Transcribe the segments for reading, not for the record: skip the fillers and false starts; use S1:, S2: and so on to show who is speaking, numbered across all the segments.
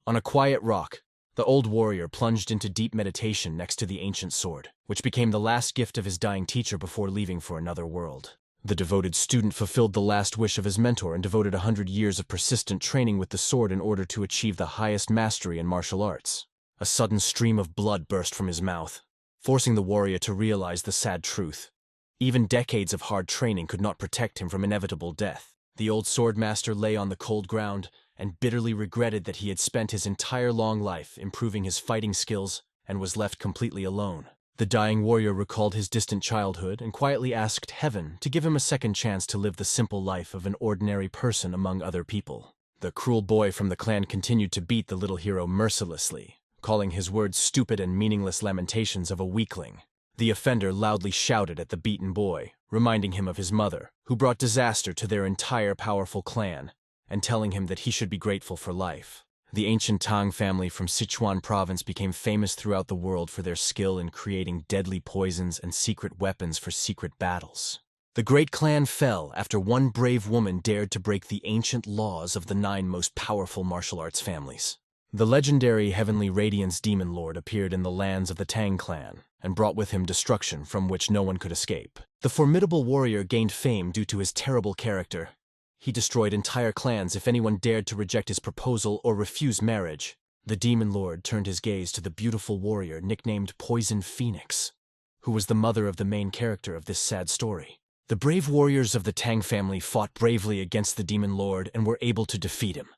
S1: On a quiet rock, the old warrior plunged into deep meditation next to the ancient sword, which became the last gift of his dying teacher before leaving for another world. The devoted student fulfilled the last wish of his mentor and devoted 100 years of persistent training with the sword in order to achieve the highest mastery in martial arts. A sudden stream of blood burst from his mouth, forcing the warrior to realize the sad truth. Even decades of hard training could not protect him from inevitable death. The old swordmaster lay on the cold ground and bitterly regretted that he had spent his entire long life improving his fighting skills and was left completely alone. The dying warrior recalled his distant childhood and quietly asked heaven to give him a second chance to live the simple life of an ordinary person among other people. The cruel boy from the clan continued to beat the little hero mercilessly, calling his words stupid and meaningless lamentations of a weakling. The offender loudly shouted at the beaten boy, reminding him of his mother, who brought disaster to their entire powerful clan, and telling him that he should be grateful for life. The ancient Tang family from Sichuan province became famous throughout the world for their skill in creating deadly poisons and secret weapons for secret battles. The great clan fell after one brave woman dared to break the ancient laws of the 9 most powerful martial arts families. The legendary Heavenly Radiance Demon Lord appeared in the lands of the Tang clan and brought with him destruction from which no one could escape. The formidable warrior gained fame due to his terrible character. He destroyed entire clans if anyone dared to reject his proposal or refuse marriage. The Demon Lord turned his gaze to the beautiful warrior nicknamed Poison Phoenix, who was the mother of the main character of this sad story. The brave warriors of the Tang family fought bravely against the Demon Lord and were able to defeat him.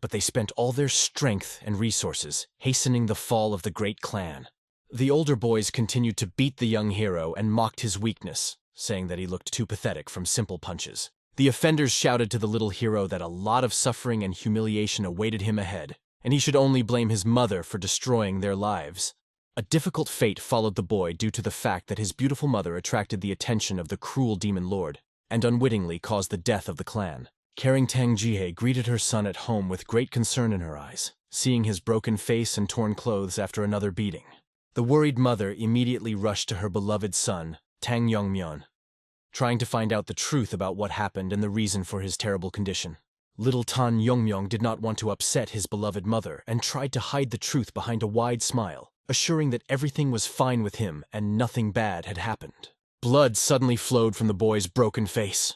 S1: But they spent all their strength and resources hastening the fall of the great clan. The older boys continued to beat the young hero and mocked his weakness, saying that he looked too pathetic from simple punches. The offenders shouted to the little hero that a lot of suffering and humiliation awaited him ahead, and he should only blame his mother for destroying their lives. A difficult fate followed the boy due to the fact that his beautiful mother attracted the attention of the cruel Demon Lord, and unwittingly caused the death of the clan. Caring Tang Jihye greeted her son at home with great concern in her eyes, seeing his broken face and torn clothes after another beating. The worried mother immediately rushed to her beloved son, Tang Yongmyeon, trying to find out the truth about what happened and the reason for his terrible condition. Little Tan Yongmyeon did not want to upset his beloved mother and tried to hide the truth behind a wide smile, assuring that everything was fine with him and nothing bad had happened. Blood suddenly flowed from the boy's broken face,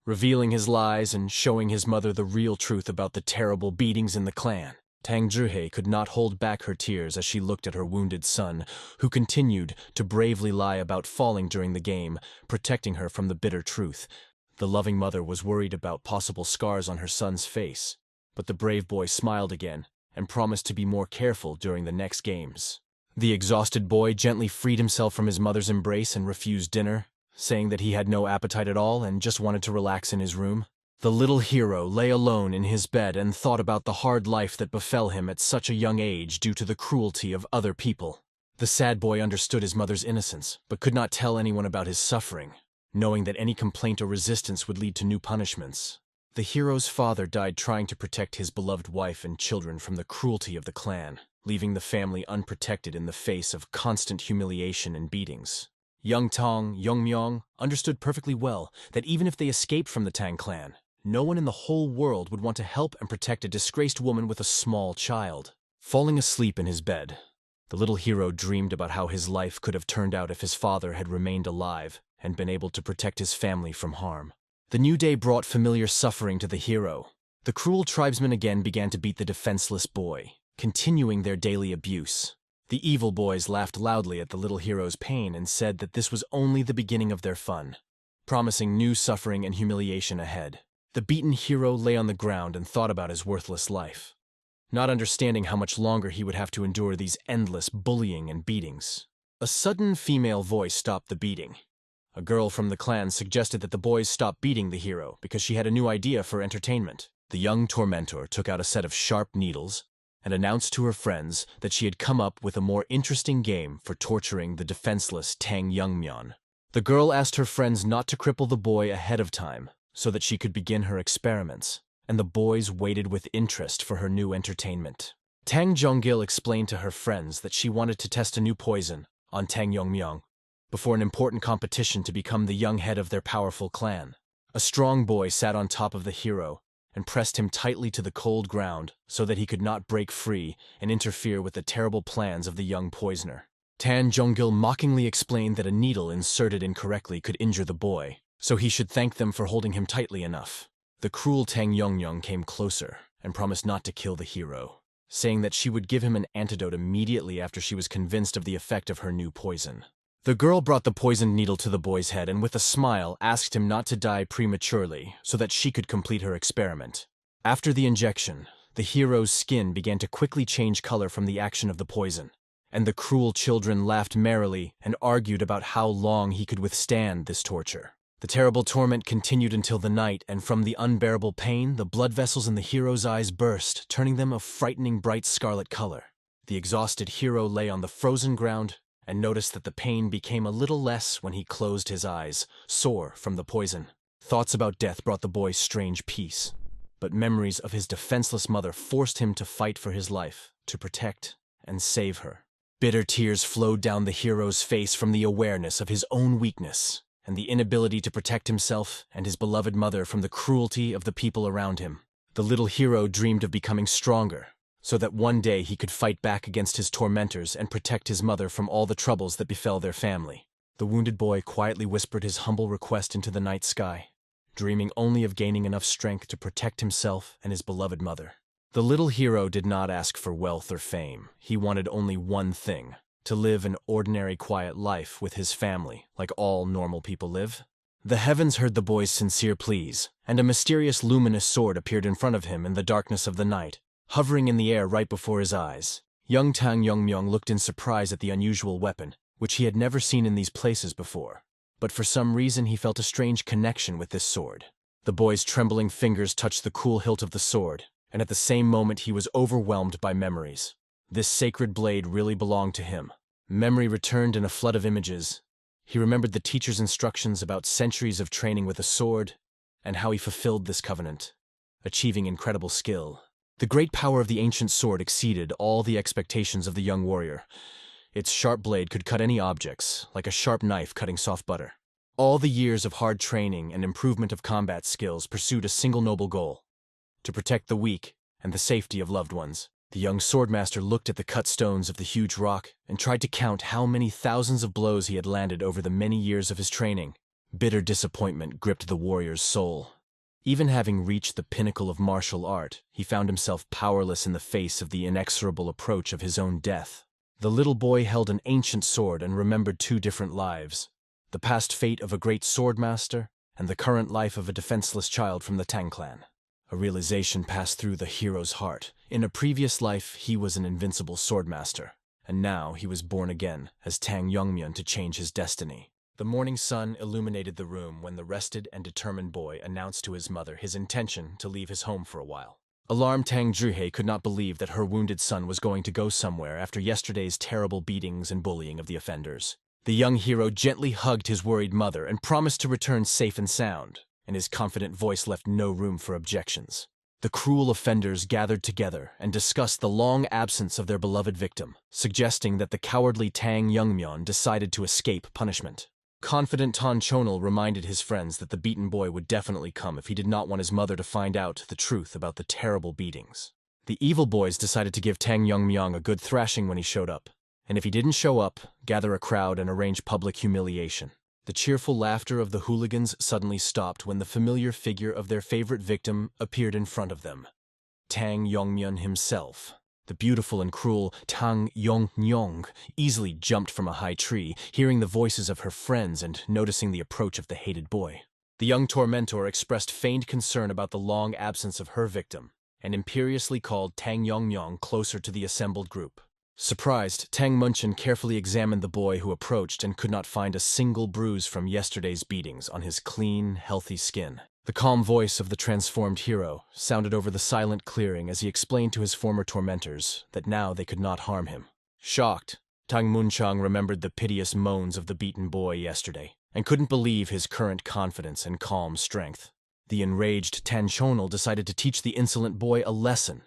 S1: revealing his lies and showing his mother the real truth about the terrible beatings in the clan. Tang Jihye could not hold back her tears as she looked at her wounded son, who continued to bravely lie about falling during the game, protecting her from the bitter truth. The loving mother was worried about possible scars on her son's face, but the brave boy smiled again and promised to be more careful during the next games. The exhausted boy gently freed himself from his mother's embrace and refused dinner, saying that he had no appetite at all and just wanted to relax in his room. The little hero lay alone in his bed and thought about the hard life that befell him at such a young age due to the cruelty of other people. The sad boy understood his mother's innocence, but could not tell anyone about his suffering, knowing that any complaint or resistance would lead to new punishments. The hero's father died trying to protect his beloved wife and children from the cruelty of the clan, leaving the family unprotected in the face of constant humiliation and beatings. Young Tang Yongmyeon understood perfectly well that even if they escaped from the Tang clan, no one in the whole world would want to help and protect a disgraced woman with a small child. Falling asleep in his bed, the little hero dreamed about how his life could have turned out if his father had remained alive and been able to protect his family from harm. The new day brought familiar suffering to the hero. The cruel tribesmen again began to beat the defenseless boy, continuing their daily abuse. The evil boys laughed loudly at the little hero's pain and said that this was only the beginning of their fun, promising new suffering and humiliation ahead. The beaten hero lay on the ground and thought about his worthless life, not understanding how much longer he would have to endure these endless bullying and beatings. A sudden female voice stopped the beating. A girl from the clan suggested that the boys stop beating the hero because she had a new idea for entertainment. The young tormentor took out a set of sharp needles and announced to her friends that she had come up with a more interesting game for torturing the defenseless Tang Yongmyeon. The girl asked her friends not to cripple the boy ahead of time, so that she could begin her experiments, and the boys waited with interest for her new entertainment. Tang Jonggil explained to her friends that she wanted to test a new poison on Tang Yongmyeon before an important competition to become the young head of their powerful clan. A strong boy sat on top of the hero and pressed him tightly to the cold ground so that he could not break free and interfere with the terrible plans of the young poisoner. Tan Jonggil mockingly explained that a needle inserted incorrectly could injure the boy, so he should thank them for holding him tightly enough. The cruel Tang Yongyong came closer and promised not to kill the hero, saying that she would give him an antidote immediately after she was convinced of the effect of her new poison. The girl brought the poisoned needle to the boy's head and with a smile asked him not to die prematurely so that she could complete her experiment. After the injection, the hero's skin began to quickly change color from the action of the poison, and the cruel children laughed merrily and argued about how long he could withstand this torture. The terrible torment continued until the night, and from the unbearable pain, the blood vessels in the hero's eyes burst, turning them a frightening bright scarlet color. The exhausted hero lay on the frozen ground and noticed that the pain became a little less when he closed his eyes, sore from the poison. Thoughts about death brought the boy strange peace, but memories of his defenseless mother forced him to fight for his life, to protect and save her. Bitter tears flowed down the hero's face from the awareness of his own weakness and the inability to protect himself and his beloved mother from the cruelty of the people around him. The little hero dreamed of becoming stronger, so that one day he could fight back against his tormentors and protect his mother from all the troubles that befell their family. The wounded boy quietly whispered his humble request into the night sky, dreaming only of gaining enough strength to protect himself and his beloved mother. The little hero did not ask for wealth or fame. He wanted only one thing: to live an ordinary, quiet life with his family, like all normal people live. The heavens heard the boy's sincere pleas, and a mysterious luminous sword appeared in front of him in the darkness of the night, hovering in the air right before his eyes. Young Tang Yongmyong looked in surprise at the unusual weapon, which he had never seen in these places before. But for some reason he felt a strange connection with this sword. The boy's trembling fingers touched the cool hilt of the sword, and at the same moment he was overwhelmed by memories. This sacred blade really belonged to him. Memory returned in a flood of images. He remembered the teacher's instructions about centuries of training with a sword, and how he fulfilled this covenant, achieving incredible skill. The great power of the ancient sword exceeded all the expectations of the young warrior. Its sharp blade could cut any objects, like a sharp knife cutting soft butter. All the years of hard training and improvement of combat skills pursued a single noble goal: to protect the weak and the safety of loved ones. The young swordmaster looked at the cut stones of the huge rock and tried to count how many thousands of blows he had landed over the many years of his training. Bitter disappointment gripped the warrior's soul. Even having reached the pinnacle of martial art, he found himself powerless in the face of the inexorable approach of his own death. The little boy held an ancient sword and remembered two different lives: the past fate of a great swordmaster and the current life of a defenseless child from the Tang clan. A realization passed through the hero's heart. In a previous life, he was an invincible swordmaster, and now he was born again as Tang Yongmyeon to change his destiny. The morning sun illuminated the room when the rested and determined boy announced to his mother his intention to leave his home for a while. Alarmed Tang Zhuhe could not believe that her wounded son was going to go somewhere after yesterday's terrible beatings and bullying of the offenders. The young hero gently hugged his worried mother and promised to return safe and sound, and his confident voice left no room for objections. The cruel offenders gathered together and discussed the long absence of their beloved victim, suggesting that the cowardly Tang Yongmyeon decided to escape punishment. Confident Tan Chonal reminded his friends that the beaten boy would definitely come if he did not want his mother to find out the truth about the terrible beatings. The evil boys decided to give Tang Yongmyeon a good thrashing when he showed up, and if he didn't show up, gather a crowd and arrange public humiliation. The cheerful laughter of the hooligans suddenly stopped when the familiar figure of their favorite victim appeared in front of them: Tang Yongmyeon himself. The beautiful and cruel Tang Yongmyeon easily jumped from a high tree, hearing the voices of her friends and noticing the approach of the hated boy. The young tormentor expressed feigned concern about the long absence of her victim, and imperiously called Tang Yongmyeon closer to the assembled group. Surprised, Tang Munchen carefully examined the boy who approached and could not find a single bruise from yesterday's beatings on his clean, healthy skin. The calm voice of the transformed hero sounded over the silent clearing as he explained to his former tormentors that now they could not harm him. Shocked, Tang Munchang remembered the piteous moans of the beaten boy yesterday and couldn't believe his current confidence and calm strength. The enraged Tan Chonal decided to teach the insolent boy a lesson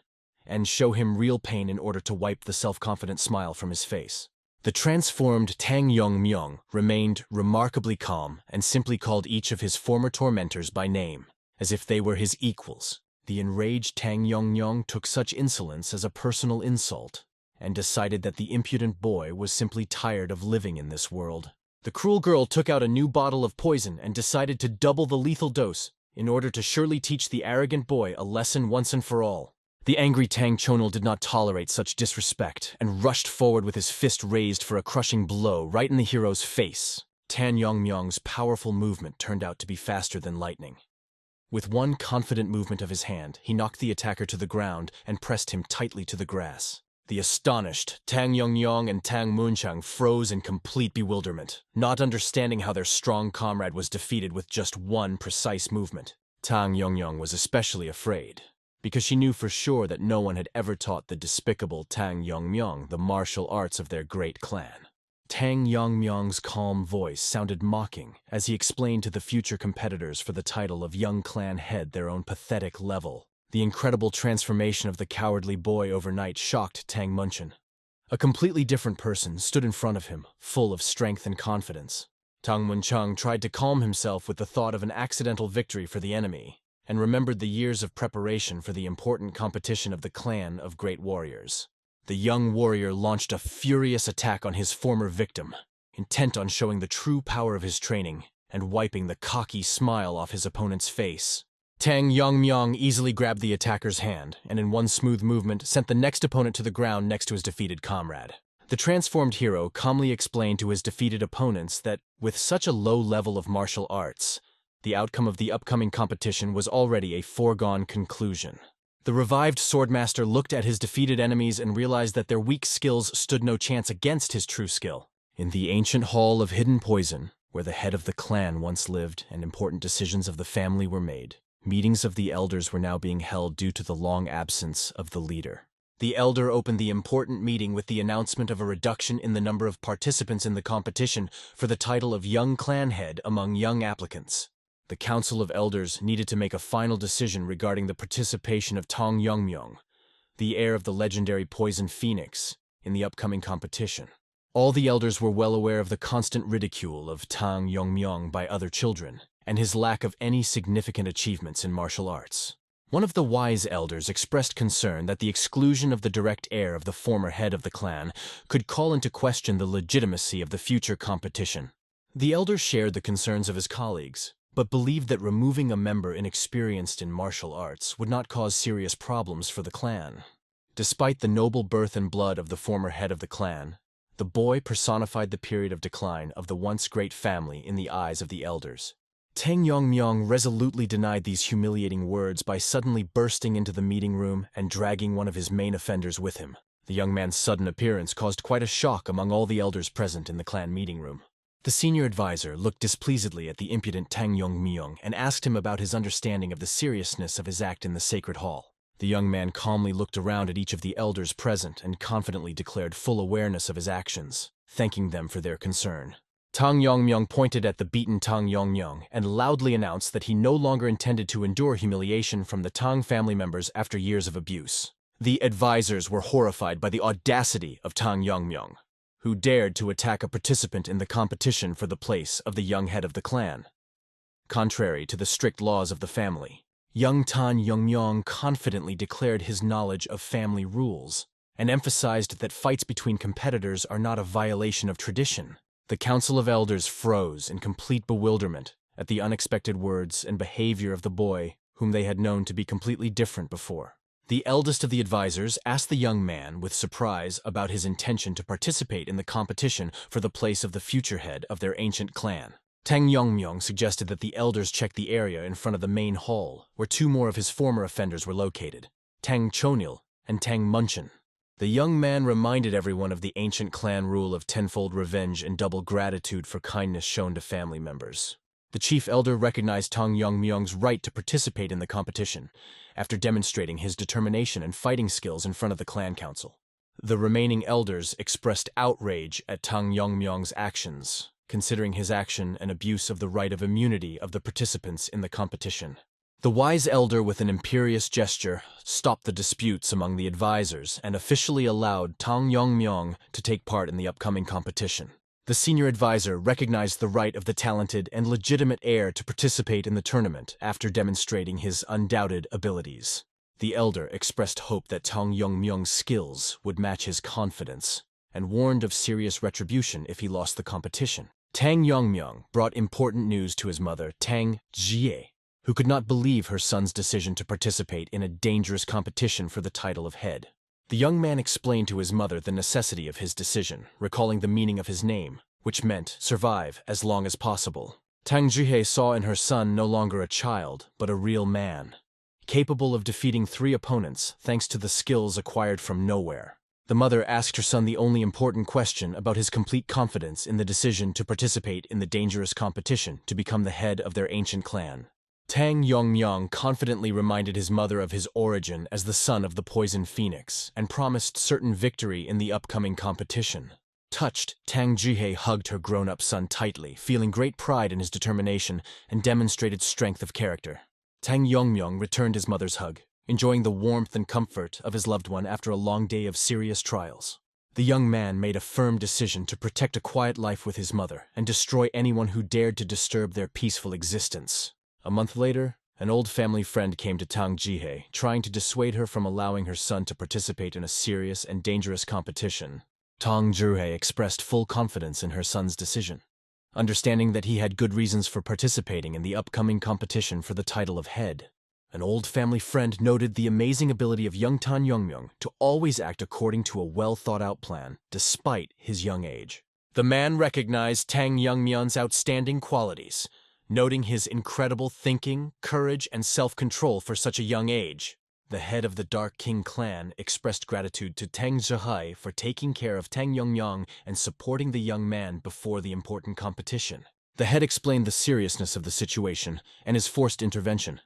S1: and show him real pain in order to wipe the self-confident smile from his face. The transformed Tang Yongmyeon remained remarkably calm and simply called each of his former tormentors by name, as if they were his equals. The enraged Tang Yongyong took such insolence as a personal insult and decided that the impudent boy was simply tired of living in this world. The cruel girl took out a new bottle of poison and decided to double the lethal dose in order to surely teach the arrogant boy a lesson once and for all. The angry Tang Chonil did not tolerate such disrespect and rushed forward with his fist raised for a crushing blow right in the hero's face. Tan Yongmyong's powerful movement turned out to be faster than lightning. With one confident movement of his hand, he knocked the attacker to the ground and pressed him tightly to the grass. The astonished Tang Yongyong and Tang Munchang froze in complete bewilderment, not understanding how their strong comrade was defeated with just one precise movement. Tang Yongyong was especially afraid, because she knew for sure that no one had ever taught the despicable Tang Yongmyong the martial arts of their great clan. Tang Yongmyong's calm voice sounded mocking as he explained to the future competitors for the title of young clan head their own pathetic level. The incredible transformation of the cowardly boy overnight shocked Tang Munchen. A completely different person stood in front of him, full of strength and confidence. Tang Munchang tried to calm himself with the thought of an accidental victory for the enemy, and remembered the years of preparation for the important competition of the clan of great warriors. The young warrior launched a furious attack on his former victim, intent on showing the true power of his training and wiping the cocky smile off his opponent's face. Tang Yongmyong easily grabbed the attacker's hand and in one smooth movement sent the next opponent to the ground next to his defeated comrade. The transformed hero calmly explained to his defeated opponents that, with such a low level of martial arts, the outcome of the upcoming competition was already a foregone conclusion. The revived swordmaster looked at his defeated enemies and realized that their weak skills stood no chance against his true skill. In the ancient hall of hidden poison, where the head of the clan once lived and important decisions of the family were made, meetings of the elders were now being held due to the long absence of the leader. The elder opened the important meeting with the announcement of a reduction in the number of participants in the competition for the title of young clan head among young applicants. The Council of Elders needed to make a final decision regarding the participation of Tang Yongmyong, the heir of the legendary Poison Phoenix, in the upcoming competition. All the elders were well aware of the constant ridicule of Tang Yongmyong by other children, and his lack of any significant achievements in martial arts. One of the wise elders expressed concern that the exclusion of the direct heir of the former head of the clan could call into question the legitimacy of the future competition. The elder shared the concerns of his colleagues, but believed that removing a member inexperienced in martial arts would not cause serious problems for the clan. Despite the noble birth and blood of the former head of the clan, the boy personified the period of decline of the once great family in the eyes of the elders. Tang Yongmyong resolutely denied these humiliating words by suddenly bursting into the meeting room and dragging one of his main offenders with him. The young man's sudden appearance caused quite a shock among all the elders present in the clan meeting room. The senior advisor looked displeasedly at the impudent Tang Yongmyong and asked him about his understanding of the seriousness of his act in the sacred hall. The young man calmly looked around at each of the elders present and confidently declared full awareness of his actions, thanking them for their concern. Tang Yongmyong pointed at the beaten Tang Yongmyong and loudly announced that he no longer intended to endure humiliation from the Tang family members after years of abuse. The advisors were horrified by the audacity of Tang Yongmyong, who dared to attack a participant in the competition for the place of the young head of the clan. Contrary to the strict laws of the family, young Tang Yongmyong confidently declared his knowledge of family rules and emphasized that fights between competitors are not a violation of tradition. The Council of Elders froze in complete bewilderment at the unexpected words and behavior of the boy, whom they had known to be completely different before. The eldest of the advisors asked the young man with surprise about his intention to participate in the competition for the place of the future head of their ancient clan. Tang Yongmyong suggested that the elders check the area in front of the main hall, where two more of his former offenders were located, Tang Chonil and Tang Munchen. The young man reminded everyone of the ancient clan rule of tenfold revenge and double gratitude for kindness shown to family members. The chief elder recognized Tang Yongmyong's right to participate in the competition, after demonstrating his determination and fighting skills in front of the clan council. The remaining elders expressed outrage at Tang Yongmyong's actions, considering his action an abuse of the right of immunity of the participants in the competition. The wise elder, with an imperious gesture, stopped the disputes among the advisors and officially allowed Tang Yongmyong to take part in the upcoming competition. The senior advisor recognized the right of the talented and legitimate heir to participate in the tournament after demonstrating his undoubted abilities. The elder expressed hope that Tang Yongmyung's skills would match his confidence, and warned of serious retribution if he lost the competition. Tang Yongmyung brought important news to his mother, Tang Jie, who could not believe her son's decision to participate in a dangerous competition for the title of head. The young man explained to his mother the necessity of his decision, recalling the meaning of his name, which meant survive as long as possible. Tang Jie saw in her son no longer a child, but a real man, capable of defeating 3 opponents thanks to the skills acquired from nowhere. The mother asked her son the only important question about his complete confidence in the decision to participate in the dangerous competition to become the head of their ancient clan. Tang Yongmyung confidently reminded his mother of his origin as the son of the Poison Phoenix and promised certain victory in the upcoming competition. Touched, Tang Jihye hugged her grown-up son tightly, feeling great pride in his determination and demonstrated strength of character. Tang Yongmyung returned his mother's hug, enjoying the warmth and comfort of his loved one after a long day of serious trials. The young man made a firm decision to protect a quiet life with his mother and destroy anyone who dared to disturb their peaceful existence. A month later, an old family friend came to Tang Jihye, trying to dissuade her from allowing her son to participate in a serious and dangerous competition. Tang Jihye expressed full confidence in her son's decision, understanding that he had good reasons for participating in the upcoming competition for the title of head. An old family friend noted the amazing ability of young Tang Yongmyung to always act according to a well-thought-out plan, despite his young age. The man recognized Tang Yongmyung's outstanding qualities, noting his incredible thinking, courage, and self-control for such a young age. The head of the Dark King clan expressed gratitude to Tang Zhihai for taking care of Tang Yongmyung and supporting the young man before the important competition. The head explained the seriousness of the situation and his forced intervention,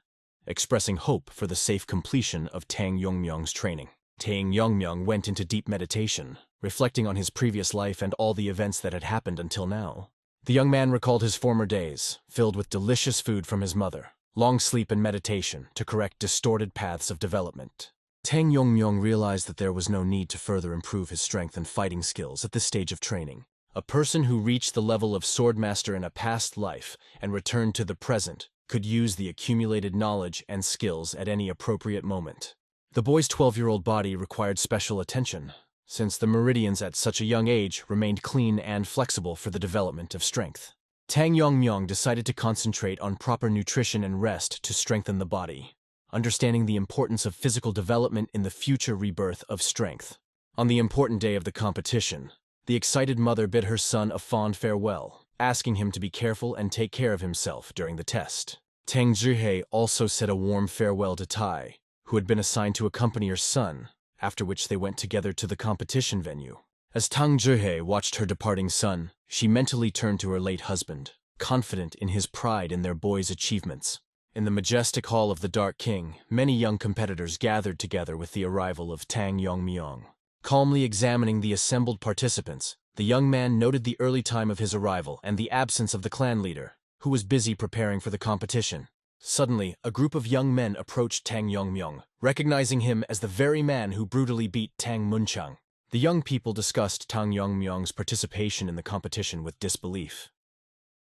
S1: expressing hope for the safe completion of Tang Yongmyung's training. Tang Yongmyung went into deep meditation, reflecting on his previous life and all the events that had happened until now. The young man recalled his former days, filled with delicious food from his mother, long sleep and meditation to correct distorted paths of development. Tang Yongmyung realized that there was no need to further improve his strength and fighting skills at this stage of training. A person who reached the level of swordmaster in a past life and returned to the present could use the accumulated knowledge and skills at any appropriate moment. The boy's 12-year-old body required special attention, since the meridians at such a young age remained clean and flexible for the development of strength. Tang Yongmyung decided to concentrate on proper nutrition and rest to strengthen the body, understanding the importance of physical development in the future rebirth of strength. On the important day of the competition, the excited mother bid her son a fond farewell, asking him to be careful and take care of himself during the test. Tang Jihye also said a warm farewell to Tai, who had been assigned to accompany her son, after which they went together to the competition venue. As Tang Jihye watched her departing son, she mentally turned to her late husband, confident in his pride in their boy's achievements. In the majestic hall of the Dark King, many young competitors gathered together with the arrival of Tang Yongmyung. Calmly examining the assembled participants, the young man noted the early time of his arrival and the absence of the clan leader, who was busy preparing for the competition. Suddenly, a group of young men approached Tang Yongmyung, recognizing him as the very man who brutally beat Tang Munchang. The young people discussed Tang Yongmyung's participation in the competition with disbelief,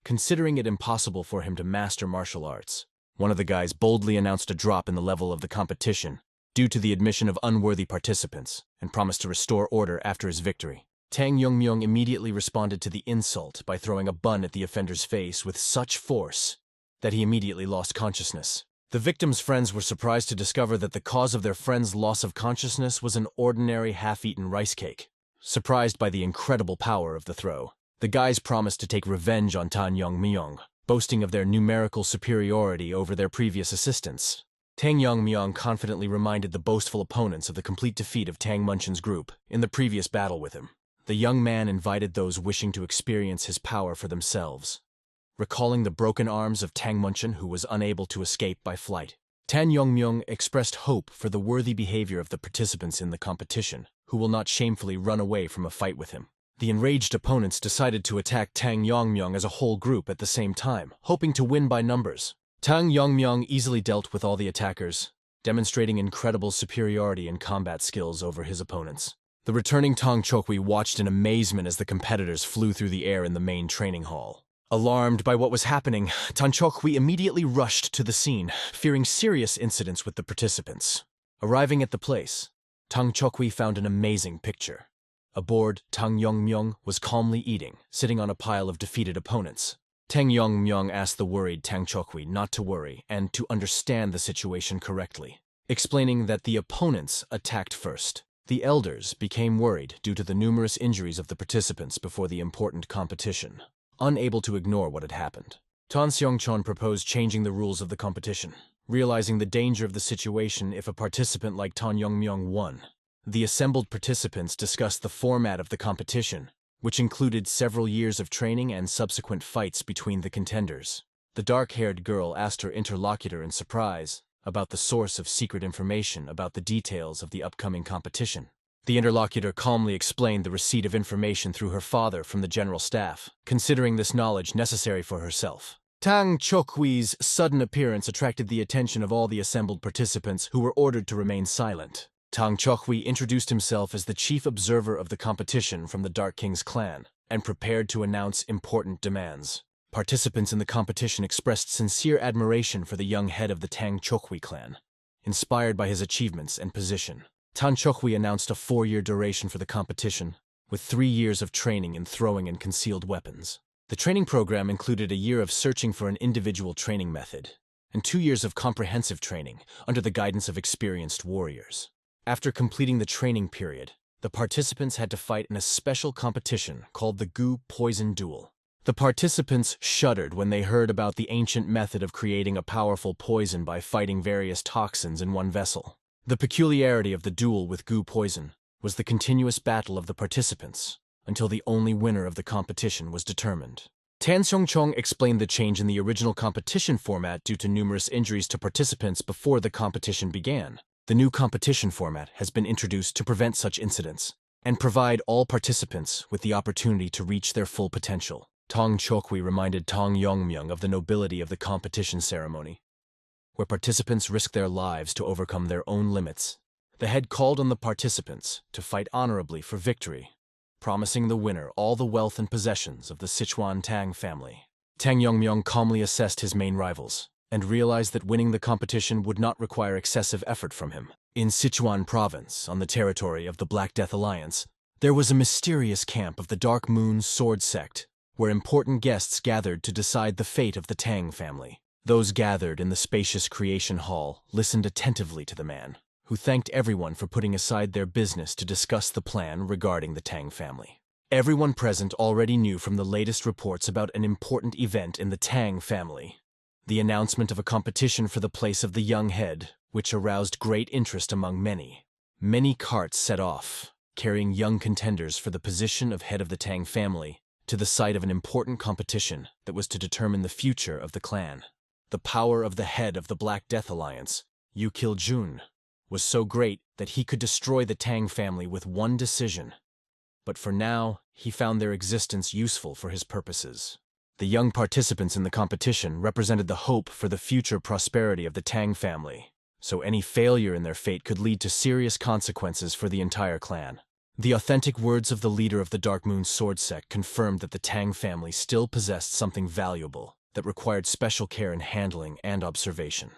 S1: considering it impossible for him to master martial arts. One of the guys boldly announced a drop in the level of the competition due to the admission of unworthy participants, and promised to restore order after his victory. Tang Yongmyung immediately responded to the insult by throwing a bun at the offender's face with such force that he immediately lost consciousness. The victim's friends were surprised to discover that the cause of their friend's loss of consciousness was an ordinary half-eaten rice cake. Surprised by the incredible power of the throw, the guys promised to take revenge on Tang Yongmyung, boasting of their numerical superiority over their previous assistants. Tang Yongmyung confidently reminded the boastful opponents of the complete defeat of Tang Munchan's group in the previous battle with him. The young man invited those wishing to experience his power for themselves, recalling the broken arms of Tang Munchan, who was unable to escape by flight. Tang Yongmyung expressed hope for the worthy behavior of the participants in the competition, who will not shamefully run away from a fight with him. The enraged opponents decided to attack Tang Yongmyung as a whole group at the same time, hoping to win by numbers. Tang Yongmyung easily dealt with all the attackers, demonstrating incredible superiority in combat skills over his opponents. The returning Tang Chokwi watched in amazement as the competitors flew through the air in the main training hall. Alarmed by what was happening, Tang Chokwi immediately rushed to the scene, fearing serious incidents with the participants. Arriving at the place, Tang Chokwi found an amazing picture. Aboard, Tang Yongmyong was calmly eating, sitting on a pile of defeated opponents. Tang Yongmyong asked the worried Tang Chokwi not to worry and to understand the situation correctly, explaining that the opponents attacked first. The elders became worried due to the numerous injuries of the participants before the important competition. Unable to ignore what had happened, Tan Seongchon proposed changing the rules of the competition, realizing the danger of the situation if a participant like Tan Yongmyong won. The assembled participants discussed the format of the competition, which included several years of training and subsequent fights between the contenders. The dark-haired girl asked her interlocutor in surprise about the source of secret information about the details of the upcoming competition. The interlocutor calmly explained the receipt of information through her father from the general staff, considering this knowledge necessary for herself. Tang Chokwi's sudden appearance attracted the attention of all the assembled participants, who were ordered to remain silent. Tang Chokwi introduced himself as the chief observer of the competition from the Dark King's clan, and prepared to announce important demands. Participants in the competition expressed sincere admiration for the young head of the Tang Chokwi clan, inspired by his achievements and position. Tang Chokwi announced a 4-year duration for the competition, with 3 years of training in throwing and concealed weapons. The training program included a year of searching for an individual training method, and 2 years of comprehensive training under the guidance of experienced warriors. After completing the training period, the participants had to fight in a special competition called the Gu Poison Duel. The participants shuddered when they heard about the ancient method of creating a powerful poison by fighting various toxins in one vessel. The peculiarity of the duel with Gu poison was the continuous battle of the participants until the only winner of the competition was determined. Tan Seongchong explained the change in the original competition format due to numerous injuries to participants before the competition began. The new competition format has been introduced to prevent such incidents and provide all participants with the opportunity to reach their full potential. Tang Chokwi reminded Tang Yongmyong of the nobility of the competition ceremony, where participants risk their lives to overcome their own limits. The head called on the participants to fight honorably for victory, promising the winner all the wealth and possessions of the Sichuan Tang family. Tang Yongmyong calmly assessed his main rivals and realized that winning the competition would not require excessive effort from him. In Sichuan province, on the territory of the Black Death Alliance, there was a mysterious camp of the Dark Moon Sword Sect, where important guests gathered to decide the fate of the Tang family. Those gathered in the spacious creation hall listened attentively to the man, who thanked everyone for putting aside their business to discuss the plan regarding the Tang family. Everyone present already knew from the latest reports about an important event in the Tang family, the announcement of a competition for the place of the young head, which aroused great interest among many. Many carts set off, carrying young contenders for the position of head of the Tang family, to the site of an important competition that was to determine the future of the clan. The power of the head of the Black Death Alliance, Yu Kil-jun, was so great that he could destroy the Tang family with one decision. But for now, he found their existence useful for his purposes. The young participants in the competition represented the hope for the future prosperity of the Tang family, so any failure in their fate could lead to serious consequences for the entire clan. The authentic words of the leader of the Dark Moon Sword Sect confirmed that the Tang family still possessed something valuable that required special care in handling and observation.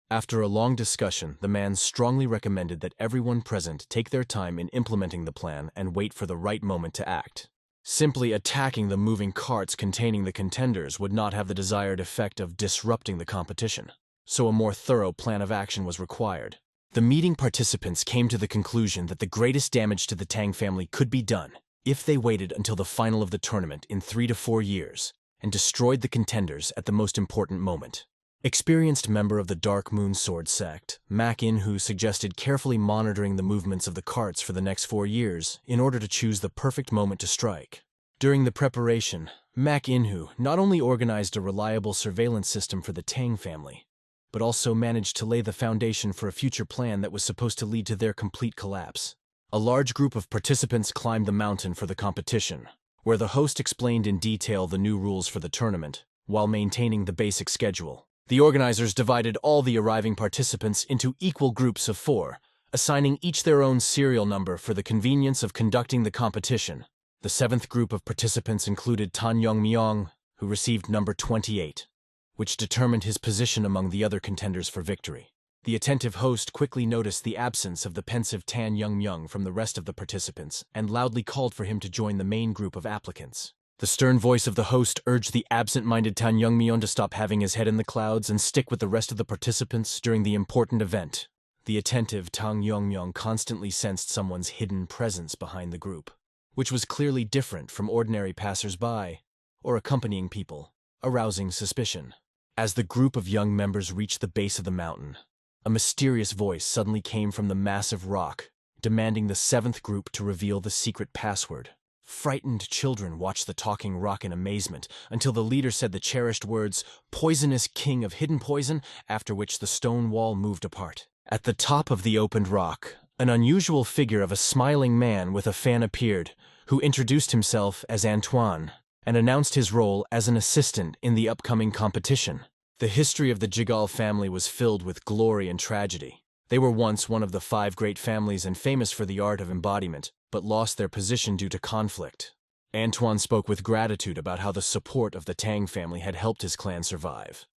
S1: After a long discussion, the man strongly recommended that everyone present take their time in implementing the plan and wait for the right moment to act. Simply attacking the moving carts containing the contenders would not have the desired effect of disrupting the competition, so a more thorough plan of action was required. The meeting participants came to the conclusion that the greatest damage to the Tang family could be done if they waited until the final of the tournament in 3 to 4 years and destroyed the contenders at the most important moment. Experienced member of the Dark Moon Sword Sect, Mak In-hu suggested carefully monitoring the movements of the carts for the next 4 years in order to choose the perfect moment to strike. During the preparation, Mak In-hu not only organized a reliable surveillance system for the Tang family, but also managed to lay the foundation for a future plan that was supposed to lead to their complete collapse. A large group of participants climbed the mountain for the competition, where the host explained in detail the new rules for the tournament, while maintaining the basic schedule. The organizers divided all the arriving participants into equal groups of 4, assigning each their own serial number for the convenience of conducting the competition. The seventh group of participants included Tan Yongmyong, who received number 28, which determined his position among the other contenders for victory. The attentive host quickly noticed the absence of the pensive Tan Yongmyong from the rest of the participants and loudly called for him to join the main group of applicants. The stern voice of the host urged the absent-minded Tan Yongmyong to stop having his head in the clouds and stick with the rest of the participants during the important event. The attentive Tang Yongmyong constantly sensed someone's hidden presence behind the group, which was clearly different from ordinary passers-by or accompanying people, arousing suspicion. As the group of young members reached the base of the mountain, a mysterious voice suddenly came from the massive rock, demanding the seventh group to reveal the secret password. Frightened children watched the talking rock in amazement until the leader said the cherished words, "Poisonous king of hidden poison," after which the stone wall moved apart. At the top of the opened rock, an unusual figure of a smiling man with a fan appeared, who introduced himself as Antoine and announced his role as an assistant in the upcoming competition. The history of the Jigal family was filled with glory and tragedy. They were once one of the 5 great families and famous for the art of embodiment, but lost their position due to conflict. Antoine spoke with gratitude about how the support of the Tang family had helped his clan survive.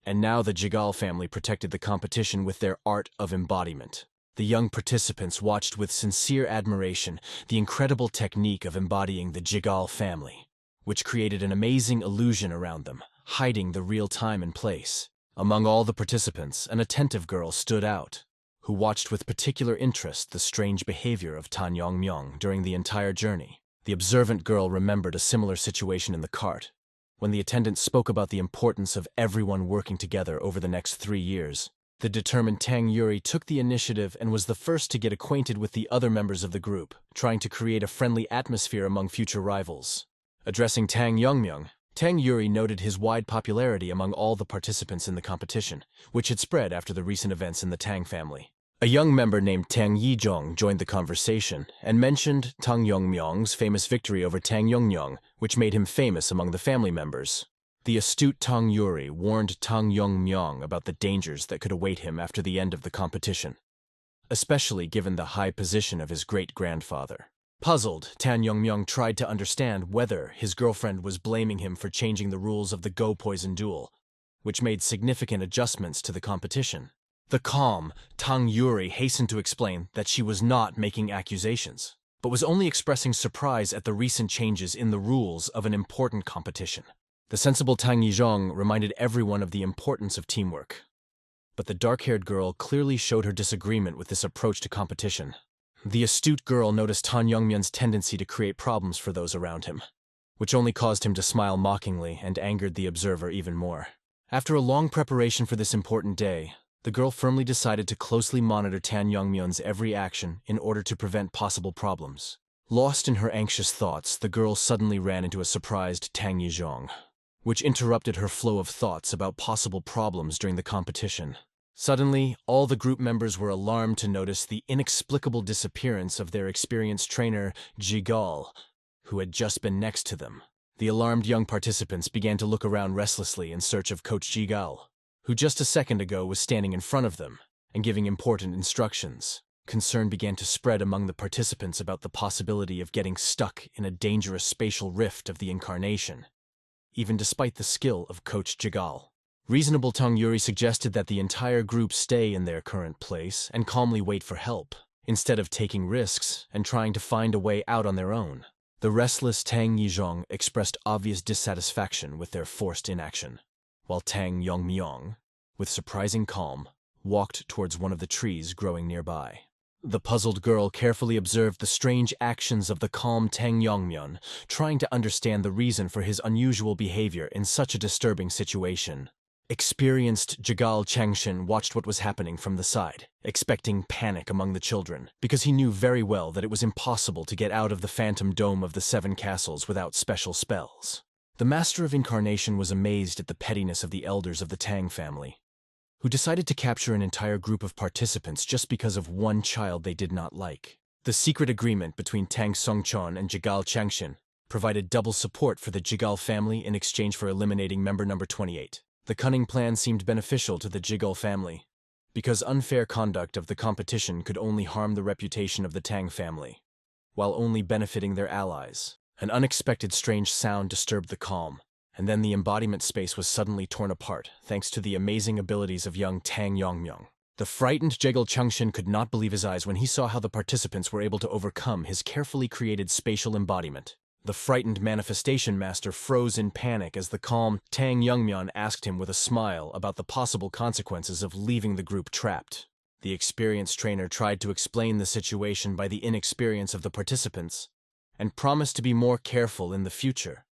S1: And now the Jigal family protected the competition with their art of embodiment. The young participants watched with sincere admiration the incredible technique of embodying the Jigal family, which created an amazing illusion around them, hiding the real time and place. Among all the participants, an attentive girl stood out, who watched with particular interest the strange behavior of Tan Yongmyong during the entire journey. The observant girl remembered a similar situation in the cart, when the attendant spoke about the importance of everyone working together over the next 3 years. The determined Tang Yuri took the initiative and was the first to get acquainted with the other members of the group, trying to create a friendly atmosphere among future rivals. Addressing Tang Yongmyong, Tang Yuri noted his wide popularity among all the participants in the competition, which had spread after the recent events in the Tang family. A young member named Tang Yizhong joined the conversation and mentioned Tang Yongmyong's famous victory over Tang Yongmyong, which made him famous among the family members. The astute Tang Yuri warned Tang Yongmyong about the dangers that could await him after the end of the competition, especially given the high position of his great-grandfather. Puzzled, Tan Yongmyong tried to understand whether his girlfriend was blaming him for changing the rules of the Go Poison duel, which made significant adjustments to the competition. The calm Tang Yuri hastened to explain that she was not making accusations, but was only expressing surprise at the recent changes in the rules of an important competition. The sensible Tang Yizhong reminded everyone of the importance of teamwork, but the dark-haired girl clearly showed her disagreement with this approach to competition. The astute girl noticed Tan Yongmyon's tendency to create problems for those around him, which only caused him to smile mockingly and angered the observer even more. After a long preparation for this important day, the girl firmly decided to closely monitor Tan Yongmyon's every action in order to prevent possible problems. Lost in her anxious thoughts, the girl suddenly ran into a surprised Tang Yizhong, which interrupted her flow of thoughts about possible problems during the competition. Suddenly, all the group members were alarmed to notice the inexplicable disappearance of their experienced trainer, Jigal, who had just been next to them. The alarmed young participants began to look around restlessly in search of Coach Jigal, who just a second ago was standing in front of them and giving important instructions. Concern began to spread among the participants about the possibility of getting stuck in a dangerous spatial rift of the incarnation, even despite the skill of Coach Jigal. Reasonable Tang Yuri suggested that the entire group stay in their current place and calmly wait for help, instead of taking risks and trying to find a way out on their own. The restless Tang Yizhong expressed obvious dissatisfaction with their forced inaction, while Tang Yongmyong, with surprising calm, walked towards one of the trees growing nearby. The puzzled girl carefully observed the strange actions of the calm Tang Yongmyong, trying to understand the reason for his unusual behavior in such a disturbing situation. Experienced Jigal Changshin watched what was happening from the side, expecting panic among the children, because he knew very well that it was impossible to get out of the phantom dome of the 7 castles without special spells. The Master of Incarnation was amazed at the pettiness of the elders of the Tang family, who decided to capture an entire group of participants just because of one child they did not like. The secret agreement between Tang Songchon and Jigal Changshin provided double support for the Jigal family in exchange for eliminating member number 28. The cunning plan seemed beneficial to the Jigal family, because unfair conduct of the competition could only harm the reputation of the Tang family, while only benefiting their allies. An unexpected strange sound disturbed the calm, and then the embodiment space was suddenly torn apart, thanks to the amazing abilities of young Tang Yongmyong. The frightened Jigal Chengxin could not believe his eyes when he saw how the participants were able to overcome his carefully created spatial embodiment. The frightened manifestation master froze in panic as the calm Tang Yongmyeon asked him with a smile about the possible consequences of leaving the group trapped. The experienced trainer tried to explain the situation by the inexperience of the participants, and promised to be more careful in the future,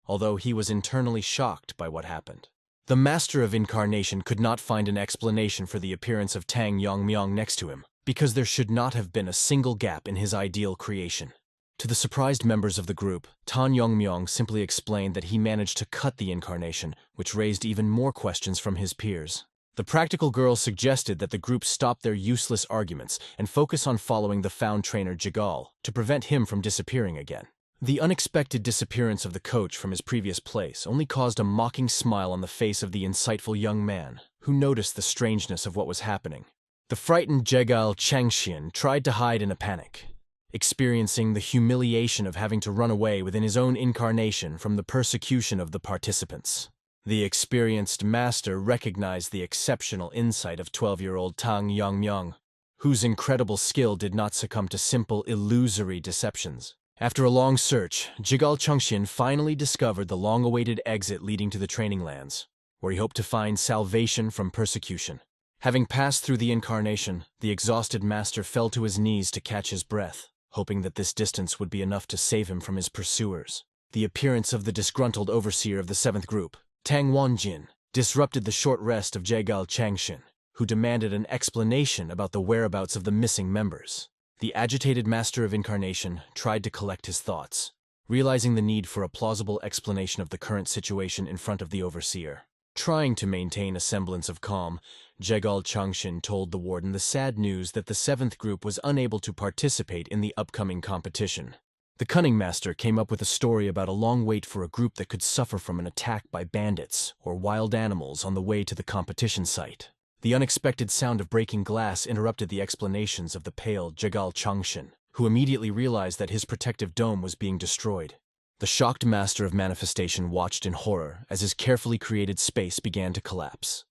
S1: although he was internally shocked by what happened. The Master of Incarnation could not find an explanation for the appearance of Tang Yongmyong next to him, because there should not have been a single gap in his ideal creation. To the surprised members of the group, Tang Yongmyong simply explained that he managed to cut the incarnation, which raised even more questions from his peers. The practical girl suggested that the group stop their useless arguments and focus on following the found trainer Jigal to prevent him from disappearing again. The unexpected disappearance of the coach from his previous place only caused a mocking smile on the face of the insightful young man, who noticed the strangeness of what was happening. The frightened Jigal Chengxian tried to hide in a panic, experiencing the humiliation of having to run away within his own incarnation from the persecution of the participants. The experienced master recognized the exceptional insight of 12-year-old Tang Yongmyong, whose incredible skill did not succumb to simple, illusory deceptions. After a long search, Jigal Chengxian finally discovered the long-awaited exit leading to the training lands, where he hoped to find salvation from persecution. Having passed through the incarnation, the exhausted master fell to his knees to catch his breath, hoping that this distance would be enough to save him from his pursuers. The appearance of the disgruntled overseer of the 7th group, Tang Wanjin, disrupted the short rest of Jigal Chengxian, who demanded an explanation about the whereabouts of the missing members. The agitated Master of Incarnation tried to collect his thoughts, realizing the need for a plausible explanation of the current situation in front of the overseer. Trying to maintain a semblance of calm, Jigal Chengxian told the warden the sad news that the 7th group was unable to participate in the upcoming competition. The cunning master came up with a story about a long wait for a group that could suffer from an attack by bandits or wild animals on the way to the competition site. The unexpected sound of breaking glass interrupted the explanations of the pale Jigal Chengxian, who immediately realized that his protective dome was being destroyed. The shocked master of manifestation watched in horror as his carefully created space began to collapse,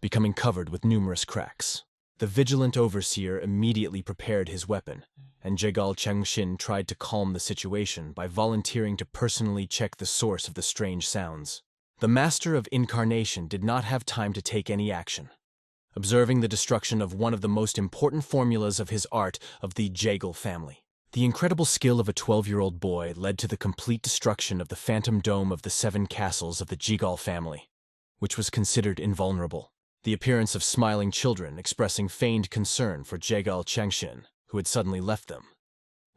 S1: becoming covered with numerous cracks. The vigilant overseer immediately prepared his weapon, and Jigal Chengxian tried to calm the situation by volunteering to personally check the source of the strange sounds. The Master of Incarnation did not have time to take any action, observing the destruction of one of the most important formulas of his art of the Jigal family. The incredible skill of a 12-year-old boy led to the complete destruction of the phantom dome of the 7 castles of the Jigal family, which was considered invulnerable. The appearance of smiling children expressing feigned concern for Jigal Chengxian, who had suddenly left them,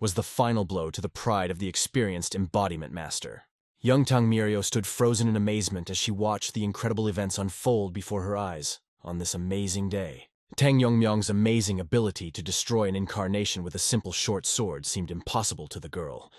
S1: was the final blow to the pride of the experienced embodiment master. Young Tang Mirio stood frozen in amazement as she watched the incredible events unfold before her eyes on this amazing day. Tang Yongmyong's amazing ability to destroy an incarnation with a simple short sword seemed impossible to the girl,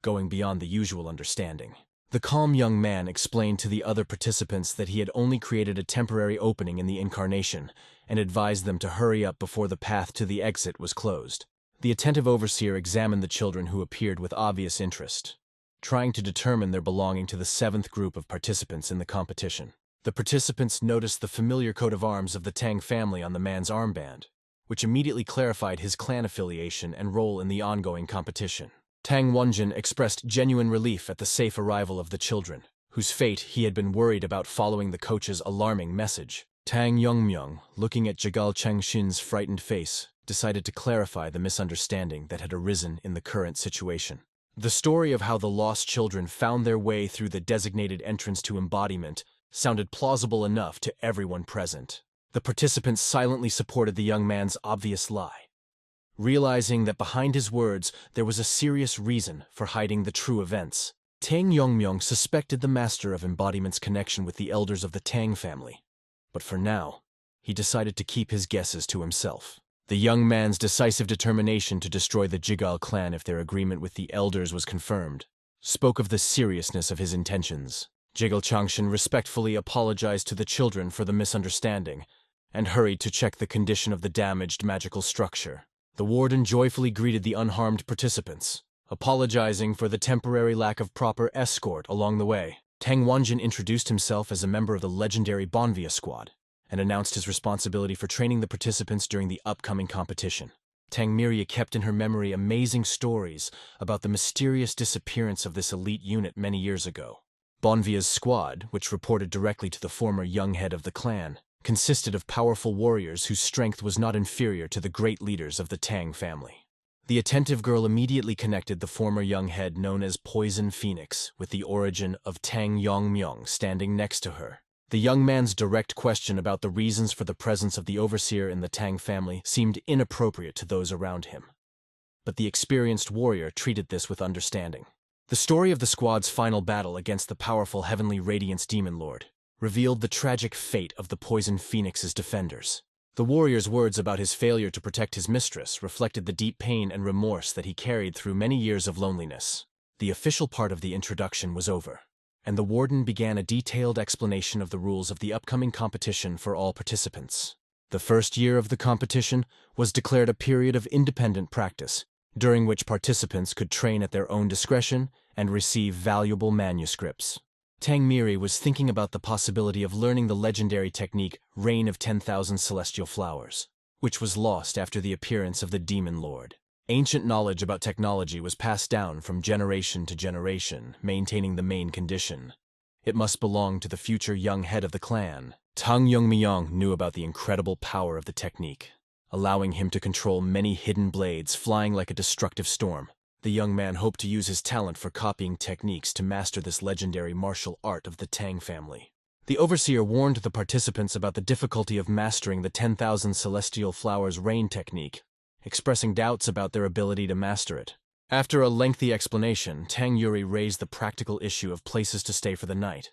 S1: going beyond the usual understanding. The calm young man explained to the other participants that he had only created a temporary opening in the incarnation and advised them to hurry up before the path to the exit was closed. The attentive overseer examined the children who appeared with obvious interest, trying to determine their belonging to the 7th group of participants in the competition. The participants noticed the familiar coat of arms of the Tang family on the man's armband, which immediately clarified his clan affiliation and role in the ongoing competition. Tang Wanjin expressed genuine relief at the safe arrival of the children, whose fate he had been worried about following the coach's alarming message. Tang Yongmyong, looking at Jigal Chengxin's frightened face, decided to clarify the misunderstanding that had arisen in the current situation. The story of how the lost children found their way through the designated entrance to embodiment sounded plausible enough to everyone present. The participants silently supported the young man's obvious lie, realizing that behind his words there was a serious reason for hiding the true events. Tang Yongmyong suspected the Master of Embodiment's connection with the elders of the Tang family, but for now, he decided to keep his guesses to himself. The young man's decisive determination to destroy the Jigal clan if their agreement with the elders was confirmed spoke of the seriousness of his intentions. Jigal Chengxian respectfully apologized to the children for the misunderstanding and hurried to check the condition of the damaged magical structure. The warden joyfully greeted the unharmed participants, apologizing for the temporary lack of proper escort along the way. Tang Wanjin introduced himself as a member of the legendary Manhwa squad and announced his responsibility for training the participants during the upcoming competition. Tang Miria kept in her memory amazing stories about the mysterious disappearance of this elite unit many years ago. Manhwa's squad, which reported directly to the former young head of the clan, consisted of powerful warriors whose strength was not inferior to the great leaders of the Tang family. The attentive girl immediately connected the former young head known as Poison Phoenix with the origin of Tang Yongmyong standing next to her. The young man's direct question about the reasons for the presence of the overseer in the Tang family seemed inappropriate to those around him. But the experienced warrior treated this with understanding. The story of the squad's final battle against the powerful Heavenly Radiance Demon Lord revealed the tragic fate of the Poison Phoenix's defenders. The warrior's words about his failure to protect his mistress reflected the deep pain and remorse that he carried through many years of loneliness. The official part of the introduction was over, and the warden began a detailed explanation of the rules of the upcoming competition for all participants. The first year of the competition was declared a period of independent practice, during which participants could train at their own discretion and receive valuable manuscripts. Tang Miri was thinking about the possibility of learning the legendary technique Rain of 10,000 Celestial Flowers, which was lost after the appearance of the Demon Lord. Ancient knowledge about technology was passed down from generation to generation, maintaining the main condition. It must belong to the future young head of the clan. Tang Yongmyong knew about the incredible power of the technique, allowing him to control many hidden blades flying like a destructive storm. The young man hoped to use his talent for copying techniques to master this legendary martial art of the Tang family. The overseer warned the participants about the difficulty of mastering the 10,000 Celestial Flowers Rain technique, expressing doubts about their ability to master it. After a lengthy explanation, Tang Yuri raised the practical issue of places to stay for the night,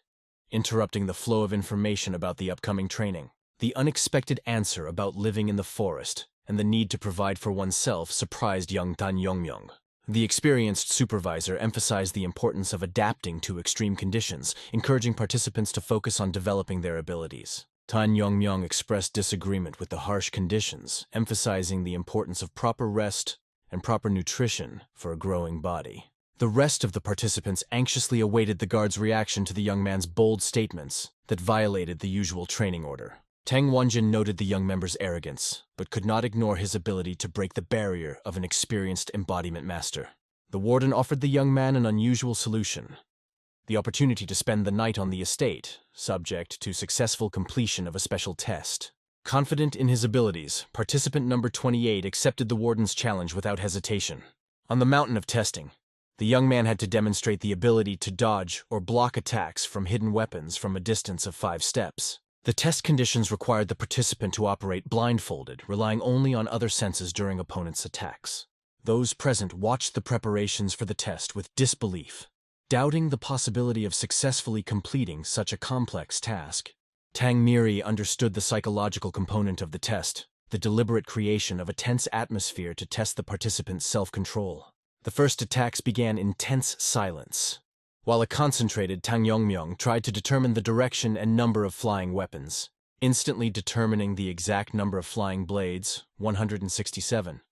S1: interrupting the flow of information about the upcoming training. The unexpected answer about living in the forest and the need to provide for oneself surprised young Tan Yongmyong. The experienced supervisor emphasized the importance of adapting to extreme conditions, encouraging participants to focus on developing their abilities. Tan Yongmyong expressed disagreement with the harsh conditions, emphasizing the importance of proper rest and proper nutrition for a growing body. The rest of the participants anxiously awaited the guard's reaction to the young man's bold statements that violated the usual training order. Tang Wanjin noted the young member's arrogance, but could not ignore his ability to break the barrier of an experienced embodiment master. The warden offered the young man an unusual solution: the opportunity to spend the night on the estate, subject to successful completion of a special test. Confident in his abilities, participant number 28 accepted the warden's challenge without hesitation. On the mountain of testing, the young man had to demonstrate the ability to dodge or block attacks from hidden weapons from a distance of 5 steps. The test conditions required the participant to operate blindfolded, relying only on other senses during opponents' attacks. Those present watched the preparations for the test with disbelief, doubting the possibility of successfully completing such a complex task. Tang Miri understood the psychological component of the test, the deliberate creation of a tense atmosphere to test the participants' self-control. The first attacks began in tense silence, while a concentrated Tang Yongmyong tried to determine the direction and number of flying weapons, instantly determining the exact number of flying blades, 167.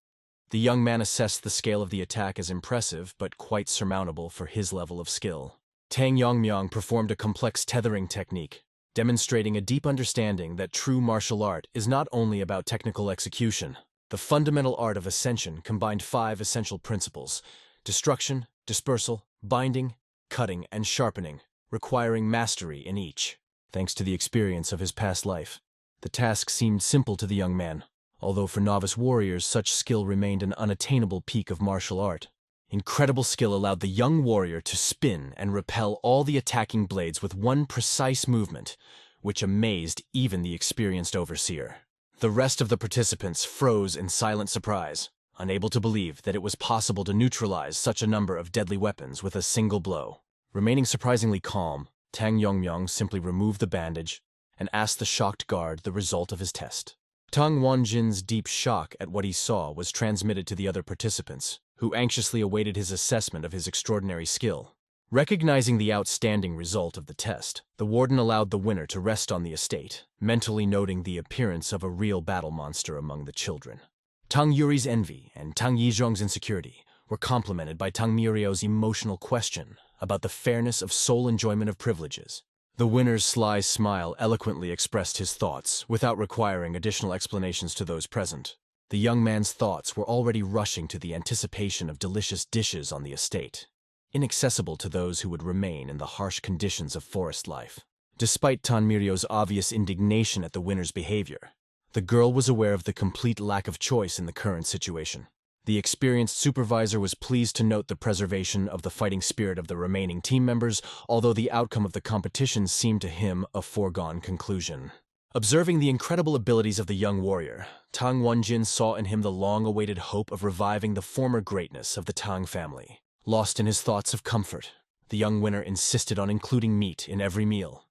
S1: The young man assessed the scale of the attack as impressive but quite surmountable for his level of skill. Tang Yongmyong performed a complex tethering technique, demonstrating a deep understanding that true martial art is not only about technical execution. The fundamental art of ascension combined 5 essential principles: destruction, dispersal, binding, cutting, and sharpening, requiring mastery in each. Thanks to the experience of his past life, the task seemed simple to the young man, although for novice warriors such skill remained an unattainable peak of martial art. Incredible skill allowed the young warrior to spin and repel all the attacking blades with one precise movement, which amazed even the experienced overseer. The rest of the participants froze in silent surprise, unable to believe that it was possible to neutralize such a number of deadly weapons with a single blow. Remaining surprisingly calm, Tang Yongmyong simply removed the bandage and asked the shocked guard the result of his test. Tang Wanjin's deep shock at what he saw was transmitted to the other participants, who anxiously awaited his assessment of his extraordinary skill. Recognizing the outstanding result of the test, the warden allowed the winner to rest on the estate, mentally noting the appearance of a real battle monster among the children. Tang Yuri's envy and Tang Yizhong's insecurity were complemented by Tang Mirio's emotional question about the fairness of sole enjoyment of privileges. The winner's sly smile eloquently expressed his thoughts without requiring additional explanations to those present. The young man's thoughts were already rushing to the anticipation of delicious dishes on the estate, inaccessible to those who would remain in the harsh conditions of forest life. Despite Tang Mirio's obvious indignation at the winner's behavior, the girl was aware of the complete lack of choice in the current situation. The experienced supervisor was pleased to note the preservation of the fighting spirit of the remaining team members, although the outcome of the competition seemed to him a foregone conclusion. Observing the incredible abilities of the young warrior, Tang Wenjin saw in him the long-awaited hope of reviving the former greatness of the Tang family. Lost in his thoughts of comfort, the young winner insisted on including meat in every meal,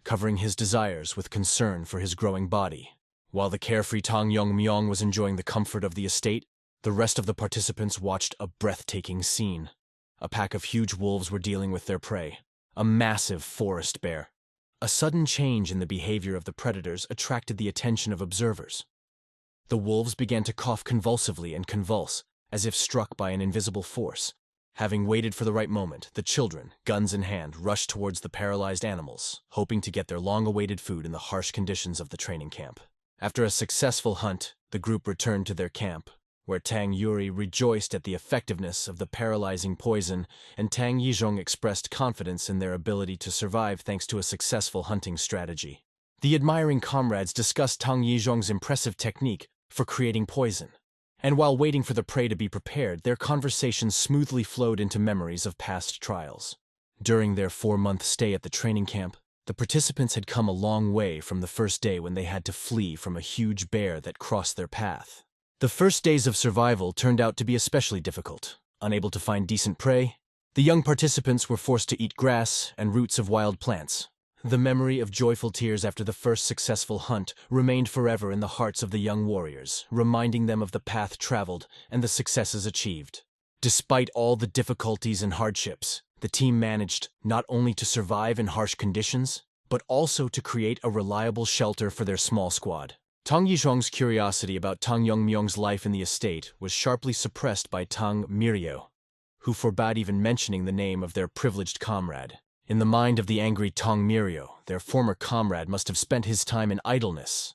S1: covering his desires with concern for his growing body. While the carefree Tang Yongmyong was enjoying the comfort of the estate, the rest of the participants watched a breathtaking scene. A pack of huge wolves were dealing with their prey, a massive forest bear. A sudden change in the behavior of the predators attracted the attention of observers. The wolves began to cough convulsively and convulse, as if struck by an invisible force. Having waited for the right moment, the children, guns in hand, rushed towards the paralyzed animals, hoping to get their long-awaited food in the harsh conditions of the training camp. After a successful hunt, the group returned to their camp, where Tang Yuri rejoiced at the effectiveness of the paralyzing poison, and Tang Yizhong expressed confidence in their ability to survive thanks to a successful hunting strategy. The admiring comrades discussed Tang Yizhong's impressive technique for creating poison, and while waiting for the prey to be prepared, their conversations smoothly flowed into memories of past trials. During their 4-month stay at the training camp, the participants had come a long way from the first day when they had to flee from a huge bear that crossed their path. The first days of survival turned out to be especially difficult. Unable to find decent prey, the young participants were forced to eat grass and roots of wild plants. The memory of joyful tears after the first successful hunt remained forever in the hearts of the young warriors, reminding them of the path traveled and the successes achieved. Despite all the difficulties and hardships, the team managed not only to survive in harsh conditions, but also to create a reliable shelter for their small squad. Tang Yizhong's curiosity about Tang Yongmyong's life in the estate was sharply suppressed by Tang Mirio, who forbade even mentioning the name of their privileged comrade. In the mind of the angry Tang Mirio, their former comrade must have spent his time in idleness,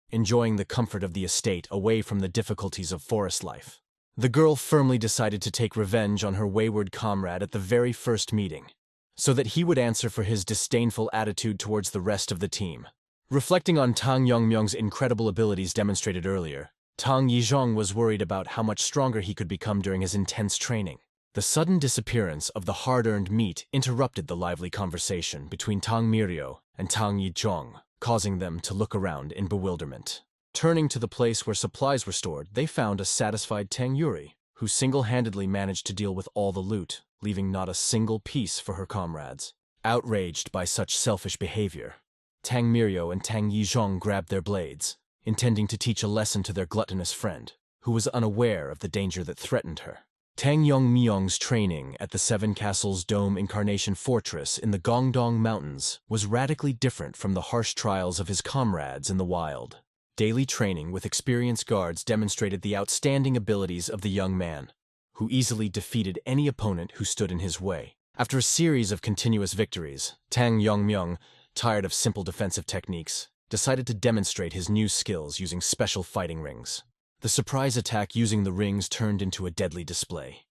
S1: enjoying the comfort of the estate away from the difficulties of forest life. The girl firmly decided to take revenge on her wayward comrade at the very first meeting, so that he would answer for his disdainful attitude towards the rest of the team. Reflecting on Tang Yongmyong's incredible abilities demonstrated earlier, Tang Yizhong was worried about how much stronger he could become during his intense training. The sudden disappearance of the hard-earned meat interrupted the lively conversation between Tang Mirio and Tang Yizhong, causing them to look around in bewilderment. Turning to the place where supplies were stored, they found a satisfied Tang Yuri, who single-handedly managed to deal with all the loot, leaving not a single piece for her comrades. Outraged by such selfish behavior, Tang Mirio and Tang Yizhong grabbed their blades, intending to teach a lesson to their gluttonous friend, who was unaware of the danger that threatened her. Tang Yongmyong's training at the Seven Castles Dome Incarnation Fortress in the Gongdong Mountains was radically different from the harsh trials of his comrades in the wild. Daily training with experienced guards demonstrated the outstanding abilities of the young man, who easily defeated any opponent who stood in his way. After a series of continuous victories, Tang Yongmyong, tired of simple defensive techniques, decided to demonstrate his new skills using special fighting rings. The surprise attack using the rings turned into a deadly display.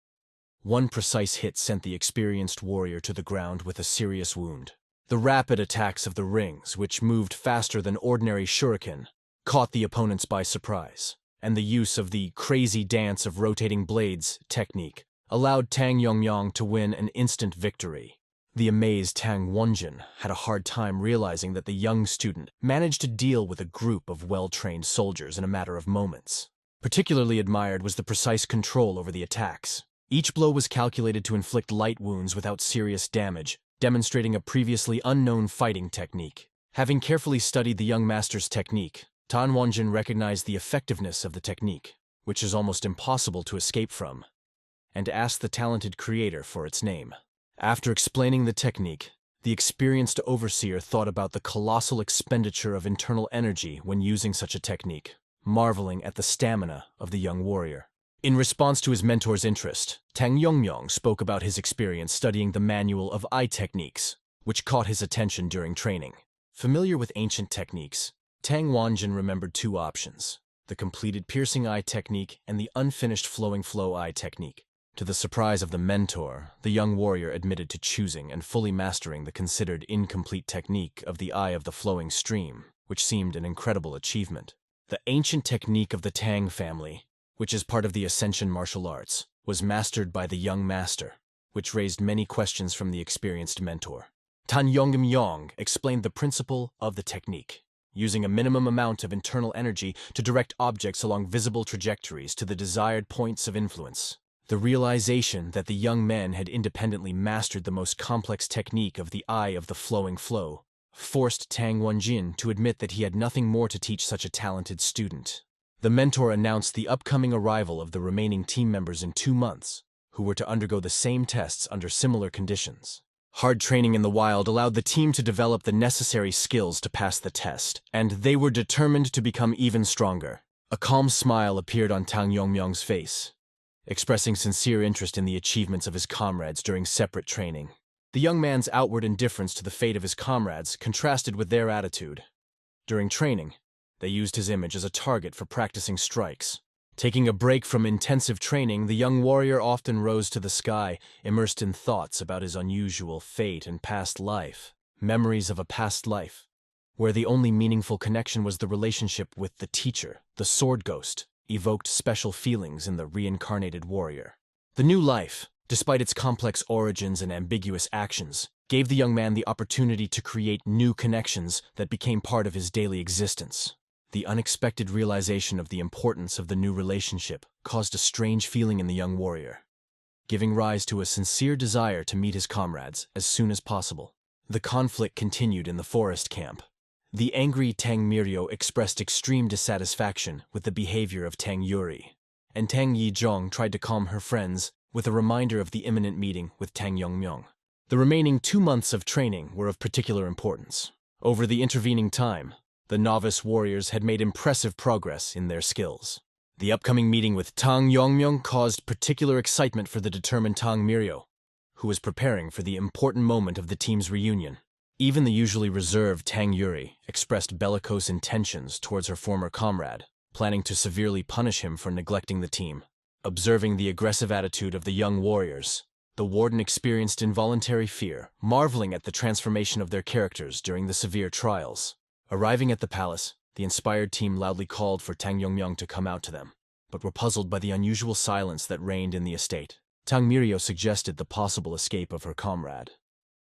S1: One precise hit sent the experienced warrior to the ground with a serious wound. The rapid attacks of the rings, which moved faster than ordinary shuriken, caught the opponents by surprise, and the use of the crazy dance of rotating blades technique allowed Tang Yongmyong to win an instant victory. The amazed Tang Wenjin had a hard time realizing that the young student managed to deal with a group of well-trained soldiers in a matter of moments. Particularly admired was the precise control over the attacks. Each blow was calculated to inflict light wounds without serious damage, demonstrating a previously unknown fighting technique. Having carefully studied the young master's technique, Tang Wenjin recognized the effectiveness of the technique, which is almost impossible to escape from. and asked the talented creator for its name. After explaining the technique, the experienced overseer thought about the colossal expenditure of internal energy when using such a technique, marveling at the stamina of the young warrior. In response to his mentor's interest, Tang Yongmyong spoke about his experience studying the manual of eye techniques, which caught his attention during training. Familiar with ancient techniques, Tang Wanjin remembered two options: the completed piercing eye technique and the unfinished flowing flow eye technique. To the surprise of the mentor, the young warrior admitted to choosing and fully mastering the considered incomplete technique of the eye of the flowing stream, which seemed an incredible achievement. The ancient technique of the Tang family, which is part of the Ascension martial arts, was mastered by the young master, which raised many questions from the experienced mentor. Tan Yongmyong explained the principle of the technique, using a minimum amount of internal energy to direct objects along visible trajectories to the desired points of influence. The realization that the young man had independently mastered the most complex technique of the eye of the flowing flow forced Tang Wanjin to admit that he had nothing more to teach such a talented student. The mentor announced the upcoming arrival of the remaining team members in 2 months, who were to undergo the same tests under similar conditions. Hard training in the wild allowed the team to develop the necessary skills to pass the test, and they were determined to become even stronger. A calm smile appeared on Tang Yongmyong's face, expressing sincere interest in the achievements of his comrades during separate training. The young man's outward indifference to the fate of his comrades contrasted with their attitude. During training, they used his image as a target for practicing strikes. Taking a break from intensive training, the young warrior often rose to the sky, immersed in thoughts about his unusual fate and past life. Memories of a past life, where the only meaningful connection was the relationship with the teacher, the sword ghost, evoked special feelings in the reincarnated warrior. The new life, despite its complex origins and ambiguous actions, gave the young man the opportunity to create new connections that became part of his daily existence. The unexpected realization of the importance of the new relationship caused a strange feeling in the young warrior, giving rise to a sincere desire to meet his comrades as soon as possible. The conflict continued in the forest camp. The angry Tang Miryo expressed extreme dissatisfaction with the behavior of Tang Yuri, and Tang Yizhong tried to calm her friends with a reminder of the imminent meeting with Tang Yongmyong. The remaining 2 months of training were of particular importance. Over the intervening time, the novice warriors had made impressive progress in their skills. The upcoming meeting with Tang Yongmyong caused particular excitement for the determined Tang Miryo, who was preparing for the important moment of the team's reunion. Even the usually reserved Tang Yuri expressed bellicose intentions towards her former comrade, planning to severely punish him for neglecting the team. Observing the aggressive attitude of the young warriors, the warden experienced involuntary fear, marveling at the transformation of their characters during the severe trials. Arriving at the palace, the inspired team loudly called for Tang Yongmyong to come out to them, but were puzzled by the unusual silence that reigned in the estate. Tang Miryo suggested the possible escape of her comrade,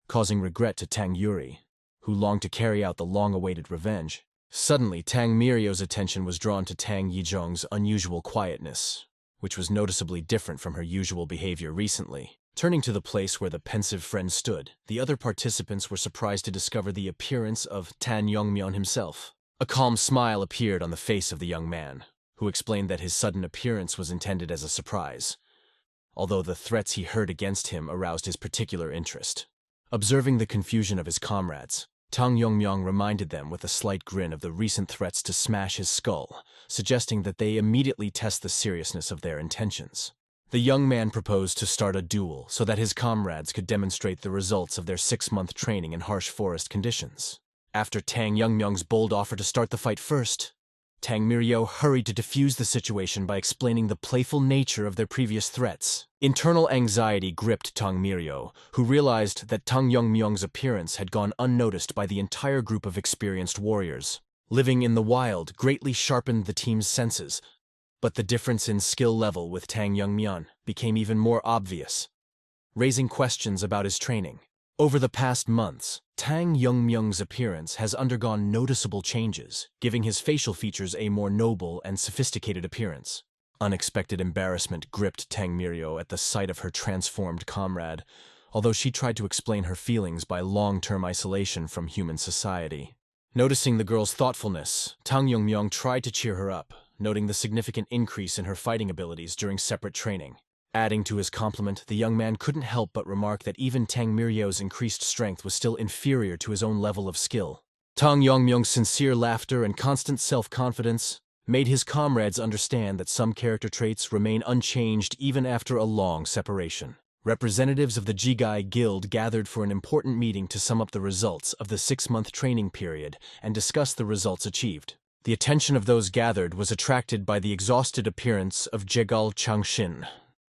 S1: causing regret to Tang Yuri, who longed to carry out the long-awaited revenge. Suddenly, Tang Miryo's attention was drawn to Tang Yizhong's unusual quietness, which was noticeably different from her usual behavior recently. Turning to the place where the pensive friend stood, the other participants were surprised to discover the appearance of Tan Yongmyeon himself. A calm smile appeared on the face of the young man, who explained that his sudden appearance was intended as a surprise, although the threats he heard against him aroused his particular interest. Observing the confusion of his comrades, Tang Yongmyong reminded them with a slight grin of the recent threats to smash his skull, suggesting that they immediately test the seriousness of their intentions. The young man proposed to start a duel so that his comrades could demonstrate the results of their 6-month training in harsh forest conditions. After Tang Yongmyong's bold offer to start the fight first, Tang Miryo hurried to defuse the situation by explaining the playful nature of their previous threats. Internal anxiety gripped Tang Miryo, who realized that Tang Yongmyong's appearance had gone unnoticed by the entire group of experienced warriors. Living in the wild greatly sharpened the team's senses, but the difference in skill level with Tang Yongmyeon became even more obvious, raising questions about his training. Over the past months, Tang Yongmyeong's appearance has undergone noticeable changes, giving his facial features a more noble and sophisticated appearance. Unexpected embarrassment gripped Tang Miryo at the sight of her transformed comrade, although she tried to explain her feelings by long-term isolation from human society. Noticing the girl's thoughtfulness, Tang Yongmyeong tried to cheer her up, noting the significant increase in her fighting abilities during separate training. Adding to his compliment, the young man couldn't help but remark that even Tang Miryo's increased strength was still inferior to his own level of skill. Tang Yongmyung's sincere laughter and constant self-confidence made his comrades understand that some character traits remain unchanged even after a long separation. Representatives of the Jigal Guild gathered for an important meeting to sum up the results of the 6-month training period and discuss the results achieved. The attention of those gathered was attracted by the exhausted appearance of Jigal Changshin,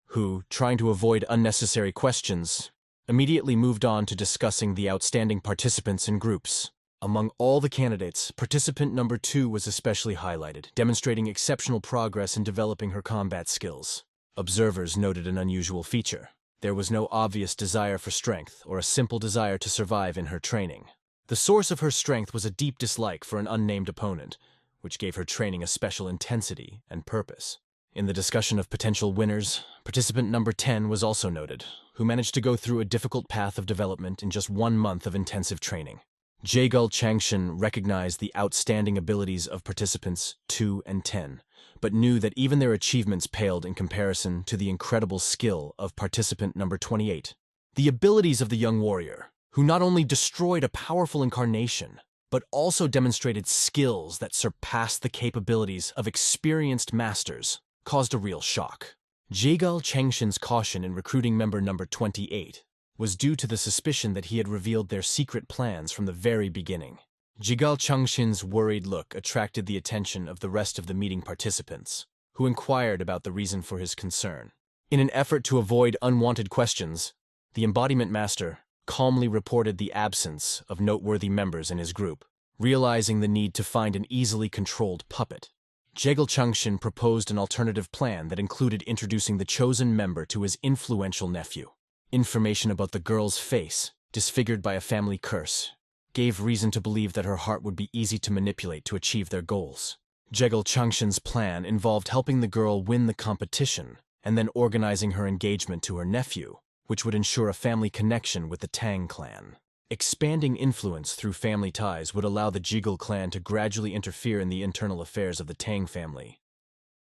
S1: who, trying to avoid unnecessary questions, immediately moved on to discussing the outstanding participants in groups. Among all the candidates, participant number 2 was especially highlighted, demonstrating exceptional progress in developing her combat skills. Observers noted an unusual feature. There was no obvious desire for strength or a simple desire to survive in her training. The source of her strength was a deep dislike for an unnamed opponent, which gave her training a special intensity and purpose. In the discussion of potential winners, participant number 10 was also noted, who managed to go through a difficult path of development in just 1 month of intensive training. Jigal Changshin recognized the outstanding abilities of participants 2 and 10, but knew that even their achievements paled in comparison to the incredible skill of participant number 28. The abilities of the young warrior, who not only destroyed a powerful incarnation, but also demonstrated skills that surpassed the capabilities of experienced masters, caused a real shock. Jigal Changshin's caution in recruiting member number 28 was due to the suspicion that he had revealed their secret plans from the very beginning. Jigal Changshin's worried look attracted the attention of the rest of the meeting participants, who inquired about the reason for his concern. In an effort to avoid unwanted questions, the embodiment master calmly reported the absence of noteworthy members in his group. Realizing the need to find an easily controlled puppet, Jigal Changshin proposed an alternative plan that included introducing the chosen member to his influential nephew. Information about the girl's face, disfigured by a family curse, gave reason to believe that her heart would be easy to manipulate to achieve their goals. Jigal Changshin's plan involved helping the girl win the competition and then organizing her engagement to her nephew, which would ensure a family connection with the Tang clan. Expanding influence through family ties would allow the Jigal clan to gradually interfere in the internal affairs of the Tang family,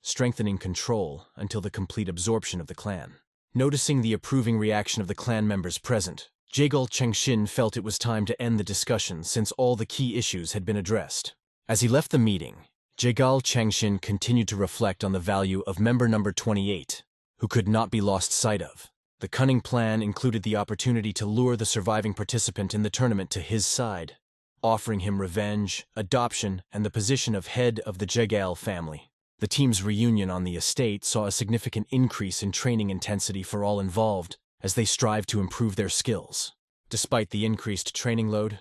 S1: strengthening control until the complete absorption of the clan. Noticing the approving reaction of the clan members present, Jigal Changshin felt it was time to end the discussion since all the key issues had been addressed. As he left the meeting, Jigal Changshin continued to reflect on the value of member number 28, who could not be lost sight of. The cunning plan included the opportunity to lure the surviving participant in the tournament to his side, offering him revenge, adoption, and the position of head of the Jigal family. The team's reunion on the estate saw a significant increase in training intensity for all involved as they strived to improve their skills. Despite the increased training load,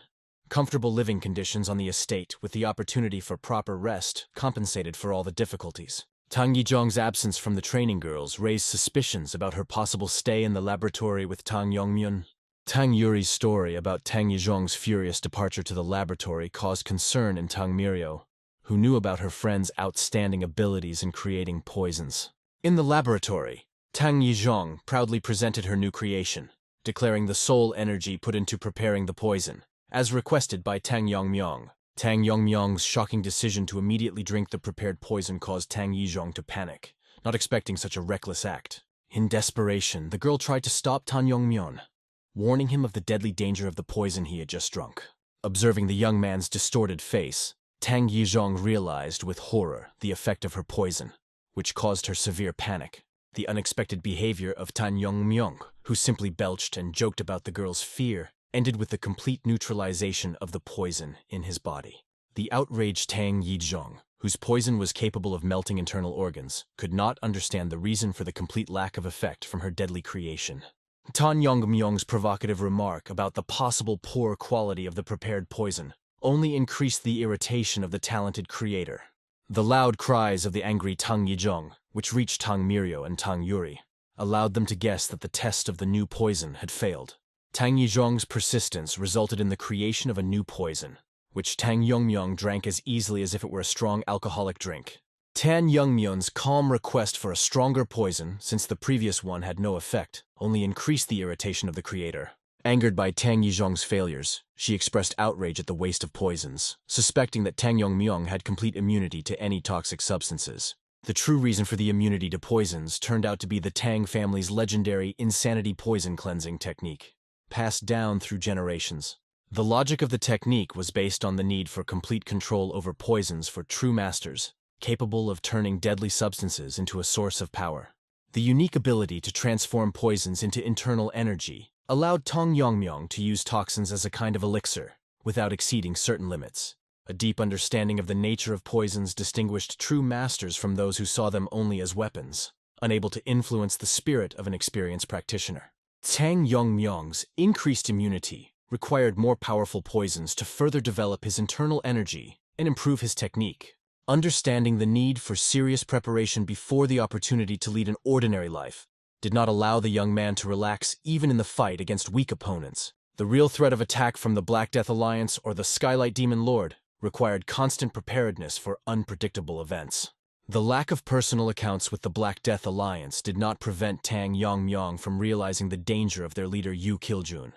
S1: comfortable living conditions on the estate with the opportunity for proper rest compensated for all the difficulties. Tang Yizhong's absence from the training girls raised suspicions about her possible stay in the laboratory with Tang Yongmyun. Tang Yuri's story about Tang Yizhong's furious departure to the laboratory caused concern in Tang Miryo, who knew about her friend's outstanding abilities in creating poisons. In the laboratory, Tang Yizhong proudly presented her new creation, declaring the soul energy put into preparing the poison, as requested by Tang Yongmyong. Tang Yongmyong's shocking decision to immediately drink the prepared poison caused Tang Yizhong to panic, not expecting such a reckless act. In desperation, the girl tried to stop Tang Yongmyong, warning him of the deadly danger of the poison he had just drunk. Observing the young man's distorted face, Tang Yizhong realized with horror the effect of her poison, which caused her severe panic. The unexpected behavior of Tang Yongmyong, who simply belched and joked about the girl's fear, ended with the complete neutralization of the poison in his body. The outraged Tang Yizhong, whose poison was capable of melting internal organs, could not understand the reason for the complete lack of effect from her deadly creation. Tang Yongmyong's provocative remark about the possible poor quality of the prepared poison only increased the irritation of the talented creator. The loud cries of the angry Tang Yizhong, which reached Tang Miryo and Tang Yuri, allowed them to guess that the test of the new poison had failed. Tang Yizhong's persistence resulted in the creation of a new poison, which Tang Yongmyong drank as easily as if it were a strong alcoholic drink. Tang Yongmyong's calm request for a stronger poison, since the previous one had no effect, only increased the irritation of the creator. Angered by Tang Yizhong's failures, she expressed outrage at the waste of poisons, suspecting that Tang Yongmyong had complete immunity to any toxic substances. The true reason for the immunity to poisons turned out to be the Tang family's legendary insanity poison cleansing technique, passed down through generations. The logic of the technique was based on the need for complete control over poisons for true masters, capable of turning deadly substances into a source of power. The unique ability to transform poisons into internal energy allowed Tang Yongmyong to use toxins as a kind of elixir, without exceeding certain limits. A deep understanding of the nature of poisons distinguished true masters from those who saw them only as weapons, unable to influence the spirit of an experienced practitioner. Tang Yongmyong's increased immunity required more powerful poisons to further develop his internal energy and improve his technique. Understanding the need for serious preparation before the opportunity to lead an ordinary life did not allow the young man to relax even in the fight against weak opponents. The real threat of attack from the Black Death Alliance or the Skylight Demon Lord required constant preparedness for unpredictable events. The lack of personal accounts with the Black Death Alliance did not prevent Tang Yongmyong from realizing the danger of their leader Yu Kiljun,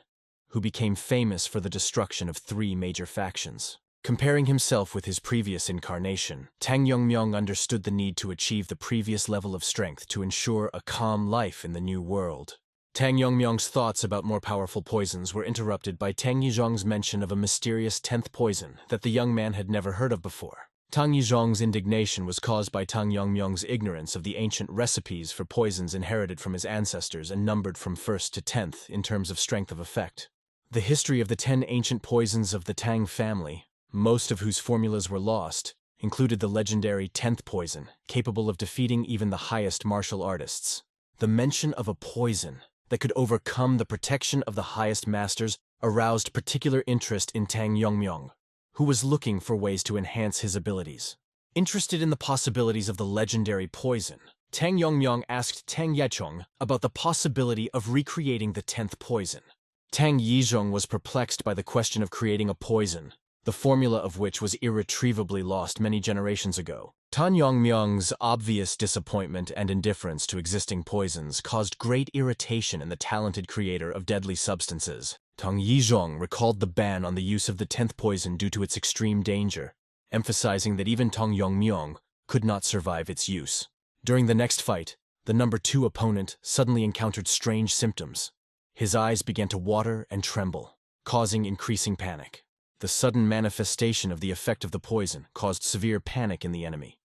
S1: who became famous for the destruction of 3 major factions. Comparing himself with his previous incarnation, Tang Yongmyong understood the need to achieve the previous level of strength to ensure a calm life in the new world. Tang Yongmyong's thoughts about more powerful poisons were interrupted by Tang Yizhong's mention of a mysterious 10th poison that the young man had never heard of before. Tang Yizhong's indignation was caused by Tang Yongmyong's ignorance of the ancient recipes for poisons inherited from his ancestors and numbered from 1st to 10th in terms of strength of effect. The history of the 10 ancient poisons of the Tang family, most of whose formulas were lost, included the legendary 10th poison, capable of defeating even the highest martial artists. The mention of a poison that could overcome the protection of the highest masters aroused particular interest in Tang Yongmyong, who was looking for ways to enhance his abilities. Interested in the possibilities of the legendary poison, Tang Yongmyong asked Tang Yechong about the possibility of recreating the 10th poison. Tang Yizhong was perplexed by the question of creating a poison, the formula of which was irretrievably lost many generations ago. Tang Yongmyong's obvious disappointment and indifference to existing poisons caused great irritation in the talented creator of deadly substances. Tang Yizhong recalled the ban on the use of the 10th poison due to its extreme danger, emphasizing that even Tang Yongmyong could not survive its use. During the next fight, the number 2 opponent suddenly encountered strange symptoms. His eyes began to water and tremble, causing increasing panic. The sudden manifestation of the effect of the poison caused severe panic in the enemy,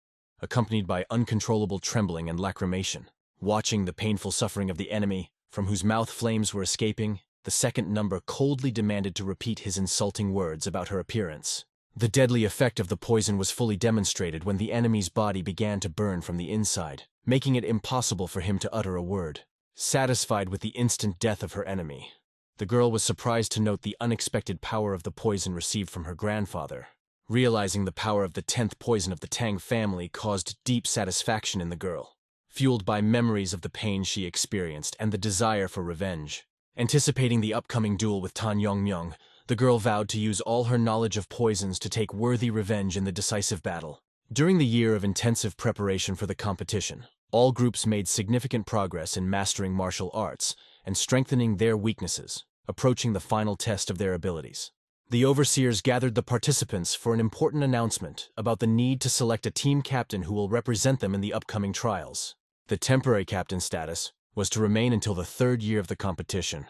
S1: accompanied by uncontrollable trembling and lacrimation. Watching the painful suffering of the enemy, from whose mouth flames were escaping, the second number coldly demanded to repeat his insulting words about her appearance. The deadly effect of the poison was fully demonstrated when the enemy's body began to burn from the inside, making it impossible for him to utter a word. Satisfied with the instant death of her enemy, the girl was surprised to note the unexpected power of the poison received from her grandfather. Realizing the power of the 10th poison of the Tang family caused deep satisfaction in the girl, fueled by memories of the pain she experienced and the desire for revenge. Anticipating the upcoming duel with Tang Yongmyong, the girl vowed to use all her knowledge of poisons to take worthy revenge in the decisive battle. During the year of intensive preparation for the competition, all groups made significant progress in mastering martial arts and strengthening their weaknesses, approaching the final test of their abilities. The overseers gathered the participants for an important announcement about the need to select a team captain who will represent them in the upcoming trials. The temporary captain status was to remain until the 3rd year of the competition,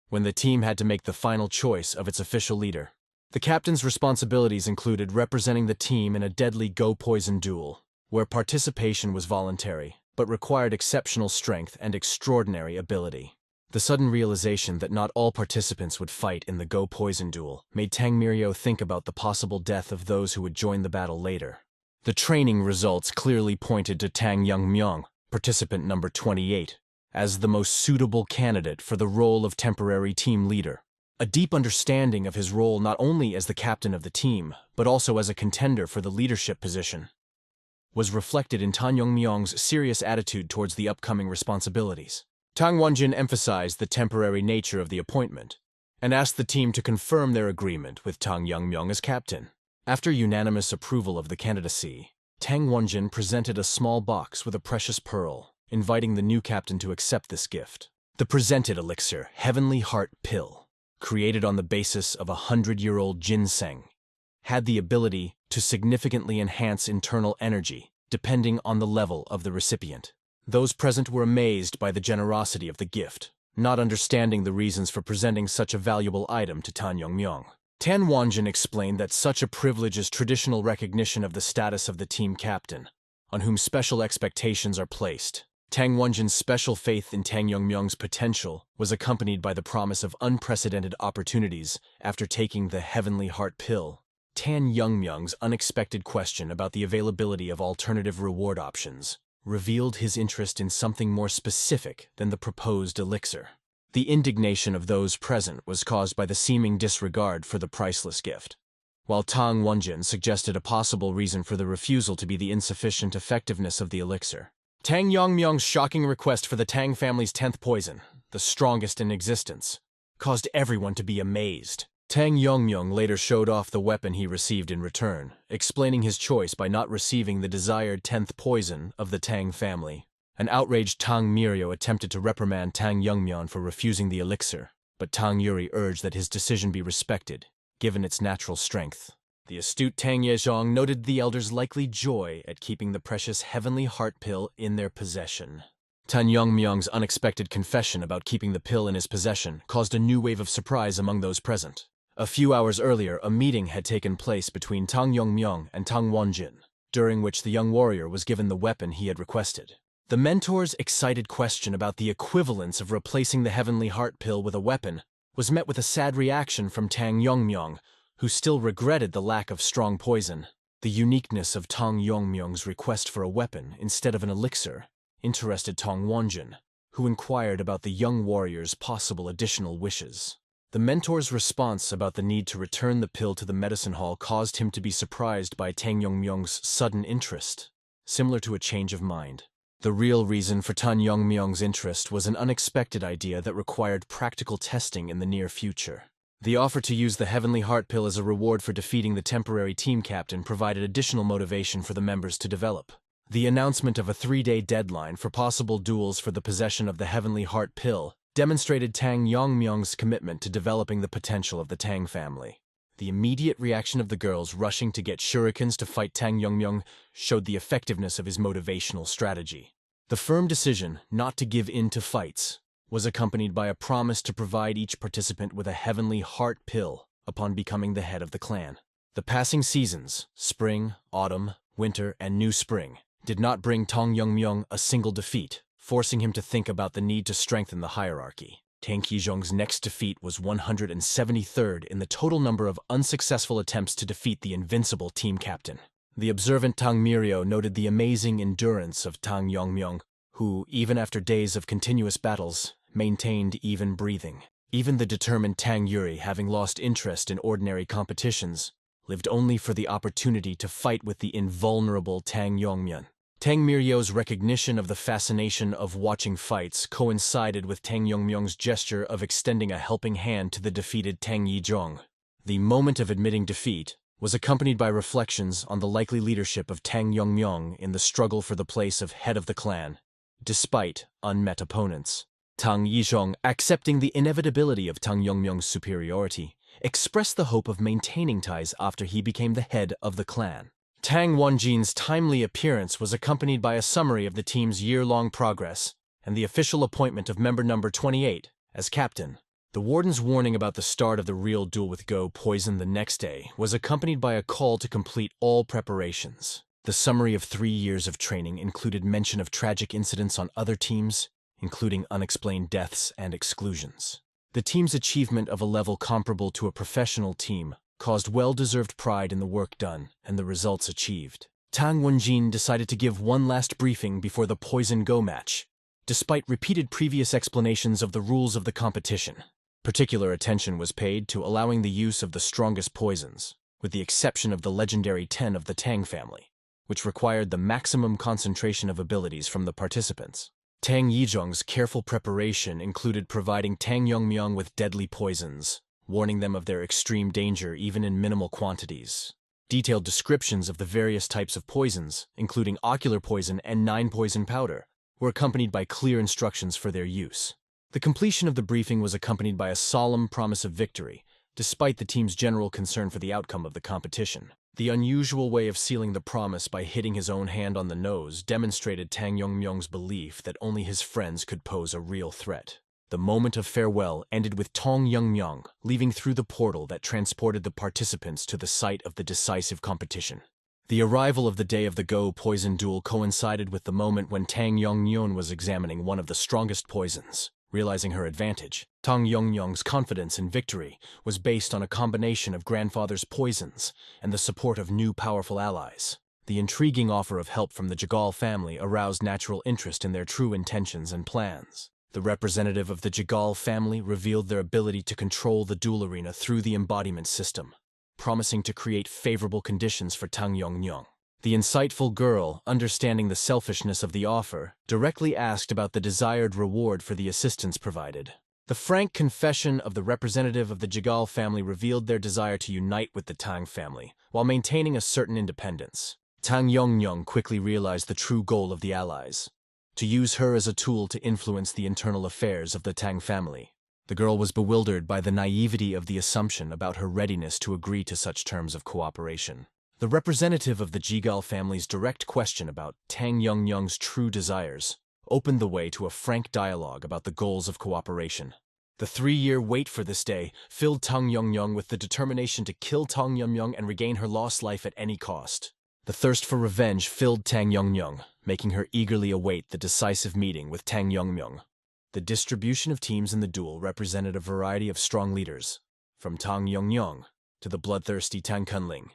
S1: when the team had to make the final choice of its official leader. The captain's responsibilities included representing the team in a deadly go-poison duel, where participation was voluntary, but required exceptional strength and extraordinary ability. The sudden realization that not all participants would fight in the go-poison duel made Tang Mirio think about the possible death of those who would join the battle later. The training results clearly pointed to Tang Yongmyong, participant number 28, as the most suitable candidate for the role of temporary team leader. A deep understanding of his role not only as the captain of the team, but also as a contender for the leadership position, was reflected in Tang Yongmyong's serious attitude towards the upcoming responsibilities. Tang Wanjin emphasized the temporary nature of the appointment, and asked the team to confirm their agreement with Tang Yongmyong as captain. After unanimous approval of the candidacy, Tang Wanjin presented a small box with a precious pearl, inviting the new captain to accept this gift. The presented elixir, Heavenly Heart Pill, created on the basis of 100-year-old ginseng, had the ability to significantly enhance internal energy depending on the level of the recipient. Those present were amazed by the generosity of the gift, not understanding the reasons for presenting such a valuable item to Tan Yongmyong. Tan Wanjin explained that such a privilege is traditional recognition of the status of the team captain, on whom special expectations are placed. Tang Wanjin's special faith in Tang Yongmyong's potential was accompanied by the promise of unprecedented opportunities after taking the Heavenly Heart pill. Tan Yongmyong's unexpected question about the availability of alternative reward options revealed his interest in something more specific than the proposed elixir. The indignation of those present was caused by the seeming disregard for the priceless gift. While Tang Wanjin suggested a possible reason for the refusal to be the insufficient effectiveness of the elixir, Tang Yongmyong's shocking request for the Tang family's 10th poison, the strongest in existence, caused everyone to be amazed. Tang Yongmyong later showed off the weapon he received in return, explaining his choice by not receiving the desired 10th poison of the Tang family. An outraged Tang Mirio attempted to reprimand Tang Yongmyong for refusing the elixir, but Tang Yuri urged that his decision be respected, given its natural strength. The astute Tang Yezhong noted the elder's likely joy at keeping the precious Heavenly Heart pill in their possession. Tan Yongmyong's unexpected confession about keeping the pill in his possession caused a new wave of surprise among those present. A few hours earlier, a meeting had taken place between Tang Yongmyong and Tang Wanjin, during which the young warrior was given the weapon he had requested. The mentor's excited question about the equivalence of replacing the Heavenly Heart pill with a weapon was met with a sad reaction from Tang Yongmyong, who still regretted the lack of strong poison. The uniqueness of Tang Yongmyong's request for a weapon instead of an elixir interested Tang Wanjin, who inquired about the young warrior's possible additional wishes. The mentor's response about the need to return the pill to the medicine hall caused him to be surprised by Tang Yongmyong's sudden interest, similar to a change of mind. The real reason for Tan Yongmyong's interest was an unexpected idea that required practical testing in the near future. The offer to use the Heavenly Heart pill as a reward for defeating the temporary team captain provided additional motivation for the members to develop. The announcement of a 3-day deadline for possible duels for the possession of the Heavenly Heart pill demonstrated Tang Yongmyong's commitment to developing the potential of the Tang family. The immediate reaction of the girls rushing to get shurikens to fight Tang Yongmyong showed the effectiveness of his motivational strategy. The firm decision not to give in to fights was accompanied by a promise to provide each participant with a Heavenly Heart pill upon becoming the head of the clan. The passing seasons, spring, autumn, winter, and new spring, did not bring Tang Yongmyong a single defeat, forcing him to think about the need to strengthen the hierarchy. Tang Qizhong's next defeat was 173rd in the total number of unsuccessful attempts to defeat the invincible team captain. The observant Tang Mirio noted the amazing endurance of Tang Yongmyong, who, even after days of continuous battles, maintained even breathing. Even the determined Tang Yuri, having lost interest in ordinary competitions, lived only for the opportunity to fight with the invulnerable Tang Yongmyong. Tang Mirio's recognition of the fascination of watching fights coincided with Tang Yongmyong's gesture of extending a helping hand to the defeated Tang Yizhong. The moment of admitting defeat was accompanied by reflections on the likely leadership of Tang Yongmyong in the struggle for the place of head of the clan, despite unmet opponents. Tang Yizhong, accepting the inevitability of Tang Yongmyong's superiority, expressed the hope of maintaining ties after he became the head of the clan. Tang Wanjin's timely appearance was accompanied by a summary of the team's year-long progress and the official appointment of member number 28 as captain. The warden's warning about the start of the real duel with Go Poison the next day was accompanied by a call to complete all preparations. The summary of 3 years of training included mention of tragic incidents on other teams, including unexplained deaths and exclusions. The team's achievement of a level comparable to a professional team caused well-deserved pride in the work done and the results achieved. Tang Wanjin decided to give one last briefing before the Poison Go match, despite repeated previous explanations of the rules of the competition. Particular attention was paid to allowing the use of the strongest poisons, with the exception of the legendary 10 of the Tang family, which required the maximum concentration of abilities from the participants. Tang Yizhong's careful preparation included providing Tang Yongmyong with deadly poisons, warning them of their extreme danger even in minimal quantities. Detailed descriptions of the various types of poisons, including ocular poison and 9-poison powder, were accompanied by clear instructions for their use. The completion of the briefing was accompanied by a solemn promise of victory, despite the team's general concern for the outcome of the competition. The unusual way of sealing the promise by hitting his own hand on the nose demonstrated Tang Yongmyung's belief that only his friends could pose a real threat. The moment of farewell ended with Tang Yongmyung leaving through the portal that transported the participants to the site of the decisive competition. The arrival of the day of the Go poison duel coincided with the moment when Tang Yongmyung was examining one of the strongest poisons. Realizing her advantage, Tang Yongmyung's confidence in victory was based on a combination of grandfather's poisons and the support of new powerful allies. The intriguing offer of help from the Jigal family aroused natural interest in their true intentions and plans. The representative of the Jigal family revealed their ability to control the duel arena through the embodiment system, promising to create favorable conditions for Tang Yongmyung. The insightful girl, understanding the selfishness of the offer, directly asked about the desired reward for the assistance provided. The frank confession of the representative of the Jigal family revealed their desire to unite with the Tang family, while maintaining a certain independence. Tang Yongmyung quickly realized the true goal of the allies: to use her as a tool to influence the internal affairs of the Tang family. The girl was bewildered by the naivety of the assumption about her readiness to agree to such terms of cooperation. The representative of the Jigal family's direct question about Tang Yongmyung's true desires opened the way to a frank dialogue about the goals of cooperation. The 3-year wait for this day filled Tang Yongmyung with the determination to kill Tang Yongmyung and regain her lost life at any cost. The thirst for revenge filled Tang Yongmyung, making her eagerly await the decisive meeting with Tang Yongmyung. The distribution of teams in the duel represented a variety of strong leaders, from Tang Yongmyung to the bloodthirsty Tang Kunling,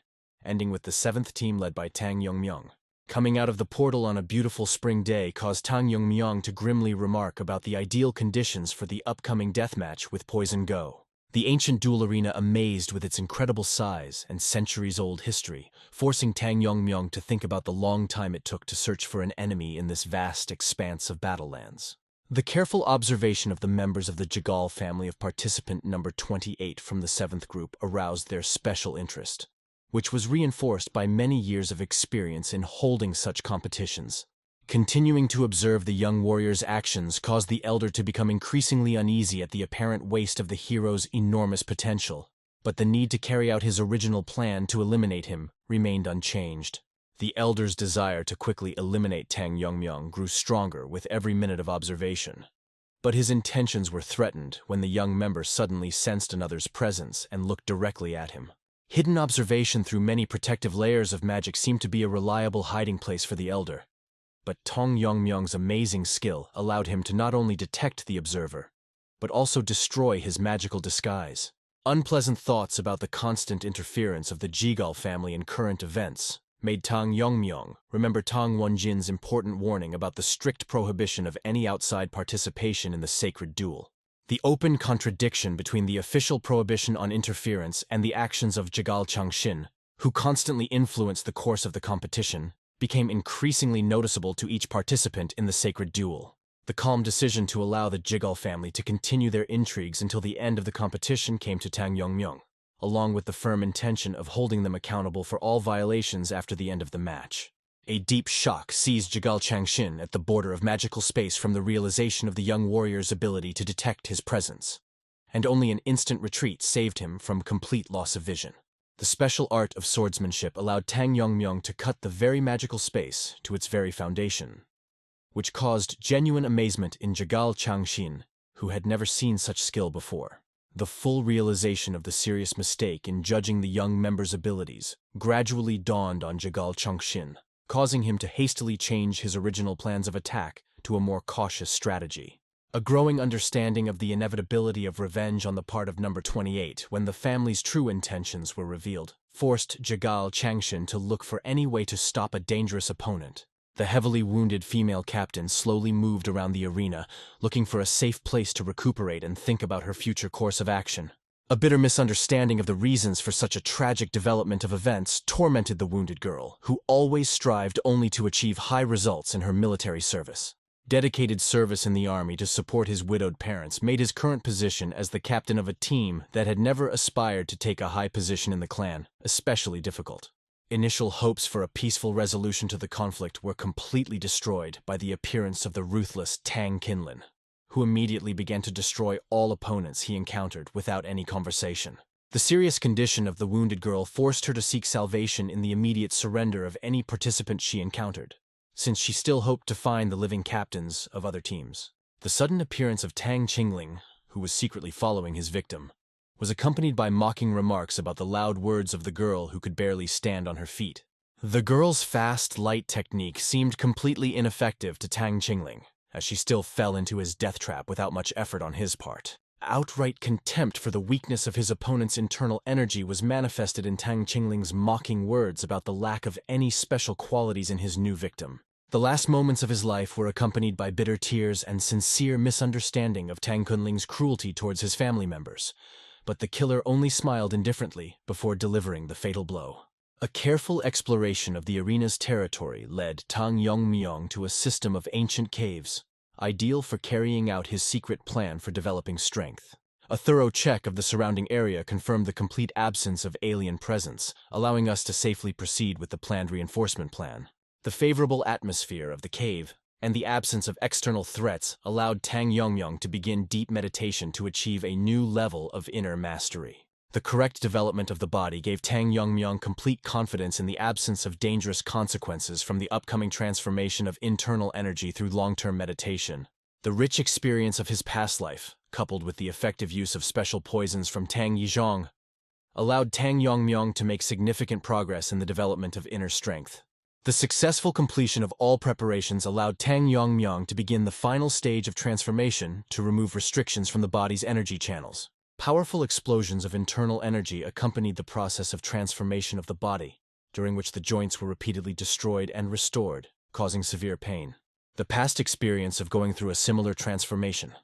S1: ending with the 7th team led by Tang Yongmyung. Coming out of the portal on a beautiful spring day caused Tang Yongmyung to grimly remark about the ideal conditions for the upcoming deathmatch with Poison Go. The ancient duel arena amazed with its incredible size and centuries-old history, forcing Tang Yongmyung to think about the long time it took to search for an enemy in this vast expanse of battlelands. The careful observation of the members of the Jigal family of participant number 28 from the 7th group aroused their special interest, which was reinforced by many years of experience in holding such competitions. Continuing to observe the young warrior's actions caused the elder to become increasingly uneasy at the apparent waste of the hero's enormous potential, but the need to carry out his original plan to eliminate him remained unchanged. The elder's desire to quickly eliminate Tang Yongmyung grew stronger with every minute of observation, but his intentions were threatened when the young member suddenly sensed another's presence and looked directly at him. Hidden observation through many protective layers of magic seemed to be a reliable hiding place for the elder, but Tang Yongmyung's amazing skill allowed him to not only detect the observer, but also destroy his magical disguise. Unpleasant thoughts about the constant interference of the Jigal family in current events made Tang Yongmyung remember Tang Wonjin's important warning about the strict prohibition of any outside participation in the sacred duel. The open contradiction between the official prohibition on interference and the actions of Jigal Changshin, who constantly influenced the course of the competition, became increasingly noticeable to each participant in the sacred duel. The calm decision to allow the Jigal family to continue their intrigues until the end of the competition came to Tang Yongmyung, along with the firm intention of holding them accountable for all violations after the end of the match. A deep shock seized Jigal Changshin at the border of magical space from the realization of the young warrior's ability to detect his presence, and only an instant retreat saved him from complete loss of vision. The special art of swordsmanship allowed Tang Yongmyung to cut the very magical space to its very foundation, which caused genuine amazement in Jigal Changshin, who had never seen such skill before. The full realization of the serious mistake in judging the young member's abilities gradually dawned on Jigal Changshin, causing him to hastily change his original plans of attack to a more cautious strategy. A growing understanding of the inevitability of revenge on the part of number 28 when the family's true intentions were revealed forced Jigal Changshin to look for any way to stop a dangerous opponent. The heavily wounded female captain slowly moved around the arena, looking for a safe place to recuperate and think about her future course of action. A bitter misunderstanding of the reasons for such a tragic development of events tormented the wounded girl, who always strived only to achieve high results in her military service. Dedicated service in the army to support his widowed parents made his current position as the captain of a team that had never aspired to take a high position in the clan especially difficult. Initial hopes for a peaceful resolution to the conflict were completely destroyed by the appearance of the ruthless Tang Kinlin, who immediately began to destroy all opponents he encountered without any conversation. The serious condition of the wounded girl forced her to seek salvation in the immediate surrender of any participant she encountered, since she still hoped to find the living captains of other teams. The sudden appearance of Tang Qingling, who was secretly following his victim, was accompanied by mocking remarks about the loud words of the girl who could barely stand on her feet. The girl's fast, light technique seemed completely ineffective to Tang Qingling, as she still fell into his death trap without much effort on his part. Outright contempt for the weakness of his opponent's internal energy was manifested in Tang Qingling's mocking words about the lack of any special qualities in his new victim. The last moments of his life were accompanied by bitter tears and sincere misunderstanding of Tang Qingling's cruelty towards his family members, but the killer only smiled indifferently before delivering the fatal blow. A careful exploration of the arena's territory led Tang Yongmyong to a system of ancient caves, ideal for carrying out his secret plan for developing strength. A thorough check of the surrounding area confirmed the complete absence of alien presence, allowing us to safely proceed with the planned reinforcement plan. The favorable atmosphere of the cave and the absence of external threats allowed Tang Yongmyong to begin deep meditation to achieve a new level of inner mastery. The correct development of the body gave Tang Yongmyong complete confidence in the absence of dangerous consequences from the upcoming transformation of internal energy through long-term meditation. The rich experience of his past life, coupled with the effective use of special poisons from Tang Yizhong, allowed Tang Yongmyong to make significant progress in the development of inner strength. The successful completion of all preparations allowed Tang Yongmyong to begin the final stage of transformation to remove restrictions from the body's energy channels. Powerful explosions of internal energy accompanied the process of transformation of the body, during which the joints were repeatedly destroyed and restored, causing severe pain. The past experience of going through a similar transformation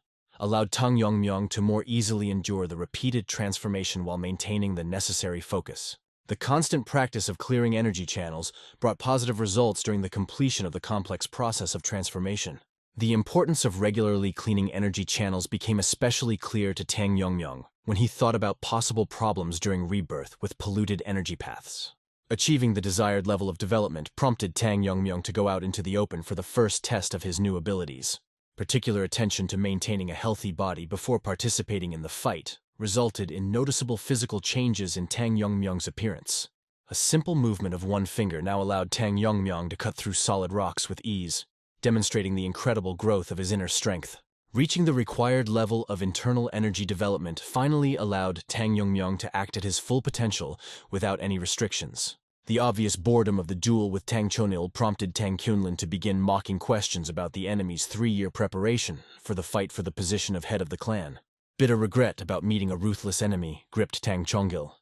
S1: allowed Tang Yongmyong to more easily endure the repeated transformation while maintaining the necessary focus. The constant practice of clearing energy channels brought positive results during the completion of the complex process of transformation. The importance of regularly cleaning energy channels became especially clear to Tang Yongmyong when he thought about possible problems during rebirth with polluted energy paths. Achieving the desired level of development prompted Tang Yongmyong to go out into the open for the first test of his new abilities. Particular attention to maintaining a healthy body before participating in the fight resulted in noticeable physical changes in Tang Yongmyong's appearance. A simple movement of one finger now allowed Tang Yongmyong to cut through solid rocks with ease, demonstrating the incredible growth of his inner strength. Reaching the required level of internal energy development finally allowed Tang Yongmyong to act at his full potential without any restrictions. The obvious boredom of the duel with Tang Chonil prompted Tang Qunlin to begin mocking questions about the enemy's 3-year preparation for the fight for the position of head of the clan. Bitter regret about meeting a ruthless enemy gripped Tang Chongil,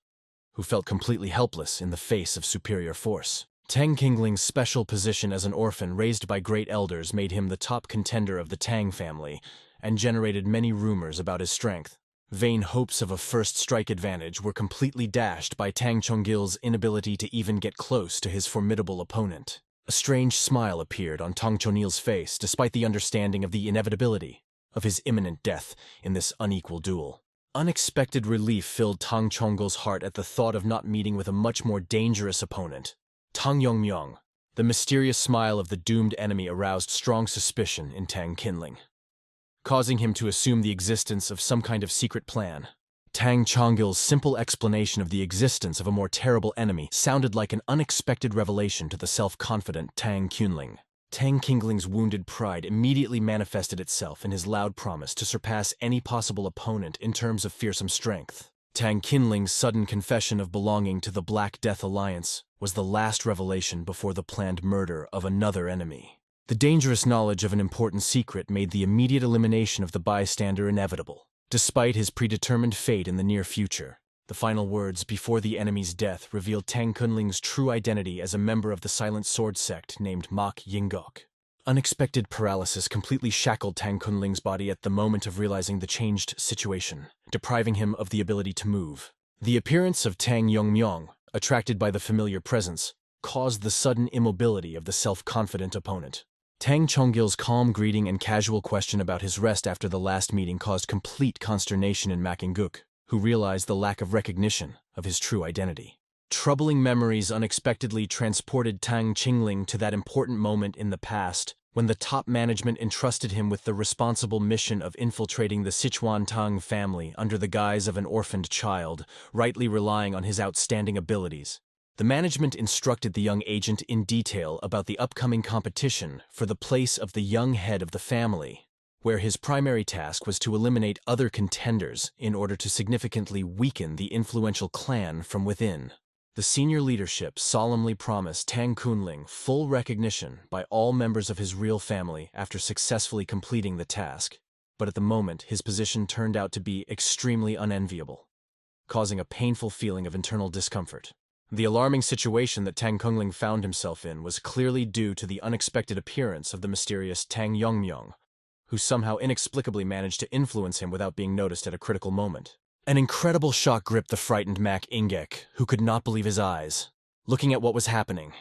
S1: who felt completely helpless in the face of superior force. Tang Qingling's special position as an orphan raised by great elders made him the top contender of the Tang family and generated many rumors about his strength. Vain hopes of a first strike advantage were completely dashed by Tang Chongil's inability to even get close to his formidable opponent. A strange smile appeared on Tang Chonil's face despite the understanding of the inevitability of his imminent death in this unequal duel. Unexpected relief filled Tang Chongil's heart at the thought of not meeting with a much more dangerous opponent. Tang Yongmyong. The mysterious smile of the doomed enemy aroused strong suspicion in Tang Qinling, causing him to assume the existence of some kind of secret plan. Tang Chongil's simple explanation of the existence of a more terrible enemy sounded like an unexpected revelation to the self-confident Tang Qinling. Tang Qingling's wounded pride immediately manifested itself in his loud promise to surpass any possible opponent in terms of fearsome strength. Tang Qinling's sudden confession of belonging to the Black Death Alliance was the last revelation before the planned murder of another enemy. The dangerous knowledge of an important secret made the immediate elimination of the bystander inevitable. Despite his predetermined fate in the near future, the final words before the enemy's death revealed Tang Qinling's true identity as a member of the Silent Sword sect named Mak Yingok. Unexpected paralysis completely shackled Tang Qinling's body at the moment of realizing the changed situation, depriving him of the ability to move. The appearance of Tang Yongmyong, attracted by the familiar presence, caused the sudden immobility of the self-confident opponent. Tang Chongil's calm greeting and casual question about his rest after the last meeting caused complete consternation in Mak Yingok, who realized the lack of recognition of his true identity. Troubling memories unexpectedly transported Tang Qingling to that important moment in the past when the top management entrusted him with the responsible mission of infiltrating the Sichuan Tang family under the guise of an orphaned child, rightly relying on his outstanding abilities. The management instructed the young agent in detail about the upcoming competition for the place of the young head of the family, where his primary task was to eliminate other contenders in order to significantly weaken the influential clan from within. The senior leadership solemnly promised Tang Kunling full recognition by all members of his real family after successfully completing the task, but at the moment his position turned out to be extremely unenviable, causing a painful feeling of internal discomfort. The alarming situation that Tang Kunling found himself in was clearly due to the unexpected appearance of the mysterious Tang Yongmyong, who somehow inexplicably managed to influence him without being noticed at a critical moment. An incredible shock gripped the frightened Mak Ingek, who could not believe his eyes, looking at what was happening,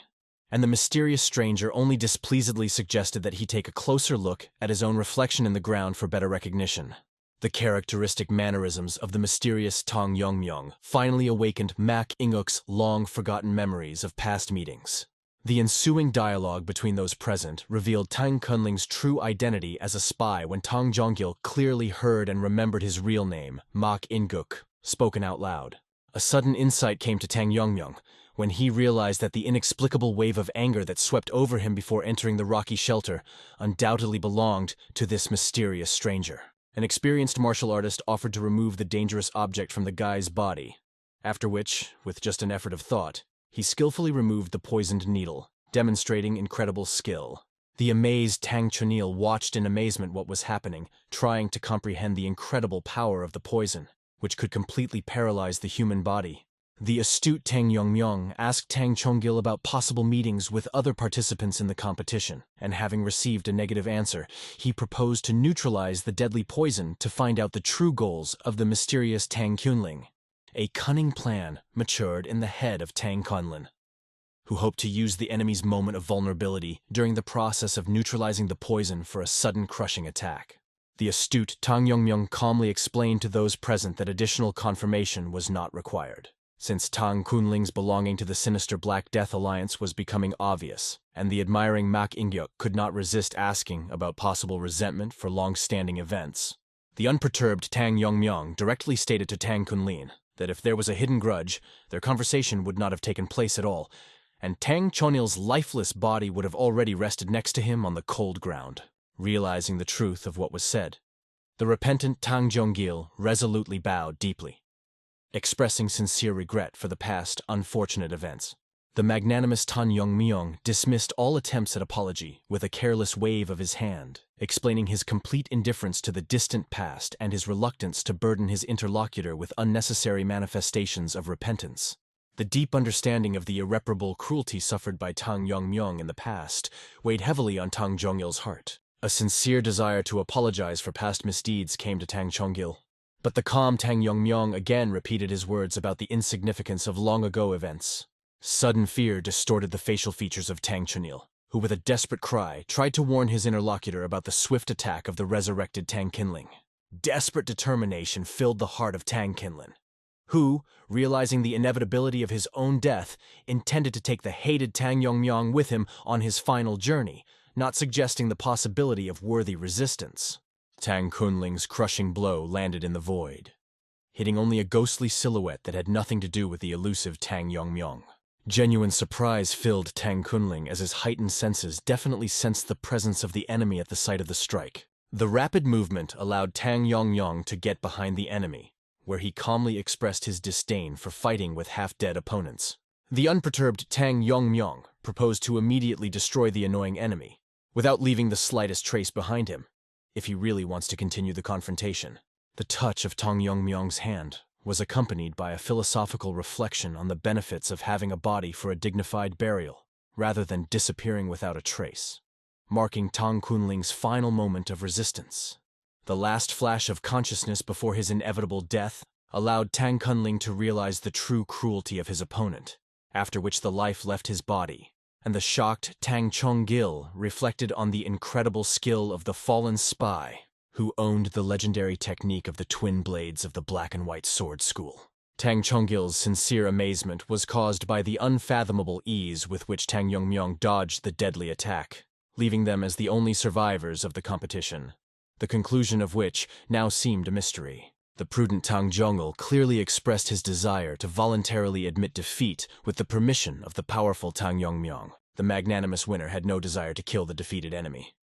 S1: and the mysterious stranger only displeasedly suggested that he take a closer look at his own reflection in the ground for better recognition. The characteristic mannerisms of the mysterious Tang Yongmyong finally awakened Mak Inguk's long-forgotten memories of past meetings. The ensuing dialogue between those present revealed Tang Kunling's true identity as a spy when Tang Jonggil clearly heard and remembered his real name, Mak Inguk, spoken out loud. A sudden insight came to Tang Yongmyong when he realized that the inexplicable wave of anger that swept over him before entering the rocky shelter undoubtedly belonged to this mysterious stranger. An experienced martial artist offered to remove the dangerous object from the guy's body, after which, with just an effort of thought, he skillfully removed the poisoned needle, demonstrating incredible skill. The amazed Tang Chunil watched in amazement what was happening, trying to comprehend the incredible power of the poison, which could completely paralyze the human body. The astute Tang Yongmyong asked Tang Chonggil about possible meetings with other participants in the competition, and having received a negative answer, he proposed to neutralize the deadly poison to find out the true goals of the mysterious Tang Kunling. A cunning plan matured in the head of Tang Kunlin, who hoped to use the enemy's moment of vulnerability during the process of neutralizing the poison for a sudden crushing attack. The astute Tang Yongmyong calmly explained to those present that additional confirmation was not required, since Tang Kunling's belonging to the sinister Black Death Alliance was becoming obvious, and the admiring Mak Ingyuk could not resist asking about possible resentment for long-standing events. The unperturbed Tang Yongmyong directly stated to Tang Kunlin that if there was a hidden grudge, their conversation would not have taken place at all, and Tang Chonil's lifeless body would have already rested next to him on the cold ground. Realizing the truth of what was said, the repentant Tang Jonggil resolutely bowed deeply, expressing sincere regret for the past unfortunate events. The magnanimous Tan Yongmyong dismissed all attempts at apology with a careless wave of his hand, explaining his complete indifference to the distant past and his reluctance to burden his interlocutor with unnecessary manifestations of repentance. The deep understanding of the irreparable cruelty suffered by Tang Yongmyong in the past weighed heavily on Tang Jonggil's heart. A sincere desire to apologize for past misdeeds came to Tang Chonggil, but the calm Tang Yongmyong again repeated his words about the insignificance of long-ago events. Sudden fear distorted the facial features of Tang Chunil, who with a desperate cry tried to warn his interlocutor about the swift attack of the resurrected Tang Kinling. Desperate determination filled the heart of Tang Kinlin, who, realizing the inevitability of his own death, intended to take the hated Tang Yongmyong with him on his final journey, not suggesting the possibility of worthy resistance. Tang Kunling's crushing blow landed in the void, hitting only a ghostly silhouette that had nothing to do with the elusive Tang Yongmyong. Genuine surprise filled Tang Kunling as his heightened senses definitely sensed the presence of the enemy at the site of the strike. The rapid movement allowed Tang Yongmyong to get behind the enemy, where he calmly expressed his disdain for fighting with half-dead opponents. The unperturbed Tang Yongmyong proposed to immediately destroy the annoying enemy, without leaving the slightest trace behind him, if he really wants to continue the confrontation. The touch of Tang Yongmyong's hand was accompanied by a philosophical reflection on the benefits of having a body for a dignified burial, rather than disappearing without a trace, marking Tang Kunling's final moment of resistance. The last flash of consciousness before his inevitable death allowed Tang Kunling to realize the true cruelty of his opponent, after which the life left his body, and the shocked Tang Chonggil reflected on the incredible skill of the fallen spy who owned the legendary technique of the twin blades of the black and white sword school. Tang Chonggil's sincere amazement was caused by the unfathomable ease with which Tang Yongmyong dodged the deadly attack, leaving them as the only survivors of the competition, the conclusion of which now seemed a mystery. The prudent Tang Zhong'el clearly expressed his desire to voluntarily admit defeat with the permission of the powerful Tang Yongmyong. The magnanimous winner had no desire to kill the defeated enemy.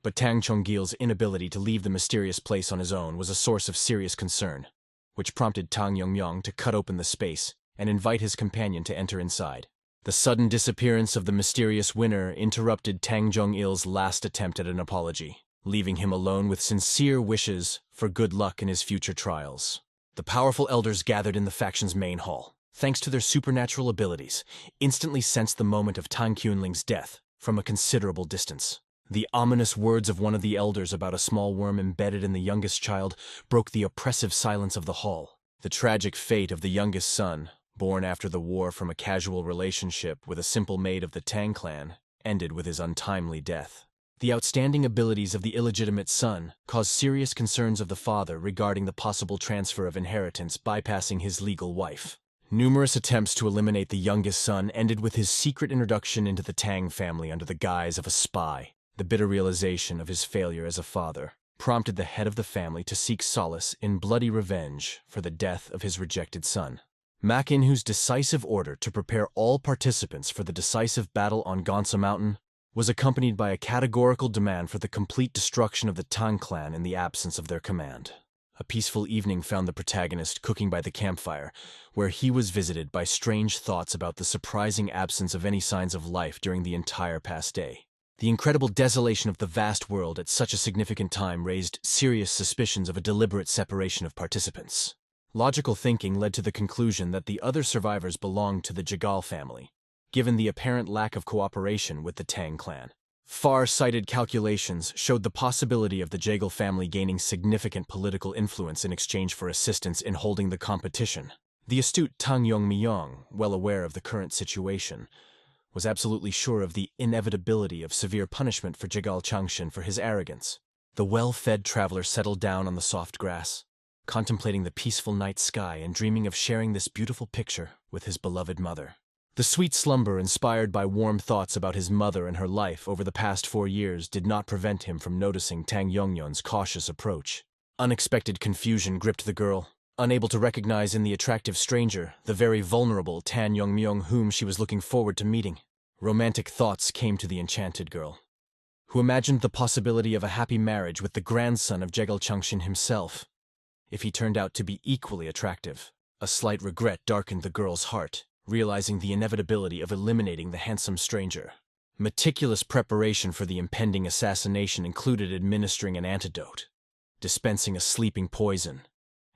S1: But Tang Chonggil's inability to leave the mysterious place on his own was a source of serious concern, which prompted Tang Yongmyong to cut open the space and invite his companion to enter inside. The sudden disappearance of the mysterious winner interrupted Tang Zhong'il's last attempt at an apology, leaving him alone with sincere wishes for good luck in his future trials. The powerful elders gathered in the faction's main hall, thanks to their supernatural abilities, instantly sensed the moment of Tang Qunling's death from a considerable distance. The ominous words of one of the elders about a small worm embedded in the youngest child broke the oppressive silence of the hall. The tragic fate of the youngest son, born after the war from a casual relationship with a simple maid of the Tang clan, ended with his untimely death. The outstanding abilities of the illegitimate son caused serious concerns of the father regarding the possible transfer of inheritance bypassing his legal wife. Numerous attempts to eliminate the youngest son ended with his secret introduction into the Tang family under the guise of a spy. The bitter realization of his failure as a father prompted the head of the family to seek solace in bloody revenge for the death of his rejected son. Makinhu's decisive order to prepare all participants for the decisive battle on Gonsa Mountain was accompanied by a categorical demand for the complete destruction of the Tang clan in the absence of their command. A peaceful evening found the protagonist cooking by the campfire, where he was visited by strange thoughts about the surprising absence of any signs of life during the entire past day. The incredible desolation of the vast world at such a significant time raised serious suspicions of a deliberate separation of participants. Logical thinking led to the conclusion that the other survivors belonged to the Jigal family, given the apparent lack of cooperation with the Tang clan. Far-sighted calculations showed the possibility of the Jigal family gaining significant political influence in exchange for assistance in holding the competition. The astute Tang Yongmyong, well aware of the current situation, was absolutely sure of the inevitability of severe punishment for Jigal Changshin for his arrogance. The well-fed traveler settled down on the soft grass, contemplating the peaceful night sky and dreaming of sharing this beautiful picture with his beloved mother. The sweet slumber inspired by warm thoughts about his mother and her life over the past 4 years did not prevent him from noticing Tang Yongmyong's cautious approach. Unexpected confusion gripped the girl, unable to recognize in the attractive stranger the very vulnerable Tang Yongmyong whom she was looking forward to meeting. Romantic thoughts came to the enchanted girl, who imagined the possibility of a happy marriage with the grandson of Jigal Changshin himself, if he turned out to be equally attractive. A slight regret darkened the girl's heart, realizing the inevitability of eliminating the handsome stranger. Meticulous preparation for the impending assassination included administering an antidote, dispensing a sleeping poison,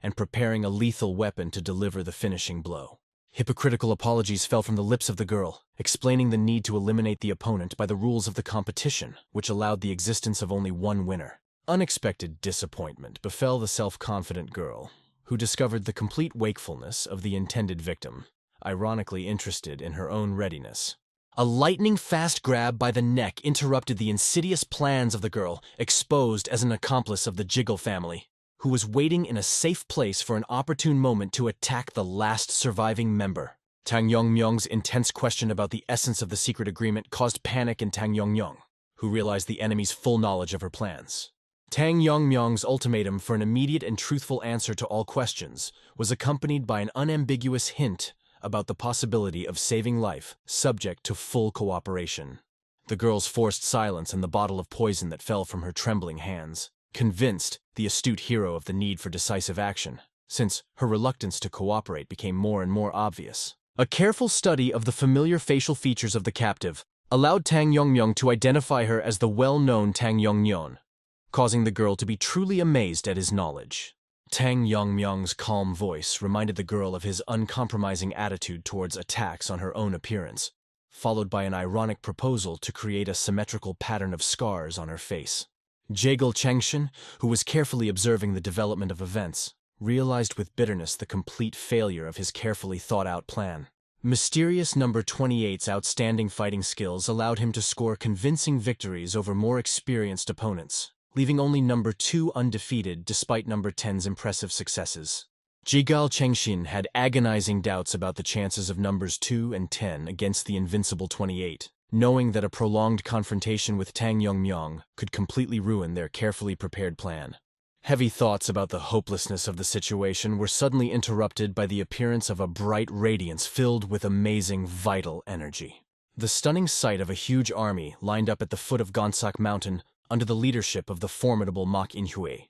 S1: and preparing a lethal weapon to deliver the finishing blow. Hypocritical apologies fell from the lips of the girl, explaining the need to eliminate the opponent by the rules of the competition, which allowed the existence of only one winner. Unexpected disappointment befell the self-confident girl, who discovered the complete wakefulness of the intended victim, ironically interested in her own readiness. A lightning-fast grab by the neck interrupted the insidious plans of the girl, exposed as an accomplice of the Jigal family, who was waiting in a safe place for an opportune moment to attack the last surviving member. Tang Yongmyong's intense question about the essence of the secret agreement caused panic in Tang Yongmyong, who realized the enemy's full knowledge of her plans. Tang Yongmyong's ultimatum for an immediate and truthful answer to all questions was accompanied by an unambiguous hint about the possibility of saving life, subject to full cooperation. The girl's forced silence and the bottle of poison that fell from her trembling hands convinced the astute hero of the need for decisive action, since her reluctance to cooperate became more and more obvious. A careful study of the familiar facial features of the captive allowed Tang Yongmyong to identify her as the well-known Tang Yongmyeon, causing the girl to be truly amazed at his knowledge. Tang Yongmyong's calm voice reminded the girl of his uncompromising attitude towards attacks on her own appearance, followed by an ironic proposal to create a symmetrical pattern of scars on her face. Jigal Changshin, who was carefully observing the development of events, realized with bitterness the complete failure of his carefully thought-out plan. Mysterious number 28's outstanding fighting skills allowed him to score convincing victories over more experienced opponents, leaving only number 2 undefeated despite number 10's impressive successes. Jigal Changshin had agonizing doubts about the chances of numbers 2 and 10 against the invincible 28. knowing that a prolonged confrontation with Tang Yongmyong could completely ruin their carefully prepared plan. Heavy thoughts about the hopelessness of the situation were suddenly interrupted by the appearance of a bright radiance filled with amazing vital energy. The stunning sight of a huge army lined up at the foot of Gonsak Mountain under the leadership of the formidable MANHWA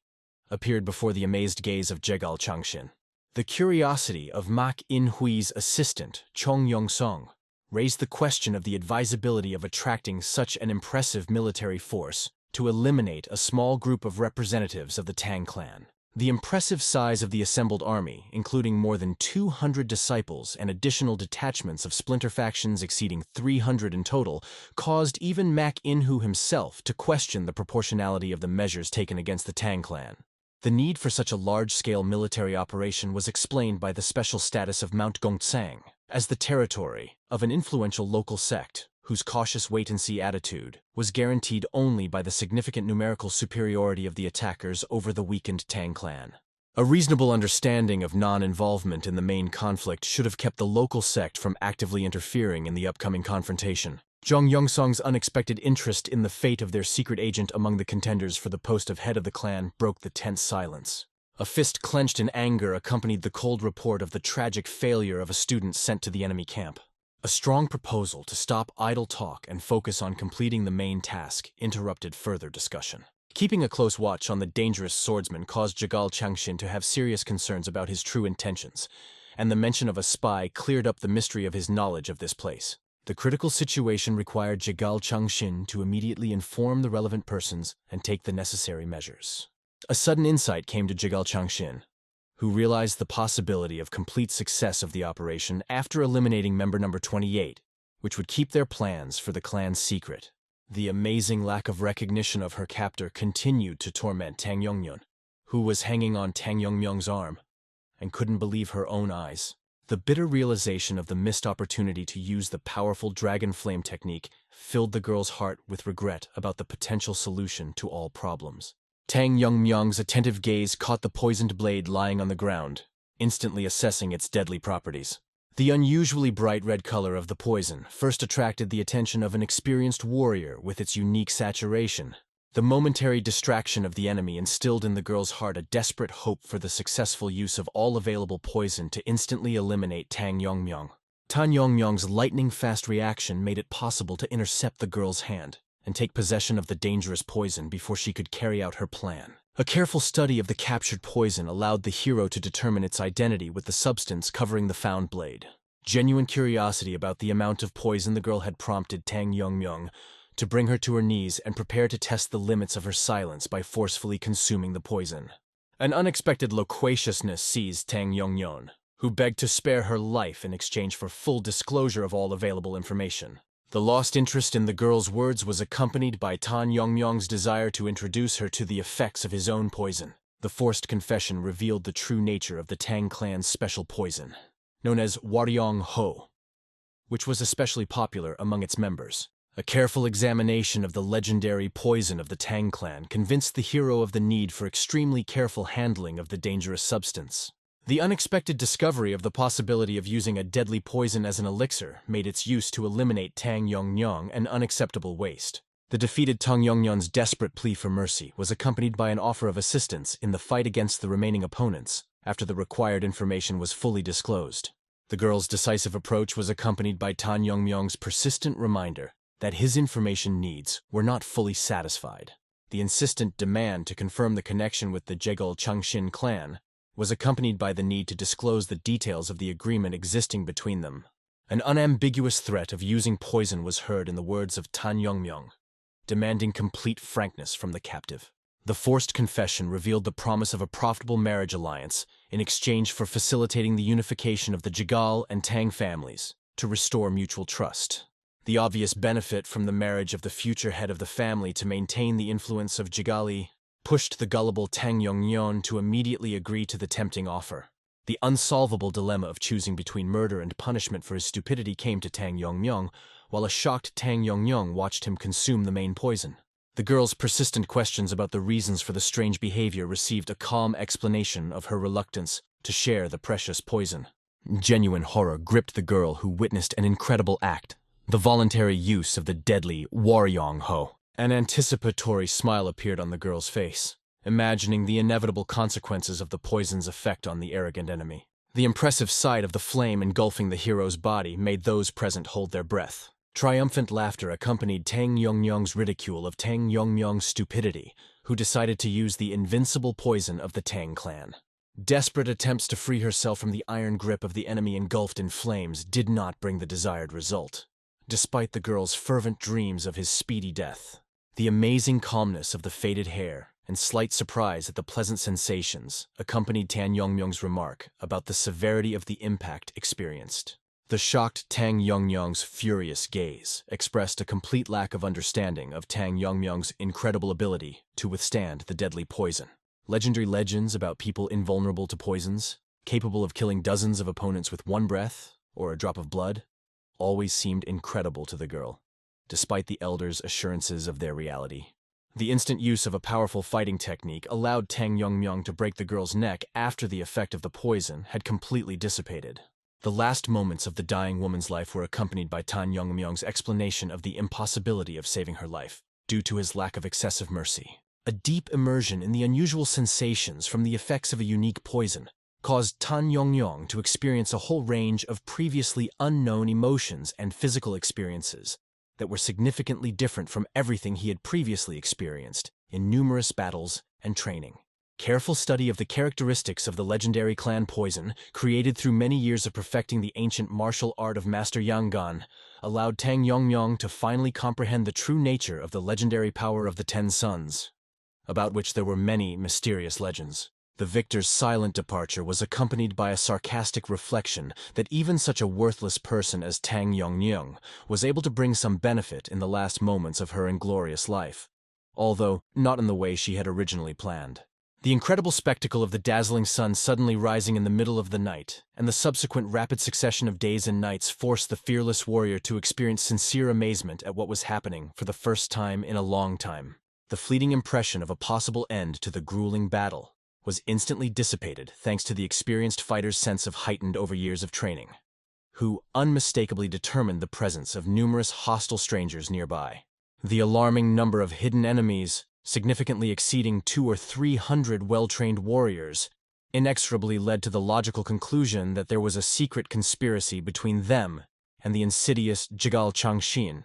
S1: appeared before the amazed gaze of Jigal Changshin. The curiosity of MANHWA's assistant, Chong Yong-song, raised the question of the advisability of attracting such an impressive military force to eliminate a small group of representatives of the Tang clan. The impressive size of the assembled army, including more than 200 disciples and additional detachments of splinter factions exceeding 300 in total, caused even MANHWA himself to question the proportionality of the measures taken against the Tang clan. The need for such a large-scale military operation was explained by the special status of Mount Gongtsang as the territory of an influential local sect whose cautious wait-and-see attitude was guaranteed only by the significant numerical superiority of the attackers over the weakened Tang clan. A reasonable understanding of non-involvement in the main conflict should have kept the local sect from actively interfering in the upcoming confrontation. Zhang Yongsong's unexpected interest in the fate of their secret agent among the contenders for the post of head of the clan broke the tense silence. A fist clenched in anger accompanied the cold report of the tragic failure of a student sent to the enemy camp. A strong proposal to stop idle talk and focus on completing the main task interrupted further discussion. Keeping a close watch on the dangerous swordsman caused Jigal Changshin to have serious concerns about his true intentions, and the mention of a spy cleared up the mystery of his knowledge of this place. The critical situation required Jigal Changshin to immediately inform the relevant persons and take the necessary measures. A sudden insight came to Jigal Changshin, who realized the possibility of complete success of the operation after eliminating member number 28, which would keep their plans for the clan's secret. The amazing lack of recognition of her captor continued to torment Tang Yongmyeon, who was hanging on Tang Yongmyeon's arm and couldn't believe her own eyes. The bitter realization of the missed opportunity to use the powerful dragon flame technique filled the girl's heart with regret about the potential solution to all problems. Tang Yongmyeong's attentive gaze caught the poisoned blade lying on the ground, instantly assessing its deadly properties. The unusually bright red color of the poison first attracted the attention of an experienced warrior with its unique saturation. The momentary distraction of the enemy instilled in the girl's heart a desperate hope for the successful use of all available poison to instantly eliminate Tang Yongmyeong. Tang Yongmyeong's lightning-fast reaction made it possible to intercept the girl's hand and take possession of the dangerous poison before she could carry out her plan. A careful study of the captured poison allowed the hero to determine its identity with the substance covering the found blade. Genuine curiosity about the amount of poison the girl had prompted Tang Yongmyeong to bring her to her knees and prepare to test the limits of her silence by forcefully consuming the poison. An unexpected loquaciousness seized Tang Yongmyeon, who begged to spare her life in exchange for full disclosure of all available information. The lost interest in the girl's words was accompanied by Tang Yongmyeong's desire to introduce her to the effects of his own poison. The forced confession revealed the true nature of the Tang clan's special poison, known as Waryong Ho, which was especially popular among its members. A careful examination of the legendary poison of the Tang clan convinced the hero of the need for extremely careful handling of the dangerous substance. The unexpected discovery of the possibility of using a deadly poison as an elixir made its use to eliminate Tang Yongmyeong an unacceptable waste. The defeated Tang Yongmyeon's desperate plea for mercy was accompanied by an offer of assistance in the fight against the remaining opponents after the required information was fully disclosed. The girl's decisive approach was accompanied by Tang Yongmyeong's persistent reminder that his information needs were not fully satisfied. The insistent demand to confirm the connection with the Jigal Changshin clan was accompanied by the need to disclose the details of the agreement existing between them. An unambiguous threat of using poison was heard in the words of Tang Yongmyeong, demanding complete frankness from the captive. The forced confession revealed the promise of a profitable marriage alliance in exchange for facilitating the unification of the Jigal and Tang families to restore mutual trust. The obvious benefit from the marriage of the future head of the family to maintain the influence of Jigali pushed the gullible Tang Yongmyeon to immediately agree to the tempting offer. The unsolvable dilemma of choosing between murder and punishment for his stupidity came to Tang Yongmyeong, while a shocked Tang Yongmyeong watched him consume the main poison. The girl's persistent questions about the reasons for the strange behavior received a calm explanation of her reluctance to share the precious poison. Genuine horror gripped the girl who witnessed an incredible act The voluntary use of the deadly Waryong Ho. An anticipatory smile appeared on the girl's face, imagining the inevitable consequences of the poison's effect on the arrogant enemy. The impressive sight of the flame engulfing the hero's body made those present hold their breath. Triumphant laughter accompanied Tang Yongmyong's ridicule of Tang Yongmyong's stupidity, who decided to use the invincible poison of the Tang clan. Desperate attempts to free herself from the iron grip of the enemy engulfed in flames did not bring the desired result, despite the girl's fervent dreams of his speedy death. The amazing calmness of the faded hair and slight surprise at the pleasant sensations accompanied Tang Yongmyong's remark about the severity of the impact experienced. The shocked Tang Yongmyong's furious gaze expressed a complete lack of understanding of Tang Yongmyong's incredible ability to withstand the deadly poison. Legendary legends about people invulnerable to poisons, capable of killing dozens of opponents with one breath or a drop of blood, always seemed incredible to the girl, despite the elders' assurances of their reality. The instant use of a powerful fighting technique allowed Tang Yongmyong to break the girl's neck after the effect of the poison had completely dissipated. The last moments of the dying woman's life were accompanied by Tang Yongmyong's explanation of the impossibility of saving her life due to his lack of excessive mercy. A deep immersion in the unusual sensations from the effects of a unique poison caused Tang Yongmyong to experience a whole range of previously unknown emotions and physical experiences that were significantly different from everything he had previously experienced in numerous battles and training. Careful study of the characteristics of the legendary clan poison, created through many years of perfecting the ancient martial art of Master Yangan, allowed Tang Yongmyong to finally comprehend the true nature of the legendary power of the Ten Sons, about which there were many mysterious legends. The victor's silent departure was accompanied by a sarcastic reflection that even such a worthless person as Tang Yongmyong was able to bring some benefit in the last moments of her inglorious life, although not in the way she had originally planned. The incredible spectacle of the dazzling sun suddenly rising in the middle of the night, and the subsequent rapid succession of days and nights forced the fearless warrior to experience sincere amazement at what was happening for the first time in a long time. The fleeting impression of a possible end to the grueling battle was instantly dissipated thanks to the experienced fighter's sense of heightened over years of training, who unmistakably determined the presence of numerous hostile strangers nearby. The alarming number of hidden enemies, significantly exceeding 200 or 300 well-trained warriors, inexorably led to the logical conclusion that there was a secret conspiracy between them and the insidious Jigal Changshin,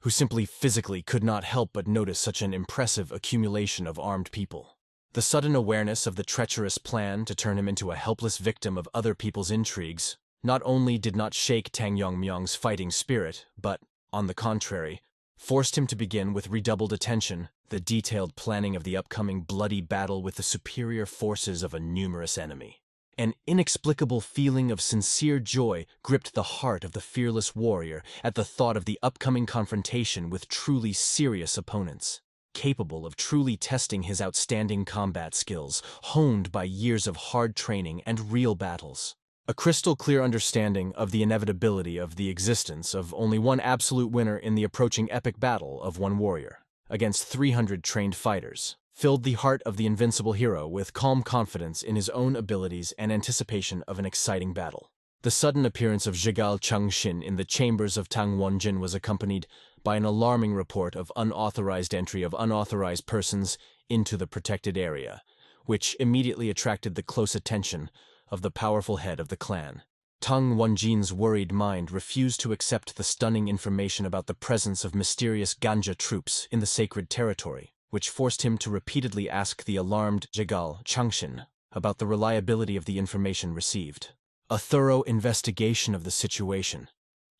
S1: who simply physically could not help but notice such an impressive accumulation of armed people. The sudden awareness of the treacherous plan to turn him into a helpless victim of other people's intrigues not only did not shake Tang Yongmyong's fighting spirit, but, on the contrary, forced him to begin with redoubled attention the detailed planning of the upcoming bloody battle with the superior forces of a numerous enemy. An inexplicable feeling of sincere joy gripped the heart of the fearless warrior at the thought of the upcoming confrontation with truly serious opponents, capable of truly testing his outstanding combat skills, honed by years of hard training and real battles. A crystal-clear understanding of the inevitability of the existence of only one absolute winner in the approaching epic battle of one warrior against 300 trained fighters filled the heart of the invincible hero with calm confidence in his own abilities and anticipation of an exciting battle. The sudden appearance of Jigal Changshin in the chambers of Tang Wonjin was accompanied by an alarming report of unauthorized entry of unauthorized persons into the protected area, which immediately attracted the close attention of the powerful head of the clan. Tang Wonjin's worried mind refused to accept the stunning information about the presence of mysterious Ganja troops in the sacred territory, which forced him to repeatedly ask the alarmed Jigal Changshin about the reliability of the information received. A thorough investigation of the situation,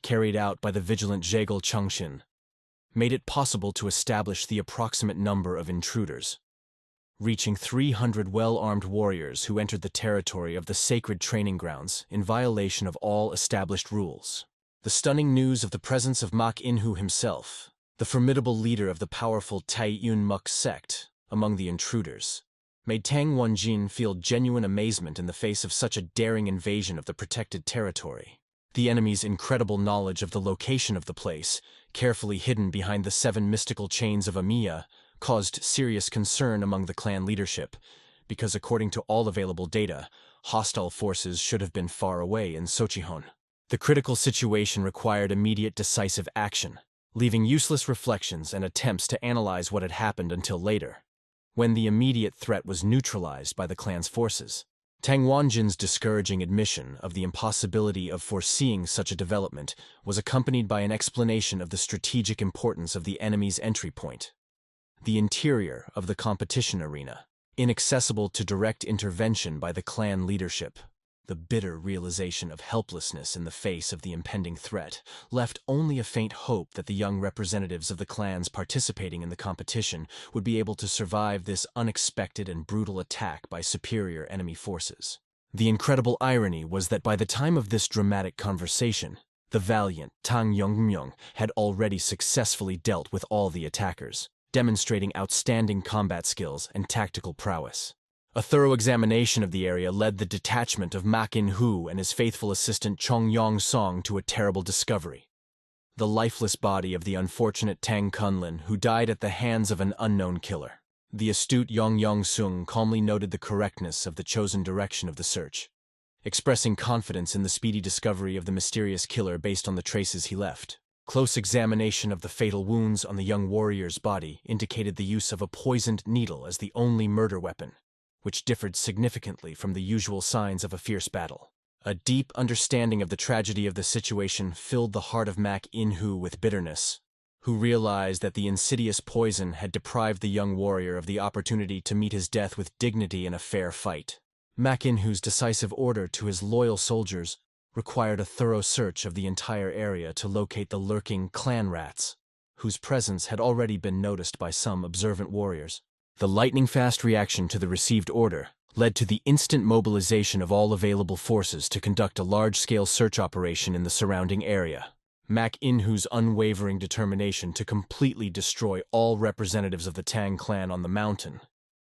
S1: carried out by the vigilant Jigal Changshin, made it possible to establish the approximate number of intruders, reaching 300 well-armed warriors who entered the territory of the sacred training grounds in violation of all established rules. The stunning news of the presence of Mak Inhu himself, the formidable leader of the powerful Taiyun Muk sect, among the intruders, made Tang Wonjin feel genuine amazement in the face of such a daring invasion of the protected territory. The enemy's incredible knowledge of the location of the place, carefully hidden behind the 7 mystical chains of Amiya, caused serious concern among the clan leadership, because according to all available data, hostile forces should have been far away in Sochihon. The critical situation required immediate decisive action, leaving useless reflections and attempts to analyze what had happened until later, when the immediate threat was neutralized by the clan's forces. Tang Wanjin's discouraging admission of the impossibility of foreseeing such a development was accompanied by an explanation of the strategic importance of the enemy's entry point, the interior of the competition arena, inaccessible to direct intervention by the clan leadership. The bitter realization of helplessness in the face of the impending threat left only a faint hope that the young representatives of the clans participating in the competition would be able to survive this unexpected and brutal attack by superior enemy forces. The incredible irony was that by the time of this dramatic conversation, the valiant Tang Yongmyong had already successfully dealt with all the attackers, demonstrating outstanding combat skills and tactical prowess. A thorough examination of the area led the detachment of Ma In-hu and his faithful assistant Chong Yong-song to a terrible discovery: the lifeless body of the unfortunate Tang Kunlin, who died at the hands of an unknown killer. The astute Yong Yong-sung calmly noted the correctness of the chosen direction of the search, expressing confidence in the speedy discovery of the mysterious killer based on the traces he left. Close examination of the fatal wounds on the young warrior's body indicated the use of a poisoned needle as the only murder weapon, which differed significantly from the usual signs of a fierce battle. A deep understanding of the tragedy of the situation filled the heart of Ma In-hu with bitterness, who realized that the insidious poison had deprived the young warrior of the opportunity to meet his death with dignity in a fair fight. Ma In-hu's decisive order to his loyal soldiers required a thorough search of the entire area to locate the lurking clan rats, whose presence had already been noticed by some observant warriors. The lightning-fast reaction to the received order led to the instant mobilization of all available forces to conduct a large-scale search operation in the surrounding area. Ma In-hu's unwavering determination to completely destroy all representatives of the Tang clan on the mountain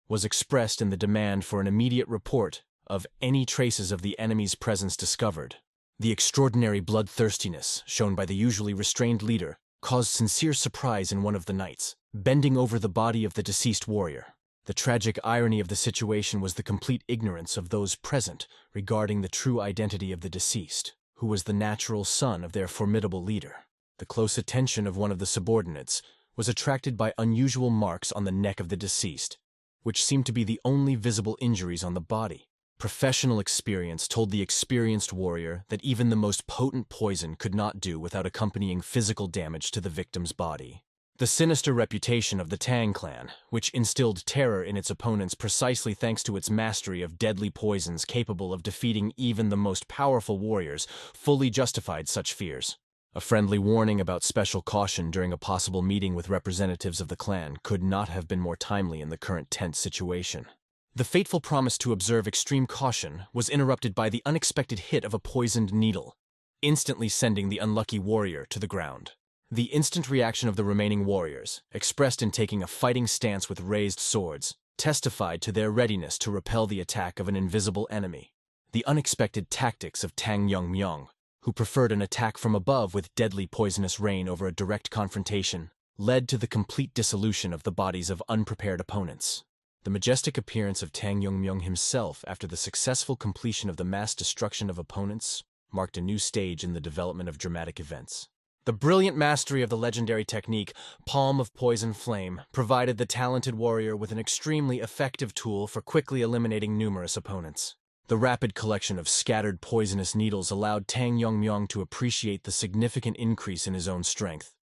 S1: was expressed in the demand for an immediate report of any traces of the enemy's presence discovered. The extraordinary bloodthirstiness shown by the usually restrained leader caused sincere surprise in one of the knights, bending over the body of the deceased warrior. The tragic irony of the situation was the complete ignorance of those present regarding the true identity of the deceased, who was the natural son of their formidable leader. The close attention of one of the subordinates was attracted by unusual marks on the neck of the deceased, which seemed to be the only visible injuries on the body. Professional experience told the experienced warrior that even the most potent poison could not do without accompanying physical damage to the victim's body. The sinister reputation of the Tang clan, which instilled terror in its opponents precisely thanks to its mastery of deadly poisons capable of defeating even the most powerful warriors, fully justified such fears. A friendly warning about special caution during a possible meeting with representatives of the clan could not have been more timely in the current tense situation. The fateful promise to observe extreme caution was interrupted by the unexpected hit of a poisoned needle, instantly sending the unlucky warrior to the ground. The instant reaction of the remaining warriors, expressed in taking a fighting stance with raised swords, testified to their readiness to repel the attack of an invisible enemy. The unexpected tactics of Tang Yongmyong, who preferred an attack from above with deadly poisonous rain over a direct confrontation, led to the complete dissolution of the bodies of unprepared opponents. The majestic appearance of Tang Yongmyong himself after the successful completion of the mass destruction of opponents marked a new stage in the development of dramatic events. The brilliant mastery of the legendary technique, Palm of Poison Flame, provided the talented warrior with an extremely effective tool for quickly eliminating numerous opponents. The rapid collection of scattered poisonous needles allowed Tang Yongmyong to appreciate the significant increase in his own strength,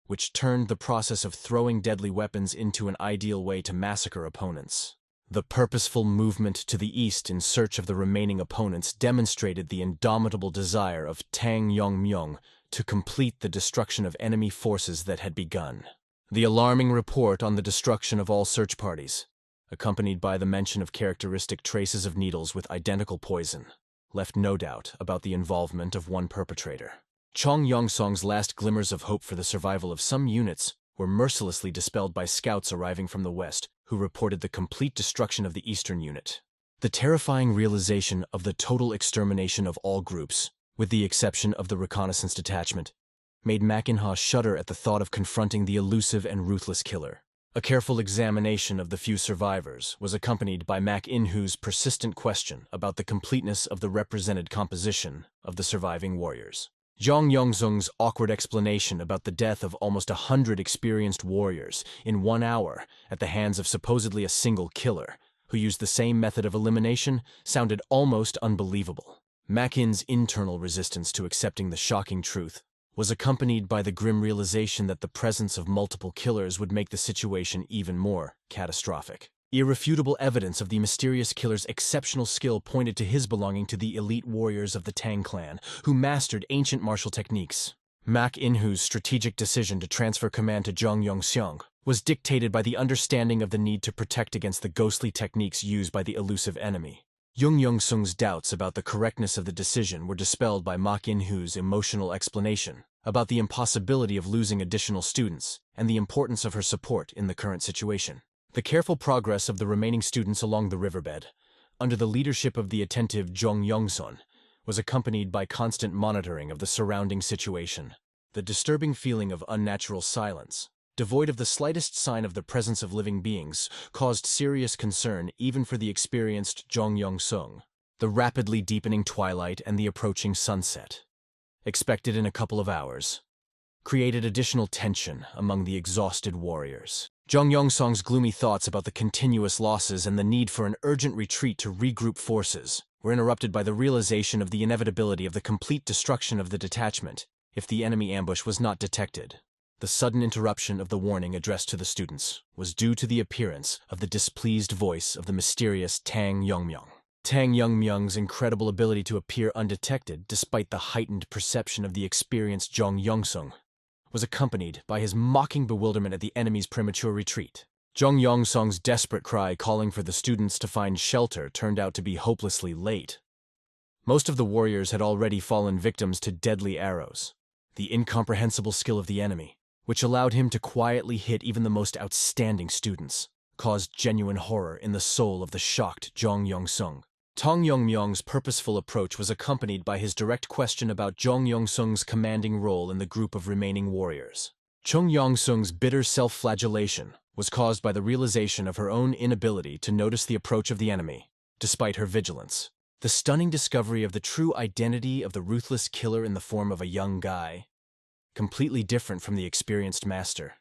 S1: which turned the process of throwing deadly weapons into an ideal way to massacre opponents. The purposeful movement to the east in search of the remaining opponents demonstrated the indomitable desire of Tang Yongmyong to complete the destruction of enemy forces that had begun. The alarming report on the destruction of all search parties, accompanied by the mention of characteristic traces of needles with identical poison, left no doubt about the involvement of one perpetrator. Chong Yongsong's last glimmers of hope for the survival of some units were mercilessly dispelled by scouts arriving from the west, who reported the complete destruction of the eastern unit. The terrifying realization of the total extermination of all groups, with the exception of the reconnaissance detachment, made Ma In-hu shudder at the thought of confronting the elusive and ruthless killer. A careful examination of the few survivors was accompanied by ManHwa's persistent question about the completeness of the represented composition of the surviving warriors. Zhang Yongzong's awkward explanation about the death of almost 100 experienced warriors in 1 hour at the hands of supposedly a single killer who used the same method of elimination sounded almost unbelievable. ManHwa's internal resistance to accepting the shocking truth was accompanied by the grim realization that the presence of multiple killers would make the situation even more catastrophic. Irrefutable evidence of the mysterious killer's exceptional skill pointed to his belonging to the elite warriors of the Tang clan, who mastered ancient martial techniques. ManHwa's strategic decision to transfer command to Zhang Yongxiang was dictated by the understanding of the need to protect against the ghostly techniques used by the elusive enemy. Zhang Yongxiang's doubts about the correctness of the decision were dispelled by ManHwa's emotional explanation about the impossibility of losing additional students and the importance of her support in the current situation. The careful progress of the remaining students along the riverbed, under the leadership of the attentive Zhang Yongson, was accompanied by constant monitoring of the surrounding situation. The disturbing feeling of unnatural silence, devoid of the slightest sign of the presence of living beings, caused serious concern even for the experienced Zhang Yongsung. The rapidly deepening twilight and the approaching sunset, expected in a couple of hours, created additional tension among the exhausted warriors. Zhang Yongsong's gloomy thoughts about the continuous losses and the need for an urgent retreat to regroup forces were interrupted by the realization of the inevitability of the complete destruction of the detachment if the enemy ambush was not detected. The sudden interruption of the warning addressed to the students was due to the appearance of the displeased voice of the mysterious Tang Yongmyong. Tang Yongmyong's incredible ability to appear undetected despite the heightened perception of the experienced Zhang Yongsung was accompanied by his mocking bewilderment at the enemy's premature retreat. Zhang Yongsong's desperate cry calling for the students to find shelter turned out to be hopelessly late. Most of the warriors had already fallen victims to deadly arrows. The incomprehensible skill of the enemy, which allowed him to quietly hit even the most outstanding students, caused genuine horror in the soul of the shocked Zhang Yongsung. Tang Yongmyong's purposeful approach was accompanied by his direct question about Zhang Yongsung's commanding role in the group of remaining warriors. Zhang Yongsung's bitter self-flagellation was caused by the realization of her own inability to notice the approach of the enemy, despite her vigilance. The stunning discovery of the true identity of the ruthless killer in the form of a young guy, completely different from the experienced master,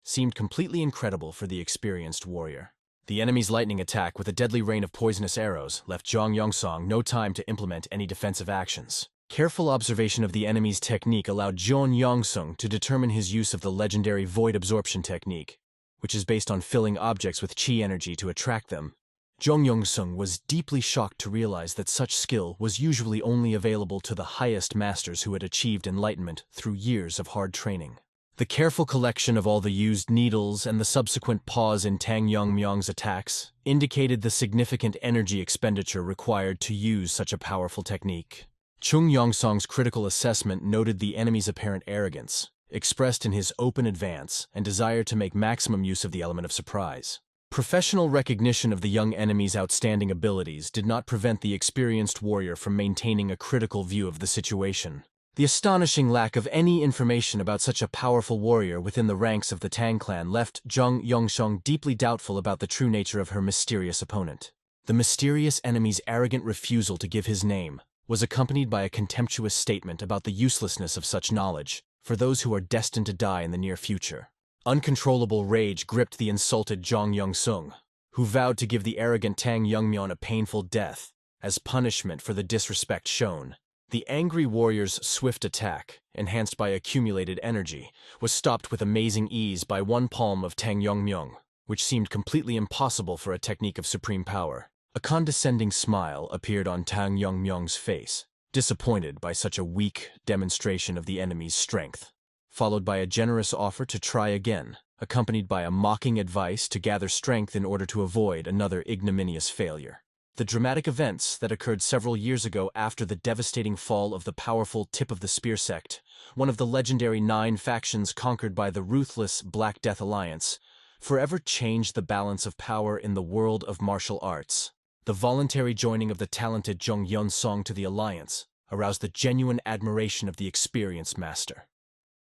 S1: seemed completely incredible for the experienced warrior. The enemy's lightning attack with a deadly rain of poisonous arrows left Zhang Yongsong no time to implement any defensive actions. Careful observation of the enemy's technique allowed Zhang Yongsung to determine his use of the legendary void absorption technique, which is based on filling objects with chi energy to attract them. Zhang Yongsung was deeply shocked to realize that such skill was usually only available to the highest masters who had achieved enlightenment through years of hard training. The careful collection of all the used needles and the subsequent pause in Tang Yongmyong's attacks indicated the significant energy expenditure required to use such a powerful technique. Chung Yongsong's critical assessment noted the enemy's apparent arrogance, expressed in his open advance and desire to make maximum use of the element of surprise. Professional recognition of the young enemy's outstanding abilities did not prevent the experienced warrior from maintaining a critical view of the situation. The astonishing lack of any information about such a powerful warrior within the ranks of the Tang clan left Zhang Yongxiang deeply doubtful about the true nature of her mysterious opponent. The mysterious enemy's arrogant refusal to give his name was accompanied by a contemptuous statement about the uselessness of such knowledge for those who are destined to die in the near future. Uncontrollable rage gripped the insulted Zhang Yongsung, who vowed to give the arrogant Tang Yongmyeon a painful death as punishment for the disrespect shown. The angry warrior's swift attack, enhanced by accumulated energy, was stopped with amazing ease by one palm of Tang Yongmyeong, which seemed completely impossible for a technique of supreme power. A condescending smile appeared on Tang Yongmyeong's face, disappointed by such a weak demonstration of the enemy's strength, followed by a generous offer to try again, accompanied by a mocking advice to gather strength in order to avoid another ignominious failure. The dramatic events that occurred several years ago after the devastating fall of the powerful Tip of the Spear sect, one of the legendary 9 factions conquered by the ruthless Black Death Alliance, forever changed the balance of power in the world of martial arts. The voluntary joining of the talented Zhang Yonsong to the alliance aroused the genuine admiration of the experienced master,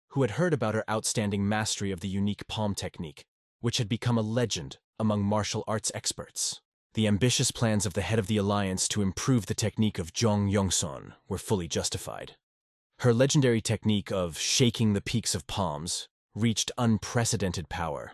S1: who had heard about her outstanding mastery of the unique palm technique which had become a legend among martial arts experts. The ambitious plans of the head of the alliance to improve the technique of Jong Yongson were fully justified. Her legendary technique of shaking the peaks of palms reached unprecedented power,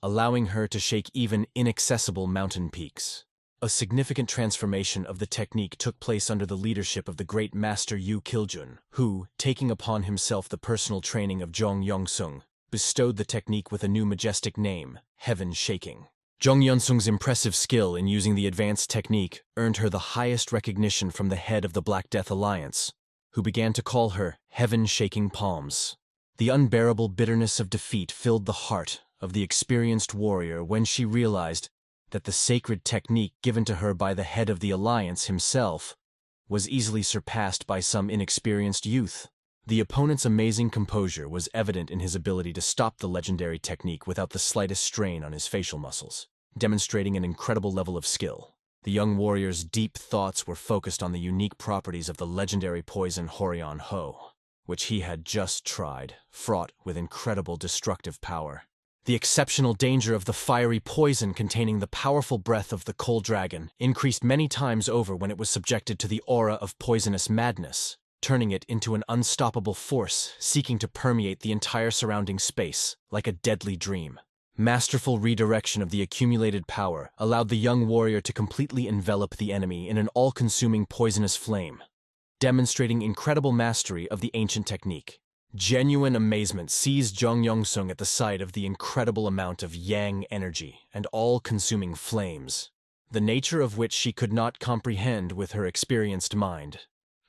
S1: allowing her to shake even inaccessible mountain peaks. A significant transformation of the technique took place under the leadership of the great master Yu Kiljun, who, taking upon himself the personal training of Jong Yongsung, bestowed the technique with a new majestic name, Heaven Shaking. Jong Yongsung's impressive skill in using the advanced technique earned her the highest recognition from the head of the Black Death Alliance, who began to call her Heaven Shaking Palms. The unbearable bitterness of defeat filled the heart of the experienced warrior when she realized that the sacred technique given to her by the head of the alliance himself was easily surpassed by some inexperienced youth. The opponent's amazing composure was evident in his ability to stop the legendary technique without the slightest strain on his facial muscles, demonstrating an incredible level of skill. The young warrior's deep thoughts were focused on the unique properties of the legendary poison Horion Ho, which he had just tried, fraught with incredible destructive power. The exceptional danger of the fiery poison containing the powerful breath of the coal dragon increased many times over when it was subjected to the aura of poisonous madness, turning it into an unstoppable force seeking to permeate the entire surrounding space like a deadly dream. Masterful redirection of the accumulated power allowed the young warrior to completely envelop the enemy in an all-consuming poisonous flame, demonstrating incredible mastery of the ancient technique. Genuine amazement seized Jong Yongsung at the sight of the incredible amount of yang energy and all-consuming flames, the nature of which she could not comprehend with her experienced mind.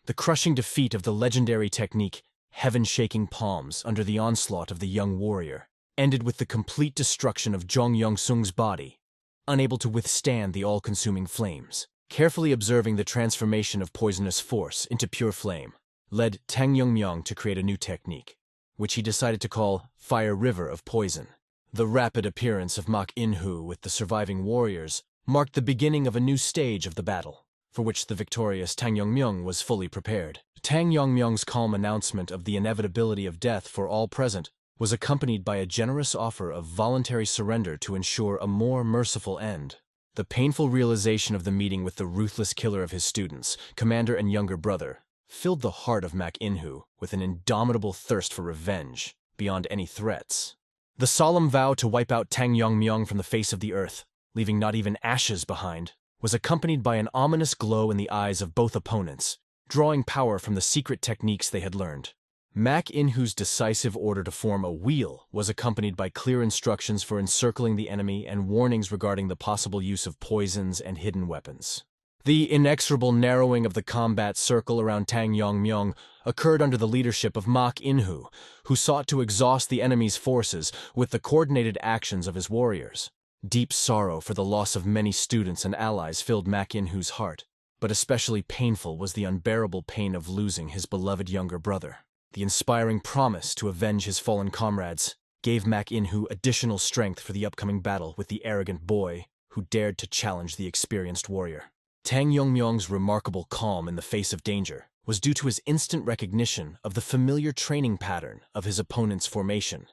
S1: The crushing defeat of the legendary technique, Heaven-Shaking Palms, under the onslaught of the young warrior, ended with the complete destruction of Jong Yongsung's body, unable to withstand the all-consuming flames. Carefully observing the transformation of poisonous force into pure flame, led Tang Yongmyong to create a new technique, which he decided to call Fire River of Poison. The rapid appearance of Mak In-hu with the surviving warriors marked the beginning of a new stage of the battle, for which the victorious Tang Yongmyong was fully prepared. Tang Yongmyong's calm announcement of the inevitability of death for all present was accompanied by a generous offer of voluntary surrender to ensure a more merciful end. The painful realization of the meeting with the ruthless killer of his students, commander and younger brother, filled the heart of Mak In-hu with an indomitable thirst for revenge, beyond any threats. The solemn vow to wipe out Tang Yongmyong from the face of the earth, leaving not even ashes behind, was accompanied by an ominous glow in the eyes of both opponents, drawing power from the secret techniques they had learned. Mak In-hu's decisive order to form a wheel was accompanied by clear instructions for encircling the enemy and warnings regarding the possible use of poisons and hidden weapons. The inexorable narrowing of the combat circle around Tang Yongmyong occurred under the leadership of Mak In-hu, who sought to exhaust the enemy's forces with the coordinated actions of his warriors. Deep sorrow for the loss of many students and allies filled Mak In-hu's heart, but especially painful was the unbearable pain of losing his beloved younger brother. The inspiring promise to avenge his fallen comrades gave Mak In-hu additional strength for the upcoming battle with the arrogant boy who dared to challenge the experienced warrior. Tang Yongmyong's remarkable calm in the face of danger was due to his instant recognition of the familiar training pattern of his opponent's formation,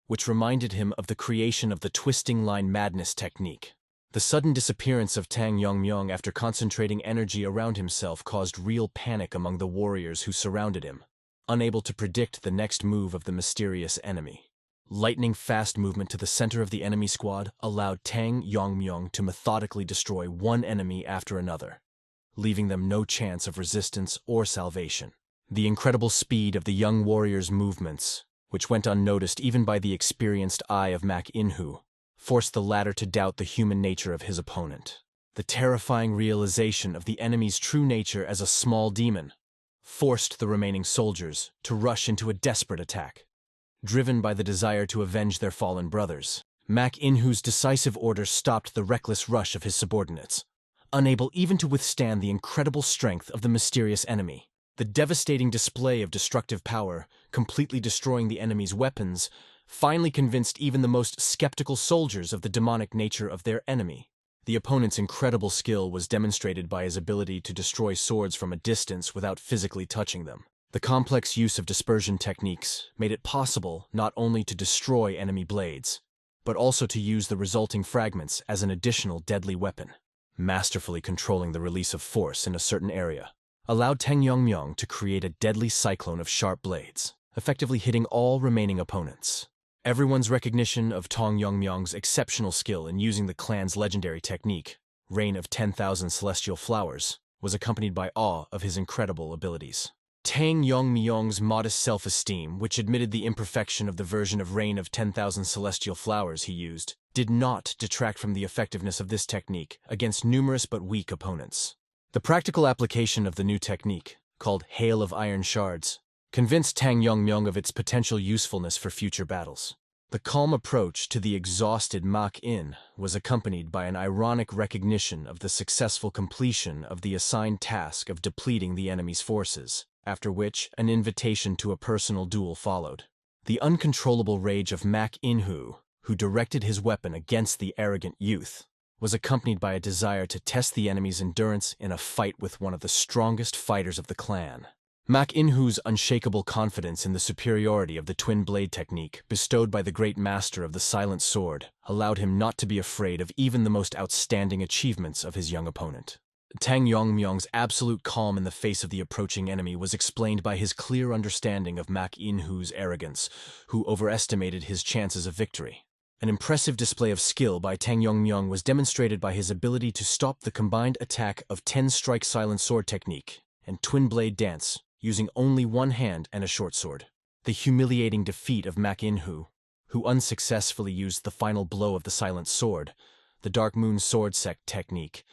S1: which reminded him of the creation of the twisting line madness technique. The sudden disappearance of Tang Yongmyong after concentrating energy around himself caused real panic among the warriors who surrounded him, unable to predict the next move of the mysterious enemy. Lightning-fast movement to the center of the enemy squad allowed Tang Yongmyong to methodically destroy one enemy after another, leaving them no chance of resistance or salvation. The incredible speed of the young warrior's movements, which went unnoticed even by the experienced eye of Mak In-hu, forced the latter to doubt the human nature of his opponent. The terrifying realization of the enemy's true nature as a small demon forced the remaining soldiers to rush into a desperate attack. Driven by the desire to avenge their fallen brothers, Mak In-hu's decisive order stopped the reckless rush of his subordinates, unable even to withstand the incredible strength of the mysterious enemy. The devastating display of destructive power, completely destroying the enemy's weapons, finally convinced even the most skeptical soldiers of the demonic nature of their enemy. The opponent's incredible skill was demonstrated by his ability to destroy swords from a distance without physically touching them. The complex use of dispersion techniques made it possible not only to destroy enemy blades, but also to use the resulting fragments as an additional deadly weapon. Masterfully controlling the release of force in a certain area allowed Tang Yongmyong to create a deadly cyclone of sharp blades, effectively hitting all remaining opponents. Everyone's recognition of Tang Yongmyong's exceptional skill in using the clan's legendary technique, Rain of 10,000 Celestial Flowers, was accompanied by awe of his incredible abilities. Tang Yongmyong's modest self-esteem, which admitted the imperfection of the version of Rain of 10,000 Celestial Flowers he used, did not detract from the effectiveness of this technique against numerous but weak opponents. The practical application of the new technique, called Hail of Iron Shards, convinced Tang Yongmyong of its potential usefulness for future battles. The calm approach to the exhausted Mak-In was accompanied by an ironic recognition of the successful completion of the assigned task of depleting the enemy's forces, after which an invitation to a personal duel followed. The uncontrollable rage of Mak-In-hu, who directed his weapon against the arrogant youth, was accompanied by a desire to test the enemy's endurance in a fight with one of the strongest fighters of the clan. Mak-In-hu's unshakable confidence in the superiority of the twin blade technique bestowed by the great master of the silent sword allowed him not to be afraid of even the most outstanding achievements of his young opponent. Tang Yongmyong's absolute calm in the face of the approaching enemy was explained by his clear understanding of Mak-In-hu's arrogance, who overestimated his chances of victory. An impressive display of skill by Tang Yongmyong was demonstrated by his ability to stop the combined attack of 10-strike silent sword technique and twin blade dance using only one hand and a short sword. The humiliating defeat of Mak-In-hu, who unsuccessfully used the final blow of the silent sword, the Dark Moon sword sect technique,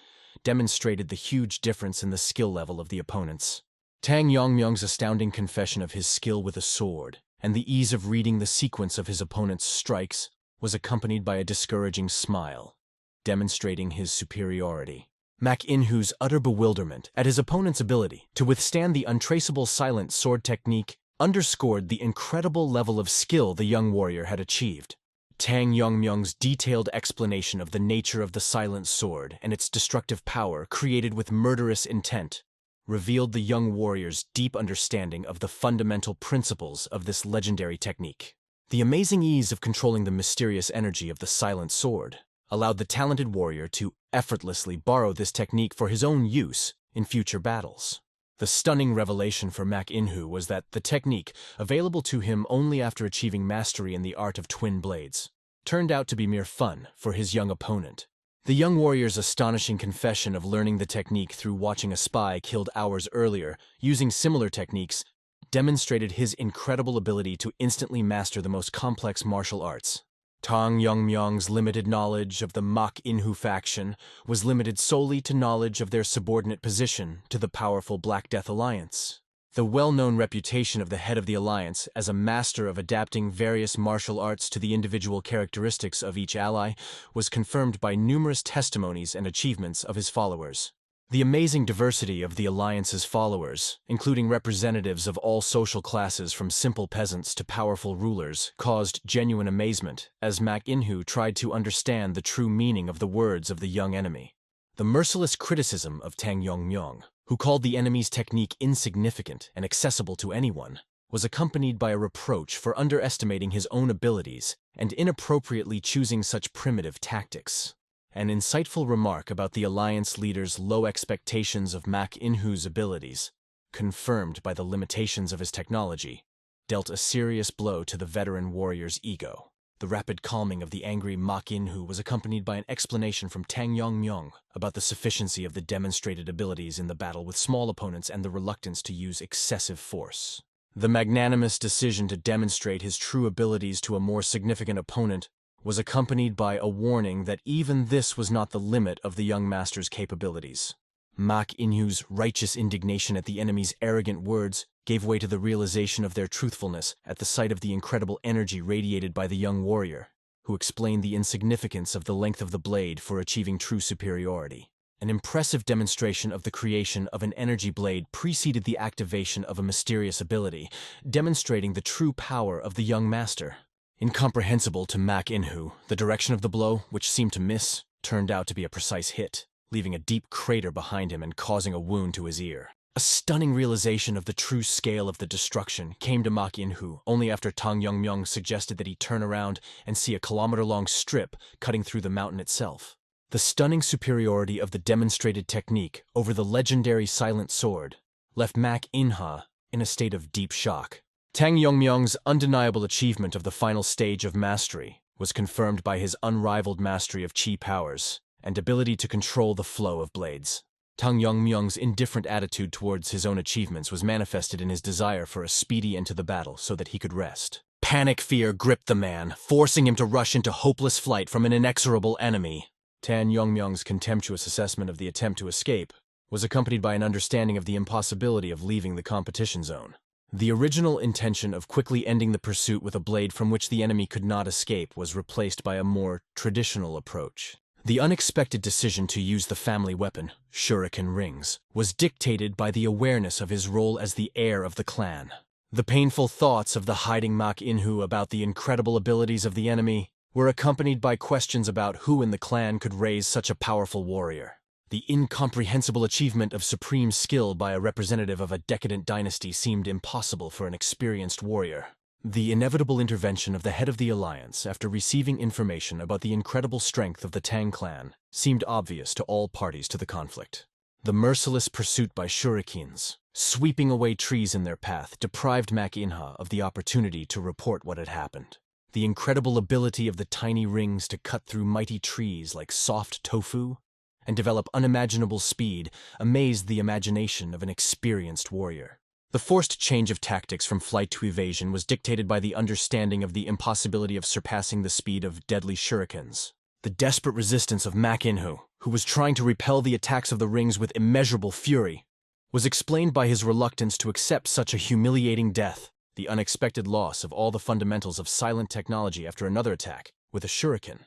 S1: demonstrated the huge difference in the skill level of the opponents. Tang Yongmyong's astounding confession of his skill with a sword and the ease of reading the sequence of his opponent's strikes was accompanied by a discouraging smile, demonstrating his superiority. Mak-In-hu's utter bewilderment at his opponent's ability to withstand the untraceable silent sword technique underscored the incredible level of skill the young warrior had achieved. Tang Yongmyong's detailed explanation of the nature of the silent sword and its destructive power created with murderous intent revealed the young warrior's deep understanding of the fundamental principles of this legendary technique. The amazing ease of controlling the mysterious energy of the silent sword allowed the talented warrior to effortlessly borrow this technique for his own use in future battles. The stunning revelation for Mak-In-hu was that the technique, available to him only after achieving mastery in the art of twin blades, turned out to be mere fun for his young opponent. The young warrior's astonishing confession of learning the technique through watching a spy killed hours earlier using similar techniques demonstrated his incredible ability to instantly master the most complex martial arts. Tang Yongmyong's limited knowledge of the Mak-In-hu faction was limited solely to knowledge of their subordinate position to the powerful Black Death Alliance. The well-known reputation of the head of the alliance as a master of adapting various martial arts to the individual characteristics of each ally was confirmed by numerous testimonies and achievements of his followers. The amazing diversity of the alliance's followers, including representatives of all social classes from simple peasants to powerful rulers, caused genuine amazement as Mak-In-hu tried to understand the true meaning of the words of the young enemy. The merciless criticism of Tang Yongmyong, who called the enemy's technique insignificant and accessible to anyone, was accompanied by a reproach for underestimating his own abilities and inappropriately choosing such primitive tactics. An insightful remark about the alliance leader's low expectations of Mak-In-hu's abilities, confirmed by the limitations of his technology, dealt a serious blow to the veteran warrior's ego. The rapid calming of the angry Mak-In-hu was accompanied by an explanation from Tang Yongmyong about the sufficiency of the demonstrated abilities in the battle with small opponents and the reluctance to use excessive force. The magnanimous decision to demonstrate his true abilities to a more significant opponent was accompanied by a warning that even this was not the limit of the young master's capabilities. Mak-In-hu's righteous indignation at the enemy's arrogant words gave way to the realization of their truthfulness at the sight of the incredible energy radiated by the young warrior, who explained the insignificance of the length of the blade for achieving true superiority. An impressive demonstration of the creation of an energy blade preceded the activation of a mysterious ability, demonstrating the true power of the young master. Incomprehensible to Mak-In-hu, the direction of the blow, which seemed to miss, turned out to be a precise hit, leaving a deep crater behind him and causing a wound to his ear. A stunning realization of the true scale of the destruction came to Mak In-hoo only after Tang Yongmyong suggested that he turn around and see a kilometer-long strip cutting through the mountain itself. The stunning superiority of the demonstrated technique over the legendary silent sword left Mak In-ha in a state of deep shock. Tang Yongmyong's undeniable achievement of the final stage of mastery was confirmed by his unrivaled mastery of chi powers and ability to control the flow of blades. Tang Yongmyong's indifferent attitude towards his own achievements was manifested in his desire for a speedy end to the battle so that he could rest. Panic fear gripped the man, forcing him to rush into hopeless flight from an inexorable enemy. Tang Yongmyong's contemptuous assessment of the attempt to escape was accompanied by an understanding of the impossibility of leaving the competition zone. The original intention of quickly ending the pursuit with a blade from which the enemy could not escape was replaced by a more traditional approach. The unexpected decision to use the family weapon, shuriken rings, was dictated by the awareness of his role as the heir of the clan. The painful thoughts of the hiding Mak In-hoo about the incredible abilities of the enemy were accompanied by questions about who in the clan could raise such a powerful warrior. The incomprehensible achievement of supreme skill by a representative of a decadent dynasty seemed impossible for an experienced warrior. The inevitable intervention of the head of the alliance after receiving information about the incredible strength of the Tang clan seemed obvious to all parties to the conflict. The merciless pursuit by shurikens, sweeping away trees in their path, deprived Mak In-ha of the opportunity to report what had happened. The incredible ability of the tiny rings to cut through mighty trees like soft tofu and develop unimaginable speed amazed the imagination of an experienced warrior. The forced change of tactics from flight to evasion was dictated by the understanding of the impossibility of surpassing the speed of deadly shurikens. The desperate resistance of Mak In-hoo, who was trying to repel the attacks of the rings with immeasurable fury, was explained by his reluctance to accept such a humiliating death. The unexpected loss of all the fundamentals of silent technology after another attack, with a shuriken,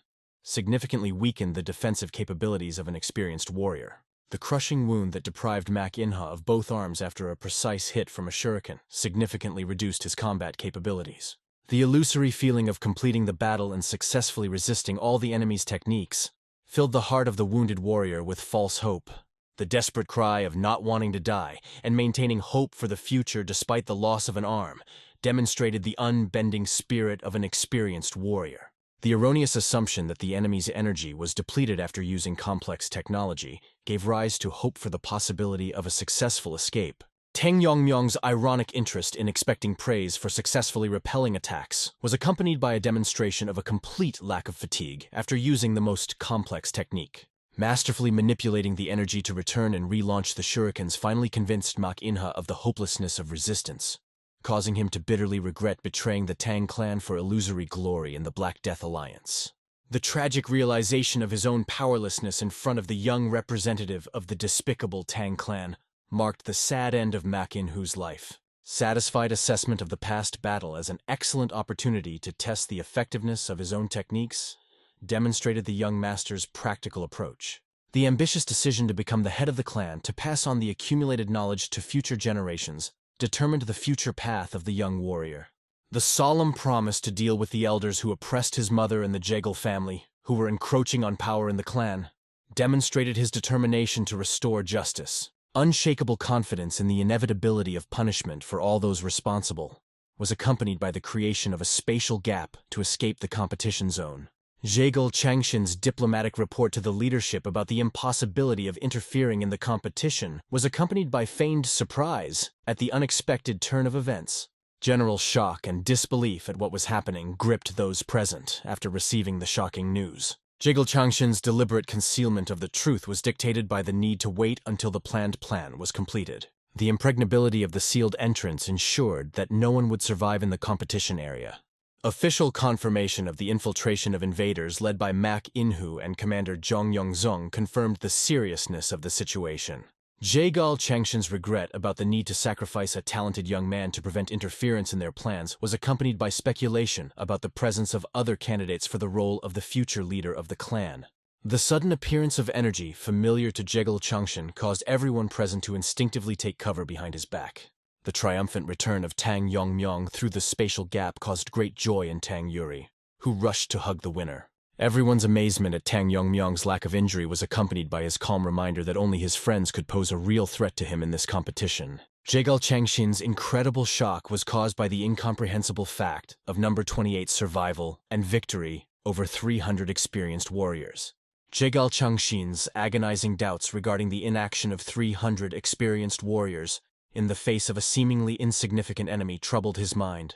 S1: significantly weakened the defensive capabilities of an experienced warrior. The crushing wound that deprived Mak In-ha of both arms after a precise hit from a shuriken significantly reduced his combat capabilities. The illusory feeling of completing the battle and successfully resisting all the enemy's techniques filled the heart of the wounded warrior with false hope. The desperate cry of not wanting to die and maintaining hope for the future despite the loss of an arm demonstrated the unbending spirit of an experienced warrior. The erroneous assumption that the enemy's energy was depleted after using complex technology gave rise to hope for the possibility of a successful escape. Tang Yongmyong's ironic interest in expecting praise for successfully repelling attacks was accompanied by a demonstration of a complete lack of fatigue after using the most complex technique. Masterfully manipulating the energy to return and relaunch the shurikens finally convinced Mak In-ha of the hopelessness of resistance, causing him to bitterly regret betraying the Tang clan for illusory glory in the Black Death Alliance. The tragic realization of his own powerlessness in front of the young representative of the despicable Tang clan marked the sad end of Mak In-hoo's life. Satisfied assessment of the past battle as an excellent opportunity to test the effectiveness of his own techniques demonstrated the young master's practical approach. The ambitious decision to become the head of the clan to pass on the accumulated knowledge to future generations determined the future path of the young warrior. The solemn promise to deal with the elders who oppressed his mother and the Jigal family, who were encroaching on power in the clan, demonstrated his determination to restore justice. Unshakable confidence in the inevitability of punishment for all those responsible was accompanied by the creation of a spatial gap to escape the competition zone. Jigal Changshin's diplomatic report to the leadership about the impossibility of interfering in the competition was accompanied by feigned surprise at the unexpected turn of events. General shock and disbelief at what was happening gripped those present after receiving the shocking news. Jigal Changshin's deliberate concealment of the truth was dictated by the need to wait until the planned plan was completed. The impregnability of the sealed entrance ensured that no one would survive in the competition area. Official confirmation of the infiltration of invaders led by Mak In-hoo and Commander Jong Yong-zong confirmed the seriousness of the situation. Jigal Changshin's regret about the need to sacrifice a talented young man to prevent interference in their plans was accompanied by speculation about the presence of other candidates for the role of the future leader of the clan. The sudden appearance of energy familiar to Jigal Changshin caused everyone present to instinctively take cover behind his back. The triumphant return of Tang Yongmyong through the spatial gap caused great joy in Tang Yuri, who rushed to hug the winner. Everyone's amazement at Tang Yongmyong's lack of injury was accompanied by his calm reminder that only his friends could pose a real threat to him in this competition. Jigal Changshin's incredible shock was caused by the incomprehensible fact of number 28's survival and victory over 300 experienced warriors. Jigal Changshin's agonizing doubts regarding the inaction of 300 experienced warriors in the face of a seemingly insignificant enemy troubled his mind,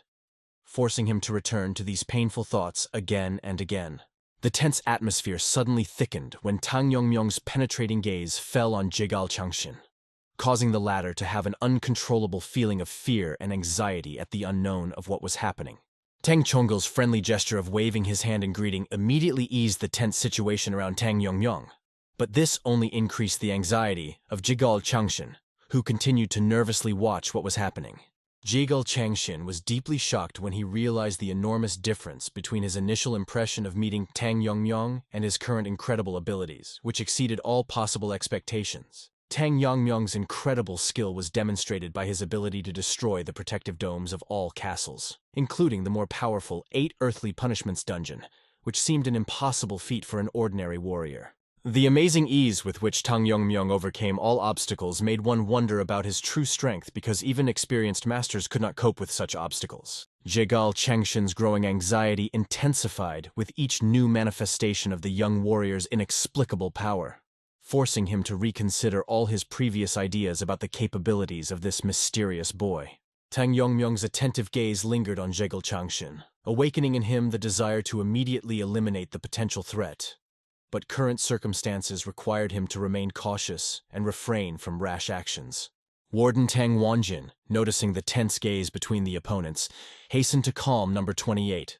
S1: forcing him to return to these painful thoughts again and again. The tense atmosphere suddenly thickened when Tang Yongmyong's penetrating gaze fell on Jigal Changshin, causing the latter to have an uncontrollable feeling of fear and anxiety at the unknown of what was happening. Tang Chongul's friendly gesture of waving his hand in greeting immediately eased the tense situation around Tang Yongmyong, but this only increased the anxiety of Jigal Changshin, who continued to nervously watch what was happening. Jigal Changshin was deeply shocked when he realized the enormous difference between his initial impression of meeting Tang Yongmyong and his current incredible abilities, which exceeded all possible expectations. Tang Yongmyong's incredible skill was demonstrated by his ability to destroy the protective domes of all castles, including the more powerful 8 Earthly Punishments dungeon, which seemed an impossible feat for an ordinary warrior. The amazing ease with which Tang Yongmyong overcame all obstacles made one wonder about his true strength, because even experienced masters could not cope with such obstacles. Jigal Changshin's growing anxiety intensified with each new manifestation of the young warrior's inexplicable power, forcing him to reconsider all his previous ideas about the capabilities of this mysterious boy. Tang Yongmyong's attentive gaze lingered on Jigal Changshin, awakening in him the desire to immediately eliminate the potential threat. But current circumstances required him to remain cautious and refrain from rash actions. Warden Tang Wanjin, noticing the tense gaze between the opponents, hastened to calm number 28,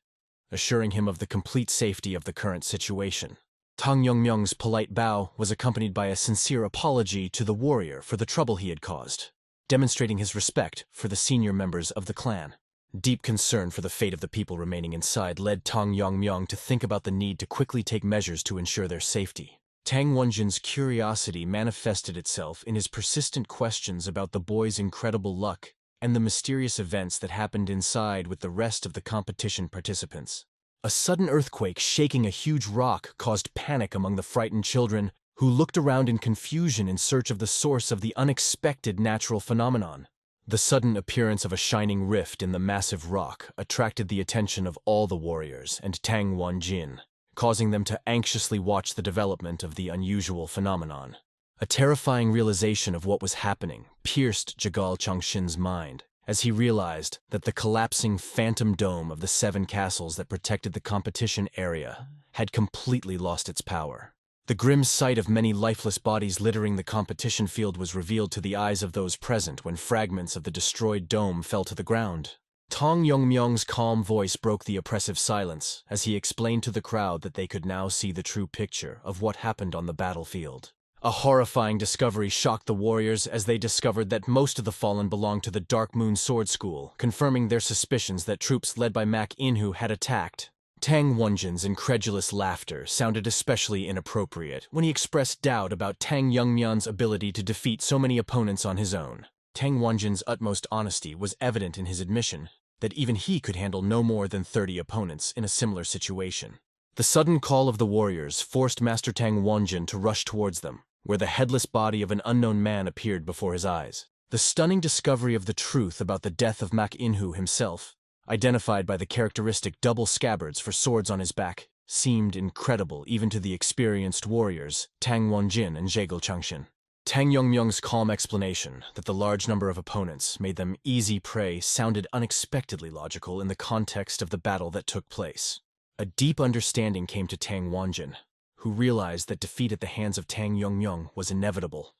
S1: assuring him of the complete safety of the current situation. Tang Yongmyong's polite bow was accompanied by a sincere apology to the warrior for the trouble he had caused, demonstrating his respect for the senior members of the clan. Deep concern for the fate of the people remaining inside led Tang Yongmyong to think about the need to quickly take measures to ensure their safety. Tang Wanjin's curiosity manifested itself in his persistent questions about the boy's incredible luck and the mysterious events that happened inside with the rest of the competition participants. A sudden earthquake shaking a huge rock caused panic among the frightened children, who looked around in confusion in search of the source of the unexpected natural phenomenon. The sudden appearance of a shining rift in the massive rock attracted the attention of all the warriors and Tang Wanjin, causing them to anxiously watch the development of the unusual phenomenon. A terrifying realization of what was happening pierced Jigal Changshin's mind as he realized that the collapsing phantom dome of the 7 castles that protected the competition area had completely lost its power. The grim sight of many lifeless bodies littering the competition field was revealed to the eyes of those present when fragments of the destroyed dome fell to the ground. Tang Yongmyong's calm voice broke the oppressive silence as he explained to the crowd that they could now see the true picture of what happened on the battlefield. A horrifying discovery shocked the warriors as they discovered that most of the fallen belonged to the Dark Moon Sword School, confirming their suspicions that troops led by ManHWA had attacked. Tang Wanjin's incredulous laughter sounded especially inappropriate when he expressed doubt about Tang Yongmyong's ability to defeat so many opponents on his own. Tang Wanjin's utmost honesty was evident in his admission that even he could handle no more than 30 opponents in a similar situation. The sudden call of the warriors forced Master Tang Wanjin to rush towards them, where the headless body of an unknown man appeared before his eyes. The stunning discovery of the truth about the death of ManHWA himself, identified by the characteristic double scabbards for swords on his back, seemed incredible even to the experienced warriors Tang Wanjin and Jigal Changshin. Tang Yongmyong's calm explanation that the large number of opponents made them easy prey sounded unexpectedly logical in the context of the battle that took place. A deep understanding came to Tang Wanjin, who realized that defeat at the hands of Tang Yongmyong was inevitable,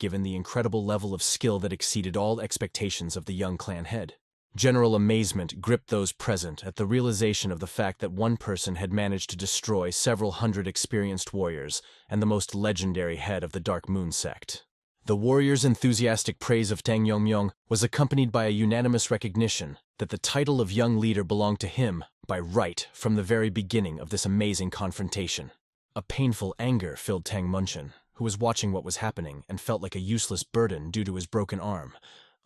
S1: given the incredible level of skill that exceeded all expectations of the young clan head. General amazement gripped those present at the realization of the fact that one person had managed to destroy several hundred experienced warriors and the most legendary head of the Dark Moon sect. The warriors' enthusiastic praise of Tang Yongmyong was accompanied by a unanimous recognition that the title of young leader belonged to him by right from the very beginning of this amazing confrontation. A painful anger filled Tang Munchin, who was watching what was happening and felt like a useless burden due to his broken arm,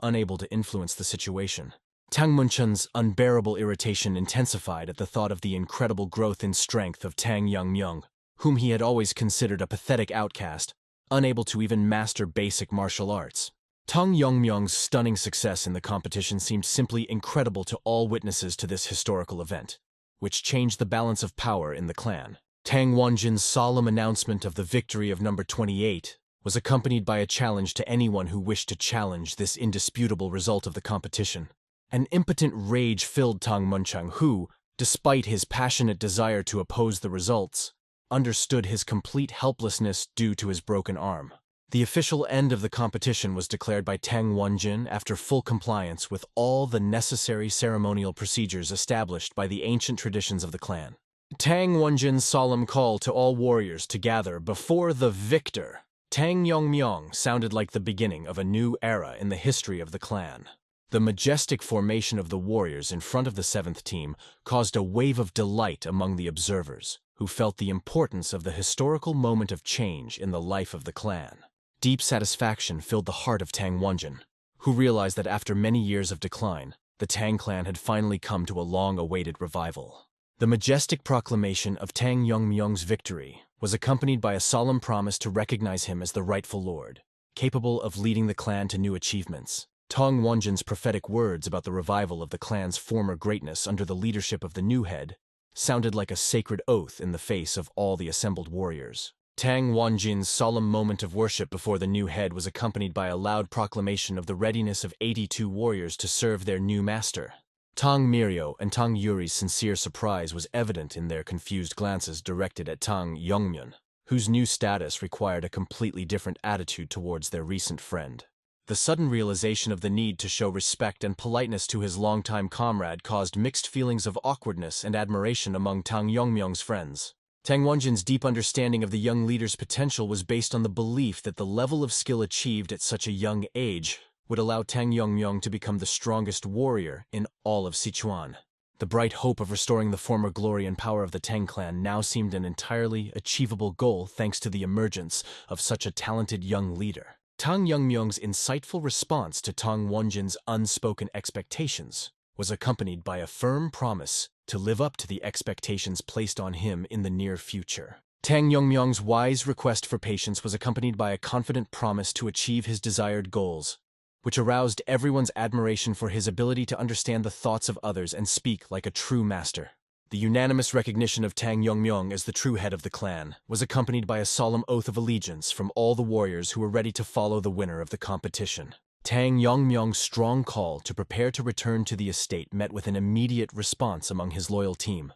S1: unable to influence the situation. Tang Munchen's unbearable irritation intensified at the thought of the incredible growth in strength of Tang Yongmyung, whom he had always considered a pathetic outcast, unable to even master basic martial arts. Tang Yongmyung's stunning success in the competition seemed simply incredible to all witnesses to this historical event, which changed the balance of power in the clan. Tang Wanjin's solemn announcement of the victory of number 28 was accompanied by a challenge to anyone who wished to challenge this indisputable result of the competition. An impotent rage filled Tang Munchang who, despite his passionate desire to oppose the results, understood his complete helplessness due to his broken arm. The official end of the competition was declared by Tang Wanjin after full compliance with all the necessary ceremonial procedures established by the ancient traditions of the clan. Tang Wanjin's solemn call to all warriors to gather before the victor, Tang Yongmyung, sounded like the beginning of a new era in the history of the clan. The majestic formation of the warriors in front of the 7th team caused a wave of delight among the observers, who felt the importance of the historical moment of change in the life of the clan. Deep satisfaction filled the heart of Tang Wanjin, who realized that after many years of decline, the Tang clan had finally come to a long-awaited revival. The majestic proclamation of Tang Yongmyung's victory was accompanied by a solemn promise to recognize him as the rightful lord, capable of leading the clan to new achievements. Tang Wanjin's prophetic words about the revival of the clan's former greatness under the leadership of the new head sounded like a sacred oath in the face of all the assembled warriors. Tang Wanjin's solemn moment of worship before the new head was accompanied by a loud proclamation of the readiness of 82 warriors to serve their new master. Tang Mirio and Tang Yuri's sincere surprise was evident in their confused glances directed at Tang Yongmyun, whose new status required a completely different attitude towards their recent friend. The sudden realization of the need to show respect and politeness to his longtime comrade caused mixed feelings of awkwardness and admiration among Tang Yongmyung's friends. Tang Wanjin's deep understanding of the young leader's potential was based on the belief that the level of skill achieved at such a young age would allow Tang Yongmyung to become the strongest warrior in all of Sichuan. The bright hope of restoring the former glory and power of the Tang clan now seemed an entirely achievable goal thanks to the emergence of such a talented young leader. Tang Yongmyung's insightful response to Tang Wanjin's unspoken expectations was accompanied by a firm promise to live up to the expectations placed on him in the near future. Tang Yongmyung's wise request for patience was accompanied by a confident promise to achieve his desired goals, which aroused everyone's admiration for his ability to understand the thoughts of others and speak like a true master. The unanimous recognition of Tang Yongmyung as the true head of the clan was accompanied by a solemn oath of allegiance from all the warriors who were ready to follow the winner of the competition. Tang Yongmyung's strong call to prepare to return to the estate met with an immediate response among his loyal team,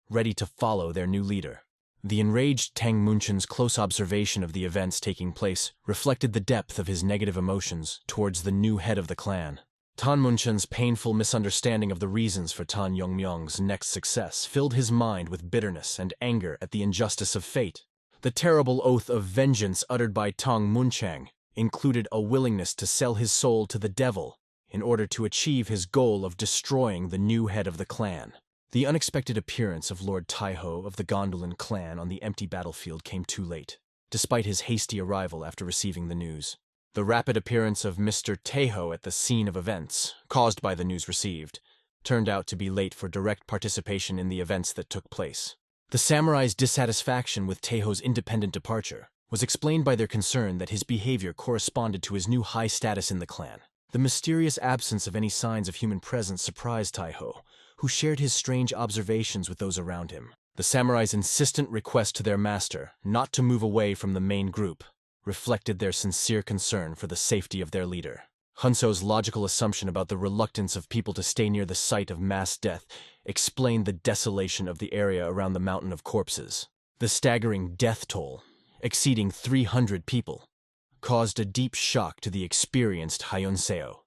S1: ready to follow their new leader. The enraged Tang Munchen's close observation of the events taking place reflected the depth of his negative emotions towards the new head of the clan. Tang Munchen's painful misunderstanding of the reasons for Tang Yongmyung's next success filled his mind with bitterness and anger at the injustice of fate. The terrible oath of vengeance uttered by Tang Munchang included a willingness to sell his soul to the devil in order to achieve his goal of destroying the new head of the clan. The unexpected appearance of Lord Taiho of the Gondolin clan on the empty battlefield came too late, despite his hasty arrival after receiving the news. The rapid appearance of Mr. Taiho at the scene of events, caused by the news received, turned out to be late for direct participation in the events that took place. The samurai's dissatisfaction with Taiho's independent departure was explained by their concern that his behavior corresponded to his new high status in the clan. The mysterious absence of any signs of human presence surprised Taiho, who shared his strange observations with those around him. The samurai's insistent request to their master not to move away from the main group reflected their sincere concern for the safety of their leader. Hunso's logical assumption about the reluctance of people to stay near the site of mass death explained the desolation of the area around the mountain of corpses. The staggering death toll, exceeding 300 people, caused a deep shock to the experienced Hyunseo,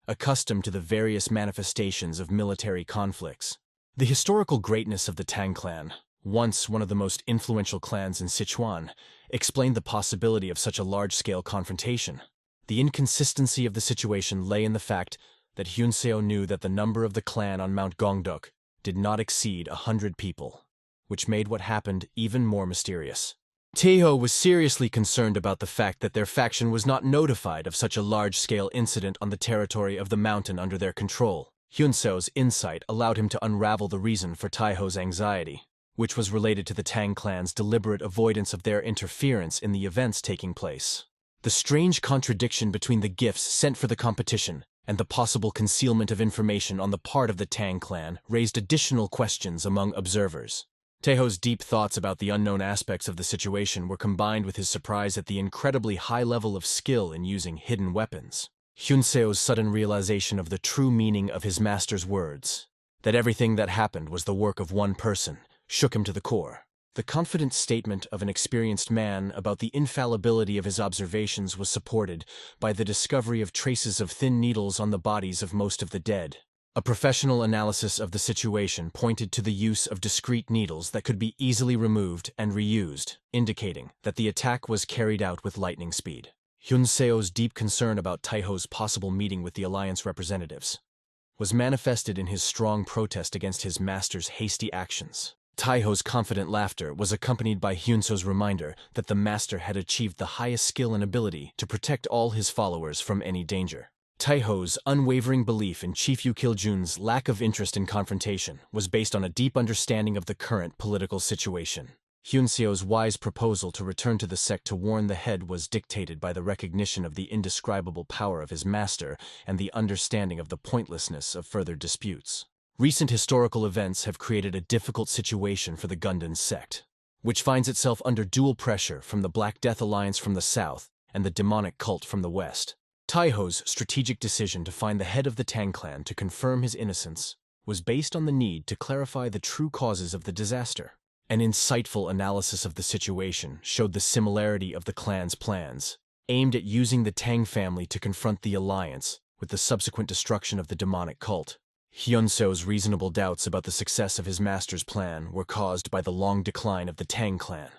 S1: accustomed to the various manifestations of military conflicts. The historical greatness of the Tang clan, once one of the most influential clans in Sichuan, explained the possibility of such a large-scale confrontation. The inconsistency of the situation lay in the fact that Hyunseo knew that the number of the clan on Mount Gongduk did not exceed 100 people, which made what happened even more mysterious. Taiho was seriously concerned about the fact that their faction was not notified of such a large-scale incident on the territory of the mountain under their control. Hyunseo's insight allowed him to unravel the reason for Taiho's anxiety, which was related to the Tang clan's deliberate avoidance of their interference in the events taking place. The strange contradiction between the gifts sent for the competition and the possible concealment of information on the part of the Tang clan raised additional questions among observers. Taiho's deep thoughts about the unknown aspects of the situation were combined with his surprise at the incredibly high level of skill in using hidden weapons. Hyunseo's sudden realization of the true meaning of his master's words, that everything that happened was the work of one person, shook him to the core. The confident statement of an experienced man about the infallibility of his observations was supported by the discovery of traces of thin needles on the bodies of most of the dead. A professional analysis of the situation pointed to the use of discrete needles that could be easily removed and reused, indicating that the attack was carried out with lightning speed. Hyunseo's deep concern about Taiho's possible meeting with the Alliance representatives was manifested in his strong protest against his master's hasty actions. Taiho's confident laughter was accompanied by Hyunseo's reminder that the master had achieved the highest skill and ability to protect all his followers from any danger. Taiho's unwavering belief in Chief Yukiljun's lack of interest in confrontation was based on a deep understanding of the current political situation. Hyunseo's wise proposal to return to the sect to warn the head was dictated by the recognition of the indescribable power of his master and the understanding of the pointlessness of further disputes. Recent historical events have created a difficult situation for the Gundan sect, which finds itself under dual pressure from the Black Death Alliance from the south and the demonic cult from the west. Taiho's strategic decision to find the head of the Tang clan to confirm his innocence was based on the need to clarify the true causes of the disaster. An insightful analysis of the situation showed the similarity of the clan's plans, aimed at using the Tang family to confront the alliance with the subsequent destruction of the demonic cult. Hyunseo's reasonable doubts about the success of his master's plan were caused by the long decline of the Tang clan,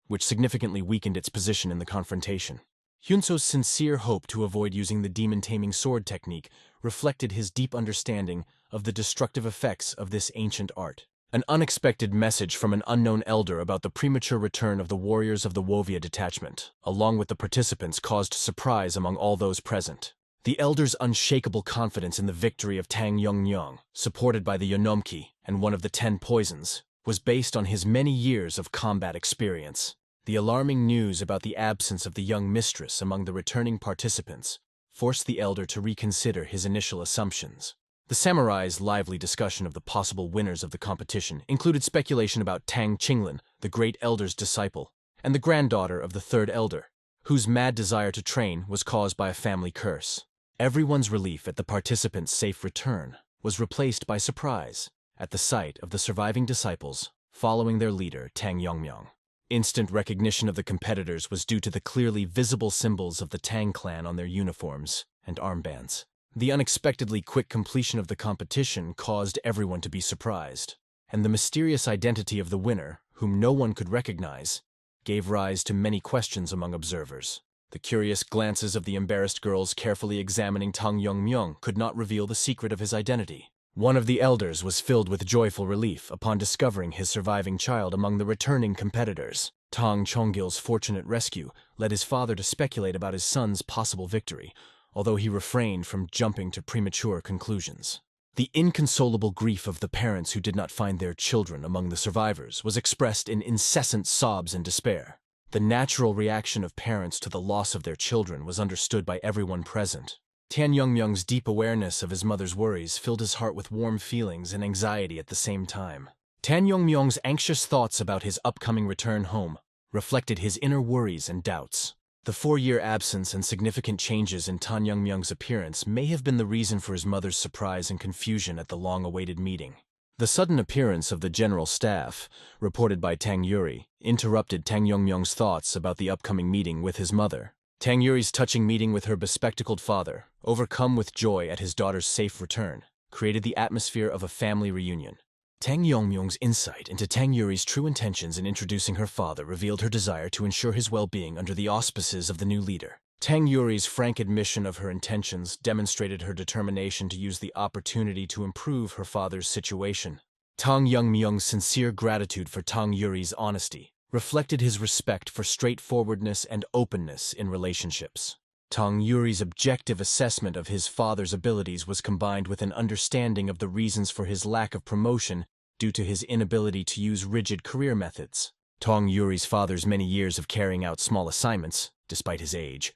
S1: which significantly weakened its position in the confrontation. Hyunseo's sincere hope to avoid using the demon-taming sword technique reflected his deep understanding of the destructive effects of this ancient art. An unexpected message from an unknown elder about the premature return of the warriors of the Wovia detachment, along with the participants, caused surprise among all those present. The elder's unshakable confidence in the victory of Tang Yongmyong, supported by the Yonomki and one of the 10 poisons, was based on his many years of combat experience. The alarming news about the absence of the young mistress among the returning participants forced the elder to reconsider his initial assumptions. The samurai's lively discussion of the possible winners of the competition included speculation about Tang Qinglin, the great elder's disciple, and the granddaughter of the third elder, whose mad desire to train was caused by a family curse. Everyone's relief at the participants' safe return was replaced by surprise at the sight of the surviving disciples following their leader, Tang Yongmyong. Instant recognition of the competitors was due to the clearly visible symbols of the Tang clan on their uniforms and armbands. The unexpectedly quick completion of the competition caused everyone to be surprised, and the mysterious identity of the winner, whom no one could recognize, gave rise to many questions among observers. The curious glances of the embarrassed girls carefully examining Tang Yongmyong could not reveal the secret of his identity. One of the elders was filled with joyful relief upon discovering his surviving child among the returning competitors. Tang Chonggil's fortunate rescue led his father to speculate about his son's possible victory, although he refrained from jumping to premature conclusions. The inconsolable grief of the parents who did not find their children among the survivors was expressed in incessant sobs and despair. The natural reaction of parents to the loss of their children was understood by everyone present. Tang Yongmyong's deep awareness of his mother's worries filled his heart with warm feelings and anxiety at the same time. Tang Yongmyong's anxious thoughts about his upcoming return home reflected his inner worries and doubts. The 4-year absence and significant changes in Tang Yongmyong's appearance may have been the reason for his mother's surprise and confusion at the long-awaited meeting. The sudden appearance of the general staff, reported by Tang Yuri, interrupted Tang Yongmyong's thoughts about the upcoming meeting with his mother. Tang Yuri's touching meeting with her bespectacled father, overcome with joy at his daughter's safe return, created the atmosphere of a family reunion. Tang Yongmyong's insight into Tang Yuri's true intentions in introducing her father revealed her desire to ensure his well-being under the auspices of the new leader. Tang Yuri's frank admission of her intentions demonstrated her determination to use the opportunity to improve her father's situation. Tang Yongmyong's sincere gratitude for Tang Yuri's honesty reflected his respect for straightforwardness and openness in relationships. Tang Yuri's objective assessment of his father's abilities was combined with an understanding of the reasons for his lack of promotion due to his inability to use rigid career methods. Tang Yuri's father's many years of carrying out small assignments, despite his age,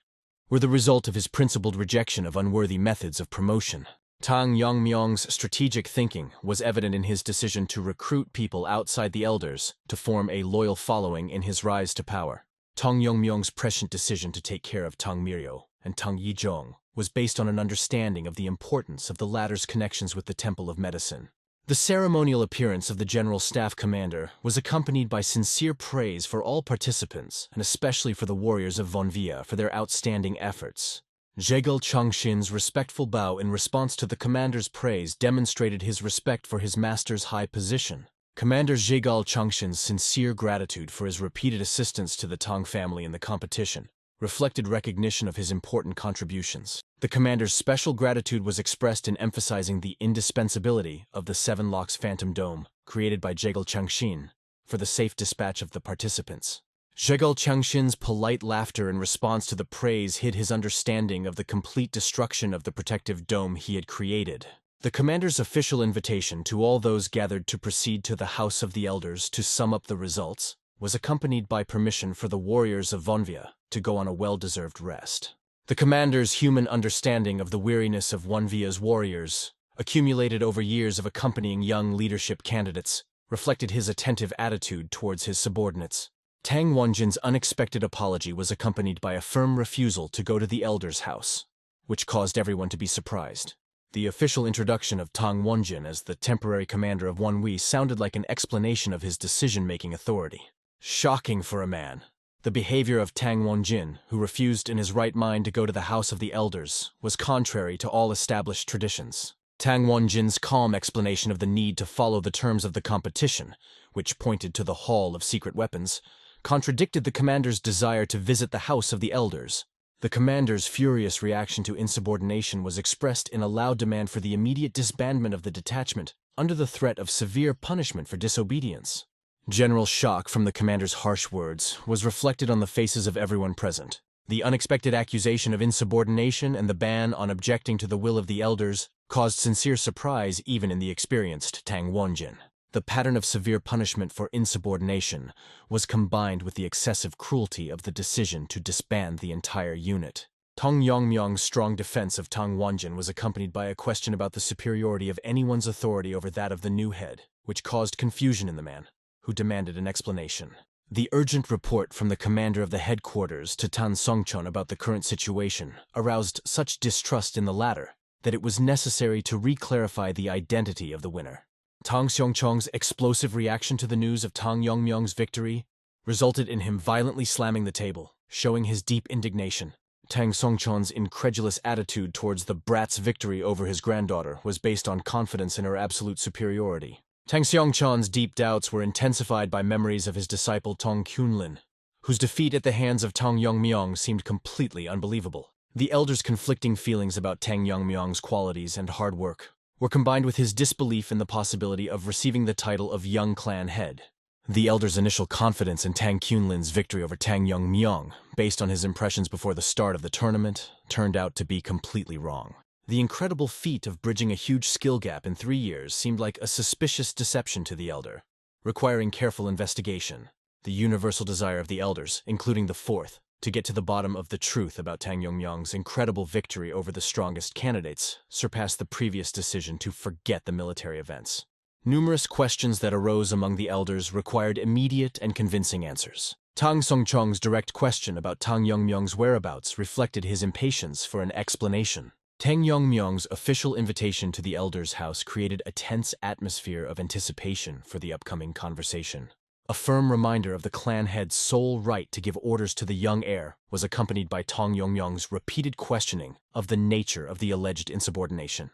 S1: were the result of his principled rejection of unworthy methods of promotion. Tang Yongmyong's strategic thinking was evident in his decision to recruit people outside the elders to form a loyal following in his rise to power. Tang Yongmyong's prescient decision to take care of Tang Miryo and Tang Yizhong was based on an understanding of the importance of the latter's connections with the Temple of Medicine. The ceremonial appearance of the General Staff Commander was accompanied by sincere praise for all participants, and especially for the warriors of Vonvia for their outstanding efforts. Jigal Changshin's respectful bow in response to the commander's praise demonstrated his respect for his master's high position. Commander Jigal Changshin's sincere gratitude for his repeated assistance to the Tang family in the competition reflected recognition of his important contributions. The commander's special gratitude was expressed in emphasizing the indispensability of the Seven Locks Phantom Dome, created by Jigal Changshin, for the safe dispatch of the participants. Jigal Changshin's polite laughter in response to the praise hid his understanding of the complete destruction of the protective dome he had created. The commander's official invitation to all those gathered to proceed to the House of the Elders to sum up the results was accompanied by permission for the warriors of Vonvia to go on a well-deserved rest. The commander's human understanding of the weariness of Vonvia's warriors, accumulated over years of accompanying young leadership candidates, reflected his attentive attitude towards his subordinates. Tang Wonjin's unexpected apology was accompanied by a firm refusal to go to the Elder's house, which caused everyone to be surprised. The official introduction of Tang Wonjin as the temporary commander of Wonwi sounded like an explanation of his decision-making authority. Shocking for a man. The behavior of Tang Wonjin, who refused in his right mind to go to the House of the Elders, was contrary to all established traditions. Tang Wonjin's calm explanation of the need to follow the terms of the competition, which pointed to the Hall of Secret Weapons, contradicted the commander's desire to visit the House of the Elders. The commander's furious reaction to insubordination was expressed in a loud demand for the immediate disbandment of the detachment, under the threat of severe punishment for disobedience. General shock from the commander's harsh words was reflected on the faces of everyone present. The unexpected accusation of insubordination and the ban on objecting to the will of the elders caused sincere surprise even in the experienced Tang Wonjin. The pattern of severe punishment for insubordination was combined with the excessive cruelty of the decision to disband the entire unit. Tang Yongmyong's strong defense of Tang Wonjin was accompanied by a question about the superiority of anyone's authority over that of the new head, which caused confusion in the man, who demanded an explanation. The urgent report from the commander of the headquarters to Tan Songchon about the current situation aroused such distrust in the latter that it was necessary to re-clarify the identity of the winner. Tang Songchong's explosive reaction to the news of Tang Yongmyong's victory resulted in him violently slamming the table, showing his deep indignation. Tang Songchon's incredulous attitude towards the brat's victory over his granddaughter was based on confidence in her absolute superiority. Tang Songchon's deep doubts were intensified by memories of his disciple Tong Kunlin, whose defeat at the hands of Tang Yongmyong seemed completely unbelievable. The elder's conflicting feelings about Tang Yongmyong's qualities and hard work were combined with his disbelief in the possibility of receiving the title of young clan head. The elder's initial confidence in Tang Kunlin's victory over Tang Yongmyong, based on his impressions before the start of the tournament, turned out to be completely wrong. The incredible feat of bridging a huge skill gap in 3 years seemed like a suspicious deception to the elder, requiring careful investigation. The universal desire of the elders, including the fourth, to get to the bottom of the truth about Tang Yongmyong's incredible victory over the strongest candidates surpassed the previous decision to forget the military events. Numerous questions that arose among the elders required immediate and convincing answers. Tang Songchong's direct question about Tang Yongmyong's whereabouts reflected his impatience for an explanation. Tang Yongmyong's official invitation to the elders' house created a tense atmosphere of anticipation for the upcoming conversation. A firm reminder of the clan head's sole right to give orders to the young heir was accompanied by Tang Yongmyong's repeated questioning of the nature of the alleged insubordination.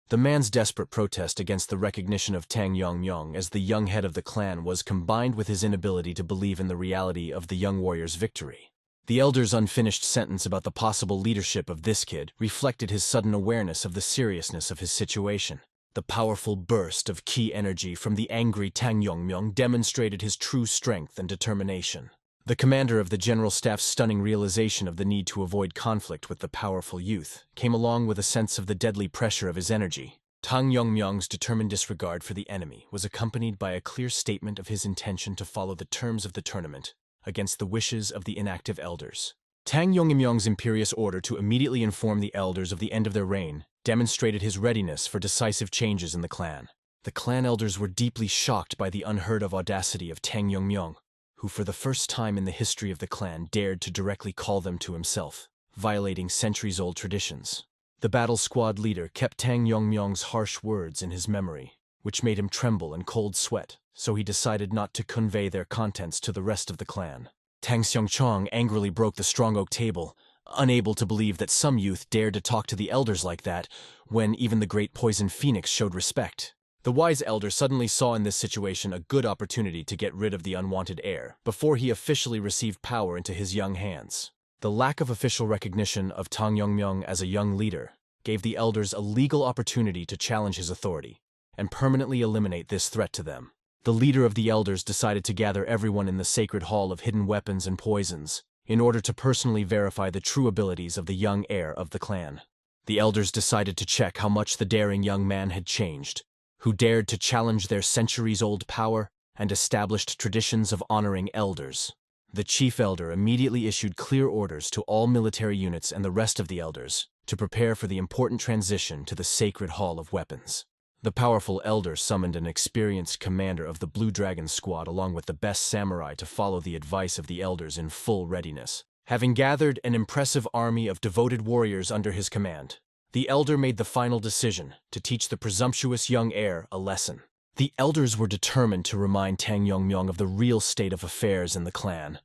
S1: The man's desperate protest against the recognition of Tang Yongmyong as the young head of the clan was combined with his inability to believe in the reality of the young warrior's victory. The elder's unfinished sentence about the possible leadership of this kid reflected his sudden awareness of the seriousness of his situation. The powerful burst of ki energy from the angry Tang Yongmyong demonstrated his true strength and determination. The commander of the general staff's stunning realization of the need to avoid conflict with the powerful youth came along with a sense of the deadly pressure of his energy. Tang Yongmyong's determined disregard for the enemy was accompanied by a clear statement of his intention to follow the terms of the tournament against the wishes of the inactive elders. Tang Yongmyong's imperious order to immediately inform the elders of the end of their reign demonstrated his readiness for decisive changes in the clan. The clan elders were deeply shocked by the unheard-of audacity of Tang Yongmyong, who for the first time in the history of the clan dared to directly call them to himself, violating centuries-old traditions. The battle squad leader kept Tang Yongmyong's harsh words in his memory, which made him tremble and cold sweat, so he decided not to convey their contents to the rest of the clan. Tang Xiongchong angrily broke the strong oak table, unable to believe that some youth dared to talk to the elders like that, when even the great poison phoenix showed respect. The wise elder suddenly saw in this situation a good opportunity to get rid of the unwanted heir before he officially received power into his young hands. The lack of official recognition of Tang Yongmyong as a young leader gave the elders a legal opportunity to challenge his authority and permanently eliminate this threat to them. The leader of the elders decided to gather everyone in the sacred hall of hidden weapons and poisons in order to personally verify the true abilities of the young heir of the clan. The elders decided to check how much the daring young man had changed, who dared to challenge their centuries-old power and established traditions of honoring elders. The chief elder immediately issued clear orders to all military units and the rest of the elders to prepare for the important transition to the sacred hall of weapons. The powerful elder summoned an experienced commander of the Blue Dragon squad along with the best samurai to follow the advice of the elders in full readiness. Having gathered an impressive army of devoted warriors under his command, the elder made the final decision to teach the presumptuous young heir a lesson. The elders were determined to remind Tang Yongmyong of the real state of affairs in the clan,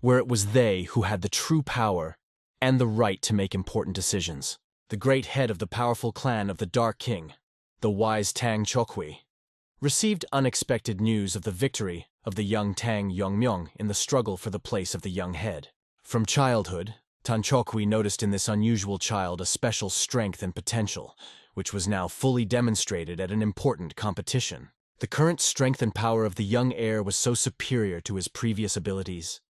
S1: where it was they who had the true power and the right to make important decisions. The great head of the powerful clan of the Dark King, the wise Tang Chokhui, received unexpected news of the victory of the young Tang Yongmyong in the struggle for the place of the young head. From childhood, Tang Chokhui noticed in this unusual child a special strength and potential, which was now fully demonstrated at an important competition. The current strength and power of the young heir was so superior to his previous abilities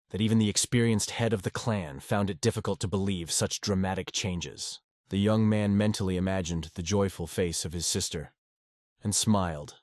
S1: that even the experienced head of the clan found it difficult to believe such dramatic changes. The young man mentally imagined the joyful face of his sister and smiled,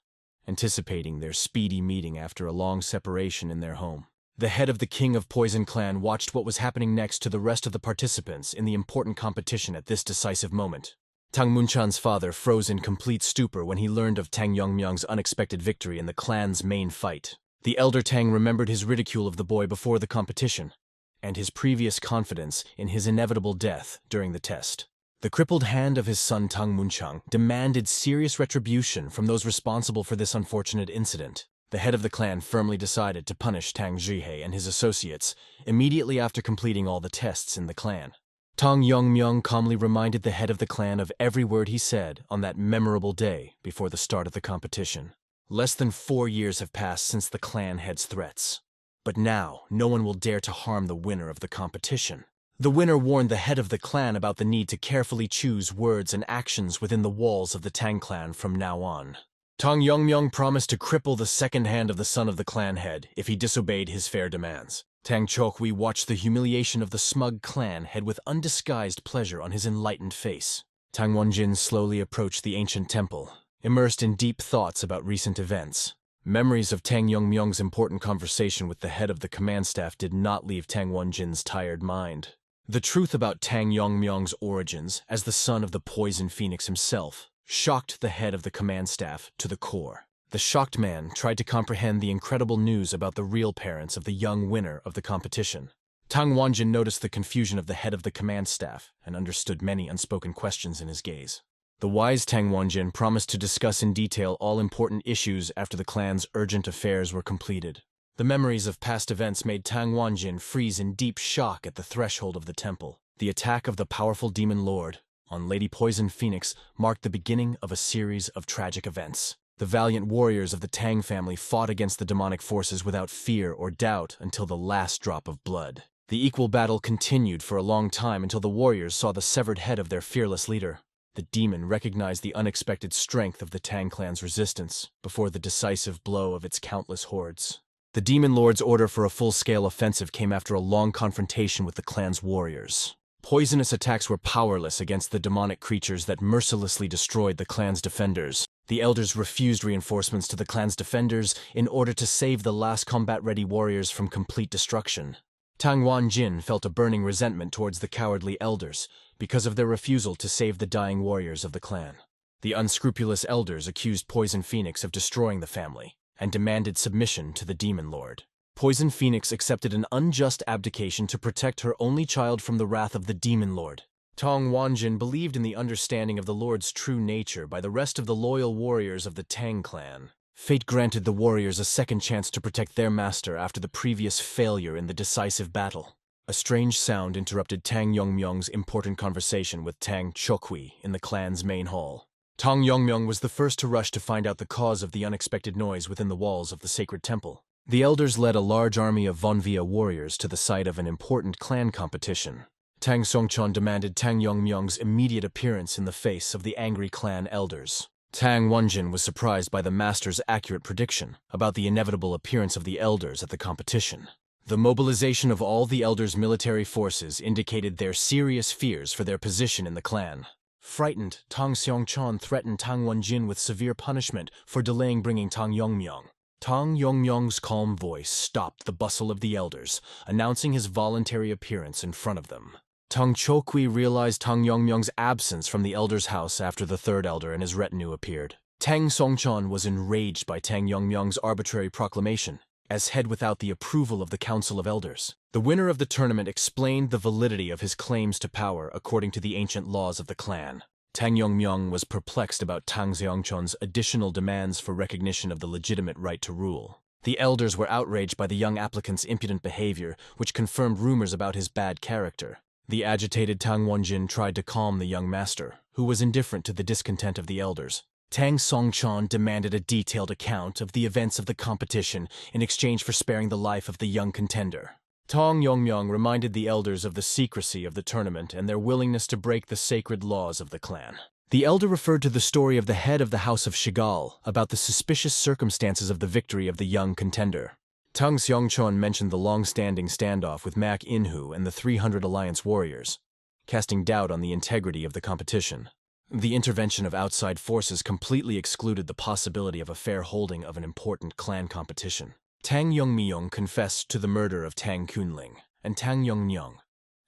S1: anticipating their speedy meeting after a long separation in their home. The head of the King of Poison clan watched what was happening next to the rest of the participants in the important competition at this decisive moment. Tang Munchan's father froze in complete stupor when he learned of Tang Yongmyong's unexpected victory in the clan's main fight. The elder Tang remembered his ridicule of the boy before the competition, and his previous confidence in his inevitable death during the test. The crippled hand of his son Tang Munchang demanded serious retribution from those responsible for this unfortunate incident. The head of the clan firmly decided to punish Tang Zhihei and his associates immediately after completing all the tests in the clan. Tang Yongmyong calmly reminded the head of the clan of every word he said on that memorable day before the start of the competition. Less than 4 years have passed since the clan head's threats, but now no one will dare to harm the winner of the competition. The winner warned the head of the clan about the need to carefully choose words and actions within the walls of the Tang clan from now on. Tang Yongmyong promised to cripple the second hand of the son of the clan head if he disobeyed his fair demands. Tang Chokhui watched the humiliation of the smug clan head with undisguised pleasure on his enlightened face. Tang Wonjin slowly approached the ancient temple, immersed in deep thoughts about recent events. Memories of Tang Yongmyong's important conversation with the head of the command staff did not leave Tang Wonjin's tired mind. The truth about Tang Yongmyong's origins as the son of the Poison Phoenix himself shocked the head of the command staff to the core. The shocked man tried to comprehend the incredible news about the real parents of the young winner of the competition. Tang Wanjin noticed the confusion of the head of the command staff and understood many unspoken questions in his gaze. The wise Tang Wanjin promised to discuss in detail all important issues after the clan's urgent affairs were completed. The memories of past events made Tang Wanjin freeze in deep shock at the threshold of the temple. The attack of the powerful demon lord on Lady Poison Phoenix marked the beginning of a series of tragic events. The valiant warriors of the Tang family fought against the demonic forces without fear or doubt until the last drop of blood. The equal battle continued for a long time until the warriors saw the severed head of their fearless leader. The demon recognized the unexpected strength of the Tang clan's resistance before the decisive blow of its countless hordes. The Demon Lord's order for a full-scale offensive came after a long confrontation with the clan's warriors. Poisonous attacks were powerless against the demonic creatures that mercilessly destroyed the clan's defenders. The elders refused reinforcements to the clan's defenders in order to save the last combat-ready warriors from complete destruction. Tang Wanjin felt a burning resentment towards the cowardly elders because of their refusal to save the dying warriors of the clan. The unscrupulous elders accused Poison Phoenix of destroying the family and demanded submission to the Demon Lord. Poison Phoenix accepted an unjust abdication to protect her only child from the wrath of the Demon Lord. Tang Wanjin believed in the understanding of the Lord's true nature by the rest of the loyal warriors of the Tang clan. Fate granted the warriors a second chance to protect their master after the previous failure in the decisive battle. A strange sound interrupted Tang Yongmyong's important conversation with Tang Chokui in the clan's main hall. Tang Yongmyong was the first to rush to find out the cause of the unexpected noise within the walls of the sacred temple. The elders led a large army of Vonvia warriors to the site of an important clan competition. Tang Songchon demanded Tang Yongmyong's immediate appearance in the face of the angry clan elders. Tang Wanjin was surprised by the master's accurate prediction about the inevitable appearance of the elders at the competition. The mobilization of all the elders' military forces indicated their serious fears for their position in the clan. Frightened, Tang Xiongchon threatened Tang Wanjin with severe punishment for delaying bringing Tang Yongmyong. Tang Yongmyong's calm voice stopped the bustle of the elders, announcing his voluntary appearance in front of them. Tang Chokui realized Tang Yongmyong's absence from the elder's house after the third elder and his retinue appeared. Tang Songchon was enraged by Tang Yongmyong's arbitrary proclamation as head without the approval of the Council of Elders. The winner of the tournament explained the validity of his claims to power according to the ancient laws of the clan. Tang Yongmyong was perplexed about Tang Xiongchon's additional demands for recognition of the legitimate right to rule. The elders were outraged by the young applicant's impudent behavior, which confirmed rumors about his bad character. The agitated Tang Wanjin tried to calm the young master, who was indifferent to the discontent of the elders. Tang Songchon demanded a detailed account of the events of the competition in exchange for sparing the life of the young contender. Tang Yongmyong reminded the elders of the secrecy of the tournament and their willingness to break the sacred laws of the clan. The elder referred to the story of the head of the house of Jigal about the suspicious circumstances of the victory of the young contender. Tang Xiongchon mentioned the long-standing standoff with Mak Inhu and the 300 Alliance warriors, casting doubt on the integrity of the competition. The intervention of outside forces completely excluded the possibility of a fair holding of an important clan competition. Tang Yongmyong confessed to the murder of Tang Kunling and Tang Yongmyong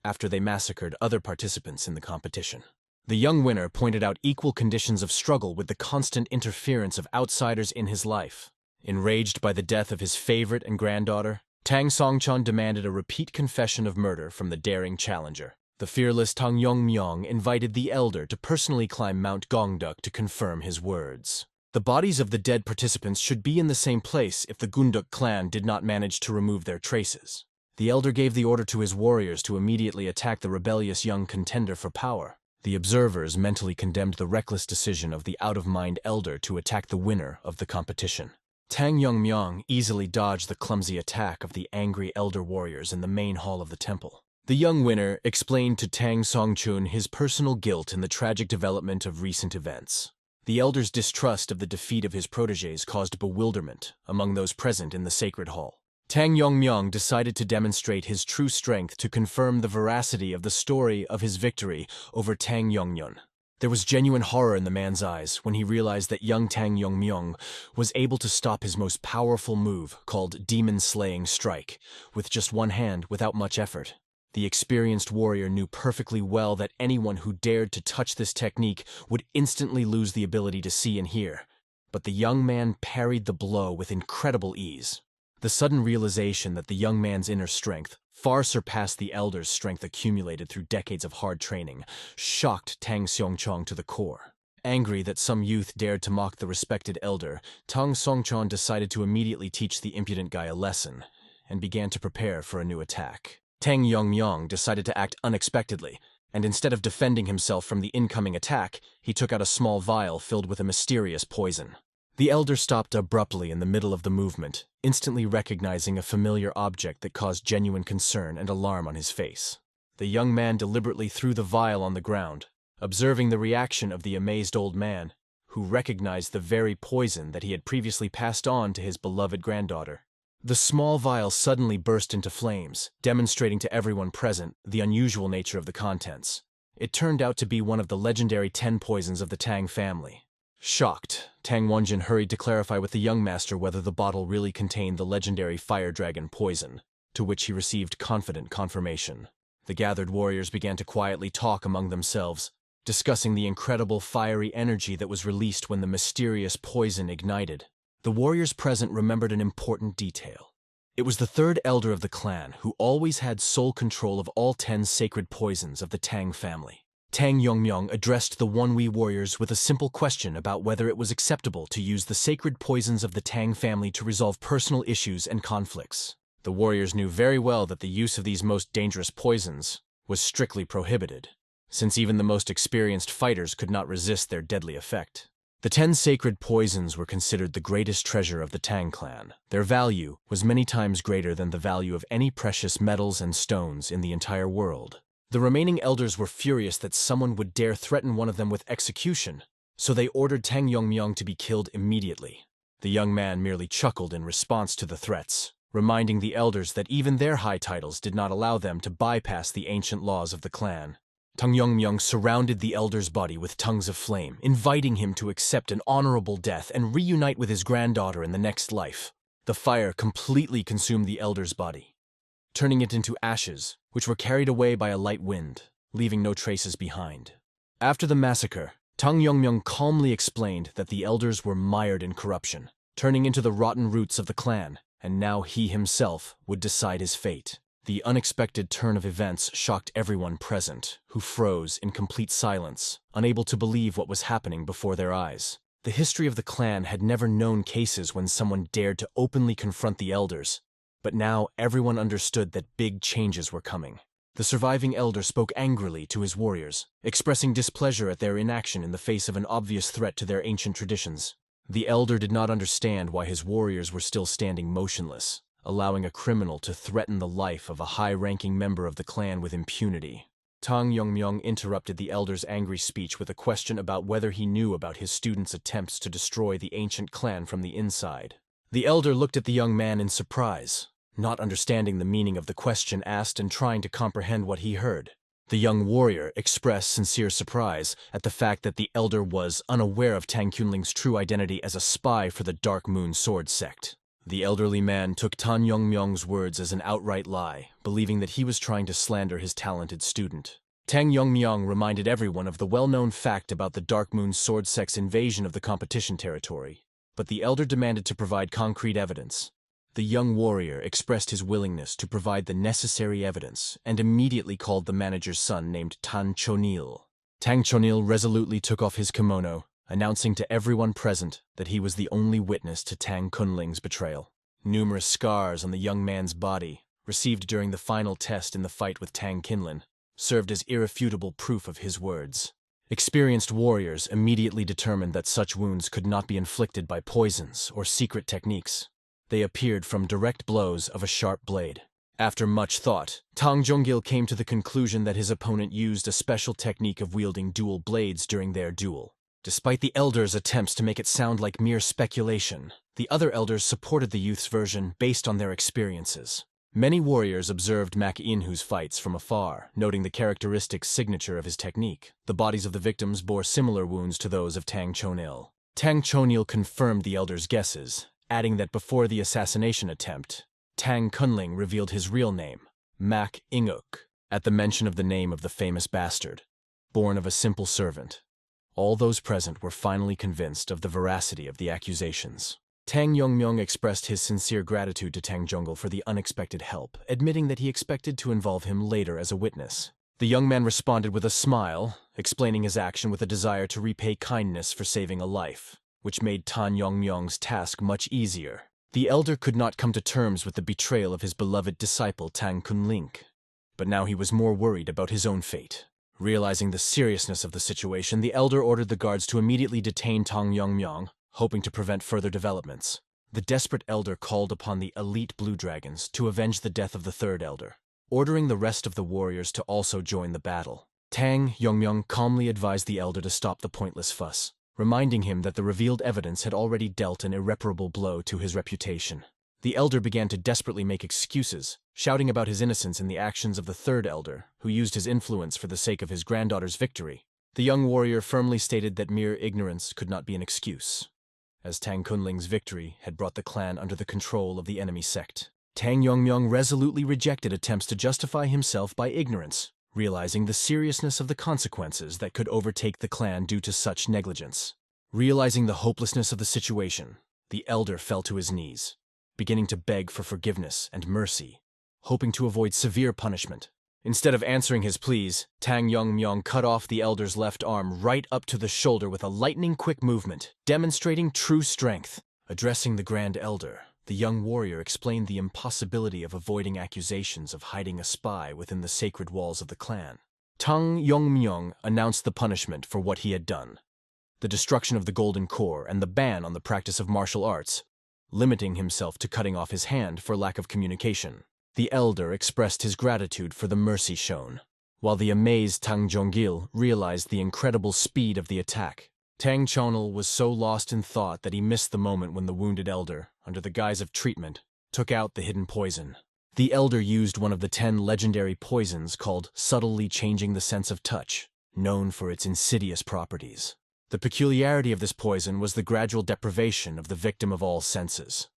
S1: after they massacred other participants in the competition. The young winner pointed out equal conditions of struggle with the constant interference of outsiders in his life. Enraged by the death of his favorite and granddaughter, Tang Songchon demanded a repeat confession of murder from the daring challenger. The fearless Tang Yongmyong invited the elder to personally climb Mount Gongduk to confirm his words. The bodies of the dead participants should be in the same place if the Gunduk clan did not manage to remove their traces. The elder gave the order to his warriors to immediately attack the rebellious young contender for power. The observers mentally condemned the reckless decision of the out-of-mind elder to attack the winner of the competition. Tang Yongmyong easily dodged the clumsy attack of the angry elder warriors in the main hall of the temple. The young winner explained to Tang Songchun his personal guilt in the tragic development of recent events. The elder's distrust of the defeat of his protégés caused bewilderment among those present in the sacred hall. Tang Yongmyong decided to demonstrate his true strength to confirm the veracity of the story of his victory over Tang Yongnyun. There was genuine horror in the man's eyes when he realized that young Tang Yongmyong was able to stop his most powerful move, called Demon Slaying Strike, with just one hand without much effort. The experienced warrior knew perfectly well that anyone who dared to touch this technique would instantly lose the ability to see and hear, but the young man parried the blow with incredible ease. The sudden realization that the young man's inner strength far surpassed the elder's strength accumulated through decades of hard training shocked Tang Xiongchong to the core. Angry that some youth dared to mock the respected elder, Tang Songchon decided to immediately teach the impudent guy a lesson and began to prepare for a new attack. Tang Yongmyong decided to act unexpectedly, and instead of defending himself from the incoming attack, he took out a small vial filled with a mysterious poison. The elder stopped abruptly in the middle of the movement, instantly recognizing a familiar object that caused genuine concern and alarm on his face. The young man deliberately threw the vial on the ground, observing the reaction of the amazed old man, who recognized the very poison that he had previously passed on to his beloved granddaughter. The small vial suddenly burst into flames, demonstrating to everyone present the unusual nature of the contents. It turned out to be one of the legendary 10 poisons of the Tang family. Shocked, Tang Wenjin hurried to clarify with the young master whether the bottle really contained the legendary fire dragon poison, to which he received confident confirmation. The gathered warriors began to quietly talk among themselves, discussing the incredible fiery energy that was released when the mysterious poison ignited. The warriors present remembered an important detail. It was the third elder of the clan who always had sole control of all 10 sacred poisons of the Tang family. Tang Yongmyong addressed the Wonwi warriors with a simple question about whether it was acceptable to use the sacred poisons of the Tang family to resolve personal issues and conflicts. The warriors knew very well that the use of these most dangerous poisons was strictly prohibited, since even the most experienced fighters could not resist their deadly effect. The 10 sacred poisons were considered the greatest treasure of the Tang clan. Their value was many times greater than the value of any precious metals and stones in the entire world. The remaining elders were furious that someone would dare threaten one of them with execution, so they ordered Tang Yongmyong to be killed immediately. The young man merely chuckled in response to the threats, reminding the elders that even their high titles did not allow them to bypass the ancient laws of the clan. Tang Yongmyong surrounded the elder's body with tongues of flame, inviting him to accept an honorable death and reunite with his granddaughter in the next life. The fire completely consumed the elder's body, turning it into ashes, which were carried away by a light wind, leaving no traces behind. After the massacre, Tang Yongmyong calmly explained that the elders were mired in corruption, turning into the rotten roots of the clan, and now he himself would decide his fate. The unexpected turn of events shocked everyone present, who froze in complete silence, unable to believe what was happening before their eyes. The history of the clan had never known cases when someone dared to openly confront the elders, but now everyone understood that big changes were coming. The surviving elder spoke angrily to his warriors, expressing displeasure at their inaction in the face of an obvious threat to their ancient traditions. The elder did not understand why his warriors were still standing motionless, allowing a criminal to threaten the life of a high-ranking member of the clan with impunity. Tang Yongmyong interrupted the elder's angry speech with a question about whether he knew about his student's attempts to destroy the ancient clan from the inside. The elder looked at the young man in surprise, not understanding the meaning of the question asked and trying to comprehend what he heard. The young warrior expressed sincere surprise at the fact that the elder was unaware of Tang Kunling's true identity as a spy for the Dark Moon Sword sect. The elderly man took Tang Yongmyong's words as an outright lie, believing that he was trying to slander his talented student. Tang Yongmyong reminded everyone of the well-known fact about the Dark Moon Sword sect's invasion of the competition territory, but the elder demanded to provide concrete evidence. The young warrior expressed his willingness to provide the necessary evidence and immediately called the manager's son named Tang Chonil. Tang Chonil resolutely took off his kimono, announcing to everyone present that he was the only witness to Tang Kunling's betrayal. Numerous scars on the young man's body, received during the final test in the fight with Tang Kunling, served as irrefutable proof of his words. Experienced warriors immediately determined that such wounds could not be inflicted by poisons or secret techniques. They appeared from direct blows of a sharp blade. After much thought, Tang Jonggil came to the conclusion that his opponent used a special technique of wielding dual blades during their duel. Despite the elders' attempts to make it sound like mere speculation, the other elders supported the youth's version based on their experiences. Many warriors observed Mak Inhu's fights from afar, noting the characteristic signature of his technique. The bodies of the victims bore similar wounds to those of Tang Chonil. Tang Chonil confirmed the elders' guesses, adding that before the assassination attempt, Tang Kunling revealed his real name, Mak Inguk, at the mention of the name of the famous bastard, born of a simple servant. All those present were finally convinced of the veracity of the accusations. Tang Yongmyong expressed his sincere gratitude to Tang Jonggil for the unexpected help, admitting that he expected to involve him later as a witness. The young man responded with a smile, explaining his action with a desire to repay kindness for saving a life, which made Tang Yongmyong's task much easier. The elder could not come to terms with the betrayal of his beloved disciple Tang Kunling, but now he was more worried about his own fate. Realizing the seriousness of the situation, the elder ordered the guards to immediately detain Tang Yongmyong, hoping to prevent further developments. The desperate elder called upon the elite Blue Dragons to avenge the death of the third elder, ordering the rest of the warriors to also join the battle. Tang Yongmyong calmly advised the elder to stop the pointless fuss, reminding him that the revealed evidence had already dealt an irreparable blow to his reputation. The elder began to desperately make excuses, shouting about his innocence in the actions of the third elder, who used his influence for the sake of his granddaughter's victory. The young warrior firmly stated that mere ignorance could not be an excuse, as Tang Kunling's victory had brought the clan under the control of the enemy sect. Tang Yongmyong resolutely rejected attempts to justify himself by ignorance, realizing the seriousness of the consequences that could overtake the clan due to such negligence. Realizing the hopelessness of the situation, the elder fell to his knees, beginning to beg for forgiveness and mercy, hoping to avoid severe punishment. Instead of answering his pleas, Tang Yongmyong cut off the elder's left arm right up to the shoulder with a lightning-quick movement, demonstrating true strength. Addressing the Grand Elder, the young warrior explained the impossibility of avoiding accusations of hiding a spy within the sacred walls of the clan. Tang Yongmyong announced the punishment for what he had done: the destruction of the Golden Core and the ban on the practice of martial arts, limiting himself to cutting off his hand for lack of communication. The elder expressed his gratitude for the mercy shown, while the amazed Tang Jonggil realized the incredible speed of the attack. Tang Chonel was so lost in thought that he missed the moment when the wounded elder, under the guise of treatment, took out the hidden poison. The elder used one of the 10 legendary poisons called subtly changing the sense of touch, known for its insidious properties. The peculiarity of this poison was the gradual deprivation of the victim of all senses: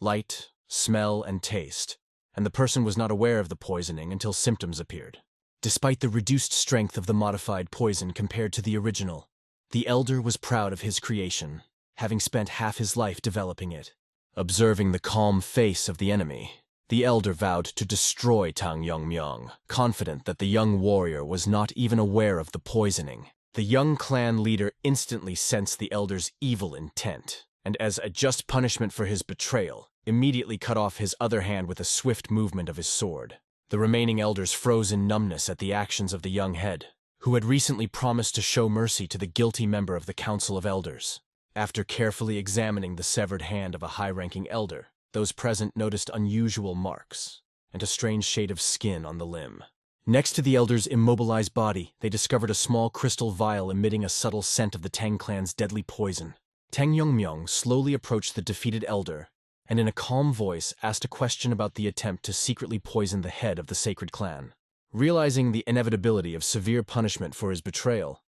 S1: light, smell, and taste, and the person was not aware of the poisoning until symptoms appeared. Despite the reduced strength of the modified poison compared to the original, the elder was proud of his creation, having spent half his life developing it. Observing the calm face of the enemy, the elder vowed to destroy Tang Yongmyong, confident that the young warrior was not even aware of the poisoning. The young clan leader instantly sensed the elder's evil intent, and as a just punishment for his betrayal, immediately cut off his other hand with a swift movement of his sword. The remaining elders froze in numbness at the actions of the young head, who had recently promised to show mercy to the guilty member of the Council of Elders. After carefully examining the severed hand of a high-ranking elder, those present noticed unusual marks and a strange shade of skin on the limb. Next to the elder's immobilized body, they discovered a small crystal vial emitting a subtle scent of the Tang clan's deadly poison. Tang Yongmyong slowly approached the defeated elder and in a calm voice asked a question about the attempt to secretly poison the head of the sacred clan. Realizing the inevitability of severe punishment for his betrayal,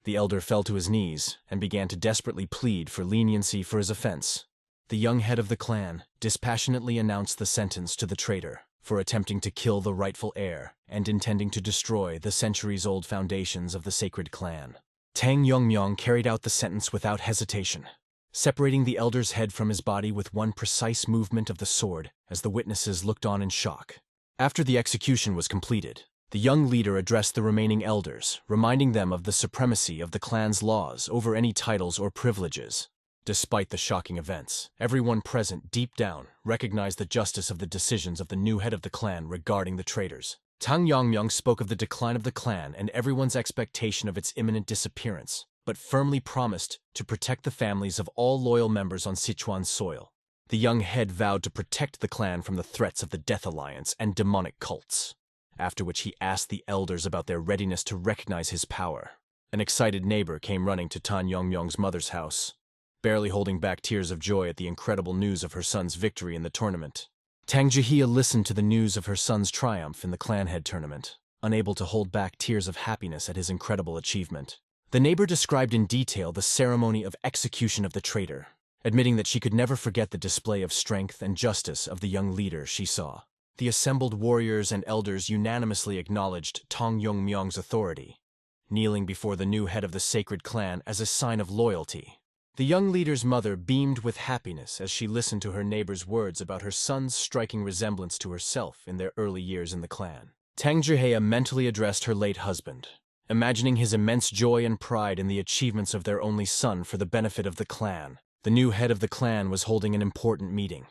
S1: the elder fell to his knees and began to desperately plead for leniency for his offense. The young head of the clan dispassionately announced the sentence to the traitor for attempting to kill the rightful heir and intending to destroy the centuries-old foundations of the sacred clan. Tang Yongmyong carried out the sentence without hesitation, separating the elder's head from his body with one precise movement of the sword as the witnesses looked on in shock. After the execution was completed, the young leader addressed the remaining elders, reminding them of the supremacy of the clan's laws over any titles or privileges. Despite the shocking events, everyone present deep down recognized the justice of the decisions of the new head of the clan regarding the traitors. Tang Yongmyong spoke of the decline of the clan and everyone's expectation of its imminent disappearance, but firmly promised to protect the families of all loyal members on Sichuan's soil. The young head vowed to protect the clan from the threats of the Death Alliance and demonic cults, after which he asked the elders about their readiness to recognize his power. An excited neighbor came running to Tang Yongmyong's mother's house, barely holding back tears of joy at the incredible news of her son's victory in the tournament. Tang Jihia listened to the news of her son's triumph in the clan head tournament, unable to hold back tears of happiness at his incredible achievement. The neighbor described in detail the ceremony of execution of the traitor, admitting that she could never forget the display of strength and justice of the young leader she saw. The assembled warriors and elders unanimously acknowledged Tang Yongmyong's authority, kneeling before the new head of the sacred clan as a sign of loyalty. The young leader's mother beamed with happiness as she listened to her neighbor's words about her son's striking resemblance to herself in their early years in the clan. Tang Jihea mentally addressed her late husband, imagining his immense joy and pride in the achievements of their only son for the benefit of the clan. The new head of the clan was holding an important meeting,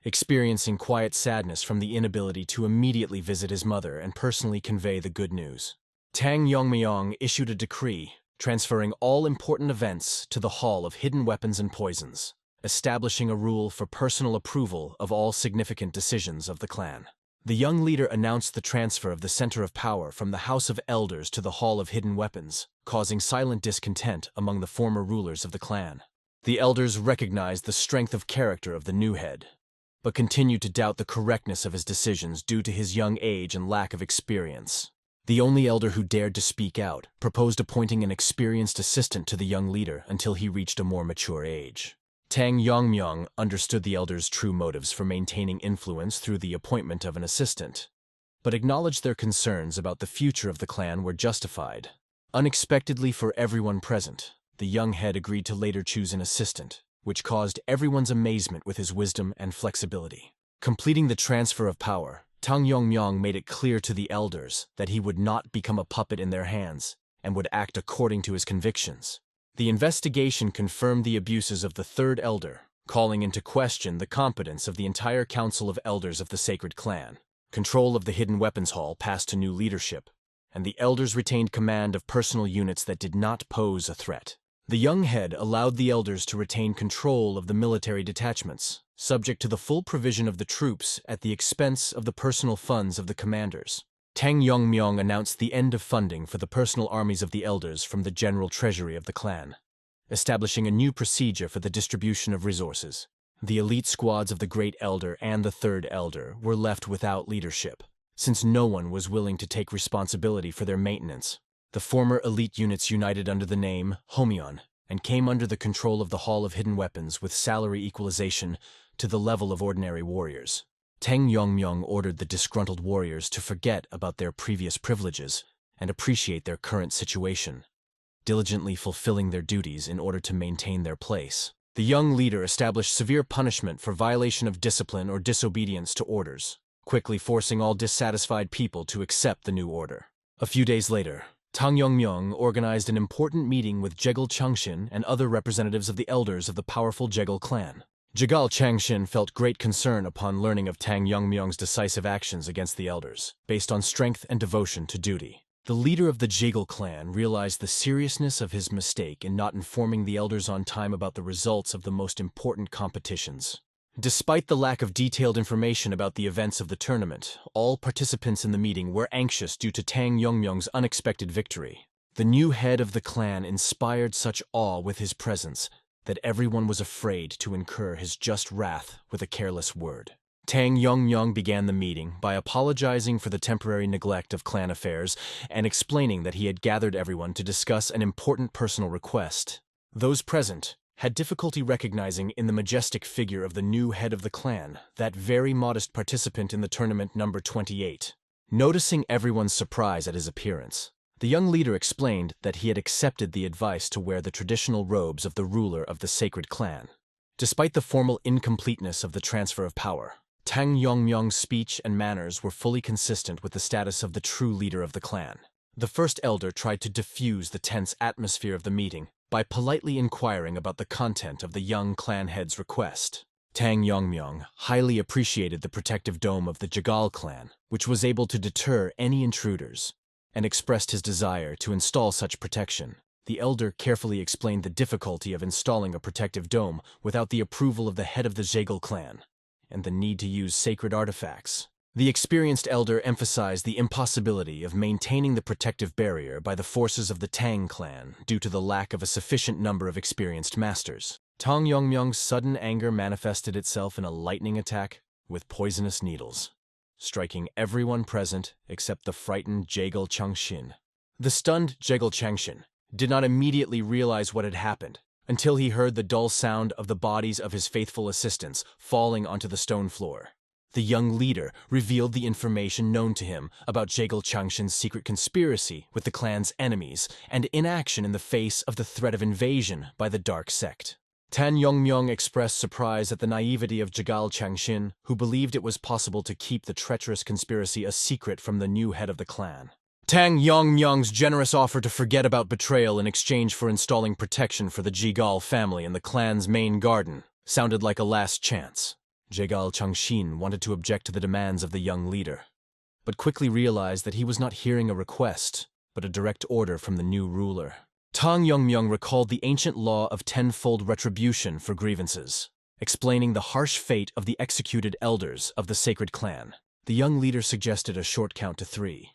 S1: experiencing quiet sadness from the inability to immediately visit his mother and personally convey the good news. Tang Yongmyong issued a decree transferring all important events to the Hall of Hidden Weapons and Poisons, establishing a rule for personal approval of all significant decisions of the clan. The young leader announced the transfer of the center of power from the House of Elders to the Hall of Hidden Weapons, causing silent discontent among the former rulers of the clan. The elders recognized the strength of character of the new head, but continued to doubt the correctness of his decisions due to his young age and lack of experience. The only elder who dared to speak out proposed appointing an experienced assistant to the young leader until he reached a more mature age. Tang Yongmyong understood the elder's true motives for maintaining influence through the appointment of an assistant, but acknowledged their concerns about the future of the clan were justified. Unexpectedly for everyone present, the young head agreed to later choose an assistant, which caused everyone's amazement with his wisdom and flexibility. Completing the transfer of power, Tang Yongmyong made it clear to the elders that he would not become a puppet in their hands and would act according to his convictions. The investigation confirmed the abuses of the third elder, calling into question the competence of the entire council of elders of the sacred clan. Control of the hidden weapons hall passed to new leadership, and the elders retained command of personal units that did not pose a threat. The young head allowed the elders to retain control of the military detachments, subject to the full provision of the troops at the expense of the personal funds of the commanders. Tang Yongmyong announced the end of funding for the personal armies of the elders from the general treasury of the clan, establishing a new procedure for the distribution of resources. The elite squads of the Great Elder and the Third Elder were left without leadership, since no one was willing to take responsibility for their maintenance. The former elite units united under the name Homeon and came under the control of the Hall of Hidden Weapons with salary equalization to the level of ordinary warriors. Tang Yongmyong ordered the disgruntled warriors to forget about their previous privileges and appreciate their current situation, diligently fulfilling their duties in order to maintain their place. The young leader established severe punishment for violation of discipline or disobedience to orders, quickly forcing all dissatisfied people to accept the new order. A few days later, Tang Yongmyong organized an important meeting with Jigal Changshin and other representatives of the elders of the powerful Jigal clan. Jigal Changshin felt great concern upon learning of Tang Yongmyong's decisive actions against the elders, based on strength and devotion to duty. The leader of the Jigal clan realized the seriousness of his mistake in not informing the elders on time about the results of the most important competitions. Despite the lack of detailed information about the events of the tournament, all participants in the meeting were anxious due to Tang Yongmyong's unexpected victory. The new head of the clan inspired such awe with his presence that everyone was afraid to incur his just wrath with a careless word. Tang Yongmyong began the meeting by apologizing for the temporary neglect of clan affairs and explaining that he had gathered everyone to discuss an important personal request. Those present had difficulty recognizing in the majestic figure of the new head of the clan that very modest participant in the tournament number 28. Noticing everyone's surprise at his appearance, the young leader explained that he had accepted the advice to wear the traditional robes of the ruler of the sacred clan. Despite the formal incompleteness of the transfer of power, Tang Yongmyong's speech and manners were fully consistent with the status of the true leader of the clan. The first elder tried to diffuse the tense atmosphere of the meeting by politely inquiring about the content of the young clan head's request. Tang Yongmyong highly appreciated the protective dome of the Jigal clan, which was able to deter any intruders, and expressed his desire to install such protection. The elder carefully explained the difficulty of installing a protective dome without the approval of the head of the Jigal clan, and the need to use sacred artifacts. The experienced elder emphasized the impossibility of maintaining the protective barrier by the forces of the Tang clan due to the lack of a sufficient number of experienced masters. Tang Yongmyong's sudden anger manifested itself in a lightning attack with poisonous needles, striking everyone present except the frightened Jigal Changshin. The stunned Jigal Changshin did not immediately realize what had happened until he heard the dull sound of the bodies of his faithful assistants falling onto the stone floor. The young leader revealed the information known to him about Jigal Changshin's secret conspiracy with the clan's enemies and inaction in the face of the threat of invasion by the dark sect. Tang Yongmyong expressed surprise at the naivety of Jigal Changshin, who believed it was possible to keep the treacherous conspiracy a secret from the new head of the clan. Tang Yongmyong's generous offer to forget about betrayal in exchange for installing protection for the Jigal family in the clan's main garden sounded like a last chance. Jigal Changshin wanted to object to the demands of the young leader, but quickly realized that he was not hearing a request, but a direct order from the new ruler. Tang Yongmyong recalled the ancient law of tenfold retribution for grievances, explaining the harsh fate of the executed elders of the sacred clan. The young leader suggested a short count to 3,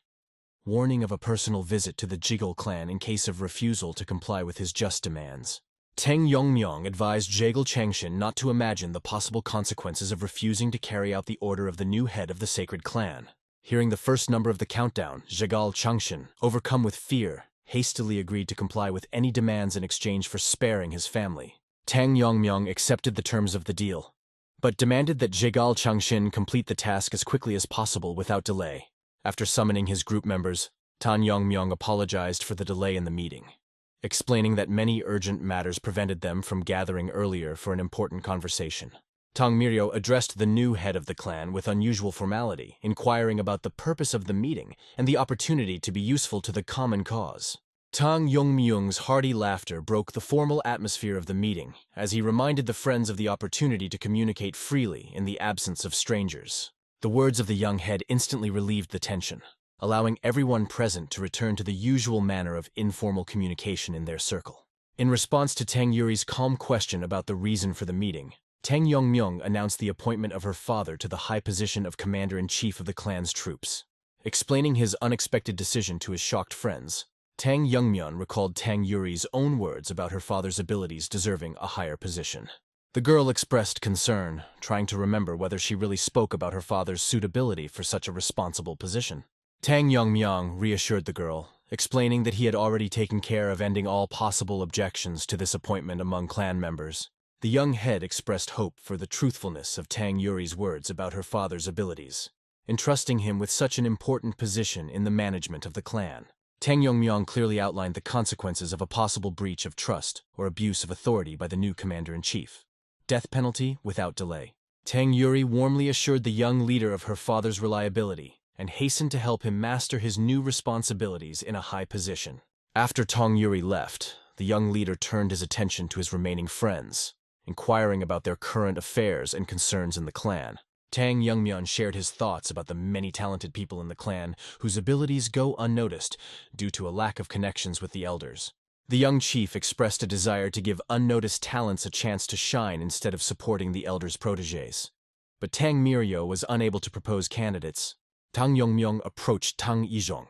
S1: warning of a personal visit to the Jigal clan in case of refusal to comply with his just demands. Tang Yongmyong advised Jigal Changshin not to imagine the possible consequences of refusing to carry out the order of the new head of the sacred clan. Hearing the first number of the countdown, Jigal Changshin, overcome with fear, hastily agreed to comply with any demands in exchange for sparing his family. Tang Yongmyong accepted the terms of the deal, but demanded that Jigal Changshin complete the task as quickly as possible without delay. After summoning his group members, Tang Yongmyong apologized for the delay in the meeting, explaining that many urgent matters prevented them from gathering earlier for an important conversation. Tang Miryo addressed the new head of the clan with unusual formality, inquiring about the purpose of the meeting and the opportunity to be useful to the common cause. Tang Yongmyung's hearty laughter broke the formal atmosphere of the meeting, as he reminded the friends of the opportunity to communicate freely in the absence of strangers. The words of the young head instantly relieved the tension, allowing everyone present to return to the usual manner of informal communication in their circle. In response to Tang Yuri's calm question about the reason for the meeting, Tang Yongmyong announced the appointment of her father to the high position of commander-in-chief of the clan's troops. Explaining his unexpected decision to his shocked friends, Tang Yongmyeon recalled Tang Yuri's own words about her father's abilities deserving a higher position. The girl expressed concern, trying to remember whether she really spoke about her father's suitability for such a responsible position. Tang Yongmyong reassured the girl, explaining that he had already taken care of ending all possible objections to this appointment among clan members. The young head expressed hope for the truthfulness of Tang Yuri's words about her father's abilities, entrusting him with such an important position in the management of the clan. Tang Yongmyong clearly outlined the consequences of a possible breach of trust or abuse of authority by the new commander-in-chief. Death penalty without delay. Tang Yuri warmly assured the young leader of her father's reliability and hastened to help him master his new responsibilities in a high position. After Tang Yuri left, the young leader turned his attention to his remaining friends, inquiring about their current affairs and concerns in the clan. Tang Yongmyeon shared his thoughts about the many talented people in the clan whose abilities go unnoticed due to a lack of connections with the elders. The young chief expressed a desire to give unnoticed talents a chance to shine instead of supporting the elders' protégés. But Tang Miryo was unable to propose candidates. Tang Yongmyong approached Tang Yizhong,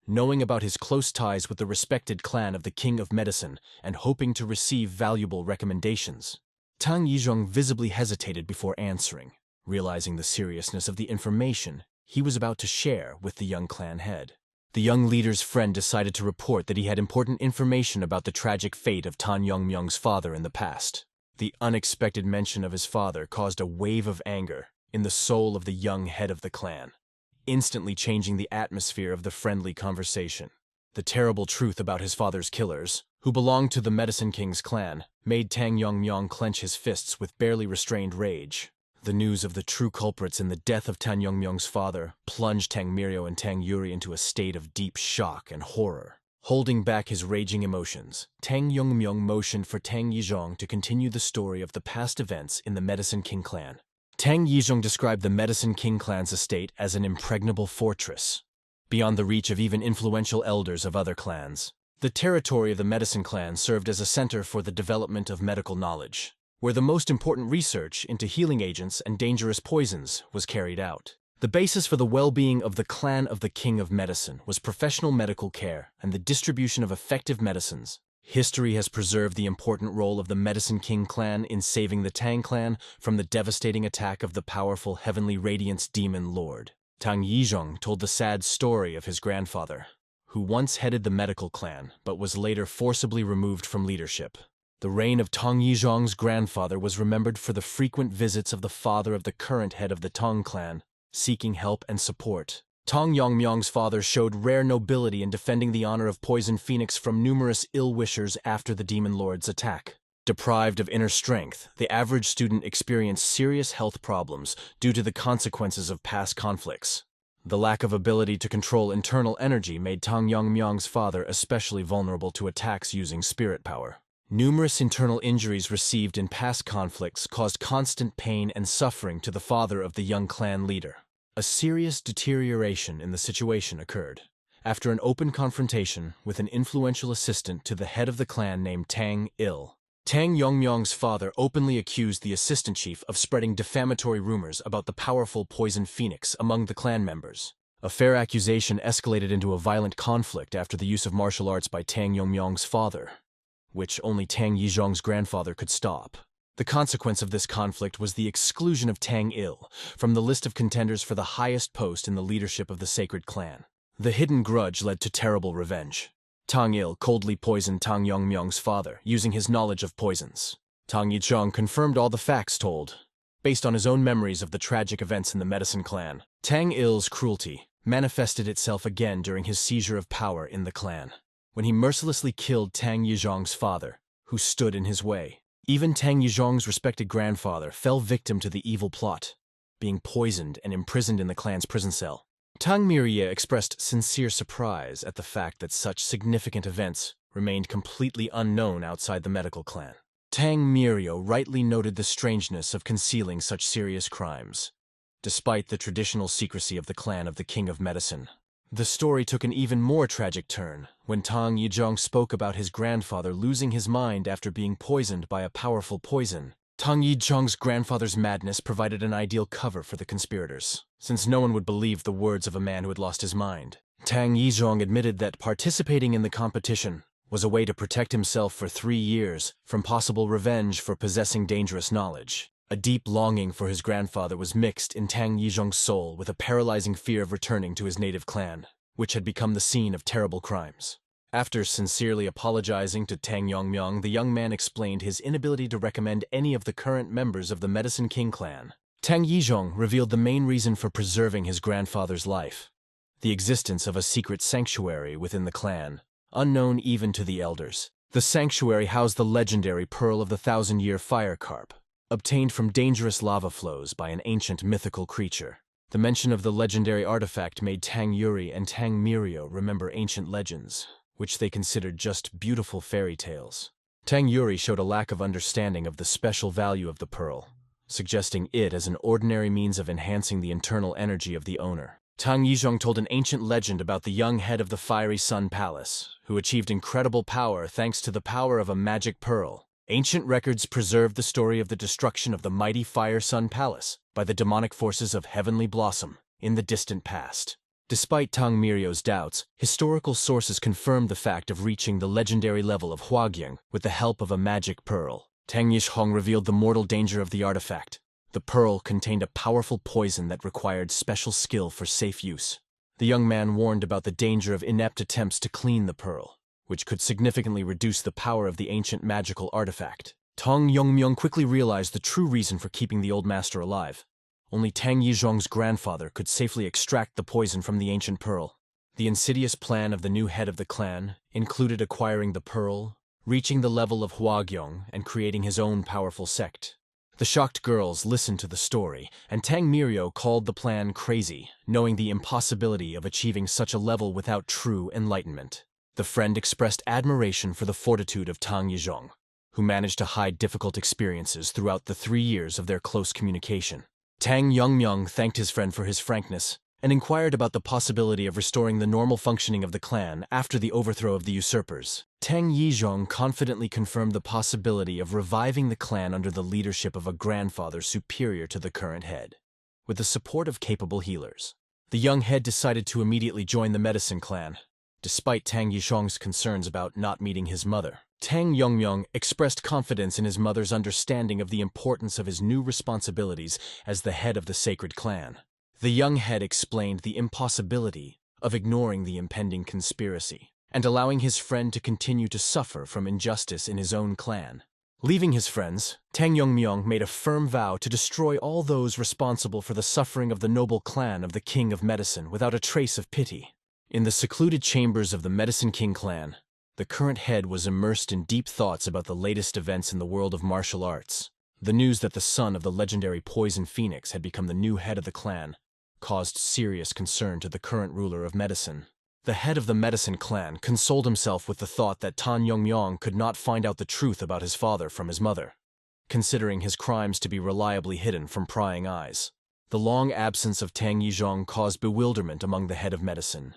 S1: knowing about his close ties with the respected clan of the King of Medicine and hoping to receive valuable recommendations. Tang Yizhong visibly hesitated before answering, realizing the seriousness of the information he was about to share with the young clan head. The young leader's friend decided to report that he had important information about the tragic fate of Tang Yongmyong's father in the past. The unexpected mention of his father caused a wave of anger in the soul of the young head of the clan, instantly changing the atmosphere of the friendly conversation. The terrible truth about his father's killers, who belonged to the Medicine King's clan, made Tang Yongmyong clench his fists with barely restrained rage. The news of the true culprits in the death of Tang Yongmyong's father plunged Tang Miryo and Tang Yuri into a state of deep shock and horror. Holding back his raging emotions, Tang Yongmyong motioned for Tang Yizhong to continue the story of the past events in the Medicine King clan. Tang Yizhong described the Medicine King clan's estate as an impregnable fortress, beyond the reach of even influential elders of other clans. The territory of the Medicine clan served as a center for the development of medical knowledge, where the most important research into healing agents and dangerous poisons was carried out. The basis for the well-being of the clan of the King of Medicine was professional medical care and the distribution of effective medicines. History has preserved the important role of the Medicine King clan in saving the Tang clan from the devastating attack of the powerful Heavenly Radiance Demon Lord. Tang Yizhong told the sad story of his grandfather, who once headed the medical clan but was later forcibly removed from leadership. The reign of Tang Yizhong's grandfather was remembered for the frequent visits of the father of the current head of the Tang clan, seeking help and support. Tang Yongmyong's father showed rare nobility in defending the honor of Poison Phoenix from numerous ill-wishers after the Demon Lord's attack. Deprived of inner strength, the average student experienced serious health problems due to the consequences of past conflicts. The lack of ability to control internal energy made Tang Yongmyong's father especially vulnerable to attacks using spirit power. Numerous internal injuries received in past conflicts caused constant pain and suffering to the father of the young clan leader. A serious deterioration in the situation occurred after an open confrontation with an influential assistant to the head of the clan named Tang Il. Tang Yongmyong's father openly accused the assistant chief of spreading defamatory rumors about the powerful Poison Phoenix among the clan members. A fair accusation escalated into a violent conflict after the use of martial arts by Tang Yongmyong's father. which only Tang Yizhong's grandfather could stop. The consequence of this conflict was the exclusion of Tang Il from the list of contenders for the highest post in the leadership of the sacred clan. The hidden grudge led to terrible revenge. Tang Il coldly poisoned Tang Yongmyong's father, using his knowledge of poisons. Tang Yizhong confirmed all the facts told, based on his own memories of the tragic events in the medicine clan. Tang Il's cruelty manifested itself again during his seizure of power in the clan, when he mercilessly killed Tang Yizhong's father, who stood in his way. Even Tang Yizhong's respected grandfather fell victim to the evil plot, being poisoned and imprisoned in the clan's prison cell. Tang Miria expressed sincere surprise at the fact that such significant events remained completely unknown outside the medical clan. Tang Mirio rightly noted the strangeness of concealing such serious crimes, despite the traditional secrecy of the clan of the King of Medicine. The story took an even more tragic turn when Tang Yizhong spoke about his grandfather losing his mind after being poisoned by a powerful poison. Tang Yizhong's grandfather's madness provided an ideal cover for the conspirators, since no one would believe the words of a man who had lost his mind. Tang Yizhong admitted that participating in the competition was a way to protect himself for 3 years from possible revenge for possessing dangerous knowledge. A deep longing for his grandfather was mixed in Tang Yizhong's soul with a paralyzing fear of returning to his native clan, which had become the scene of terrible crimes. After sincerely apologizing to Tang Yongmyong, the young man explained his inability to recommend any of the current members of the Medicine King clan. Tang Yizhong revealed the main reason for preserving his grandfather's life: the existence of a secret sanctuary within the clan, unknown even to the elders. The sanctuary housed the legendary Pearl of the Thousand-Year Fire Carp, obtained from dangerous lava flows by an ancient mythical creature. The mention of the legendary artifact made Tang Yuri and Tang Mirio remember ancient legends, which they considered just beautiful fairy tales. Tang Yuri showed a lack of understanding of the special value of the pearl, suggesting it as an ordinary means of enhancing the internal energy of the owner. Tang Yizhong told an ancient legend about the young head of the Fiery Sun Palace, who achieved incredible power thanks to the power of a magic pearl. Ancient records preserve the story of the destruction of the mighty Fire Sun Palace by the demonic forces of Heavenly Blossom in the distant past. Despite Tang Mirio's doubts, historical sources confirmed the fact of reaching the legendary level of Huagying with the help of a magic pearl. Tang Yizhong revealed the mortal danger of the artifact. The pearl contained a powerful poison that required special skill for safe use. The young man warned about the danger of inept attempts to clean the pearl, which could significantly reduce the power of the ancient magical artifact. Tang Yongmyong quickly realized the true reason for keeping the old master alive. Only Tang Yizhong's grandfather could safely extract the poison from the ancient pearl. The insidious plan of the new head of the clan included acquiring the pearl, reaching the level of Huagyong, and creating his own powerful sect. The shocked girls listened to the story, and Tang Mirio called the plan crazy, knowing the impossibility of achieving such a level without true enlightenment. The friend expressed admiration for the fortitude of Tang Yizhong, who managed to hide difficult experiences throughout the 3 years of their close communication. Tang Yongmyong thanked his friend for his frankness and inquired about the possibility of restoring the normal functioning of the clan after the overthrow of the usurpers. Tang Yizhong confidently confirmed the possibility of reviving the clan under the leadership of a grandfather superior to the current head, with the support of capable healers. The young head decided to immediately join the medicine clan, despite Tang Yizhong's concerns about not meeting his mother. Tang Yongmyong expressed confidence in his mother's understanding of the importance of his new responsibilities as the head of the sacred clan. The young head explained the impossibility of ignoring the impending conspiracy and allowing his friend to continue to suffer from injustice in his own clan. Leaving his friends, Tang Yongmyong made a firm vow to destroy all those responsible for the suffering of the noble clan of the King of Medicine without a trace of pity. In the secluded chambers of the Medicine King clan, the current head was immersed in deep thoughts about the latest events in the world of martial arts. The news that the son of the legendary Poison Phoenix had become the new head of the clan caused serious concern to the current ruler of medicine. The head of the medicine clan consoled himself with the thought that Tang Yongmyong could not find out the truth about his father from his mother, considering his crimes to be reliably hidden from prying eyes. The long absence of Tang Yizhong caused bewilderment among the head of medicine.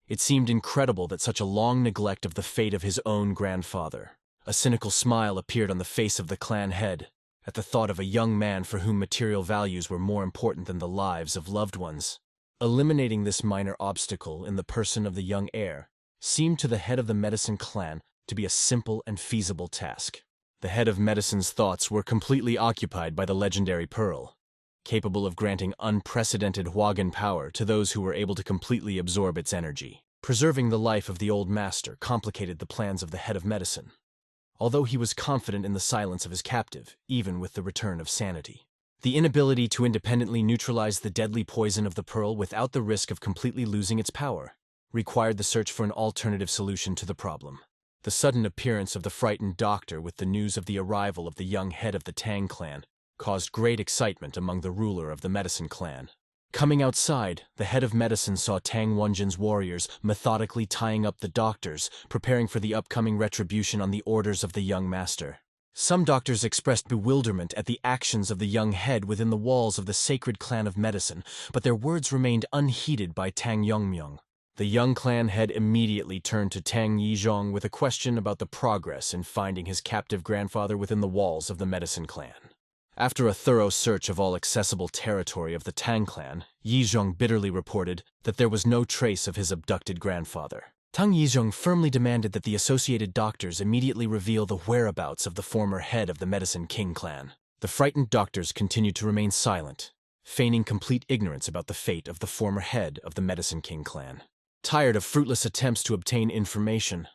S1: It seemed incredible that such a long neglect of the fate of his own grandfather. A cynical smile appeared on the face of the clan head at the thought of a young man for whom material values were more important than the lives of loved ones. Eliminating this minor obstacle in the person of the young heir seemed to the head of the medicine clan to be a simple and feasible task. The head of medicine's thoughts were completely occupied by the legendary pearl, capable of granting unprecedented Hwagen power to those who were able to completely absorb its energy. Preserving the life of the old master complicated the plans of the head of medicine, although he was confident in the silence of his captive, even with the return of sanity. The inability to independently neutralize the deadly poison of the pearl without the risk of completely losing its power required the search for an alternative solution to the problem. The sudden appearance of the frightened doctor with the news of the arrival of the young head of the Tang clan caused great excitement among the ruler of the medicine clan. Coming outside, the head of medicine saw Tang Wenjin's warriors methodically tying up the doctors, preparing for the upcoming retribution on the orders of the young master. Some doctors expressed bewilderment at the actions of the young head within the walls of the sacred clan of medicine, but their words remained unheeded by Tang Yongmyong. The young clan head immediately turned to Tang Yizhong with a question about the progress in finding his captive grandfather within the walls of the medicine clan. After a thorough search of all accessible territory of the Tang clan, Yizhong bitterly reported that there was no trace of his abducted grandfather. Tang Yizhong firmly demanded that the associated doctors immediately reveal the whereabouts of the former head of the Medicine King clan. The frightened doctors continued to remain silent, feigning complete ignorance about the fate of the former head of the Medicine King clan. Tired of fruitless attempts to obtain information,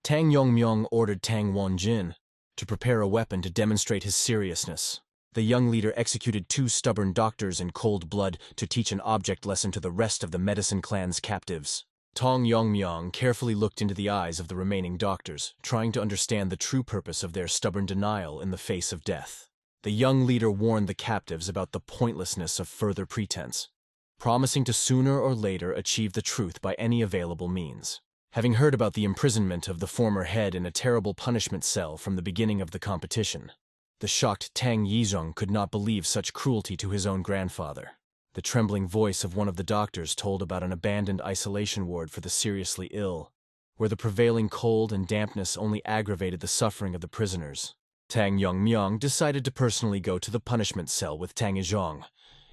S1: Tang Yongmyong ordered Tang Wenjin to prepare a weapon to demonstrate his seriousness. The young leader executed 2 stubborn doctors in cold blood to teach an object lesson to the rest of the medicine clan's captives. Tang Yongmyong carefully looked into the eyes of the remaining doctors, trying to understand the true purpose of their stubborn denial in the face of death. The young leader warned the captives about the pointlessness of further pretense, promising to sooner or later achieve the truth by any available means. Having heard about the imprisonment of the former head in a terrible punishment cell from the beginning of the competition, the shocked Tang Yizhong could not believe such cruelty to his own grandfather. The trembling voice of one of the doctors told about an abandoned isolation ward for the seriously ill, where the prevailing cold and dampness only aggravated the suffering of the prisoners. Tang Yongmyong decided to personally go to the punishment cell with Tang Yizhong,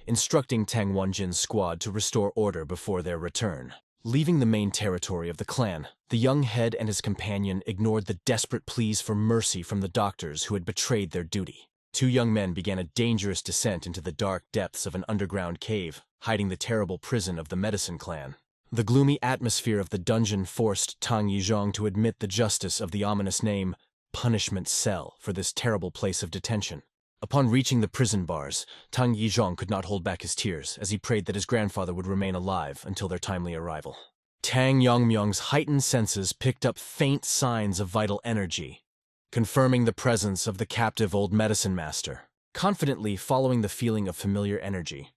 S1: instructing Tang Wenjin's squad to restore order before their return. Leaving the main territory of the clan, the young head and his companion ignored the desperate pleas for mercy from the doctors who had betrayed their duty. 2 young men began a dangerous descent into the dark depths of an underground cave, hiding the terrible prison of the medicine clan. The gloomy atmosphere of the dungeon forced Tang Yizhong to admit the justice of the ominous name, Punishment Cell, for this terrible place of detention. Upon reaching the prison bars, Tang Yizhong could not hold back his tears as he prayed that his grandfather would remain alive until their timely arrival. Tang Yongmyong's heightened senses picked up faint signs of vital energy, confirming the presence of the captive old medicine master. Confidently following the feeling of familiar energy,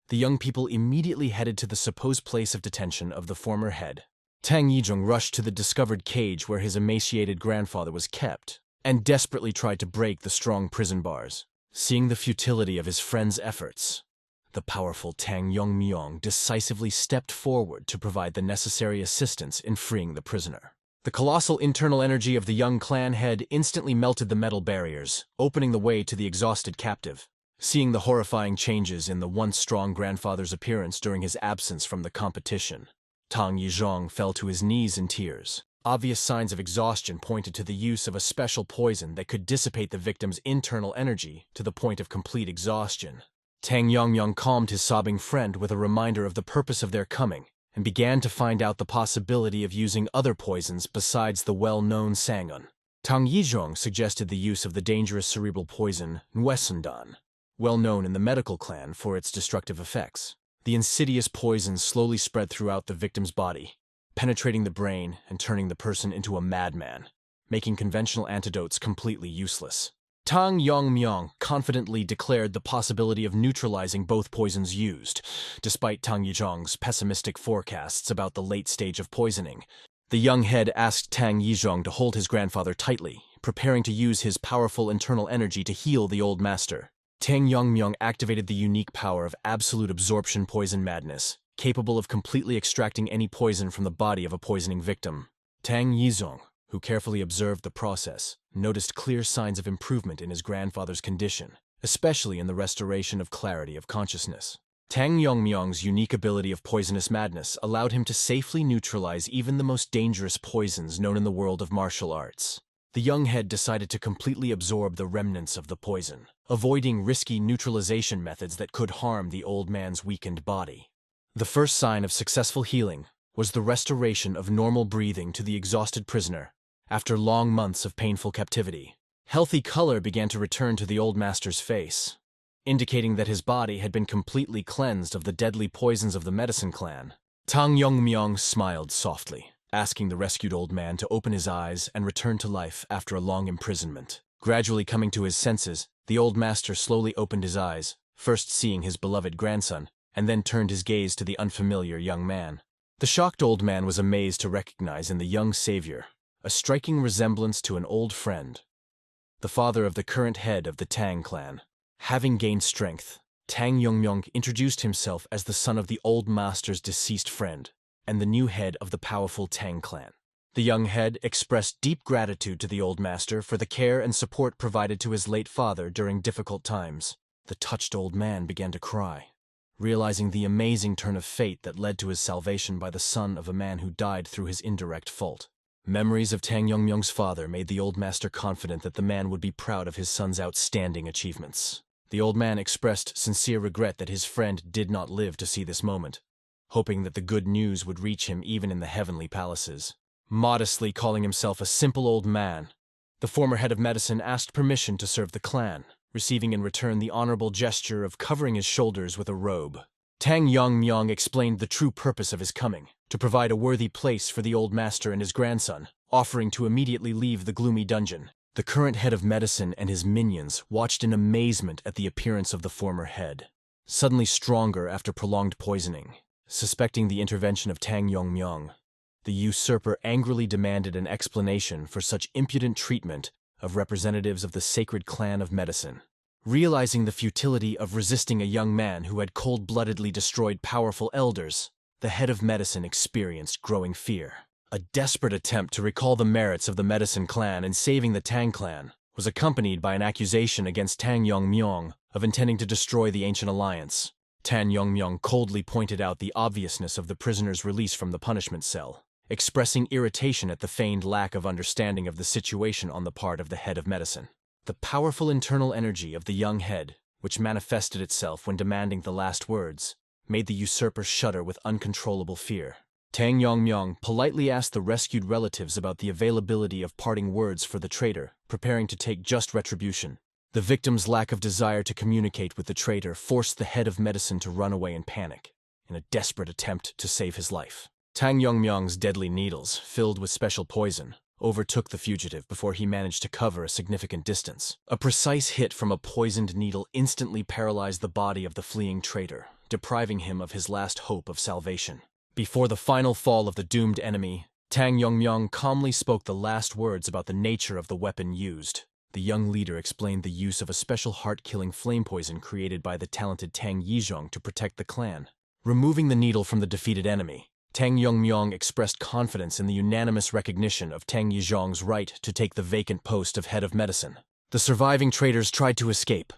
S1: the young people immediately headed to the supposed place of detention of the former head. Tang Yizhong rushed to the discovered cage where his emaciated grandfather was kept, and desperately tried to break the strong prison bars. Seeing the futility of his friend's efforts, the powerful Tang Yongmyong decisively stepped forward to provide the necessary assistance in freeing the prisoner. The colossal internal energy of the young clan head instantly melted the metal barriers, opening the way to the exhausted captive. Seeing the horrifying changes in the once strong grandfather's appearance during his absence from the competition, Tang Yizhong fell to his knees in tears. Obvious signs of exhaustion pointed to the use of a special poison that could dissipate the victim's internal energy to the point of complete exhaustion. Tang Yongmyong calmed his sobbing friend with a reminder of the purpose of their coming, and began to find out the possibility of using other poisons besides the well-known Sangun. Tang Yizhong suggested the use of the dangerous cerebral poison Nwesundan, well known in the medical clan for its destructive effects. The insidious poison slowly spread throughout the victim's body, penetrating the brain and turning the person into a madman, making conventional antidotes completely useless. Tang Yongmyong confidently declared the possibility of neutralizing both poisons used, despite Tang Yizhong's pessimistic forecasts about the late stage of poisoning. The young head asked Tang Yizhong to hold his grandfather tightly, preparing to use his powerful internal energy to heal the old master. Tang Yongmyong activated the unique power of absolute absorption poison madness, capable of completely extracting any poison from the body of a poisoning victim. Tang Yizhong, who carefully observed the process, noticed clear signs of improvement in his grandfather's condition, especially in the restoration of clarity of consciousness. Tang Yongmyong's unique ability of poisonous madness allowed him to safely neutralize even the most dangerous poisons known in the world of martial arts. The young head decided to completely absorb the remnants of the poison, avoiding risky neutralization methods that could harm the old man's weakened body. The first sign of successful healing was the restoration of normal breathing to the exhausted prisoner after long months of painful captivity. Healthy color began to return to the old master's face, indicating that his body had been completely cleansed of the deadly poisons of the medicine clan. Tang Yongmyong smiled softly, asking the rescued old man to open his eyes and return to life after a long imprisonment. Gradually coming to his senses, the old master slowly opened his eyes, first seeing his beloved grandson, and then turned his gaze to the unfamiliar young man. The shocked old man was amazed to recognize in the young savior a striking resemblance to an old friend, the father of the current head of the Tang clan. Having gained strength, Tang Yongmyong introduced himself as the son of the old master's deceased friend and the new head of the powerful Tang clan. The young head expressed deep gratitude to the old master for the care and support provided to his late father during difficult times. The touched old man began to cry, realizing the amazing turn of fate that led to his salvation by the son of a man who died through his indirect fault. Memories of Tang Yongmyong's father made the old master confident that the man would be proud of his son's outstanding achievements. The old man expressed sincere regret that his friend did not live to see this moment, hoping that the good news would reach him even in the heavenly palaces. Modestly calling himself a simple old man, the former head of medicine asked permission to serve the clan, receiving in return the honorable gesture of covering his shoulders with a robe. Tang Yongmyong explained the true purpose of his coming, to provide a worthy place for the old master and his grandson, offering to immediately leave the gloomy dungeon. The current head of medicine and his minions watched in amazement at the appearance of the former head, suddenly stronger after prolonged poisoning. Suspecting the intervention of Tang Yongmyong, the usurper angrily demanded an explanation for such impudent treatment of representatives of the sacred clan of medicine. Realizing the futility of resisting a young man who had cold-bloodedly destroyed powerful elders, the head of medicine experienced growing fear. A desperate attempt to recall the merits of the medicine clan and saving the Tang clan was accompanied by an accusation against Tang Yongmyong of intending to destroy the ancient alliance. Tang Yongmyong coldly pointed out the obviousness of the prisoner's release from the punishment cell, expressing irritation at the feigned lack of understanding of the situation on the part of the head of medicine. The powerful internal energy of the young head, which manifested itself when demanding the last words, made the usurper shudder with uncontrollable fear. Tang Yongmyong politely asked the rescued relatives about the availability of parting words for the traitor, preparing to take just retribution. The victim's lack of desire to communicate with the traitor forced the head of medicine to run away in panic, in a desperate attempt to save his life. Tang Yongmyong's deadly needles, filled with special poison, overtook the fugitive before he managed to cover a significant distance. A precise hit from a poisoned needle instantly paralyzed the body of the fleeing traitor, depriving him of his last hope of salvation. Before the final fall of the doomed enemy, Tang Yongmyong calmly spoke the last words about the nature of the weapon used. The young leader explained the use of a special heart-killing flame poison created by the talented Tang Yizhong to protect the clan. Removing the needle from the defeated enemy, Tang Yongmyong expressed confidence in the unanimous recognition of Tang Yizhong's right to take the vacant post of head of medicine. The surviving traitors tried to escape,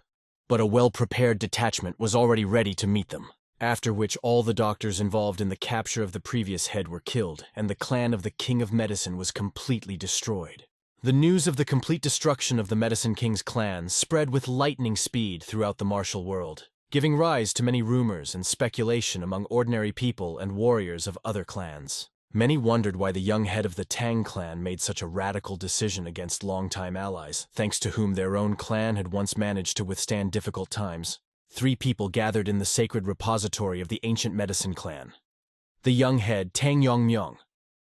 S1: but a well-prepared detachment was already ready to meet them, after which all the doctors involved in the capture of the previous head were killed, and the clan of the King of Medicine was completely destroyed. The news of the complete destruction of the Medicine King's clan spread with lightning speed throughout the martial world, giving rise to many rumors and speculation among ordinary people and warriors of other clans. Many wondered why the young head of the Tang clan made such a radical decision against longtime allies, thanks to whom their own clan had once managed to withstand difficult times. 3 people gathered in the sacred repository of the ancient medicine clan: the young head Tang Yongmyong,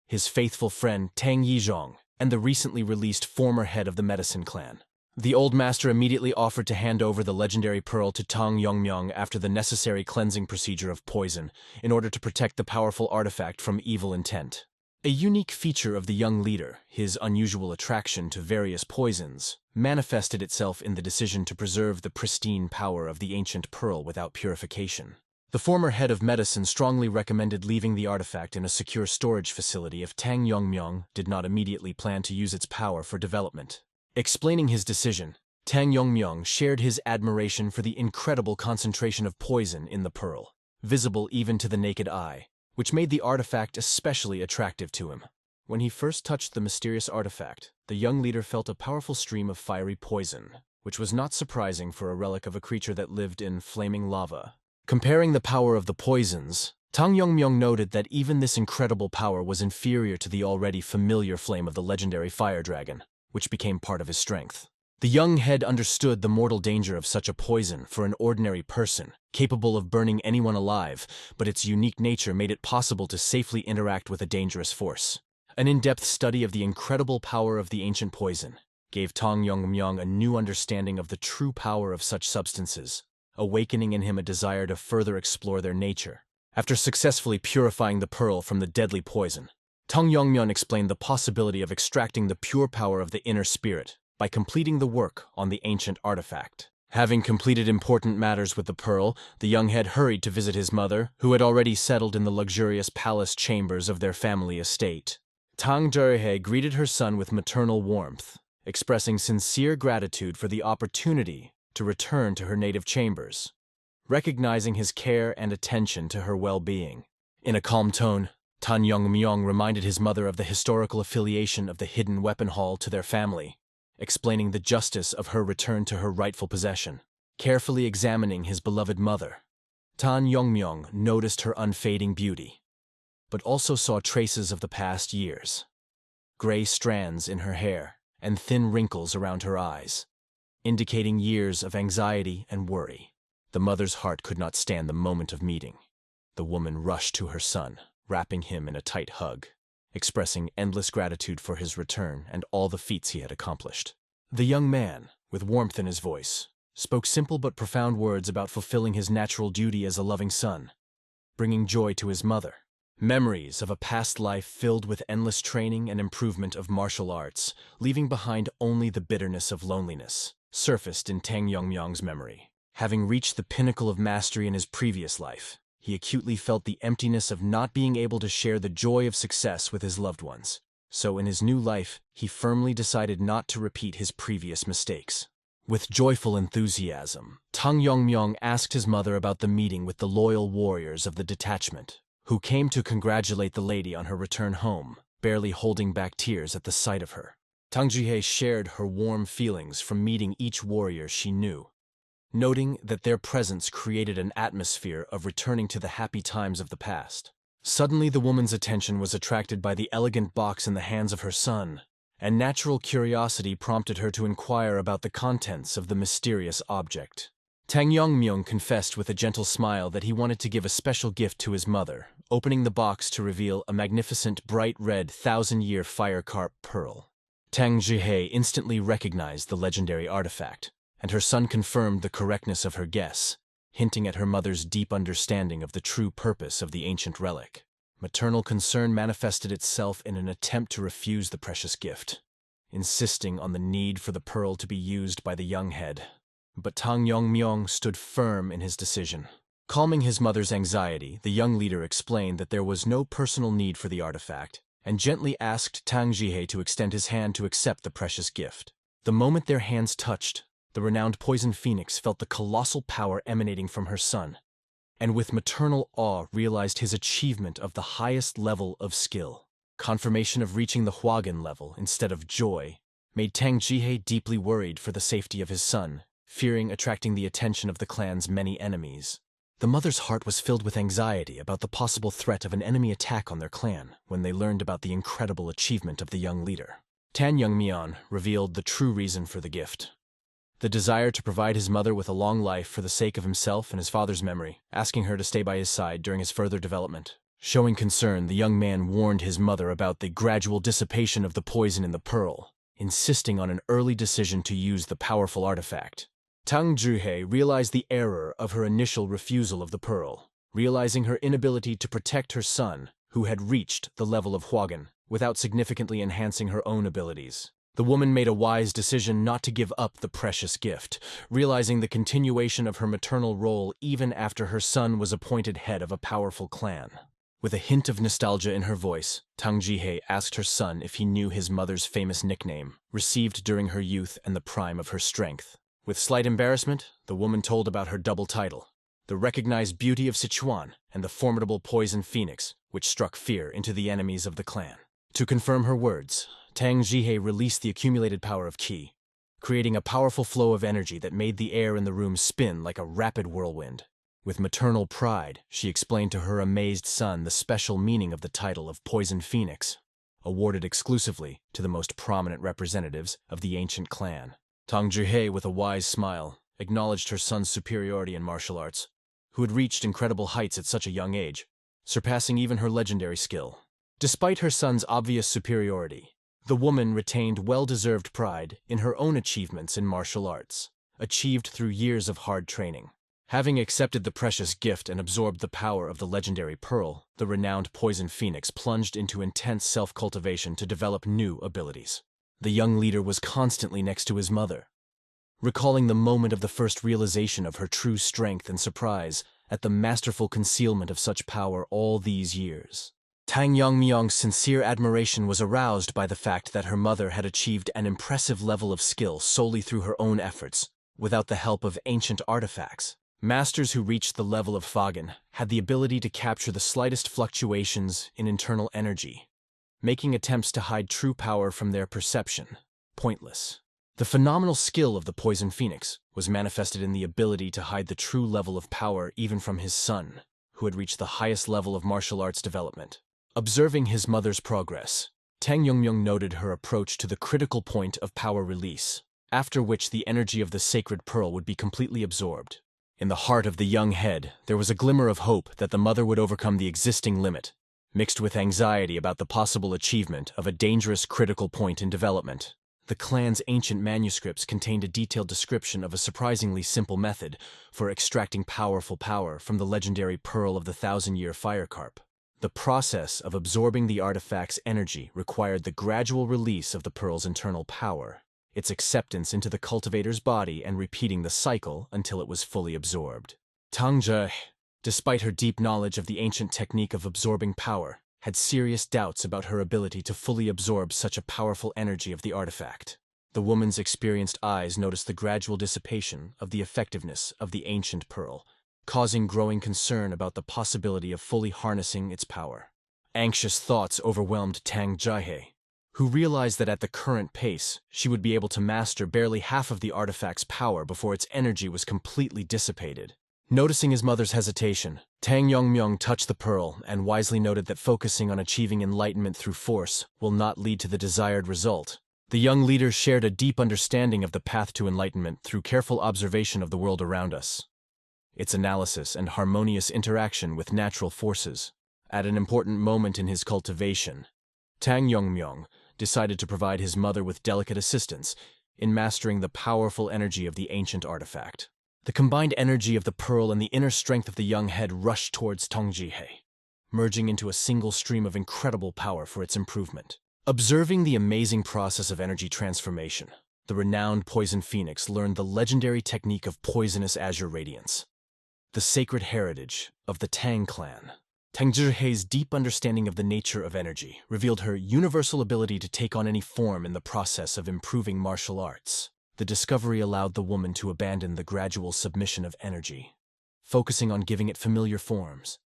S1: his faithful friend Tang Yizhong, and the recently released former head of the medicine clan. The old master immediately offered to hand over the legendary pearl to Tang Yongmyong after the necessary cleansing procedure of poison, in order to protect the powerful artifact from evil intent. A unique feature of the young leader, his unusual attraction to various poisons, manifested itself in the decision to preserve the pristine power of the ancient pearl without purification. The former head of medicine strongly recommended leaving the artifact in a secure storage facility if Tang Yongmyong did not immediately plan to use its power for development. Explaining his decision, Tang Yongmyong shared his admiration for the incredible concentration of poison in the pearl, visible even to the naked eye, which made the artifact especially attractive to him. When he first touched the mysterious artifact, the young leader felt a powerful stream of fiery poison, which was not surprising for a relic of a creature that lived in flaming lava. Comparing the power of the poisons, Tang Yongmyong noted that even this incredible power was inferior to the already familiar flame of the legendary fire dragon, which became part of his strength. The young head understood the mortal danger of such a poison for an ordinary person, capable of burning anyone alive, but its unique nature made it possible to safely interact with a dangerous force. An in-depth study of the incredible power of the ancient poison gave Tang Yongmyong a new understanding of the true power of such substances, awakening in him a desire to further explore their nature. After successfully purifying the pearl from the deadly poison, Tang Yongmyong explained the possibility of extracting the pure power of the inner spirit by completing the work on the ancient artifact. Having completed important matters with the pearl, the young head hurried to visit his mother, who had already settled in the luxurious palace chambers of their family estate. Tang Zhihe greeted her son with maternal warmth, expressing sincere gratitude for the opportunity to return to her native chambers, recognizing his care and attention to her well-being. In a calm tone, Tang Yongmyong reminded his mother of the historical affiliation of the hidden weapon hall to their family, explaining the justice of her return to her rightful possession. Carefully examining his beloved mother, Tang Yongmyong noticed her unfading beauty, but also saw traces of the past years. Gray strands in her hair and thin wrinkles around her eyes, indicating years of anxiety and worry. The mother's heart could not stand the moment of meeting. The woman rushed to her son, wrapping him in a tight hug, expressing endless gratitude for his return and all the feats he had accomplished. The young man, with warmth in his voice, spoke simple but profound words about fulfilling his natural duty as a loving son, bringing joy to his mother. Memories of a past life filled with endless training and improvement of martial arts, leaving behind only the bitterness of loneliness, surfaced in Tang Yongmyong's memory. Having reached the pinnacle of mastery in his previous life, he acutely felt the emptiness of not being able to share the joy of success with his loved ones. So in his new life, he firmly decided not to repeat his previous mistakes. With joyful enthusiasm, Tang Yongmyong asked his mother about the meeting with the loyal warriors of the detachment, who came to congratulate the lady on her return home, barely holding back tears at the sight of her. Tang Zhihe shared her warm feelings from meeting each warrior she knew, noting that their presence created an atmosphere of returning to the happy times of the past. Suddenly the woman's attention was attracted by the elegant box in the hands of her son, and natural curiosity prompted her to inquire about the contents of the mysterious object. Tang Yongmyong confessed with a gentle smile that he wanted to give a special gift to his mother, opening the box to reveal a magnificent bright red 1,000-year fire carp pearl. Tang Zhihe instantly recognized the legendary artifact, and her son confirmed the correctness of her guess, hinting at her mother's deep understanding of the true purpose of the ancient relic. Maternal concern manifested itself in an attempt to refuse the precious gift, insisting on the need for the pearl to be used by the young head. But Tang Yongmyong stood firm in his decision. Calming his mother's anxiety, the young leader explained that there was no personal need for the artifact, and gently asked Tang Zhihe to extend his hand to accept the precious gift. The moment their hands touched, the renowned poison phoenix felt the colossal power emanating from her son, and with maternal awe realized his achievement of the highest level of skill. Confirmation of reaching the Huagin level instead of joy made Tang Zhihe deeply worried for the safety of his son, fearing attracting the attention of the clan's many enemies. The mother's heart was filled with anxiety about the possible threat of an enemy attack on their clan when they learned about the incredible achievement of the young leader. Tang Yongmyong revealed the true reason for the gift: the desire to provide his mother with a long life for the sake of himself and his father's memory, asking her to stay by his side during his further development. Showing concern, the young man warned his mother about the gradual dissipation of the poison in the pearl, insisting on an early decision to use the powerful artifact. Tang Zhihe realized the error of her initial refusal of the pearl, realizing her inability to protect her son, who had reached the level of Huagin, without significantly enhancing her own abilities. The woman made a wise decision not to give up the precious gift, realizing the continuation of her maternal role even after her son was appointed head of a powerful clan. With a hint of nostalgia in her voice, Tang Jihei asked her son if he knew his mother's famous nickname, received during her youth and the prime of her strength. With slight embarrassment, the woman told about her double title, the recognized beauty of Sichuan and the formidable poison phoenix, which struck fear into the enemies of the clan. To confirm her words, Tang Jihei released the accumulated power of Qi, creating a powerful flow of energy that made the air in the room spin like a rapid whirlwind. With maternal pride, she explained to her amazed son the special meaning of the title of Poison Phoenix, awarded exclusively to the most prominent representatives of the ancient clan. Tang Jihei, with a wise smile, acknowledged her son's superiority in martial arts, who had reached incredible heights at such a young age, surpassing even her legendary skill. Despite her son's obvious superiority, the woman retained well-deserved pride in her own achievements in martial arts, achieved through years of hard training. Having accepted the precious gift and absorbed the power of the legendary pearl, the renowned Poison Phoenix plunged into intense self-cultivation to develop new abilities. The young leader was constantly next to his mother, recalling the moment of the first realization of her true strength and surprise at the masterful concealment of such power all these years. Tang Yongmyong's sincere admiration was aroused by the fact that her mother had achieved an impressive level of skill solely through her own efforts, without the help of ancient artifacts. Masters who reached the level of Fagen had the ability to capture the slightest fluctuations in internal energy, making attempts to hide true power from their perception pointless. The phenomenal skill of the Poison Phoenix was manifested in the ability to hide the true level of power even from his son, who had reached the highest level of martial arts development. Observing his mother's progress, Tang Yongmyong noted her approach to the critical point of power release, after which the energy of the sacred pearl would be completely absorbed. In the heart of the young head, there was a glimmer of hope that the mother would overcome the existing limit, mixed with anxiety about the possible achievement of a dangerous critical point in development. The clan's ancient manuscripts contained a detailed description of a surprisingly simple method for extracting powerful power from the legendary Pearl of the Thousand-Year Firecarp. The process of absorbing the artifact's energy required the gradual release of the pearl's internal power, its acceptance into the cultivator's body, and repeating the cycle until it was fully absorbed. Tang Jihei, despite her deep knowledge of the ancient technique of absorbing power, had serious doubts about her ability to fully absorb such a powerful energy of the artifact. The woman's experienced eyes noticed the gradual dissipation of the effectiveness of the ancient pearl, causing growing concern about the possibility of fully harnessing its power. Anxious thoughts overwhelmed Tang Jihei, who realized that at the current pace, she would be able to master barely half of the artifact's power before its energy was completely dissipated. Noticing his mother's hesitation, Tang Yongmyong touched the pearl and wisely noted that focusing on achieving enlightenment through force will not lead to the desired result. The young leader shared a deep understanding of the path to enlightenment through careful observation of the world around us, its analysis and harmonious interaction with natural forces. At an important moment in his cultivation, Tang Yongmyong decided to provide his mother with delicate assistance in mastering the powerful energy of the ancient artifact. The combined energy of the pearl and the inner strength of the young head rushed towards Tang Jihei, merging into a single stream of incredible power for its improvement. Observing the amazing process of energy transformation, the renowned Poison Phoenix learned the legendary technique of poisonous azure radiance, the sacred heritage of the Tang clan. Tang Jihei's deep understanding of the nature of energy revealed her universal ability to take on any form in the process of improving martial arts. The discovery allowed the woman to abandon the gradual submission of energy, focusing on giving it familiar forms,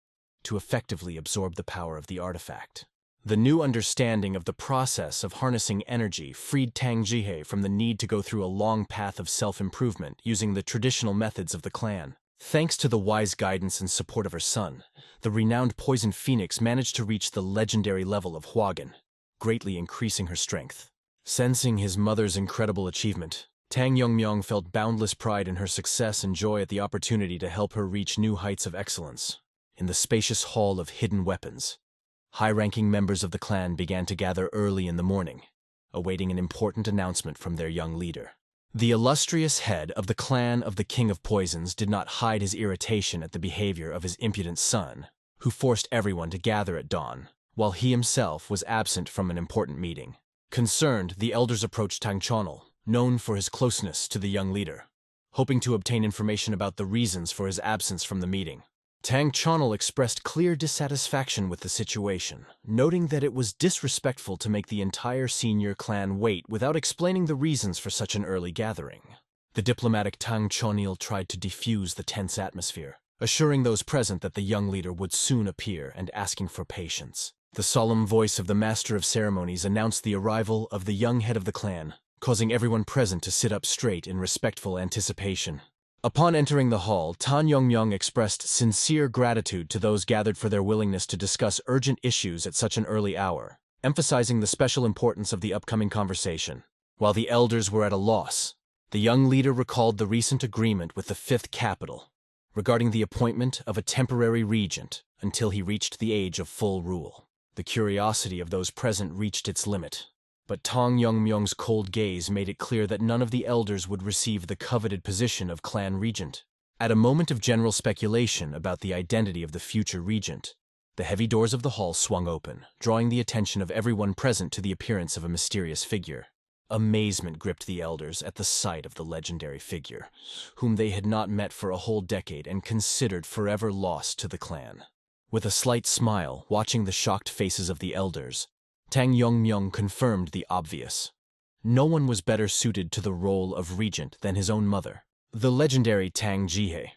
S1: to effectively absorb the power of the artifact. The new understanding of the process of harnessing energy freed Tang Jihei from the need to go through a long path of self-improvement using the traditional methods of the clan. Thanks to the wise guidance and support of her son, the renowned Poison Phoenix managed to reach the legendary level of Hwagen, greatly increasing her strength. Sensing his mother's incredible achievement, Tang Yongmyong felt boundless pride in her success and joy at the opportunity to help her reach new heights of excellence. In the spacious hall of hidden weapons, high-ranking members of the clan began to gather early in the morning, awaiting an important announcement from their young leader. The illustrious head of the clan of the King of Poisons did not hide his irritation at the behavior of his impudent son, who forced everyone to gather at dawn, while he himself was absent from an important meeting. Concerned, the elders approached Tang Chonel, known for his closeness to the young leader, hoping to obtain information about the reasons for his absence from the meeting. Tang Chonel expressed clear dissatisfaction with the situation, noting that it was disrespectful to make the entire senior clan wait without explaining the reasons for such an early gathering. The diplomatic Tang Chonil tried to defuse the tense atmosphere, assuring those present that the young leader would soon appear and asking for patience. The solemn voice of the master of ceremonies announced the arrival of the young head of the clan, causing everyone present to sit up straight in respectful anticipation. Upon entering the hall, Tan Yongmyong expressed sincere gratitude to those gathered for their willingness to discuss urgent issues at such an early hour, emphasizing the special importance of the upcoming conversation. While the elders were at a loss, the young leader recalled the recent agreement with the fifth capital regarding the appointment of a temporary regent until he reached the age of full rule. The curiosity of those present reached its limit, but Tang Yongmyong's cold gaze made it clear that none of the elders would receive the coveted position of clan regent. At a moment of general speculation about the identity of the future regent, the heavy doors of the hall swung open, drawing the attention of everyone present to the appearance of a mysterious figure. Amazement gripped the elders at the sight of the legendary figure, whom they had not met for a whole decade and considered forever lost to the clan. With a slight smile, watching the shocked faces of the elders, Tang Yongmyong confirmed the obvious. No one was better suited to the role of regent than his own mother. The legendary Tang Jihye,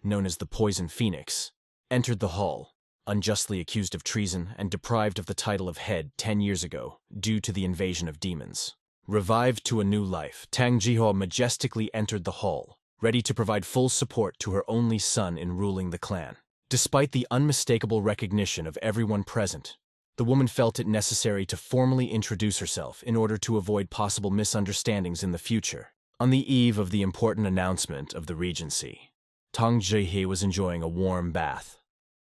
S1: known as the Poison Phoenix, entered the hall, unjustly accused of treason and deprived of the title of head 10 years ago due to the invasion of demons. Revived to a new life, Tang Jihye majestically entered the hall, ready to provide full support to her only son in ruling the clan. Despite the unmistakable recognition of everyone present, the woman felt it necessary to formally introduce herself in order to avoid possible misunderstandings in the future. On the eve of the important announcement of the regency, Tang Jihye was enjoying a warm bath,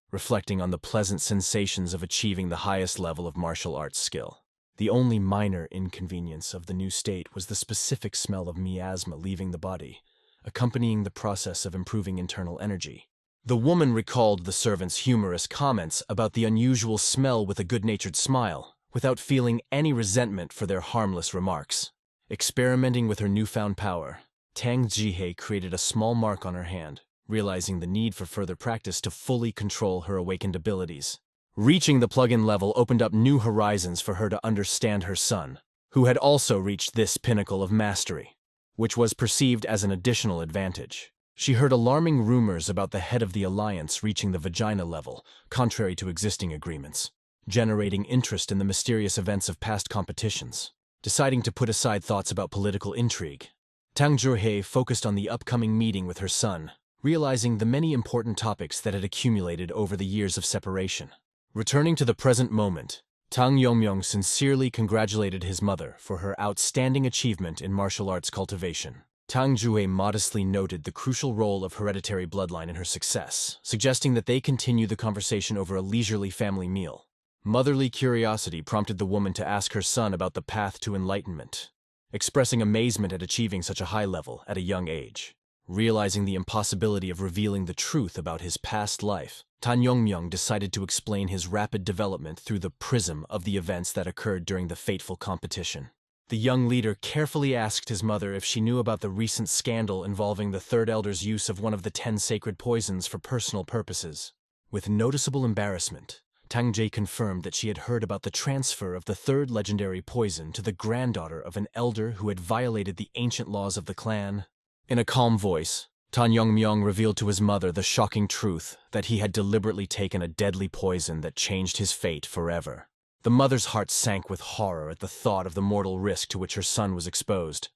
S1: reflecting on the pleasant sensations of achieving the highest level of martial arts skill. The only minor inconvenience of the new state was the specific smell of miasma leaving the body, accompanying the process of improving internal energy. The woman recalled the servant's humorous comments about the unusual smell with a good-natured smile, without feeling any resentment for their harmless remarks. Experimenting with her newfound power, Tang Jihye created a small mark on her hand, realizing the need for further practice to fully control her awakened abilities. Reaching the plug-in level opened up new horizons for her to understand her son, who had also reached this pinnacle of mastery, which was perceived as an additional advantage. She heard alarming rumors about the head of the alliance reaching the vagina level, contrary to existing agreements, generating interest in the mysterious events of past competitions. Deciding to put aside thoughts about political intrigue, Tang Jihye focused on the upcoming meeting with her son, realizing the many important topics that had accumulated over the years of separation. Returning to the present moment, Tang Yongmyong sincerely congratulated his mother for her outstanding achievement in martial arts cultivation. Tang Jihye modestly noted the crucial role of hereditary bloodline in her success, suggesting that they continue the conversation over a leisurely family meal. Motherly curiosity prompted the woman to ask her son about the path to enlightenment, expressing amazement at achieving such a high level at a young age. Realizing the impossibility of revealing the truth about his past life, Tan Yongmyong decided to explain his rapid development through the prism of the events that occurred during the fateful competition. The young leader carefully asked his mother if she knew about the recent scandal involving the third elder's use of one of the 10 sacred poisons for personal purposes. With noticeable embarrassment, Tang Jie confirmed that she had heard about the transfer of the third legendary poison to the granddaughter of an elder who had violated the ancient laws of the clan. In a calm voice, Tan Yongmyong revealed to his mother the shocking truth that he had deliberately taken a deadly poison that changed his fate forever. The mother's heart sank with horror at the thought of the mortal risk to which her son was exposed,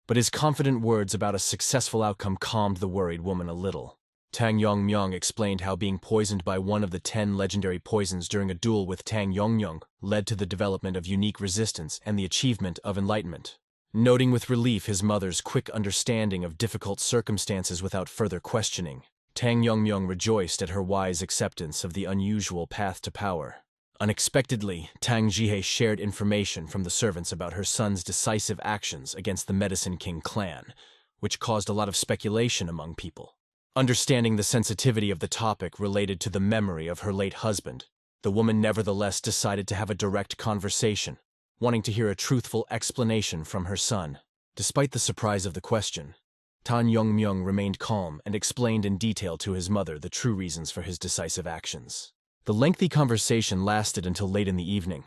S1: but his confident words about a successful outcome calmed the worried woman a little. Tang Yongmyong explained how being poisoned by one of the 10 legendary poisons during a duel with Tang Yongmyong led to the development of unique resistance and the achievement of enlightenment. Noting with relief his mother's quick understanding of difficult circumstances without further questioning, Tang Yongmyong rejoiced at her wise acceptance of the unusual path to power. Unexpectedly, Tang Jihye shared information from the servants about her son's decisive actions against the Medicine King clan, which caused a lot of speculation among people. Understanding the sensitivity of the topic related to the memory of her late husband, the woman nevertheless decided to have a direct conversation, wanting to hear a truthful explanation from her son. Despite the surprise of the question, Tan Yongmyung remained calm and explained in detail to his mother the true reasons for his decisive actions. The lengthy conversation lasted until late in the evening,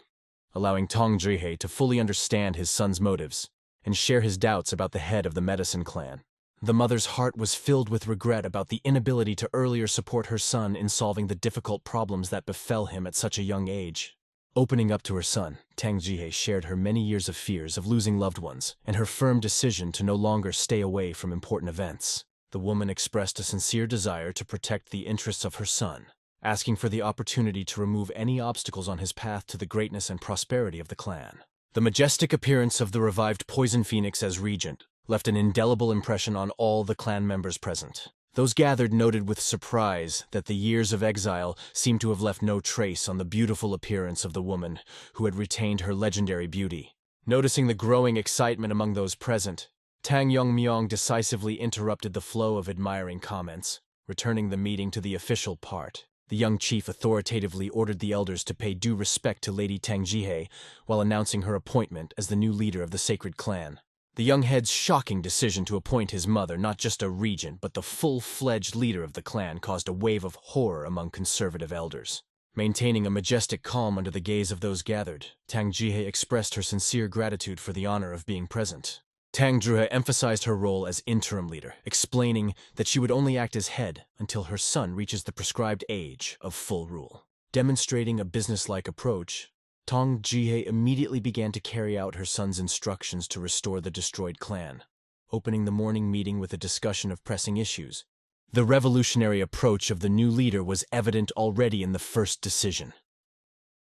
S1: allowing Tang Jihye to fully understand his son's motives and share his doubts about the head of the medicine clan. The mother's heart was filled with regret about the inability to earlier support her son in solving the difficult problems that befell him at such a young age. Opening up to her son, Tang Jihye shared her many years of fears of losing loved ones and her firm decision to no longer stay away from important events. The woman expressed a sincere desire to protect the interests of her son, asking for the opportunity to remove any obstacles on his path to the greatness and prosperity of the clan. The majestic appearance of the revived Poison Phoenix as regent left an indelible impression on all the clan members present. Those gathered noted with surprise that the years of exile seemed to have left no trace on the beautiful appearance of the woman who had retained her legendary beauty. Noticing the growing excitement among those present, Tang Yongmyung decisively interrupted the flow of admiring comments, returning the meeting to the official part. The young chief authoritatively ordered the elders to pay due respect to Lady Tang Jihye while announcing her appointment as the new leader of the sacred clan. The young head's shocking decision to appoint his mother not just a regent but the full-fledged leader of the clan caused a wave of horror among conservative elders. Maintaining a majestic calm under the gaze of those gathered, Tang Jihye expressed her sincere gratitude for the honor of being present. Tang Jihye emphasized her role as interim leader, explaining that she would only act as head until her son reaches the prescribed age of full rule. Demonstrating a businesslike approach, Tang Jihye immediately began to carry out her son's instructions to restore the destroyed clan, opening the morning meeting with a discussion of pressing issues. The revolutionary approach of the new leader was evident already in the first decision.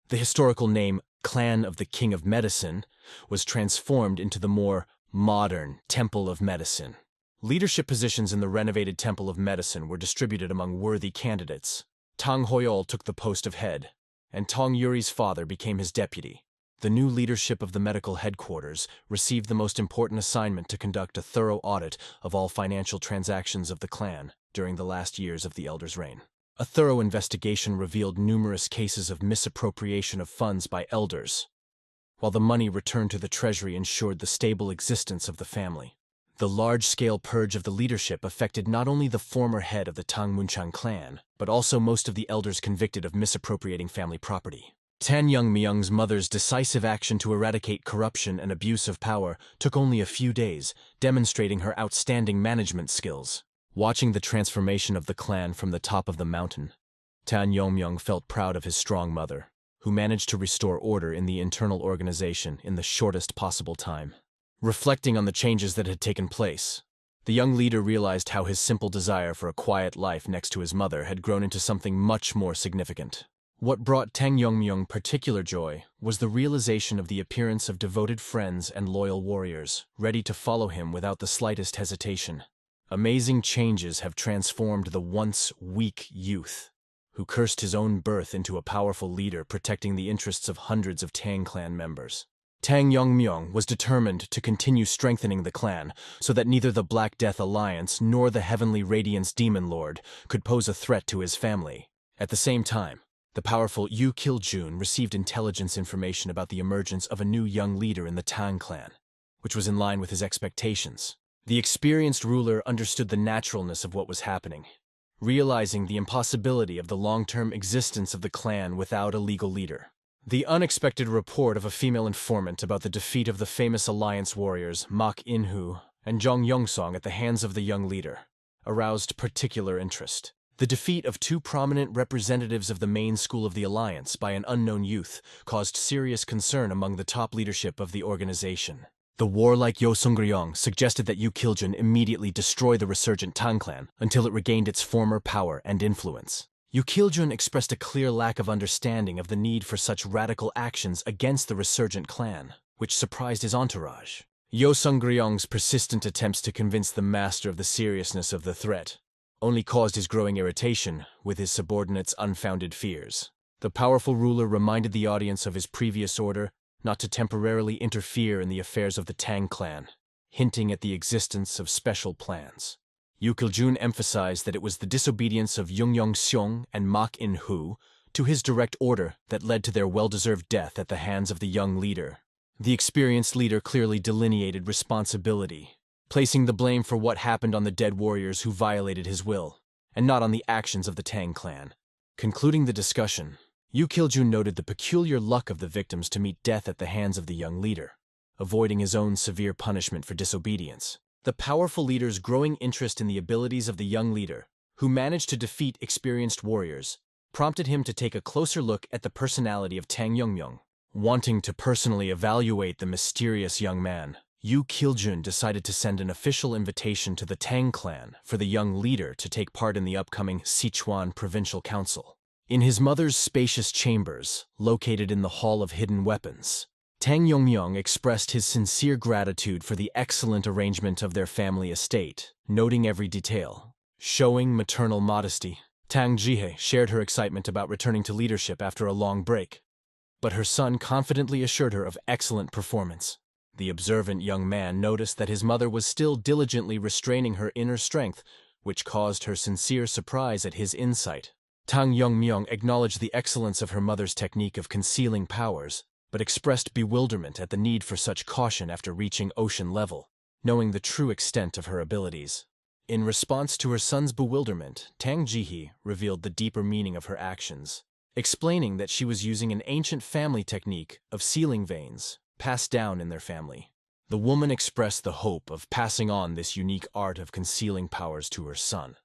S1: The historical name Clan of the King of Medicine was transformed into the more modern Temple of Medicine. Leadership positions in the renovated Temple of Medicine were distributed among worthy candidates. Tang Hoyol took the post of head, and Tong Yuri's father became his deputy. The new leadership of the medical headquarters received the most important assignment to conduct a thorough audit of all financial transactions of the clan during the last years of the elder's reign. A thorough investigation revealed numerous cases of misappropriation of funds by elders, while the money returned to the treasury ensured the stable existence of the family. The large-scale purge of the leadership affected not only the former head of the Tang Munchang clan, but also most of the elders convicted of misappropriating family property. Tan Yongmyung's mother's decisive action to eradicate corruption and abuse of power took only a few days, demonstrating her outstanding management skills. Watching the transformation of the clan from the top of the mountain, Tan Yongmyung felt proud of his strong mother, who managed to restore order in the internal organization in the shortest possible time. Reflecting on the changes that had taken place, the young leader realized how his simple desire for a quiet life next to his mother had grown into something much more significant. What brought Tang Yongmyung particular joy was the realization of the appearance of devoted friends and loyal warriors, ready to follow him without the slightest hesitation. Amazing changes have transformed the once weak youth, who cursed his own birth, into a powerful leader protecting the interests of hundreds of Tang clan members. Tang Yongmyung was determined to continue strengthening the clan so that neither the Black Death Alliance nor the Heavenly Radiance Demon Lord could pose a threat to his family. At the same time, the powerful Yu Kiljun received intelligence information about the emergence of a new young leader in the Tang clan, which was in line with his expectations. The experienced ruler understood the naturalness of what was happening, realizing the impossibility of the long-term existence of the clan without a legal leader. The unexpected report of a female informant about the defeat of the famous alliance warriors Mak Inhu and Zhong Yongsong at the hands of the young leader aroused particular interest. The defeat of two prominent representatives of the main school of the alliance by an unknown youth caused serious concern among the top leadership of the organization. The warlike Yo Sungryong suggested that Yu Kiljun immediately destroy the resurgent Tang clan until it regained its former power and influence. Yu Kiljun expressed a clear lack of understanding of the need for such radical actions against the resurgent clan, which surprised his entourage. Yo Sungryong's persistent attempts to convince the master of the seriousness of the threat only caused his growing irritation with his subordinates' unfounded fears. The powerful ruler reminded the audience of his previous order not to temporarily interfere in the affairs of the Tang clan, hinting at the existence of special plans. Yu Kiljun emphasized that it was the disobedience of Yongyong Xiong and Mak In-hu to his direct order that led to their well-deserved death at the hands of the young leader. The experienced leader clearly delineated responsibility, placing the blame for what happened on the dead warriors who violated his will, and not on the actions of the Tang clan. Concluding the discussion, Yahello noted the peculiar luck of the victims to meet death at the hands of the young leader, avoiding his own severe punishment for disobedience. The powerful leader's growing interest in the abilities of the young leader, who managed to defeat experienced warriors, prompted him to take a closer look at the personality of Tang Yongmyong. Wanting to personally evaluate the mysterious young man, Yahello decided to send an official invitation to the Tang clan for the young leader to take part in the upcoming Sichuan Provincial Council. In his mother's spacious chambers, located in the Hall of Hidden Weapons, Tang Yongmyong expressed his sincere gratitude for the excellent arrangement of their family estate, noting every detail. Showing maternal modesty, Tang Jihye shared her excitement about returning to leadership after a long break, but her son confidently assured her of excellent performance. The observant young man noticed that his mother was still diligently restraining her inner strength, which caused her sincere surprise at his insight. Tang Yongmyong acknowledged the excellence of her mother's technique of concealing powers, but expressed bewilderment at the need for such caution after reaching ocean level, knowing the true extent of her abilities. In response to her son's bewilderment, Tang Jihye revealed the deeper meaning of her actions, explaining that she was using an ancient family technique of sealing veins, passed down in their family. The woman expressed the hope of passing on this unique art of concealing powers to her son,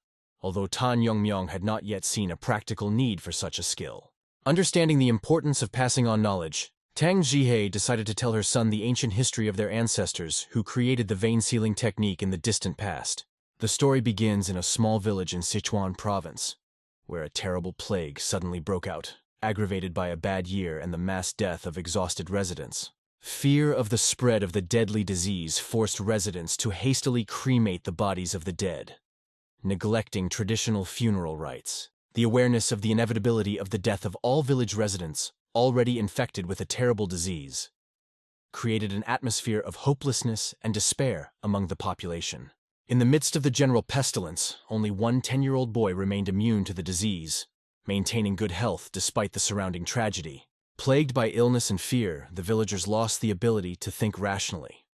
S1: although Tang Yongmyong had not yet seen a practical need for such a skill. Understanding the importance of passing on knowledge, Tang Jihye decided to tell her son the ancient history of their ancestors who created the vein sealing technique in the distant past. The story begins in a small village in Sichuan province, where a terrible plague suddenly broke out, aggravated by a bad year and the mass death of exhausted residents. Fear of the spread of the deadly disease forced residents to hastily cremate the bodies of the dead, neglecting traditional funeral rites. The awareness of the inevitability of the death of all village residents, already infected with a terrible disease, created an atmosphere of hopelessness and despair among the population. In the midst of the general pestilence, only one 10-year-old boy remained immune to the disease, maintaining good health despite the surrounding tragedy. Plagued by illness and fear, the villagers lost the ability to think rationally,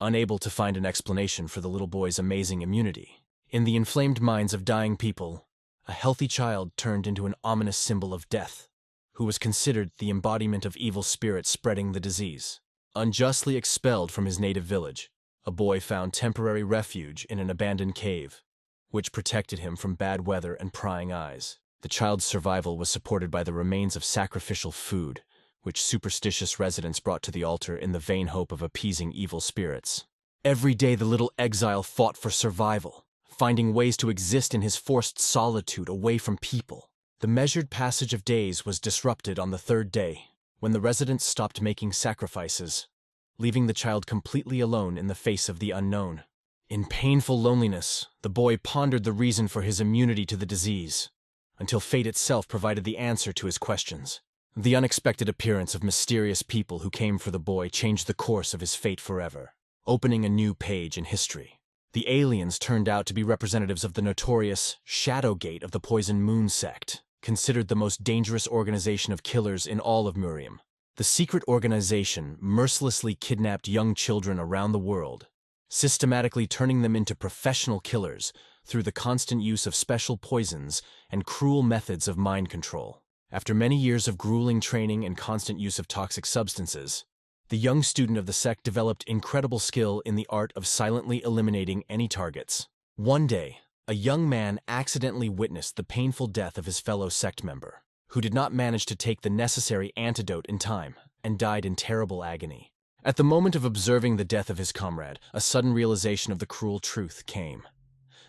S1: unable to find an explanation for the little boy's amazing immunity. In the inflamed minds of dying people, a healthy child turned into an ominous symbol of death, who was considered the embodiment of evil spirits spreading the disease. Unjustly expelled from his native village, a boy found temporary refuge in an abandoned cave, which protected him from bad weather and prying eyes. The child's survival was supported by the remains of sacrificial food, which superstitious residents brought to the altar in the vain hope of appeasing evil spirits. Every day the little exile fought for survival, finding ways to exist in his forced solitude away from people. The measured passage of days was disrupted on the third day, when the residents stopped making sacrifices, leaving the child completely alone in the face of the unknown. In painful loneliness, the boy pondered the reason for his immunity to the disease, until fate itself provided the answer to his questions. The unexpected appearance of mysterious people who came for the boy changed the course of his fate forever, opening a new page in history. The aliens turned out to be representatives of the notorious Shadowgate of the Poison Moon sect, considered the most dangerous organization of killers in all of Murium. The secret organization mercilessly kidnapped young children around the world, systematically turning them into professional killers through the constant use of special poisons and cruel methods of mind control. After many years of grueling training and constant use of toxic substances, the young student of the sect developed incredible skill in the art of silently eliminating any targets. One day, a young man accidentally witnessed the painful death of his fellow sect member, who did not manage to take the necessary antidote in time and died in terrible agony. At the moment of observing the death of his comrade, a sudden realization of the cruel truth came.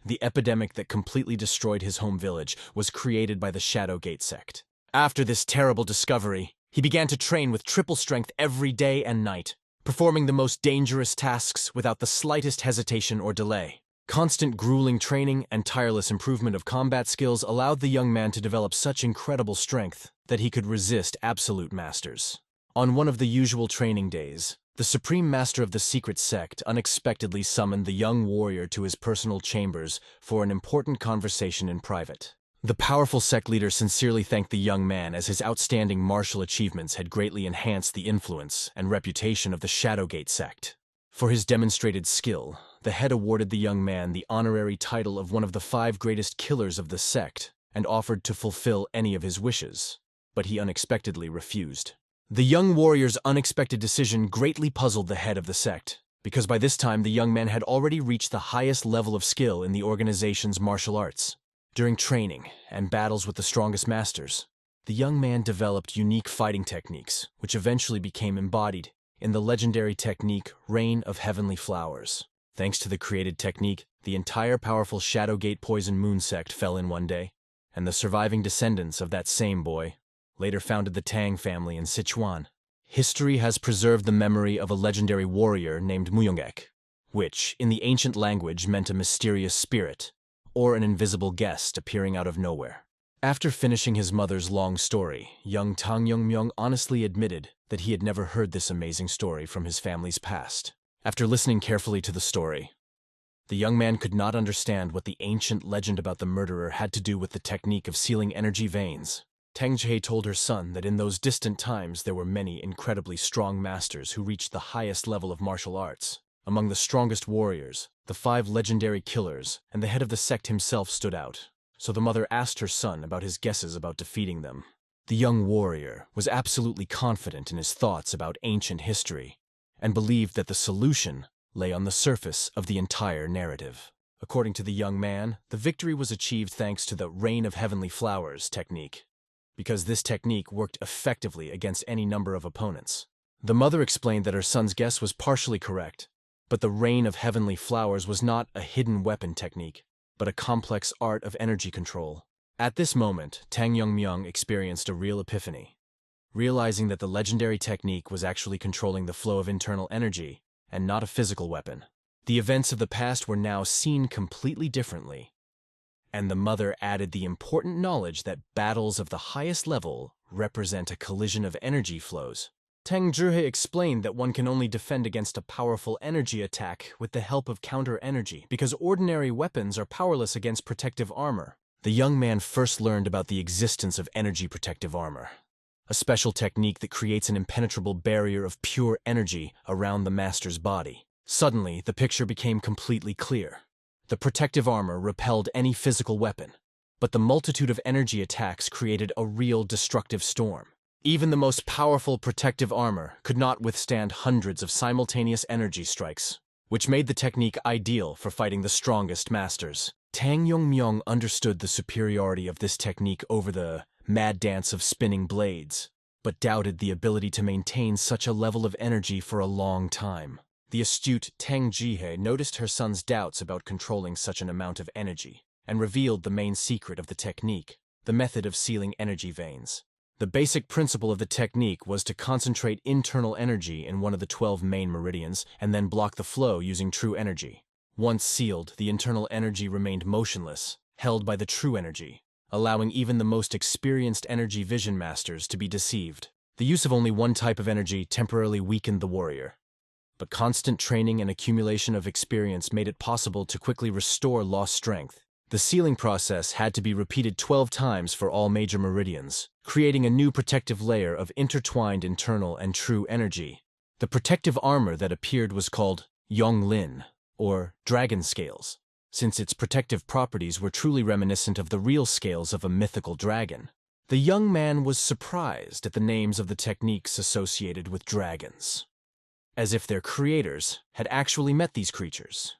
S1: The epidemic that completely destroyed his home village was created by the Shadowgate sect. After this terrible discovery, he began to train with triple strength every day and night, performing the most dangerous tasks without the slightest hesitation or delay. Constant grueling training and tireless improvement of combat skills allowed the young man to develop such incredible strength that he could resist absolute masters. On one of the usual training days, the Supreme Master of the secret sect unexpectedly summoned the young warrior to his personal chambers for an important conversation in private. The powerful sect leader sincerely thanked the young man as his outstanding martial achievements had greatly enhanced the influence and reputation of the Shadowgate sect. For his demonstrated skill, the head awarded the young man the honorary title of one of the 5 greatest killers of the sect and offered to fulfill any of his wishes, but he unexpectedly refused. The young warrior's unexpected decision greatly puzzled the head of the sect, because by this time the young man had already reached the highest level of skill in the organization's martial arts. During training and battles with the strongest masters, the young man developed unique fighting techniques, which eventually became embodied in the legendary technique Rain of Heavenly Flowers. Thanks to the created technique, the entire powerful Shadowgate Poison Moon sect fell in one day, and the surviving descendants of that same boy later founded the Tang family in Sichuan. History has preserved the memory of a legendary warrior named Muyongek, which, in the ancient language, meant a mysterious spirit, or an invisible guest appearing out of nowhere. After finishing his mother's long story, young Tang Yongmyong honestly admitted that he had never heard this amazing story from his family's past. After listening carefully to the story, the young man could not understand what the ancient legend about the murderer had to do with the technique of sealing energy veins. Tang Jie told her son that in those distant times there were many incredibly strong masters who reached the highest level of martial arts. Among the strongest warriors, the 5 legendary killers and the head of the sect himself stood out, so the mother asked her son about his guesses about defeating them. The young warrior was absolutely confident in his thoughts about ancient history, and believed that the solution lay on the surface of the entire narrative. According to the young man, the victory was achieved thanks to the Rain of Heavenly Flowers technique, because this technique worked effectively against any number of opponents. The mother explained that her son's guess was partially correct, but the Rain of Heavenly Flowers was not a hidden weapon technique, but a complex art of energy control. At this moment, Tang Yongmyong experienced a real epiphany, realizing that the legendary technique was actually controlling the flow of internal energy and not a physical weapon. The events of the past were now seen completely differently, and the mother added the important knowledge that battles of the highest level represent a collision of energy flows. Tang Zhihe explained that one can only defend against a powerful energy attack with the help of counter-energy, because ordinary weapons are powerless against protective armor. The young man first learned about the existence of energy protective armor, a special technique that creates an impenetrable barrier of pure energy around the master's body. Suddenly, the picture became completely clear. The protective armor repelled any physical weapon, but the multitude of energy attacks created a real destructive storm. Even the most powerful protective armor could not withstand hundreds of simultaneous energy strikes, which made the technique ideal for fighting the strongest masters. Tang Yongmyong understood the superiority of this technique over the mad dance of spinning blades, but doubted the ability to maintain such a level of energy for a long time. The astute Tang Jihye noticed her son's doubts about controlling such an amount of energy, and revealed the main secret of the technique, the method of sealing energy veins. The basic principle of the technique was to concentrate internal energy in one of the 12 main meridians and then block the flow using true energy. Once sealed, the internal energy remained motionless, held by the true energy, allowing even the most experienced energy vision masters to be deceived. The use of only one type of energy temporarily weakened the warrior, but constant training and accumulation of experience made it possible to quickly restore lost strength. The sealing process had to be repeated 12 times for all major meridians, creating a new protective layer of intertwined internal and true energy. The protective armor that appeared was called Yonglin, or dragon scales, since its protective properties were truly reminiscent of the real scales of a mythical dragon. The young man was surprised at the names of the techniques associated with dragons, as if their creators had actually met these creatures.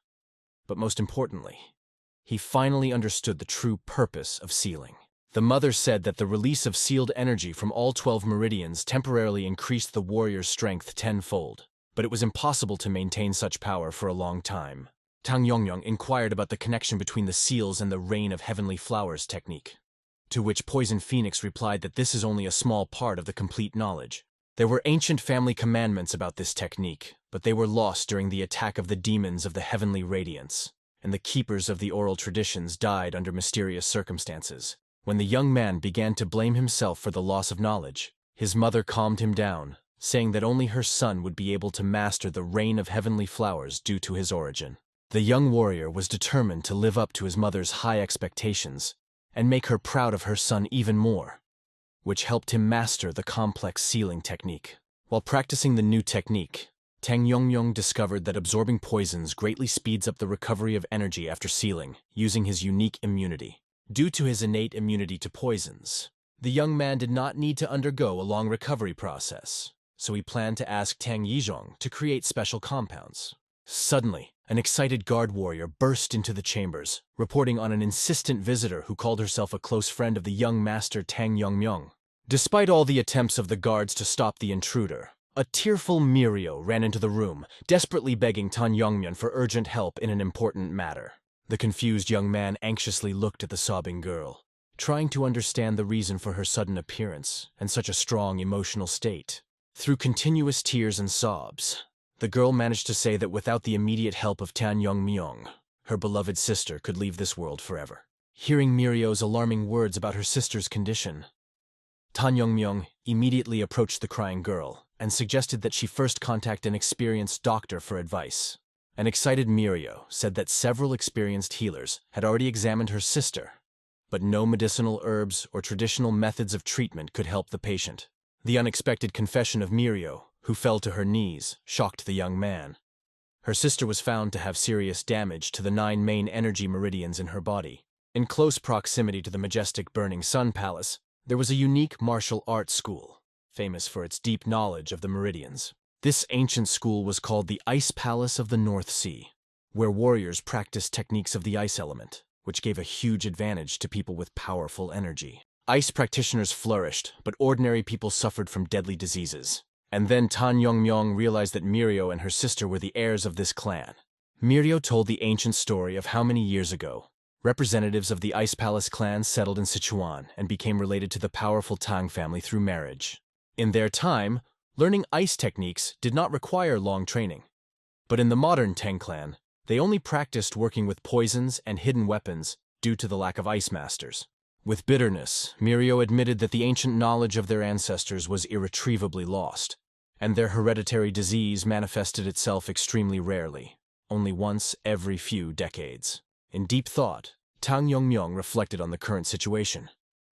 S1: But most importantly, he finally understood the true purpose of sealing. The mother said that the release of sealed energy from all 12 meridians temporarily increased the warrior's strength tenfold, but it was impossible to maintain such power for a long time. Tang Yongmyong inquired about the connection between the seals and the Rain of Heavenly Flowers technique, to which Poison Phoenix replied that this is only a small part of the complete knowledge. There were ancient family commandments about this technique, but they were lost during the attack of the demons of the heavenly radiance, and the keepers of the oral traditions died under mysterious circumstances. When the young man began to blame himself for the loss of knowledge, his mother calmed him down, saying that only her son would be able to master the Rain of Heavenly Flowers due to his origin. The young warrior was determined to live up to his mother's high expectations and make her proud of her son even more, which helped him master the complex sealing technique. While practicing the new technique, Tang Yongyong discovered that absorbing poisons greatly speeds up the recovery of energy after sealing, using his unique immunity. Due to his innate immunity to poisons, the young man did not need to undergo a long recovery process, so he planned to ask Tang Yizhong to create special compounds. Suddenly, an excited guard warrior burst into the chambers, reporting on an insistent visitor who called herself a close friend of the young master Tang Yongmyong. Despite all the attempts of the guards to stop the intruder, a tearful Mirio ran into the room, desperately begging Tan Yongmyeon for urgent help in an important matter. The confused young man anxiously looked at the sobbing girl, trying to understand the reason for her sudden appearance and such a strong emotional state. Through continuous tears and sobs, the girl managed to say that without the immediate help of Tan Yongmyong, her beloved sister could leave this world forever. Hearing Mirio's alarming words about her sister's condition, Tan Yongmyong immediately approached the crying girl and suggested that she first contact an experienced doctor for advice. An excited Mirio said that several experienced healers had already examined her sister, but no medicinal herbs or traditional methods of treatment could help the patient. The unexpected confession of Mirio, who fell to her knees, shocked the young man. Her sister was found to have serious damage to the 9 main energy meridians in her body. In close proximity to the majestic Burning Sun Palace, there was a unique martial arts school, famous for its deep knowledge of the meridians. This ancient school was called the Ice Palace of the North Sea, where warriors practiced techniques of the ice element, which gave a huge advantage to people with powerful energy. Ice practitioners flourished, but ordinary people suffered from deadly diseases. And then Tan Yongmyong realized that Mirio and her sister were the heirs of this clan. Mirio told the ancient story of how many years ago, representatives of the Ice Palace clan settled in Sichuan and became related to the powerful Tang family through marriage. In their time, learning ice techniques did not require long training. But in the modern Tang clan, they only practiced working with poisons and hidden weapons due to the lack of ice masters. With bitterness, Mirio admitted that the ancient knowledge of their ancestors was irretrievably lost, and their hereditary disease manifested itself extremely rarely, only once every few decades. In deep thought, Tang Yongmyong reflected on the current situation,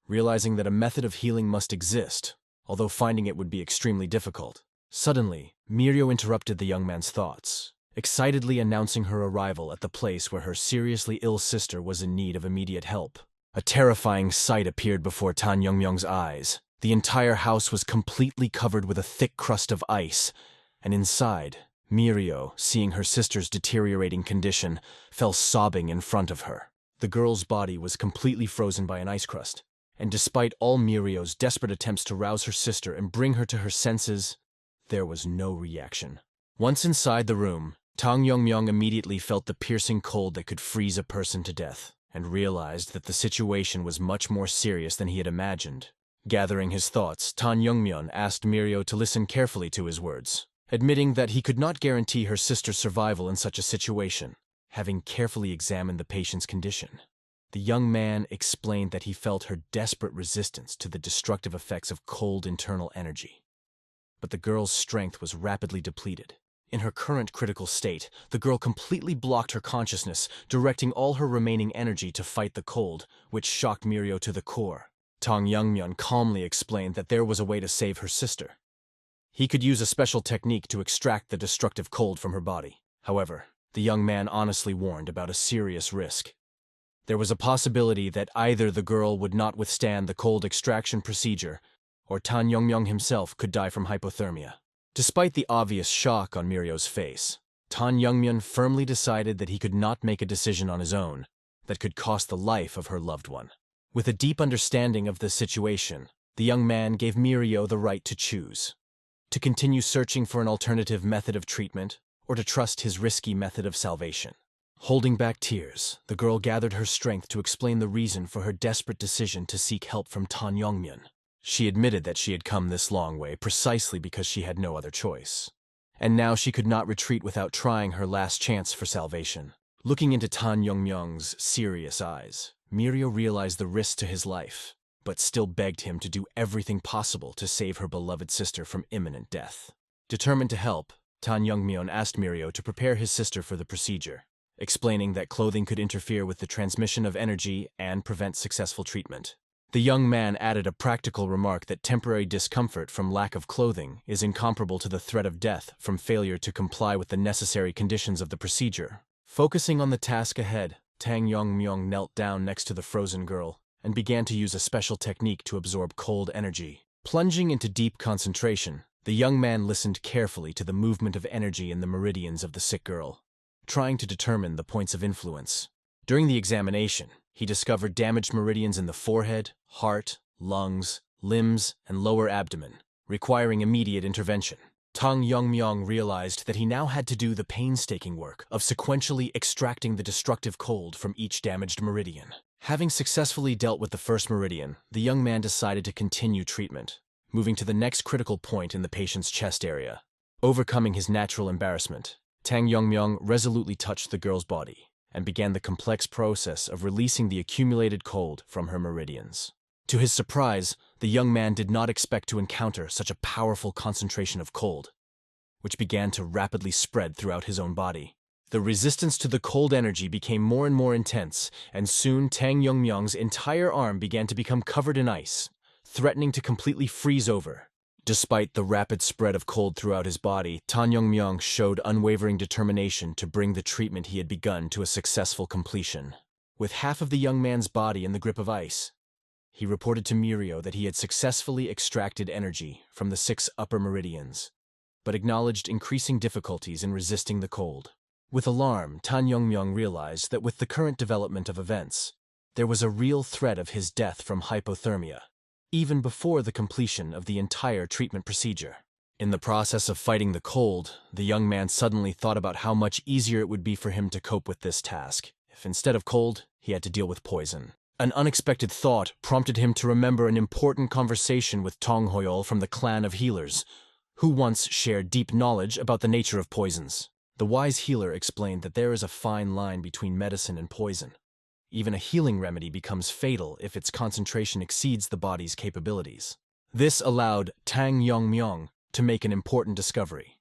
S1: realizing that a method of healing must exist, although finding it would be extremely difficult. Suddenly, Mirio interrupted the young man's thoughts, excitedly announcing her arrival at the place where her seriously ill sister was in need of immediate help. A terrifying sight appeared before Tan Yongmyong's eyes. The entire house was completely covered with a thick crust of ice, and inside, Mirio, seeing her sister's deteriorating condition, fell sobbing in front of her. The girl's body was completely frozen by an ice crust, and despite all Mirio's desperate attempts to rouse her sister and bring her to her senses, there was no reaction. Once inside the room, Tang Yongmyong immediately felt the piercing cold that could freeze a person to death, and realized that the situation was much more serious than he had imagined. Gathering his thoughts, Tan Yongmyeon asked Mirio to listen carefully to his words, admitting that he could not guarantee her sister's survival in such a situation, having carefully examined the patient's condition. The young man explained that he felt her desperate resistance to the destructive effects of cold internal energy. But the girl's strength was rapidly depleted. In her current critical state, the girl completely blocked her consciousness, directing all her remaining energy to fight the cold, which shocked Mirio to the core. Tang Yongmyeon calmly explained that there was a way to save her sister. He could use a special technique to extract the destructive cold from her body. However, the young man honestly warned about a serious risk. There was a possibility that either the girl would not withstand the cold extraction procedure, or Tan Yongmyeon himself could die from hypothermia. Despite the obvious shock on Mirio's face, Tan Yongmyeon firmly decided that he could not make a decision on his own that could cost the life of her loved one. With a deep understanding of the situation, the young man gave Mirio the right to choose: to continue searching for an alternative method of treatment, or to trust his risky method of salvation. Holding back tears, the girl gathered her strength to explain the reason for her desperate decision to seek help from Tan Yongmyeon. She admitted that she had come this long way precisely because she had no other choice, and now she could not retreat without trying her last chance for salvation. Looking into Tan Yongmyeong's serious eyes, Mirio realized the risk to his life, but still begged him to do everything possible to save her beloved sister from imminent death. Determined to help, Tan Yongmyeon asked Mirio to prepare his sister for the procedure, explaining that clothing could interfere with the transmission of energy and prevent successful treatment. The young man added a practical remark that temporary discomfort from lack of clothing is incomparable to the threat of death from failure to comply with the necessary conditions of the procedure. Focusing on the task ahead, Tang Yongmyong knelt down next to the frozen girl and began to use a special technique to absorb cold energy. Plunging into deep concentration, the young man listened carefully to the movement of energy in the meridians of the sick girl, trying to determine the points of influence. During the examination, he discovered damaged meridians in the forehead, heart, lungs, limbs, and lower abdomen, requiring immediate intervention. Tang Yongmyong realized that he now had to do the painstaking work of sequentially extracting the destructive cold from each damaged meridian. Having successfully dealt with the first meridian, the young man decided to continue treatment, moving to the next critical point in the patient's chest area. Overcoming his natural embarrassment, Tang Yongmyong resolutely touched the girl's body and began the complex process of releasing the accumulated cold from her meridians. To his surprise, the young man did not expect to encounter such a powerful concentration of cold, which began to rapidly spread throughout his own body. The resistance to the cold energy became more and more intense, and soon Tang Yongmyong's entire arm began to become covered in ice, threatening to completely freeze over. Despite the rapid spread of cold throughout his body, Tang Yongmyong showed unwavering determination to bring the treatment he had begun to a successful completion. With half of the young man's body in the grip of ice, he reported to Mirio that he had successfully extracted energy from the 6 upper meridians, but acknowledged increasing difficulties in resisting the cold. With alarm, Tang Yongmyong realized that with the current development of events, there was a real threat of his death from hypothermia, even before the completion of the entire treatment procedure. In the process of fighting the cold, the young man suddenly thought about how much easier it would be for him to cope with this task if instead of cold, he had to deal with poison. An unexpected thought prompted him to remember an important conversation with Tong Hoyol from the clan of healers, who once shared deep knowledge about the nature of poisons. The wise healer explained that there is a fine line between medicine and poison. Even a healing remedy becomes fatal if its concentration exceeds the body's capabilities. This allowed Tang Yongmyong to make an important discovery.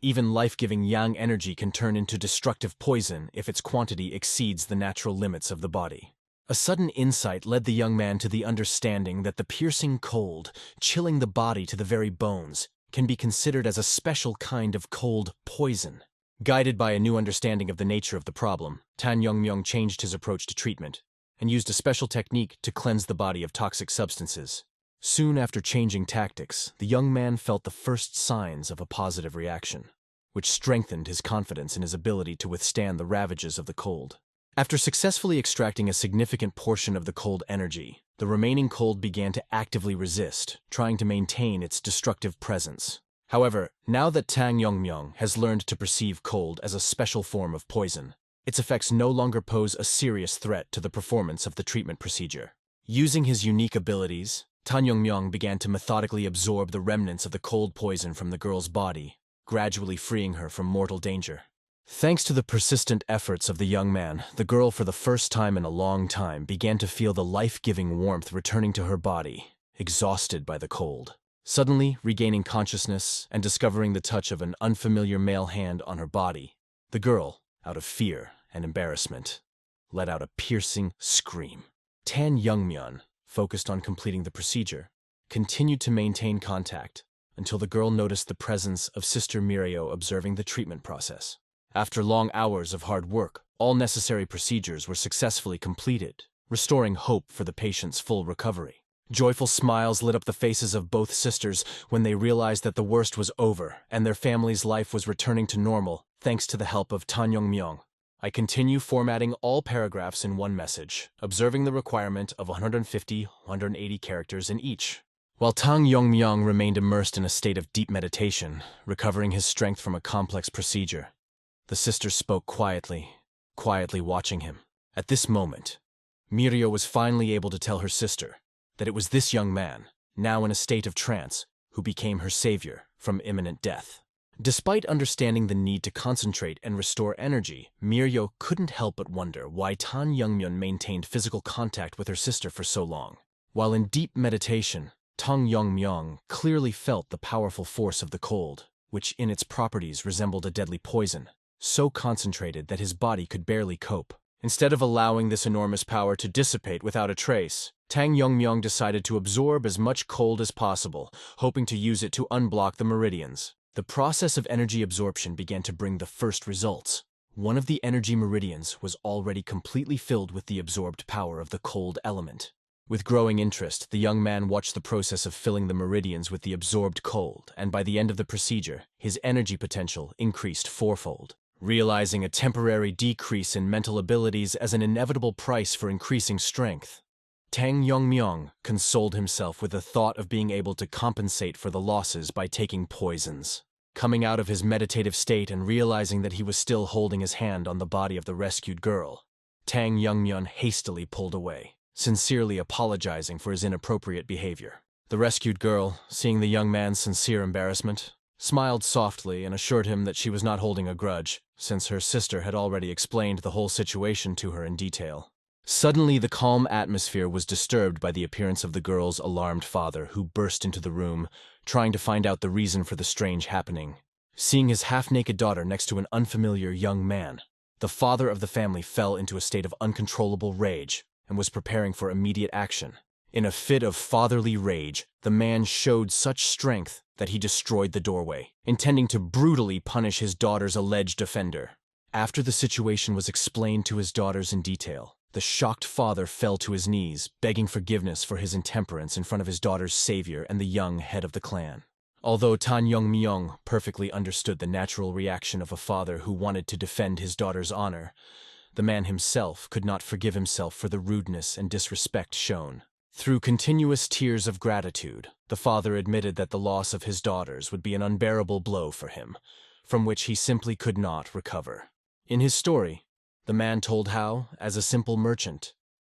S1: Even life-giving yang energy can turn into destructive poison if its quantity exceeds the natural limits of the body. A sudden insight led the young man to the understanding that the piercing cold, chilling the body to the very bones, can be considered as a special kind of cold poison. Guided by a new understanding of the nature of the problem, Tang Yongmyong changed his approach to treatment and used a special technique to cleanse the body of toxic substances. Soon after changing tactics, the young man felt the first signs of a positive reaction, which strengthened his confidence in his ability to withstand the ravages of the cold. After successfully extracting a significant portion of the cold energy, the remaining cold began to actively resist, trying to maintain its destructive presence. However, now that Tang Yongmyong has learned to perceive cold as a special form of poison, its effects no longer pose a serious threat to the performance of the treatment procedure. Using his unique abilities, Tang Yongmyong began to methodically absorb the remnants of the cold poison from the girl's body, gradually freeing her from mortal danger. Thanks to the persistent efforts of the young man, the girl for the first time in a long time began to feel the life-giving warmth returning to her body, exhausted by the cold. Suddenly regaining consciousness and discovering the touch of an unfamiliar male hand on her body, the girl, out of fear and embarrassment, let out a piercing scream. Tang Yongmyong, focused on completing the procedure, continued to maintain contact until the girl noticed the presence of Sister Mirio observing the treatment process. After long hours of hard work, all necessary procedures were successfully completed, restoring hope for the patient's full recovery. Joyful smiles lit up the faces of both sisters when they realized that the worst was over and their family's life was returning to normal thanks to the help of Tang Yongmyong. I continue formatting all paragraphs in one message, observing the requirement of 150-180 characters in each. While Tang Yongmyong remained immersed in a state of deep meditation, recovering his strength from a complex procedure, the sister spoke quietly watching him. At this moment, Mirio was finally able to tell her sister that it was this young man, now in a state of trance, who became her savior from imminent death. Despite understanding the need to concentrate and restore energy, Mirio couldn't help but wonder why Tang Yongmyong maintained physical contact with her sister for so long. While in deep meditation, Tang Yongmyong clearly felt the powerful force of the cold, which in its properties resembled a deadly poison, so concentrated that his body could barely cope. Instead of allowing this enormous power to dissipate without a trace, Tang Yongmyong decided to absorb as much cold as possible, hoping to use it to unblock the meridians. The process of energy absorption began to bring the first results. One of the energy meridians was already completely filled with the absorbed power of the cold element. With growing interest, the young man watched the process of filling the meridians with the absorbed cold, and by the end of the procedure, his energy potential increased fourfold. Realizing a temporary decrease in mental abilities as an inevitable price for increasing strength, Tang Yongmyong consoled himself with the thought of being able to compensate for the losses by taking poisons. Coming out of his meditative state and realizing that he was still holding his hand on the body of the rescued girl, Tang Yongmyong hastily pulled away, sincerely apologizing for his inappropriate behavior. The rescued girl, seeing the young man's sincere embarrassment, smiled softly and assured him that she was not holding a grudge, since her sister had already explained the whole situation to her in detail. Suddenly, the calm atmosphere was disturbed by the appearance of the girl's alarmed father, who burst into the room, trying to find out the reason for the strange happening. Seeing his half-naked daughter next to an unfamiliar young man, the father of the family fell into a state of uncontrollable rage and was preparing for immediate action. In a fit of fatherly rage, the man showed such strength that he destroyed the doorway, intending to brutally punish his daughter's alleged offender. After the situation was explained to his daughters in detail, the shocked father fell to his knees, begging forgiveness for his intemperance in front of his daughter's savior and the young head of the clan. Although Tan Yongmyong perfectly understood the natural reaction of a father who wanted to defend his daughter's honor, the man himself could not forgive himself for the rudeness and disrespect shown. Through continuous tears of gratitude, the father admitted that the loss of his daughters would be an unbearable blow for him, from which he simply could not recover. In his story, the man told how, as a simple merchant,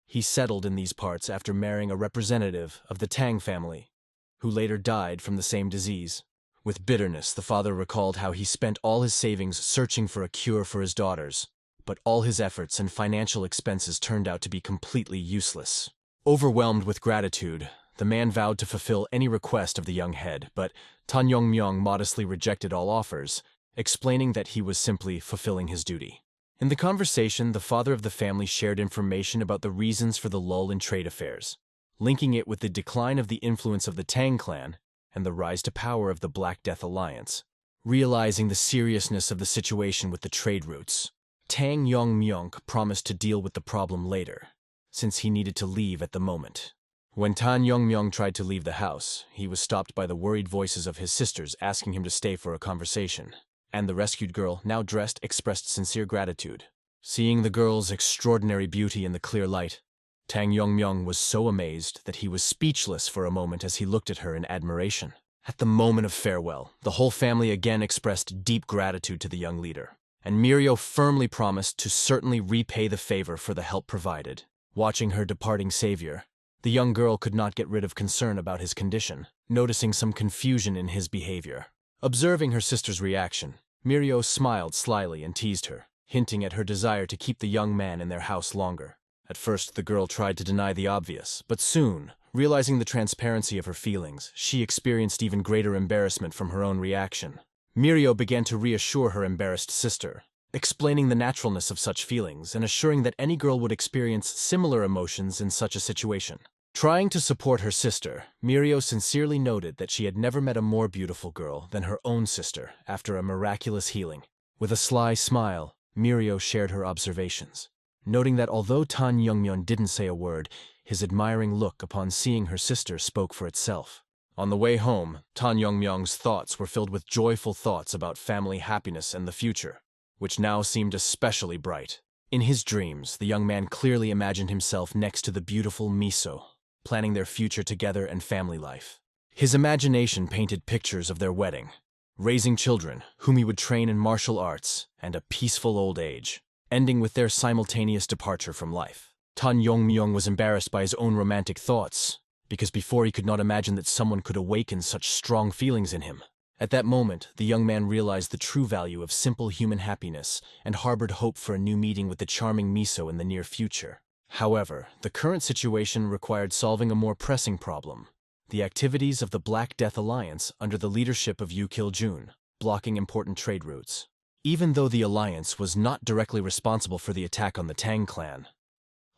S1: he settled in these parts after marrying a representative of the Tang family, who later died from the same disease. With bitterness, the father recalled how he spent all his savings searching for a cure for his daughters, but all his efforts and financial expenses turned out to be completely useless. Overwhelmed with gratitude, the man vowed to fulfill any request of the young head, but Tan Yongmyong modestly rejected all offers, explaining that he was simply fulfilling his duty. In the conversation, the father of the family shared information about the reasons for the lull in trade affairs, linking it with the decline of the influence of the Tang clan and the rise to power of the Black Death Alliance. Realizing the seriousness of the situation with the trade routes, Tang Yongmyong promised to deal with the problem later, since he needed to leave at the moment. When Tan Yongmyong tried to leave the house, he was stopped by the worried voices of his sisters asking him to stay for a conversation, and the rescued girl, now dressed, expressed sincere gratitude. Seeing the girl's extraordinary beauty in the clear light, Tang Yongmyong was so amazed that he was speechless for a moment as he looked at her in admiration. At the moment of farewell, the whole family again expressed deep gratitude to the young leader, and Mirio firmly promised to certainly repay the favor for the help provided. Watching her departing savior, the young girl could not get rid of concern about his condition, noticing some confusion in his behavior. Observing her sister's reaction, Mirio smiled slyly and teased her, hinting at her desire to keep the young man in their house longer. At first, the girl tried to deny the obvious, but soon, realizing the transparency of her feelings, she experienced even greater embarrassment from her own reaction. Mirio began to reassure her embarrassed sister, explaining the naturalness of such feelings and assuring that any girl would experience similar emotions in such a situation. Trying to support her sister, Mirio sincerely noted that she had never met a more beautiful girl than her own sister after a miraculous healing. With a sly smile, Mirio shared her observations, noting that although Tan Yongmyong didn't say a word, his admiring look upon seeing her sister spoke for itself. On the way home, Tan Yongmyong's thoughts were filled with joyful thoughts about family happiness and the future, which now seemed especially bright. In his dreams, the young man clearly imagined himself next to the beautiful Miso, planning their future together and family life. His imagination painted pictures of their wedding, raising children whom he would train in martial arts, and a peaceful old age, ending with their simultaneous departure from life. Tan Yongmyong was embarrassed by his own romantic thoughts, because before he could not imagine that someone could awaken such strong feelings in him. At that moment, the young man realized the true value of simple human happiness and harbored hope for a new meeting with the charming Miso in the near future. However, the current situation required solving a more pressing problem: the activities of the Black Death Alliance under the leadership of Yu Kil-jun, blocking important trade routes. Even though the Alliance was not directly responsible for the attack on the Tang clan,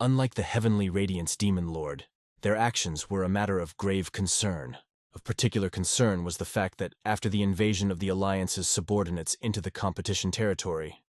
S1: unlike the Heavenly Radiance Demon Lord, their actions were a matter of grave concern. Of particular concern was the fact that after the invasion of the Alliance's subordinates into the competition territory,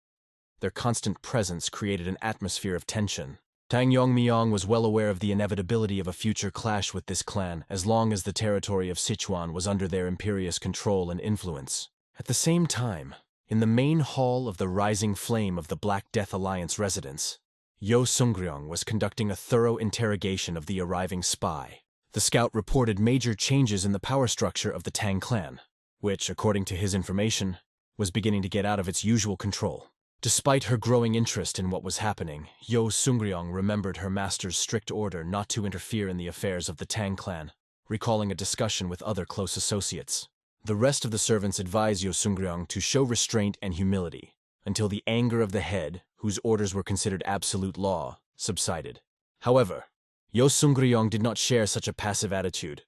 S1: their constant presence created an atmosphere of tension. Tang Yongmyong was well aware of the inevitability of a future clash with this clan as long as the territory of Sichuan was under their imperious control and influence. At the same time, in the main hall of the Rising Flame of the Black Death Alliance residence, Yo Sungryong was conducting a thorough interrogation of the arriving spy. The scout reported major changes in the power structure of the Tang clan, which, according to his information, was beginning to get out of its usual control. Despite her growing interest in what was happening, Yo Sungryong remembered her master's strict order not to interfere in the affairs of the Tang clan, recalling a discussion with other close associates. The rest of the servants advised Yo Sungryong to show restraint and humility until the anger of the head, whose orders were considered absolute law, subsided. However, Yo Sungryong did not share such a passive attitude,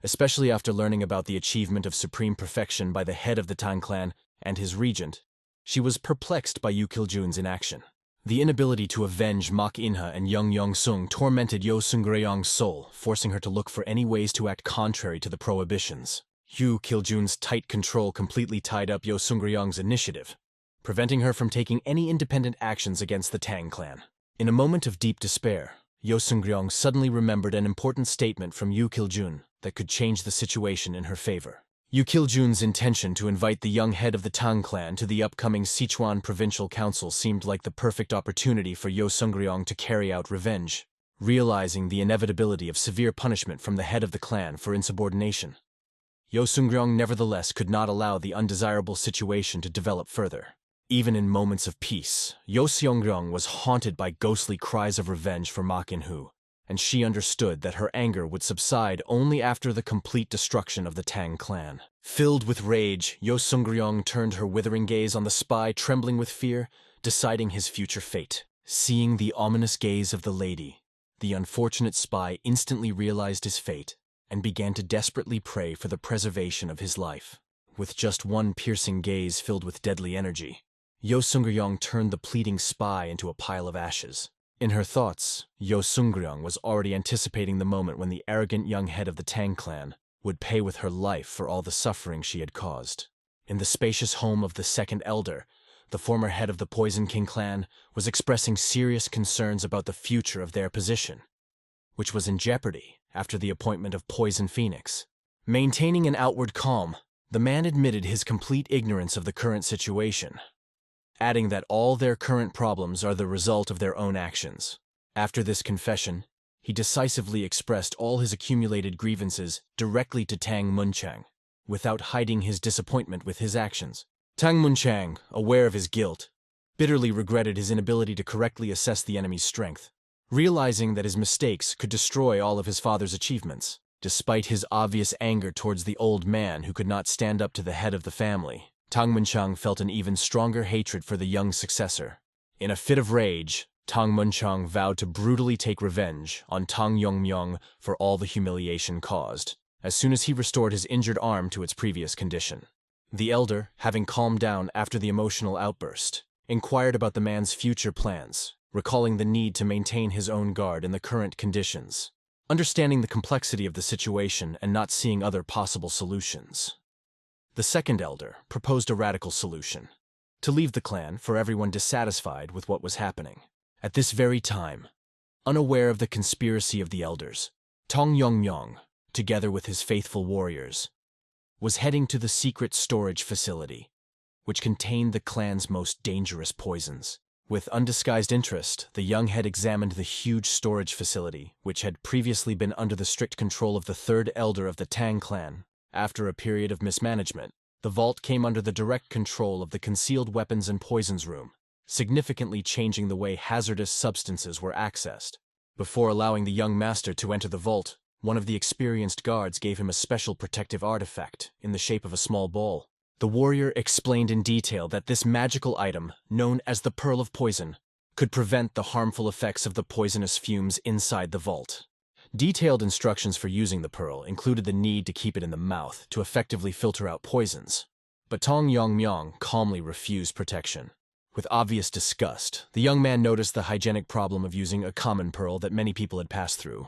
S1: especially after learning about the achievement of supreme perfection by the head of the Tang clan and his regent. She was perplexed by Yu Kiljun's inaction. The inability to avenge Mak Inha and Young Yong-sung tormented Yo Sungryong's soul, forcing her to look for any ways to act contrary to the prohibitions. Yu Kiljun's tight control completely tied up Yo Sungryong's initiative, preventing her from taking any independent actions against the Tang clan. In a moment of deep despair, Yo Sungryong suddenly remembered an important statement from Yu Kiljun that could change the situation in her favor. Yu Kiljun's intention to invite the young head of the Tang clan to the upcoming Sichuan Provincial Council seemed like the perfect opportunity for Yo Sungryong to carry out revenge, realizing the inevitability of severe punishment from the head of the clan for insubordination. Yo Sungryong nevertheless could not allow the undesirable situation to develop further. Even in moments of peace, Yo Seonggryong was haunted by ghostly cries of revenge for Ma In-hu, and she understood that her anger would subside only after the complete destruction of the Tang clan. Filled with rage, Yo Sungryong turned her withering gaze on the spy, trembling with fear, deciding his future fate. Seeing the ominous gaze of the lady, the unfortunate spy instantly realized his fate and began to desperately pray for the preservation of his life. With just one piercing gaze filled with deadly energy, Yo Sungryong turned the pleading spy into a pile of ashes. In her thoughts, Yo Sungryong was already anticipating the moment when the arrogant young head of the Tang clan would pay with her life for all the suffering she had caused. In the spacious home of the second elder, the former head of the Poison King clan was expressing serious concerns about the future of their position, which was in jeopardy after the appointment of Poison Phoenix. Maintaining an outward calm, the man admitted his complete ignorance of the current situation, adding that all their current problems are the result of their own actions. After this confession, he decisively expressed all his accumulated grievances directly to Tang Munchang, without hiding his disappointment with his actions. Tang Munchang, aware of his guilt, bitterly regretted his inability to correctly assess the enemy's strength, realizing that his mistakes could destroy all of his father's achievements. Despite his obvious anger towards the old man who could not stand up to the head of the family, Tang Munchang felt an even stronger hatred for the young successor. In a fit of rage, Tang Munchang vowed to brutally take revenge on Tang Yongmyong for all the humiliation caused, as soon as he restored his injured arm to its previous condition. The elder, having calmed down after the emotional outburst, inquired about the man's future plans, recalling the need to maintain his own guard in the current conditions. Understanding the complexity of the situation and not seeing other possible solutions, the second elder proposed a radical solution: to leave the clan for everyone dissatisfied with what was happening. At this very time, unaware of the conspiracy of the elders, Tang Yongmyong, together with his faithful warriors, was heading to the secret storage facility, which contained the clan's most dangerous poisons. With undisguised interest, the young head examined the huge storage facility, which had previously been under the strict control of the third elder of the Tang clan. After a period of mismanagement, the vault came under the direct control of the concealed weapons and poisons room, significantly changing the way hazardous substances were accessed. Before allowing the young master to enter the vault, one of the experienced guards gave him a special protective artifact in the shape of a small ball. The warrior explained in detail that this magical item, known as the Pearl of Poison, could prevent the harmful effects of the poisonous fumes inside the vault. Detailed instructions for using the pearl included the need to keep it in the mouth to effectively filter out poisons, But Tong Yongmyong calmly refused protection. With obvious disgust, the young man noticed the hygienic problem of using a common pearl that many people had passed through,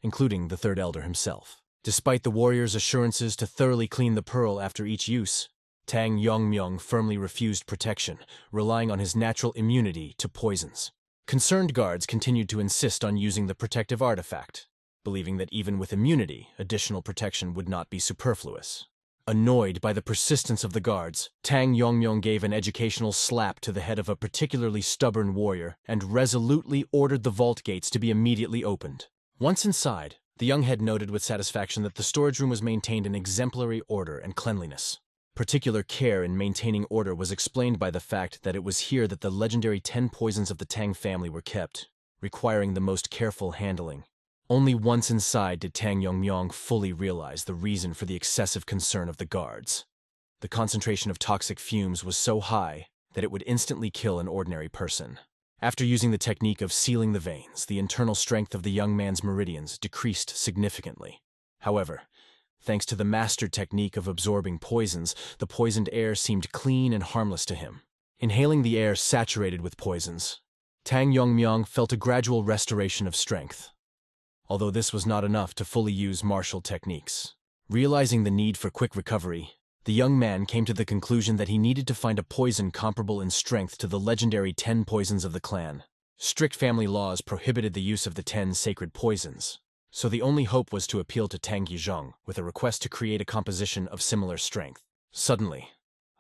S1: including the third elder himself. Despite the warrior's assurances to thoroughly clean the pearl after each use, Tang Yongmyong firmly refused protection, relying on his natural immunity to poisons. Concerned guards continued to insist on using the protective artifact, believing that even with immunity, additional protection would not be superfluous. Annoyed by the persistence of the guards, Tang Yongmyong gave an educational slap to the head of a particularly stubborn warrior and resolutely ordered the vault gates to be immediately opened. Once inside, the young head noted with satisfaction that the storage room was maintained in exemplary order and cleanliness. Particular care in maintaining order was explained by the fact that it was here that the legendary 10 poisons of the Tang family were kept, requiring the most careful handling. Only once inside did Tang Yongmyong fully realize the reason for the excessive concern of the guards. The concentration of toxic fumes was so high that it would instantly kill an ordinary person. After using the technique of sealing the veins, the internal strength of the young man's meridians decreased significantly. However, thanks to the mastered technique of absorbing poisons, the poisoned air seemed clean and harmless to him. Inhaling the air saturated with poisons, Tang Yongmyong felt a gradual restoration of strength, although this was not enough to fully use martial techniques. Realizing the need for quick recovery, the young man came to the conclusion that he needed to find a poison comparable in strength to the legendary 10 poisons of the clan. Strict family laws prohibited the use of the 10 sacred poisons, so the only hope was to appeal to Tang Yizhong with a request to create a composition of similar strength. Suddenly,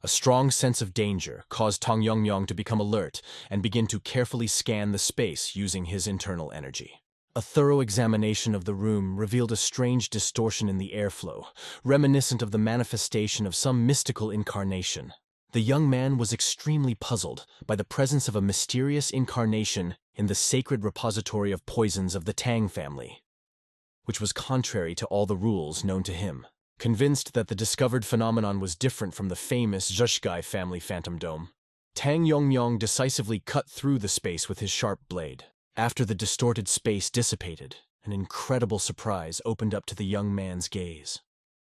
S1: a strong sense of danger caused Tang Yongmyong to become alert and begin to carefully scan the space using his internal energy. A thorough examination of the room revealed a strange distortion in the airflow, reminiscent of the manifestation of some mystical incarnation. The young man was extremely puzzled by the presence of a mysterious incarnation in the sacred repository of poisons of the Tang family, which was contrary to all the rules known to him. Convinced that the discovered phenomenon was different from the famous Jigal family phantom dome, Tang Yongmyong decisively cut through the space with his sharp blade. After the distorted space dissipated, an incredible surprise opened up to the young man's gaze.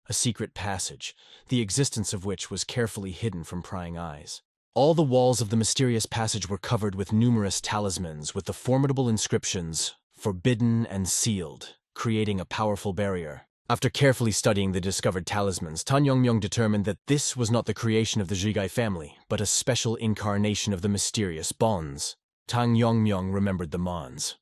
S1: A secret passage, the existence of which was carefully hidden from prying eyes. All the walls of the mysterious passage were covered with numerous talismans with the formidable inscriptions, "Forbidden and Sealed," creating a powerful barrier. After carefully studying the discovered talismans, Tang Yongmyong determined that this was not the creation of the Jigal family, but a special incarnation of the mysterious bonds. Tang Yongmyong remembered the Mons,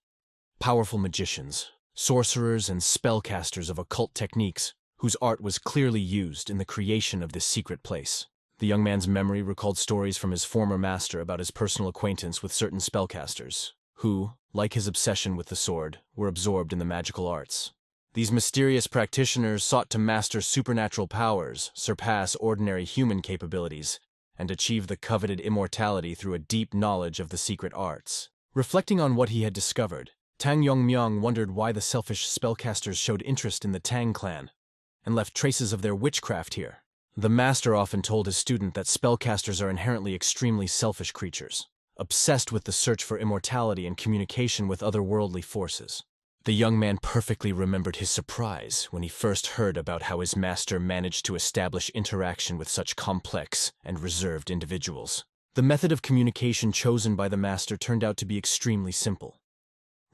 S1: powerful magicians, sorcerers, and spellcasters of occult techniques, whose art was clearly used in the creation of this secret place. The young man's memory recalled stories from his former master about his personal acquaintance with certain spellcasters, who, like his obsession with the sword, were absorbed in the magical arts. These mysterious practitioners sought to master supernatural powers, surpass ordinary human capabilities, and achieve the coveted immortality through a deep knowledge of the secret arts. Reflecting on what he had discovered, Tang Yongmyong wondered why the selfish spellcasters showed interest in the Tang clan and left traces of their witchcraft here. The master often told his student that spellcasters are inherently extremely selfish creatures, obsessed with the search for immortality and communication with otherworldly forces. The young man perfectly remembered his surprise when he first heard about how his master managed to establish interaction with such complex and reserved individuals. The method of communication chosen by the master turned out to be extremely simple.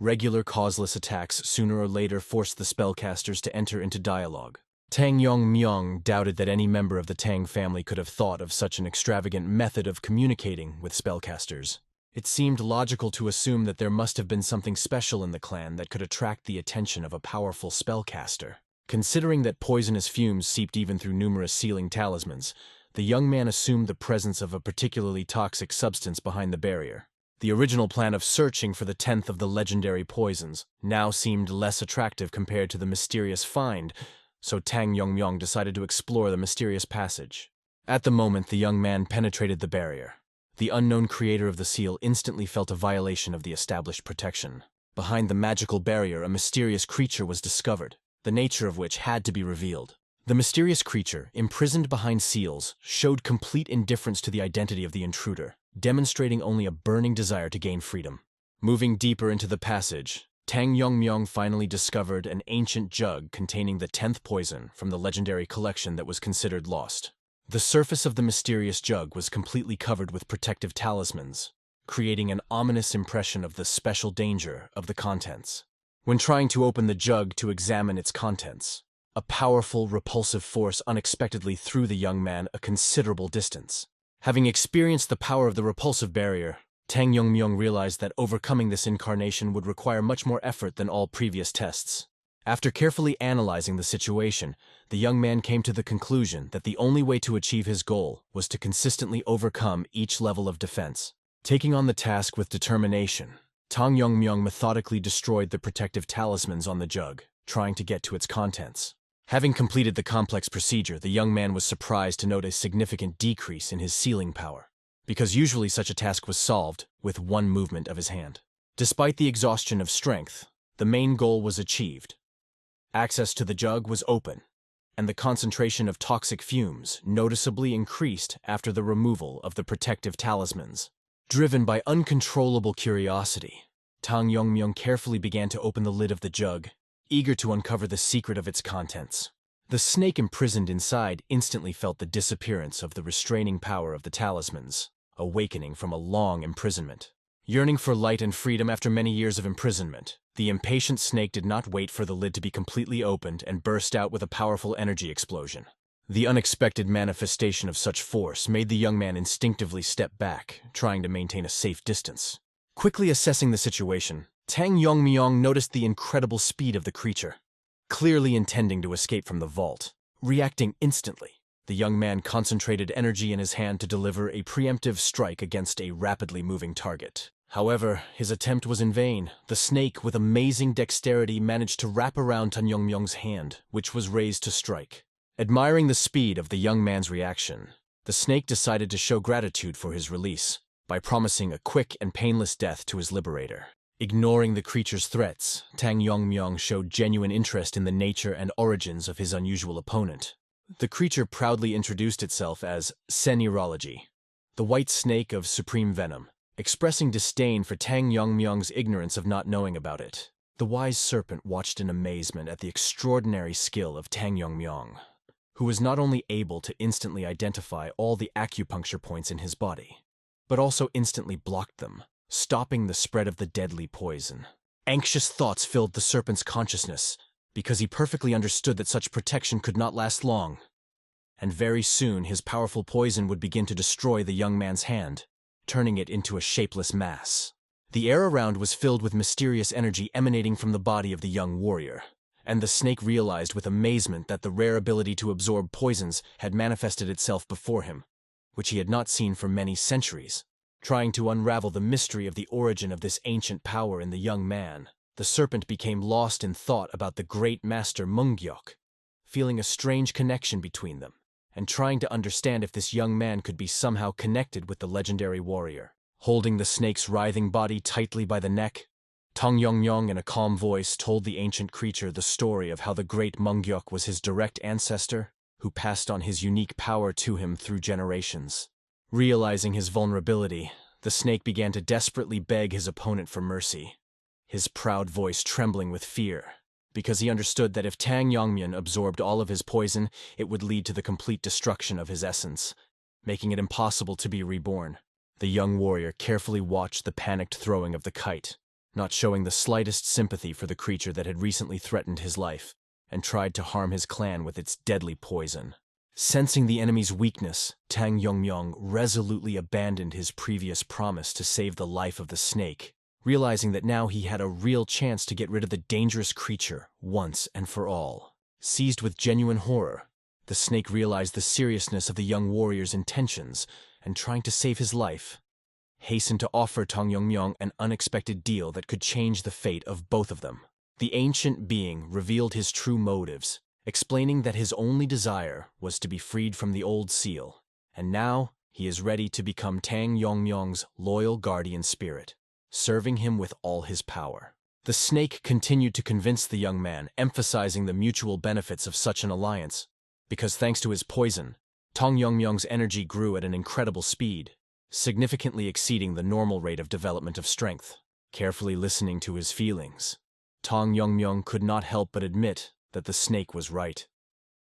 S1: Regular causeless attacks sooner or later forced the spellcasters to enter into dialogue. Tang Yongmyong doubted that any member of the Tang family could have thought of such an extravagant method of communicating with spellcasters. It seemed logical to assume that there must have been something special in the clan that could attract the attention of a powerful spellcaster. Considering that poisonous fumes seeped even through numerous sealing talismans, the young man assumed the presence of a particularly toxic substance behind the barrier. The original plan of searching for the 10th of the legendary poisons now seemed less attractive compared to the mysterious find, so Tang Yongmyong decided to explore the mysterious passage. At the moment the young man penetrated the barrier, the unknown creator of the seal instantly felt a violation of the established protection. Behind the magical barrier, a mysterious creature was discovered, the nature of which had to be revealed. The mysterious creature, imprisoned behind seals, showed complete indifference to the identity of the intruder, demonstrating only a burning desire to gain freedom. Moving deeper into the passage, Tang Yongmyong finally discovered an ancient jug containing the 10th poison from the legendary collection that was considered lost. The surface of the mysterious jug was completely covered with protective talismans, creating an ominous impression of the special danger of the contents. When trying to open the jug to examine its contents, a powerful, repulsive force unexpectedly threw the young man a considerable distance. Having experienced the power of the repulsive barrier, Tang Yongmyong realized that overcoming this incarnation would require much more effort than all previous tests. After carefully analyzing the situation, the young man came to the conclusion that the only way to achieve his goal was to consistently overcome each level of defense. Taking on the task with determination, Tang Yongmyong methodically destroyed the protective talismans on the jug, trying to get to its contents. Having completed the complex procedure, the young man was surprised to note a significant decrease in his sealing power, because usually such a task was solved with one movement of his hand. Despite the exhaustion of strength, the main goal was achieved. Access to the jug was open, and the concentration of toxic fumes noticeably increased after the removal of the protective talismans. Driven by uncontrollable curiosity, Tang Yongmyong carefully began to open the lid of the jug, eager to uncover the secret of its contents. The snake imprisoned inside instantly felt the disappearance of the restraining power of the talismans, awakening from a long imprisonment. Yearning for light and freedom after many years of imprisonment, the impatient snake did not wait for the lid to be completely opened and burst out with a powerful energy explosion. The unexpected manifestation of such force made the young man instinctively step back, trying to maintain a safe distance. Quickly assessing the situation, Tang Yongmyong noticed the incredible speed of the creature. Clearly intending to escape from the vault, reacting instantly, the young man concentrated energy in his hand to deliver a preemptive strike against a rapidly moving target. However, his attempt was in vain. The snake, with amazing dexterity, managed to wrap around Tang Yongmyong's hand, which was raised to strike. Admiring the speed of the young man's reaction, the snake decided to show gratitude for his release by promising a quick and painless death to his liberator. Ignoring the creature's threats, Tang Yongmyong showed genuine interest in the nature and origins of his unusual opponent. The creature proudly introduced itself as Senirology, the white snake of supreme venom, expressing disdain for Tang Yongmyong's ignorance of not knowing about it. The wise serpent watched in amazement at the extraordinary skill of Tang Yongmyong, who was not only able to instantly identify all the acupuncture points in his body, but also instantly blocked them, stopping the spread of the deadly poison. Anxious thoughts filled the serpent's consciousness, because he perfectly understood that such protection could not last long, and very soon his powerful poison would begin to destroy the young man's hand, turning it into a shapeless mass. The air around was filled with mysterious energy emanating from the body of the young warrior, and the snake realized with amazement that the rare ability to absorb poisons had manifested itself before him, which he had not seen for many centuries. Trying to unravel the mystery of the origin of this ancient power in the young man, the serpent became lost in thought about the great master Mungyok, feeling a strange connection between them, and trying to understand if this young man could be somehow connected with the legendary warrior. Holding the snake's writhing body tightly by the neck, Tang Yongmyong in a calm voice told the ancient creature the story of how the great Mungyok was his direct ancestor, who passed on his unique power to him through generations. Realizing his vulnerability, the snake began to desperately beg his opponent for mercy, his proud voice trembling with fear, because he understood that if Tang Yongmyong absorbed all of his poison, it would lead to the complete destruction of his essence, making it impossible to be reborn. The young warrior carefully watched the panicked throwing of the kite, not showing the slightest sympathy for the creature that had recently threatened his life, and tried to harm his clan with its deadly poison. Sensing the enemy's weakness, Tang Yongmyong resolutely abandoned his previous promise to save the life of the snake, realizing that now he had a real chance to get rid of the dangerous creature once and for all. Seized with genuine horror, the snake realized the seriousness of the young warrior's intentions, and trying to save his life, hastened to offer Tang Yongmyong an unexpected deal that could change the fate of both of them. The ancient being revealed his true motives, explaining that his only desire was to be freed from the old seal, and now he is ready to become Tang Yongmyong's loyal guardian spirit, serving him with all his power. The snake continued to convince the young man, emphasizing the mutual benefits of such an alliance, because thanks to his poison, Tang Yongmyong's energy grew at an incredible speed, significantly exceeding the normal rate of development of strength. Carefully listening to his feelings, Tang Yongmyong could not help but admit that the snake was right.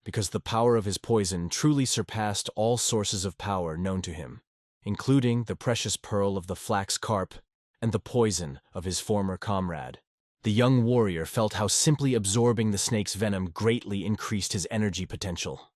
S1: because the power of his poison truly surpassed all sources of power known to him, including the precious pearl of the flax carp and the poison of his former comrade. The young warrior felt how simply absorbing the snake's venom greatly increased his energy potential,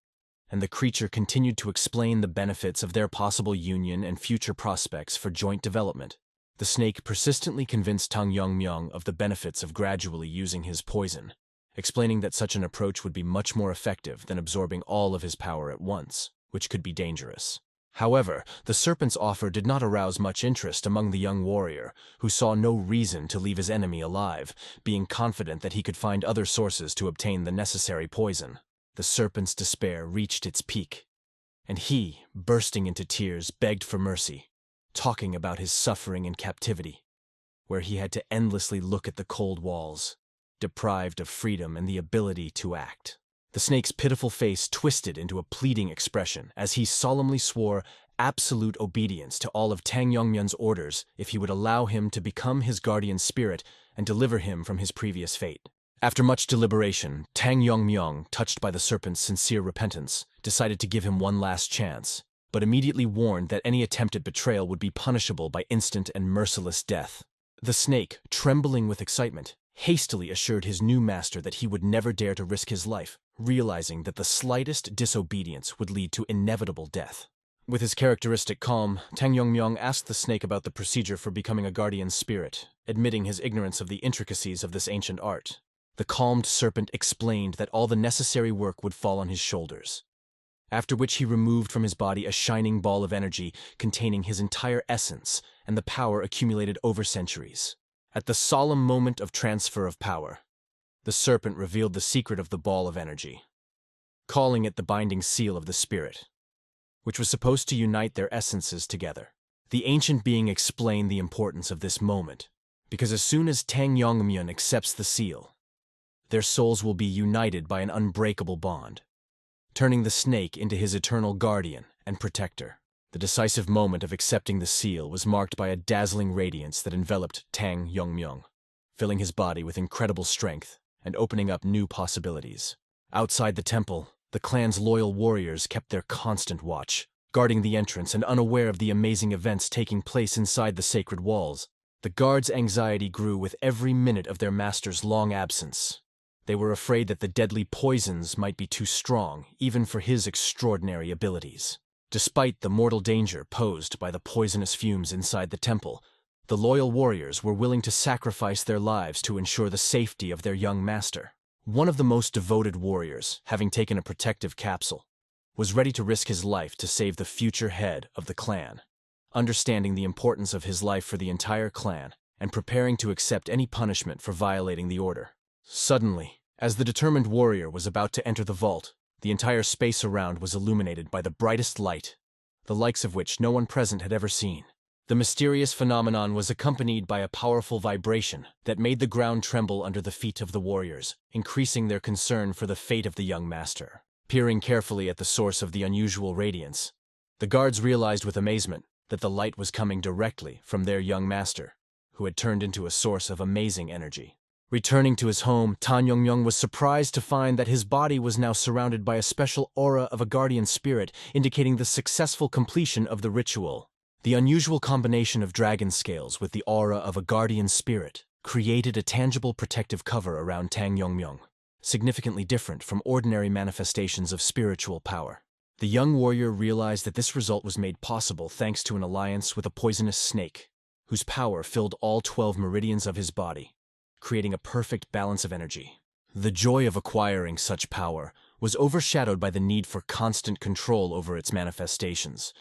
S1: and the creature continued to explain the benefits of their possible union and future prospects for joint development. The snake persistently convinced Tang Yongmyong of the benefits of gradually using his poison, explaining that such an approach would be much more effective than absorbing all of his power at once, which could be dangerous. However, the serpent's offer did not arouse much interest among the young warrior, who saw no reason to leave his enemy alive, being confident that he could find other sources to obtain the necessary poison. The serpent's despair reached its peak, and he, bursting into tears, begged for mercy, talking about his suffering in captivity, where he had to endlessly look at the cold walls, deprived of freedom and the ability to act. The snake's pitiful face twisted into a pleading expression as he solemnly swore absolute obedience to all of Tang Yongmyon's orders if he would allow him to become his guardian spirit and deliver him from his previous fate. After much deliberation, Tang Yongmyong, touched by the serpent's sincere repentance, decided to give him one last chance, but immediately warned that any attempt at betrayal would be punishable by instant and merciless death. The snake, trembling with excitement, hastily assured his new master that he would never dare to risk his life, realizing that the slightest disobedience would lead to inevitable death. With his characteristic calm, Tang Yongmyong asked the snake about the procedure for becoming a guardian spirit, admitting his ignorance of the intricacies of this ancient art. The calmed serpent explained that all the necessary work would fall on his shoulders, after which he removed from his body a shining ball of energy containing his entire essence and the power accumulated over centuries. At the solemn moment of transfer of power, the serpent revealed the secret of the ball of energy, calling it the binding seal of the spirit, which was supposed to unite their essences together. The ancient being explained the importance of this moment, because as soon as Tang Yongmyong accepts the seal, their souls will be united by an unbreakable bond, turning the snake into his eternal guardian and protector. The decisive moment of accepting the seal was marked by a dazzling radiance that enveloped Tang Yongmyong, filling his body with incredible strength and opening up new possibilities. Outside the temple, the clan's loyal warriors kept their constant watch, guarding the entrance and unaware of the amazing events taking place inside the sacred walls. The guards' anxiety grew with every minute of their master's long absence. They were afraid that the deadly poisons might be too strong, even for his extraordinary abilities. Despite the mortal danger posed by the poisonous fumes inside the temple, the loyal warriors were willing to sacrifice their lives to ensure the safety of their young master. One of the most devoted warriors, having taken a protective capsule, was ready to risk his life to save the future head of the clan, understanding the importance of his life for the entire clan and preparing to accept any punishment for violating the order. Suddenly, as the determined warrior was about to enter the vault, the entire space around was illuminated by the brightest light, the likes of which no one present had ever seen. The mysterious phenomenon was accompanied by a powerful vibration that made the ground tremble under the feet of the warriors, increasing their concern for the fate of the young master. Peering carefully at the source of the unusual radiance, the guards realized with amazement that the light was coming directly from their young master, who had turned into a source of amazing energy. Returning to his home, Tang Yongmyong was surprised to find that his body was now surrounded by a special aura of a guardian spirit, indicating the successful completion of the ritual. The unusual combination of dragon scales with the aura of a guardian spirit created a tangible protective cover around Tang Yongmyong, significantly different from ordinary manifestations of spiritual power. The young warrior realized that this result was made possible thanks to an alliance with a poisonous snake, whose power filled all 12 meridians of his body, creating a perfect balance of energy. The joy of acquiring such power was overshadowed by the need for constant control over its manifestations,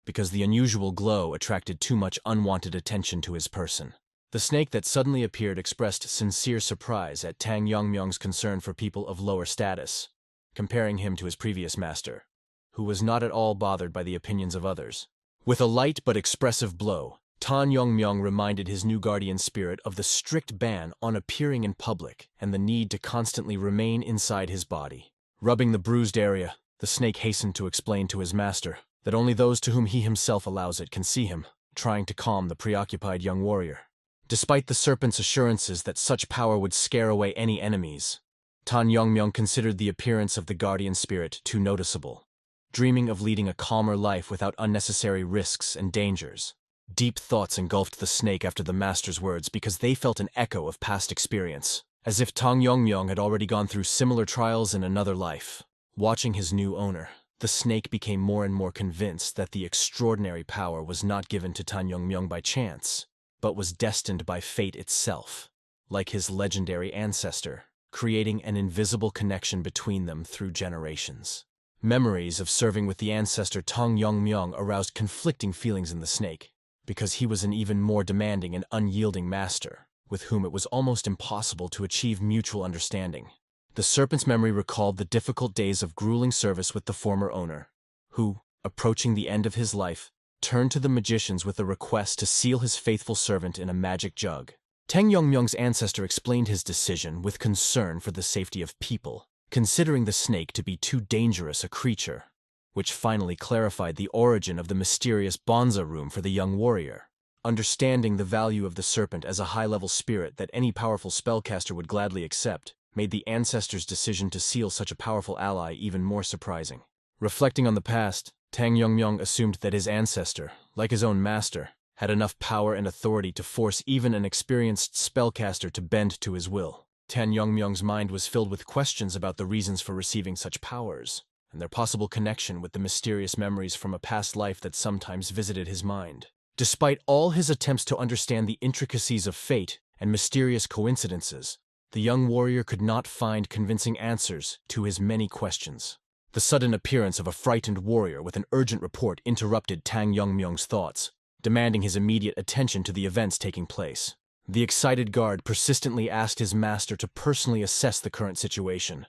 S1: because the unusual glow attracted too much unwanted attention to his person. The snake that suddenly appeared expressed sincere surprise at Tang Yongmyong's concern for people of lower status, comparing him to his previous master, who was not at all bothered by the opinions of others. With a light but expressive blow, Tang Yongmyong reminded his new guardian spirit of the strict ban on appearing in public and the need to constantly remain inside his body. Rubbing the bruised area, the snake hastened to explain to his master that only those to whom he himself allows it can see him, trying to calm the preoccupied young warrior. Despite the serpent's assurances that such power would scare away any enemies, Tan Yongmyung considered the appearance of the guardian spirit too noticeable, dreaming of leading a calmer life without unnecessary risks and dangers. Deep thoughts engulfed the snake after the master's words because they felt an echo of past experience, as if Tang Yongmyung had already gone through similar trials in another life. Watching his new owner, the snake became more and more convinced that the extraordinary power was not given to Tan Yongmyung by chance, but was destined by fate itself, like his legendary ancestor, creating an invisible connection between them through generations. Memories of serving with the ancestor Tang Yongmyung aroused conflicting feelings in the snake, because he was an even more demanding and unyielding master, with whom it was almost impossible to achieve mutual understanding. The serpent's memory recalled the difficult days of grueling service with the former owner, who, approaching the end of his life, turned to the magicians with a request to seal his faithful servant in a magic jug. Tang Yongmyung's ancestor explained his decision with concern for the safety of people, considering the snake to be too dangerous a creature, which finally clarified the origin of the mysterious bonza room for the young warrior. Understanding the value of the serpent as a high-level spirit that any powerful spellcaster would gladly accept made the ancestor's decision to seal such a powerful ally even more surprising. Reflecting on the past, Tang Yongmyung assumed that his ancestor, like his own master, had enough power and authority to force even an experienced spellcaster to bend to his will. Tang Yongmyung's mind was filled with questions about the reasons for receiving such powers, and their possible connection with the mysterious memories from a past life that sometimes visited his mind. Despite all his attempts to understand the intricacies of fate and mysterious coincidences, the young warrior could not find convincing answers to his many questions. The sudden appearance of a frightened warrior with an urgent report interrupted Tang Yongmyung's thoughts, demanding his immediate attention to the events taking place. The excited guard persistently asked his master to personally assess the current situation,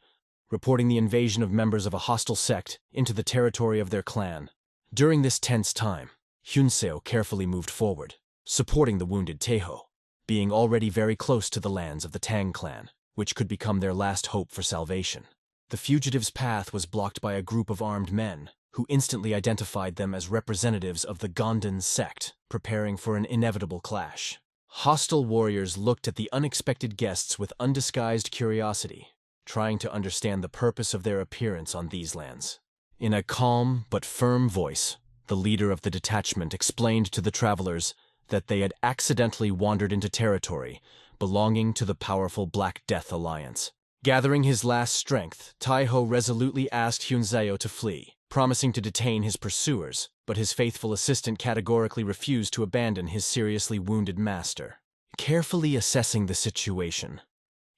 S1: reporting the invasion of members of a hostile sect into the territory of their clan. During this tense time, Hyunseo carefully moved forward, supporting the wounded Taeho, being already very close to the lands of the Tang clan, which could become their last hope for salvation. The fugitives' path was blocked by a group of armed men, who instantly identified them as representatives of the Gondan sect, preparing for an inevitable clash. Hostile warriors looked at the unexpected guests with undisguised curiosity, trying to understand the purpose of their appearance on these lands. In a calm but firm voice, the leader of the detachment explained to the travelers that they had accidentally wandered into territory belonging to the powerful Black Death Alliance. Gathering his last strength, Taeho resolutely asked Hyunseo to flee, promising to detain his pursuers, but his faithful assistant categorically refused to abandon his seriously wounded master. Carefully assessing the situation,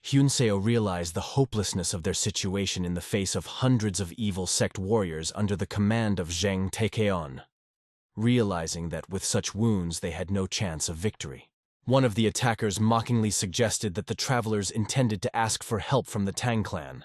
S1: Hyunseo realized the hopelessness of their situation in the face of hundreds of evil sect warriors under the command of Zheng Taekeon. Realizing that with such wounds they had no chance of victory, one of the attackers mockingly suggested that the travelers intended to ask for help from the Tang clan.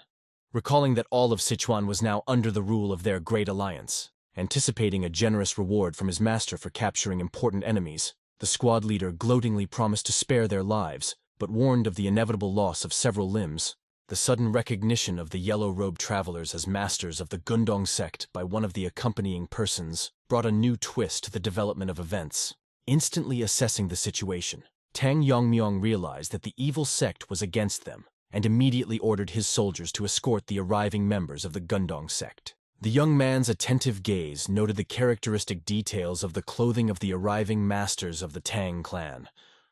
S1: Recalling that all of Sichuan was now under the rule of their great alliance, anticipating a generous reward from his master for capturing important enemies, the squad leader gloatingly promised to spare their lives, but warned of the inevitable loss of several limbs. The sudden recognition of the yellow-robed travelers as masters of the Gundong sect by one of the accompanying persons brought a new twist to the development of events. Instantly assessing the situation, Tang Yongmyung realized that the evil sect was against them, and immediately ordered his soldiers to escort the arriving members of the Gundong sect. The young man's attentive gaze noted the characteristic details of the clothing of the arriving masters of the Tang clan,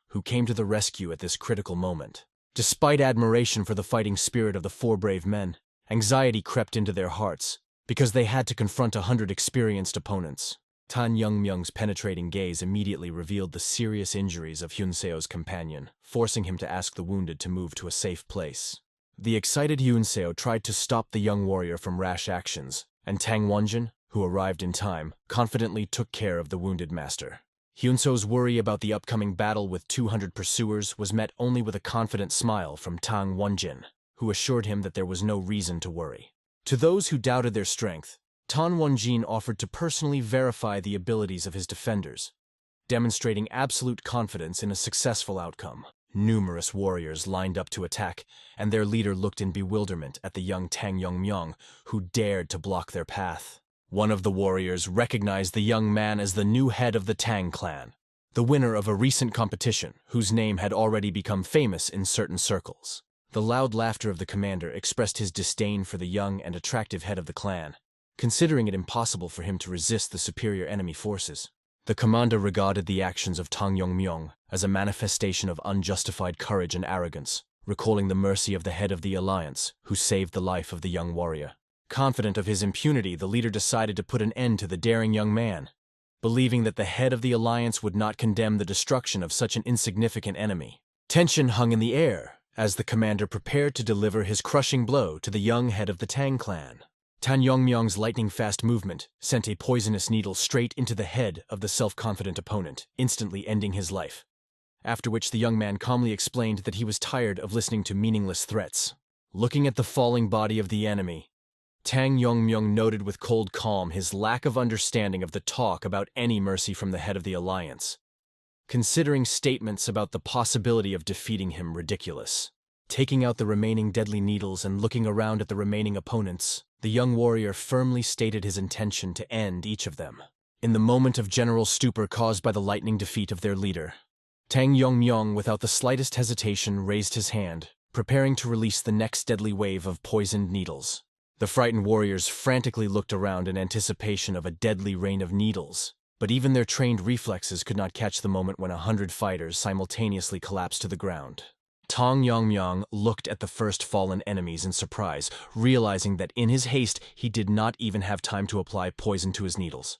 S1: who came to the rescue at this critical moment. Despite admiration for the fighting spirit of the four brave men, anxiety crept into their hearts, because they had to confront 100 experienced opponents. Tan Yongmyung's penetrating gaze immediately revealed the serious injuries of Hyunseo's companion, forcing him to ask the wounded to move to a safe place. The excited Hyunseo tried to stop the young warrior from rash actions, and Tang Wonjin, who arrived in time, confidently took care of the wounded master. Hyunseo's worry about the upcoming battle with 200 pursuers was met only with a confident smile from Tang Wonjin, who assured him that there was no reason to worry. To those who doubted their strength, Tan Wonjin offered to personally verify the abilities of his defenders, demonstrating absolute confidence in a successful outcome. Numerous warriors lined up to attack, and their leader looked in bewilderment at the young Tang Yongmyung, who dared to block their path. One of the warriors recognized the young man as the new head of the Tang clan, the winner of a recent competition whose name had already become famous in certain circles. The loud laughter of the commander expressed his disdain for the young and attractive head of the clan, considering it impossible for him to resist the superior enemy forces. The commander regarded the actions of Tang Yongmyong as a manifestation of unjustified courage and arrogance, recalling the mercy of the head of the alliance, who saved the life of the young warrior. Confident of his impunity, the leader decided to put an end to the daring young man, believing that the head of the alliance would not condemn the destruction of such an insignificant enemy. Tension hung in the air as the commander prepared to deliver his crushing blow to the young head of the Tang clan. Tang Yongmyong's lightning-fast movement sent a poisonous needle straight into the head of the self-confident opponent, instantly ending his life. After which the young man calmly explained that he was tired of listening to meaningless threats. Looking at the falling body of the enemy, Tang Yongmyong noted with cold calm his lack of understanding of the talk about any mercy from the head of the alliance, considering statements about the possibility of defeating him ridiculous. Taking out the remaining deadly needles and looking around at the remaining opponents, the young warrior firmly stated his intention to end each of them. In the moment of general stupor caused by the lightning defeat of their leader, Tang Yongmyong, without the slightest hesitation, raised his hand, preparing to release the next deadly wave of poisoned needles. The frightened warriors frantically looked around in anticipation of a deadly rain of needles, but even their trained reflexes could not catch the moment when 100 fighters simultaneously collapsed to the ground. Tang Yongmyong looked at the first fallen enemies in surprise, realizing that in his haste he did not even have time to apply poison to his needles.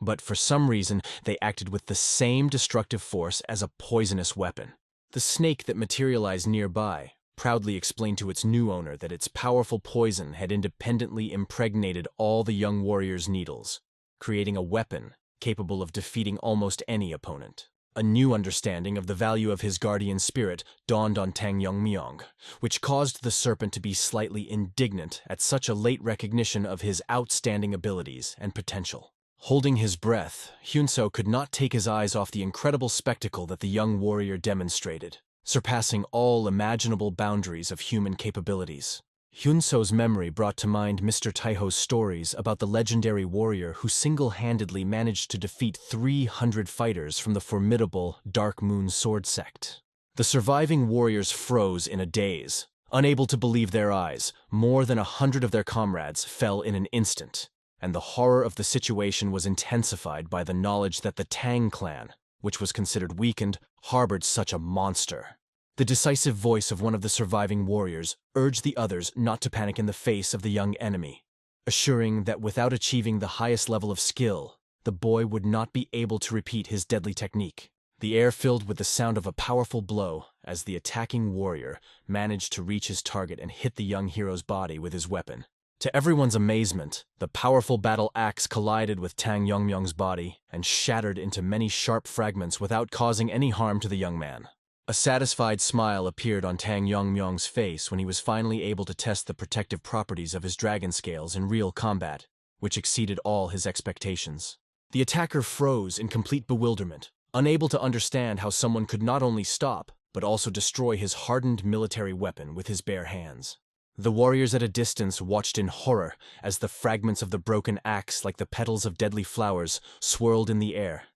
S1: But for some reason, they acted with the same destructive force as a poisonous weapon. The snake that materialized nearby proudly explained to its new owner that its powerful poison had independently impregnated all the young warrior's needles, creating a weapon capable of defeating almost any opponent. A new understanding of the value of his guardian spirit dawned on Tang Yongmyong, which caused the serpent to be slightly indignant at such a late recognition of his outstanding abilities and potential. Holding his breath, Hyunseo could not take his eyes off the incredible spectacle that the young warrior demonstrated, surpassing all imaginable boundaries of human capabilities. Hyunseo's memory brought to mind Mr. Taiho's stories about the legendary warrior who single-handedly managed to defeat 300 fighters from the formidable Dark Moon Sword sect. The surviving warriors froze in a daze, unable to believe their eyes. More than 100 of their comrades fell in an instant, and the horror of the situation was intensified by the knowledge that the Tang clan, which was considered weakened, harbored such a monster. The decisive voice of one of the surviving warriors urged the others not to panic in the face of the young enemy, assuring that without achieving the highest level of skill, the boy would not be able to repeat his deadly technique. The air filled with the sound of a powerful blow as the attacking warrior managed to reach his target and hit the young hero's body with his weapon. To everyone's amazement, the powerful battle axe collided with Tang Yongmyong's body and shattered into many sharp fragments without causing any harm to the young man. A satisfied smile appeared on Tang Yongmyong's face when he was finally able to test the protective properties of his dragon scales in real combat, which exceeded all his expectations. The attacker froze in complete bewilderment, unable to understand how someone could not only stop, but also destroy his hardened military weapon with his bare hands. The warriors at a distance watched in horror as the fragments of the broken axe, like the petals of deadly flowers, swirled in the air,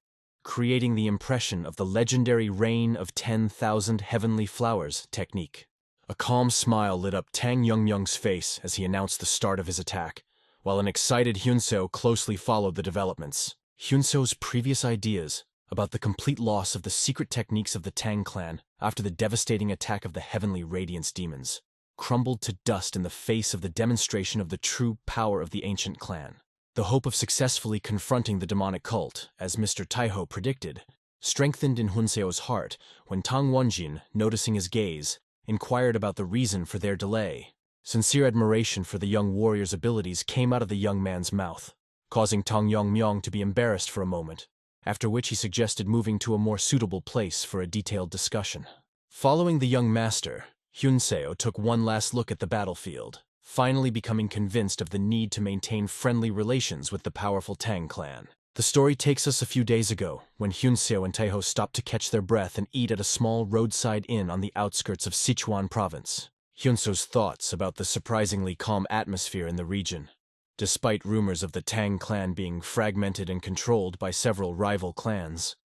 S1: creating the impression of the legendary Rain of 10,000 Heavenly Flowers technique. A calm smile lit up Tang Yongmyong's face as he announced the start of his attack, while an excited Hyunseo closely followed the developments. Hyunseo's previous ideas about the complete loss of the secret techniques of the Tang clan after the devastating attack of the Heavenly Radiance demons crumbled to dust in the face of the demonstration of the true power of the ancient clan. The hope of successfully confronting the demonic cult, as Mr. Taiho predicted, strengthened in Hyunseo's heart when Tang Wonjin, noticing his gaze, inquired about the reason for their delay. Sincere admiration for the young warrior's abilities came out of the young man's mouth, causing Tang Yongmyong to be embarrassed for a moment, after which he suggested moving to a more suitable place for a detailed discussion. Following the young master, Hyunseo took one last look at the battlefield, finally becoming convinced of the need to maintain friendly relations with the powerful Tang clan. The story takes us a few days ago, when Hyunseo and Taiho stopped to catch their breath and eat at a small roadside inn on the outskirts of Sichuan province. Hyunseo's thoughts about the surprisingly calm atmosphere in the region, despite rumors of the Tang clan being fragmented and controlled by several rival clans,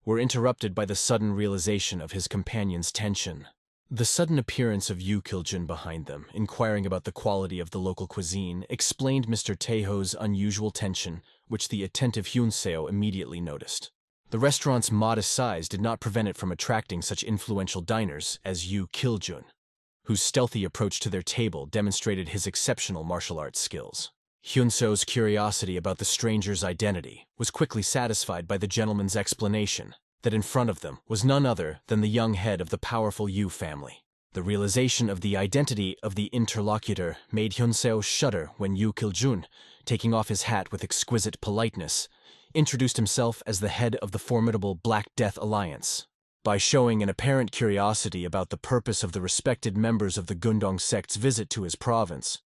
S1: were interrupted by the sudden realization of his companion's tension. The sudden appearance of Yu Kiljun behind them, inquiring about the quality of the local cuisine, explained Mr. Taeho's unusual tension, which the attentive Hyunseo immediately noticed. The restaurant's modest size did not prevent it from attracting such influential diners as Yu Kiljun, whose stealthy approach to their table demonstrated his exceptional martial arts skills. Hyunseo's curiosity about the stranger's identity was quickly satisfied by the gentleman's explanation that in front of them was none other than the young head of the powerful Yu family. The realization of the identity of the interlocutor made Hyunseo shudder when Yu Kiljun, taking off his hat with exquisite politeness, introduced himself as the head of the formidable Black Death Alliance. By showing an apparent curiosity about the purpose of the respected members of the Gundong sect's visit to his province,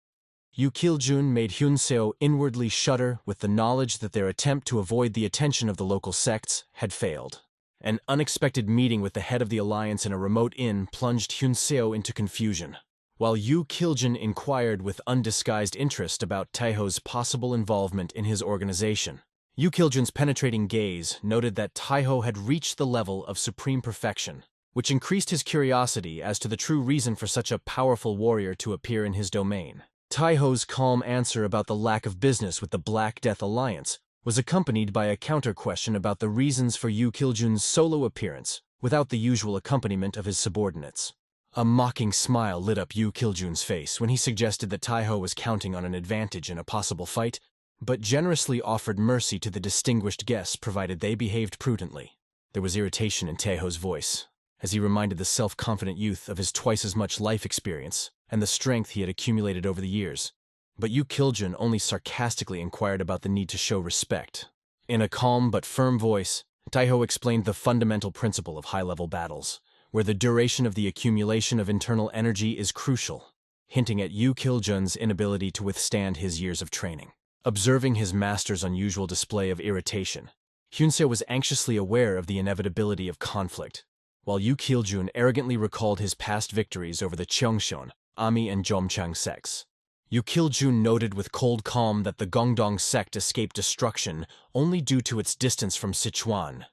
S1: Yu Kiljun made Hyunseo inwardly shudder with the knowledge that their attempt to avoid the attention of the local sects had failed. An unexpected meeting with the head of the alliance in a remote inn plunged Hyunseo into confusion. While Yu Kiljun inquired with undisguised interest about Taeho's possible involvement in his organization, Yu Kiljun's penetrating gaze noted that Taeho had reached the level of supreme perfection, which increased his curiosity as to the true reason for such a powerful warrior to appear in his domain. Taeho's calm answer about the lack of business with the Black Death Alliance was accompanied by a counter-question about the reasons for Yu Kiljun's solo appearance without the usual accompaniment of his subordinates. A mocking smile lit up Yu Kiljun's face when he suggested that Taeho was counting on an advantage in a possible fight, but generously offered mercy to the distinguished guests provided they behaved prudently. There was irritation in Taeho's voice, as he reminded the self-confident youth of his twice as much life experience and the strength he had accumulated over the years. But Yu Kiljun only sarcastically inquired about the need to show respect. In a calm but firm voice, Taeho explained the fundamental principle of high-level battles, where the duration of the accumulation of internal energy is crucial, hinting at Yu Kiljun's inability to withstand his years of training. Observing his master's unusual display of irritation, Hyunseo was anxiously aware of the inevitability of conflict, while Yu Kiljun arrogantly recalled his past victories over the Cheongshon, Ami, and Jomchang sects. Yu Kiljun noted with cold calm that the Gongdong sect escaped destruction only due to its distance from Sichuan,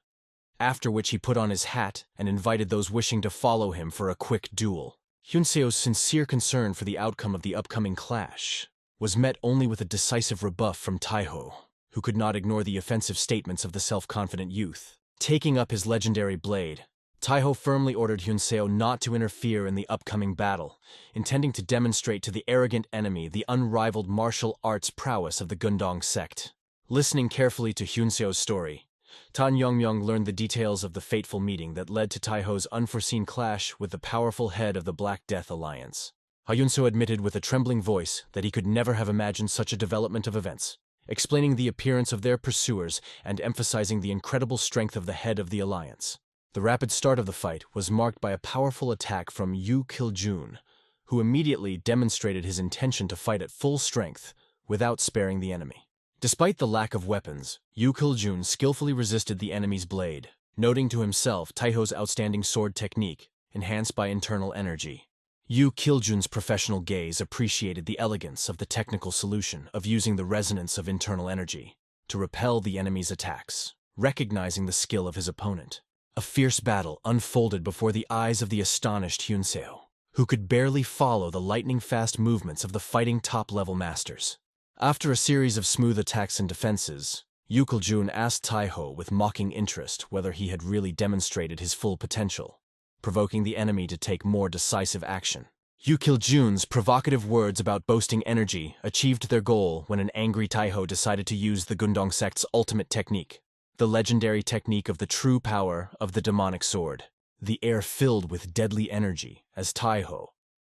S1: after which he put on his hat and invited those wishing to follow him for a quick duel. Hyunseo's sincere concern for the outcome of the upcoming clash was met only with a decisive rebuff from Taeho, who could not ignore the offensive statements of the self-confident youth. Taking up his legendary blade, Taeho firmly ordered Hyunseo not to interfere in the upcoming battle, intending to demonstrate to the arrogant enemy the unrivaled martial arts prowess of the Gundong sect. Listening carefully to Hyunseo's story, Tan Yongmyong learned the details of the fateful meeting that led to Taeho's unforeseen clash with the powerful head of the Black Death Alliance. Hyunseo admitted with a trembling voice that he could never have imagined such a development of events, explaining the appearance of their pursuers and emphasizing the incredible strength of the head of the alliance. The rapid start of the fight was marked by a powerful attack from Yu Kiljun, who immediately demonstrated his intention to fight at full strength without sparing the enemy. Despite the lack of weapons, Yu Kiljun skillfully resisted the enemy's blade, noting to himself Taeho's outstanding sword technique, enhanced by internal energy. Yu Kiljun's professional gaze appreciated the elegance of the technical solution of using the resonance of internal energy to repel the enemy's attacks, recognizing the skill of his opponent. A fierce battle unfolded before the eyes of the astonished Hyunseo, who could barely follow the lightning-fast movements of the fighting top-level masters. After a series of smooth attacks and defenses, Yu Kiljun asked Taeho with mocking interest whether he had really demonstrated his full potential, provoking the enemy to take more decisive action. Yu Kiljun's provocative words about boasting energy achieved their goal when an angry Taeho decided to use the Gundong sect's ultimate technique, the legendary technique of the true power of the demonic sword. The air filled with deadly energy as Taeho,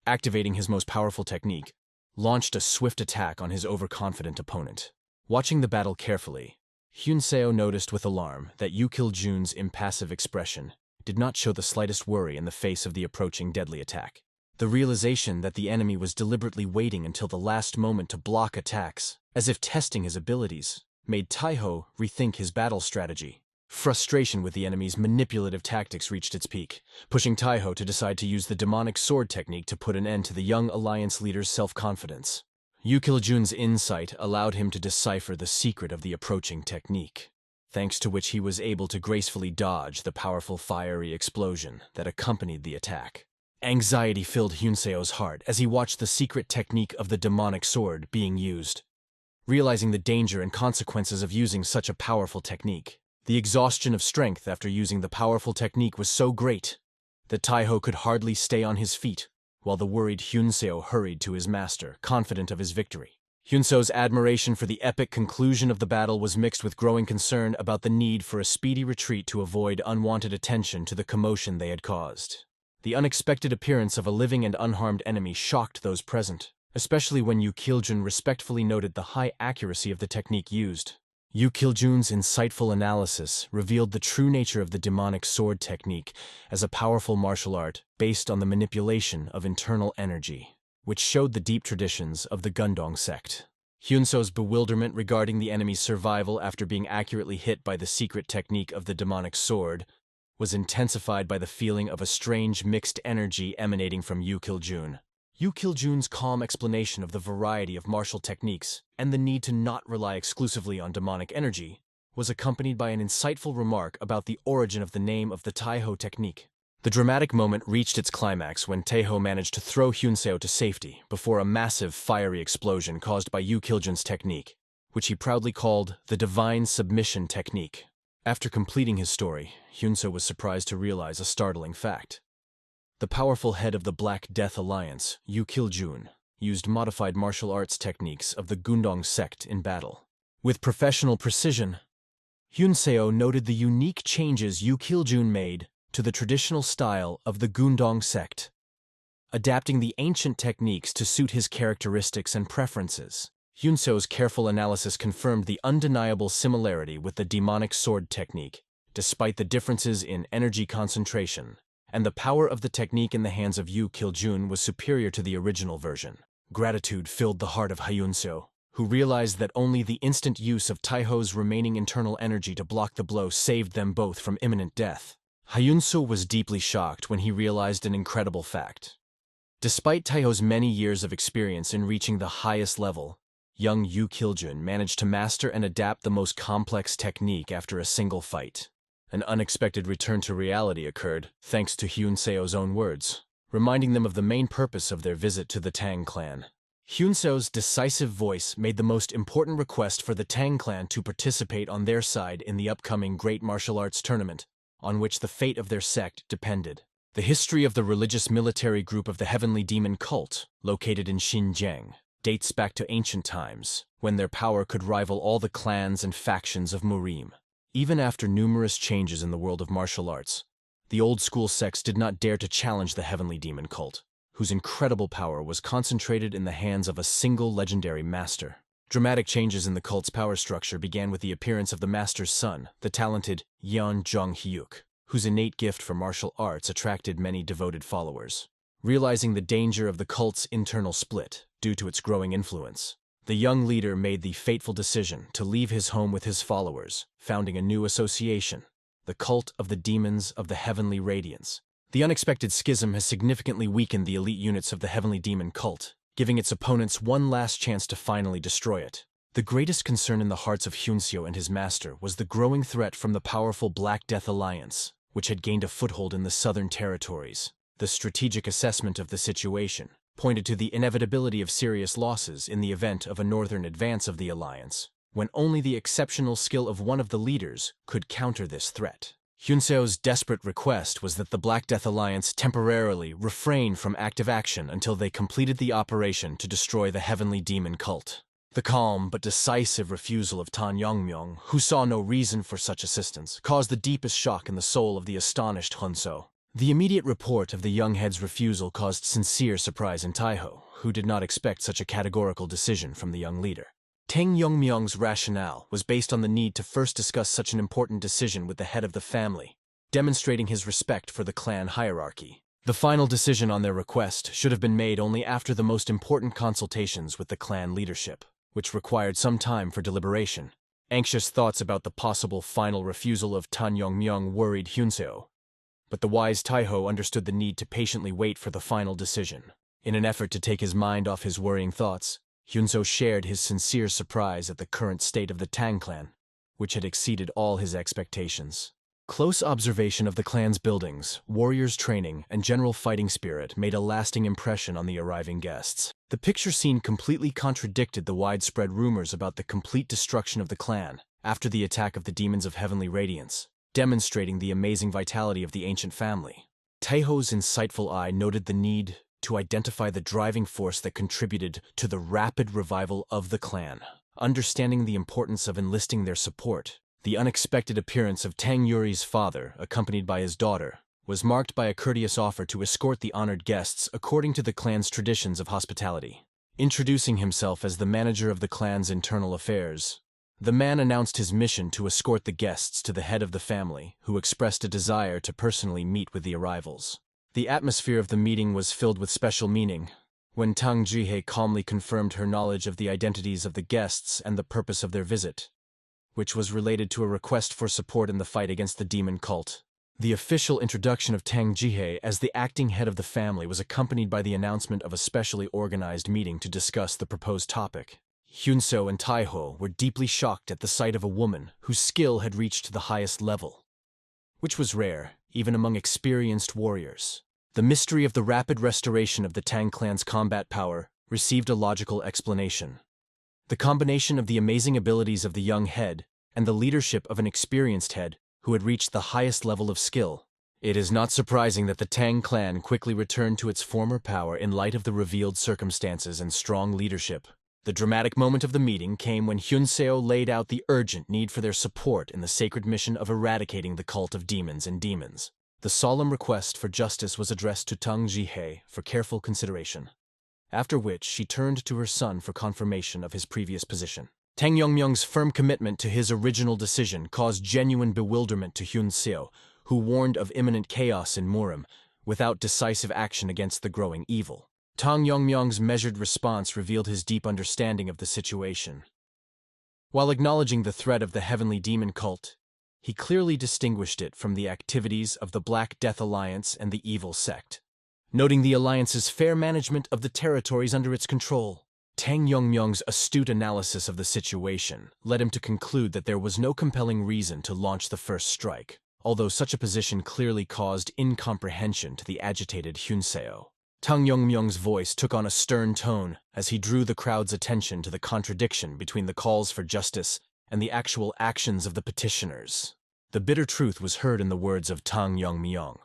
S1: activating his most powerful technique, launched a swift attack on his overconfident opponent. Watching the battle carefully, Hyunseo noticed with alarm that Yu Kiljun's impassive expression did not show the slightest worry in the face of the approaching deadly attack. The realization that the enemy was deliberately waiting until the last moment to block attacks, as if testing his abilities, made Taeho rethink his battle strategy. Frustration with the enemy's manipulative tactics reached its peak, pushing Taeho to decide to use the demonic sword technique to put an end to the young alliance leader's self-confidence. Yu Kiljun's insight allowed him to decipher the secret of the approaching technique, thanks to which he was able to gracefully dodge the powerful fiery explosion that accompanied the attack. Anxiety filled Hyunseo's heart as he watched the secret technique of the demonic sword being used. Realizing the danger and consequences of using such a powerful technique, the exhaustion of strength after using the powerful technique was so great that Taiho could hardly stay on his feet, while the worried Hyunseo hurried to his master, confident of his victory. Hyunseo's admiration for the epic conclusion of the battle was mixed with growing concern about the need for a speedy retreat to avoid unwanted attention to the commotion they had caused. The unexpected appearance of a living and unharmed enemy shocked those present, especially when Yu Kiljun respectfully noted the high accuracy of the technique used. Yu Kiljun's insightful analysis revealed the true nature of the demonic sword technique as a powerful martial art based on the manipulation of internal energy, which showed the deep traditions of the Gundong sect. Hyunseo's bewilderment regarding the enemy's survival after being accurately hit by the secret technique of the demonic sword was intensified by the feeling of a strange mixed energy emanating from Yu Kiljun. Yu Kiljun's calm explanation of the variety of martial techniques and the need to not rely exclusively on demonic energy was accompanied by an insightful remark about the origin of the name of the Taiho technique. The dramatic moment reached its climax when Taiho managed to throw Hyunseo to safety before a massive fiery explosion caused by Yu Kiljun's technique, which he proudly called the Divine Submission Technique. After completing his story, Hyunseo was surprised to realize a startling fact. The powerful head of the Black Death Alliance, Yu Kiljun, used modified martial arts techniques of the Gundong sect in battle. With professional precision, Hyunseo noted the unique changes Yu Kiljun made to the traditional style of the Gundong sect, adapting the ancient techniques to suit his characteristics and preferences. Hyunseo's careful analysis confirmed the undeniable similarity with the demonic sword technique, despite the differences in energy concentration, and the power of the technique in the hands of Yu Kiljun was superior to the original version. Gratitude filled the heart of Hyunseo, who realized that only the instant use of Taiho's remaining internal energy to block the blow saved them both from imminent death. Hyunseo was deeply shocked when he realized an incredible fact. Despite Taiho's many years of experience in reaching the highest level, young Yu Kiljun managed to master and adapt the most complex technique after a single fight. An unexpected return to reality occurred, thanks to Hyunseo's own words, reminding them of the main purpose of their visit to the Tang clan. Hyunseo's decisive voice made the most important request for the Tang clan to participate on their side in the upcoming Great Martial Arts Tournament, on which the fate of their sect depended. The history of the religious military group of the Heavenly Demon Cult, located in Xinjiang, dates back to ancient times, when their power could rival all the clans and factions of Murim. Even after numerous changes in the world of martial arts, the old-school sects did not dare to challenge the Heavenly Demon Cult, whose incredible power was concentrated in the hands of a single legendary master. Dramatic changes in the cult's power structure began with the appearance of the master's son, the talented Yeon Jong-hyuk, whose innate gift for martial arts attracted many devoted followers. Realizing the danger of the cult's internal split due to its growing influence, the young leader made the fateful decision to leave his home with his followers, founding a new association, the Cult of the Demons of the Heavenly Radiance. The unexpected schism has significantly weakened the elite units of the Heavenly Demon Cult, giving its opponents one last chance to finally destroy it. The greatest concern in the hearts of Hyunseo and his master was the growing threat from the powerful Black Death Alliance, which had gained a foothold in the southern territories. The strategic assessment of the situation pointed to the inevitability of serious losses in the event of a northern advance of the alliance, when only the exceptional skill of one of the leaders could counter this threat. Hyunseo's desperate request was that the Black Death Alliance temporarily refrain from active action until they completed the operation to destroy the Heavenly Demon Cult. The calm but decisive refusal of Tan Yongmyong, who saw no reason for such assistance, caused the deepest shock in the soul of the astonished Hyunseo. The immediate report of the young head's refusal caused sincere surprise in Taiho, who did not expect such a categorical decision from the young leader. Tang Yongmyong's rationale was based on the need to first discuss such an important decision with the head of the family, demonstrating his respect for the clan hierarchy. The final decision on their request should have been made only after the most important consultations with the clan leadership, which required some time for deliberation. Anxious thoughts about the possible final refusal of Tan Yongmyong worried Hyunseo, but the wise Taiho understood the need to patiently wait for the final decision. In an effort to take his mind off his worrying thoughts, Hyunseo shared his sincere surprise at the current state of the Tang clan, which had exceeded all his expectations. Close observation of the clan's buildings, warriors' training, and general fighting spirit made a lasting impression on the arriving guests. The picture scene completely contradicted the widespread rumors about the complete destruction of the clan after the attack of the demons of heavenly radiance, demonstrating the amazing vitality of the ancient family. Taeho's insightful eye noted the need to identify the driving force that contributed to the rapid revival of the clan. Understanding the importance of enlisting their support, the unexpected appearance of Tang Yuri's father, accompanied by his daughter, was marked by a courteous offer to escort the honored guests according to the clan's traditions of hospitality. Introducing himself as the manager of the clan's internal affairs, the man announced his mission to escort the guests to the head of the family, who expressed a desire to personally meet with the arrivals. The atmosphere of the meeting was filled with special meaning, when Tang Jihe calmly confirmed her knowledge of the identities of the guests and the purpose of their visit, which was related to a request for support in the fight against the demon cult. The official introduction of Tang Jihe as the acting head of the family was accompanied by the announcement of a specially organized meeting to discuss the proposed topic. Hyunseo and Taeho were deeply shocked at the sight of a woman whose skill had reached the highest level, which was rare, even among experienced warriors. The mystery of the rapid restoration of the Tang clan's combat power received a logical explanation. The combination of the amazing abilities of the young head and the leadership of an experienced head who had reached the highest level of skill. It is not surprising that the Tang clan quickly returned to its former power in light of the revealed circumstances and strong leadership. The dramatic moment of the meeting came when Hyunseo laid out the urgent need for their support in the sacred mission of eradicating the cult of demons and demons. The solemn request for justice was addressed to Tang Jihe for careful consideration, after which she turned to her son for confirmation of his previous position. Tang Yongmyung's firm commitment to his original decision caused genuine bewilderment to Hyunseo, who warned of imminent chaos in Murim, without decisive action against the growing evil. Tang Yongmyung's measured response revealed his deep understanding of the situation. While acknowledging the threat of the heavenly demon cult, he clearly distinguished it from the activities of the Black Death Alliance and the Evil Sect. Noting the alliance's fair management of the territories under its control, Tang Yongmyung's astute analysis of the situation led him to conclude that there was no compelling reason to launch the first strike, although such a position clearly caused incomprehension to the agitated Hyunseo. Tang Yongmyung's voice took on a stern tone as he drew the crowd's attention to the contradiction between the calls for justice and the actual actions of the petitioners. The bitter truth was heard in the words of Tang Yongmyung,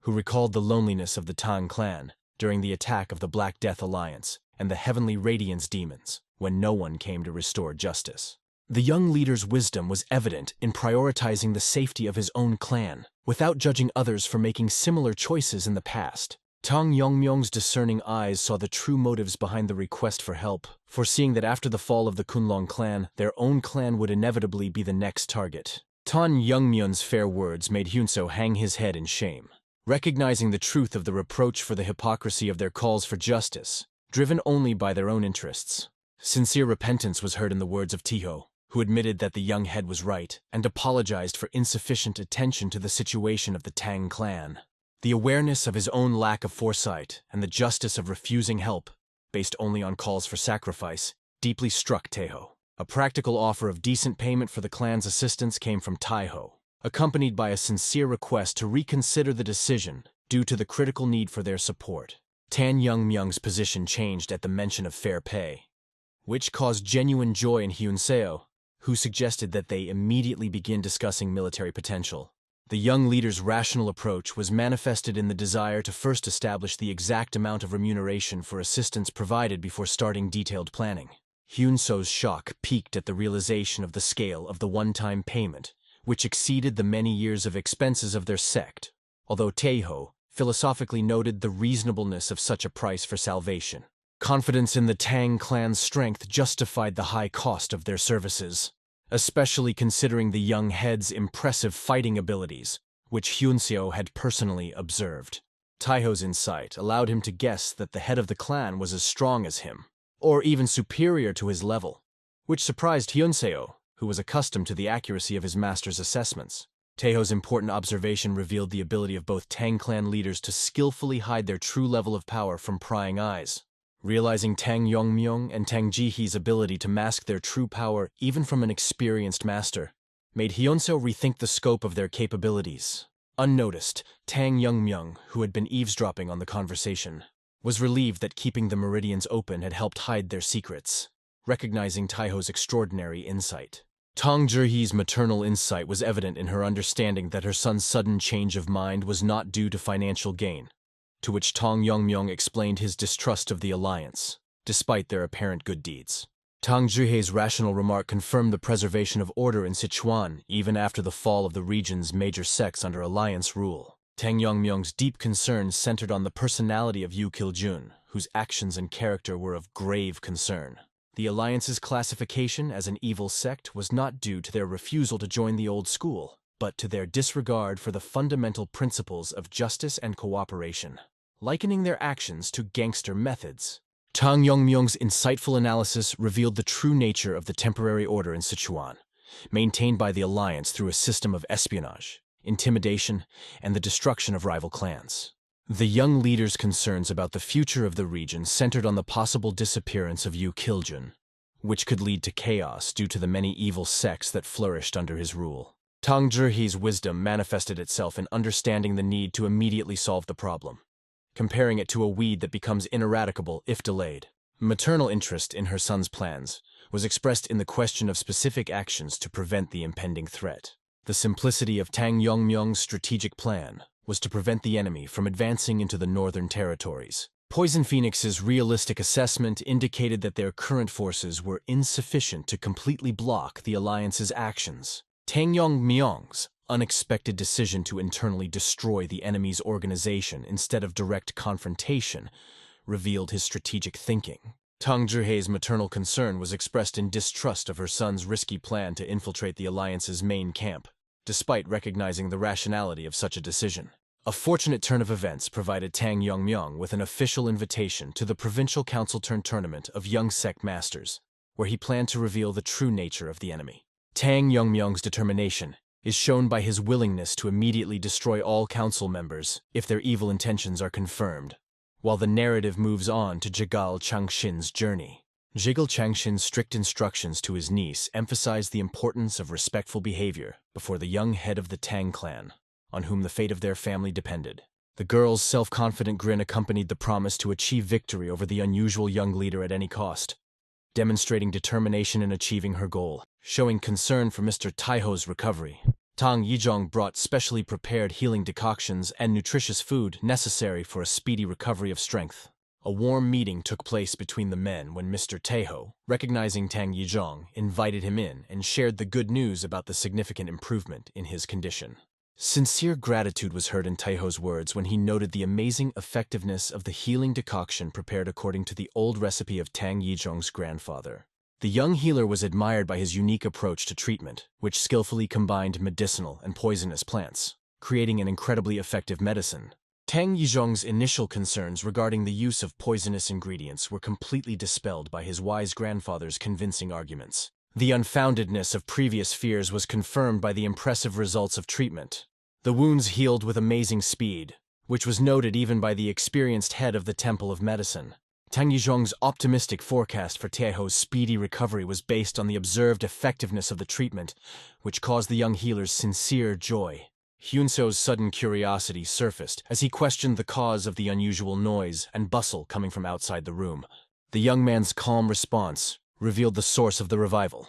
S1: who recalled the loneliness of the Tang clan during the attack of the Black Death Alliance and the Heavenly Radiance demons when no one came to restore justice. The young leader's wisdom was evident in prioritizing the safety of his own clan, without judging others for making similar choices in the past. Tang Yongmyung's discerning eyes saw the true motives behind the request for help, foreseeing that after the fall of the Kunlong clan, their own clan would inevitably be the next target. Tang Yongmyung's fair words made Hyunseo hang his head in shame. Recognizing the truth of the reproach for the hypocrisy of their calls for justice, driven only by their own interests. Sincere repentance was heard in the words of Taeho, who admitted that the young head was right and apologized for insufficient attention to the situation of the Tang clan. The awareness of his own lack of foresight and the justice of refusing help, based only on calls for sacrifice, deeply struck Taeho. A practical offer of decent payment for the clan's assistance came from Taeho, accompanied by a sincere request to reconsider the decision due to the critical need for their support. Tang Yongmyung's position changed at the mention of fair pay, which caused genuine joy in Hyunseo, who suggested that they immediately begin discussing military potential. The young leader's rational approach was manifested in the desire to first establish the exact amount of remuneration for assistance provided before starting detailed planning. Hyunseo's shock peaked at the realization of the scale of the one-time payment, which exceeded the many years of expenses of their sect, although Taeho philosophically noted the reasonableness of such a price for salvation. Confidence in the Tang clan's strength justified the high cost of their services, especially considering the young head's impressive fighting abilities, which Hyunseo had personally observed. Taeho's insight allowed him to guess that the head of the clan was as strong as him, or even superior to his level, which surprised Hyunseo, who was accustomed to the accuracy of his master's assessments. Taeho's important observation revealed the ability of both Tang clan leaders to skillfully hide their true level of power from prying eyes. Realizing Tang Yongmyung and Tang Jihe's ability to mask their true power even from an experienced master, made Hyunseo rethink the scope of their capabilities. Unnoticed, Tang Myung, who had been eavesdropping on the conversation, was relieved that keeping the meridians open had helped hide their secrets, recognizing Taiho's extraordinary insight. Tang Zhihe's maternal insight was evident in her understanding that her son's sudden change of mind was not due to financial gain, to which Tang Myung explained his distrust of the alliance, despite their apparent good deeds. Tang Zhihe's rational remark confirmed the preservation of order in Sichuan even after the fall of the region's major sects under alliance rule. Tang Myung's deep concerns centered on the personality of Yu Kiljun, whose actions and character were of grave concern. The alliance's classification as an evil sect was not due to their refusal to join the old school, but to their disregard for the fundamental principles of justice and cooperation, likening their actions to gangster methods. Tang Myung's insightful analysis revealed the true nature of the temporary order in Sichuan, maintained by the alliance through a system of espionage, intimidation, and the destruction of rival clans. The young leader's concerns about the future of the region centered on the possible disappearance of Yu Kiljun, which could lead to chaos due to the many evil sects that flourished under his rule. Tang Zhihe's wisdom manifested itself in understanding the need to immediately solve the problem, comparing it to a weed that becomes ineradicable if delayed. Maternal interest in her son's plans was expressed in the question of specific actions to prevent the impending threat. The simplicity of Tang Myung's strategic plan was to prevent the enemy from advancing into the northern territories. Poison Phoenix's realistic assessment indicated that their current forces were insufficient to completely block the alliance's actions. Tang Myung's unexpected decision to internally destroy the enemy's organization instead of direct confrontation revealed his strategic thinking. Tang Zhihe's maternal concern was expressed in distrust of her son's risky plan to infiltrate the alliance's main camp, despite recognizing the rationality of such a decision. A fortunate turn of events provided Tang Myung with an official invitation to the Provincial Council tournament of Young Sect Masters, where he planned to reveal the true nature of the enemy. Tang Myung's determination is shown by his willingness to immediately destroy all council members if their evil intentions are confirmed, while the narrative moves on to Jigal Changshin's journey. Jigal Changshin's strict instructions to his niece emphasized the importance of respectful behavior before the young head of the Tang clan, on whom the fate of their family depended. The girl's self-confident grin accompanied the promise to achieve victory over the unusual young leader at any cost, demonstrating determination in achieving her goal. Showing concern for Mr. Taiho's recovery, Tang Yizhong brought specially prepared healing decoctions and nutritious food necessary for a speedy recovery of strength. A warm meeting took place between the men when Mr. Taiho, recognizing Tang Yizhong, invited him in and shared the good news about the significant improvement in his condition. Sincere gratitude was heard in Taiho's words when he noted the amazing effectiveness of the healing decoction prepared according to the old recipe of Tang Yizhong's grandfather. The young healer was admired by his unique approach to treatment, which skillfully combined medicinal and poisonous plants, creating an incredibly effective medicine. Tang Yizhong's initial concerns regarding the use of poisonous ingredients were completely dispelled by his wise grandfather's convincing arguments. The unfoundedness of previous fears was confirmed by the impressive results of treatment. The wounds healed with amazing speed, which was noted even by the experienced head of the Temple of Medicine. Tang Yizhong's optimistic forecast for Taiho's speedy recovery was based on the observed effectiveness of the treatment, which caused the young healer's sincere joy. Hyunseo's sudden curiosity surfaced as he questioned the cause of the unusual noise and bustle coming from outside the room. The young man's calm response revealed the source of the revival: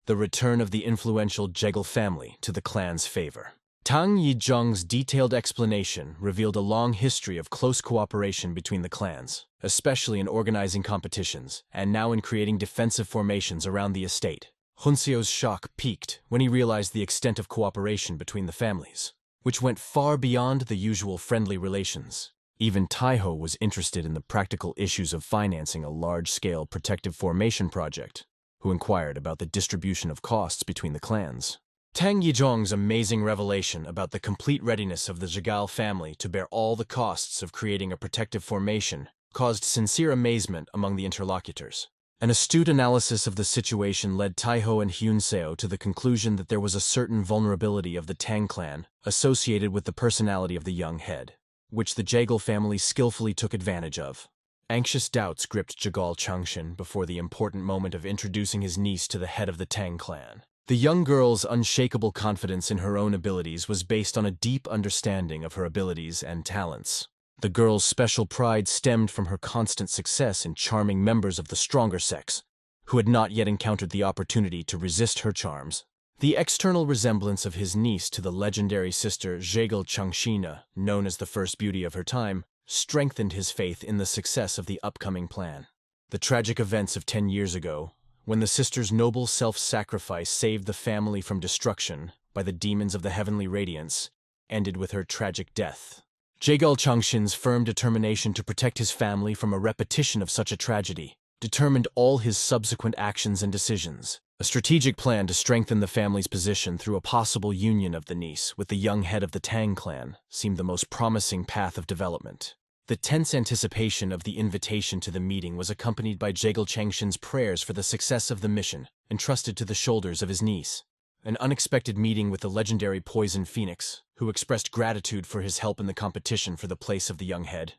S1: the return of the influential Jigal family to the clan's favor. Tang Yizhong's detailed explanation revealed a long history of close cooperation between the clans, especially in organizing competitions, and now in creating defensive formations around the estate. Hyunseo's shock peaked when he realized the extent of cooperation between the families, which went far beyond the usual friendly relations. Even Taiho was interested in the practical issues of financing a large-scale protective formation project, who inquired about the distribution of costs between the clans. Tang Yizhong's amazing revelation about the complete readiness of the Jigal family to bear all the costs of creating a protective formation caused sincere amazement among the interlocutors. An astute analysis of the situation led Taiho and Hyunseo to the conclusion that there was a certain vulnerability of the Tang clan associated with the personality of the young head, which the Jigal family skillfully took advantage of. Anxious doubts gripped Jigal Changshin before the important moment of introducing his niece to the head of the Tang clan. The young girl's unshakable confidence in her own abilities was based on a deep understanding of her abilities and talents. The girl's special pride stemmed from her constant success in charming members of the stronger sex, who had not yet encountered the opportunity to resist her charms. The external resemblance of his niece to the legendary sister Jigal Changxina, known as the first beauty of her time, strengthened his faith in the success of the upcoming plan. The tragic events of 10 years ago, when the sister's noble self-sacrifice saved the family from destruction by the demons of the heavenly radiance, ended with her tragic death. Jigal Changxin's firm determination to protect his family from a repetition of such a tragedy determined all his subsequent actions and decisions. A strategic plan to strengthen the family's position through a possible union of the niece with the young head of the Tang clan seemed the most promising path of development. The tense anticipation of the invitation to the meeting was accompanied by Jigal Changxin's prayers for the success of the mission entrusted to the shoulders of his niece. An unexpected meeting with the legendary Poison Phoenix, who expressed gratitude for his help in the competition for the place of the young head,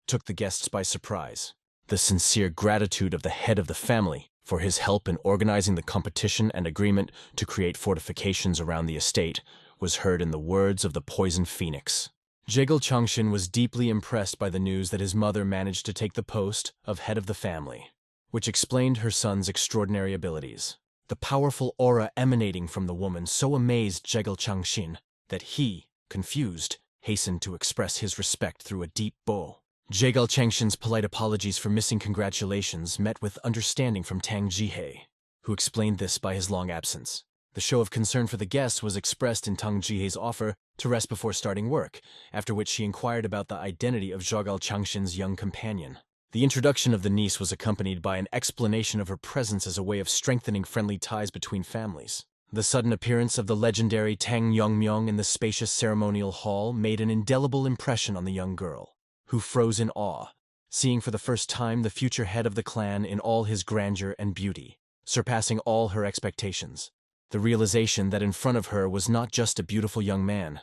S1: took the guests by surprise. The sincere gratitude of the head of the family for his help in organizing the competition and agreement to create fortifications around the estate was heard in the words of the Poison Phoenix. Jigal Changxin was deeply impressed by the news that his mother managed to take the post of head of the family, which explained her son's extraordinary abilities. The powerful aura emanating from the woman so amazed Jigal Changxin that he, confused, hastened to express his respect through a deep bow. Jigal Changxin's polite apologies for missing congratulations met with understanding from Tang Jihei, who explained this by his long absence. The show of concern for the guests was expressed in Tang Jihei's offer to rest before starting work, after which she inquired about the identity of Jigal Changxin's young companion. The introduction of the niece was accompanied by an explanation of her presence as a way of strengthening friendly ties between families. The sudden appearance of the legendary Tang Yongmyong in the spacious ceremonial hall made an indelible impression on the young girl, who froze in awe, seeing for the first time the future head of the clan in all his grandeur and beauty, surpassing all her expectations. The realization that in front of her was not just a beautiful young man,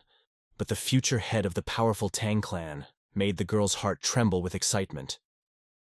S1: but the future head of the powerful Tang clan made the girl's heart tremble with excitement,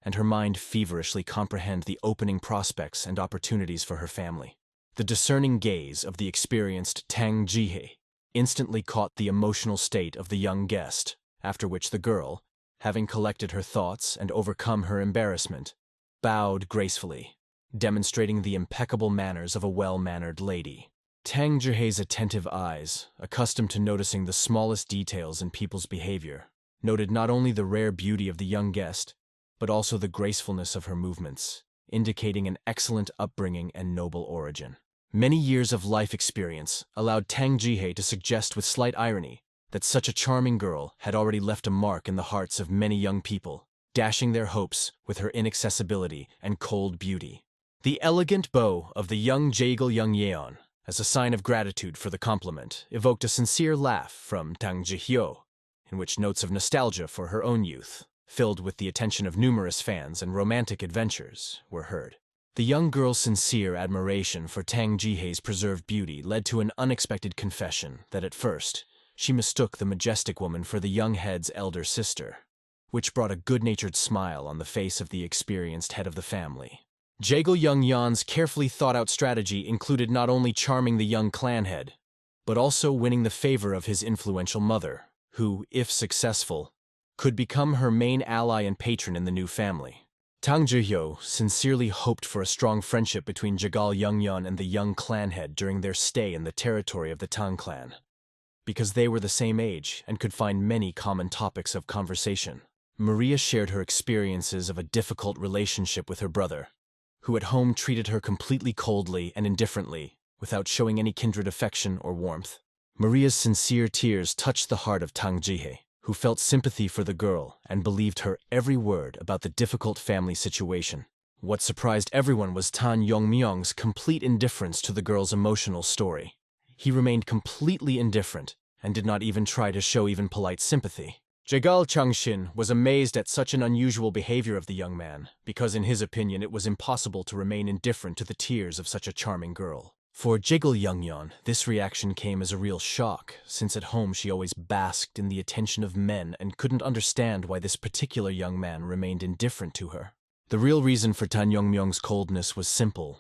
S1: and her mind feverishly comprehend the opening prospects and opportunities for her family. The discerning gaze of the experienced Tang Jihei instantly caught the emotional state of the young guest, after which the girl, having collected her thoughts and overcome her embarrassment, bowed gracefully, demonstrating the impeccable manners of a well-mannered lady. Tang Jihei's attentive eyes, accustomed to noticing the smallest details in people's behavior, noted not only the rare beauty of the young guest, but also the gracefulness of her movements, indicating an excellent upbringing and noble origin. Many years of life experience allowed Tang Jihei to suggest with slight irony that such a charming girl had already left a mark in the hearts of many young people, dashing their hopes with her inaccessibility and cold beauty. The elegant bow of the young Jigal Yeon, as a sign of gratitude for the compliment, evoked a sincere laugh from Tang Jihyo, in which notes of nostalgia for her own youth, filled with the attention of numerous fans and romantic adventures, were heard. The young girl's sincere admiration for Tang Jihei's preserved beauty led to an unexpected confession that at first she mistook the majestic woman for the young head's elder sister, which brought a good-natured smile on the face of the experienced head of the family. Jigal Yeon's carefully thought-out strategy included not only charming the young clan head, but also winning the favor of his influential mother, who, if successful, could become her main ally and patron in the new family. Tang Jihyo sincerely hoped for a strong friendship between Jigal Yeon and the young clan head during their stay in the territory of the Tang clan, because they were the same age and could find many common topics of conversation. Maria shared her experiences of a difficult relationship with her brother, who at home treated her completely coldly and indifferently, without showing any kindred affection or warmth. Maria's sincere tears touched the heart of Tang Jihei, who felt sympathy for the girl and believed her every word about the difficult family situation. What surprised everyone was Tan Yongmyong's complete indifference to the girl's emotional story. He remained completely indifferent and did not even try to show even polite sympathy. Jigal Changxin was amazed at such an unusual behavior of the young man, because in his opinion it was impossible to remain indifferent to the tears of such a charming girl. For Jigal Yeon, this reaction came as a real shock, since at home she always basked in the attention of men and couldn't understand why this particular young man remained indifferent to her. The real reason for Tan Yongmyong's coldness was simple.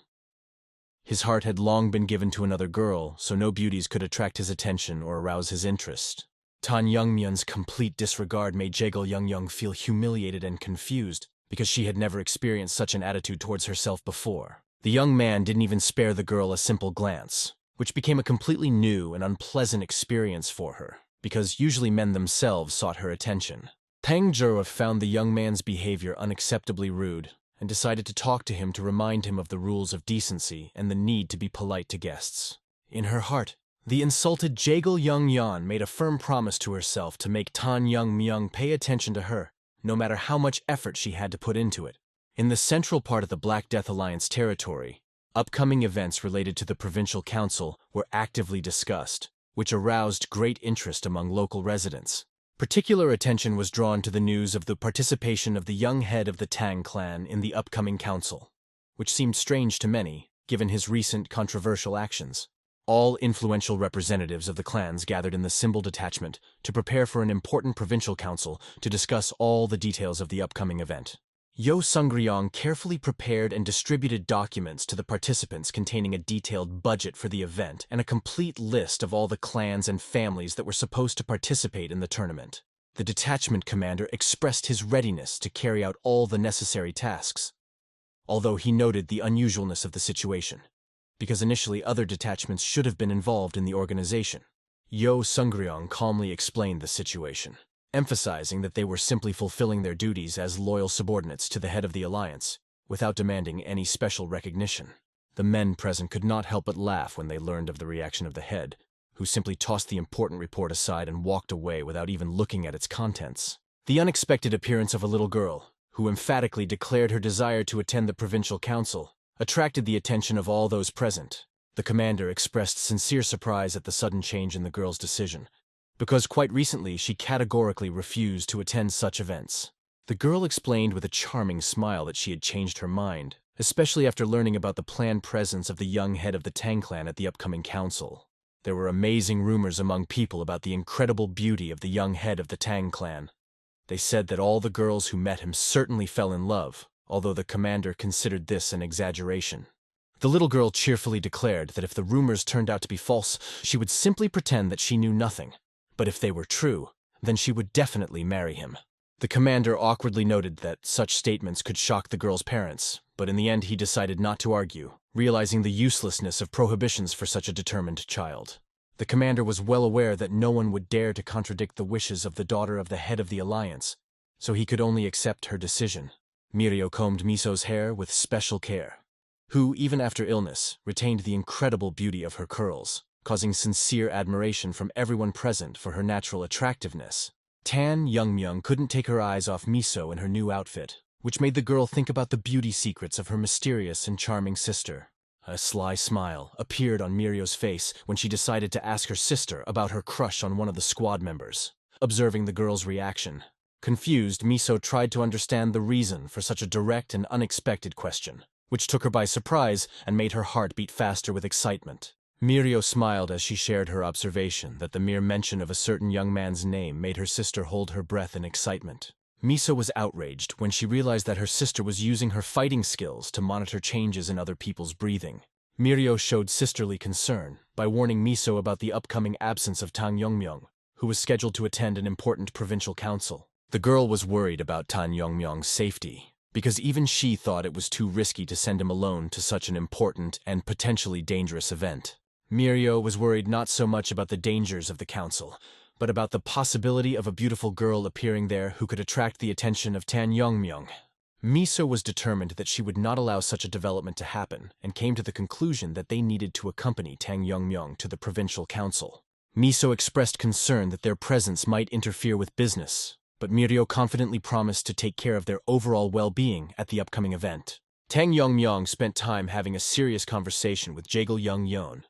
S1: His heart had long been given to another girl, so no beauties could attract his attention or arouse his interest. Tan Youngmyeon's complete disregard made Jigal Youngyoung feel humiliated and confused because she had never experienced such an attitude towards herself before. The young man didn't even spare the girl a simple glance, which became a completely new and unpleasant experience for her, because usually men themselves sought her attention. Tang found the young man's behavior unacceptably rude and decided to talk to him to remind him of the rules of decency and the need to be polite to guests. In her heart, the insulted Jigal Youngyeon made a firm promise to herself to make Tan Youngmyeong pay attention to her, no matter how much effort she had to put into it. In the central part of the Black Death Alliance territory, upcoming events related to the Provincial Council were actively discussed, which aroused great interest among local residents. Particular attention was drawn to the news of the participation of the young head of the Tang clan in the upcoming council, which seemed strange to many, given his recent controversial actions. All influential representatives of the clans gathered in the symbol detachment to prepare for an important provincial council to discuss all the details of the upcoming event. Yo Sungryong carefully prepared and distributed documents to the participants containing a detailed budget for the event and a complete list of all the clans and families that were supposed to participate in the tournament. The detachment commander expressed his readiness to carry out all the necessary tasks, although he noted the unusualness of the situation, because initially other detachments should have been involved in the organization. Yo Sungryong calmly explained the situation, emphasizing that they were simply fulfilling their duties as loyal subordinates to the head of the alliance, without demanding any special recognition. The men present could not help but laugh when they learned of the reaction of the head, who simply tossed the important report aside and walked away without even looking at its contents. The unexpected appearance of a little girl, who emphatically declared her desire to attend the provincial council, attracted the attention of all those present. The commander expressed sincere surprise at the sudden change in the girl's decision, because quite recently she categorically refused to attend such events. The girl explained with a charming smile that she had changed her mind, especially after learning about the planned presence of the young head of the Tang clan at the upcoming council. There were amazing rumors among people about the incredible beauty of the young head of the Tang clan. They said that all the girls who met him certainly fell in love, although the commander considered this an exaggeration. The little girl cheerfully declared that if the rumors turned out to be false, she would simply pretend that she knew nothing, but if they were true, then she would definitely marry him. The commander awkwardly noted that such statements could shock the girl's parents, but in the end he decided not to argue, realizing the uselessness of prohibitions for such a determined child. The commander was well aware that no one would dare to contradict the wishes of the daughter of the head of the alliance, so he could only accept her decision. Mirio combed Miso's hair with special care, who, even after illness, retained the incredible beauty of her curls, causing sincere admiration from everyone present for her natural attractiveness. Tan Youngmyeong couldn't take her eyes off Miso in her new outfit, which made the girl think about the beauty secrets of her mysterious and charming sister. A sly smile appeared on Mirio's face when she decided to ask her sister about her crush on one of the squad members. Observing the girl's reaction, confused, Miso tried to understand the reason for such a direct and unexpected question, which took her by surprise and made her heart beat faster with excitement. Mirio smiled as she shared her observation that the mere mention of a certain young man's name made her sister hold her breath in excitement. Miso was outraged when she realized that her sister was using her fighting skills to monitor changes in other people's breathing. Mirio showed sisterly concern by warning Miso about the upcoming absence of Tang Youngmyeong, who was scheduled to attend an important provincial council. The girl was worried about Tang Youngmyeong's safety, because even she thought it was too risky to send him alone to such an important and potentially dangerous event. Mirio was worried not so much about the dangers of the council, but about the possibility of a beautiful girl appearing there who could attract the attention of Tang Youngmyeong. Miso was determined that she would not allow such a development to happen, and came to the conclusion that they needed to accompany Tang Youngmyeong to the provincial council. Miso expressed concern that their presence might interfere with business, but Mirio confidently promised to take care of their overall well-being at the upcoming event. Tang Youngmyeong spent time having a serious conversation with Jigal Youngyeon,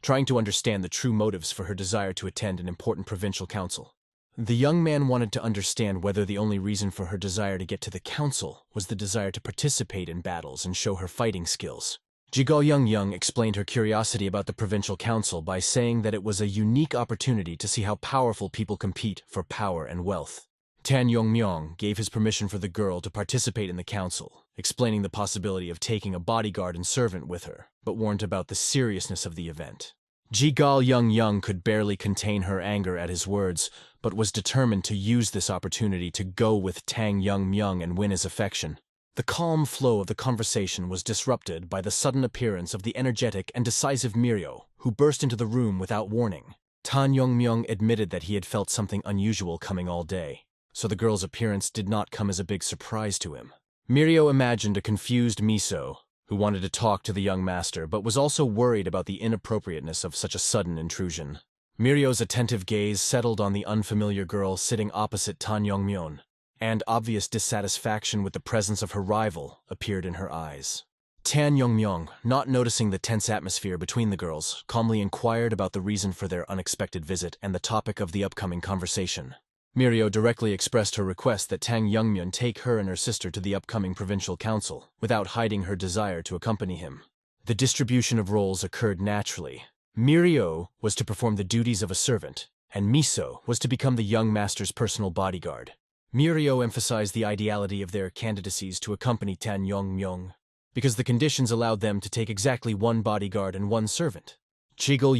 S1: trying to understand the true motives for her desire to attend an important provincial council. The young man wanted to understand whether the only reason for her desire to get to the council was the desire to participate in battles and show her fighting skills. Jigal Youngyeon explained her curiosity about the provincial council by saying that it was a unique opportunity to see how powerful people compete for power and wealth. Tang Youngmyeong gave his permission for the girl to participate in the council, explaining the possibility of taking a bodyguard and servant with her, but warned about the seriousness of the event. Jigal Young could barely contain her anger at his words, but was determined to use this opportunity to go with Tang Myung and win his affection. The calm flow of the conversation was disrupted by the sudden appearance of the energetic and decisive Mirio, who burst into the room without warning. Tan Myung admitted that he had felt something unusual coming all day, so the girl's appearance did not come as a big surprise to him. Mirio imagined a confused Miso, who wanted to talk to the young master but was also worried about the inappropriateness of such a sudden intrusion. Mirio's attentive gaze settled on the unfamiliar girl sitting opposite Tan Myung, and obvious dissatisfaction with the presence of her rival appeared in her eyes. Tan Myung, not noticing the tense atmosphere between the girls, calmly inquired about the reason for their unexpected visit and the topic of the upcoming conversation. Mirio directly expressed her request that Tang Myung take her and her sister to the upcoming provincial council, without hiding her desire to accompany him. The distribution of roles occurred naturally. Mirio was to perform the duties of a servant, and Miso was to become the young master's personal bodyguard. Mirio emphasized the ideality of their candidacies to accompany Tan Myung, because the conditions allowed them to take exactly one bodyguard and one servant. Jigal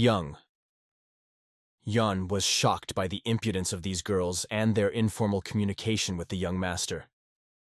S1: Yan was shocked by the impudence of these girls and their informal communication with the young master,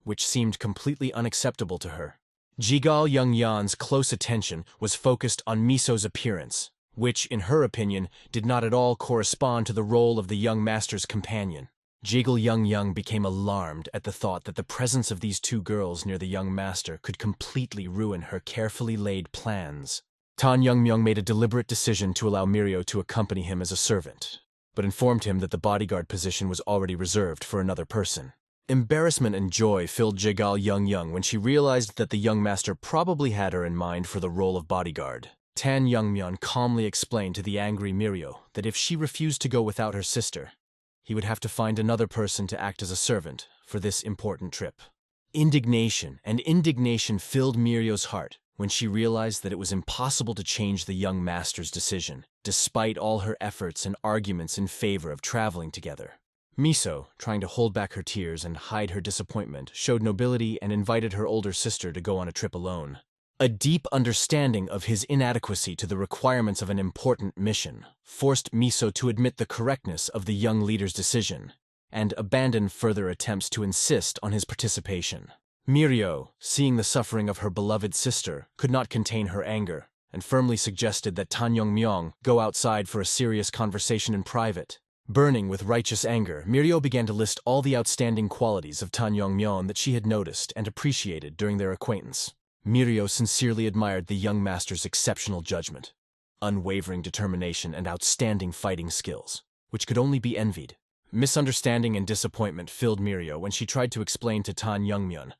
S1: which seemed completely unacceptable to her. Jigal Yan's close attention was focused on Miso's appearance, which, in her opinion, did not at all correspond to the role of the young master's companion. Jigal Yang became alarmed at the thought that the presence of these two girls near the young master could completely ruin her carefully laid plans. Tan Myung made a deliberate decision to allow Mirio to accompany him as a servant, but informed him that the bodyguard position was already reserved for another person. Embarrassment and joy filled Jigal Young when she realized that the young master probably had her in mind for the role of bodyguard. Tan Myung calmly explained to the angry Mirio that if she refused to go without her sister, he would have to find another person to act as a servant for this important trip. Indignation filled Mirio's heart when she realized that it was impossible to change the young master's decision, despite all her efforts and arguments in favor of traveling together. Miso, trying to hold back her tears and hide her disappointment, showed nobility and invited her older sister to go on a trip alone. A deep understanding of his inadequacy to the requirements of an important mission forced Miso to admit the correctness of the young leader's decision and abandon further attempts to insist on his participation. Mirio, seeing the suffering of her beloved sister, could not contain her anger and firmly suggested that Tan Myung go outside for a serious conversation in private. Burning with righteous anger, Mirio began to list all the outstanding qualities of Tan Myung that she had noticed and appreciated during their acquaintance. Mirio sincerely admired the young master's exceptional judgment, unwavering determination, and outstanding fighting skills, which could only be envied. Misunderstanding and disappointment filled Mirio when she tried to explain to Tan Myung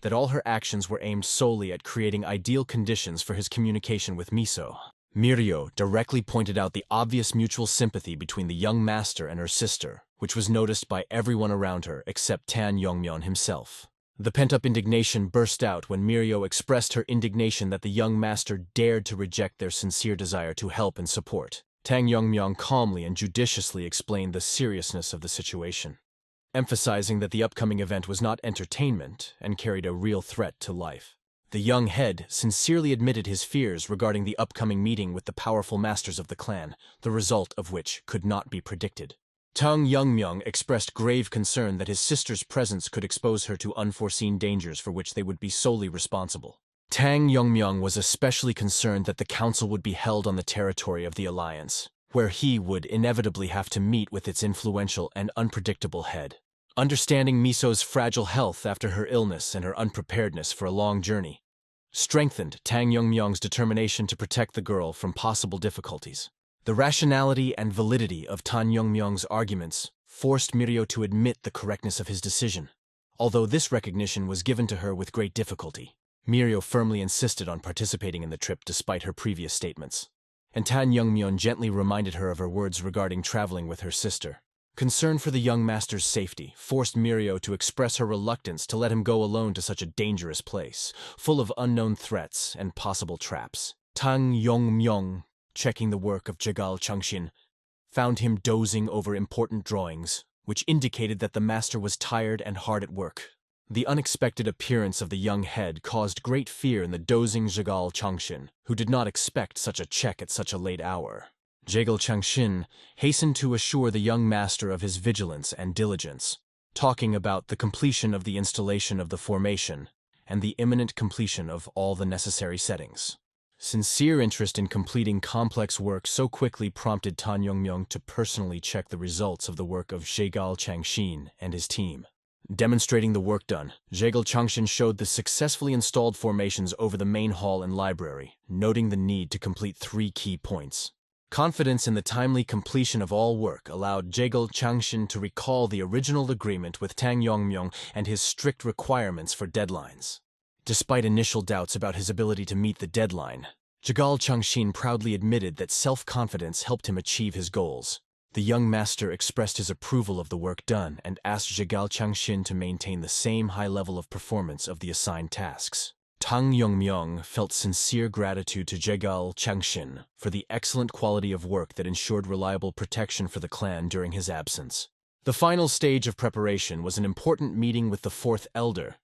S1: that all her actions were aimed solely at creating ideal conditions for his communication with Miso. Mirio directly pointed out the obvious mutual sympathy between the young master and her sister, which was noticed by everyone around her except Tan Myung himself. The pent-up indignation burst out when Mirio expressed her indignation that the young master dared to reject their sincere desire to help and support. Tang Myung calmly and judiciously explained the seriousness of the situation, emphasizing that the upcoming event was not entertainment and carried a real threat to life. The young head sincerely admitted his fears regarding the upcoming meeting with the powerful masters of the clan, the result of which could not be predicted. Tang Myung expressed grave concern that his sister's presence could expose her to unforeseen dangers for which they would be solely responsible. Tang Myung was especially concerned that the council would be held on the territory of the alliance, where he would inevitably have to meet with its influential and unpredictable head. Understanding Miso's fragile health after her illness and her unpreparedness for a long journey strengthened Tang Myung's determination to protect the girl from possible difficulties. The rationality and validity of Tan Myung's arguments forced Mirio to admit the correctness of his decision, although this recognition was given to her with great difficulty. Mirio firmly insisted on participating in the trip despite her previous statements, and Tan Myung gently reminded her of her words regarding traveling with her sister. Concern for the young master's safety forced Mirio to express her reluctance to let him go alone to such a dangerous place, full of unknown threats and possible traps. Tang Myung, checking the work of Jigal Changshin, found him dozing over important drawings, which indicated that the master was tired and hard at work. The unexpected appearance of the young head caused great fear in the dozing Jigal Changshin, who did not expect such a check at such a late hour. Jigal Changshin hastened to assure the young master of his vigilance and diligence, talking about the completion of the installation of the formation and the imminent completion of all the necessary settings. Sincere interest in completing complex work so quickly prompted Tan Yongmyung to personally check the results of the work of Jigal Changshin and his team. Demonstrating the work done, Jigal Changshin showed the successfully installed formations over the main hall and library, noting the need to complete 3 key points. Confidence in the timely completion of all work allowed Jigal Changshin to recall the original agreement with Tang Yongmyung and his strict requirements for deadlines. Despite initial doubts about his ability to meet the deadline, Jigal Changshin proudly admitted that self-confidence helped him achieve his goals. The young master expressed his approval of the work done and asked Jigal Changshin to maintain the same high level of performance of the assigned tasks. Tang Yongmyung felt sincere gratitude to Jigal Changshin for the excellent quality of work that ensured reliable protection for the clan during his absence. The final stage of preparation was an important meeting with the 4th elder,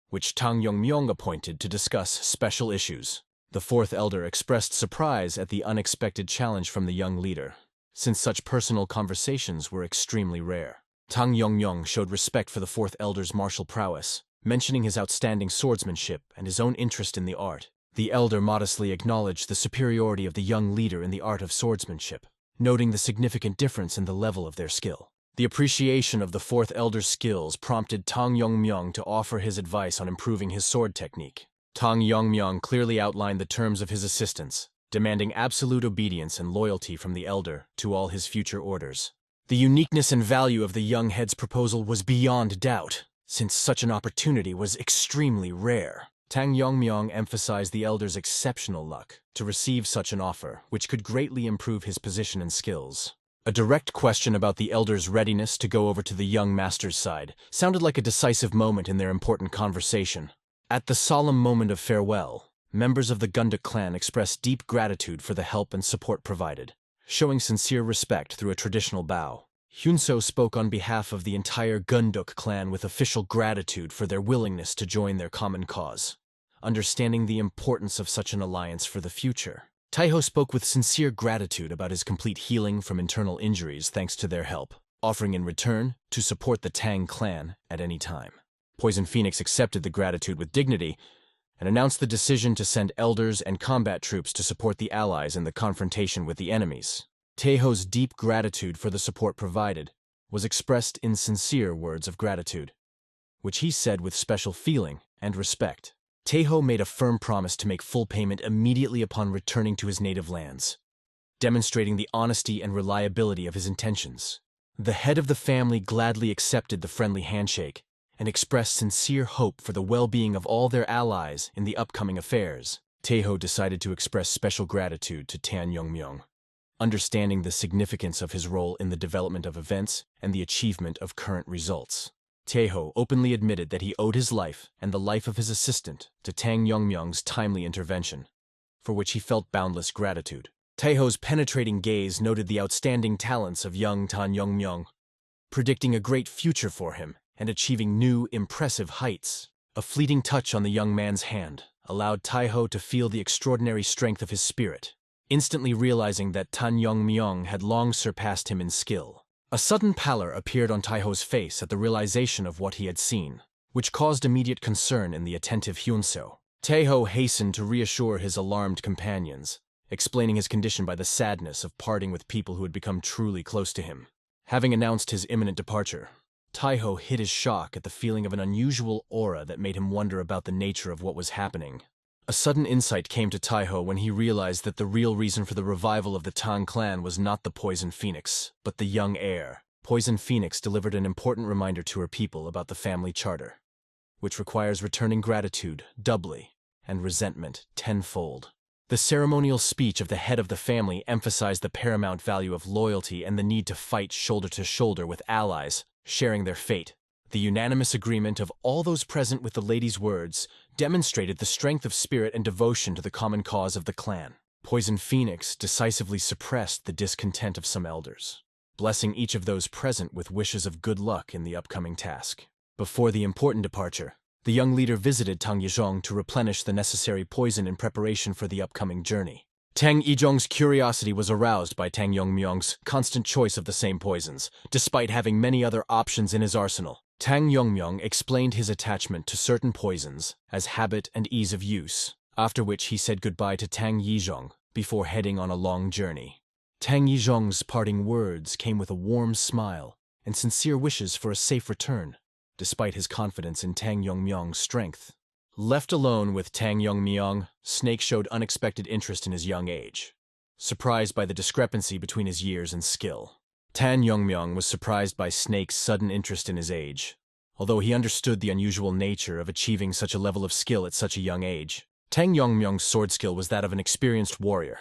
S1: which Tang Yongmyung appointed to discuss special issues. The 4th elder expressed surprise at the unexpected challenge from the young leader, since such personal conversations were extremely rare. Tang Yongmyung showed respect for the 4th elder's martial prowess, mentioning his outstanding swordsmanship and his own interest in the art. The elder modestly acknowledged the superiority of the young leader in the art of swordsmanship, noting the significant difference in the level of their skill. The appreciation of the 4th elder's skills prompted Tang Yongmyung to offer his advice on improving his sword technique. Tang Yongmyung clearly outlined the terms of his assistance, demanding absolute obedience and loyalty from the elder to all his future orders. The uniqueness and value of the young head's proposal was beyond doubt, since such an opportunity was extremely rare. Tang Yongmyung emphasized the elder's exceptional luck to receive such an offer, which could greatly improve his position and skills. A direct question about the elder's readiness to go over to the young master's side sounded like a decisive moment in their important conversation. At the solemn moment of farewell, members of the Gunduk clan expressed deep gratitude for the help and support provided, showing sincere respect through a traditional bow. Hyunso spoke on behalf of the entire Gunduk clan with official gratitude for their willingness to join their common cause, understanding the importance of such an alliance for the future. Taiho spoke with sincere gratitude about his complete healing from internal injuries thanks to their help, offering in return to support the Tang clan at any time. Poison Phoenix accepted the gratitude with dignity and announced the decision to send elders and combat troops to support the allies in the confrontation with the enemies. Taiho's deep gratitude for the support provided was expressed in sincere words of gratitude, which he said with special feeling and respect. Taiho made a firm promise to make full payment immediately upon returning to his native lands, demonstrating the honesty and reliability of his intentions. The head of the family gladly accepted the friendly handshake and expressed sincere hope for the well-being of all their allies in the upcoming affairs. Taiho decided to express special gratitude to Tan Yongmyung, understanding the significance of his role in the development of events and the achievement of current results. Taiho openly admitted that he owed his life and the life of his assistant to Tang Yongmyung's timely intervention, for which he felt boundless gratitude. Taiho's penetrating gaze noted the outstanding talents of young Tan Yongmyung, predicting a great future for him and achieving new, impressive heights. A fleeting touch on the young man's hand allowed Taiho to feel the extraordinary strength of his spirit, instantly realizing that Tan Yongmyung had long surpassed him in skill. A sudden pallor appeared on Taiho's face at the realization of what he had seen, which caused immediate concern in the attentive Hyunso. Taiho hastened to reassure his alarmed companions, explaining his condition by the sadness of parting with people who had become truly close to him. Having announced his imminent departure, Taiho hid his shock at the feeling of an unusual aura that made him wonder about the nature of what was happening. A sudden insight came to Taiho when he realized that the real reason for the revival of the Tang clan was not the Poison Phoenix, but the young heir. Poison Phoenix delivered an important reminder to her people about the family charter, which requires returning gratitude doubly and resentment tenfold. The ceremonial speech of the head of the family emphasized the paramount value of loyalty and the need to fight shoulder to shoulder with allies, sharing their fate. The unanimous agreement of all those present with the lady's words demonstrated the strength of spirit and devotion to the common cause of the clan. Poison Phoenix decisively suppressed the discontent of some elders, blessing each of those present with wishes of good luck in the upcoming task. Before the important departure, the young leader visited Tang Yizhong to replenish the necessary poison in preparation for the upcoming journey. Tang Yizhong's curiosity was aroused by Tang Yongmyong's constant choice of the same poisons, despite having many other options in his arsenal. Tang Yongmyong explained his attachment to certain poisons as habit and ease of use, after which he said goodbye to Tang Yizhong before heading on a long journey. Tang Yizhong's parting words came with a warm smile and sincere wishes for a safe return, despite his confidence in Tang Yongmyong's strength. Left alone with Tang Yongmyong, Snake showed unexpected interest in his young age, surprised by the discrepancy between his years and skill. Tang Yongmyong was surprised by Snake's sudden interest in his age, although he understood the unusual nature of achieving such a level of skill at such a young age. Tang Yongmyong's sword skill was that of an experienced warrior,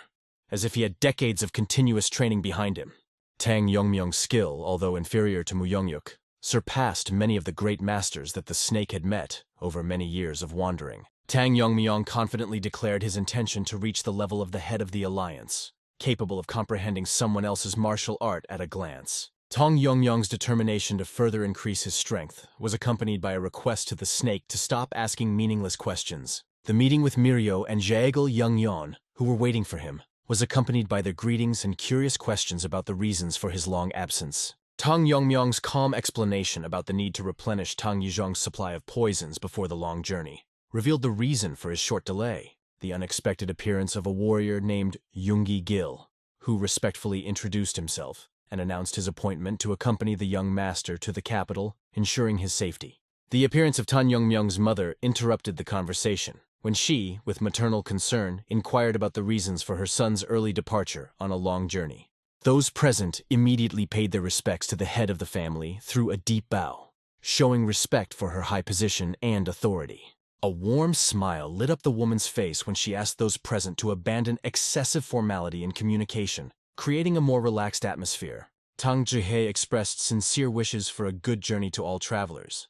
S1: as if he had decades of continuous training behind him. Tang Yongmyong's skill, although inferior to Mu Yongyuk, surpassed many of the great masters that the Snake had met over many years of wandering. Tang Yongmyong confidently declared his intention to reach the level of the head of the alliance, capable of comprehending someone else's martial art at a glance. Tang Yongmyong's determination to further increase his strength was accompanied by a request to the Snake to stop asking meaningless questions. The meeting with Mirio and Jigal Yongyeon, who were waiting for him, was accompanied by their greetings and curious questions about the reasons for his long absence. Tang Yongmyong's calm explanation about the need to replenish Tang Yizhong's supply of poisons before the long journey revealed the reason for his short delay: the unexpected appearance of a warrior named Yoongi Gil, who respectfully introduced himself and announced his appointment to accompany the young master to the capital, ensuring his safety. The appearance of Tang Yongmyong's mother interrupted the conversation, when she, with maternal concern, inquired about the reasons for her son's early departure on a long journey. Those present immediately paid their respects to the head of the family through a deep bow, showing respect for her high position and authority. A warm smile lit up the woman's face when she asked those present to abandon excessive formality in communication, creating a more relaxed atmosphere. Tang Zhihe expressed sincere wishes for a good journey to all travelers,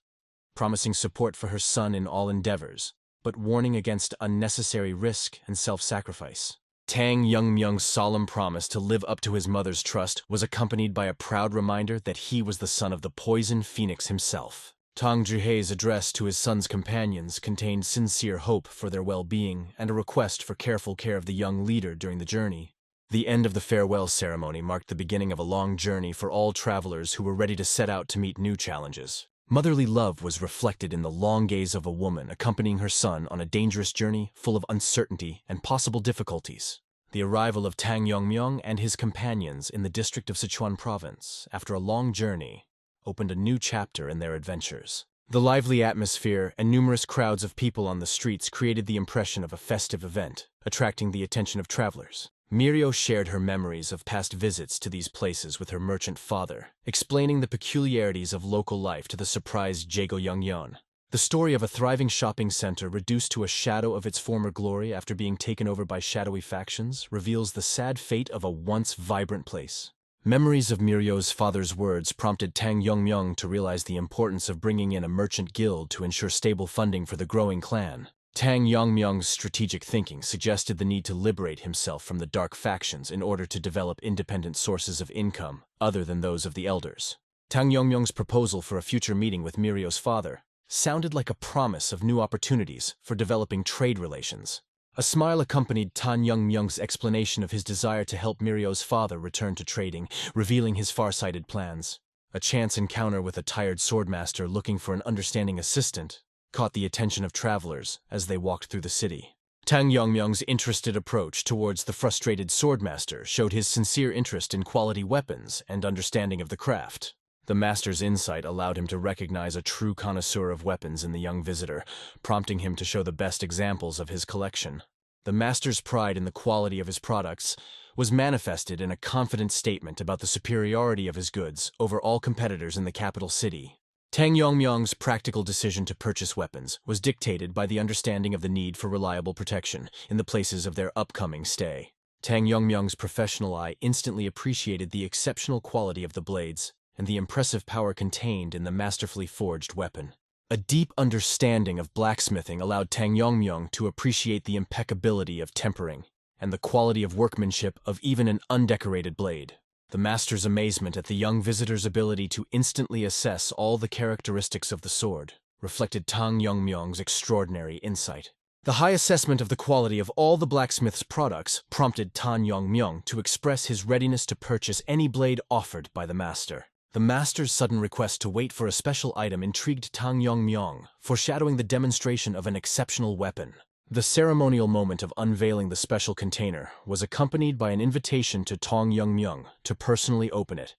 S1: promising support for her son in all endeavors, but warning against unnecessary risk and self-sacrifice. Tang Yongmyong's solemn promise to live up to his mother's trust was accompanied by a proud reminder that he was the son of the Poison Phoenix himself. Tang Zhihe's address to his son's companions contained sincere hope for their well-being and a request for careful care of the young leader during the journey. The end of the farewell ceremony marked the beginning of a long journey for all travelers who were ready to set out to meet new challenges. Motherly love was reflected in the long gaze of a woman accompanying her son on a dangerous journey full of uncertainty and possible difficulties. The arrival of Tang Yongmyong and his companions in the district of Sichuan province, after a long journey, opened a new chapter in their adventures. The lively atmosphere and numerous crowds of people on the streets created the impression of a festive event, attracting the attention of travelers. Mirio shared her memories of past visits to these places with her merchant father, explaining the peculiarities of local life to the surprised Jigal Yongyeon. The story of a thriving shopping center reduced to a shadow of its former glory after being taken over by shadowy factions reveals the sad fate of a once vibrant place. Memories of Mirio's father's words prompted Tang Yongmyong to realize the importance of bringing in a merchant guild to ensure stable funding for the growing clan. Tang Yongmyong's strategic thinking suggested the need to liberate himself from the dark factions in order to develop independent sources of income other than those of the elders. Tang Yongmyong's proposal for a future meeting with Mirio's father sounded like a promise of new opportunities for developing trade relations. A smile accompanied Tang Yongmyong's explanation of his desire to help Mirio's father return to trading, revealing his far-sighted plans. A chance encounter with a tired swordmaster looking for an understanding assistant caught the attention of travelers as they walked through the city. Tang Yongmyong's interested approach towards the frustrated swordmaster showed his sincere interest in quality weapons and understanding of the craft. The master's insight allowed him to recognize a true connoisseur of weapons in the young visitor, prompting him to show the best examples of his collection. The master's pride in the quality of his products was manifested in a confident statement about the superiority of his goods over all competitors in the capital city. Tang Yongmyong's practical decision to purchase weapons was dictated by the understanding of the need for reliable protection in the places of their upcoming stay. Tang Yongmyong's professional eye instantly appreciated the exceptional quality of the blades and the impressive power contained in the masterfully forged weapon. A deep understanding of blacksmithing allowed Tang Yongmyong to appreciate the impeccability of tempering and the quality of workmanship of even an undecorated blade. The master's amazement at the young visitor's ability to instantly assess all the characteristics of the sword reflected Tang Yongmyong's extraordinary insight. The high assessment of the quality of all the blacksmith's products prompted Tang Yongmyong to express his readiness to purchase any blade offered by the master. The master's sudden request to wait for a special item intrigued Tang Yongmyong, foreshadowing the demonstration of an exceptional weapon. The ceremonial moment of unveiling the special container was accompanied by an invitation to Tang Yongmyong to personally open it,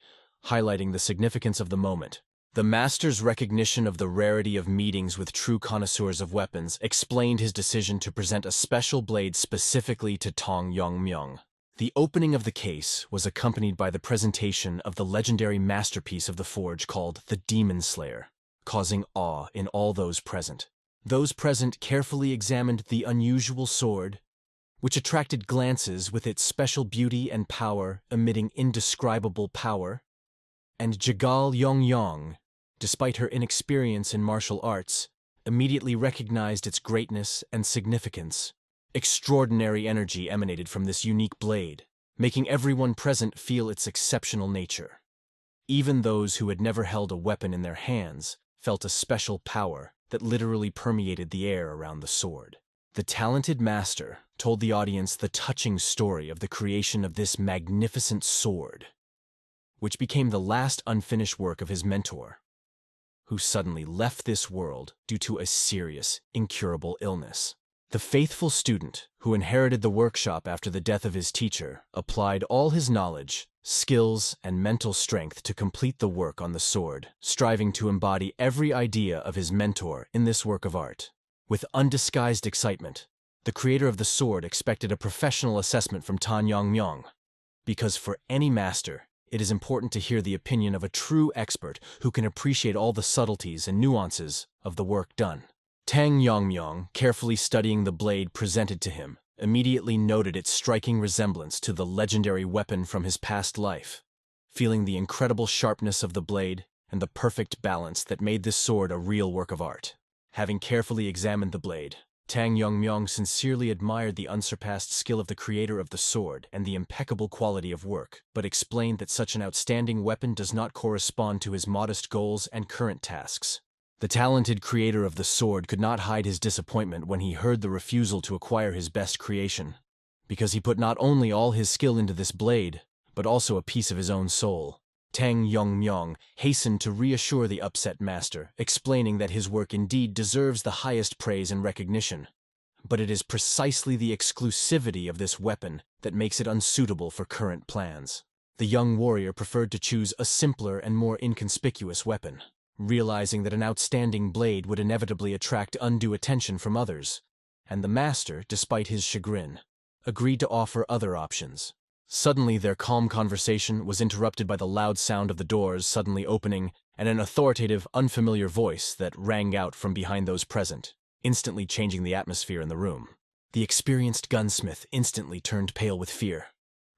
S1: highlighting the significance of the moment. The master's recognition of the rarity of meetings with true connoisseurs of weapons explained his decision to present a special blade specifically to Tang Yongmyong. The opening of the case was accompanied by the presentation of the legendary masterpiece of the forge called the Demon Slayer, causing awe in all those present. Those present carefully examined the unusual sword, which attracted glances with its special beauty and power emitting indescribable power, and Jigal Yongyong, despite her inexperience in martial arts, immediately recognized its greatness and significance. Extraordinary energy emanated from this unique blade, making everyone present feel its exceptional nature. Even those who had never held a weapon in their hands felt a special power that literally permeated the air around the sword. The talented master told the audience the touching story of the creation of this magnificent sword, which became the last unfinished work of his mentor, who suddenly left this world due to a serious, incurable illness. The faithful student, who inherited the workshop after the death of his teacher, applied all his knowledge, skills, and mental strength to complete the work on the sword, striving to embody every idea of his mentor in this work of art. With undisguised excitement, the creator of the sword expected a professional assessment from Tang Yongmyong, because for any master, it is important to hear the opinion of a true expert who can appreciate all the subtleties and nuances of the work done. Tang Yongmyong, carefully studying the blade presented to him, immediately noted its striking resemblance to the legendary weapon from his past life. Feeling the incredible sharpness of the blade and the perfect balance that made this sword a real work of art. Having carefully examined the blade, Tang Yongmyong sincerely admired the unsurpassed skill of the creator of the sword and the impeccable quality of work, but explained that such an outstanding weapon does not correspond to his modest goals and current tasks. The talented creator of the sword could not hide his disappointment when he heard the refusal to acquire his best creation, because he put not only all his skill into this blade, but also a piece of his own soul. Tang Yongmyong hastened to reassure the upset master, explaining that his work indeed deserves the highest praise and recognition, but it is precisely the exclusivity of this weapon that makes it unsuitable for current plans. The young warrior preferred to choose a simpler and more inconspicuous weapon, realizing that an outstanding blade would inevitably attract undue attention from others, and the master, despite his chagrin, agreed to offer other options. Suddenly, their calm conversation was interrupted by the loud sound of the doors suddenly opening and an authoritative, unfamiliar voice that rang out from behind those present, instantly changing the atmosphere in the room. The experienced gunsmith instantly turned pale with fear,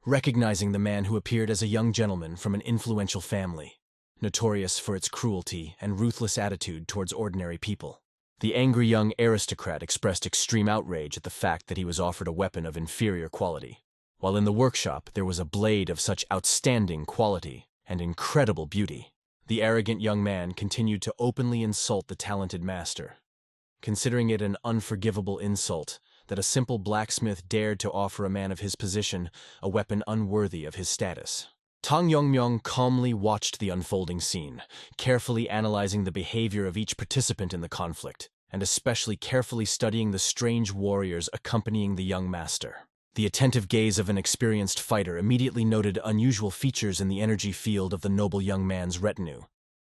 S1: recognizing the man who appeared as a young gentleman from an influential family, notorious for its cruelty and ruthless attitude towards ordinary people. The angry young aristocrat expressed extreme outrage at the fact that he was offered a weapon of inferior quality, while in the workshop there was a blade of such outstanding quality and incredible beauty. The arrogant young man continued to openly insult the talented master, considering it an unforgivable insult that a simple blacksmith dared to offer a man of his position a weapon unworthy of his status. Tang Yongmyong calmly watched the unfolding scene, carefully analyzing the behavior of each participant in the conflict, and especially carefully studying the strange warriors accompanying the young master. The attentive gaze of an experienced fighter immediately noted unusual features in the energy field of the noble young man's retinue,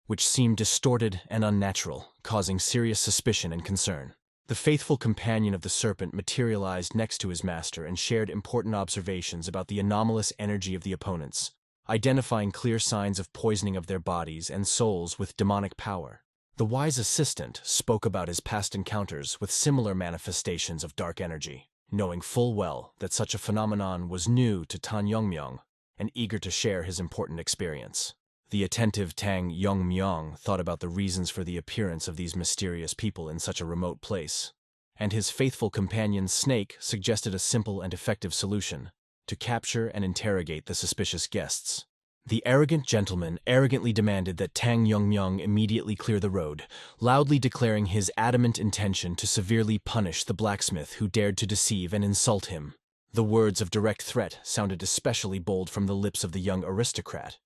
S1: which seemed distorted and unnatural, causing serious suspicion and concern. The faithful companion of the serpent materialized next to his master and shared important observations about the anomalous energy of the opponents, identifying clear signs of poisoning of their bodies and souls with demonic power. The wise assistant spoke about his past encounters with similar manifestations of dark energy, knowing full well that such a phenomenon was new to Tang Yongmyong and eager to share his important experience. The attentive Tang Yongmyong thought about the reasons for the appearance of these mysterious people in such a remote place, and his faithful companion Snake suggested a simple and effective solution: to capture and interrogate the suspicious guests. The arrogant gentleman arrogantly demanded that Tang Yongmyong immediately clear the road, loudly declaring his adamant intention to severely punish the blacksmith who dared to deceive and insult him. The words of direct threat sounded especially bold from the lips of the young aristocrat,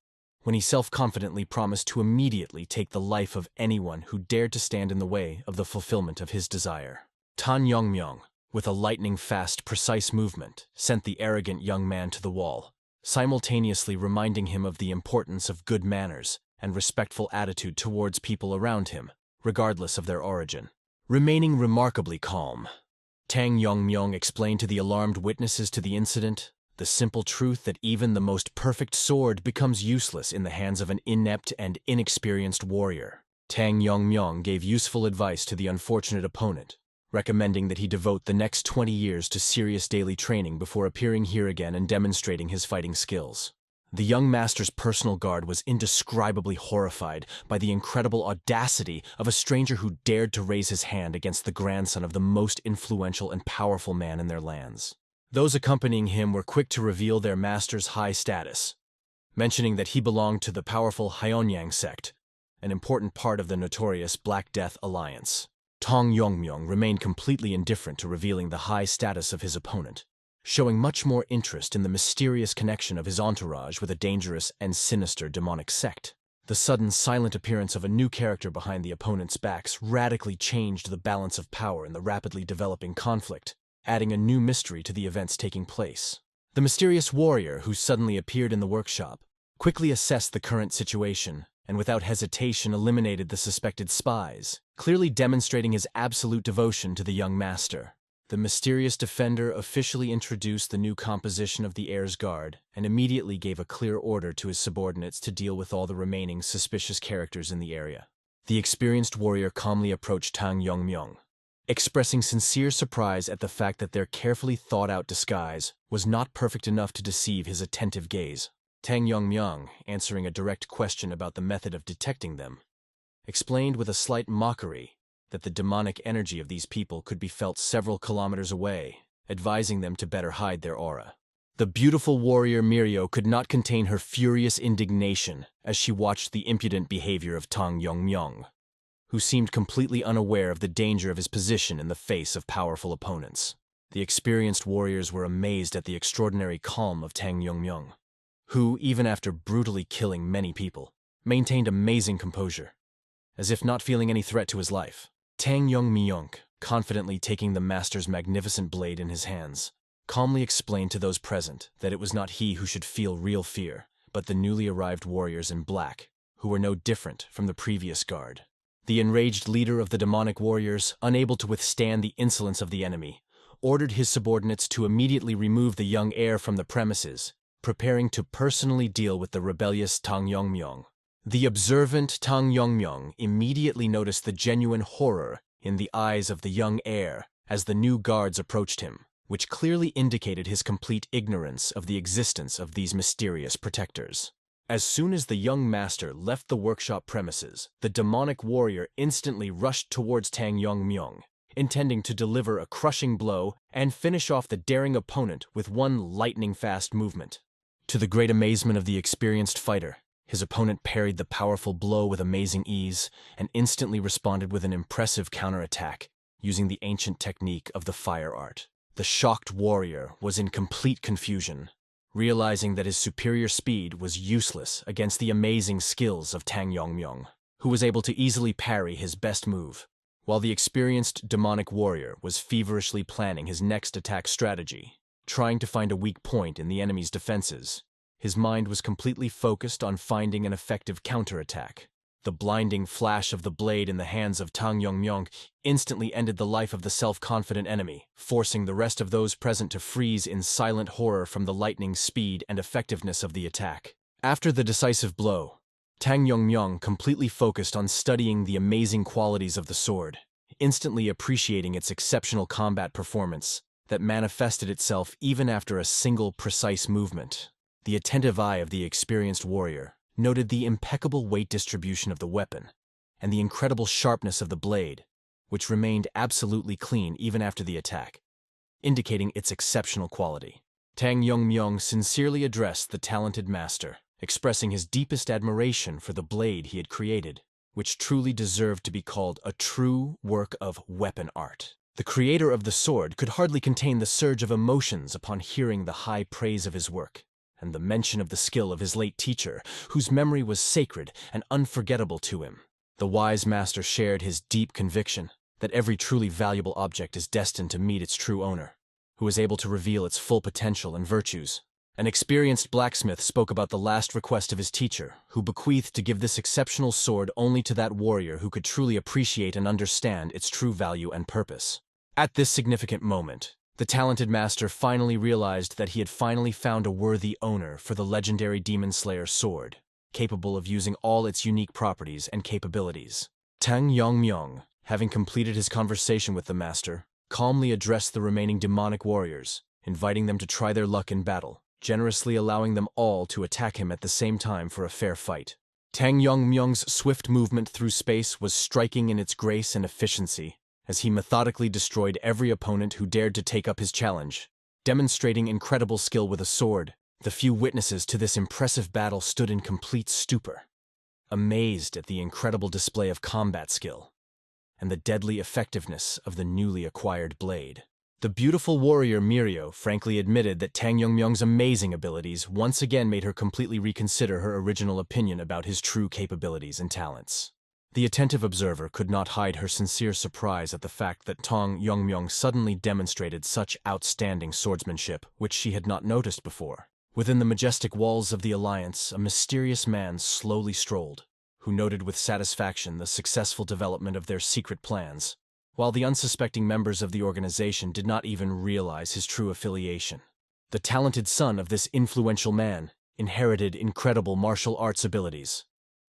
S1: when he self-confidently promised to immediately take the life of anyone who dared to stand in the way of the fulfillment of his desire. Tang Yongmyong, with a lightning-fast, precise movement, sent the arrogant young man to the wall, simultaneously reminding him of the importance of good manners and respectful attitude towards people around him, regardless of their origin. Remaining remarkably calm, Tang Yongmyong explained to the alarmed witnesses to the incident the simple truth that even the most perfect sword becomes useless in the hands of an inept and inexperienced warrior. Tang Yongmyong gave useful advice to the unfortunate opponent, recommending that he devote the next 20 years to serious daily training before appearing here again and demonstrating his fighting skills. The young master's personal guard was indescribably horrified by the incredible audacity of a stranger who dared to raise his hand against the grandson of the most influential and powerful man in their lands. Those accompanying him were quick to reveal their master's high status, mentioning that he belonged to the powerful Hyonyang sect, an important part of the notorious Black Death Alliance. Tang Yongmyong remained completely indifferent to revealing the high status of his opponent, showing much more interest in the mysterious connection of his entourage with a dangerous and sinister demonic sect. The sudden silent appearance of a new character behind the opponent's backs radically changed the balance of power in the rapidly developing conflict, adding a new mystery to the events taking place. The mysterious warrior who suddenly appeared in the workshop quickly assessed the current situation and without hesitation eliminated the suspected spies, clearly demonstrating his absolute devotion to the young master. The mysterious defender officially introduced the new composition of the heir's guard and immediately gave a clear order to his subordinates to deal with all the remaining suspicious characters in the area. The experienced warrior calmly approached Tang Yongmyong, expressing sincere surprise at the fact that their carefully thought-out disguise was not perfect enough to deceive his attentive gaze. Tang Yongmyong, answering a direct question about the method of detecting them, explained with a slight mockery that the demonic energy of these people could be felt several kilometers away, advising them to better hide their aura. The beautiful warrior Mirio could not contain her furious indignation as she watched the impudent behavior of Tang Yongmyong, who seemed completely unaware of the danger of his position in the face of powerful opponents. The experienced warriors were amazed at the extraordinary calm of Tang Yongmyong, who, even after brutally killing many people, maintained amazing composure, as if not feeling any threat to his life. Tang Yongmyong, confidently taking the master's magnificent blade in his hands, calmly explained to those present that it was not he who should feel real fear, but the newly arrived warriors in black, who were no different from the previous guard. The enraged leader of the demonic warriors, unable to withstand the insolence of the enemy, ordered his subordinates to immediately remove the young heir from the premises, preparing to personally deal with the rebellious Tang Yongmyong. The observant Tang Yongmyong immediately noticed the genuine horror in the eyes of the young heir as the new guards approached him, which clearly indicated his complete ignorance of the existence of these mysterious protectors. As soon as the young master left the workshop premises, the demonic warrior instantly rushed towards Tang Yongmyong, intending to deliver a crushing blow and finish off the daring opponent with one lightning-fast movement. To the great amazement of the experienced fighter, his opponent parried the powerful blow with amazing ease and instantly responded with an impressive counterattack, using the ancient technique of the fire art. The shocked warrior was in complete confusion, realizing that his superior speed was useless against the amazing skills of Tang Yongmyong, who was able to easily parry his best move, while the experienced demonic warrior was feverishly planning his next attack strategy, trying to find a weak point in the enemy's defenses. His mind was completely focused on finding an effective counterattack. The blinding flash of the blade in the hands of Tang Yongmyong instantly ended the life of the self-confident enemy, forcing the rest of those present to freeze in silent horror from the lightning speed and effectiveness of the attack. After the decisive blow, Tang Yongmyong completely focused on studying the amazing qualities of the sword, instantly appreciating its exceptional combat performance that manifested itself even after a single precise movement. The attentive eye of the experienced warrior noted the impeccable weight distribution of the weapon and the incredible sharpness of the blade, which remained absolutely clean even after the attack, indicating its exceptional quality. Tang Yongmyong sincerely addressed the talented master, expressing his deepest admiration for the blade he had created, which truly deserved to be called a true work of weapon art. The creator of the sword could hardly contain the surge of emotions upon hearing the high praise of his work, and the mention of the skill of his late teacher, whose memory was sacred and unforgettable to him. The wise master shared his deep conviction that every truly valuable object is destined to meet its true owner, who is able to reveal its full potential and virtues. An experienced blacksmith spoke about the last request of his teacher, who bequeathed to give this exceptional sword only to that warrior who could truly appreciate and understand its true value and purpose. At this significant moment, the talented master finally realized that he had finally found a worthy owner for the legendary Demon Slayer sword, capable of using all its unique properties and capabilities. Tang Yongmyong, having completed his conversation with the master, calmly addressed the remaining demonic warriors, inviting them to try their luck in battle, generously allowing them all to attack him at the same time for a fair fight. Tang Yongmyong's swift movement through space was striking in its grace and efficiency, as he methodically destroyed every opponent who dared to take up his challenge. Demonstrating incredible skill with a sword, the few witnesses to this impressive battle stood in complete stupor, amazed at the incredible display of combat skill and the deadly effectiveness of the newly acquired blade. The beautiful warrior Mirio frankly admitted that Tang Yongmyong's amazing abilities once again made her completely reconsider her original opinion about his true capabilities and talents. The attentive observer could not hide her sincere surprise at the fact that Tang Yongmyong suddenly demonstrated such outstanding swordsmanship, which she had not noticed before. Within the majestic walls of the Alliance, a mysterious man slowly strolled, who noted with satisfaction the successful development of their secret plans, while the unsuspecting members of the organization did not even realize his true affiliation. The talented son of this influential man inherited incredible martial arts abilities,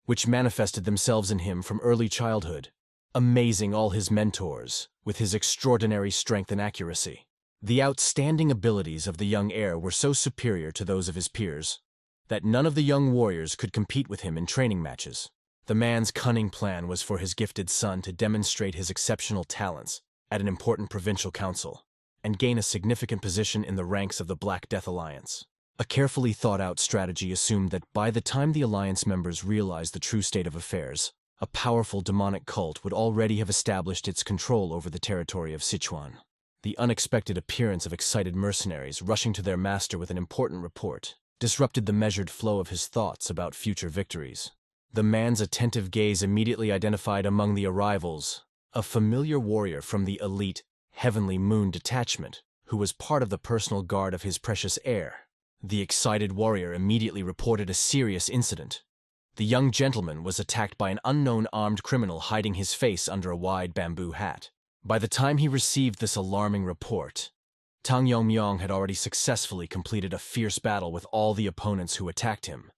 S1: which manifested themselves in him from early childhood, amazing all his mentors with his extraordinary strength and accuracy. The outstanding abilities of the young heir were so superior to those of his peers that none of the young warriors could compete with him in training matches. The man's cunning plan was for his gifted son to demonstrate his exceptional talents at an important provincial council and gain a significant position in the ranks of the Black Death Alliance. A carefully thought-out strategy assumed that by the time the Alliance members realized the true state of affairs, a powerful demonic cult would already have established its control over the territory of Sichuan. The unexpected appearance of excited mercenaries rushing to their master with an important report disrupted the measured flow of his thoughts about future victories. The man's attentive gaze immediately identified among the arrivals a familiar warrior from the elite Heavenly Moon detachment, who was part of the personal guard of his precious heir. The excited warrior immediately reported a serious incident. The young gentleman was attacked by an unknown armed criminal hiding his face under a wide bamboo hat. By the time he received this alarming report, Tang Yongmyong had already successfully completed a fierce battle with all the opponents who attacked him,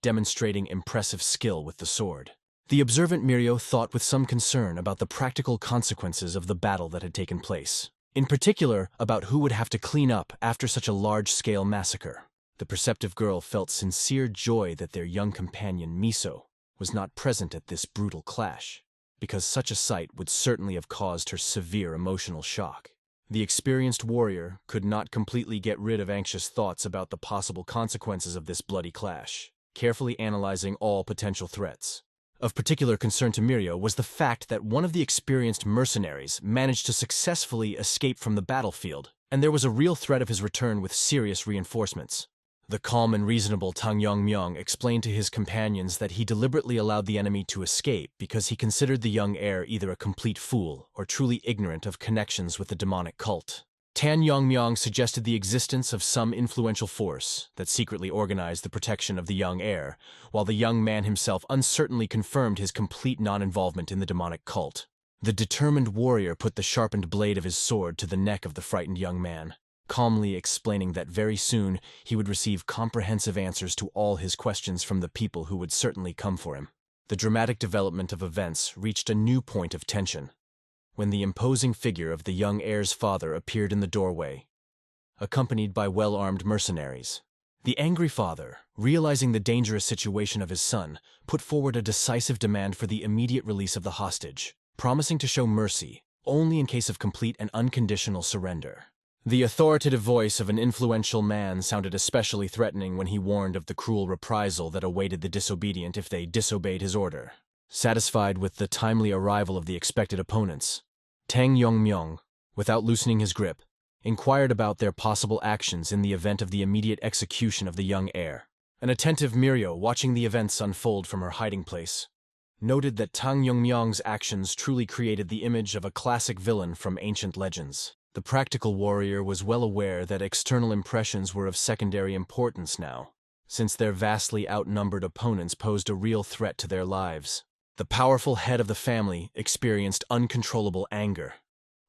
S1: demonstrating impressive skill with the sword. The observant Mirio thought with some concern about the practical consequences of the battle that had taken place, in particular about who would have to clean up after such a large-scale massacre. The perceptive girl felt sincere joy that their young companion Miso was not present at this brutal clash, because such a sight would certainly have caused her severe emotional shock. The experienced warrior could not completely get rid of anxious thoughts about the possible consequences of this bloody clash, carefully analyzing all potential threats. Of particular concern to Mirio was the fact that one of the experienced mercenaries managed to successfully escape from the battlefield, and there was a real threat of his return with serious reinforcements. The calm and reasonable Tang Yongmyong explained to his companions that he deliberately allowed the enemy to escape because he considered the young heir either a complete fool or truly ignorant of connections with the demonic cult. Tang Yongmyong suggested the existence of some influential force that secretly organized the protection of the young heir, while the young man himself uncertainly confirmed his complete non-involvement in the demonic cult. The determined warrior put the sharpened blade of his sword to the neck of the frightened young man, calmly explaining that very soon he would receive comprehensive answers to all his questions from the people who would certainly come for him. The dramatic development of events reached a new point of tension when the imposing figure of the young heir's father appeared in the doorway, accompanied by well-armed mercenaries. The angry father, realizing the dangerous situation of his son, put forward a decisive demand for the immediate release of the hostage, promising to show mercy only in case of complete and unconditional surrender. The authoritative voice of an influential man sounded especially threatening when he warned of the cruel reprisal that awaited the disobedient if they disobeyed his order. Satisfied with the timely arrival of the expected opponents, Tang Yongmyong, without loosening his grip, inquired about their possible actions in the event of the immediate execution of the young heir. An attentive Mirio, watching the events unfold from her hiding place, noted that Tang Yongmyong's actions truly created the image of a classic villain from ancient legends. The practical warrior was well aware that external impressions were of secondary importance now, since their vastly outnumbered opponents posed a real threat to their lives. The powerful head of the family experienced uncontrollable anger,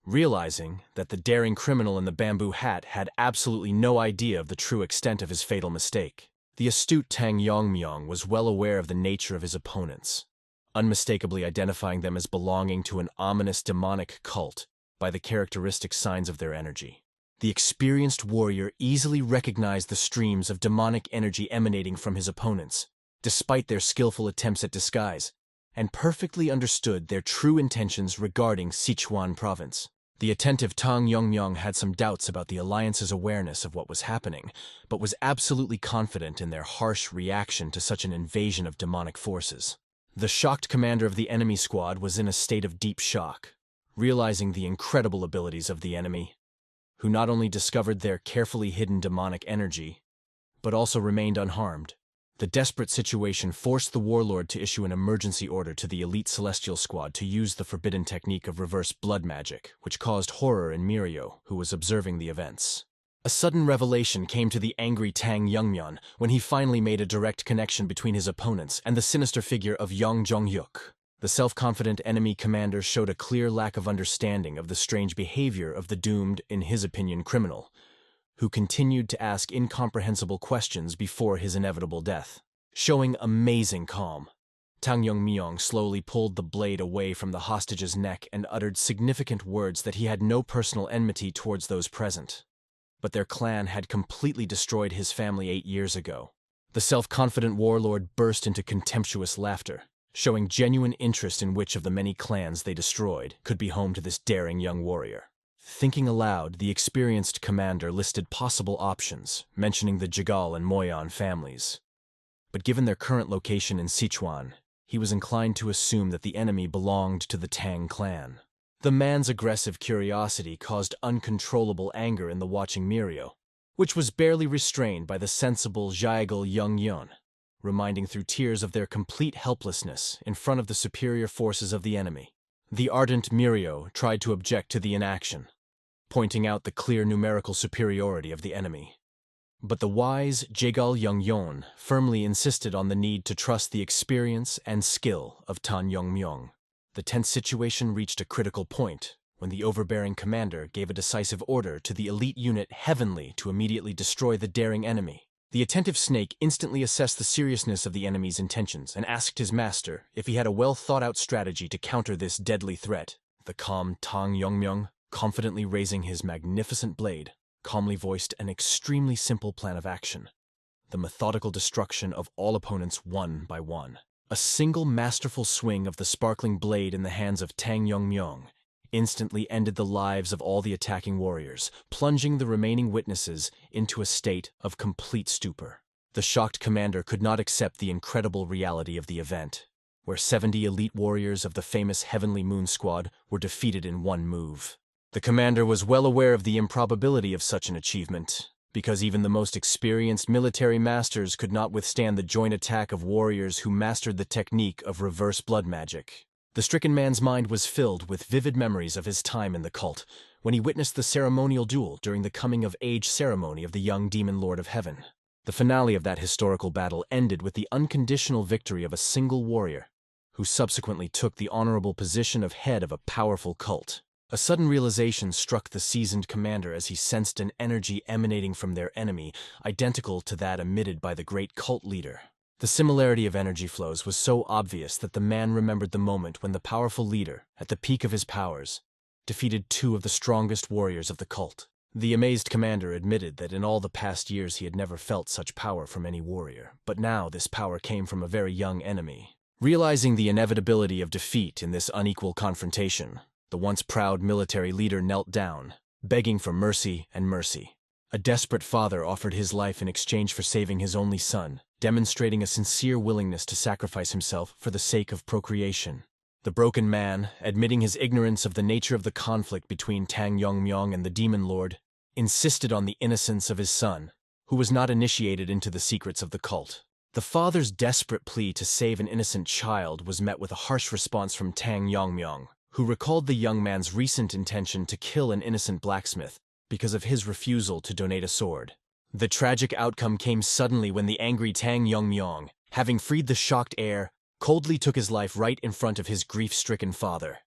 S1: realizing that the daring criminal in the bamboo hat had absolutely no idea of the true extent of his fatal mistake. The astute Tang Yongmyong was well aware of the nature of his opponents, unmistakably identifying them as belonging to an ominous demonic cult by the characteristic signs of their energy. The experienced warrior easily recognized the streams of demonic energy emanating from his opponents, despite their skillful attempts at disguise, and perfectly understood their true intentions regarding Sichuan province. The attentive Tang Yongmyong had some doubts about the Alliance's awareness of what was happening, but was absolutely confident in their harsh reaction to such an invasion of demonic forces. The shocked commander of the enemy squad was in a state of deep shock, realizing the incredible abilities of the enemy, who not only discovered their carefully hidden demonic energy, but also remained unharmed. The desperate situation forced the warlord to issue an emergency order to the elite celestial squad to use the forbidden technique of reverse blood magic, which caused horror in Mirio, who was observing the events. A sudden revelation came to the angry Tang Yongmyeon when he finally made a direct connection between his opponents and the sinister figure of Yang Jongyuk. The self-confident enemy commander showed a clear lack of understanding of the strange behavior of the doomed, in his opinion, criminal, who continued to ask incomprehensible questions before his inevitable death. Showing amazing calm, Tang Yongmyong slowly pulled the blade away from the hostage's neck and uttered significant words that he had no personal enmity towards those present, but their clan had completely destroyed his family 8 years ago. The self-confident warlord burst into contemptuous laughter, showing genuine interest in which of the many clans they destroyed could be home to this daring young warrior. Thinking aloud, the experienced commander listed possible options, mentioning the Jigal and Moyan families. But given their current location in Sichuan, he was inclined to assume that the enemy belonged to the Tang clan. The man's aggressive curiosity caused uncontrollable anger in the watching Mirio, which was barely restrained by the sensible Jigal Yongyeon, reminding through tears of their complete helplessness in front of the superior forces of the enemy. The ardent Mirio tried to object to the inaction, pointing out the clear numerical superiority of the enemy. But the wise Jigal Yongyeon firmly insisted on the need to trust the experience and skill of Tang Yongmyong. The tense situation reached a critical point when the overbearing commander gave a decisive order to the elite unit Heavenly to immediately destroy the daring enemy. The attentive snake instantly assessed the seriousness of the enemy's intentions and asked his master if he had a well-thought-out strategy to counter this deadly threat. The calm Tang Yongmyong, confidently raising his magnificent blade, calmly voiced an extremely simple plan of action: the methodical destruction of all opponents one by one. A single masterful swing of the sparkling blade in the hands of Tang Yongmyong instantly ended the lives of all the attacking warriors, plunging the remaining witnesses into a state of complete stupor. The shocked commander could not accept the incredible reality of the event, where 70 elite warriors of the famous Heavenly Moon Squad were defeated in one move. The commander was well aware of the improbability of such an achievement, because even the most experienced military masters could not withstand the joint attack of warriors who mastered the technique of reverse blood magic. The stricken man's mind was filled with vivid memories of his time in the cult, when he witnessed the ceremonial duel during the coming-of-age ceremony of the young demon lord of heaven. The finale of that historical battle ended with the unconditional victory of a single warrior, who subsequently took the honorable position of head of a powerful cult. A sudden realization struck the seasoned commander as he sensed an energy emanating from their enemy, identical to that emitted by the great cult leader. The similarity of energy flows was so obvious that the man remembered the moment when the powerful leader, at the peak of his powers, defeated 2 of the strongest warriors of the cult. The amazed commander admitted that in all the past years he had never felt such power from any warrior, but now this power came from a very young enemy. Realizing the inevitability of defeat in this unequal confrontation, the once proud military leader knelt down, begging for mercy and mercy. A desperate father offered his life in exchange for saving his only son, demonstrating a sincere willingness to sacrifice himself for the sake of procreation. The broken man, admitting his ignorance of the nature of the conflict between Tang Yongmyong and the Demon Lord, insisted on the innocence of his son, who was not initiated into the secrets of the cult. The father's desperate plea to save an innocent child was met with a harsh response from Tang Yongmyong, who recalled the young man's recent intention to kill an innocent blacksmith because of his refusal to donate a sword. The tragic outcome came suddenly when the angry Tang Yongmyong, having freed the shocked heir, coldly took his life right in front of his grief-stricken father.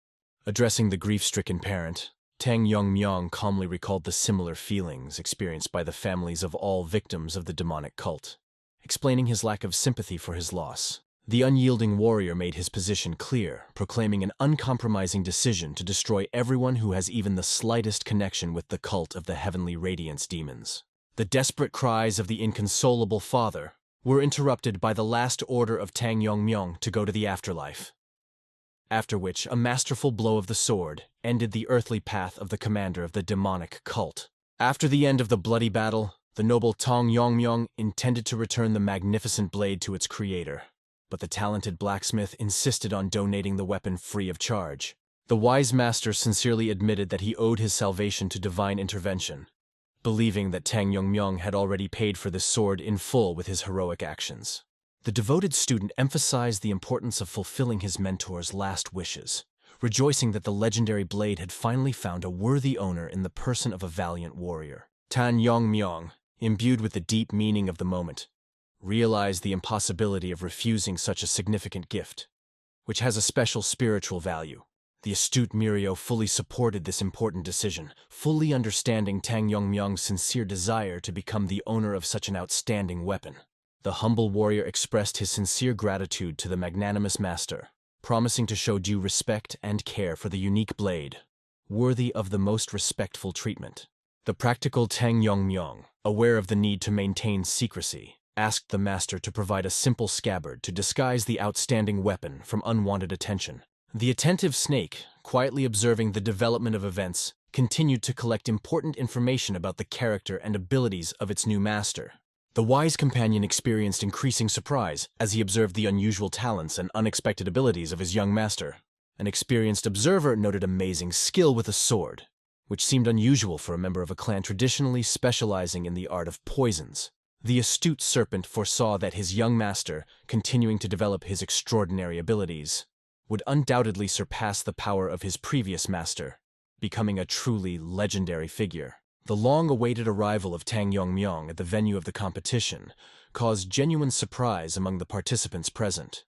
S1: Addressing the grief-stricken parent, Tang Yongmyong calmly recalled the similar feelings experienced by the families of all victims of the demonic cult. Explaining his lack of sympathy for his loss, the unyielding warrior made his position clear, proclaiming an uncompromising decision to destroy everyone who has even the slightest connection with the cult of the Heavenly Radiance demons. The desperate cries of the inconsolable father were interrupted by the last order of Tang Yongmyong to go to the afterlife, after which a masterful blow of the sword ended the earthly path of the commander of the demonic cult. After the end of the bloody battle, the noble Tang Yongmyong intended to return the magnificent blade to its creator, but the talented blacksmith insisted on donating the weapon free of charge. The wise master sincerely admitted that he owed his salvation to divine intervention, believing that Tang Yongmyong had already paid for this sword in full with his heroic actions. The devoted student emphasized the importance of fulfilling his mentor's last wishes, rejoicing that the legendary blade had finally found a worthy owner in the person of a valiant warrior. Tang Yongmyong, imbued with the deep meaning of the moment, realized the impossibility of refusing such a significant gift, which has a special spiritual value. The astute Mirio fully supported this important decision, fully understanding Tang Yongmyong's sincere desire to become the owner of such an outstanding weapon. The humble warrior expressed his sincere gratitude to the magnanimous master, promising to show due respect and care for the unique blade, worthy of the most respectful treatment. The practical Tang Yongmyong, aware of the need to maintain secrecy, asked the master to provide a simple scabbard to disguise the outstanding weapon from unwanted attention. The attentive snake, quietly observing the development of events, continued to collect important information about the character and abilities of its new master. The wise companion experienced increasing surprise as he observed the unusual talents and unexpected abilities of his young master. An experienced observer noted amazing skill with a sword, which seemed unusual for a member of a clan traditionally specializing in the art of poisons. The astute serpent foresaw that his young master, continuing to develop his extraordinary abilities, would undoubtedly surpass the power of his previous master, becoming a truly legendary figure. The long-awaited arrival of Tang Yongmyong at the venue of the competition caused genuine surprise among the participants present,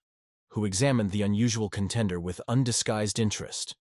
S1: who examined the unusual contender with undisguised interest,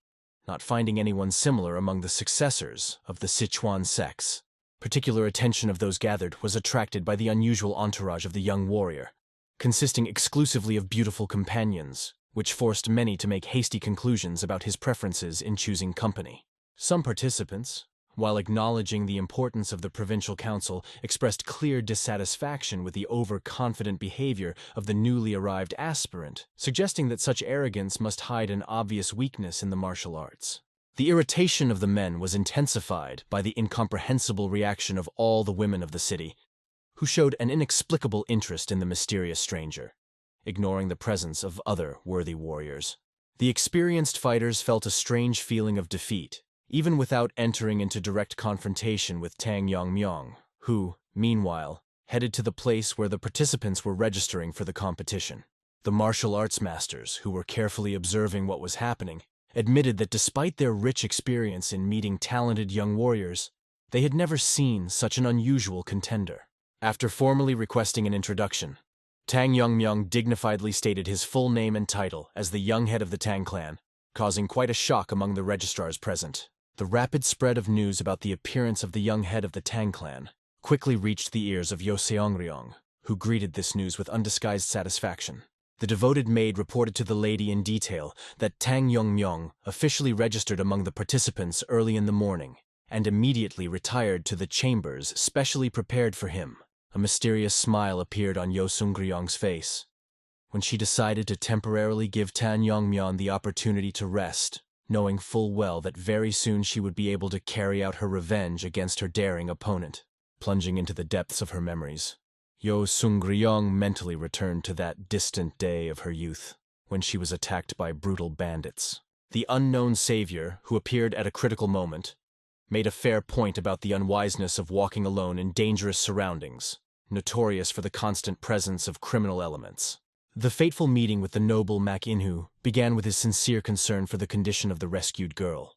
S1: not finding anyone similar among the successors of the Sichuan sects. Particular attention of those gathered was attracted by the unusual entourage of the young warrior, consisting exclusively of beautiful companions, which forced many to make hasty conclusions about his preferences in choosing company. Some participants, while acknowledging the importance of the provincial council, expressed clear dissatisfaction with the overconfident behavior of the newly arrived aspirant, suggesting that such arrogance must hide an obvious weakness in the martial arts. The irritation of the men was intensified by the incomprehensible reaction of all the women of the city, who showed an inexplicable interest in the mysterious stranger, ignoring the presence of other worthy warriors. The experienced fighters felt a strange feeling of defeat, even without entering into direct confrontation with Tang Yongmyong, who, meanwhile, headed to the place where the participants were registering for the competition. The martial arts masters, who were carefully observing what was happening, admitted that despite their rich experience in meeting talented young warriors, they had never seen such an unusual contender. After formally requesting an introduction, Tang Yongmyong dignifiedly stated his full name and title as the young head of the Tang clan, causing quite a shock among the registrars present. The rapid spread of news about the appearance of the young head of the Tang clan quickly reached the ears of Yoseongryong, who greeted this news with undisguised satisfaction. The devoted maid reported to the lady in detail that Tang Yongmyong officially registered among the participants early in the morning and immediately retired to the chambers specially prepared for him. A mysterious smile appeared on Yoseongryong's face when she decided to temporarily give Tang Yongmyong the opportunity to rest knowing full well that very soon she would be able to carry out her revenge against her daring opponent. Plunging into the depths of her memories, Yo Seung-ryong mentally returned to that distant day of her youth, when she was attacked by brutal bandits. The unknown savior, who appeared at a critical moment, made a fair point about the unwiseness of walking alone in dangerous surroundings, notorious for the constant presence of criminal elements. The fateful meeting with the noble Manhwa began with his sincere concern for the condition of the rescued girl.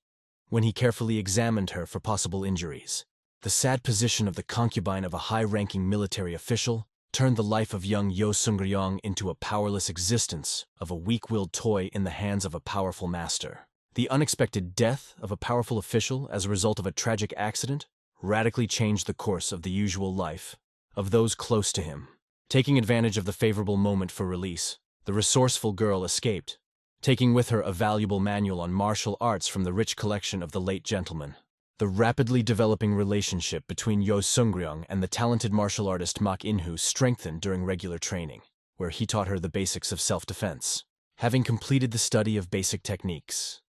S1: When he carefully examined her for possible injuries, the sad position of the concubine of a high-ranking military official turned the life of young Yo Seung-ryong into a powerless existence of a weak-willed toy in the hands of a powerful master. The unexpected death of a powerful official as a result of a tragic accident radically changed the course of the usual life of those close to him. Taking advantage of the favorable moment for release, the resourceful girl escaped, taking with her a valuable manual on martial arts from the rich collection of the late gentleman. The rapidly developing relationship between Yo Seung-ryong and the talented martial artist Manhwa strengthened during regular training, where he taught her the basics of self-defense. Having completed the study of basic techniques,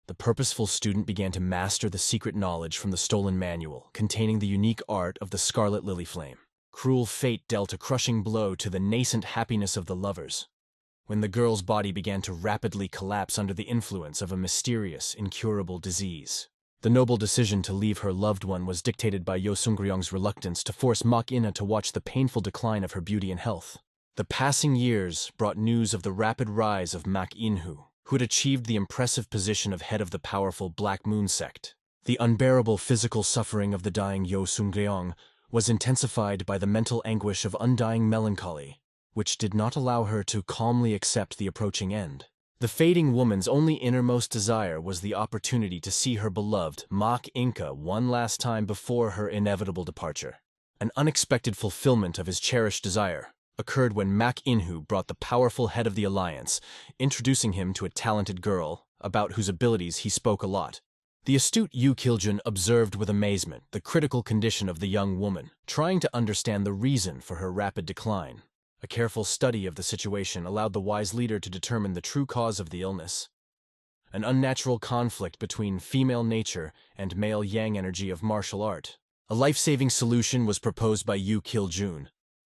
S1: the purposeful student began to master the secret knowledge from the stolen manual containing the unique art of the Scarlet Lily Flame. Cruel fate dealt a crushing blow to the nascent happiness of the lovers, when the girl's body began to rapidly collapse under the influence of a mysterious, incurable disease. The noble decision to leave her loved one was dictated by Yo Seung-ryong's reluctance to force Manhwa to watch the painful decline of her beauty and health. The passing years brought news of the rapid rise of Manhwa, who had achieved the impressive position of head of the powerful Black Moon sect. The unbearable physical suffering of the dying Yo Seung-ryong was intensified by the mental anguish of undying melancholy, which did not allow her to calmly accept the approaching end. The fading woman's only innermost desire was the opportunity to see her beloved Manhwa one last time before her inevitable departure. An unexpected fulfillment of his cherished desire occurred when Manhwa brought the powerful head of the alliance, introducing him to a talented girl, about whose abilities he spoke a lot. The astute Yoo Kil-jun observed with amazement the critical condition of the young woman, trying to understand the reason for her rapid decline. A careful study of the situation allowed the wise leader to determine the true cause of the illness: an unnatural conflict between female nature and male yang energy of martial art. A life-saving solution was proposed by Yoo Kil-jun,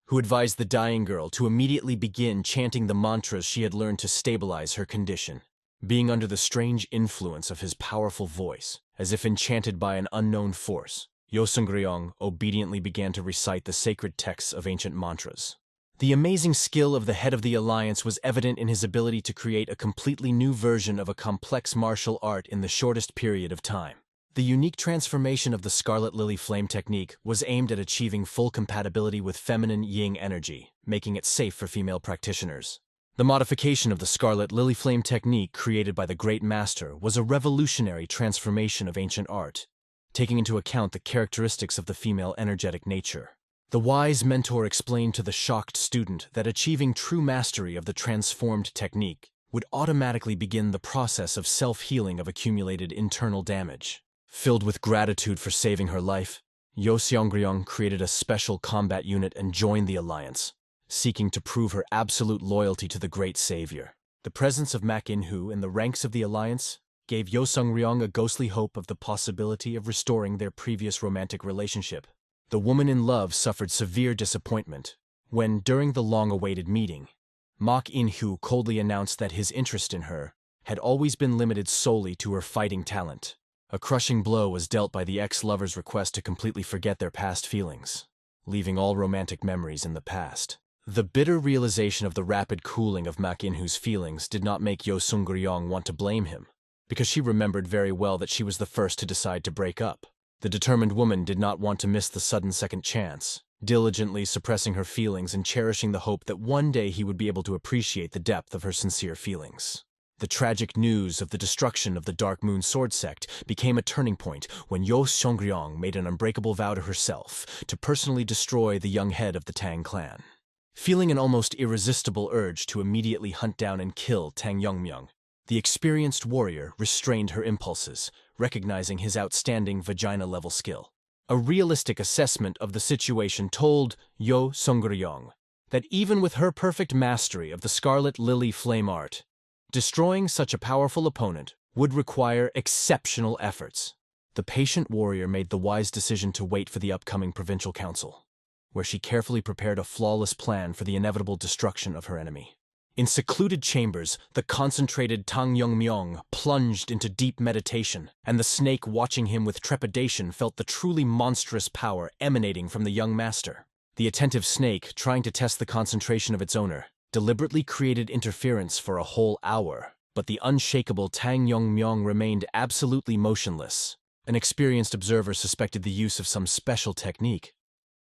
S1: who advised the dying girl to immediately begin chanting the mantras she had learned to stabilize her condition. Being under the strange influence of his powerful voice, as if enchanted by an unknown force, Yo Seung-ryong obediently began to recite the sacred texts of ancient mantras. The amazing skill of the head of the alliance was evident in his ability to create a completely new version of a complex martial art in the shortest period of time. The unique transformation of the Scarlet Lily Flame technique was aimed at achieving full compatibility with feminine yin energy, making it safe for female practitioners. The modification of the Scarlet Lily Flame technique created by the Great Master was a revolutionary transformation of ancient art, taking into account the characteristics of the female energetic nature. The wise mentor explained to the shocked student that achieving true mastery of the transformed technique would automatically begin the process of self-healing of accumulated internal damage. Filled with gratitude for saving her life, Yo Seung-ryong created a special combat unit and joined the alliance, seeking to prove her absolute loyalty to the great savior. The presence of Manhwa in the ranks of the alliance gave Yo Seung-ryong a ghostly hope of the possibility of restoring their previous romantic relationship. The woman in love suffered severe disappointment when, during the long-awaited meeting, Manhwa coldly announced that his interest in her had always been limited solely to her fighting talent. A crushing blow was dealt by the ex-lover's request to completely forget their past feelings, leaving all romantic memories in the past. The bitter realization of the rapid cooling of Manhwa's feelings did not make Yo Seung-ryong want to blame him, because she remembered very well that she was the first to decide to break up. The determined woman did not want to miss the sudden second chance, diligently suppressing her feelings and cherishing the hope that one day he would be able to appreciate the depth of her sincere feelings. The tragic news of the destruction of the Dark Moon Sword Sect became a turning point when Yo Seung-ryong made an unbreakable vow to herself to personally destroy the young head of the Tang clan. Feeling an almost irresistible urge to immediately hunt down and kill Tang Yongmyung, the experienced warrior restrained her impulses, recognizing his outstanding vagina-level skill. A realistic assessment of the situation told Yo Seung-ryong that even with her perfect mastery of the Scarlet Lily Flame art, destroying such a powerful opponent would require exceptional efforts. The patient warrior made the wise decision to wait for the upcoming provincial council, where she carefully prepared a flawless plan for the inevitable destruction of her enemy. In secluded chambers, the concentrated Tang Yongmyong plunged into deep meditation, and the snake watching him with trepidation felt the truly monstrous power emanating from the young master. The attentive snake, trying to test the concentration of its owner, deliberately created interference for a whole hour, but the unshakable Tang Yongmyong remained absolutely motionless. An experienced observer suspected the use of some special technique,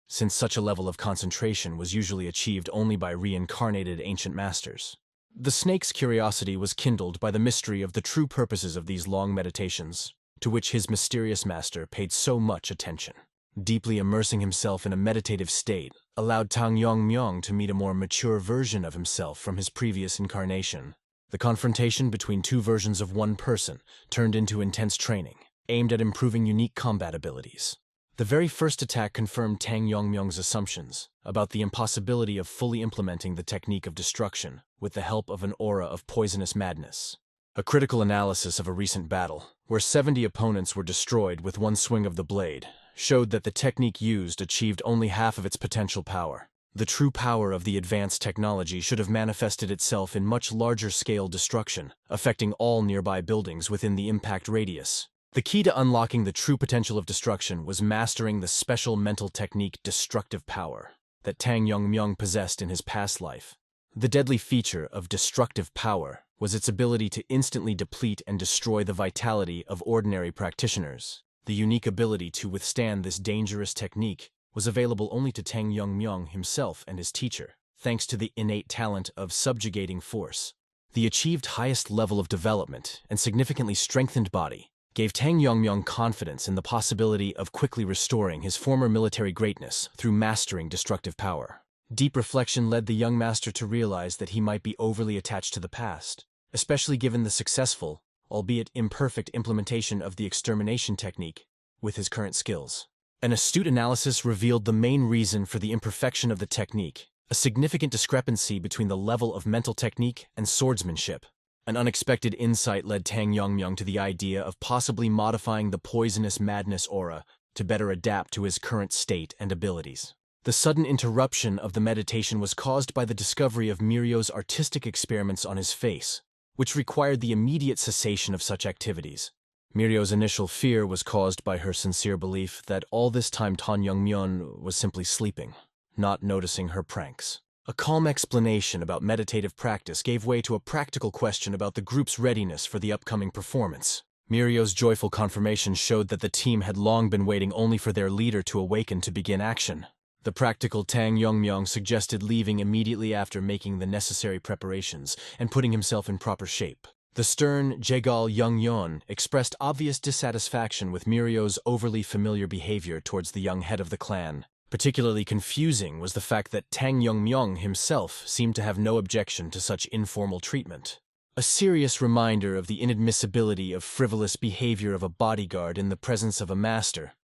S1: since such a level of concentration was usually achieved only by reincarnated ancient masters. The snake's curiosity was kindled by the mystery of the true purposes of these long meditations, to which his mysterious master paid so much attention. Deeply immersing himself in a meditative state allowed Tang Yongmyong to meet a more mature version of himself from his previous incarnation. The confrontation between two versions of one person turned into intense training, aimed at improving unique combat abilities. The very first attack confirmed Tang Yongmyong's assumptions about the impossibility of fully implementing the technique of destruction with the help of an aura of poisonous madness. A critical analysis of a recent battle, where 70 opponents were destroyed with one swing of the blade, showed that the technique used achieved only half of its potential power. The true power of the advanced technology should have manifested itself in much larger-scale destruction, affecting all nearby buildings within the impact radius. The key to unlocking the true potential of destruction was mastering the special mental technique destructive power that Tang Yongmyong possessed in his past life. The deadly feature of destructive power was its ability to instantly deplete and destroy the vitality of ordinary practitioners. The unique ability to withstand this dangerous technique was available only to Tang Yongmyong himself and his teacher, thanks to the innate talent of subjugating force. The achieved highest level of development and significantly strengthened body gave Tang Yongmyong confidence in the possibility of quickly restoring his former military greatness through mastering destructive power. Deep reflection led the young master to realize that he might be overly attached to the past, especially given the successful, albeit imperfect, implementation of the extermination technique with his current skills. An astute analysis revealed the main reason for the imperfection of the technique: a significant discrepancy between the level of mental technique and swordsmanship. An unexpected insight led Tang Yongmyong to the idea of possibly modifying the poisonous madness aura to better adapt to his current state and abilities. The sudden interruption of the meditation was caused by the discovery of Mirio's artistic experiments on his face, which required the immediate cessation of such activities. Mirio's initial fear was caused by her sincere belief that all this time Tang Yongmyong was simply sleeping, not noticing her pranks. A calm explanation about meditative practice gave way to a practical question about the group's readiness for the upcoming performance. Mirio's joyful confirmation showed that the team had long been waiting only for their leader to awaken to begin action. The practical Tang Yongmyong suggested leaving immediately after making the necessary preparations and putting himself in proper shape. The stern Jigal Yongyeon expressed obvious dissatisfaction with Mirio's overly familiar behavior towards the young head of the clan. Particularly confusing was the fact that Tang Yongmyong himself seemed to have no objection to such informal treatment. A serious reminder of the inadmissibility of frivolous behavior of a bodyguard in the presence of a master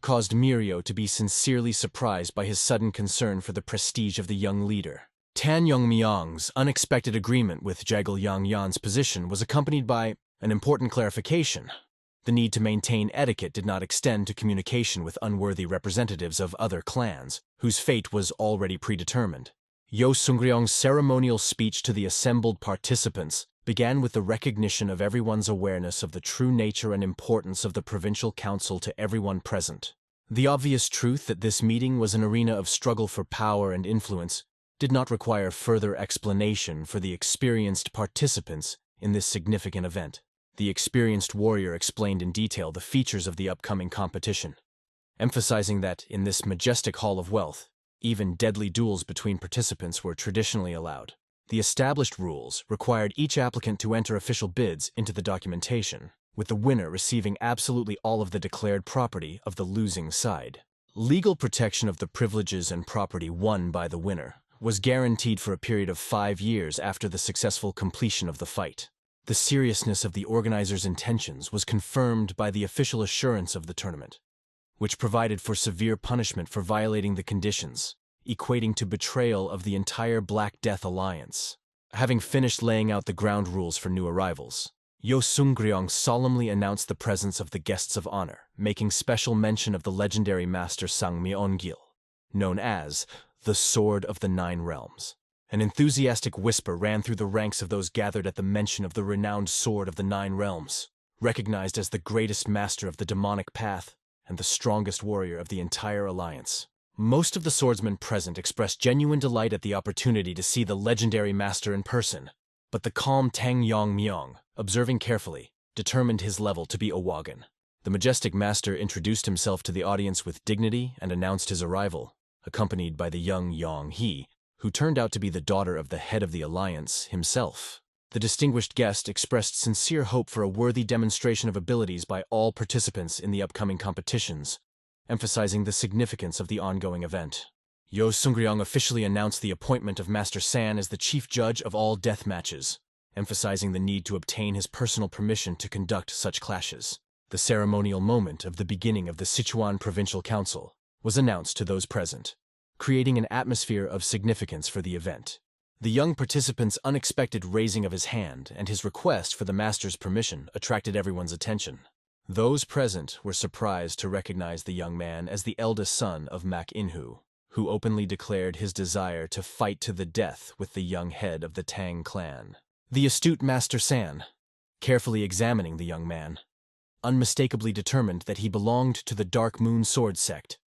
S1: caused Mirio to be sincerely surprised by his sudden concern for the prestige of the young leader. Tang Yongmyong's unexpected agreement with Jigal Yongyeon's position was accompanied by an important clarification. The need to maintain etiquette did not extend to communication with unworthy representatives of other clans, whose fate was already predetermined. Yo Sungryong's ceremonial speech to the assembled participants began with the recognition of everyone's awareness of the true nature and importance of the provincial council to everyone present. The obvious truth that this meeting was an arena of struggle for power and influence did not require further explanation for the experienced participants in this significant event. The experienced warrior explained in detail the features of the upcoming competition, emphasizing that in this majestic hall of wealth, even deadly duels between participants were traditionally allowed. The established rules required each applicant to enter official bids into the documentation, with the winner receiving absolutely all of the declared property of the losing side. Legal protection of the privileges and property won by the winner was guaranteed for a period of 5 years after the successful completion of the fight. The seriousness of the organizers' intentions was confirmed by the official assurance of the tournament, which provided for severe punishment for violating the conditions, equating to betrayal of the entire Black Death Alliance. Having finished laying out the ground rules for new arrivals, Yo Sung-ryong solemnly announced the presence of the guests of honor, making special mention of the legendary master Sang Myeon-gil, known as the Sword of the Nine Realms. An enthusiastic whisper ran through the ranks of those gathered at the mention of the renowned Sword of the Nine Realms, recognized as the greatest master of the demonic path and the strongest warrior of the entire alliance. Most of the swordsmen present expressed genuine delight at the opportunity to see the legendary master in person, but the calm Tang Yong-myong, observing carefully, determined his level to be a Wagon. The majestic master introduced himself to the audience with dignity and announced his arrival, accompanied by the young Yong-hee, who turned out to be the daughter of the head of the alliance himself. The distinguished guest expressed sincere hope for a worthy demonstration of abilities by all participants in the upcoming competitions, emphasizing the significance of the ongoing event. Yo Sung-ryong officially announced the appointment of Master San as the chief judge of all death matches, emphasizing the need to obtain his personal permission to conduct such clashes. The ceremonial moment of the beginning of the Sichuan Provincial Council was announced to those present, creating an atmosphere of significance for the event. The young participant's unexpected raising of his hand and his request for the master's permission attracted everyone's attention. Those present were surprised to recognize the young man as the eldest son of Mak-inhu, who openly declared his desire to fight to the death with the young head of the Tang clan. The astute Master San, carefully examining the young man, unmistakably determined that he belonged to the Dark Moon Sword sect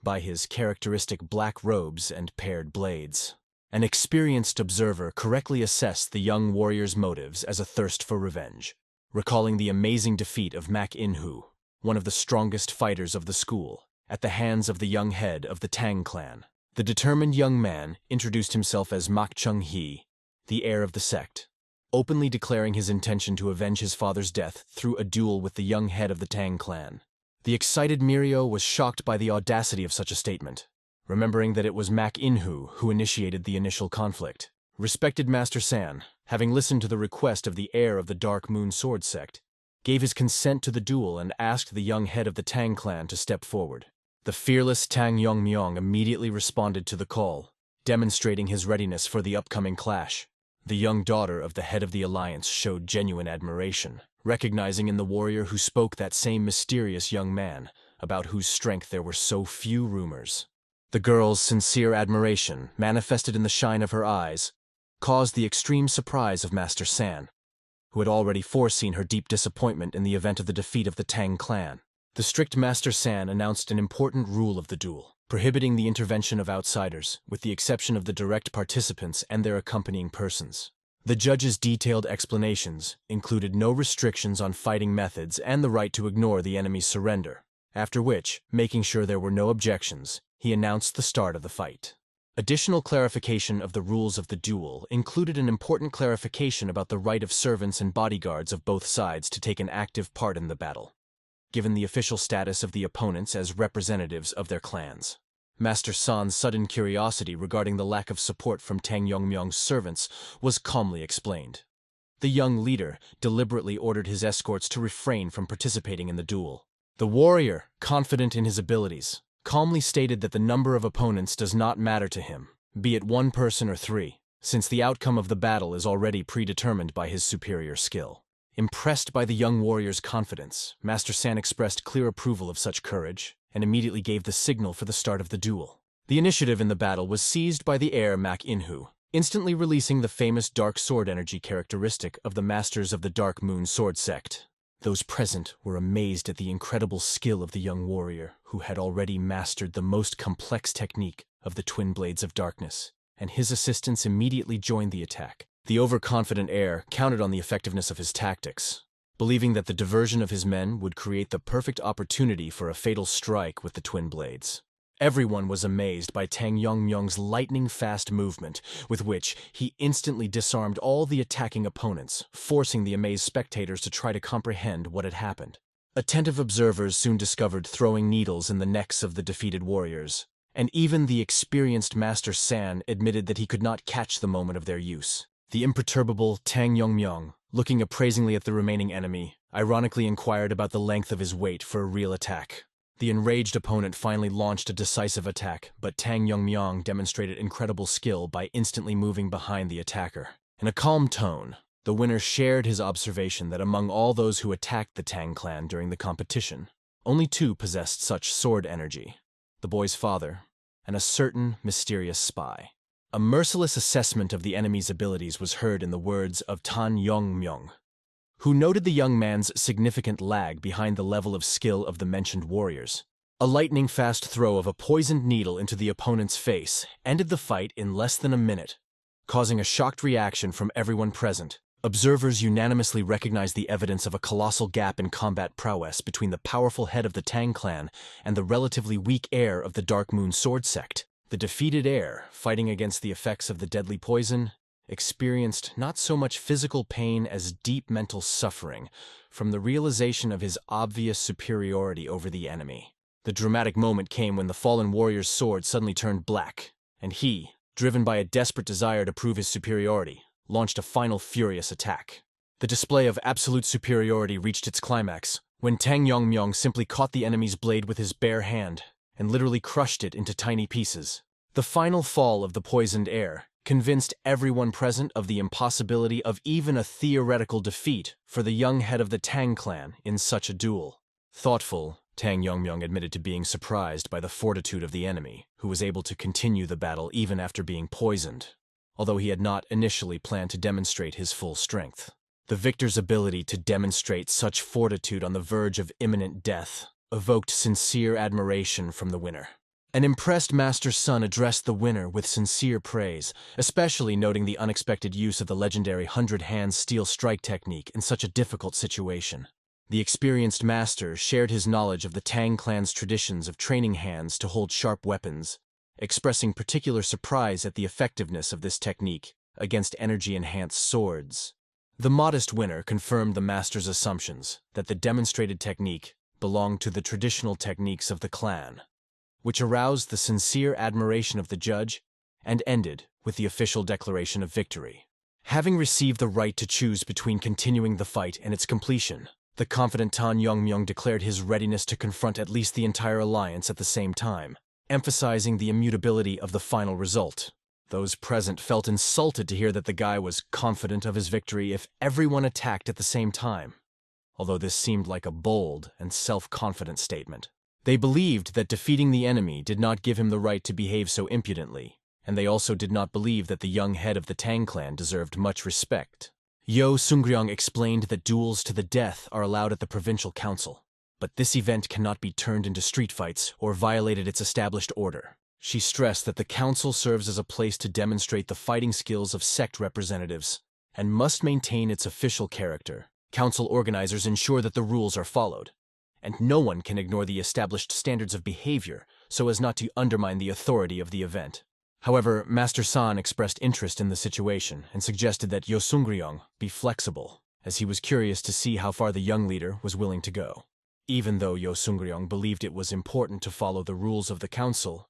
S1: by his characteristic black robes and paired blades. An experienced observer correctly assessed the young warrior's motives as a thirst for revenge, recalling the amazing defeat of Mak-inhu, one of the strongest fighters of the school, at the hands of the young head of the Tang clan. The determined young man introduced himself as Mak Chung-hee, the heir of the sect, openly declaring his intention to avenge his father's death through a duel with the young head of the Tang clan. The excited Mirio was shocked by the audacity of such a statement, remembering that it was Mak-inhu who initiated the initial conflict. Respected Master San, having listened to the request of the heir of the Dark Moon Sword sect, gave his consent to the duel and asked the young head of the Tang clan to step forward. The fearless Tang Yong-myong immediately responded to the call, demonstrating his readiness for the upcoming clash. The young daughter of the head of the alliance showed genuine admiration, recognizing in the warrior who spoke that same mysterious young man, about whose strength there were so few rumors. The girl's sincere admiration, manifested in the shine of her eyes, caused the extreme surprise of Master San, who had already foreseen her deep disappointment in the event of the defeat of the Tang clan. The strict Master San announced an important rule of the duel, prohibiting the intervention of outsiders, with the exception of the direct participants and their accompanying persons. The judge's detailed explanations included no restrictions on fighting methods and the right to ignore the enemy's surrender, after which, making sure there were no objections, he announced the start of the fight. Additional clarification of the rules of the duel included an important clarification about the right of servants and bodyguards of both sides to take an active part in the battle, given the official status of the opponents as representatives of their clans. Master San's sudden curiosity regarding the lack of support from Tang Yong-myong's servants was calmly explained. The young leader deliberately ordered his escorts to refrain from participating in the duel. The warrior, confident in his abilities, calmly stated that the number of opponents does not matter to him, be it one person or three, since the outcome of the battle is already predetermined by his superior skill. Impressed by the young warrior's confidence, Master San expressed clear approval of such courage and immediately gave the signal for the start of the duel. The initiative in the battle was seized by the heir Mak-inhu, instantly releasing the famous dark sword energy characteristic of the masters of the Dark Moon Sword sect. Those present were amazed at the incredible skill of the young warrior, who had already mastered the most complex technique of the Twin Blades of Darkness, and his assistants immediately joined the attack. The overconfident heir counted on the effectiveness of his tactics, believing that the diversion of his men would create the perfect opportunity for a fatal strike with the twin blades. Everyone was amazed by Tang Yong-myong's lightning-fast movement, with which he instantly disarmed all the attacking opponents, forcing the amazed spectators to try to comprehend what had happened. Attentive observers soon discovered throwing needles in the necks of the defeated warriors, and even the experienced Master San admitted that he could not catch the moment of their use. The imperturbable Tang Yong-myong, looking appraisingly at the remaining enemy, ironically inquired about the length of his wait for a real attack. The enraged opponent finally launched a decisive attack, but Tang Yong-myong demonstrated incredible skill by instantly moving behind the attacker. In a calm tone, The winner shared his observation that among all those who attacked the Tang clan during the competition, only 2 possessed such sword energy: the boy's father and a certain mysterious spy. A merciless assessment of the enemy's abilities was heard in the words of Tan Yong-myung, who noted the young man's significant lag behind the level of skill of the mentioned warriors. A lightning-fast throw of a poisoned needle into the opponent's face ended the fight in less than a minute, causing a shocked reaction from everyone present. Observers unanimously recognized the evidence of a colossal gap in combat prowess between the powerful head of the Tang clan and the relatively weak heir of the Dark Moon sword sect. The defeated heir, fighting against the effects of the deadly poison, experienced not so much physical pain as deep mental suffering from the realization of his obvious superiority over the enemy. The dramatic moment came when the fallen warrior's sword suddenly turned black, and he, driven by a desperate desire to prove his superiority, launched a final furious attack. The display of absolute superiority reached its climax when Tang Yong-myung simply caught the enemy's blade with his bare hand and literally crushed it into tiny pieces. The final fall of the poisoned heir convinced everyone present of the impossibility of even a theoretical defeat for the young head of the Tang clan in such a duel. Thoughtful, Tang Yong-myung admitted to being surprised by the fortitude of the enemy, who was able to continue the battle even after being poisoned, although he had not initially planned to demonstrate his full strength. The victor's ability to demonstrate such fortitude on the verge of imminent death evoked sincere admiration from the winner. An impressed Master Sun addressed the winner with sincere praise, especially noting the unexpected use of the legendary 100-hand steel strike technique in such a difficult situation. The experienced master shared his knowledge of the Tang clan's traditions of training hands to hold sharp weapons, expressing particular surprise at the effectiveness of this technique against energy-enhanced swords. The modest winner confirmed the master's assumptions that the demonstrated technique belonged to the traditional techniques of the clan, which aroused the sincere admiration of the judge and ended with the official declaration of victory. Having received the right to choose between continuing the fight and its completion, the confident Tan Yong-myung declared his readiness to confront at least the entire alliance at the same time, emphasizing the immutability of the final result. Those present felt insulted to hear that the guy was confident of his victory if everyone attacked at the same time, although this seemed like a bold and self-confident statement. They believed that defeating the enemy did not give him the right to behave so impudently, and they also did not believe that the young head of the Tang clan deserved much respect. Yo Sungryong explained that duels to the death are allowed at the provincial council, but this event cannot be turned into street fights or violated its established order. She stressed that the council serves as a place to demonstrate the fighting skills of sect representatives and must maintain its official character. Council organizers ensure that the rules are followed, and no one can ignore the established standards of behavior so as not to undermine the authority of the event. However, Master San expressed interest in the situation and suggested that Yo Sungryong be flexible, as he was curious to see how far the young leader was willing to go. Even though Yo Sungryong believed it was important to follow the rules of the council,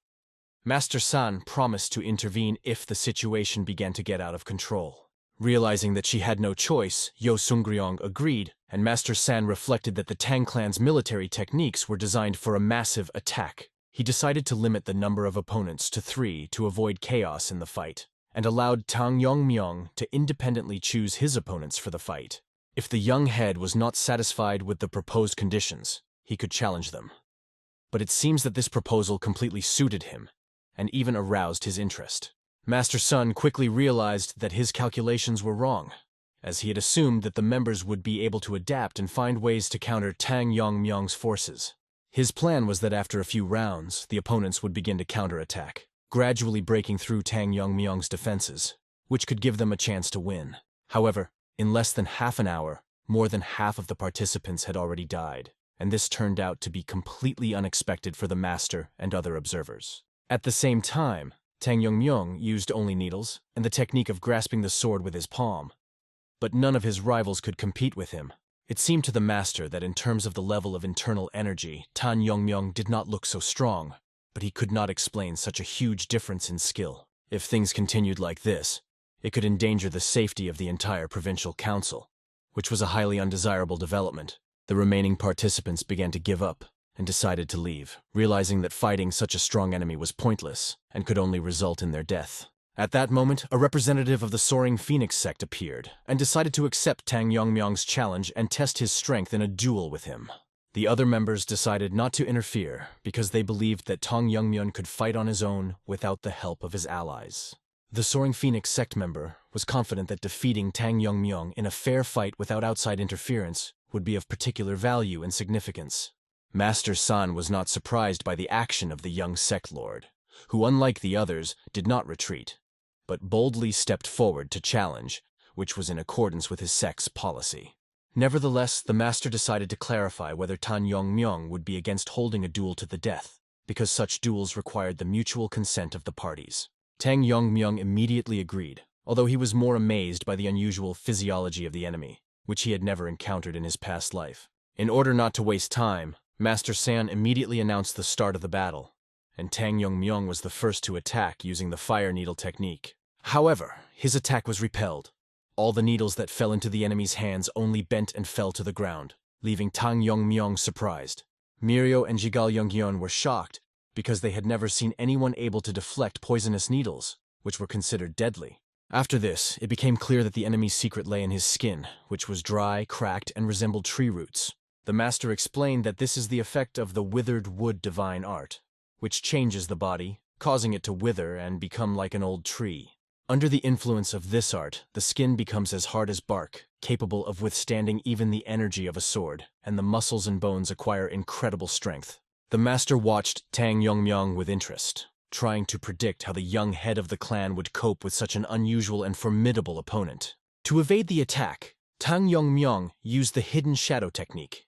S1: Master San promised to intervene if the situation began to get out of control. Realizing that she had no choice, Yo Sungryong agreed, and Master San reflected that the Tang clan's military techniques were designed for a massive attack. He decided to limit the number of opponents to 3 to avoid chaos in the fight, and allowed Tang Yong-myung to independently choose his opponents for the fight. If the young head was not satisfied with the proposed conditions, he could challenge them. But it seems that this proposal completely suited him, and even aroused his interest. Master Sun quickly realized that his calculations were wrong, as he had assumed that the members would be able to adapt and find ways to counter Tang Yong-myung's forces. His plan was that after a few rounds, the opponents would begin to counterattack, gradually breaking through Tang Yong-myung's defenses, which could give them a chance to win. However, in less than half an hour, more than half of the participants had already died, and this turned out to be completely unexpected for the master and other observers. At the same time, Tang Yong-myung used only needles and the technique of grasping the sword with his palm, but none of his rivals could compete with him. It seemed to the master that in terms of the level of internal energy, Tan Yong-myung did not look so strong, but he could not explain such a huge difference in skill. If things continued like this, it could endanger the safety of the entire provincial council, which was a highly undesirable development. The remaining participants began to give up and decided to leave, realizing that fighting such a strong enemy was pointless and could only result in their death. At that moment, a representative of the Soaring Phoenix sect appeared and decided to accept Tang Yongmyong's challenge and test his strength in a duel with him. The other members decided not to interfere because they believed that Tang Yongmyeon could fight on his own without the help of his allies. The Soaring Phoenix sect member was confident that defeating Tang Yongmyeon in a fair fight without outside interference would be of particular value and significance. Master San was not surprised by the action of the young sect lord, who, unlike the others, did not retreat, but boldly stepped forward to challenge, which was in accordance with his sect's policy. Nevertheless, the master decided to clarify whether Tang Yongmyeon would be against holding a duel to the death, because such duels required the mutual consent of the parties. Tang Yongmyeon immediately agreed, although he was more amazed by the unusual physiology of the enemy, which he had never encountered in his past life. In order not to waste time, Master San immediately announced the start of the battle, and Tang Yongmyeon was the first to attack using the fire needle technique. However, his attack was repelled. All the needles that fell into the enemy's hands only bent and fell to the ground, leaving Tang Yongmyeon surprised. Mirio and Jigal Yongyeon were shocked because they had never seen anyone able to deflect poisonous needles, which were considered deadly. After this, it became clear that the enemy's secret lay in his skin, which was dry, cracked, and resembled tree roots. The master explained that this is the effect of the withered wood divine art, which changes the body, causing it to wither and become like an old tree. Under the influence of this art, the skin becomes as hard as bark, capable of withstanding even the energy of a sword, and the muscles and bones acquire incredible strength. The master watched Tang Yongmyeon with interest, trying to predict how the young head of the clan would cope with such an unusual and formidable opponent. To evade the attack, Tang Yongmyeon used the hidden shadow technique,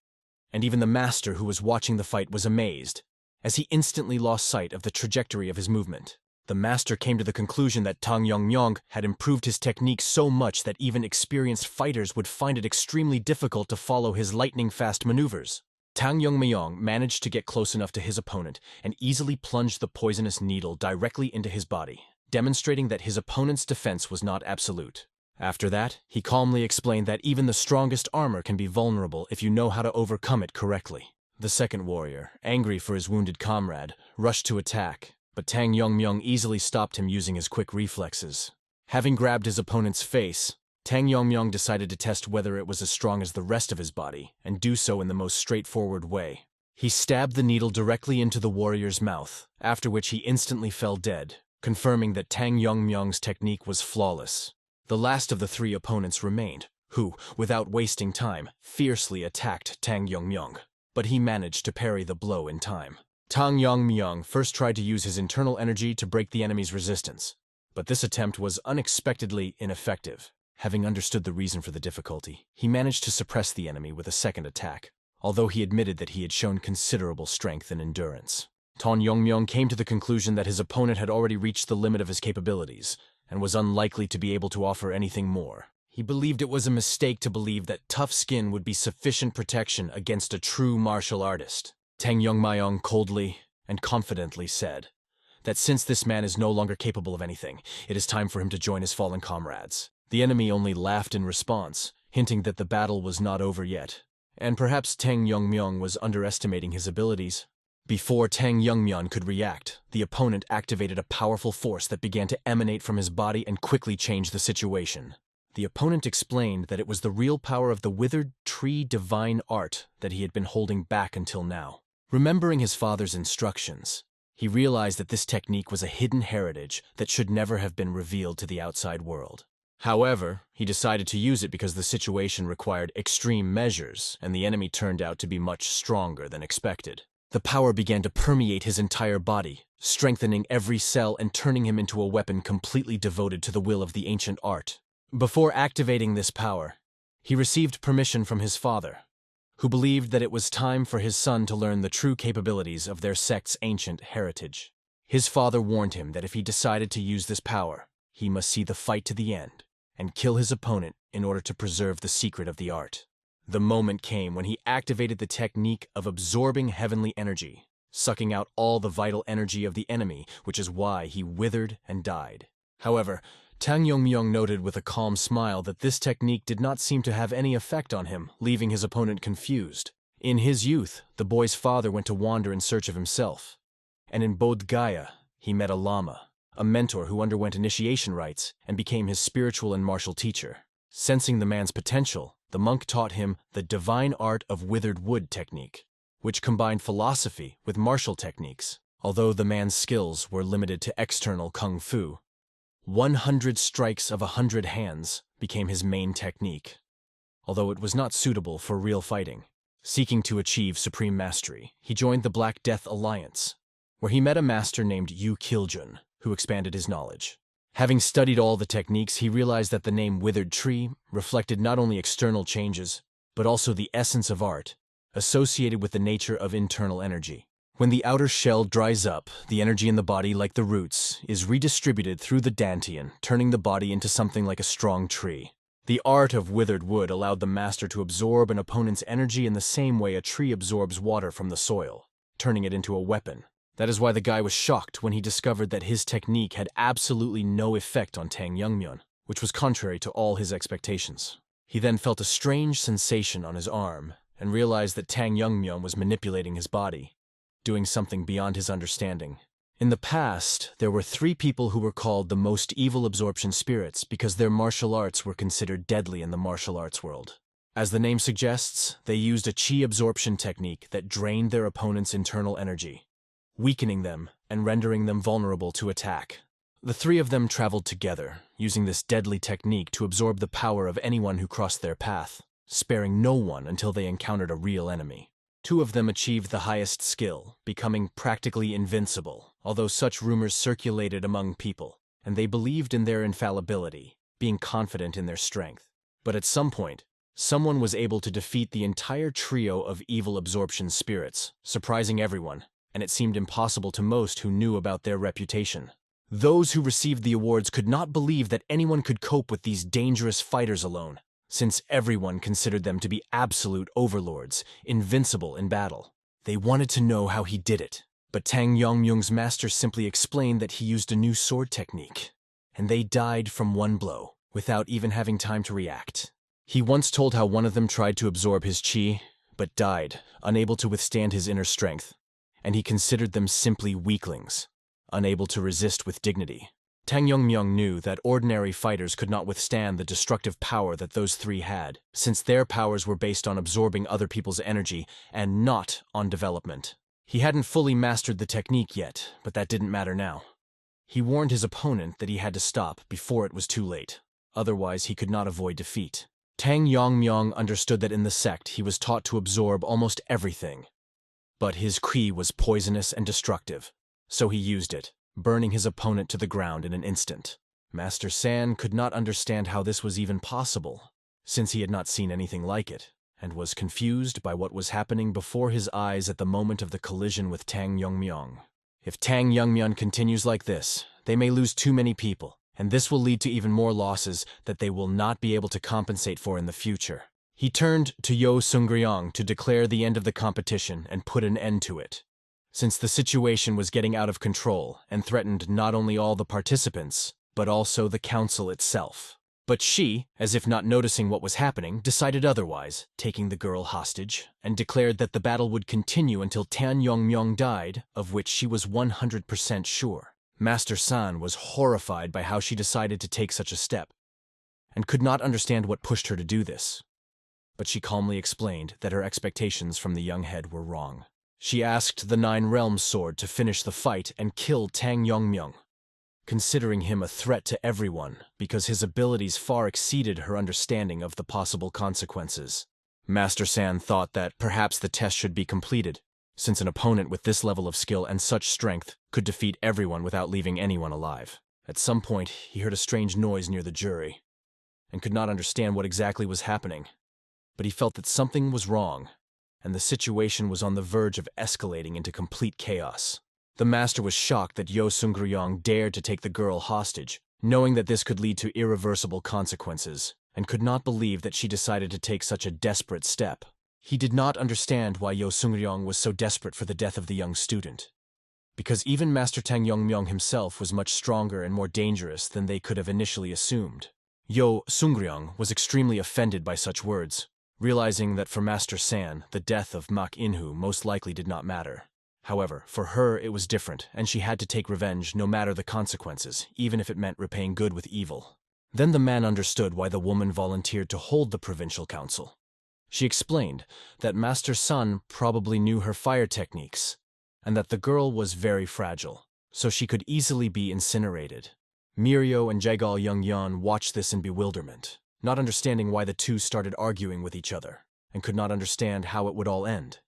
S1: and even the master who was watching the fight was amazed, as he instantly lost sight of the trajectory of his movement. The master came to the conclusion that Tang Yongmyeon had improved his technique so much that even experienced fighters would find it extremely difficult to follow his lightning-fast maneuvers. Tang Yongmyeon managed to get close enough to his opponent and easily plunged the poisonous needle directly into his body, demonstrating that his opponent's defense was not absolute. After that, he calmly explained that even the strongest armor can be vulnerable if you know how to overcome it correctly. The second warrior, angry for his wounded comrade, rushed to attack, but Tang Yongmyeon easily stopped him using his quick reflexes. Having grabbed his opponent's face, Tang Yongmyeon decided to test whether it was as strong as the rest of his body, and do so in the most straightforward way. He stabbed the needle directly into the warrior's mouth, after which he instantly fell dead, confirming that Tang Yongmyeon's technique was flawless. The last of the three opponents remained, who, without wasting time, fiercely attacked Tang Yongmyeon, but he managed to parry the blow in time. Tang Yongmyeon first tried to use his internal energy to break the enemy's resistance, but this attempt was unexpectedly ineffective. Having understood the reason for the difficulty, he managed to suppress the enemy with a second attack, although he admitted that he had shown considerable strength and endurance. Tang Yongmyeon came to the conclusion that his opponent had already reached the limit of his capabilities, and was unlikely to be able to offer anything more. He believed it was a mistake to believe that tough skin would be sufficient protection against a true martial artist. Tang Yongmyeon coldly and confidently said that since this man is no longer capable of anything, it is time for him to join his fallen comrades. The enemy only laughed in response, hinting that the battle was not over yet, and perhaps Tang Yongmyeon was underestimating his abilities. Before Tang Yongmyeon could react, the opponent activated a powerful force that began to emanate from his body and quickly change the situation. The opponent explained that it was the real power of the withered tree divine art that he had been holding back until now. Remembering his father's instructions, he realized that this technique was a hidden heritage that should never have been revealed to the outside world. However, he decided to use it because the situation required extreme measures, and the enemy turned out to be much stronger than expected. The power began to permeate his entire body, strengthening every cell and turning him into a weapon completely devoted to the will of the ancient art. Before activating this power, he received permission from his father, who believed that it was time for his son to learn the true capabilities of their sect's ancient heritage. His father warned him that if he decided to use this power, he must see the fight to the end and kill his opponent in order to preserve the secret of the art. The moment came when he activated the technique of absorbing heavenly energy, sucking out all the vital energy of the enemy, which is why he withered and died. However, Tang Yongmyeon noted with a calm smile that this technique did not seem to have any effect on him, leaving his opponent confused. In his youth, the boy's father went to wander in search of himself, and in Bodh Gaya, he met a lama, a mentor who underwent initiation rites and became his spiritual and martial teacher. Sensing the man's potential, the monk taught him the divine art of withered wood technique, which combined philosophy with martial techniques. Although the man's skills were limited to external kung fu, 100 strikes of 100 hands became his main technique, although it was not suitable for real fighting. Seeking to achieve supreme mastery, he joined the Black Death Alliance, where he met a master named Yu Kiljun, who expanded his knowledge. Having studied all the techniques, he realized that the name Withered Tree reflected not only external changes, but also the essence of art, associated with the nature of internal energy. When the outer shell dries up, the energy in the body, like the roots, is redistributed through the dantian, turning the body into something like a strong tree. The art of withered wood allowed the master to absorb an opponent's energy in the same way a tree absorbs water from the soil, turning it into a weapon. That is why the guy was shocked when he discovered that his technique had absolutely no effect on Tang Yongmyeon, which was contrary to all his expectations. He then felt a strange sensation on his arm and realized that Tang Yongmyeon was manipulating his body, doing something beyond his understanding. In the past, there were 3 people who were called the most evil absorption spirits because their martial arts were considered deadly in the martial arts world. As the name suggests, they used a chi absorption technique that drained their opponent's internal energy, weakening them and rendering them vulnerable to attack. The 3 of them traveled together, using this deadly technique to absorb the power of anyone who crossed their path, sparing no one until they encountered a real enemy. 2 of them achieved the highest skill, becoming practically invincible, although such rumors circulated among people, and they believed in their infallibility, being confident in their strength. But at some point, someone was able to defeat the entire trio of evil absorption spirits, surprising everyone, and it seemed impossible to most who knew about their reputation. Those who received the awards could not believe that anyone could cope with these dangerous fighters alone, since everyone considered them to be absolute overlords, invincible in battle. They wanted to know how he did it, but Tang Yongmyeon's master simply explained that he used a new sword technique, and they died from one blow, without even having time to react. He once told how one of them tried to absorb his chi, but died, unable to withstand his inner strength, and he considered them simply weaklings, unable to resist with dignity. Tang Yongmyeon knew that ordinary fighters could not withstand the destructive power that those 3 had, since their powers were based on absorbing other people's energy and not on development. He hadn't fully mastered the technique yet, but that didn't matter now. He warned his opponent that he had to stop before it was too late, otherwise he could not avoid defeat. Tang Yongmyeon understood that in the sect he was taught to absorb almost everything, but his qi was poisonous and destructive, so he used it, burning his opponent to the ground in an instant. Master San could not understand how this was even possible, since he had not seen anything like it, and was confused by what was happening before his eyes at the moment of the collision with Tang Yongmyeon. If Tang Yongmyeon continues like this, they may lose too many people, and this will lead to even more losses that they will not be able to compensate for in the future. He turned to Yo Sungryong to declare the end of the competition and put an end to it, since the situation was getting out of control and threatened not only all the participants, but also the council itself. But she, as if not noticing what was happening, decided otherwise, taking the girl hostage, and declared that the battle would continue until Tang Yongmyeon died, of which she was 100% sure. Master San was horrified by how she decided to take such a step, and could not understand what pushed her to do this. But she calmly explained that her expectations from the young head were wrong. She asked the 9 Realms sword to finish the fight and kill Tang Yongmyeon, considering him a threat to everyone because his abilities far exceeded her understanding of the possible consequences. Master San thought that perhaps the test should be completed, since an opponent with this level of skill and such strength could defeat everyone without leaving anyone alive. At some point, he heard a strange noise near the jury, and could not understand what exactly was happening, but he felt that something was wrong, and the situation was on the verge of escalating into complete chaos. The master was shocked that Yo Sungryong dared to take the girl hostage, knowing that this could lead to irreversible consequences, and could not believe that she decided to take such a desperate step. He did not understand why Yo Sungryong was so desperate for the death of the young student, because even Master Tang Yongmyeon himself was much stronger and more dangerous than they could have initially assumed. Yo Sungryong was extremely offended by such words, realizing that for Master San, the death of Mak Inhu most likely did not matter. However, for her it was different, and she had to take revenge no matter the consequences, even if it meant repaying good with evil. Then the man understood why the woman volunteered to hold the provincial council. She explained that Master Sun probably knew her fire techniques, and that the girl was very fragile, so she could easily be incinerated. Mirio and Jigal Youngyeon watched this in bewilderment, not understanding why the two started arguing with each other, and could not understand how it would all end.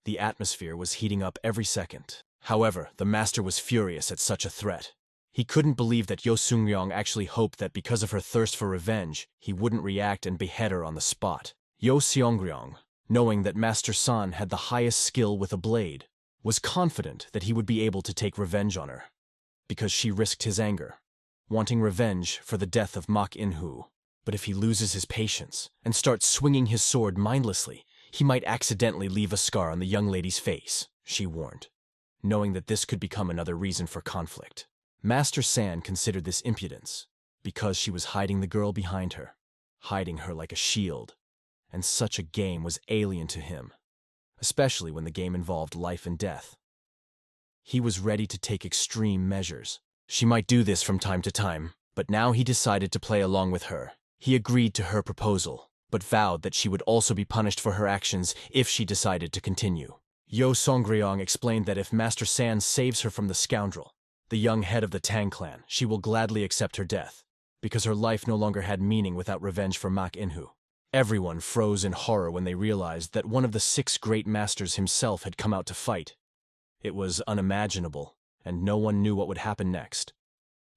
S1: The atmosphere was heating up every second. However, the master was furious at such a threat. He couldn't believe that Yo Seung-ryong actually hoped that because of her thirst for revenge, he wouldn't react and behead her on the spot. Yo Seung-ryong, knowing that Master San had the highest skill with a blade, was confident that he would be able to take revenge on her, because she risked his anger, wanting revenge for the death of ManhWa. But if he loses his patience and starts swinging his sword mindlessly, he might accidentally leave a scar on the young lady's face, she warned, knowing that this could become another reason for conflict. Master San considered this impudence, because she was hiding the girl behind her, hiding her like a shield, and such a game was alien to him, especially when the game involved life and death. He was ready to take extreme measures. She might do this from time to time, but now he decided to play along with her. He agreed to her proposal, but vowed that she would also be punished for her actions if she decided to continue. Yo Seung-ryong explained that if Master San saves her from the scoundrel, the young head of the Tang clan, she will gladly accept her death, because her life no longer had meaning without revenge for ManhWa. Everyone froze in horror when they realized that one of the 6 great masters himself had come out to fight. It was unimaginable, and no one knew what would happen next.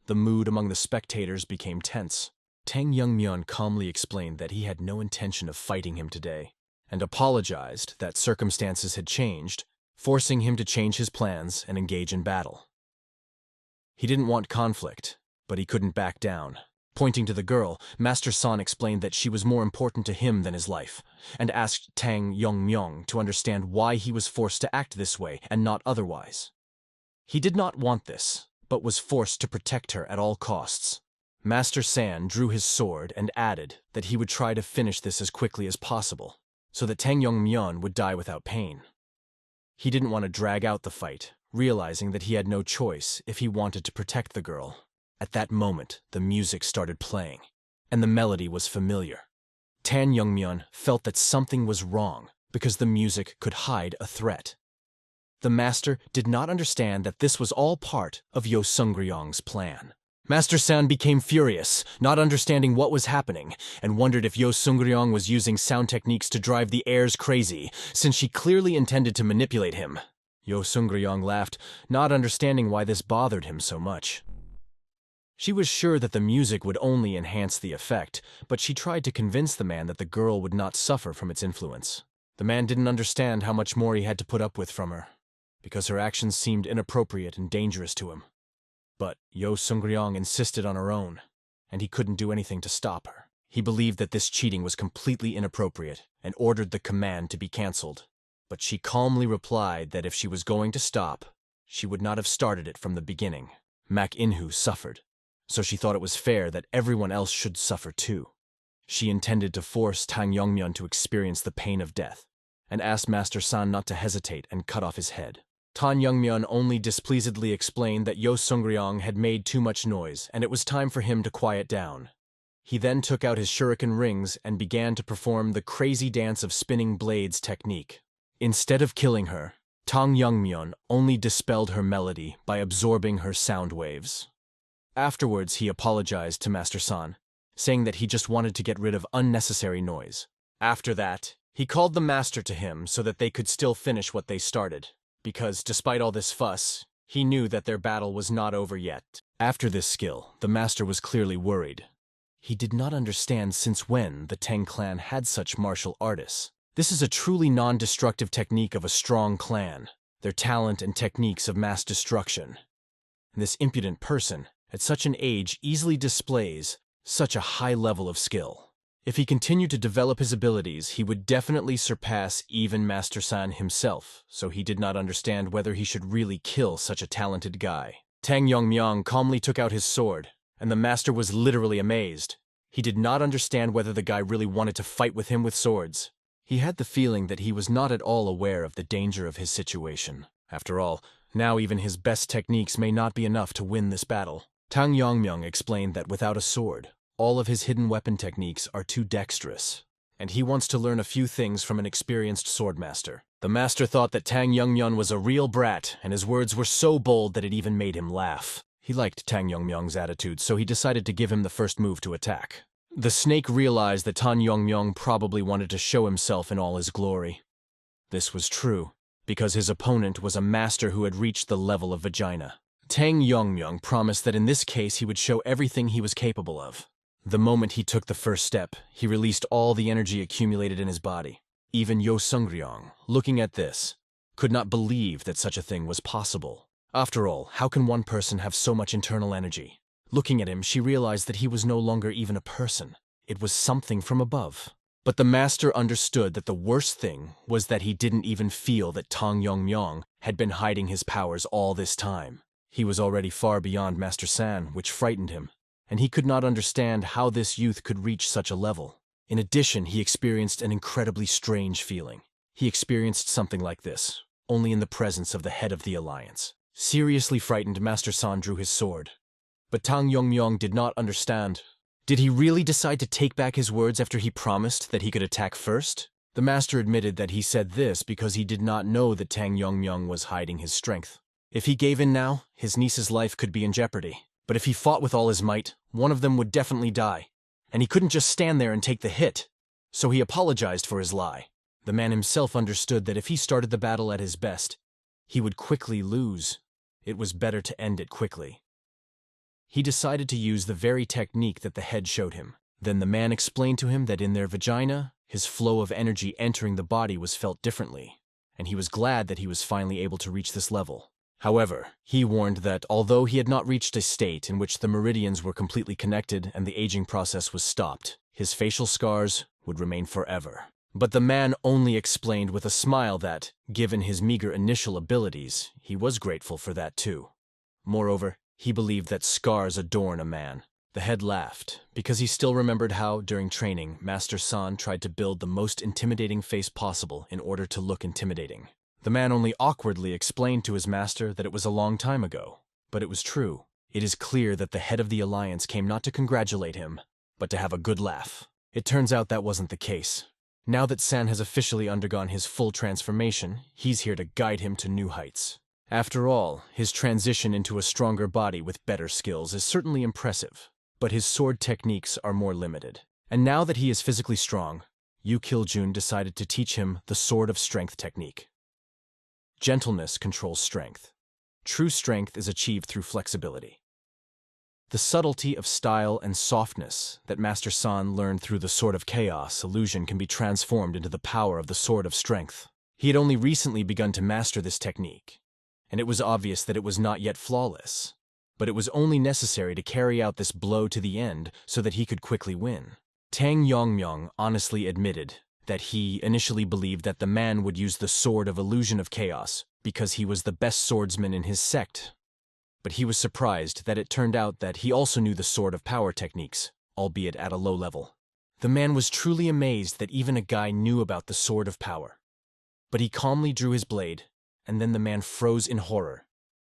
S1: The mood among the spectators became tense. Tang Youngmyeon calmly explained that he had no intention of fighting him today, and apologized that circumstances had changed, forcing him to change his plans and engage in battle. He didn't want conflict, but he couldn't back down. Pointing to the girl, Master San explained that she was more important to him than his life, and asked Tang Youngmyeon to understand why he was forced to act this way and not otherwise. He did not want this, but was forced to protect her at all costs. Master San drew his sword and added that he would try to finish this as quickly as possible, so that Tang Youngmyeon would die without pain. He didn't want to drag out the fight, realizing that he had no choice if he wanted to protect the girl. At that moment, the music started playing, and the melody was familiar. Tang Youngmyeon felt that something was wrong because the music could hide a threat. The master did not understand that this was all part of Yo Seung-ryong's plan. Master San became furious, not understanding what was happening, and wondered if Yo Seung-ryong was using sound techniques to drive the heirs crazy, since she clearly intended to manipulate him. Yo Seung-ryong laughed, not understanding why this bothered him so much. She was sure that the music would only enhance the effect, but she tried to convince the man that the girl would not suffer from its influence. The man didn't understand how much more he had to put up with from her, because her actions seemed inappropriate and dangerous to him. But Yo Seung-ryong insisted on her own, and he couldn't do anything to stop her. He believed that this cheating was completely inappropriate and ordered the command to be cancelled. But she calmly replied that if she was going to stop, she would not have started it from the beginning. ManhWa suffered, so she thought it was fair that everyone else should suffer too. She intended to force Tang Youngmyeon to experience the pain of death, and asked Master San not to hesitate and cut off his head. Tang Youngmyeon only displeasedly explained that Yo Seung-ryong had made too much noise, and it was time for him to quiet down. He then took out his shuriken rings and began to perform the crazy dance of spinning blades technique. Instead of killing her, Tang Youngmyeon only dispelled her melody by absorbing her sound waves. Afterwards, he apologized to Master San, saying that he just wanted to get rid of unnecessary noise. After that, he called the master to him so that they could still finish what they started, because despite all this fuss, he knew that their battle was not over yet. After this skill, the master was clearly worried. He did not understand since when the Tang clan had such martial artists. This is a truly non-destructive technique of a strong clan, their talent and techniques of mass destruction. And this impudent person, at such an age, easily displays such a high level of skill. If he continued to develop his abilities, he would definitely surpass even Master San himself, so he did not understand whether he should really kill such a talented guy. Tang Youngmyeon calmly took out his sword, and the master was literally amazed. He did not understand whether the guy really wanted to fight with him with swords. He had the feeling that he was not at all aware of the danger of his situation. After all, now even his best techniques may not be enough to win this battle. Tang Yongmyung explained that without a sword, all of his hidden weapon techniques are too dexterous, and he wants to learn a few things from an experienced swordmaster. The master thought that Tang Yongmyung was a real brat, and his words were so bold that it even made him laugh. He liked Tang Yongmyung's attitude, so he decided to give him the first move to attack. The snake realized that Tang Yongmyung probably wanted to show himself in all his glory. This was true, because his opponent was a master who had reached the level of vagina. Tang Yongmyung promised that in this case he would show everything he was capable of. The moment he took the first step, he released all the energy accumulated in his body. Even Yo Sungryong, looking at this, could not believe that such a thing was possible. After all, how can one person have so much internal energy? Looking at him, she realized that he was no longer even a person. It was something from above. But the master understood that the worst thing was that he didn't even feel that Tang Yongmyung had been hiding his powers all this time. He was already far beyond Master San, which frightened him, and he could not understand how this youth could reach such a level. In addition, he experienced an incredibly strange feeling. He experienced something like this, only in the presence of the head of the alliance. Seriously frightened, Master San drew his sword. But Tang Yongmyung did not understand. Did he really decide to take back his words after he promised that he could attack first? The master admitted that he said this because he did not know that Tang Yongmyung was hiding his strength. If he gave in now, his niece's life could be in jeopardy. But if he fought with all his might, one of them would definitely die. And he couldn't just stand there and take the hit. So he apologized for his lie. The man himself understood that if he started the battle at his best, he would quickly lose. It was better to end it quickly. He decided to use the very technique that the head showed him. Then the man explained to him that in their vagina, his flow of energy entering the body was felt differently, and he was glad that he was finally able to reach this level. However, he warned that although he had not reached a state in which the meridians were completely connected and the aging process was stopped, his facial scars would remain forever. But the man only explained with a smile that, given his meager initial abilities, he was grateful for that too. Moreover, he believed that scars adorn a man. The head laughed, because he still remembered how, during training, Master San tried to build the most intimidating face possible in order to look intimidating. The man only awkwardly explained to his master that it was a long time ago, but it was true. It is clear that the head of the alliance came not to congratulate him, but to have a good laugh. It turns out that wasn't the case. Now that San has officially undergone his full transformation, he's here to guide him to new heights. After all, his transition into a stronger body with better skills is certainly impressive, but his sword techniques are more limited. And now that he is physically strong, Yu Kiljun decided to teach him the Sword of Strength technique. Gentleness controls strength. True strength is achieved through flexibility. The subtlety of style and softness that Master San learned through the Sword of Chaos illusion can be transformed into the power of the Sword of Strength. He had only recently begun to master this technique, and it was obvious that it was not yet flawless, but it was only necessary to carry out this blow to the end so that he could quickly win. Tang Yongmyung honestly admitted that he initially believed that the man would use the Sword of Illusion of Chaos because he was the best swordsman in his sect. But he was surprised that it turned out that he also knew the Sword of Power techniques, albeit at a low level. The man was truly amazed that even a guy knew about the Sword of Power. But he calmly drew his blade, and then the man froze in horror,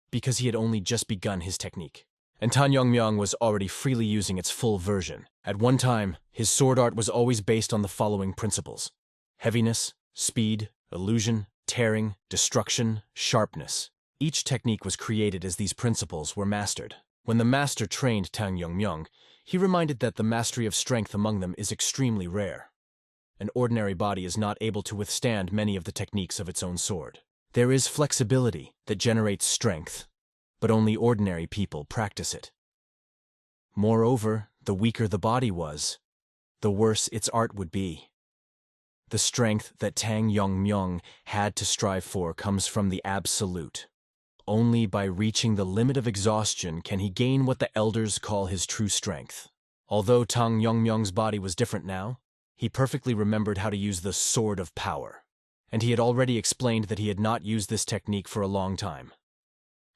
S1: because he had only just begun his technique. And Tang Yongmyung was already freely using its full version. At one time, his sword art was always based on the following principles: heaviness, speed, illusion, tearing, destruction, sharpness. Each technique was created as these principles were mastered. When the master trained Tang Yongmyung, he reminded that the mastery of strength among them is extremely rare. An ordinary body is not able to withstand many of the techniques of its own sword. There is flexibility that generates strength, but only ordinary people practice it. Moreover, the weaker the body was, the worse its art would be. The strength that Tang Yongmyung had to strive for comes from the absolute. Only by reaching the limit of exhaustion can he gain what the elders call his true strength. Although Tang Yongmyung's body was different now, he perfectly remembered how to use the Sword of Power, and he had already explained that he had not used this technique for a long time.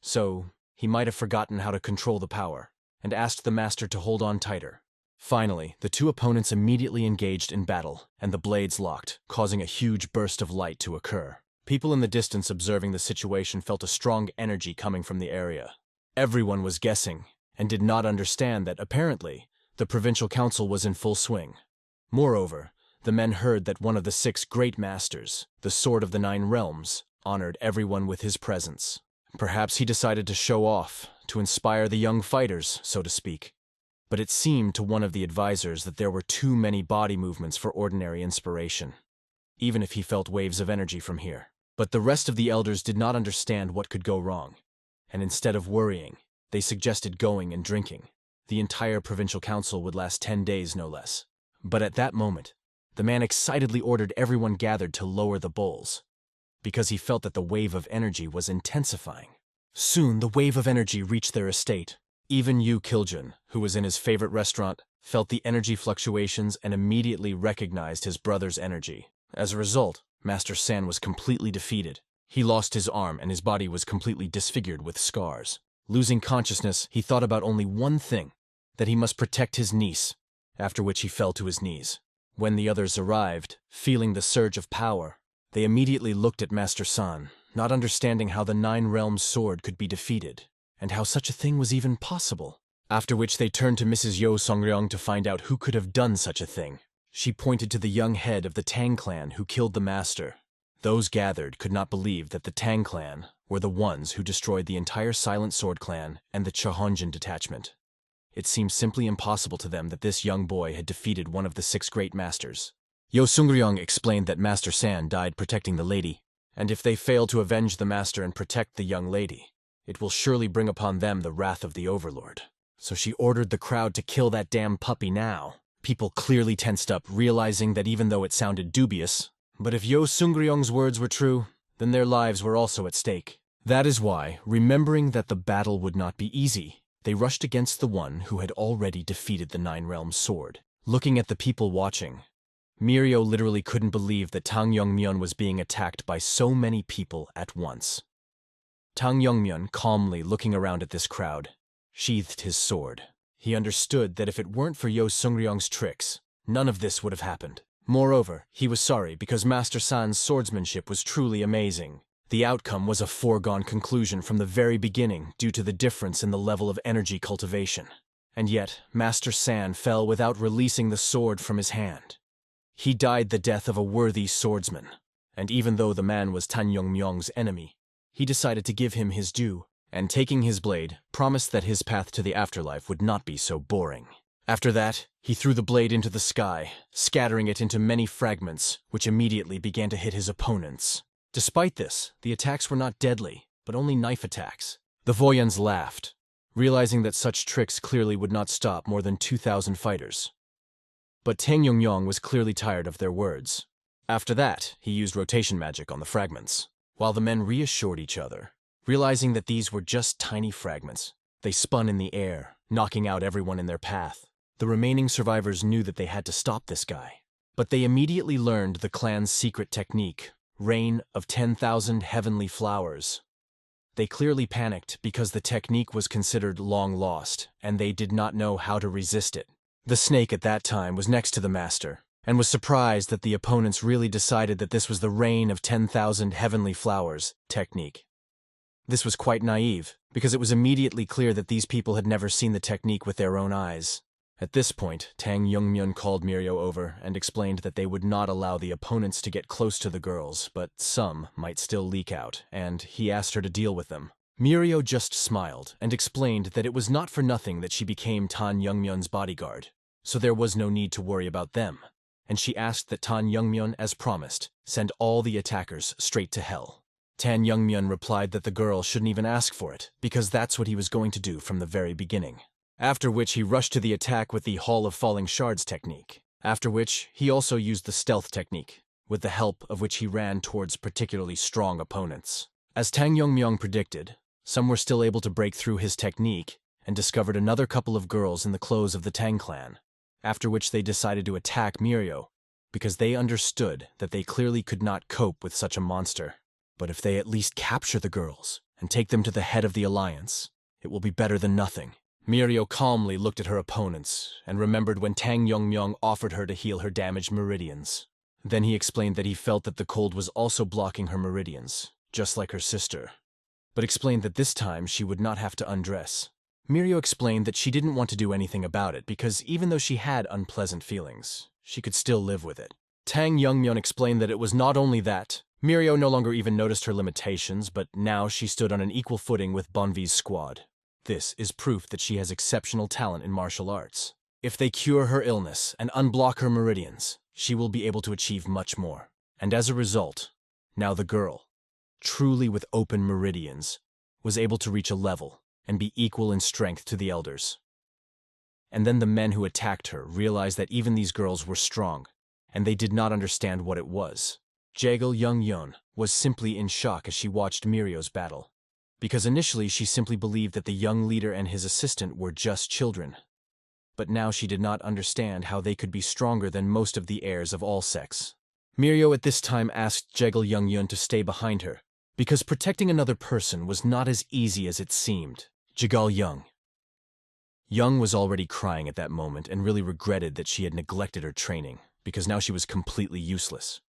S1: So, he might have forgotten how to control the power, and asked the master to hold on tighter. Finally, the two opponents immediately engaged in battle, and the blades locked, causing a huge burst of light to occur. People in the distance observing the situation felt a strong energy coming from the area. Everyone was guessing, and did not understand that, apparently, the provincial council was in full swing. Moreover, the men heard that one of the 6 great masters, the Sword of the 9 Realms, honored everyone with his presence. Perhaps he decided to show off, to inspire the young fighters, so to speak. But it seemed to one of the advisors that there were too many body movements for ordinary inspiration, even if he felt waves of energy from here. But the rest of the elders did not understand what could go wrong, and instead of worrying, they suggested going and drinking. The entire provincial council would last 10 days, no less. But at that moment, the man excitedly ordered everyone gathered to lower the bowls, because he felt that the wave of energy was intensifying. Soon, the wave of energy reached their estate. Even Yu Kiljun, who was in his favorite restaurant, felt the energy fluctuations and immediately recognized his brother's energy. As a result, Master San was completely defeated. He lost his arm and his body was completely disfigured with scars. Losing consciousness, he thought about only one thing, that he must protect his niece, after which he fell to his knees. When the others arrived, feeling the surge of power, they immediately looked at Master San, not understanding how the 9 Realms sword could be defeated, and how such a thing was even possible. After which they turned to Mrs. Yo Songryong to find out who could have done such a thing. She pointed to the young head of the Tang clan who killed the master. Those gathered could not believe that the Tang clan were the ones who destroyed the entire Silent Sword clan and the Chahonjin detachment. It seemed simply impossible to them that this young boy had defeated one of the 6 great masters. Yo Sungryong explained that Master San died protecting the lady, and if they fail to avenge the master and protect the young lady, it will surely bring upon them the wrath of the Overlord. So she ordered the crowd to kill that damn puppy now. People clearly tensed up, realizing that even though it sounded dubious, but if Yo Sungryong's words were true, then their lives were also at stake. That is why, remembering that the battle would not be easy, they rushed against the one who had already defeated the 9 Realms sword. Looking at the people watching, Mirio literally couldn't believe that Tang Yongmyeon was being attacked by so many people at once. Tang Yongmyeon, calmly looking around at this crowd, sheathed his sword. He understood that if it weren't for Yo Sungryong's tricks, none of this would have happened. Moreover, he was sorry because Master San's swordsmanship was truly amazing. The outcome was a foregone conclusion from the very beginning due to the difference in the level of energy cultivation. And yet, Master San fell without releasing the sword from his hand. He died the death of a worthy swordsman, and even though the man was Tan Yongmyeong's enemy, he decided to give him his due, and taking his blade, promised that his path to the afterlife would not be so boring. After that, he threw the blade into the sky, scattering it into many fragments, which immediately began to hit his opponents. Despite this, the attacks were not deadly, but only knife attacks. The Voyans laughed, realizing that such tricks clearly would not stop more than 2,000 fighters. But Tang Yongmyeon was clearly tired of their words. After that, he used rotation magic on the fragments, while the men reassured each other. Realizing that these were just tiny fragments, they spun in the air, knocking out everyone in their path. The remaining survivors knew that they had to stop this guy, but they immediately learned the clan's secret technique, Rain of 10,000 Heavenly Flowers. They clearly panicked because the technique was considered long lost, and they did not know how to resist it. The snake at that time was next to the master, and was surprised that the opponents really decided that this was the Rain of 10,000 Heavenly Flowers technique. This was quite naive, because it was immediately clear that these people had never seen the technique with their own eyes. At this point, Tang Yongmyeon called Mirio over and explained that they would not allow the opponents to get close to the girls, but some might still leak out, and he asked her to deal with them. Mirio just smiled and explained that it was not for nothing that she became Tan Yongmyeon's bodyguard, so there was no need to worry about them, and she asked that Tan Yongmyeon, as promised, send all the attackers straight to hell. Tan Yongmyeon replied that the girl shouldn't even ask for it, because that's what he was going to do from the very beginning. After which he rushed to the attack with the Hall of Falling Shards technique, after which he also used the stealth technique, with the help of which he ran towards particularly strong opponents. As Tang Yongmyeon predicted, some were still able to break through his technique and discovered another couple of girls in the clothes of the Tang clan, after which they decided to attack Mirio, because they understood that they clearly could not cope with such a monster. But if they at least capture the girls and take them to the head of the alliance, it will be better than nothing. Mirio calmly looked at her opponents and remembered when Tang Yongmyeon offered her to heal her damaged meridians. Then he explained that he felt that the cold was also blocking her meridians, just like her sister, but explained that this time she would not have to undress. Mirio explained that she didn't want to do anything about it because even though she had unpleasant feelings, she could still live with it. Tang Youngmyeon explained that it was not only that. Mirio no longer even noticed her limitations, but now she stood on an equal footing with Bonvi's squad. This is proof that she has exceptional talent in martial arts. If they cure her illness and unblock her meridians, she will be able to achieve much more. And as a result, now the girl, truly with open meridians, was able to reach a level and be equal in strength to the elders. And then the men who attacked her realized that even these girls were strong, and they did not understand what it was. Jigal Youngyeon was simply in shock as she watched Mirio's battle, because initially she simply believed that the young leader and his assistant were just children. But now she did not understand how they could be stronger than most of the heirs of all sects. Mirio at this time asked Jigal Youngyeon to stay behind her, because protecting another person was not as easy as it seemed. Jigal Young was already crying at that moment and really regretted that she had neglected her training, because now she was completely useless.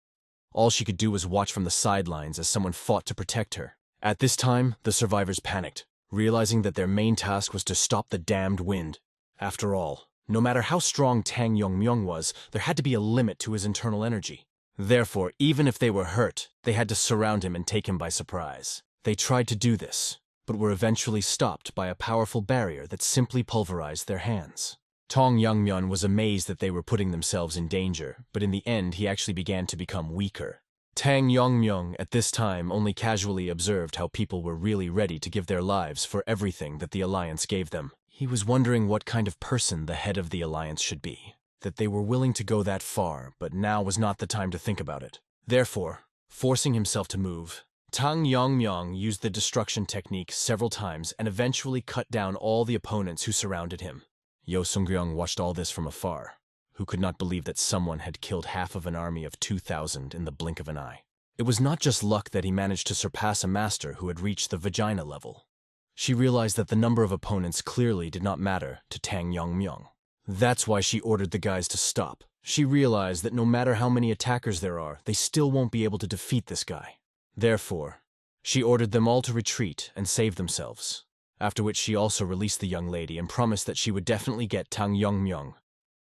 S1: All she could do was watch from the sidelines as someone fought to protect her. At this time, the survivors panicked, realizing that their main task was to stop the damned wind. After all, no matter how strong Tang Youngmyeon was, there had to be a limit to his internal energy. Therefore, even if they were hurt, they had to surround him and take him by surprise. They tried to do this, but were eventually stopped by a powerful barrier that simply pulverized their hands. Tang Youngmyeon was amazed that they were putting themselves in danger, but in the end he actually began to become weaker. Tang Youngmyeon at this time only casually observed how people were really ready to give their lives for everything that the Alliance gave them. He was wondering what kind of person the head of the Alliance should be, that they were willing to go that far, but now was not the time to think about it. Therefore, forcing himself to move, Tang Youngmyeon used the destruction technique several times and eventually cut down all the opponents who surrounded him. Yo Sung-ryung watched all this from afar, who could not believe that someone had killed half of an army of 2,000 in the blink of an eye. It was not just luck that he managed to surpass a master who had reached the vagina level. She realized that the number of opponents clearly did not matter to Tang Youngmyeon. That's why she ordered the guys to stop. She realized that no matter how many attackers there are, they still won't be able to defeat this guy. Therefore, she ordered them all to retreat and save themselves, after which she also released the young lady and promised that she would definitely get Tang Youngmyeon,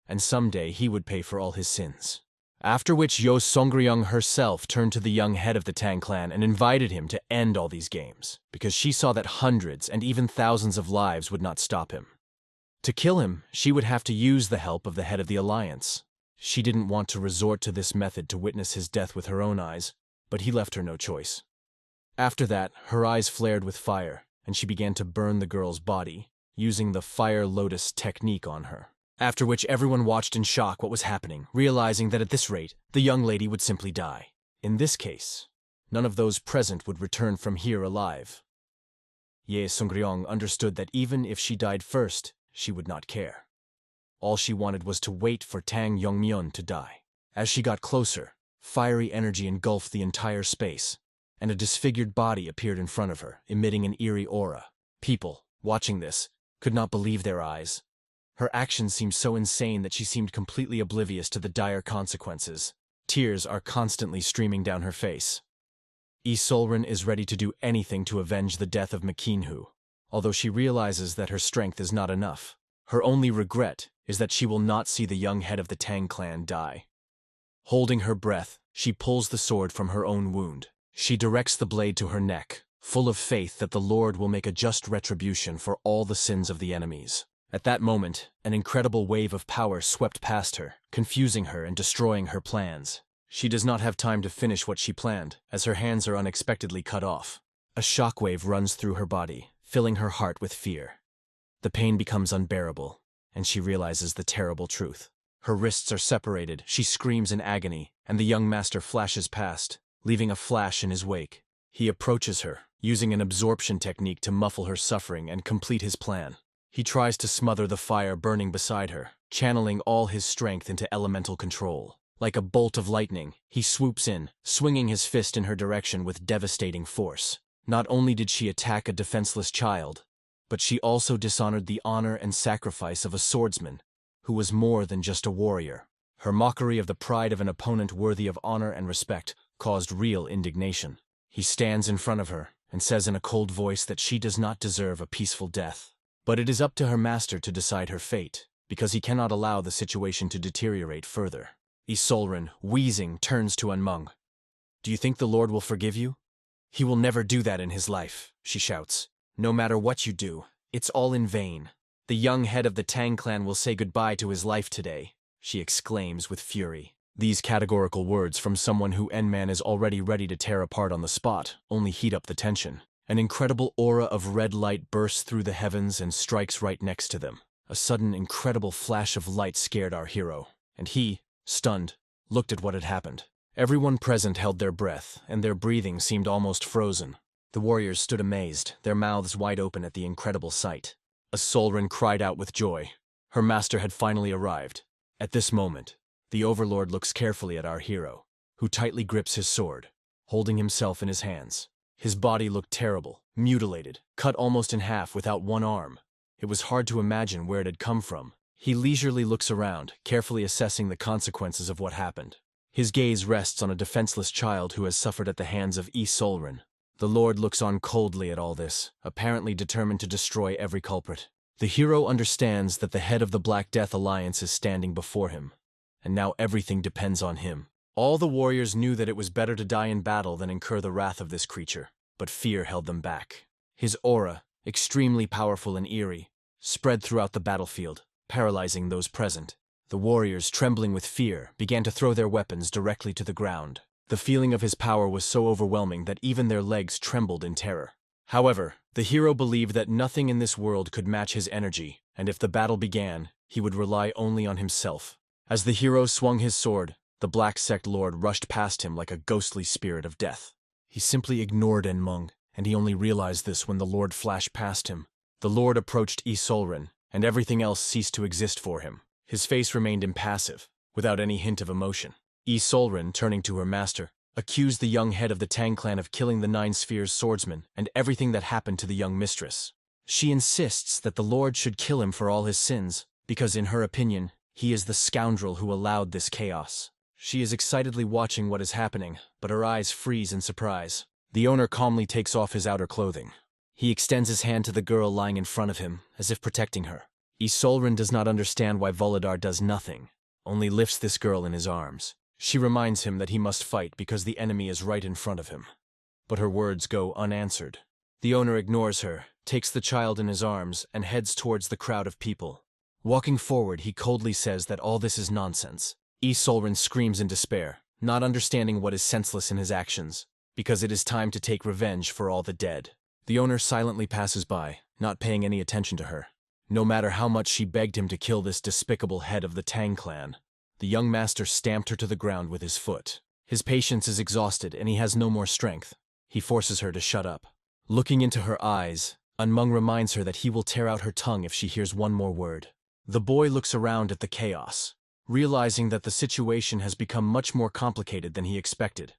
S1: and someday he would pay for all his sins. After which Yo Song-ryung herself turned to the young head of the Tang clan and invited him to end all these games, because she saw that hundreds and even thousands of lives would not stop him. To kill him, she would have to use the help of the head of the Alliance. She didn't want to resort to this method to witness his death with her own eyes, but he left her no choice. After that, her eyes flared with fire, and she began to burn the girl's body, using the Fire Lotus technique on her. After which everyone watched in shock what was happening, realizing that at this rate, the young lady would simply die. In this case, none of those present would return from here alive. Ye Sung-ryung understood that even if she died first, she would not care. All she wanted was to wait for Tang Youngmyeon to die. As she got closer, fiery energy engulfed the entire space, and a disfigured body appeared in front of her, emitting an eerie aura. People, watching this, could not believe their eyes. Her actions seemed so insane that she seemed completely oblivious to the dire consequences. Tears are constantly streaming down her face. Isolrin is ready to do anything to avenge the death of McKinhu, although she realizes that her strength is not enough. Her only regret is that she will not see the young head of the Tang clan die. Holding her breath, she pulls the sword from her own wound. She directs the blade to her neck, full of faith that the Lord will make a just retribution for all the sins of the enemies. At that moment, an incredible wave of power swept past her, confusing her and destroying her plans. She does not have time to finish what she planned, as her hands are unexpectedly cut off. A shockwave runs through her body, filling her heart with fear. The pain becomes unbearable, and she realizes the terrible truth. Her wrists are separated, she screams in agony, and the young master flashes past, leaving a flash in his wake. He approaches her, using an absorption technique to muffle her suffering and complete his plan. He tries to smother the fire burning beside her, channeling all his strength into elemental control. Like a bolt of lightning, he swoops in, swinging his fist in her direction with devastating force. Not only did she attack a defenseless child, but she also dishonored the honor and sacrifice of a swordsman, who was more than just a warrior. Her mockery of the pride of an opponent worthy of honor and respect caused real indignation. He stands in front of her and says in a cold voice that she does not deserve a peaceful death. But it is up to her master to decide her fate, because he cannot allow the situation to deteriorate further. Isolrin, wheezing, turns to Unmung. "Do you think the Lord will forgive you?" "He will never do that in his life," she shouts. "No matter what you do, it's all in vain. The young head of the Tang clan will say goodbye to his life today," she exclaims with fury. These categorical words from someone who N-Man is already ready to tear apart on the spot only heat up the tension. An incredible aura of red light bursts through the heavens and strikes right next to them. A sudden incredible flash of light scared our hero, and he, stunned, looked at what had happened. Everyone present held their breath, and their breathing seemed almost frozen. The warriors stood amazed, their mouths wide open at the incredible sight. Isolrin cried out with joy. Her master had finally arrived. At this moment, the Overlord looks carefully at our hero, who tightly grips his sword, holding himself in his hands. His body looked terrible, mutilated, cut almost in half without one arm. It was hard to imagine where it had come from. He leisurely looks around, carefully assessing the consequences of what happened. His gaze rests on a defenseless child who has suffered at the hands of Isolrin. The Lord looks on coldly at all this, apparently determined to destroy every culprit. The hero understands that the head of the Black Death Alliance is standing before him, and now everything depends on him. All the warriors knew that it was better to die in battle than incur the wrath of this creature, but fear held them back. His aura, extremely powerful and eerie, spread throughout the battlefield, paralyzing those present. The warriors, trembling with fear, began to throw their weapons directly to the ground. The feeling of his power was so overwhelming that even their legs trembled in terror. However, the hero believed that nothing in this world could match his energy, and if the battle began, he would rely only on himself. As the hero swung his sword, the Black Sect Lord rushed past him like a ghostly spirit of death. He simply ignored Enmung, and he only realized this when the Lord flashed past him. The Lord approached Isolrin, and everything else ceased to exist for him. His face remained impassive, without any hint of emotion. Isolrin, turning to her master, accused the young head of the Tang clan of killing the Nine Spheres swordsman and everything that happened to the young mistress. She insists that the Lord should kill him for all his sins, because in her opinion, he is the scoundrel who allowed this chaos. She is excitedly watching what is happening, but her eyes freeze in surprise. The owner calmly takes off his outer clothing. He extends his hand to the girl lying in front of him, as if protecting her. Isolrin does not understand why Volodar does nothing, only lifts this girl in his arms. She reminds him that he must fight because the enemy is right in front of him. But her words go unanswered. The owner ignores her, takes the child in his arms, and heads towards the crowd of people. Walking forward, he coldly says that all this is nonsense. Isolrin screams in despair, not understanding what is senseless in his actions, because it is time to take revenge for all the dead. The owner silently passes by, not paying any attention to her. No matter how much she begged him to kill this despicable head of the Tang clan, the young master stamped her to the ground with his foot. His patience is exhausted and he has no more strength. He forces her to shut up. Looking into her eyes, Unmung reminds her that he will tear out her tongue if she hears one more word. The boy looks around at the chaos, realizing that the situation has become much more complicated than he expected.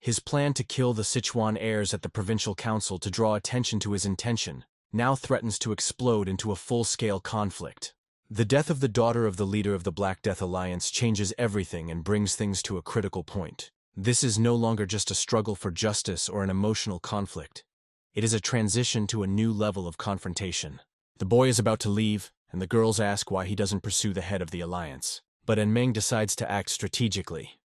S1: His plan to kill the Sichuan heirs at the provincial council to draw attention to his intention now threatens to explode into a full-scale conflict. The death of the daughter of the leader of the Black Death Alliance changes everything and brings things to a critical point. This is no longer just a struggle for justice or an emotional conflict. It is a transition to a new level of confrontation. The boy is about to leave, and the girls ask why he doesn't pursue the head of the alliance. But Enmeng decides to act strategically.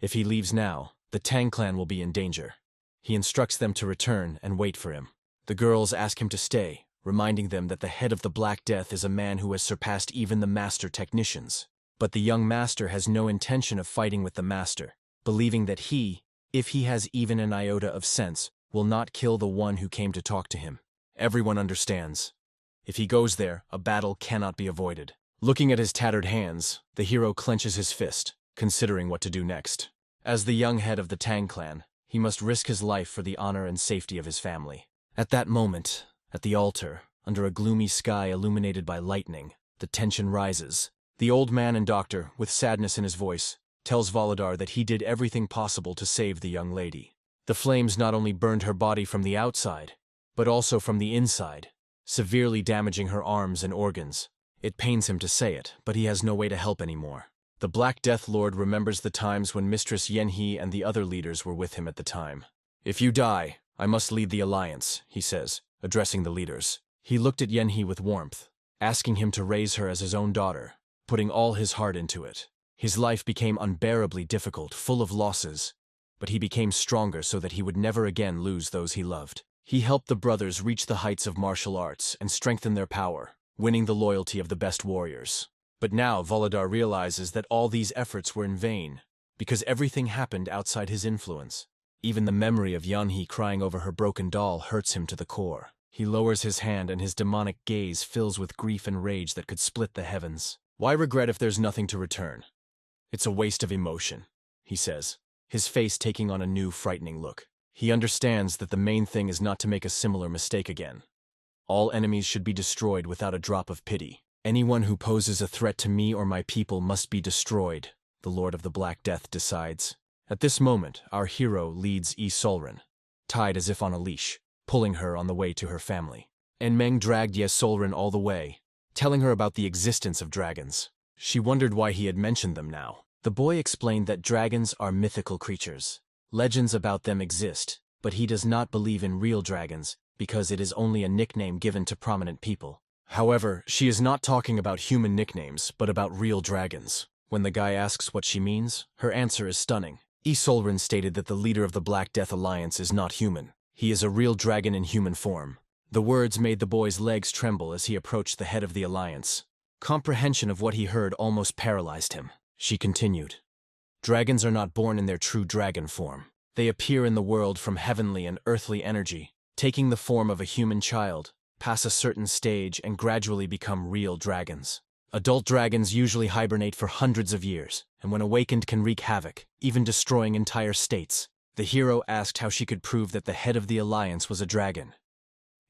S1: If he leaves now, the Tang clan will be in danger. He instructs them to return and wait for him. The girls ask him to stay, reminding them that the head of the Black Death is a man who has surpassed even the master technicians. But the young master has no intention of fighting with the master, believing that he, if he has even an iota of sense, will not kill the one who came to talk to him. Everyone understands. If he goes there, a battle cannot be avoided. Looking at his tattered hands, the hero clenches his fist, considering what to do next. As the young head of the Tang clan, he must risk his life for the honor and safety of his family. At that moment, at the altar, under a gloomy sky illuminated by lightning, the tension rises. The old man and doctor, with sadness in his voice, tells Volodar that he did everything possible to save the young lady. The flames not only burned her body from the outside, but also from the inside, severely damaging her arms and organs. It pains him to say it, but he has no way to help anymore. The Black Death Lord remembers the times when Mistress Yenhe and the other leaders were with him at the time. "If you die, I must lead the alliance," he says, addressing the leaders. He looked at Yenhe with warmth, asking him to raise her as his own daughter, putting all his heart into it. His life became unbearably difficult, full of losses, but he became stronger so that he would never again lose those he loved. He helped the brothers reach the heights of martial arts and strengthen their power, winning the loyalty of the best warriors. But now Volodar realizes that all these efforts were in vain, because everything happened outside his influence. Even the memory of Yenhe crying over her broken doll hurts him to the core. He lowers his hand and his demonic gaze fills with grief and rage that could split the heavens. "Why regret if there's nothing to return? It's a waste of emotion," he says, his face taking on a new frightening look. He understands that the main thing is not to make a similar mistake again. All enemies should be destroyed without a drop of pity. "Anyone who poses a threat to me or my people must be destroyed," the Lord of the Black Death decides. At this moment, our hero leads Isolren, tied as if on a leash, pulling her on the way to her family. Enmeng dragged Isolren all the way, telling her about the existence of dragons. She wondered why he had mentioned them now. The boy explained that dragons are mythical creatures. Legends about them exist, but he does not believe in real dragons because it is only a nickname given to prominent people. However, she is not talking about human nicknames, but about real dragons. When the guy asks what she means, her answer is stunning. Isolren stated that the leader of the Black Death Alliance is not human. He is a real dragon in human form. The words made the boy's legs tremble as he approached the head of the Alliance. Comprehension of what he heard almost paralyzed him. She continued, "Dragons are not born in their true dragon form. They appear in the world from heavenly and earthly energy, taking the form of a human child, pass a certain stage, and gradually become real dragons. Adult dragons usually hibernate for hundreds of years, and when awakened can wreak havoc, even destroying entire states." The hero asked how she could prove that the head of the Alliance was a dragon.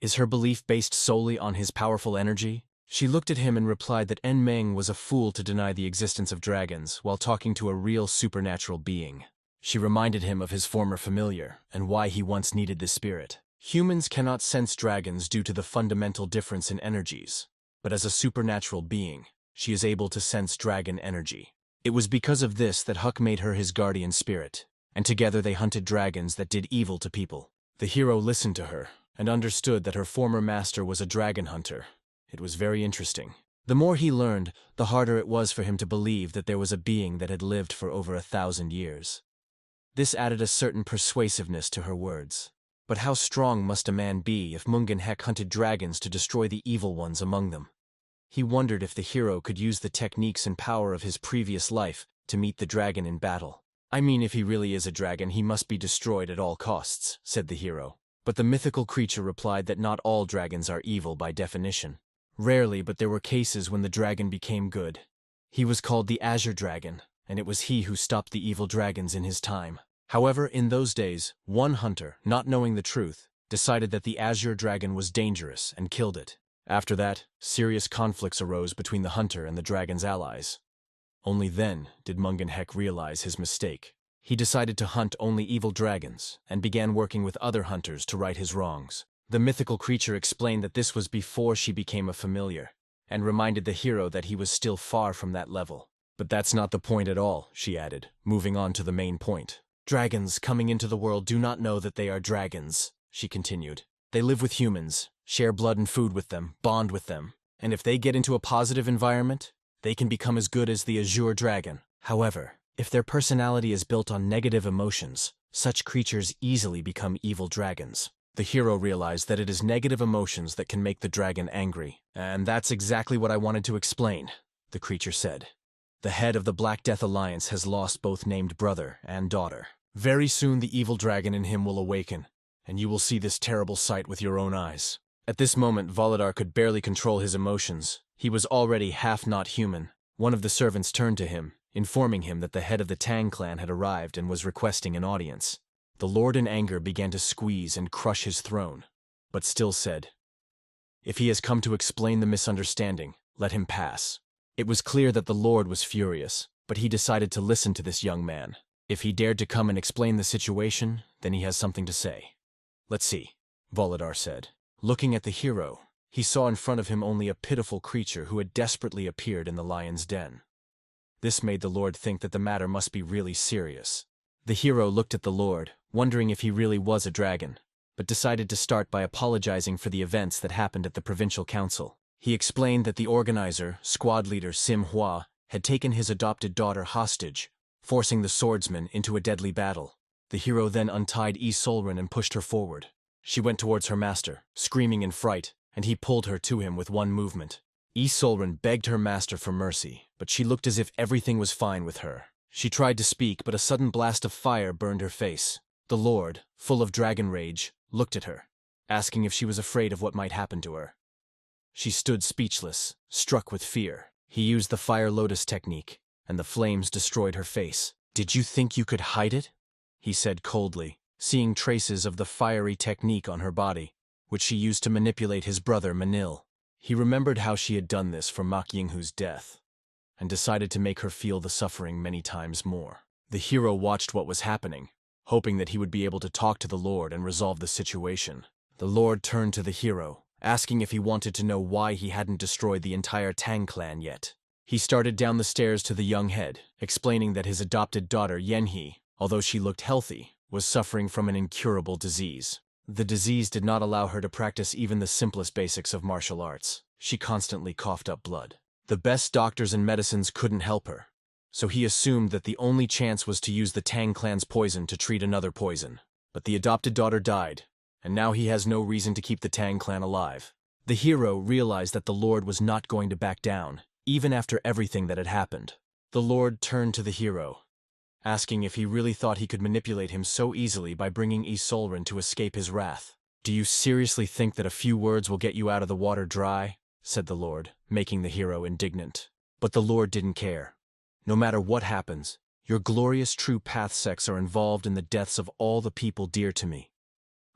S1: Is her belief based solely on his powerful energy? She looked at him and replied that Enmeng was a fool to deny the existence of dragons while talking to a real supernatural being. She reminded him of his former familiar and why he once needed this spirit. Humans cannot sense dragons due to the fundamental difference in energies, but as a supernatural being, she is able to sense dragon energy. It was because of this that Huck made her his guardian spirit, and together they hunted dragons that did evil to people. The hero listened to her and understood that her former master was a dragon hunter. It was very interesting. The more he learned, the harder it was for him to believe that there was a being that had lived for over 1,000 years. This added a certain persuasiveness to her words. But how strong must a man be if Mungenhek hunted dragons to destroy the evil ones among them? He wondered if the hero could use the techniques and power of his previous life to meet the dragon in battle. "I mean, if he really is a dragon, he must be destroyed at all costs," said the hero. But the mythical creature replied that not all dragons are evil by definition. Rarely, but there were cases when the dragon became good. He was called the Azure Dragon, and it was he who stopped the evil dragons in his time. However, in those days, one hunter, not knowing the truth, decided that the Azure Dragon was dangerous and killed it. After that, serious conflicts arose between the hunter and the dragon's allies. Only then did Mungenhek realize his mistake. He decided to hunt only evil dragons and began working with other hunters to right his wrongs. The mythical creature explained that this was before she became a familiar, and reminded the hero that he was still far from that level. "But that's not the point at all," she added, moving on to the main point. "Dragons coming into the world do not know that they are dragons," she continued. "They live with humans, share blood and food with them, bond with them, and if they get into a positive environment, they can become as good as the Azure Dragon. However, if their personality is built on negative emotions, such creatures easily become evil dragons." The hero realized that it is negative emotions that can make the dragon angry. "And that's exactly what I wanted to explain," the creature said. "The head of the Black Death Alliance has lost both named brother and daughter. Very soon the evil dragon in him will awaken, and you will see this terrible sight with your own eyes." At this moment, Volodar could barely control his emotions. He was already half not human. One of the servants turned to him, informing him that the head of the Tang clan had arrived and was requesting an audience. The lord in anger began to squeeze and crush his throne, but still said, "If he has come to explain the misunderstanding, let him pass." It was clear that the lord was furious, but he decided to listen to this young man. If he dared to come and explain the situation, then he has something to say. "Let's see," Volodar said. Looking at the hero, he saw in front of him only a pitiful creature who had desperately appeared in the lion's den. This made the Lord think that the matter must be really serious. The hero looked at the Lord, wondering if he really was a dragon, but decided to start by apologizing for the events that happened at the provincial council. He explained that the organizer, squad leader Manhwa, had taken his adopted daughter hostage, forcing the swordsman into a deadly battle. The hero then untied Isolrin and pushed her forward. She went towards her master, screaming in fright, and he pulled her to him with one movement. Isolrin begged her master for mercy, but she looked as if everything was fine with her. She tried to speak, but a sudden blast of fire burned her face. The Lord, full of dragon rage, looked at her, asking if she was afraid of what might happen to her. She stood speechless, struck with fear. He used the Fire Lotus technique, and the flames destroyed her face. "Did you think you could hide it?" he said coldly, seeing traces of the fiery technique on her body, which she used to manipulate his brother Manil. He remembered how she had done this for Mak Yinghu's death, and decided to make her feel the suffering many times more. The hero watched what was happening, hoping that he would be able to talk to the Lord and resolve the situation. The Lord turned to the hero, asking if he wanted to know why he hadn't destroyed the entire Tang clan yet. He started down the stairs to the young head, explaining that his adopted daughter Yanhee, although she looked healthy, was suffering from an incurable disease. The disease did not allow her to practice even the simplest basics of martial arts. She constantly coughed up blood. The best doctors and medicines couldn't help her, so he assumed that the only chance was to use the Tang clan's poison to treat another poison. But the adopted daughter died, and now he has no reason to keep the Tang clan alive. The hero realized that the Lord was not going to back down, even after everything that had happened. The Lord turned to the hero, asking if he really thought he could manipulate him so easily by bringing Isolrin to escape his wrath. "Do you seriously think that a few words will get you out of the water dry?" said the Lord, making the hero indignant. But the Lord didn't care. "No matter what happens, your glorious true path sects are involved in the deaths of all the people dear to me.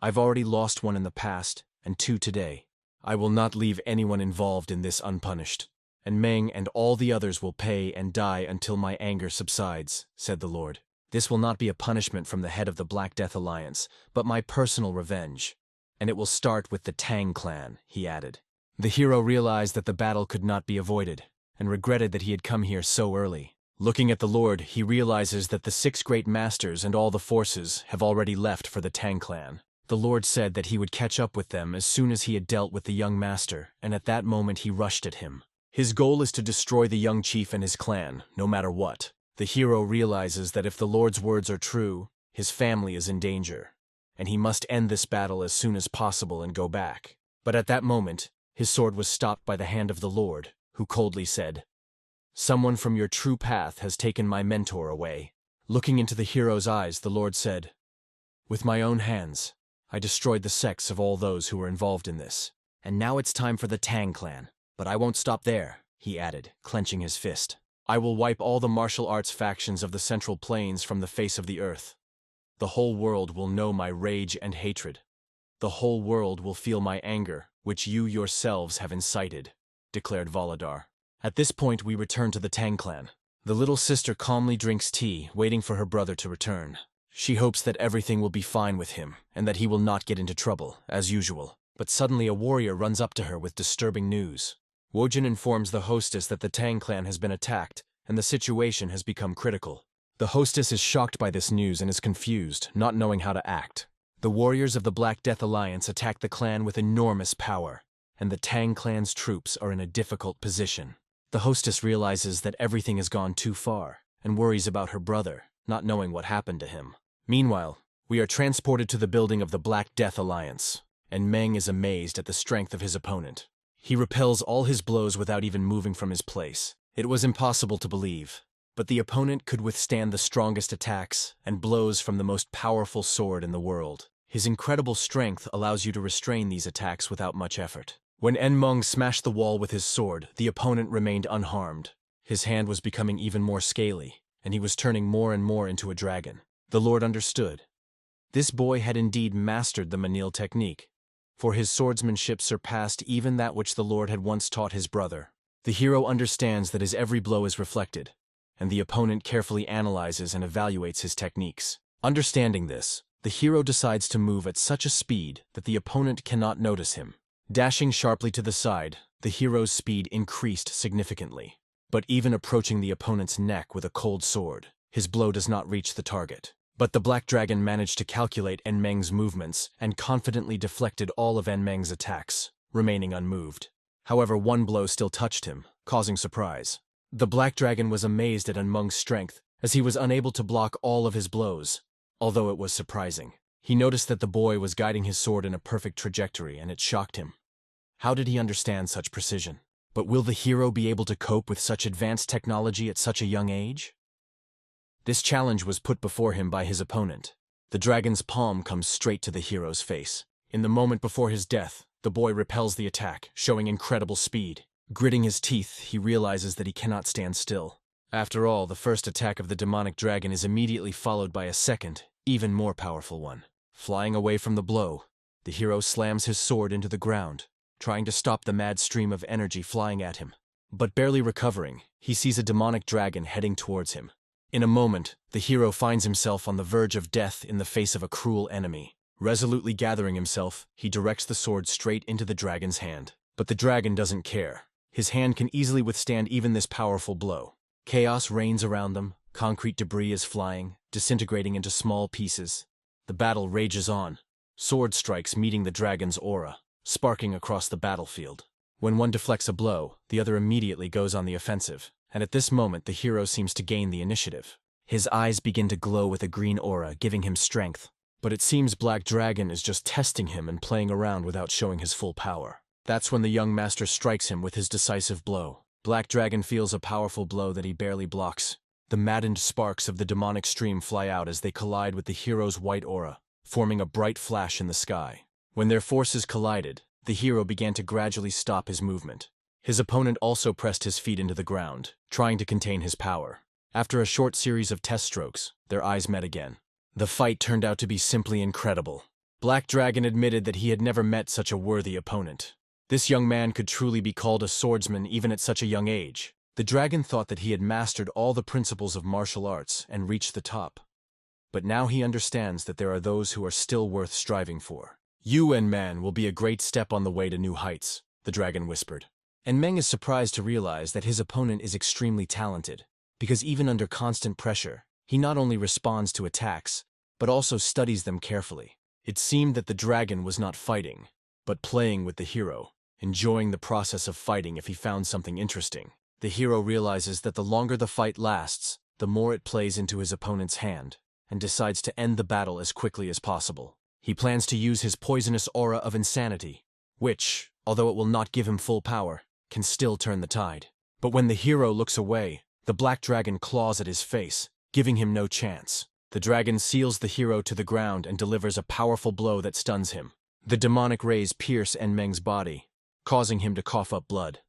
S1: I've already lost one in the past, and two today. I will not leave anyone involved in this unpunished, and Meng and all the others will pay and die until my anger subsides," said the Lord. "This will not be a punishment from the head of the Black Death Alliance, but my personal revenge. And it will start with the Tang clan," he added. The hero realized that the battle could not be avoided, and regretted that he had come here so early. Looking at the Lord, he realizes that the 6 great masters and all the forces have already left for the Tang clan. The Lord said that he would catch up with them as soon as he had dealt with the young master, and at that moment he rushed at him. His goal is to destroy the young chief and his clan, no matter what. The hero realizes that if the Lord's words are true, his family is in danger, and he must end this battle as soon as possible and go back. But at that moment, his sword was stopped by the hand of the Lord, who coldly said, "Someone from your true path has taken my mentor away." Looking into the hero's eyes, the Lord said, "With my own hands, I destroyed the sects of all those who were involved in this. And now it's time for the Tang clan. But I won't stop there," he added, clenching his fist. "I will wipe all the martial arts factions of the Central Plains from the face of the earth. The whole world will know my rage and hatred. The whole world will feel my anger, which you yourselves have incited," declared Voladar. At this point we return to the Tang clan. The little sister calmly drinks tea, waiting for her brother to return. She hopes that everything will be fine with him, and that he will not get into trouble, as usual. But suddenly a warrior runs up to her with disturbing news. Wojin informs the hostess that the Tang clan has been attacked, and the situation has become critical. The hostess is shocked by this news and is confused, not knowing how to act. The warriors of the Black Death Alliance attack the clan with enormous power, and the Tang clan's troops are in a difficult position. The hostess realizes that everything has gone too far, and worries about her brother, not knowing what happened to him. Meanwhile, we are transported to the building of the Black Death Alliance, and Meng is amazed at the strength of his opponent. He repels all his blows without even moving from his place. It was impossible to believe, but the opponent could withstand the strongest attacks and blows from the most powerful sword in the world. His incredible strength allows you to restrain these attacks without much effort. When Meng smashed the wall with his sword, the opponent remained unharmed. His hand was becoming even more scaly, and he was turning more and more into a dragon. The Lord understood. This boy had indeed mastered the Manil technique, for his swordsmanship surpassed even that which the Lord had once taught his brother. The hero understands that his every blow is reflected, and the opponent carefully analyzes and evaluates his techniques. Understanding this, the hero decides to move at such a speed that the opponent cannot notice him. Dashing sharply to the side, the hero's speed increased significantly. but even approaching the opponent's neck with a cold sword, his blow does not reach the target. But the Black Dragon managed to calculate Enmeng's movements and confidently deflected all of Enmeng's attacks, remaining unmoved. However, one blow still touched him, causing surprise. The Black Dragon was amazed at Enmeng's strength, as he was unable to block all of his blows. Although it was surprising, he noticed that the boy was guiding his sword in a perfect trajectory, and it shocked him. How did he understand such precision? But will the hero be able to cope with such advanced technology at such a young age? This challenge was put before him by his opponent. The dragon's palm comes straight to the hero's face. In the moment before his death, the boy repels the attack, showing incredible speed. Gritting his teeth, he realizes that he cannot stand still. After all, the first attack of the demonic dragon is immediately followed by a second, even more powerful one. Flying away from the blow, the hero slams his sword into the ground, trying to stop the mad stream of energy flying at him. But barely recovering, he sees a demonic dragon heading towards him. In a moment, the hero finds himself on the verge of death in the face of a cruel enemy. Resolutely gathering himself, he directs the sword straight into the dragon's hand. But the dragon doesn't care. His hand can easily withstand even this powerful blow. Chaos reigns around them, concrete debris is flying, disintegrating into small pieces. The battle rages on, sword strikes meeting the dragon's aura, sparking across the battlefield. When one deflects a blow, the other immediately goes on the offensive, and at this moment the hero seems to gain the initiative. His eyes begin to glow with a green aura, giving him strength. But it seems Black Dragon is just testing him and playing around without showing his full power. That's when the young master strikes him with his decisive blow. Black Dragon feels a powerful blow that he barely blocks. The maddened sparks of the demonic stream fly out as they collide with the hero's white aura, forming a bright flash in the sky. When their forces collided, the hero began to gradually stop his movement. His opponent also pressed his feet into the ground, trying to contain his power. After a short series of test strokes, their eyes met again. The fight turned out to be simply incredible. Black Dragon admitted that he had never met such a worthy opponent. This young man could truly be called a swordsman even at such a young age. The dragon thought that he had mastered all the principles of martial arts and reached the top. But now he understands that there are those who are still worth striving for. "You, Enmeng, will be a great step on the way to new heights," the dragon whispered. Enmeng is surprised to realize that his opponent is extremely talented, because even under constant pressure, he not only responds to attacks, but also studies them carefully. It seemed that the dragon was not fighting, but playing with the hero, enjoying the process of fighting if he found something interesting. The hero realizes that the longer the fight lasts, the more it plays into his opponent's hand, and decides to end the battle as quickly as possible. He plans to use his poisonous aura of insanity, which, although it will not give him full power, can still turn the tide. But when the hero looks away, the Black Dragon claws at his face, giving him no chance. The dragon seals the hero to the ground and delivers a powerful blow that stuns him. The demonic rays pierce Enmeng's body, causing him to cough up blood.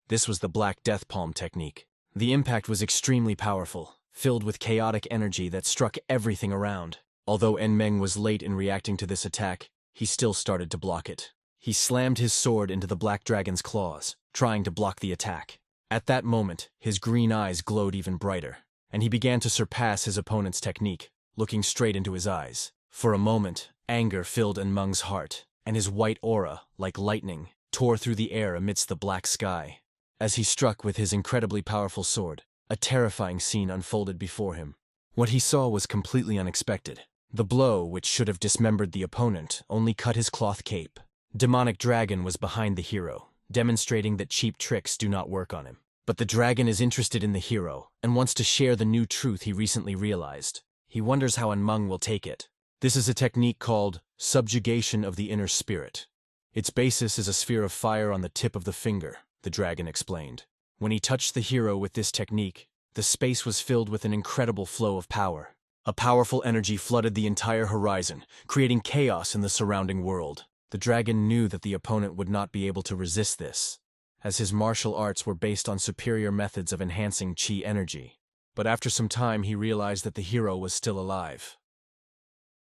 S1: This was the Black Death Palm technique. The impact was extremely powerful, filled with chaotic energy that struck everything around. Although Enmeng was late in reacting to this attack, he still started to block it. He slammed his sword into the Black Dragon's claws, trying to block the attack. At that moment, his green eyes glowed even brighter, and he began to surpass his opponent's technique, looking straight into his eyes. For a moment, anger filled Enmeng's heart, and his white aura, like lightning, tore through the air amidst the black sky. As he struck with his incredibly powerful sword, a terrifying scene unfolded before him. What he saw was completely unexpected. The blow, which should have dismembered the opponent, only cut his cloth cape. Demonic Dragon was behind the hero, demonstrating that cheap tricks do not work on him. But the dragon is interested in the hero, and wants to share the new truth he recently realized. He wonders how Enmeng will take it. This is a technique called subjugation of the inner spirit. Its basis is a sphere of fire on the tip of the finger, the dragon explained. When he touched the hero with this technique, the space was filled with an incredible flow of power. A powerful energy flooded the entire horizon, creating chaos in the surrounding world. The dragon knew that the opponent would not be able to resist this, as his martial arts were based on superior methods of enhancing chi energy. But after some time he realized that the hero was still alive.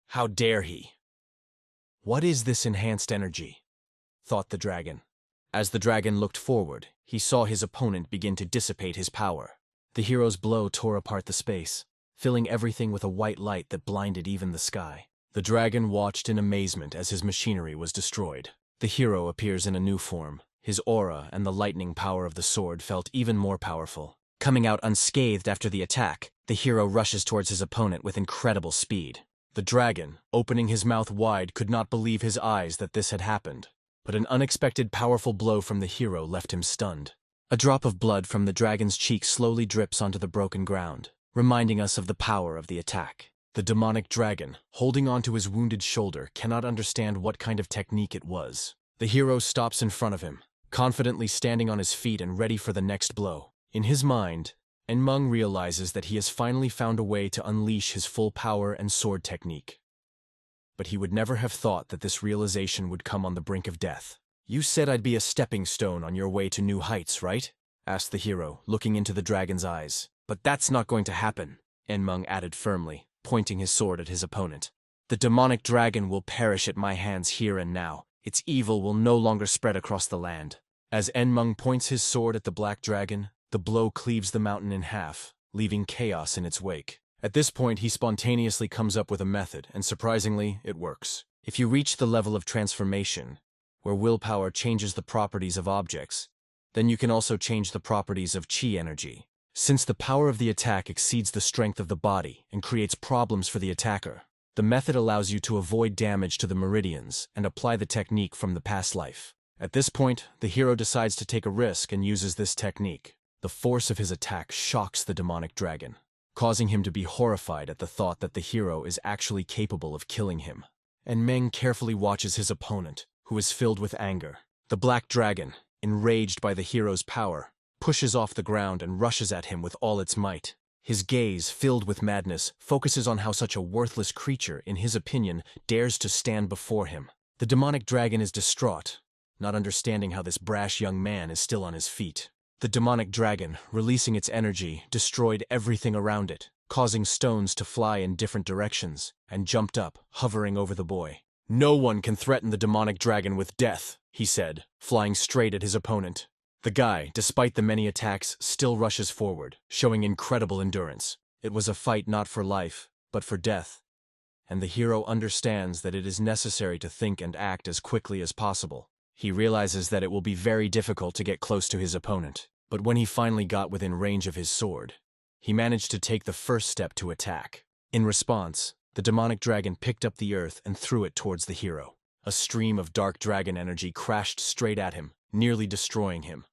S1: How dare he? What is this enhanced energy? Thought the dragon. As the dragon looked forward, he saw his opponent begin to dissipate his power. The hero's blow tore apart the space, filling everything with a white light that blinded even the sky. The dragon watched in amazement as his machinery was destroyed. The hero appears in a new form, His aura and the lightning power of the sword felt even more powerful. Coming out unscathed after the attack, the hero rushes towards his opponent with incredible speed. The dragon, opening his mouth wide, could not believe his eyes that this had happened. But an unexpected powerful blow from the hero left him stunned. A drop of blood from the dragon's cheek slowly drips onto the broken ground, reminding us of the power of the attack. The demonic dragon, holding onto his wounded shoulder, cannot understand what kind of technique it was. The hero stops in front of him, confidently standing on his feet and ready for the next blow. In his mind, Enmeng realizes that he has finally found a way to unleash his full power and sword technique. But he would never have thought that this realization would come on the brink of death. "You said I'd be a stepping stone on your way to new heights, right?" asked the hero, looking into the dragon's eyes. "But that's not going to happen," Enmeng added firmly, pointing his sword at his opponent. "The demonic dragon will perish at my hands here and now. Its evil will no longer spread across the land." As Enmeng points his sword at the black dragon, the blow cleaves the mountain in half, leaving chaos in its wake. At this point, he spontaneously comes up with a method, and surprisingly, it works. If you reach the level of transformation, where willpower changes the properties of objects, then you can also change the properties of chi energy. Since the power of the attack exceeds the strength of the body and creates problems for the attacker, the method allows you to avoid damage to the meridians and apply the technique from the past life. At this point, the hero decides to take a risk and uses this technique. The force of his attack shocks the demonic dragon, causing him to be horrified at the thought that the hero is actually capable of killing him. Enmeng carefully watches his opponent, who is filled with anger. The black dragon, enraged by the hero's power, pushes off the ground and rushes at him with all its might. His gaze, filled with madness, focuses on how such a worthless creature, in his opinion, dares to stand before him. The demonic dragon is distraught, not understanding how this brash young man is still on his feet. The demonic dragon, releasing its energy, destroyed everything around it, causing stones to fly in different directions, and jumped up, hovering over the boy. "No one can threaten the demonic dragon with death," he said, flying straight at his opponent. The guy, despite the many attacks, still rushes forward, showing incredible endurance. It was a fight not for life, but for death. And the hero understands that it is necessary to think and act as quickly as possible. He realizes that it will be very difficult to get close to his opponent, but when he finally got within range of his sword, he managed to take the first step to attack. In response, the demonic dragon picked up the earth and threw it towards the hero. A stream of dark dragon energy crashed straight at him, nearly destroying him.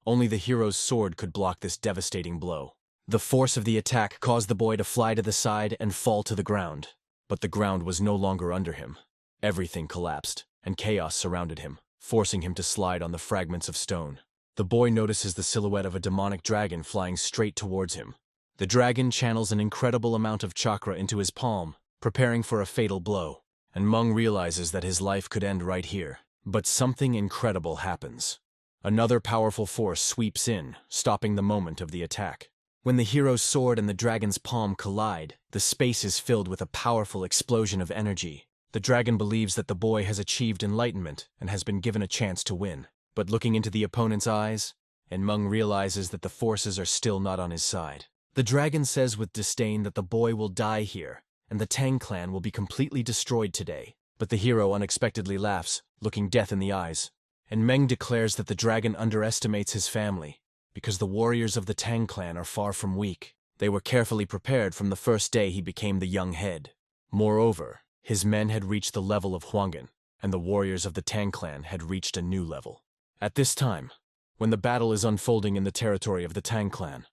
S1: Only the hero's sword could block this devastating blow. The force of the attack caused the boy to fly to the side and fall to the ground, but the ground was no longer under him. Everything collapsed, and chaos surrounded him, forcing him to slide on the fragments of stone. The boy notices the silhouette of a demonic dragon flying straight towards him. The dragon channels an incredible amount of chakra into his palm, preparing for a fatal blow, and Meng realizes that his life could end right here. But something incredible happens. Another powerful force sweeps in, stopping the moment of the attack. When the hero's sword and the dragon's palm collide, the space is filled with a powerful explosion of energy. The dragon believes that the boy has achieved enlightenment and has been given a chance to win. But looking into the opponent's eyes, Enmeng realizes that the forces are still not on his side. The dragon says with disdain that the boy will die here, and the Tang clan will be completely destroyed today. But the hero unexpectedly laughs, looking death in the eyes. Enmeng declares that the dragon underestimates his family, because the warriors of the Tang clan are far from weak. They were carefully prepared from the first day he became the young head. Moreover, his men had reached the level of Hwangin, and the warriors of the Tang clan had reached a new level. At this time, when the battle is unfolding in the territory of the Tang clan,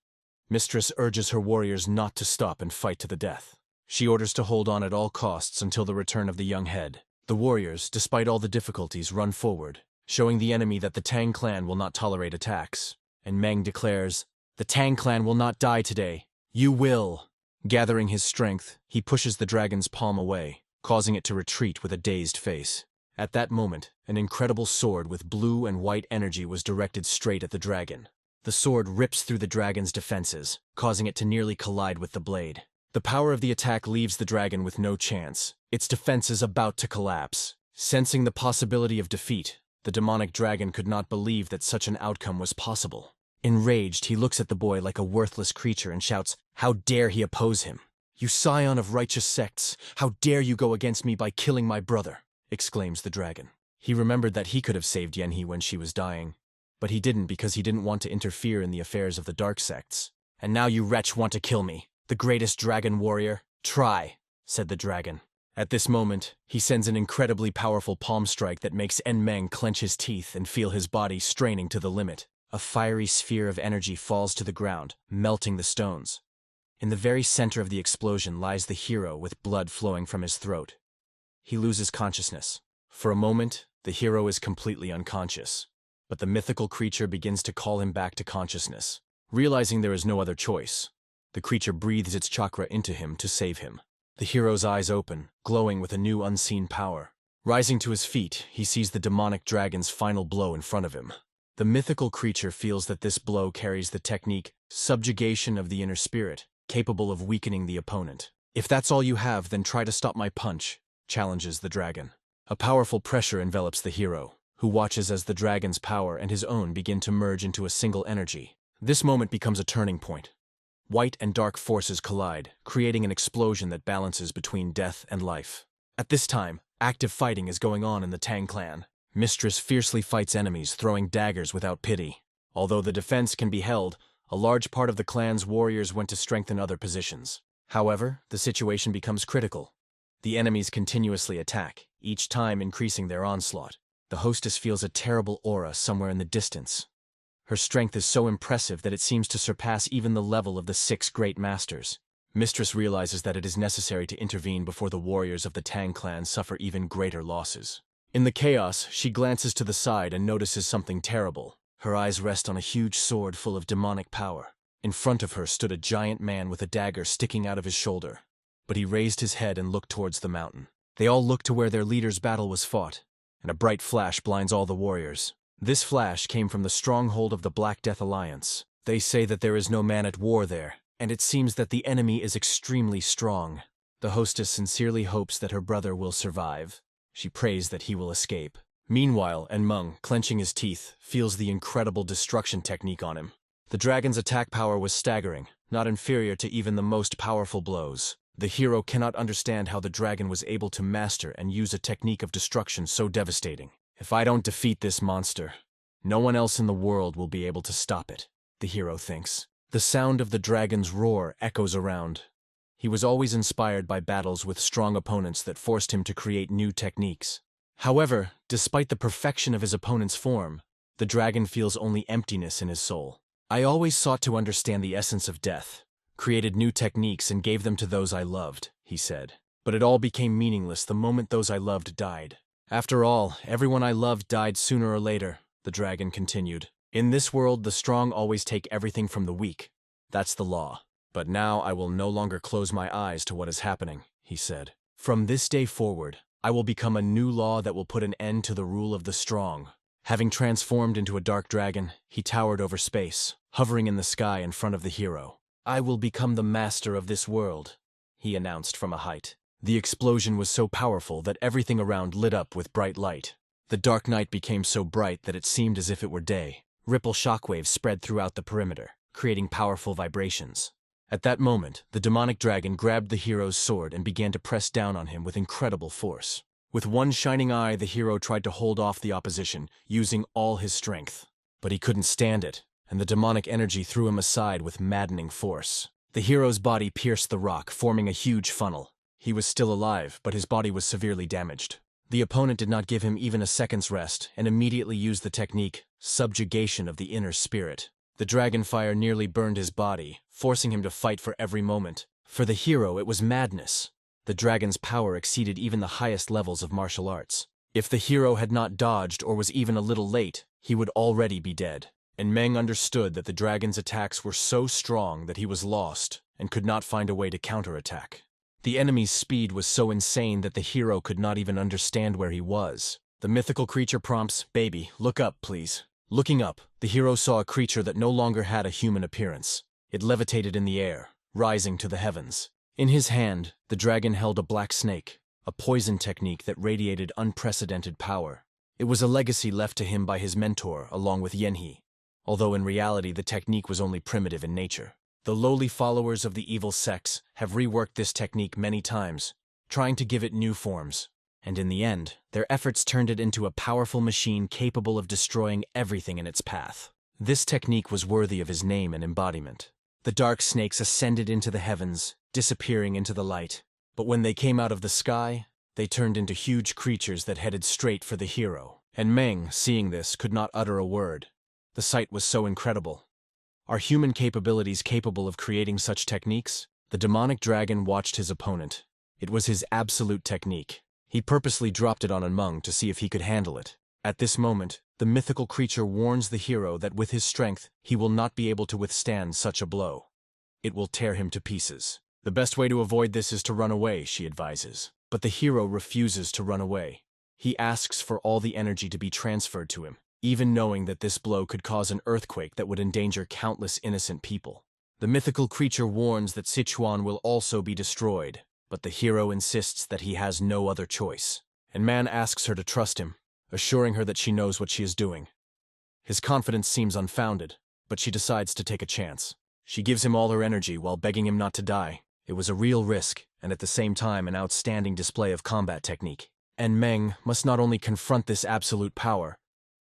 S1: Mistress urges her warriors not to stop and fight to the death. She orders to hold on at all costs until the return of the young head. The warriors, despite all the difficulties, run forward, showing the enemy that the Tang clan will not tolerate attacks. And Meng declares, "The Tang clan will not die today. You will." Gathering his strength, he pushes the dragon's palm away, causing it to retreat with a dazed face. At that moment, an incredible sword with blue and white energy was directed straight at the dragon. The sword rips through the dragon's defenses, causing it to nearly collide with the blade. The power of the attack leaves the dragon with no chance. Its defense is about to collapse. Sensing the possibility of defeat, the demonic dragon could not believe that such an outcome was possible. Enraged, he looks at the boy like a worthless creature and shouts, "How dare he oppose him? You scion of righteous sects, how dare you go against me by killing my brother?" exclaims the dragon. He remembered that he could have saved Yanhee when she was dying, but he didn't because he didn't want to interfere in the affairs of the dark sects. "And now you wretch want to kill me, the greatest dragon warrior? Try," said the dragon. At this moment, he sends an incredibly powerful palm strike that makes Meng clench his teeth and feel his body straining to the limit. A fiery sphere of energy falls to the ground, melting the stones. In the very center of the explosion lies the hero with blood flowing from his throat. He loses consciousness. For a moment, the hero is completely unconscious, but the mythical creature begins to call him back to consciousness. Realizing there is no other choice, the creature breathes its chakra into him to save him. The hero's eyes open, glowing with a new unseen power. Rising to his feet, he sees the demonic dragon's final blow in front of him. The mythical creature feels that this blow carries the technique, subjugation of the inner spirit, capable of weakening the opponent. "If that's all you have, then try to stop my punch," challenges the dragon. A powerful pressure envelops the hero, who watches as the dragon's power and his own begin to merge into a single energy. This moment becomes a turning point. White and dark forces collide, creating an explosion that balances between death and life. At this time, active fighting is going on in the Tang clan. Mistress fiercely fights enemies, throwing daggers without pity. Although the defense can be held, a large part of the clan's warriors went to strengthen other positions. However, the situation becomes critical. The enemies continuously attack, each time increasing their onslaught. The hostess feels a terrible aura somewhere in the distance. Her strength is so impressive that it seems to surpass even the level of the 6 great masters. Mistress realizes that it is necessary to intervene before the warriors of the Tang clan suffer even greater losses. In the chaos, she glances to the side and notices something terrible. Her eyes rest on a huge sword full of demonic power. In front of her stood a giant man with a dagger sticking out of his shoulder. But he raised his head and looked towards the mountain. They all look to where their leader's battle was fought, and a bright flash blinds all the warriors. This flash came from the stronghold of the Black Death Alliance. They say that there is no man at war there, and it seems that the enemy is extremely strong. The hostess sincerely hopes that her brother will survive. She prays that he will escape. Meanwhile, Meng, clenching his teeth, feels the incredible destruction technique on him. The dragon's attack power was staggering, not inferior to even the most powerful blows. The hero cannot understand how the dragon was able to master and use a technique of destruction so devastating. "If I don't defeat this monster, no one else in the world will be able to stop it," the hero thinks. The sound of the dragon's roar echoes around. He was always inspired by battles with strong opponents that forced him to create new techniques. However, despite the perfection of his opponent's form, the dragon feels only emptiness in his soul. "I always sought to understand the essence of death, created new techniques and gave them to those I loved," he said. "But it all became meaningless the moment those I loved died. After all, everyone I loved died sooner or later," the dragon continued. "In this world, the strong always take everything from the weak. That's the law. But now I will no longer close my eyes to what is happening," he said. "From this day forward, I will become a new law that will put an end to the rule of the strong." Having transformed into a dark dragon, he towered over space, hovering in the sky in front of the hero. "I will become the master of this world," he announced from a height. The explosion was so powerful that everything around lit up with bright light. The dark night became so bright that it seemed as if it were day. Ripple shockwaves spread throughout the perimeter, creating powerful vibrations. At that moment, the demonic dragon grabbed the hero's sword and began to press down on him with incredible force. With one shining eye, the hero tried to hold off the opposition, using all his strength. But he couldn't stand it, and the demonic energy threw him aside with maddening force. The hero's body pierced the rock, forming a huge funnel. He was still alive, but his body was severely damaged. The opponent did not give him even a second's rest, and immediately used the technique, subjugation of the inner spirit. The dragon fire nearly burned his body, forcing him to fight for every moment. For the hero, it was madness. The dragon's power exceeded even the highest levels of martial arts. If the hero had not dodged or was even a little late, he would already be dead. And Meng understood that the dragon's attacks were so strong that he was lost and could not find a way to counterattack. The enemy's speed was so insane that the hero could not even understand where he was. The mythical creature prompts, "Baby, look up, please." Looking up, the hero saw a creature that no longer had a human appearance. It levitated in the air, rising to the heavens. In his hand, the dragon held a black snake, a poison technique that radiated unprecedented power. It was a legacy left to him by his mentor along with Yanhee, although in reality the technique was only primitive in nature. The lowly followers of the evil sects have reworked this technique many times, trying to give it new forms. and in the end, their efforts turned it into a powerful machine capable of destroying everything in its path. This technique was worthy of his name and embodiment. The dark snakes ascended into the heavens, disappearing into the light. But when they came out of the sky, they turned into huge creatures that headed straight for the hero. And Meng, seeing this, could not utter a word. The sight was so incredible. Are human capabilities capable of creating such techniques? The demonic dragon watched his opponent. It was his absolute technique. He purposely dropped it on Meng to see if he could handle it. At this moment, the mythical creature warns the hero that with his strength, he will not be able to withstand such a blow. It will tear him to pieces. The best way to avoid this is to run away, she advises. But the hero refuses to run away. He asks for all the energy to be transferred to him, even knowing that this blow could cause an earthquake that would endanger countless innocent people. The mythical creature warns that Sichuan will also be destroyed, but the hero insists that he has no other choice. And Man asks her to trust him, assuring her that she knows what she is doing. His confidence seems unfounded, but she decides to take a chance. She gives him all her energy while begging him not to die. It was a real risk, and at the same time an outstanding display of combat technique. And Meng must not only confront this absolute power,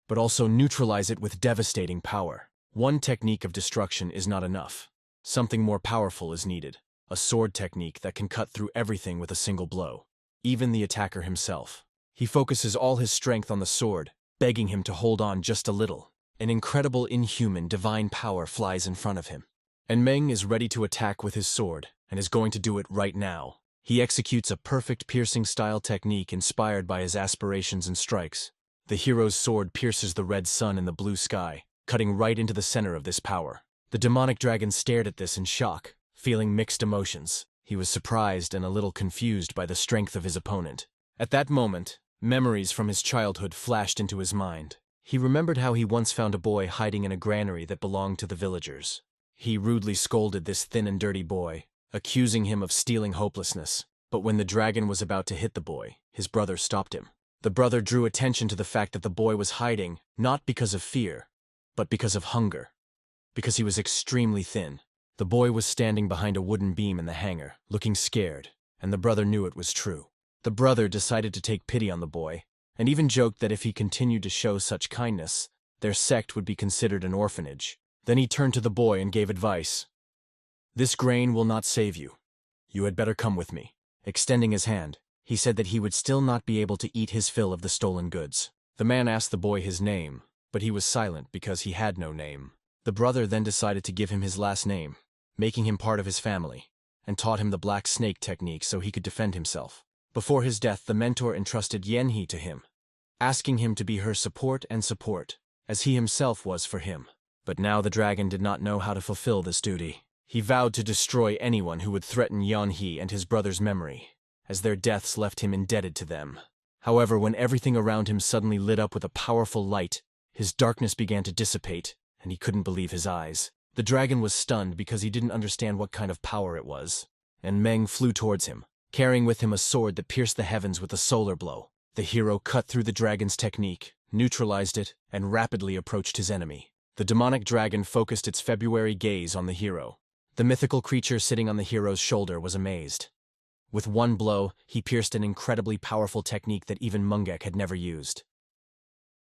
S1: but also neutralize it with devastating power. One technique of destruction is not enough. Something more powerful is needed. A sword technique that can cut through everything with a single blow. Even the attacker himself. He focuses all his strength on the sword, begging him to hold on just a little. An incredible, inhuman, divine power flies in front of him. And Meng is ready to attack with his sword, and is going to do it right now. He executes a perfect piercing-style technique inspired by his aspirations and strikes. The hero's sword pierces the red sun in the blue sky, cutting right into the center of this power. The demonic dragon stared at this in shock, feeling mixed emotions. He was surprised and a little confused by the strength of his opponent. At that moment, memories from his childhood flashed into his mind. He remembered how he once found a boy hiding in a granary that belonged to the villagers. He rudely scolded this thin and dirty boy, accusing him of stealing hopelessness. But when the dragon was about to hit the boy, his brother stopped him. The brother drew attention to the fact that the boy was hiding, not because of fear, but because of hunger. Because he was extremely thin. The boy was standing behind a wooden beam in the hangar, looking scared, and the brother knew it was true. The brother decided to take pity on the boy, and even joked that if he continued to show such kindness, their sect would be considered an orphanage. Then he turned to the boy and gave advice. "This grain will not save you. You had better come with me." Extending his hand, he said that he would still not be able to eat his fill of the stolen goods. The man asked the boy his name, but he was silent because he had no name. The brother then decided to give him his last name, making him part of his family, and taught him the black snake technique so he could defend himself. Before his death, the mentor entrusted Yanhee to him, asking him to be her support, as he himself was for him. But now the dragon did not know how to fulfill this duty. He vowed to destroy anyone who would threaten Yanhee and his brother's memory, as their deaths left him indebted to them. However, when everything around him suddenly lit up with a powerful light, his darkness began to dissipate, and he couldn't believe his eyes. The dragon was stunned because he didn't understand what kind of power it was, and Meng flew towards him, carrying with him a sword that pierced the heavens with a solar blow. The hero cut through the dragon's technique, neutralized it, and rapidly approached his enemy. The demonic dragon focused its February gaze on the hero. The mythical creature sitting on the hero's shoulder was amazed. With one blow, he pierced an incredibly powerful technique that even Manga had never used.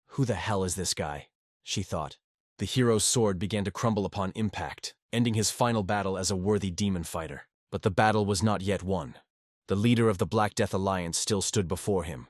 S1: "Who the hell is this guy?" she thought. The hero's sword began to crumble upon impact, ending his final battle as a worthy demon fighter. But the battle was not yet won. The leader of the Black Death Alliance still stood before him.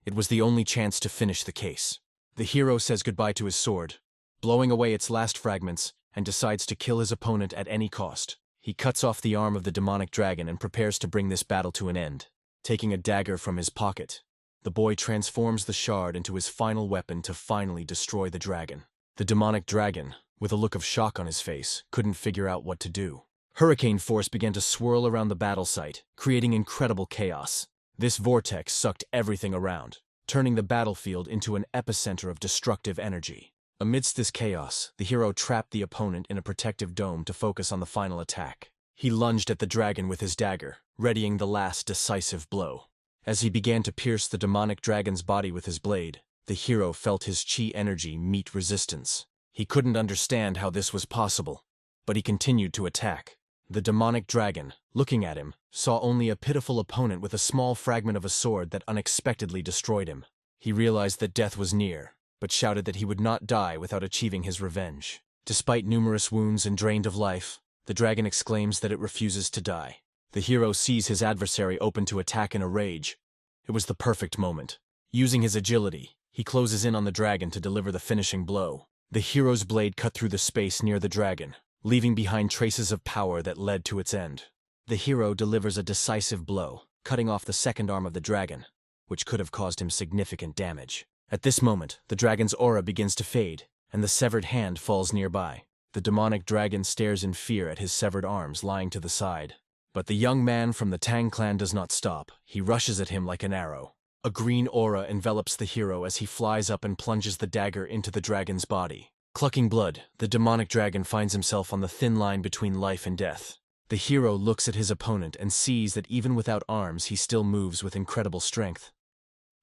S1: It was the only chance to finish the case. The hero says goodbye to his sword, blowing away its last fragments, and decides to kill his opponent at any cost. He cuts off the arm of the demonic dragon and prepares to bring this battle to an end. Taking a dagger from his pocket, the boy transforms the shard into his final weapon to finally destroy the dragon. The demonic dragon, with a look of shock on his face, couldn't figure out what to do. Hurricane force began to swirl around the battle site, creating incredible chaos. This vortex sucked everything around, turning the battlefield into an epicenter of destructive energy. Amidst this chaos, the hero trapped the opponent in a protective dome to focus on the final attack. He lunged at the dragon with his dagger, readying the last decisive blow. As he began to pierce the demonic dragon's body with his blade, the hero felt his chi energy meet resistance. He couldn't understand how this was possible, but he continued to attack. The demonic dragon, looking at him, saw only a pitiful opponent with a small fragment of a sword that unexpectedly destroyed him. He realized that death was near, but shouted that he would not die without achieving his revenge. Despite numerous wounds and drained of life, the dragon exclaims that it refuses to die. The hero sees his adversary open to attack in a rage. It was the perfect moment. Using his agility, he closes in on the dragon to deliver the finishing blow. The hero's blade cut through the space near the dragon, leaving behind traces of power that led to its end. The hero delivers a decisive blow, cutting off the second arm of the dragon, which could have caused him significant damage. At this moment, the dragon's aura begins to fade, and the severed hand falls nearby. The demonic dragon stares in fear at his severed arms lying to the side. But the young man from the Tang clan does not stop. He rushes at him like an arrow. A green aura envelops the hero as he flies up and plunges the dagger into the dragon's body. Clucking blood, the demonic dragon finds himself on the thin line between life and death. The hero looks at his opponent and sees that even without arms he still moves with incredible strength.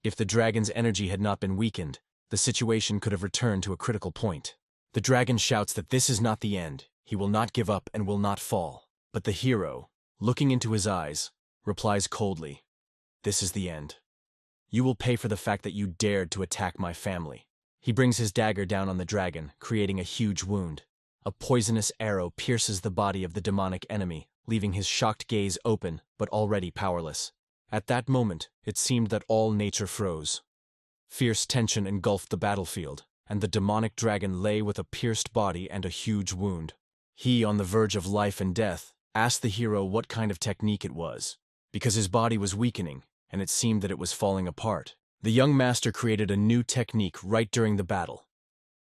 S1: If the dragon's energy had not been weakened, the situation could have returned to a critical point. The dragon shouts that this is not the end, he will not give up and will not fall. But the hero, looking into his eyes, replies coldly, "This is the end. You will pay for the fact that you dared to attack my family." He brings his dagger down on the dragon, creating a huge wound. A poisonous arrow pierces the body of the demonic enemy, leaving his shocked gaze open but already powerless. At that moment, it seemed that all nature froze. Fierce tension engulfed the battlefield, and the demonic dragon lay with a pierced body and a huge wound. He, on the verge of life and death, asked the hero what kind of technique it was, because his body was weakening, and it seemed that it was falling apart. The young master created a new technique right during the battle.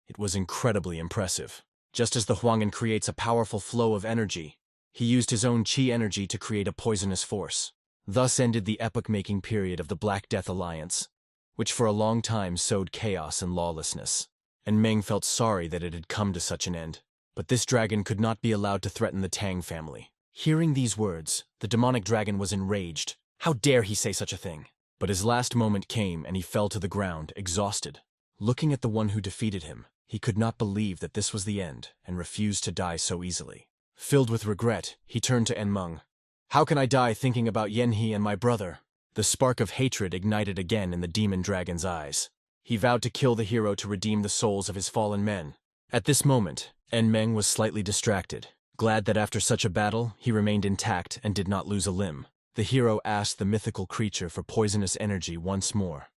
S1: It was incredibly impressive. Just as the Huangin creates a powerful flow of energy, he used his own chi energy to create a poisonous force. Thus ended the epoch-making period of the Black Death Alliance, which for a long time sowed chaos and lawlessness. And Meng felt sorry that it had come to such an end. But this dragon could not be allowed to threaten the Tang family. Hearing these words, the demonic dragon was enraged. How dare he say such a thing? But his last moment came and he fell to the ground, exhausted. Looking at the one who defeated him, he could not believe that this was the end and refused to die so easily. Filled with regret, he turned to Enmeng. "How can I die thinking about Yanhe and my brother?" The spark of hatred ignited again in the demon dragon's eyes. He vowed to kill the hero to redeem the souls of his fallen men. At this moment, Enmeng was slightly distracted, glad that after such a battle, he remained intact and did not lose a limb. The hero asked the mythical creature for poisonous energy once more,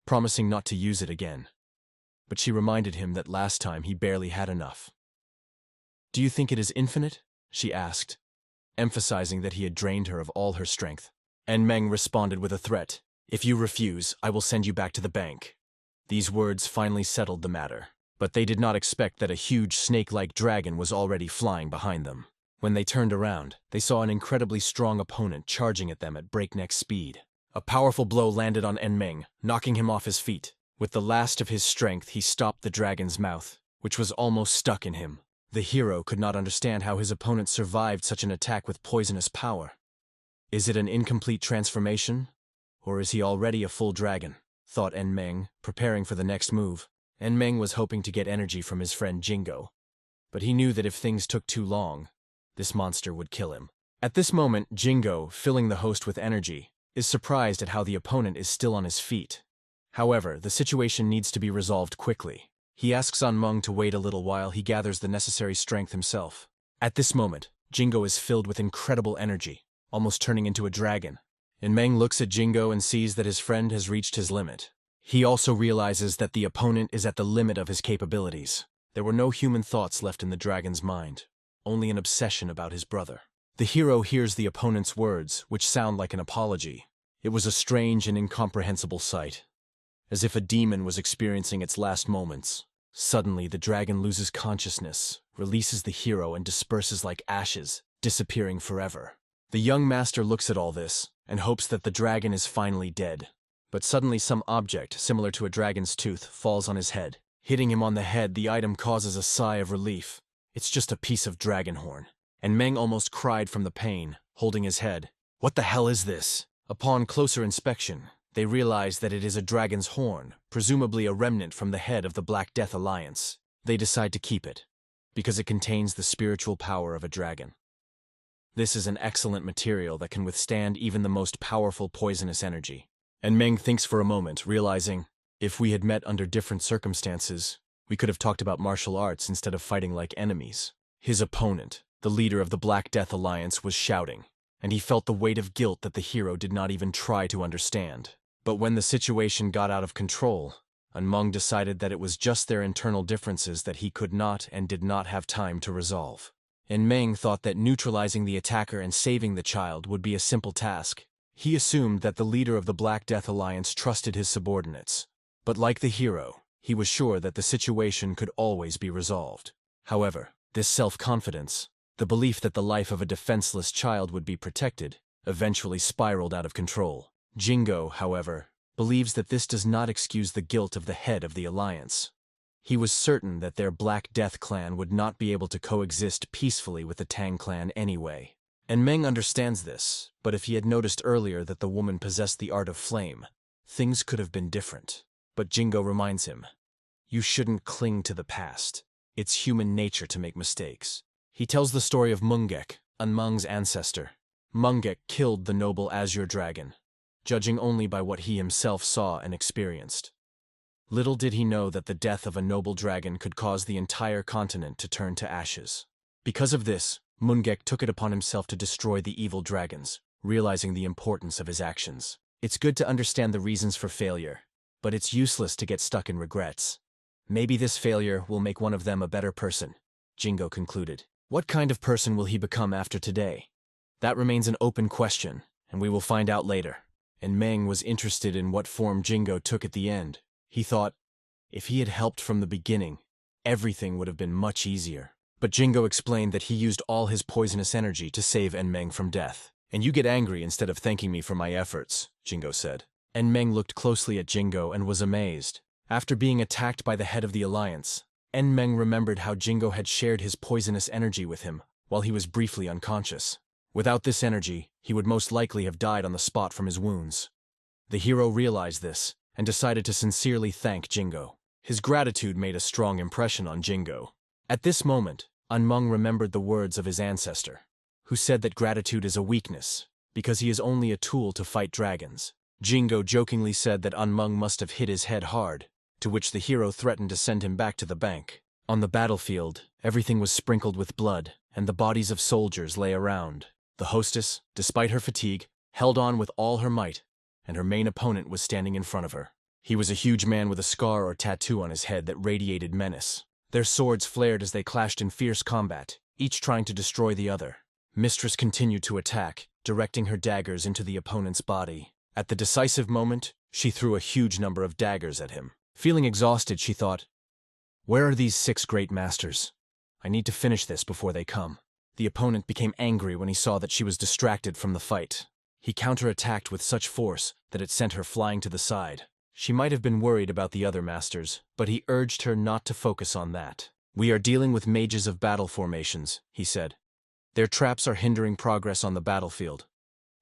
S1: promising not to use it again. But she reminded him that last time he barely had enough. "Do you think it is infinite?" she asked, emphasizing that he had drained her of all her strength. Enmeng responded with a threat. "If you refuse, I will send you back to the bank." These words finally settled the matter, but they did not expect that a huge snake-like dragon was already flying behind them. When they turned around, they saw an incredibly strong opponent charging at them at breakneck speed. A powerful blow landed on Enmeng, knocking him off his feet. With the last of his strength, he stopped the dragon's mouth, which was almost stuck in him. The hero could not understand how his opponent survived such an attack with poisonous power. Is it an incomplete transformation? Or is he already a full dragon? Thought Enmeng, preparing for the next move. Enmeng was hoping to get energy from his friend Jingo, but he knew that if things took too long, this monster would kill him. At this moment, Jingo, filling the host with energy, is surprised at how the opponent is still on his feet. However, the situation needs to be resolved quickly. He asks Enmeng to wait a little while he gathers the necessary strength himself. At this moment, Jingo is filled with incredible energy, almost turning into a dragon. Enmeng looks at Jingo and sees that his friend has reached his limit. He also realizes that the opponent is at the limit of his capabilities. There were no human thoughts left in the dragon's mind, only an obsession about his brother. The hero hears the opponent's words, which sound like an apology. It was a strange and incomprehensible sight, as if a demon was experiencing its last moments. Suddenly, the dragon loses consciousness, releases the hero, and disperses like ashes, disappearing forever. The young master looks at all this and hopes that the dragon is finally dead. But suddenly some object, similar to a dragon's tooth, falls on his head. Hitting him on the head, the item causes a sigh of relief. It's just a piece of dragon horn. And Meng almost cried from the pain, holding his head. What the hell is this? Upon closer inspection, they realize that it is a dragon's horn, presumably a remnant from the head of the Black Death Alliance. They decide to keep it, because it contains the spiritual power of a dragon. This is an excellent material that can withstand even the most powerful poisonous energy. And Meng thinks for a moment, realizing, if we had met under different circumstances, we could have talked about martial arts instead of fighting like enemies. His opponent, the leader of the Black Death Alliance, was shouting, and he felt the weight of guilt that the hero did not even try to understand. But when the situation got out of control, Unmeng decided that it was just their internal differences that he could not and did not have time to resolve. And Meng thought that neutralizing the attacker and saving the child would be a simple task. He assumed that the leader of the Black Death Alliance trusted his subordinates. But like the hero, he was sure that the situation could always be resolved. However, this self-confidence, the belief that the life of a defenseless child would be protected, eventually spiraled out of control. Jingo, however, believes that this does not excuse the guilt of the head of the alliance. He was certain that their Black Death clan would not be able to coexist peacefully with the Tang clan anyway. And Meng understands this, but if he had noticed earlier that the woman possessed the art of flame, things could have been different. But Jingo reminds him, you shouldn't cling to the past. It's human nature to make mistakes. He tells the story of Mungek, Unmeng's ancestor. Mungek killed the noble Azure dragon, judging only by what he himself saw and experienced. Little did he know that the death of a noble dragon could cause the entire continent to turn to ashes. Because of this, Mungek took it upon himself to destroy the evil dragons, realizing the importance of his actions. It's good to understand the reasons for failure, but it's useless to get stuck in regrets. Maybe this failure will make one of them a better person, Jingo concluded. What kind of person will he become after today? That remains an open question, and we will find out later. And Meng was interested in what form Jingo took at the end. He thought, if he had helped from the beginning, everything would have been much easier. But Jingo explained that he used all his poisonous energy to save Meng from death. And you get angry instead of thanking me for my efforts, Jingo said. Meng looked closely at Jingo and was amazed. After being attacked by the head of the alliance, Meng remembered how Jingo had shared his poisonous energy with him while he was briefly unconscious. Without this energy, he would most likely have died on the spot from his wounds. The hero realized this and decided to sincerely thank Jingo. His gratitude made a strong impression on Jingo. At this moment, Unmeng remembered the words of his ancestor, who said that gratitude is a weakness because he is only a tool to fight dragons. Jingo jokingly said that Unmeng must have hit his head hard, to which the hero threatened to send him back to the bank. On the battlefield, everything was sprinkled with blood, and the bodies of soldiers lay around. The hostess, despite her fatigue, held on with all her might, and her main opponent was standing in front of her. He was a huge man with a scar or tattoo on his head that radiated menace. Their swords flared as they clashed in fierce combat, each trying to destroy the other. Mistress continued to attack, directing her daggers into the opponent's body. At the decisive moment, she threw a huge number of daggers at him. Feeling exhausted, she thought, where are these 6 great masters? I need to finish this before they come. The opponent became angry when he saw that she was distracted from the fight. He counterattacked with such force that it sent her flying to the side. She might have been worried about the other masters, but he urged her not to focus on that. We are dealing with mages of battle formations, he said. Their traps are hindering progress on the battlefield.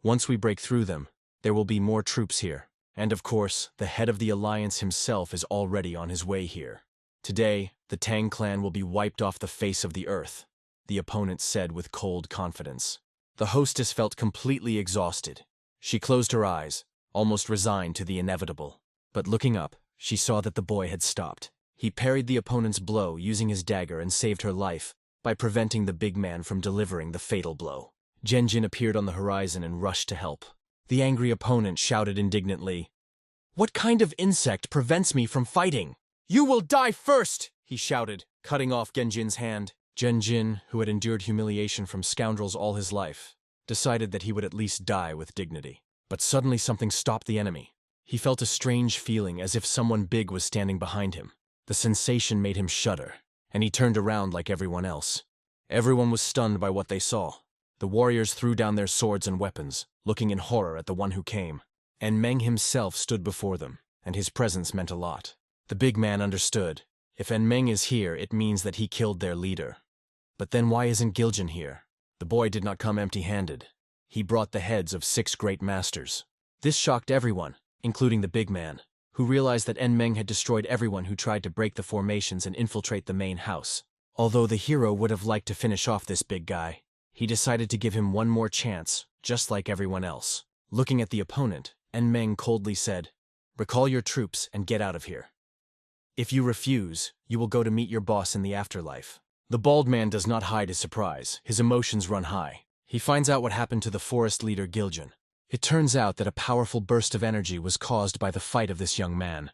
S1: Once we break through them, there will be more troops here. And of course, the head of the alliance himself is already on his way here. Today, the Tang clan will be wiped off the face of the earth, the opponent said with cold confidence. The hostess felt completely exhausted. She closed her eyes, almost resigned to the inevitable. But looking up, she saw that the boy had stopped. He parried the opponent's blow using his dagger and saved her life by preventing the big man from delivering the fatal blow. Genjin appeared on the horizon and rushed to help. The angry opponent shouted indignantly, "What kind of insect prevents me from fighting? You will die first!" he shouted, cutting off Genjin's hand. Genjin, who had endured humiliation from scoundrels all his life, decided that he would at least die with dignity. But suddenly something stopped the enemy. He felt a strange feeling as if someone big was standing behind him. The sensation made him shudder, and he turned around like everyone else. Everyone was stunned by what they saw. The warriors threw down their swords and weapons, looking in horror at the one who came. And Meng himself stood before them, and his presence meant a lot. The big man understood. If Meng is here, it means that he killed their leader. But then why isn't Giljin here? The boy did not come empty-handed. He brought the heads of 6 great masters. This shocked everyone, including the big man, who realized that Meng had destroyed everyone who tried to break the formations and infiltrate the main house. Although the hero would have liked to finish off this big guy, He decided to give him one more chance, just like everyone else. Looking at the opponent, Meng coldly said, "Recall your troops and get out of here. If you refuse, you will go to meet your boss in the afterlife." The bald man does not hide his surprise. His emotions run high. He finds out what happened to the forest leader Giljan. It turns out that a powerful burst of energy was caused by the fight of this young man,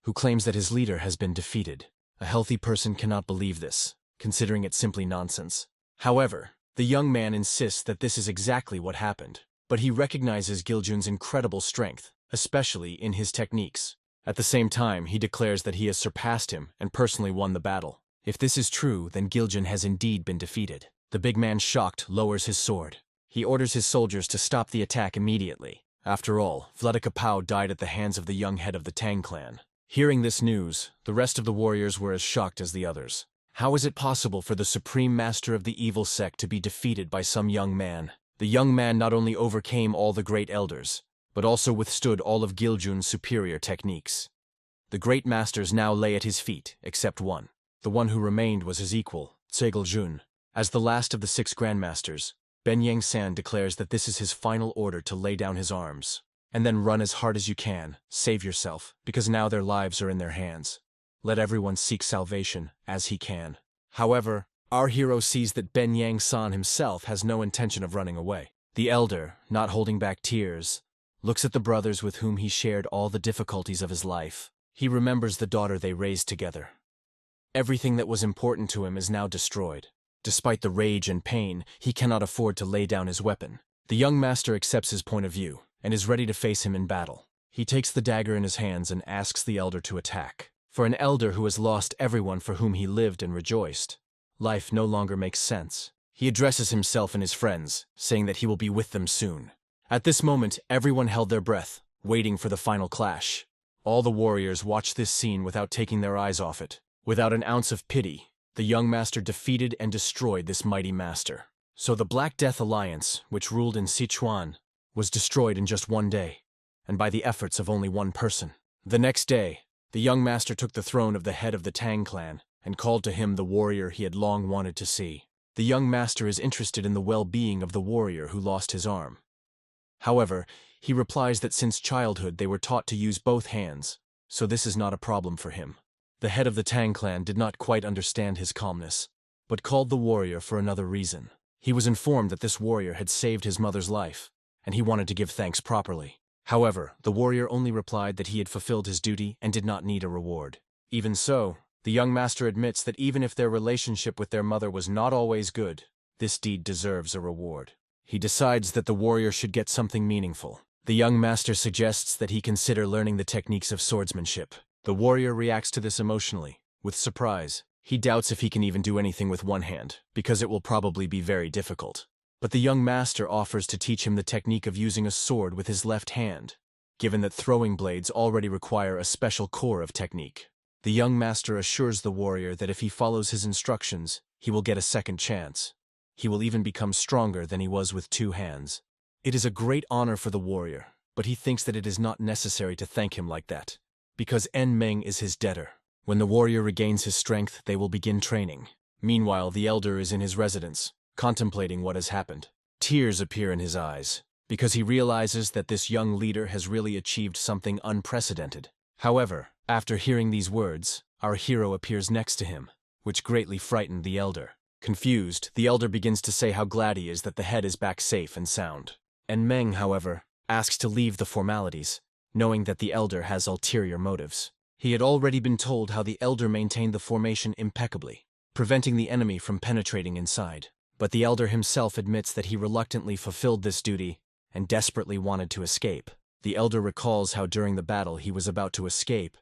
S1: who claims that his leader has been defeated. A healthy person cannot believe this, considering it simply nonsense. However, the young man insists that this is exactly what happened, but he recognizes Giljan's incredible strength, especially in his techniques. At the same time, he declares that he has surpassed him and personally won the battle. If this is true, then Giljan has indeed been defeated. The big man, shocked, lowers his sword. He orders his soldiers to stop the attack immediately. After all, Vladika died at the hands of the young head of the Tang clan. Hearing this news, the rest of the warriors were as shocked as the others. How is it possible for the supreme master of the evil sect to be defeated by some young man? The young man not only overcame all the great elders, but also withstood all of Giljan's superior techniques. The great masters now lay at his feet, except one. The one who remained was his equal, Jigal. As the last of the 6 grandmasters, Ben Yang-san declares that this is his final order to lay down his arms, and then run as hard as you can, save yourself, because now their lives are in their hands. Let everyone seek salvation, as he can. However, our hero sees that Ben Yang-san himself has no intention of running away. The elder, not holding back tears, looks at the brothers with whom he shared all the difficulties of his life. He remembers the daughter they raised together. Everything that was important to him is now destroyed. Despite the rage and pain, he cannot afford to lay down his weapon. The young master accepts his point of view, and is ready to face him in battle. He takes the dagger in his hands and asks the elder to attack. For an elder who has lost everyone for whom he lived and rejoiced, life no longer makes sense. He addresses himself and his friends, saying that he will be with them soon. At this moment, everyone held their breath, waiting for the final clash. All the warriors watched this scene without taking their eyes off it. Without an ounce of pity, the young master defeated and destroyed this mighty master. So the Black Death Alliance, which ruled in Sichuan, was destroyed in just one day, and by the efforts of only one person. The next day, the young master took the throne of the head of the Tang clan and called to him the warrior he had long wanted to see. The young master is interested in the well-being of the warrior who lost his arm. However, he replies that since childhood they were taught to use both hands, so this is not a problem for him. The head of the Tang clan did not quite understand his calmness, but called the warrior for another reason. He was informed that this warrior had saved his mother's life, and he wanted to give thanks properly. However, the warrior only replied that he had fulfilled his duty and did not need a reward. Even so, the young master admits that even if their relationship with their mother was not always good, this deed deserves a reward. He decides that the warrior should get something meaningful. The young master suggests that he consider learning the techniques of swordsmanship. The warrior reacts to this emotionally, with surprise. He doubts if he can even do anything with one hand, because it will probably be very difficult. But the young master offers to teach him the technique of using a sword with his left hand, given that throwing blades already require a special core of technique. The young master assures the warrior that if he follows his instructions, he will get a second chance. He will even become stronger than he was with 2 hands. It is a great honor for the warrior, but he thinks that it is not necessary to thank him like that, because Meng is his debtor. When the warrior regains his strength, they will begin training. Meanwhile, the elder is in his residence, contemplating what has happened. Tears appear in his eyes, because he realizes that this young leader has really achieved something unprecedented. However, after hearing these words, our hero appears next to him, which greatly frightened the elder. Confused, the elder begins to say how glad he is that the head is back safe and sound. Meng, however, asks to leave the formalities, knowing that the elder has ulterior motives. He had already been told how the elder maintained the formation impeccably, preventing the enemy from penetrating inside. But the elder himself admits that he reluctantly fulfilled this duty and desperately wanted to escape. The elder recalls how during the battle he was about to escape,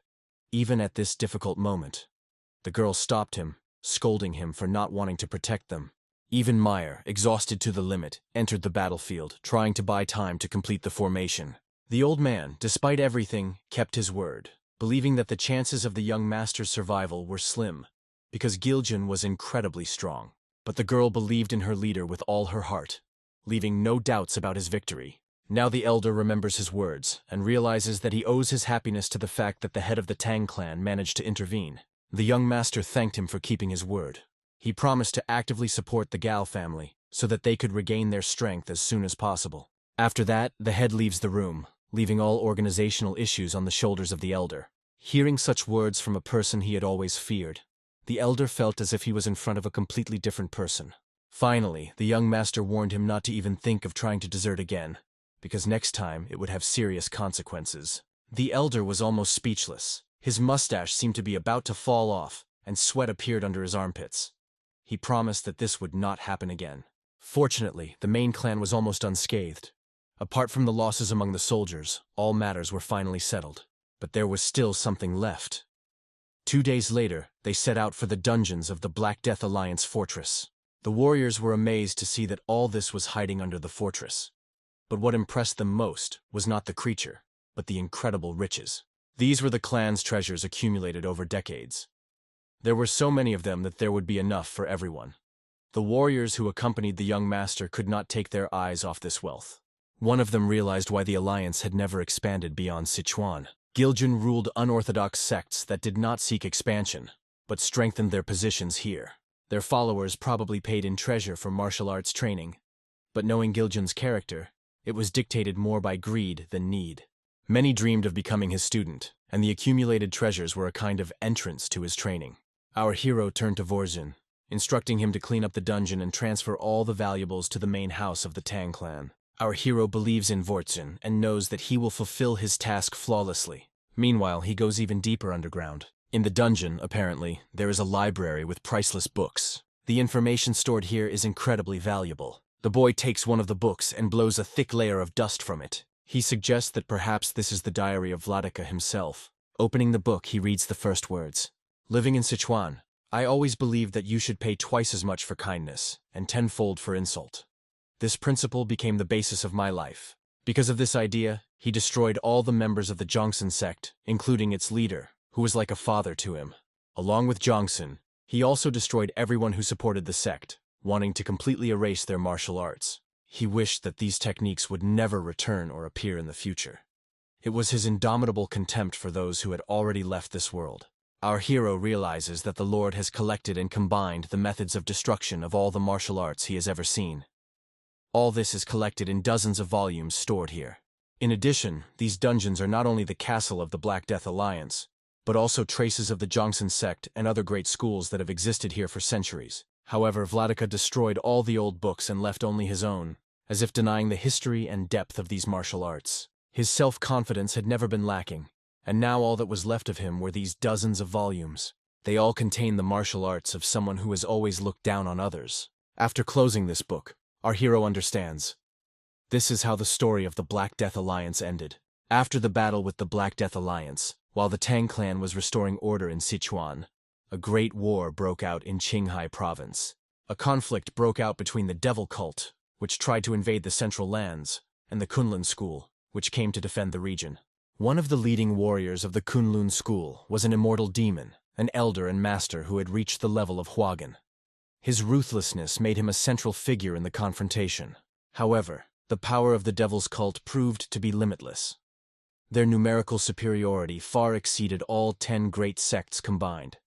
S1: even at this difficult moment. The girl stopped him, scolding him for not wanting to protect them. Even Meyer, exhausted to the limit, entered the battlefield, trying to buy time to complete the formation. The old man, despite everything, kept his word, believing that the chances of the young master's survival were slim, because Giljan was incredibly strong. But the girl believed in her leader with all her heart, leaving no doubts about his victory. Now the elder remembers his words, and realizes that he owes his happiness to the fact that the head of the Tang clan managed to intervene. The young master thanked him for keeping his word. He promised to actively support the Gal family, so that they could regain their strength as soon as possible. After that, the head leaves the room, leaving all organizational issues on the shoulders of the elder. Hearing such words from a person he had always feared, the elder felt as if he was in front of a completely different person. Finally, the young master warned him not to even think of trying to desert again, because next time it would have serious consequences. The elder was almost speechless. His mustache seemed to be about to fall off, and sweat appeared under his armpits. He promised that this would not happen again. Fortunately, the main clan was almost unscathed. Apart from the losses among the soldiers, all matters were finally settled. But there was still something left. 2 days later, they set out for the dungeons of the Black Death Alliance fortress. The warriors were amazed to see that all this was hiding under the fortress. But what impressed them most was not the creature, but the incredible riches. These were the clan's treasures accumulated over decades. There were so many of them that there would be enough for everyone. The warriors who accompanied the young master could not take their eyes off this wealth. One of them realized why the alliance had never expanded beyond Sichuan. Giljun ruled unorthodox sects that did not seek expansion, but strengthened their positions here. Their followers probably paid in treasure for martial arts training, but knowing Giljun's character, it was dictated more by greed than need. Many dreamed of becoming his student, and the accumulated treasures were a kind of entrance to his training. Our hero turned to Vorzin, instructing him to clean up the dungeon and transfer all the valuables to the main house of the Tang clan. Our hero believes in Vorzin and knows that he will fulfill his task flawlessly. Meanwhile, he goes even deeper underground. In the dungeon, apparently, there is a library with priceless books. The information stored here is incredibly valuable. The boy takes one of the books and blows a thick layer of dust from it. He suggests that perhaps this is the diary of Vladika himself. Opening the book, he reads the first words. Living in Sichuan, I always believed that you should pay twice as much for kindness, and tenfold for insult. This principle became the basis of my life. Because of this idea, he destroyed all the members of the Zhongsun sect, including its leader, who was like a father to him. Along with Zhongsun, he also destroyed everyone who supported the sect, wanting to completely erase their martial arts. He wished that these techniques would never return or appear in the future. It was his indomitable contempt for those who had already left this world. Our hero realizes that the Lord has collected and combined the methods of destruction of all the martial arts he has ever seen. All this is collected in dozens of volumes stored here. In addition, these dungeons are not only the castle of the Black Death Alliance, but also traces of the Zhongsun sect and other great schools that have existed here for centuries. However, Vladika destroyed all the old books and left only his own, as if denying the history and depth of these martial arts. His self-confidence had never been lacking, and now all that was left of him were these dozens of volumes. They all contain the martial arts of someone who has always looked down on others. After closing this book, our hero understands. This is how the story of the Black Death Alliance ended. After the battle with the Black Death Alliance, while the Tang clan was restoring order in Sichuan, a great war broke out in Qinghai province. A conflict broke out between the Devil Cult, which tried to invade the central lands, and the Kunlun School, which came to defend the region. One of the leading warriors of the Kunlun School was an immortal demon, an elder and master who had reached the level of Huagin. His ruthlessness made him a central figure in the confrontation. However, the power of the Devil's Cult proved to be limitless. Their numerical superiority far exceeded all 10 great sects combined.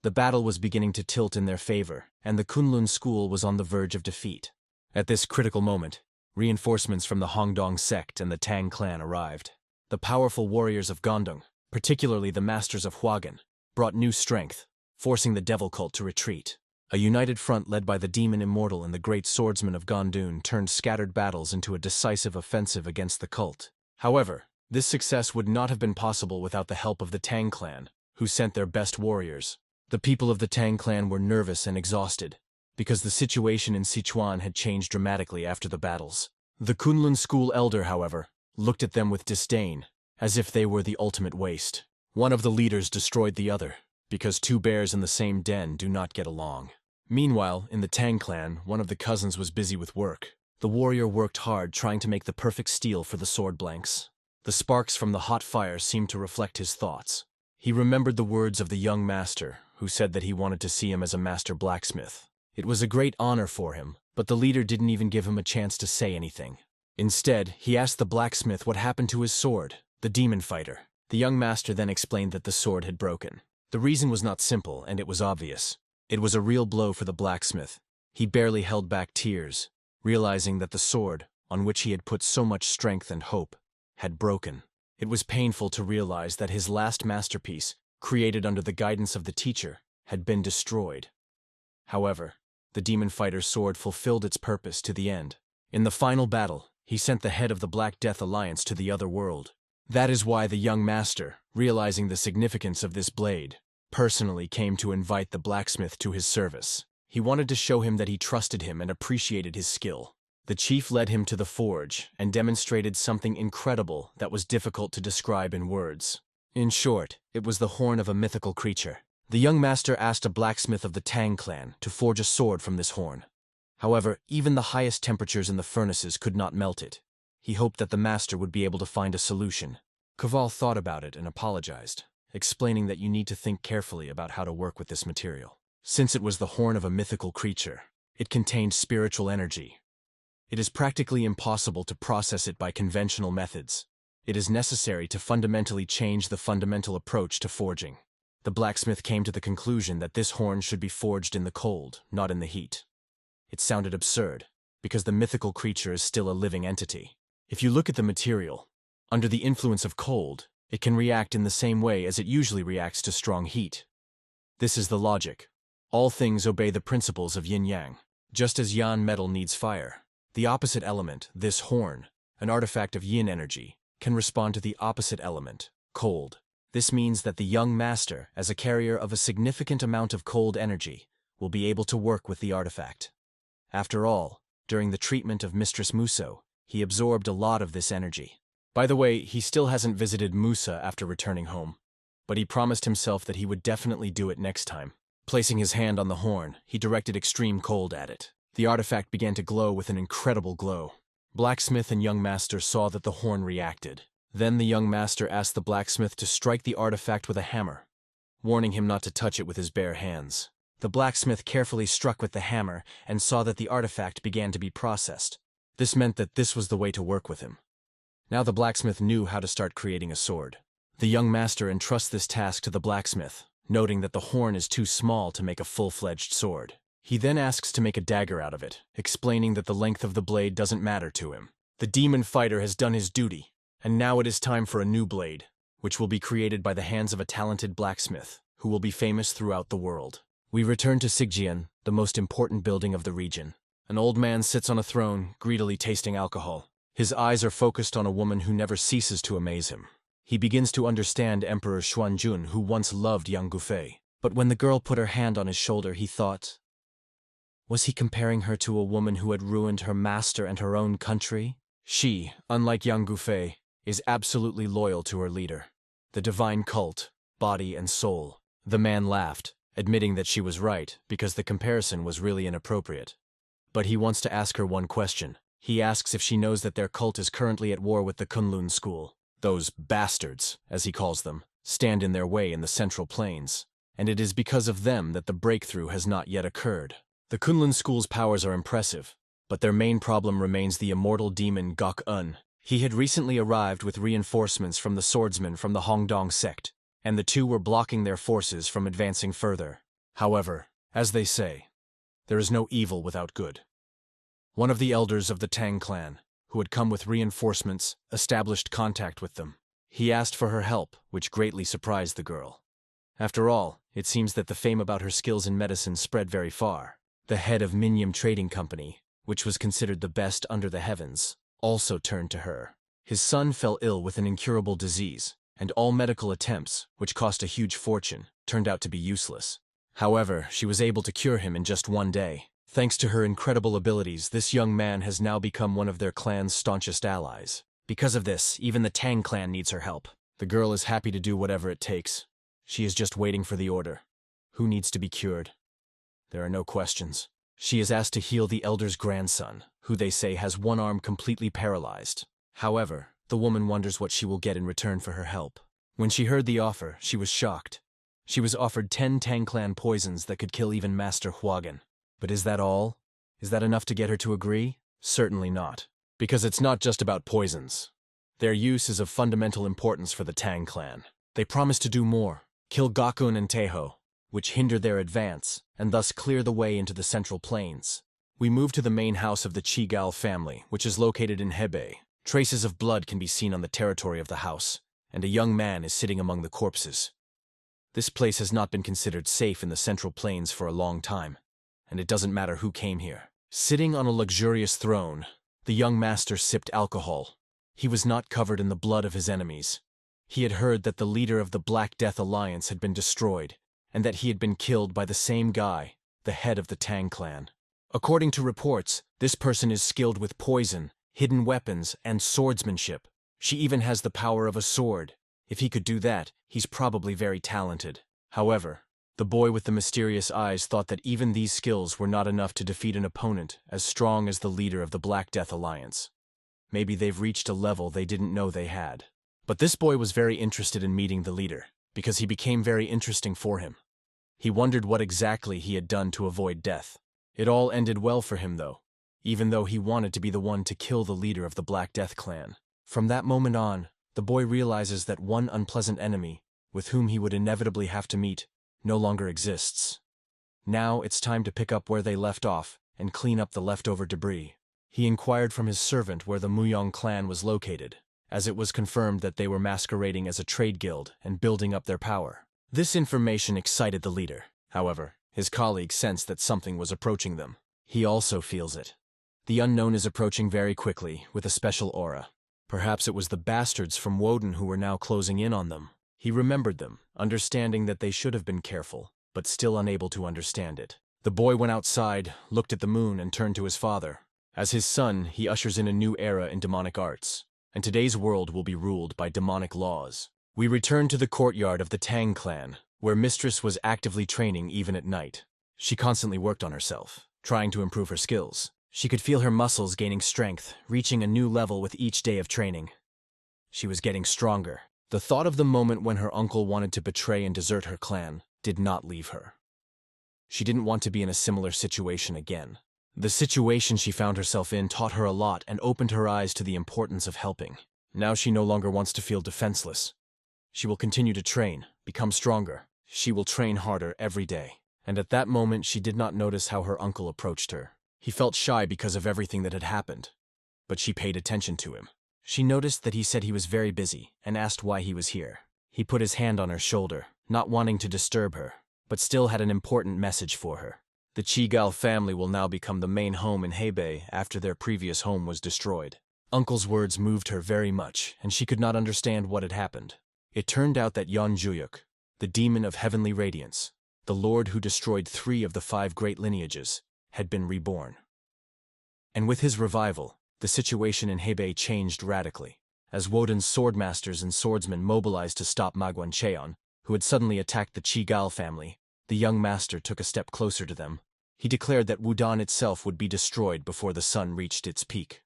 S1: The battle was beginning to tilt in their favor, and the Kunlun School was on the verge of defeat. At this critical moment, reinforcements from the Hongdong sect and the Tang clan arrived. The powerful warriors of Gondong, particularly the masters of Huagin, brought new strength, forcing the Devil Cult to retreat. A united front led by the Demon Immortal and the great swordsman of Gondun turned scattered battles into a decisive offensive against the cult. However, this success would not have been possible without the help of the Tang clan, who sent their best warriors. The people of the Tang clan were nervous and exhausted, because the situation in Sichuan had changed dramatically after the battles. The Kunlun School elder, however, looked at them with disdain, as if they were the ultimate waste. One of the leaders destroyed the other, because two bears in the same den do not get along. Meanwhile, in the Tang clan, one of the cousins was busy with work. The warrior worked hard trying to make the perfect steel for the sword blanks. The sparks from the hot fire seemed to reflect his thoughts. He remembered the words of the young master, who said that he wanted to see him as a master blacksmith. It was a great honor for him, but the leader didn't even give him a chance to say anything. Instead, he asked the blacksmith what happened to his sword, the demon fighter. The young master then explained that the sword had broken. The reason was not simple, and it was obvious. It was a real blow for the blacksmith, He barely held back tears, realizing that the sword, on which he had put so much strength and hope, had broken. It was painful to realize that his last masterpiece, created under the guidance of the teacher, had been destroyed. However, the demon fighter's sword fulfilled its purpose to the end. In the final battle, he sent the head of the Black Death Alliance to the other world. That is why the young master, realizing the significance of this blade, personally came to invite the blacksmith to his service. He wanted to show him that he trusted him and appreciated his skill. The chief led him to the forge and demonstrated something incredible that was difficult to describe in words. In short, it was the horn of a mythical creature. The young master asked a blacksmith of the Tang clan to forge a sword from this horn. However, even the highest temperatures in the furnaces could not melt it. He hoped that the master would be able to find a solution. Kaval thought about it and apologized, explaining that you need to think carefully about how to work with this material. Since it was the horn of a mythical creature, it contained spiritual energy. It is practically impossible to process it by conventional methods. It is necessary to fundamentally change the fundamental approach to forging. The blacksmith came to the conclusion that this horn should be forged in the cold, not in the heat. It sounded absurd, because the mythical creature is still a living entity. If you look at the material, under the influence of cold, it can react in the same way as it usually reacts to strong heat. This is the logic. All things obey the principles of yin-yang. Just as yan metal needs fire, the opposite element, this horn, an artifact of yin energy, can respond to the opposite element, cold. This means that the young master, as a carrier of a significant amount of cold energy, will be able to work with the artifact. After all, during the treatment of Mistress Muso, he absorbed a lot of this energy. By the way, he still hasn't visited Musa after returning home, but he promised himself that he would definitely do it next time. Placing his hand on the horn, he directed extreme cold at it. The artifact began to glow with an incredible glow. Blacksmith and young master saw that the horn reacted. Then the young master asked the blacksmith to strike the artifact with a hammer, warning him not to touch it with his bare hands. The blacksmith carefully struck with the hammer and saw that the artifact began to be processed. This meant that this was the way to work with him. Now the blacksmith knew how to start creating a sword. The young master entrusts this task to the blacksmith, noting that the horn is too small to make a full-fledged sword. He then asks to make a dagger out of it, explaining that the length of the blade doesn't matter to him. The demon fighter has done his duty, and now it is time for a new blade, which will be created by the hands of a talented blacksmith, who will be famous throughout the world. We return to Sigjian, the most important building of the region. An old man sits on a throne, greedily tasting alcohol. His eyes are focused on a woman who never ceases to amaze him. He begins to understand Emperor Xuanjun, who once loved Yang Gufei. But when the girl put her hand on his shoulder, he thought, was he comparing her to a woman who had ruined her master and her own country? She, unlike Yang Gufei, is absolutely loyal to her leader, the divine cult, body and soul. The man laughed, admitting that she was right, because the comparison was really inappropriate. But he wants to ask her one question. He asks if she knows that their cult is currently at war with the Kunlun school. Those bastards, as he calls them, stand in their way in the Central Plains, and it is because of them that the breakthrough has not yet occurred. The Kunlun school's powers are impressive, but their main problem remains the immortal demon Gok-un. He had recently arrived with reinforcements from the swordsmen from the Hongdong sect, and the two were blocking their forces from advancing further. However, as they say, there is no evil without good. One of the elders of the Tang clan, who had come with reinforcements, established contact with them. He asked for her help, which greatly surprised the girl. After all, it seems that the fame about her skills in medicine spread very far. The head of Minyam Trading Company, which was considered the best under the heavens, also turned to her. His son fell ill with an incurable disease, and all medical attempts, which cost a huge fortune, turned out to be useless. However, she was able to cure him in just one day. Thanks to her incredible abilities, this young man has now become one of their clan's staunchest allies. Because of this, even the Tang clan needs her help. The girl is happy to do whatever it takes. She is just waiting for the order. Who needs to be cured? There are no questions. She is asked to heal the elder's grandson, who they say has one arm completely paralyzed. However, the woman wonders what she will get in return for her help. When she heard the offer, she was shocked. She was offered 10 Tang clan poisons that could kill even Master Huagin. But is that all? Is that enough to get her to agree? Certainly not. Because it's not just about poisons. Their use is of fundamental importance for the Tang clan. They promise to do more. Kill Gakun and Teho, which hinder their advance and thus clear the way into the central plains. We move to the main house of the Jigal family, which is located in Hebei. Traces of blood can be seen on the territory of the house, and a young man is sitting among the corpses. This place has not been considered safe in the central plains for a long time, and it doesn't matter who came here. Sitting on a luxurious throne, the young master sipped alcohol. He was not covered in the blood of his enemies. He had heard that the leader of the Black Death Alliance had been destroyed, and that he had been killed by the same guy, the head of the Tang clan. According to reports, this person is skilled with poison, hidden weapons, and swordsmanship. She even has the power of a sword. If he could do that, he's probably very talented. However, the boy with the mysterious eyes thought that even these skills were not enough to defeat an opponent as strong as the leader of the Black Death Alliance. Maybe they've reached a level they didn't know they had. But this boy was very interested in meeting the leader, because he became very interesting for him. He wondered what exactly he had done to avoid death. It all ended well for him, though, even though he wanted to be the one to kill the leader of the Black Death clan. From that moment on, the boy realizes that one unpleasant enemy, with whom he would inevitably have to meet, no longer exists. Now it's time to pick up where they left off and clean up the leftover debris. He inquired from his servant where the Muyong clan was located, as it was confirmed that they were masquerading as a trade guild and building up their power. This information excited the leader. However, his colleague sensed that something was approaching them. He also feels it. The unknown is approaching very quickly, with a special aura. Perhaps it was the bastards from Woden who were now closing in on them. He remembered them, understanding that they should have been careful, but still unable to understand it. The boy went outside, looked at the moon, and turned to his father. As his son, he ushers in a new era in demonic arts, and today's world will be ruled by demonic laws. We return to the courtyard of the Tang clan, where Mistress was actively training even at night. She constantly worked on herself, trying to improve her skills. She could feel her muscles gaining strength, reaching a new level with each day of training. She was getting stronger. The thought of the moment when her uncle wanted to betray and desert her clan did not leave her. She didn't want to be in a similar situation again. The situation she found herself in taught her a lot and opened her eyes to the importance of helping. Now she no longer wants to feel defenseless. She will continue to train, become stronger. She will train harder every day. And at that moment she did not notice how her uncle approached her. He felt shy because of everything that had happened, but she paid attention to him. She noticed that he said he was very busy and asked why he was here. He put his hand on her shoulder, not wanting to disturb her, but still had an important message for her. The Jigal family will now become the main home in Hebei after their previous home was destroyed. Uncle's words moved her very much, and she could not understand what had happened. It turned out that Yan Juyuk, the demon of heavenly radiance, the lord who destroyed 3 of the 5 great lineages, had been reborn. And with his revival, the situation in Hebei changed radically. As Woden's swordmasters and swordsmen mobilized to stop Manhwa, who had suddenly attacked the Jigal family, the young master took a step closer to them. He declared that Wudan itself would be destroyed before the sun reached its peak.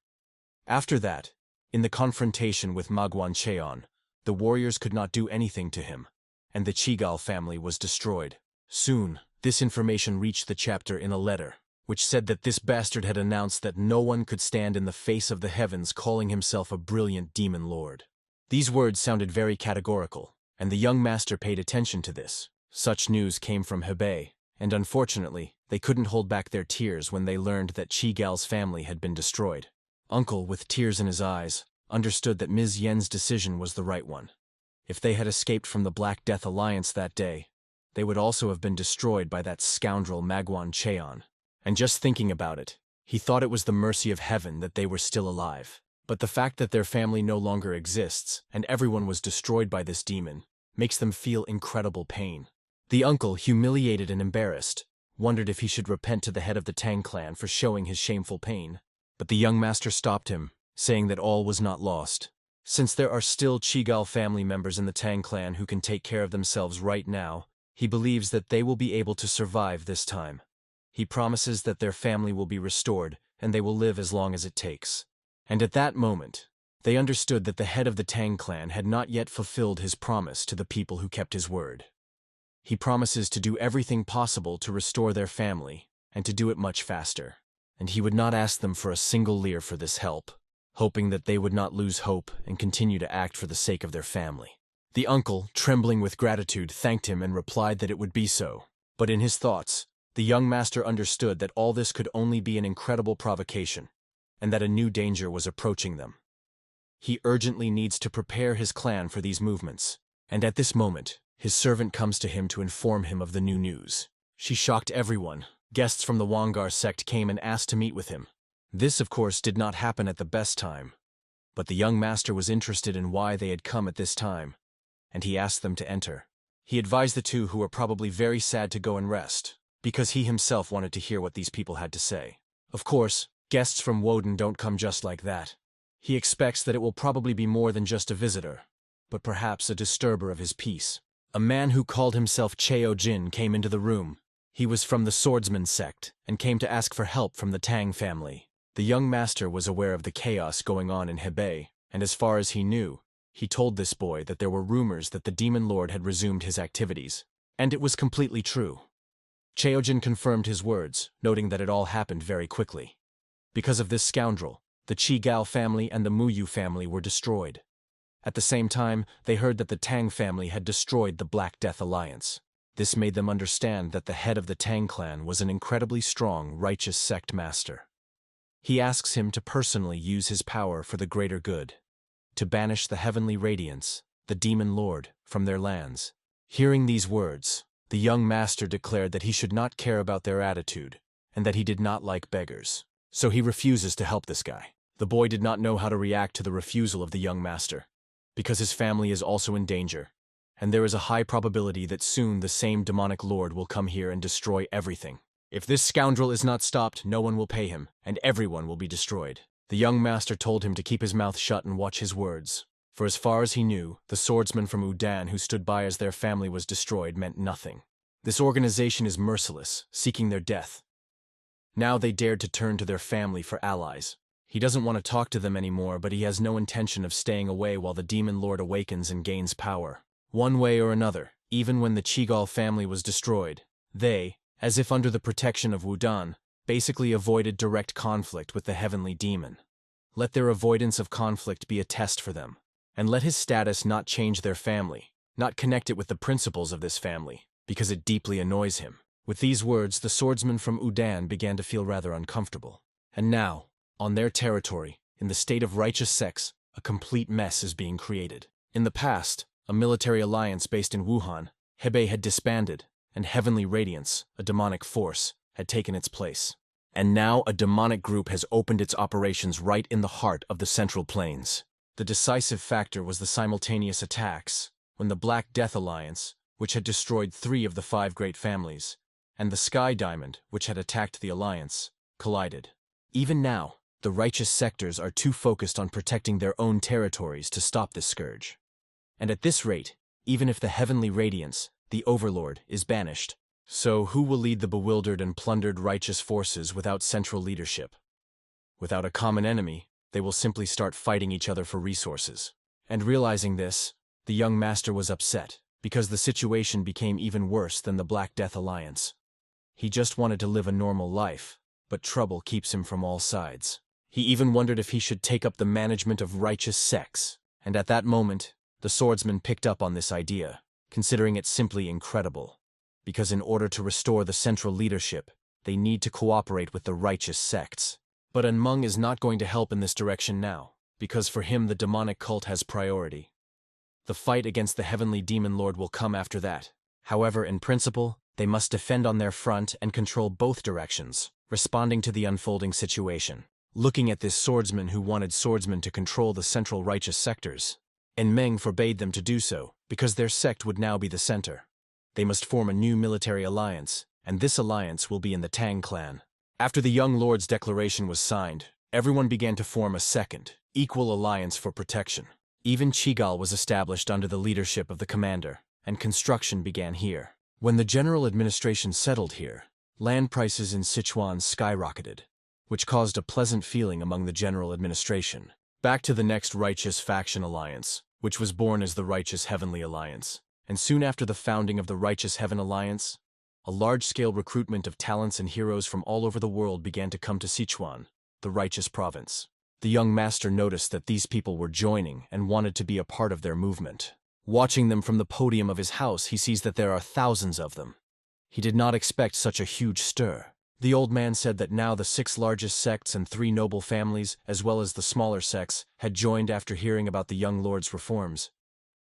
S1: After that, in the confrontation with Manhwa, the warriors could not do anything to him, and the Jigal family was destroyed. Soon, this information reached the chapter in a letter, which said that this bastard had announced that no one could stand in the face of the heavens calling himself a brilliant demon lord. These words sounded very categorical, and the young master paid attention to this. Such news came from Hebei, and unfortunately, they couldn't hold back their tears when they learned that Jigal's family had been destroyed. Uncle, with tears in his eyes, understood that Ms. Yen's decision was the right one. If they had escaped from the Black Death Alliance that day, they would also have been destroyed by that scoundrel Manhwa. And just thinking about it, he thought it was the mercy of heaven that they were still alive. But the fact that their family no longer exists, and everyone was destroyed by this demon, makes them feel incredible pain. The uncle, humiliated and embarrassed, wondered if he should repent to the head of the Tang clan for showing his shameful pain. But the young master stopped him, saying that all was not lost. Since there are still Jigal family members in the Tang clan who can take care of themselves right now, he believes that they will be able to survive this time. He promises that their family will be restored and they will live as long as it takes. And at that moment, they understood that the head of the Tang clan had not yet fulfilled his promise to the people who kept his word. He promises to do everything possible to restore their family, and to do it much faster. And he would not ask them for a single lire for this help, hoping that they would not lose hope and continue to act for the sake of their family. The uncle, trembling with gratitude, thanked him and replied that it would be so. But in his thoughts, the young master understood that all this could only be an incredible provocation, and that a new danger was approaching them. He urgently needs to prepare his clan for these movements, and at this moment, his servant comes to him to inform him of the new news. She shocked everyone. Guests from the Wangar sect came and asked to meet with him. This, of course, did not happen at the best time, but the young master was interested in why they had come at this time, and he asked them to enter. He advised the two, who were probably very sad, to go and rest, because he himself wanted to hear what these people had to say. Of course, guests from Woden don't come just like that. He expects that it will probably be more than just a visitor, but perhaps a disturber of his peace. A man who called himself Cheo-jin came into the room. He was from the swordsman sect, and came to ask for help from the Tang family. The young master was aware of the chaos going on in Hebei, and as far as he knew, he told this boy that there were rumors that the demon lord had resumed his activities, and it was completely true. Cheo-jin confirmed his words, noting that it all happened very quickly. Because of this scoundrel, the Jigal family and the Muyu family were destroyed. At the same time, they heard that the Tang family had destroyed the Black Death Alliance. This made them understand that the head of the Tang clan was an incredibly strong, righteous sect master. He asks him to personally use his power for the greater good, to banish the heavenly radiance, the demon lord, from their lands. Hearing these words, the young master declared that he should not care about their attitude, and that he did not like beggars. So he refuses to help this guy. The boy did not know how to react to the refusal of the young master, because his family is also in danger, and there is a high probability that soon the same demonic lord will come here and destroy everything. If this scoundrel is not stopped, no one will pay him, and everyone will be destroyed. The young master told him to keep his mouth shut and watch his words, for as far as he knew, the swordsman from Udan who stood by as their family was destroyed meant nothing. This organization is merciless, seeking their death. Now they dared to turn to their family for allies. He doesn't want to talk to them anymore, but he has no intention of staying away while the demon lord awakens and gains power. One way or another, even when the Jigal family was destroyed, they, as if under the protection of Wudan, basically avoided direct conflict with the heavenly demon. Let their avoidance of conflict be a test for them, and let his status not change their family, not connect it with the principles of this family, because it deeply annoys him. With these words, the swordsman from Udan began to feel rather uncomfortable. And now, on their territory, in the state of righteous sects, a complete mess is being created. In the past, a military alliance based in Wuhan, Hebei had disbanded, and Heavenly Radiance, a demonic force, had taken its place. And now a demonic group has opened its operations right in the heart of the Central Plains. The decisive factor was the simultaneous attacks, when the Black Death Alliance, which had destroyed 3 of the 5 great families, and the Sky Diamond, which had attacked the Alliance, collided. Even now, the righteous sectors are too focused on protecting their own territories to stop this scourge. And at this rate, even if the Heavenly Radiance, the Overlord, is banished, so who will lead the bewildered and plundered righteous forces without central leadership? Without a common enemy, they will simply start fighting each other for resources. And realizing this, the young master was upset, because the situation became even worse than the Black Death Alliance. He just wanted to live a normal life, but trouble keeps him from all sides. He even wondered if he should take up the management of righteous sects, and at that moment, the swordsman picked up on this idea, considering it simply incredible, because in order to restore the central leadership, they need to cooperate with the righteous sects. But Meng is not going to help in this direction now, because for him the demonic cult has priority. The fight against the heavenly demon lord will come after that. However, in principle, they must defend on their front and control both directions, responding to the unfolding situation. Looking at this swordsman who wanted swordsmen to control the central righteous sectors, Meng forbade them to do so, because their sect would now be the center. They must form a new military alliance, and this alliance will be in the Tang clan. After the young lord's declaration was signed, everyone began to form a second, equal alliance for protection. Even Jigal was established under the leadership of the commander, and construction began here. When the general administration settled here, land prices in Sichuan skyrocketed, which caused a pleasant feeling among the general administration. Back to the next righteous faction alliance, which was born as the Righteous Heavenly Alliance. And soon after the founding of the Righteous Heaven Alliance, a large-scale recruitment of talents and heroes from all over the world began to come to Sichuan, the righteous province. The young master noticed that these people were joining and wanted to be a part of their movement. Watching them from the podium of his house, he sees that there are thousands of them. He did not expect such a huge stir. The old man said that now the 6 largest sects and 3 noble families, as well as the smaller sects, had joined after hearing about the young lord's reforms.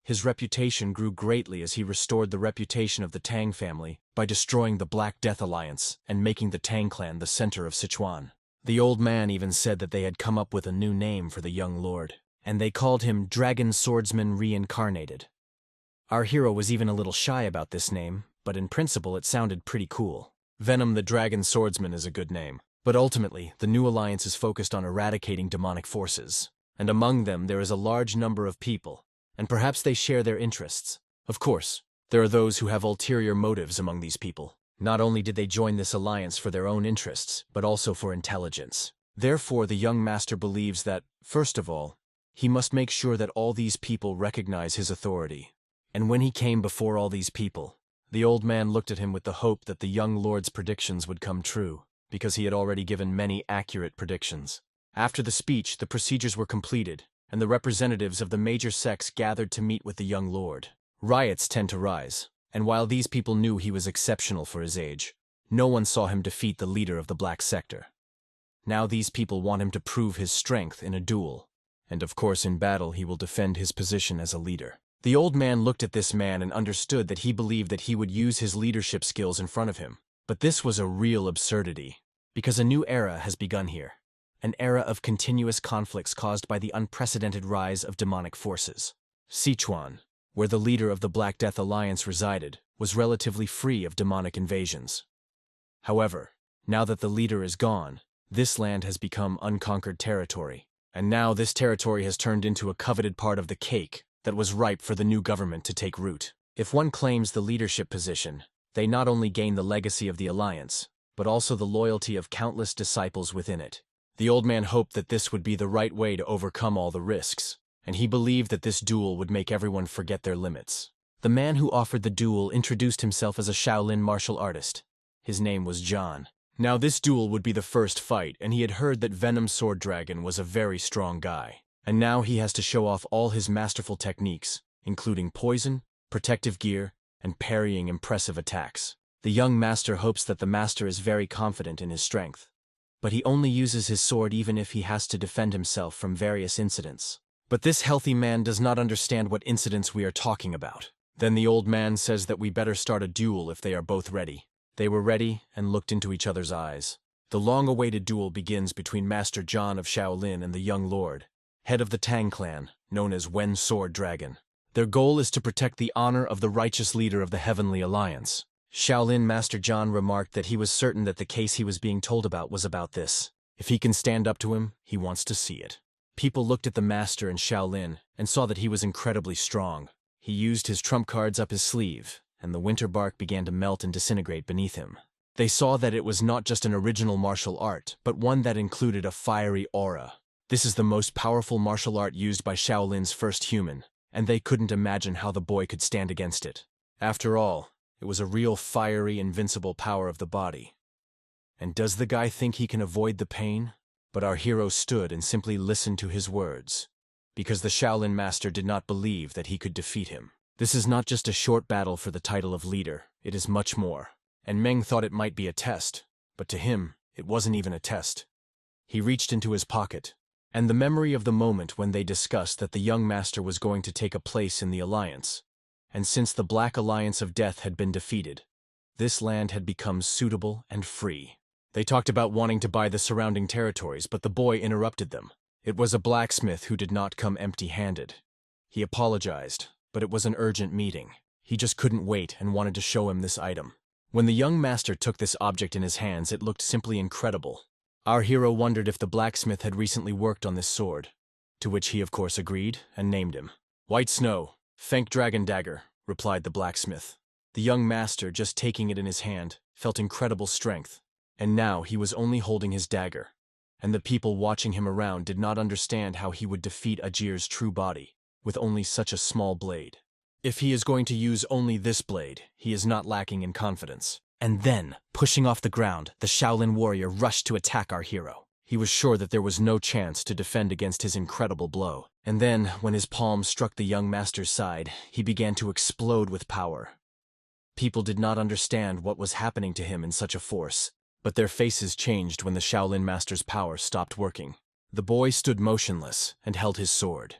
S1: His reputation grew greatly as he restored the reputation of the Tang family by destroying the Black Death Alliance and making the Tang clan the center of Sichuan. The old man even said that they had come up with a new name for the young lord, and they called him Dragon Swordsman Reincarnated. Our hero was even a little shy about this name, but in principle it sounded pretty cool. Venom the Dragon Swordsman is a good name, but ultimately the new alliance is focused on eradicating demonic forces, and among them there is a large number of people, and perhaps they share their interests. Of course, there are those who have ulterior motives among these people. Not only did they join this alliance for their own interests, but also for intelligence. Therefore, the young master believes that, first of all, he must make sure that all these people recognize his authority. And when he came before all these people, the old man looked at him with the hope that the young lord's predictions would come true, because he had already given many accurate predictions. After the speech, the procedures were completed, and the representatives of the major sects gathered to meet with the young lord. Riots tend to rise, and while these people knew he was exceptional for his age, no one saw him defeat the leader of the Black Sector. Now these people want him to prove his strength in a duel, and of course in battle he will defend his position as a leader. The old man looked at this man and understood that he believed that he would use his leadership skills in front of him. But this was a real absurdity, because a new era has begun here. An era of continuous conflicts caused by the unprecedented rise of demonic forces. Sichuan, where the leader of the Black Death Alliance resided, was relatively free of demonic invasions. However, now that the leader is gone, this land has become unconquered territory, and now this territory has turned into a coveted part of the cake that was ripe for the new government to take root. If one claims the leadership position, they not only gain the legacy of the alliance, but also the loyalty of countless disciples within it. The old man hoped that this would be the right way to overcome all the risks, and he believed that this duel would make everyone forget their limits. The man who offered the duel introduced himself as a Shaolin martial artist. His name was John. Now this duel would be the first fight, and he had heard that Venom Sword Dragon was a very strong guy. And now he has to show off all his masterful techniques, including poison, protective gear, and parrying impressive attacks. The young master hopes that the master is very confident in his strength, but he only uses his sword even if he has to defend himself from various incidents. But this healthy man does not understand what incidents we are talking about. Then the old man says that we better start a duel if they are both ready. They were ready and looked into each other's eyes. The long-awaited duel begins between Master John of Shaolin and the young lord, head of the Tang clan, known as Wen Sword Dragon. Their goal is to protect the honor of the righteous leader of the Heavenly Alliance. Shaolin Master John remarked that he was certain that the case he was being told about was about this. If he can stand up to him, he wants to see it. People looked at the master in Shaolin and saw that he was incredibly strong. He used his trump cards up his sleeve, and the winter bark began to melt and disintegrate beneath him. They saw that it was not just an original martial art, but one that included a fiery aura. This is the most powerful martial art used by Shaolin's first human, and they couldn't imagine how the boy could stand against it. After all, it was a real fiery, invincible power of the body. And does the guy think he can avoid the pain? But our hero stood and simply listened to his words, because the Shaolin master did not believe that he could defeat him. This is not just a short battle for the title of leader, it is much more. And Meng thought it might be a test, but to him, it wasn't even a test. He reached into his pocket, and the memory of the moment when they discussed that the young master was going to take a place in the alliance, and since the Black Alliance of Death had been defeated, this land had become suitable and free. They talked about wanting to buy the surrounding territories, but the boy interrupted them. It was a blacksmith who did not come empty-handed. He apologized, but it was an urgent meeting. He just couldn't wait and wanted to show him this item. When the young master took this object in his hands, it looked simply incredible. Our hero wondered if the blacksmith had recently worked on this sword, to which he of course agreed and named him. White Snow, Fenk Dragon Dagger, replied the blacksmith. The young master, just taking it in his hand, felt incredible strength, and now he was only holding his dagger, and the people watching him around did not understand how he would defeat Ajir's true body with only such a small blade. If he is going to use only this blade, he is not lacking in confidence. And then, pushing off the ground, the Shaolin warrior rushed to attack our hero. He was sure that there was no chance to defend against his incredible blow. And then, when his palm struck the young master's side, he began to explode with power. People did not understand what was happening to him in such a force, but their faces changed when the Shaolin Master's power stopped working. The boy stood motionless and held his sword.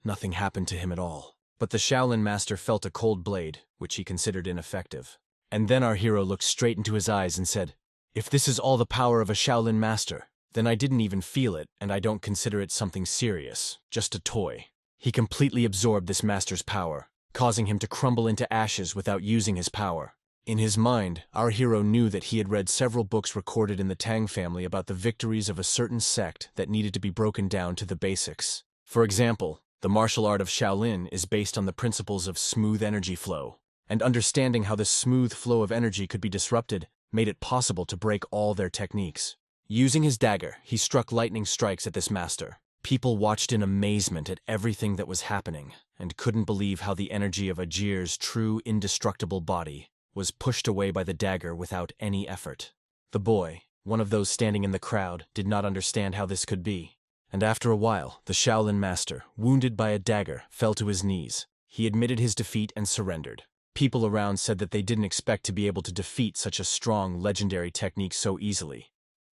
S1: Nothing happened to him at all, but the Shaolin Master felt a cold blade, which he considered ineffective. And then our hero looked straight into his eyes and said, "If this is all the power of a Shaolin Master, then I didn't even feel it, and I don't consider it something serious, just a toy." He completely absorbed this master's power, causing him to crumble into ashes without using his power. In his mind, our hero knew that he had read several books recorded in the Tang family about the victories of a certain sect that needed to be broken down to the basics. For example, the martial art of Shaolin is based on the principles of smooth energy flow, and understanding how this smooth flow of energy could be disrupted made it possible to break all their techniques. Using his dagger, he struck lightning strikes at this master. People watched in amazement at everything that was happening, and couldn't believe how the energy of Ajir's true indestructible body was pushed away by the dagger without any effort. The boy, one of those standing in the crowd, did not understand how this could be. And after a while, the Shaolin Master, wounded by a dagger, fell to his knees. He admitted his defeat and surrendered. People around said that they didn't expect to be able to defeat such a strong, legendary technique so easily.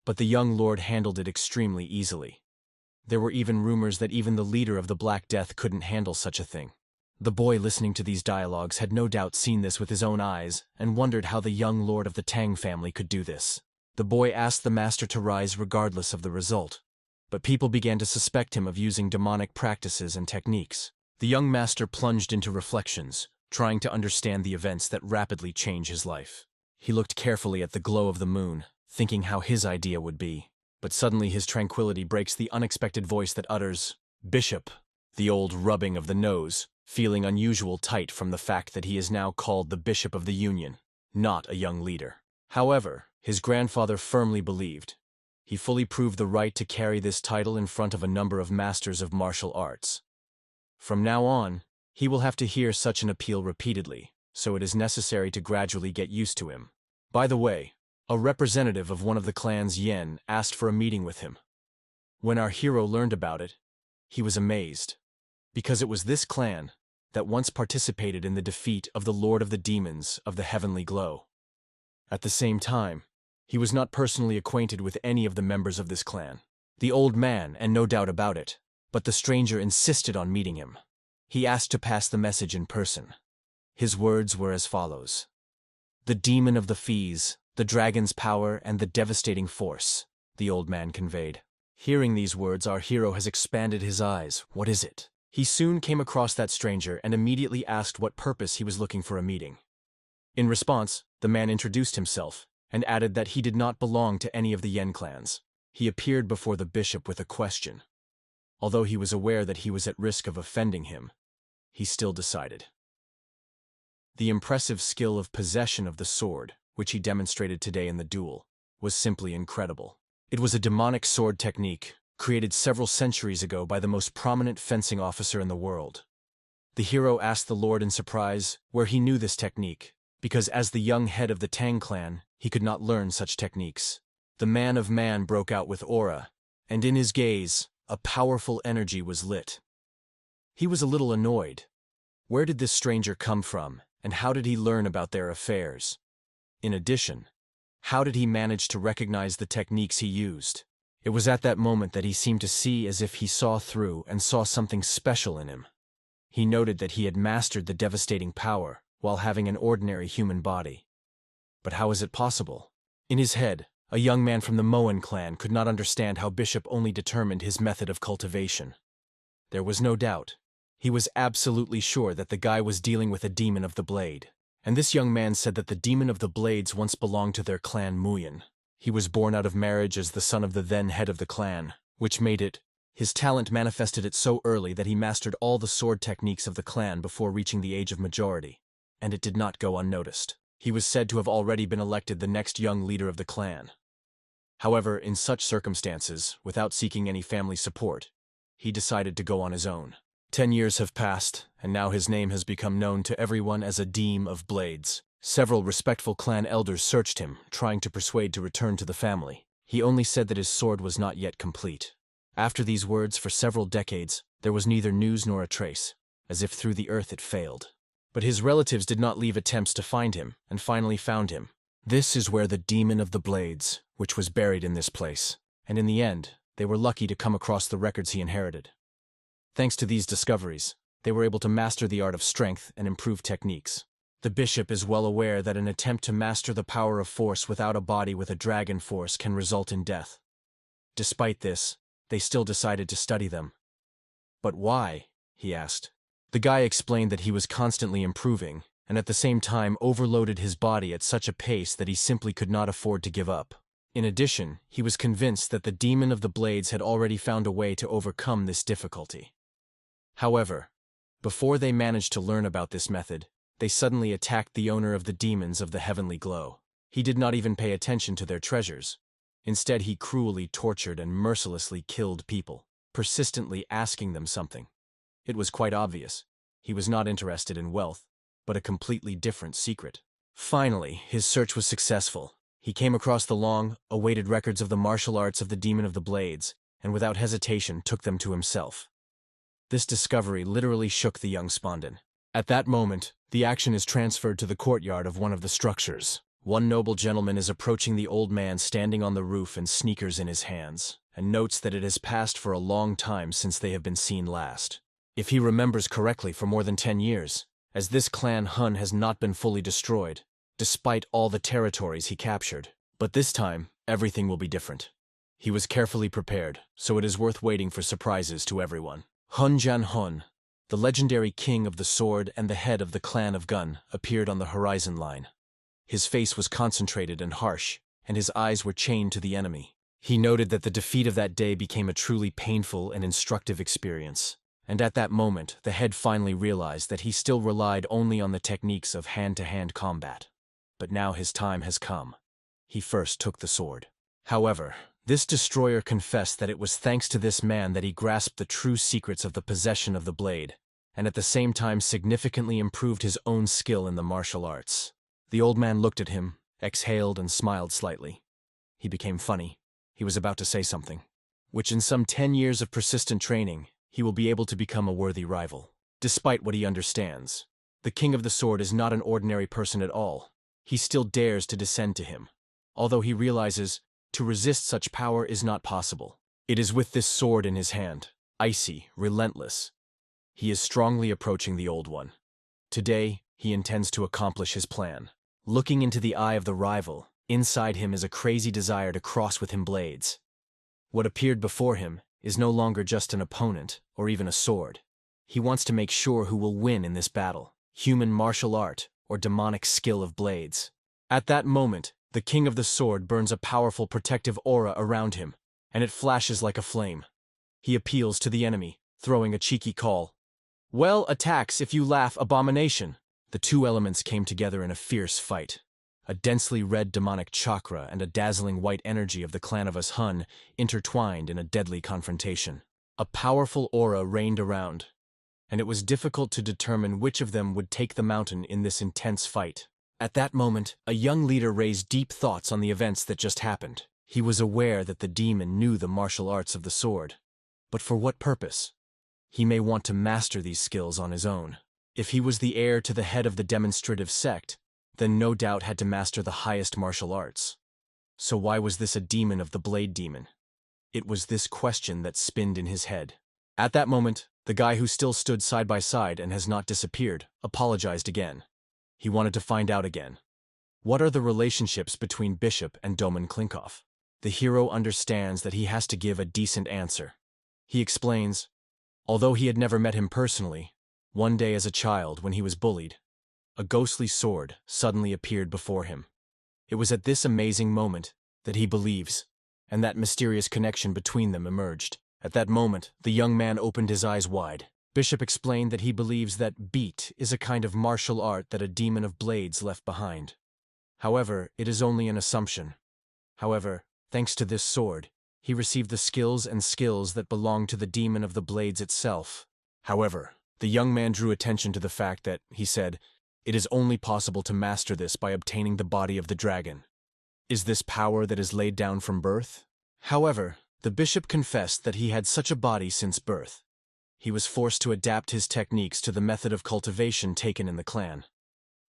S1: But the young lord handled it extremely easily. There were even rumors that even the leader of the Black Death couldn't handle such a thing. The boy listening to these dialogues had no doubt seen this with his own eyes and wondered how the young lord of the Tang family could do this. The boy asked the master to rise regardless of the result, but people began to suspect him of using demonic practices and techniques. The young master plunged into reflections, trying to understand the events that rapidly change his life. He looked carefully at the glow of the moon, thinking how his idea would be. But suddenly his tranquility breaks the unexpected voice that utters, "Bishop," the old rubbing of the nose, feeling unusual tight from the fact that he is now called the Bishop of the Union, not a young leader. However, his grandfather firmly believed. He fully proved the right to carry this title in front of a number of masters of martial arts. From now on, he will have to hear such an appeal repeatedly, so it is necessary to gradually get used to him. By the way, a representative of one of the clan's Yen asked for a meeting with him. When our hero learned about it, he was amazed, because it was this clan that once participated in the defeat of the Lord of the Demons of the Heavenly Glow. At the same time, he was not personally acquainted with any of the members of this clan. The old man, and no doubt about it, but the stranger insisted on meeting him. He asked to pass the message in person. His words were as follows: "The demon of the Fees, the dragon's power, and the devastating force," the old man conveyed. Hearing these words, our hero has expanded his eyes. What is it? He soon came across that stranger and immediately asked what purpose he was looking for a meeting. In response, the man introduced himself and added that he did not belong to any of the Yen clans. He appeared before the bishop with a question. Although he was aware that he was at risk of offending him, he still decided. The impressive skill of possession of the sword, which he demonstrated today in the duel, was simply incredible. It was a demonic sword technique, created several centuries ago by the most prominent fencing officer in the world. The hero asked the lord in surprise where he knew this technique, because as the young head of the Tang clan, he could not learn such techniques. The man of man broke out with aura, and in his gaze, a powerful energy was lit. He was a little annoyed. Where did this stranger come from, and how did he learn about their affairs? In addition, how did he manage to recognize the techniques he used? It was at that moment that he seemed to see as if he saw through and saw something special in him. He noted that he had mastered the devastating power while having an ordinary human body. But how is it possible? In his head, a young man from the Moan clan could not understand how Bishop only determined his method of cultivation. There was no doubt. He was absolutely sure that the guy was dealing with a demon of the blade. And this young man said that the demon of the blades once belonged to their clan Muyan. He was born out of marriage as the son of the then head of the clan, which made it. His talent manifested it so early that he mastered all the sword techniques of the clan before reaching the age of majority, and it did not go unnoticed. He was said to have already been elected the next young leader of the clan. However, in such circumstances, without seeking any family support, he decided to go on his own. 10 years have passed, and now his name has become known to everyone as a Demon of Blades. Several respectful clan elders searched him, trying to persuade to return to the family. He only said that his sword was not yet complete. After these words, for several decades, there was neither news nor a trace, as if through the earth it failed. But his relatives did not leave attempts to find him, and finally found him. This is where the demon of the blades, which was buried in this place, and in the end, they were lucky to come across the records he inherited. Thanks to these discoveries, they were able to master the art of strength and improve techniques. The bishop is well aware that an attempt to master the power of force without a body with a dragon force can result in death. Despite this, they still decided to study them. But why? He asked. The guy explained that he was constantly improving, and at the same time overloaded his body at such a pace that he simply could not afford to give up. In addition, he was convinced that the demon of the blades had already found a way to overcome this difficulty. However, before they managed to learn about this method, they suddenly attacked the owner of the demons of the heavenly glow. He did not even pay attention to their treasures. Instead, he cruelly tortured and mercilessly killed people, persistently asking them something. It was quite obvious. He was not interested in wealth, but a completely different secret. Finally, his search was successful. He came across the long-awaited records of the martial arts of the Demon of the Blades, and without hesitation took them to himself. This discovery literally shook the young Spondon. At that moment, the action is transferred to the courtyard of one of the structures. One noble gentleman is approaching the old man standing on the roof and sneakers in his hands, and notes that it has passed for a long time since they have been seen last. If he remembers correctly, for more than 10 years, as this clan Hun has not been fully destroyed, despite all the territories he captured. But this time, everything will be different. He was carefully prepared, so it is worth waiting for surprises to everyone. Hun Jan Hun, the legendary king of the sword and the head of the clan of Gun, appeared on the horizon line. His face was concentrated and harsh, and his eyes were chained to the enemy. He noted that the defeat of that day became a truly painful and instructive experience. And at that moment, the head finally realized that he still relied only on the techniques of hand-to-hand combat. But now his time has come. He first took the sword. However, this destroyer confessed that it was thanks to this man that he grasped the true secrets of the possession of the blade, and at the same time significantly improved his own skill in the martial arts. The old man looked at him, exhaled, and smiled slightly. He became funny. He was about to say something, which in some 10 years of persistent training, he will be able to become a worthy rival. Despite what he understands, the King of the Sword is not an ordinary person at all. He still dares to descend to him, although he realizes to resist such power is not possible. It is with this sword in his hand, icy, relentless. He is strongly approaching the Old One. Today, he intends to accomplish his plan. Looking into the eye of the rival, inside him is a crazy desire to cross with him blades. What appeared before him is no longer just an opponent or even a sword. He wants to make sure who will win in this battle, human martial art or demonic skill of blades. At that moment, the King of the Sword burns a powerful protective aura around him, and it flashes like a flame. He appeals to the enemy, throwing a cheeky call. "Well, attacks if you laugh, abomination." The two elements came together in a fierce fight. A densely red demonic chakra and a dazzling white energy of the clan of Us Hun intertwined in a deadly confrontation. A powerful aura reigned around, and it was difficult to determine which of them would take the mountain in this intense fight. At that moment, a young leader raised deep thoughts on the events that just happened. He was aware that the demon knew the martial arts of the sword. But for what purpose? He may want to master these skills on his own. If he was the heir to the head of the demonstrative sect, then no doubt had to master the highest martial arts. So why was this a demon of the blade demon? It was this question that spinned in his head. At that moment, the guy who still stood side by side and has not disappeared apologized again. He wanted to find out again. What are the relationships between Bishop and Doman Klinkov? The hero understands that he has to give a decent answer. He explains, although he had never met him personally, one day as a child when he was bullied, a ghostly sword suddenly appeared before him. It was at this amazing moment that he believes, and that mysterious connection between them emerged. At that moment, the young man opened his eyes wide. Bishop explained that he believes that beat is a kind of martial art that a demon of blades left behind. However, it is only an assumption. However, thanks to this sword, he received the skills that belong to the demon of the blades itself. However, the young man drew attention to the fact that, he said, it is only possible to master this by obtaining the body of the dragon. Is this power that is laid down from birth? However, the bishop confessed that he had such a body since birth. he was forced to adapt his techniques to the method of cultivation taken in the clan.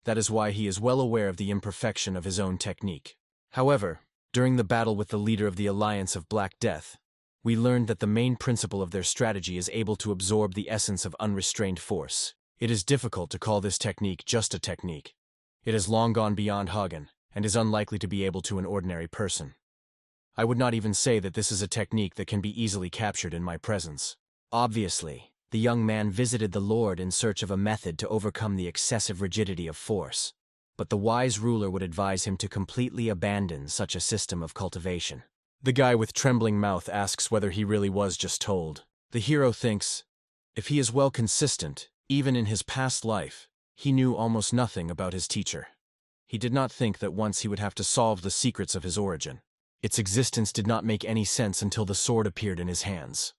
S1: That is why he is well aware of the imperfection of his own technique. However, during the battle with the leader of the Alliance of Black Death, we learned that the main principle of their strategy is able to absorb the essence of unrestrained force. It is difficult to call this technique just a technique. It has long gone beyond Hagen, and is unlikely to be able to an ordinary person. I would not even say that this is a technique that can be easily captured in my presence. Obviously, the young man visited the Lord in search of a method to overcome the excessive rigidity of force, but the wise ruler would advise him to completely abandon such a system of cultivation. The guy with trembling mouth asks whether he really was just told. The hero thinks, if he is well consistent, even in his past life, he knew almost nothing about his teacher. He did not think that once he would have to solve the secrets of his origin. Its existence did not make any sense until the sword appeared in his hands.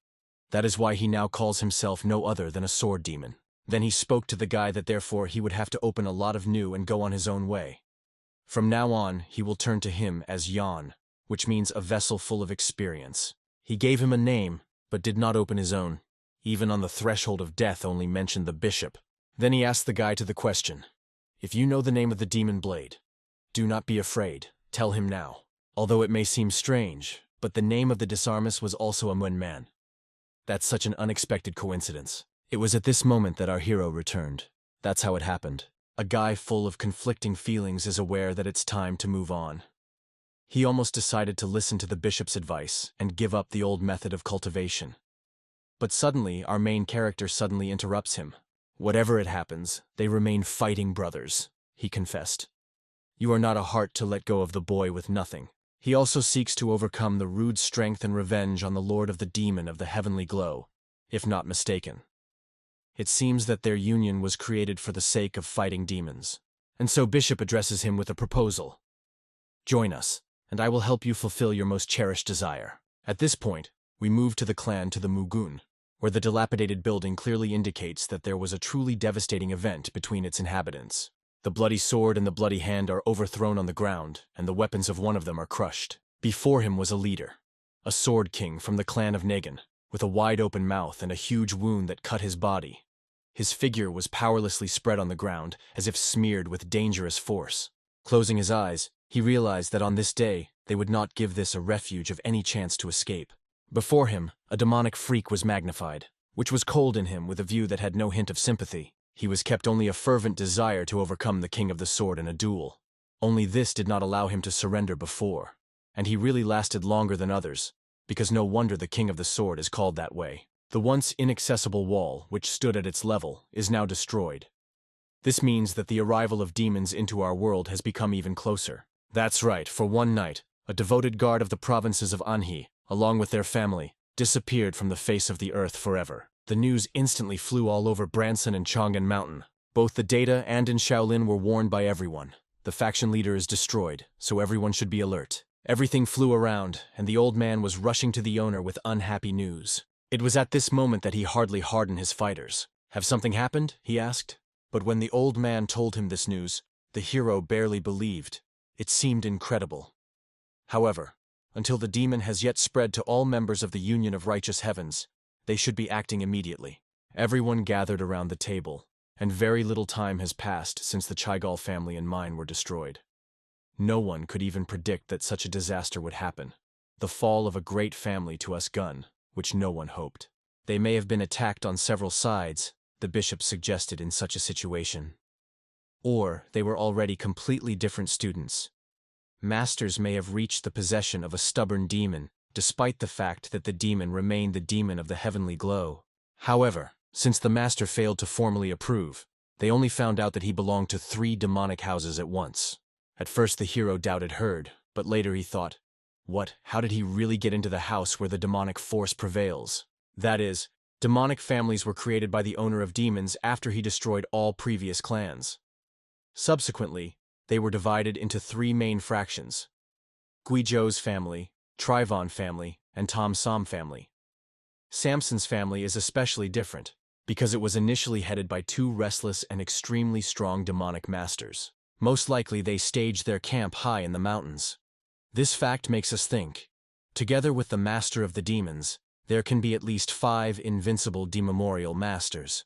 S1: That is why he now calls himself no other than a sword demon. Then he spoke to the guy that therefore he would have to open a lot of new and go on his own way. From now on, he will turn to him as Yan, which means a vessel full of experience. He gave him a name, but did not open his own. Even on the threshold of death only mentioned the bishop. Then he asked the guy to the question, if you know the name of the demon blade, do not be afraid, tell him now. Although it may seem strange, but the name of the disarmus was also a Muen man. That's such an unexpected coincidence. It was at this moment that our hero returned. That's how it happened. A guy full of conflicting feelings is aware that it's time to move on. He almost decided to listen to the bishop's advice and give up the old method of cultivation. But suddenly, our main character suddenly interrupts him. Whatever it happens, they remain fighting brothers, he confessed. You are not a heart to let go of the boy with nothing. He also seeks to overcome the rude strength and revenge on the lord of the demon of the heavenly glow, if not mistaken. It seems that their union was created for the sake of fighting demons. And so Bishop addresses him with a proposal. Join us, and I will help you fulfill your most cherished desire. At this point, we move to the clan to the Mugun, where the dilapidated building clearly indicates that there was a truly devastating event between its inhabitants. The bloody sword and the bloody hand are overthrown on the ground, and the weapons of one of them are crushed. Before him was a leader, a sword king from the clan of Negan, with a wide-open mouth and a huge wound that cut his body. His figure was powerlessly spread on the ground, as if smeared with dangerous force. Closing his eyes, he realized that on this day, they would not give this a refuge of any chance to escape. Before him, a demonic freak was magnified, which was cold in him with a view that had no hint of sympathy. He was kept only a fervent desire to overcome the King of the Sword in a duel. Only this did not allow him to surrender before, and he really lasted longer than others, because no wonder the King of the Sword is called that way. The once inaccessible wall, which stood at its level, is now destroyed. This means that the arrival of demons into our world has become even closer. That's right, for one night, a devoted guard of the provinces of Anhui, along with their family, disappeared from the face of the earth forever. The news instantly flew all over Branson and Chang'an Mountain. Both the Data and in Shaolin were warned by everyone. The faction leader is destroyed, so everyone should be alert. Everything flew around, and the old man was rushing to the owner with unhappy news. It was at this moment that he hardly hardened his fighters. Have something happened? He asked. But when the old man told him this news, the hero barely believed. It seemed incredible. However, until the demon has yet spread to all members of the Union of Righteous Heavens, they should be acting immediately. Everyone gathered around the table, and very little time has passed since the Jigal family and mine were destroyed. No one could even predict that such a disaster would happen. The fall of a great family to us gun, which no one hoped. They may have been attacked on several sides, the bishop suggested in such a situation. Or they were already completely different students. Masters may have reached the possession of a stubborn demon, despite the fact that the demon remained the demon of the heavenly glow. However, since the master failed to formally approve, they only found out that he belonged to 3 demonic houses at once. At first the hero doubted Herd, but later he thought, what, how did he really get into the house where the demonic force prevails? That is, demonic families were created by the owner of demons after he destroyed all previous clans. Subsequently, they were divided into 3 main fractions: Guizhou's family, Trivon family, and Tom Som family. Samson's family is especially different, because it was initially headed by 2 restless and extremely strong demonic masters. Most likely they staged their camp high in the mountains. This fact makes us think. Together with the master of the demons, there can be at least 5 invincible dememorial masters.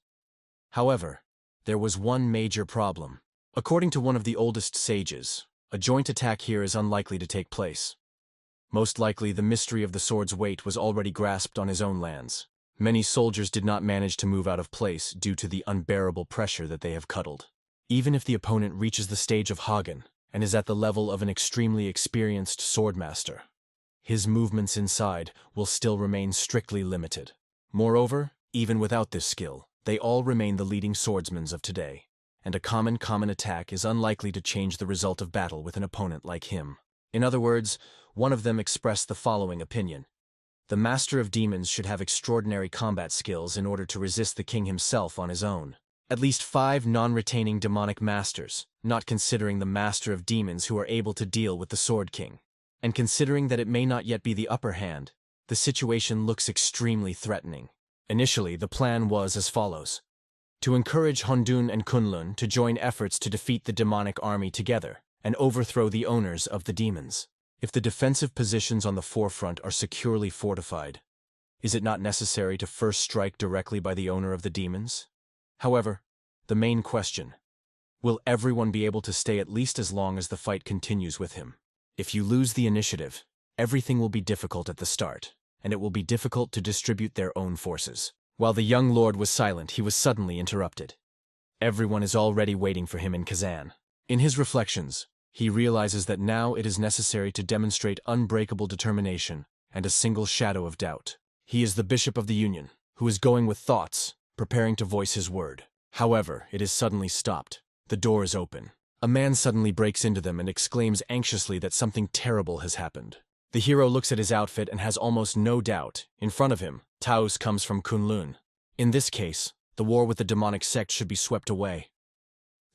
S1: However, there was one major problem. According to one of the oldest sages, a joint attack here is unlikely to take place. Most likely, the mystery of the sword's weight was already grasped on his own lands. Many soldiers did not manage to move out of place due to the unbearable pressure that they have cuddled. Even if the opponent reaches the stage of Hagen and is at the level of an extremely experienced swordmaster, his movements inside will still remain strictly limited. Moreover, even without this skill, they all remain the leading swordsmen of today, and a common attack is unlikely to change the result of battle with an opponent like him. In other words, one of them expressed the following opinion. The Master of Demons should have extraordinary combat skills in order to resist the king himself on his own. At least 5 non-retaining demonic masters, not considering the Master of Demons who are able to deal with the Sword King. And considering that it may not yet be the upper hand, the situation looks extremely threatening. Initially, the plan was as follows: to encourage Hondun and Kunlun to join efforts to defeat the demonic army together and overthrow the owners of the demons. If the defensive positions on the forefront are securely fortified, is it not necessary to first strike directly by the owner of the demons? However, the main question: will everyone be able to stay at least as long as the fight continues with him? If you lose the initiative, everything will be difficult at the start, and it will be difficult to distribute their own forces. While the young lord was silent, he was suddenly interrupted. Everyone is already waiting for him in Kazan. In his reflections, he realizes that now it is necessary to demonstrate unbreakable determination and a single shadow of doubt. He is the Bishop of the Union, who is going with thoughts, preparing to voice his word. However, it is suddenly stopped. The door is open. A man suddenly breaks into them and exclaims anxiously that something terrible has happened. The hero looks at his outfit and has almost no doubt. In front of him, Taos comes from Kunlun. In this case, the war with the demonic sect should be swept away.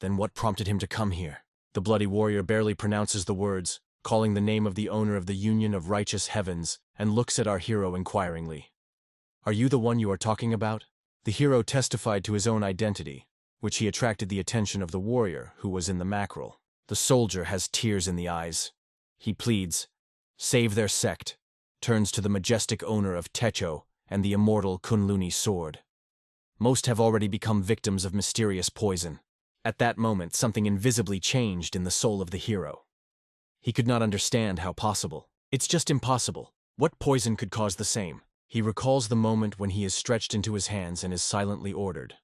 S1: Then what prompted him to come here? The bloody warrior barely pronounces the words, calling the name of the owner of the Union of Righteous Heavens, and looks at our hero inquiringly. Are you the one you are talking about? The hero testified to his own identity, which he attracted the attention of the warrior who was in the mackerel. The soldier has tears in the eyes. He pleads, "Save their sect," turns to the majestic owner of Techo and the immortal Kunluni sword. Most have already become victims of mysterious poison. At that moment, something invisibly changed in the soul of the hero. He could not understand how possible. It's just impossible. What poison could cause the same? He recalls the moment when he is stretched into his hands and is silently ordered.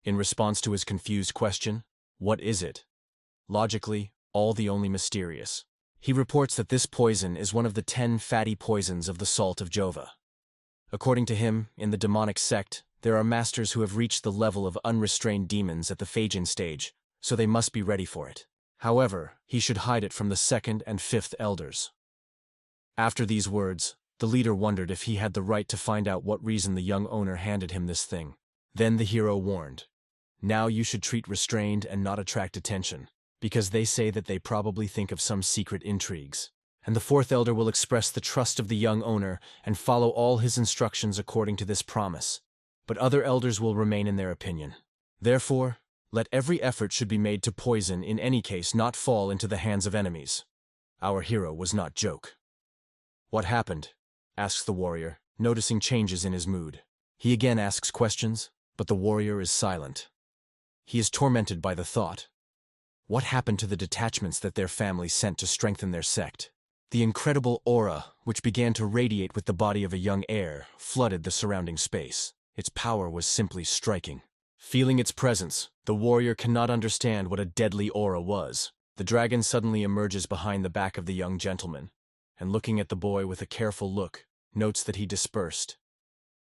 S1: In response to his confused question, what is it? Logically, all the only mysterious. He reports that this poison is one of the 10 fatty poisons of the salt of Jova. According to him, in the demonic sect, there are masters who have reached the level of unrestrained demons at the Phagin stage, so they must be ready for it. However, he should hide it from the 2nd and 5th elders. After these words, the leader wondered if he had the right to find out what reason the young owner handed him this thing. Then the hero warned, "Now you should treat restrained and not attract attention, because they say that they probably think of some secret intrigues. And the 4th elder will express the trust of the young owner and follow all his instructions according to this promise, but other elders will remain in their opinion. Therefore, let every effort should be made to poison in any case not fall into the hands of enemies." Our hero was not joke. "What happened?" asks the warrior, noticing changes in his mood. He again asks questions, but the warrior is silent. He is tormented by the thought. What happened to the detachments that their family sent to strengthen their sect? The incredible aura, which began to radiate with the body of a young heir, flooded the surrounding space. Its power was simply striking. Feeling its presence, the warrior cannot understand what a deadly aura was. The dragon suddenly emerges behind the back of the young gentleman, and looking at the boy with a careful look, notes that he dispersed.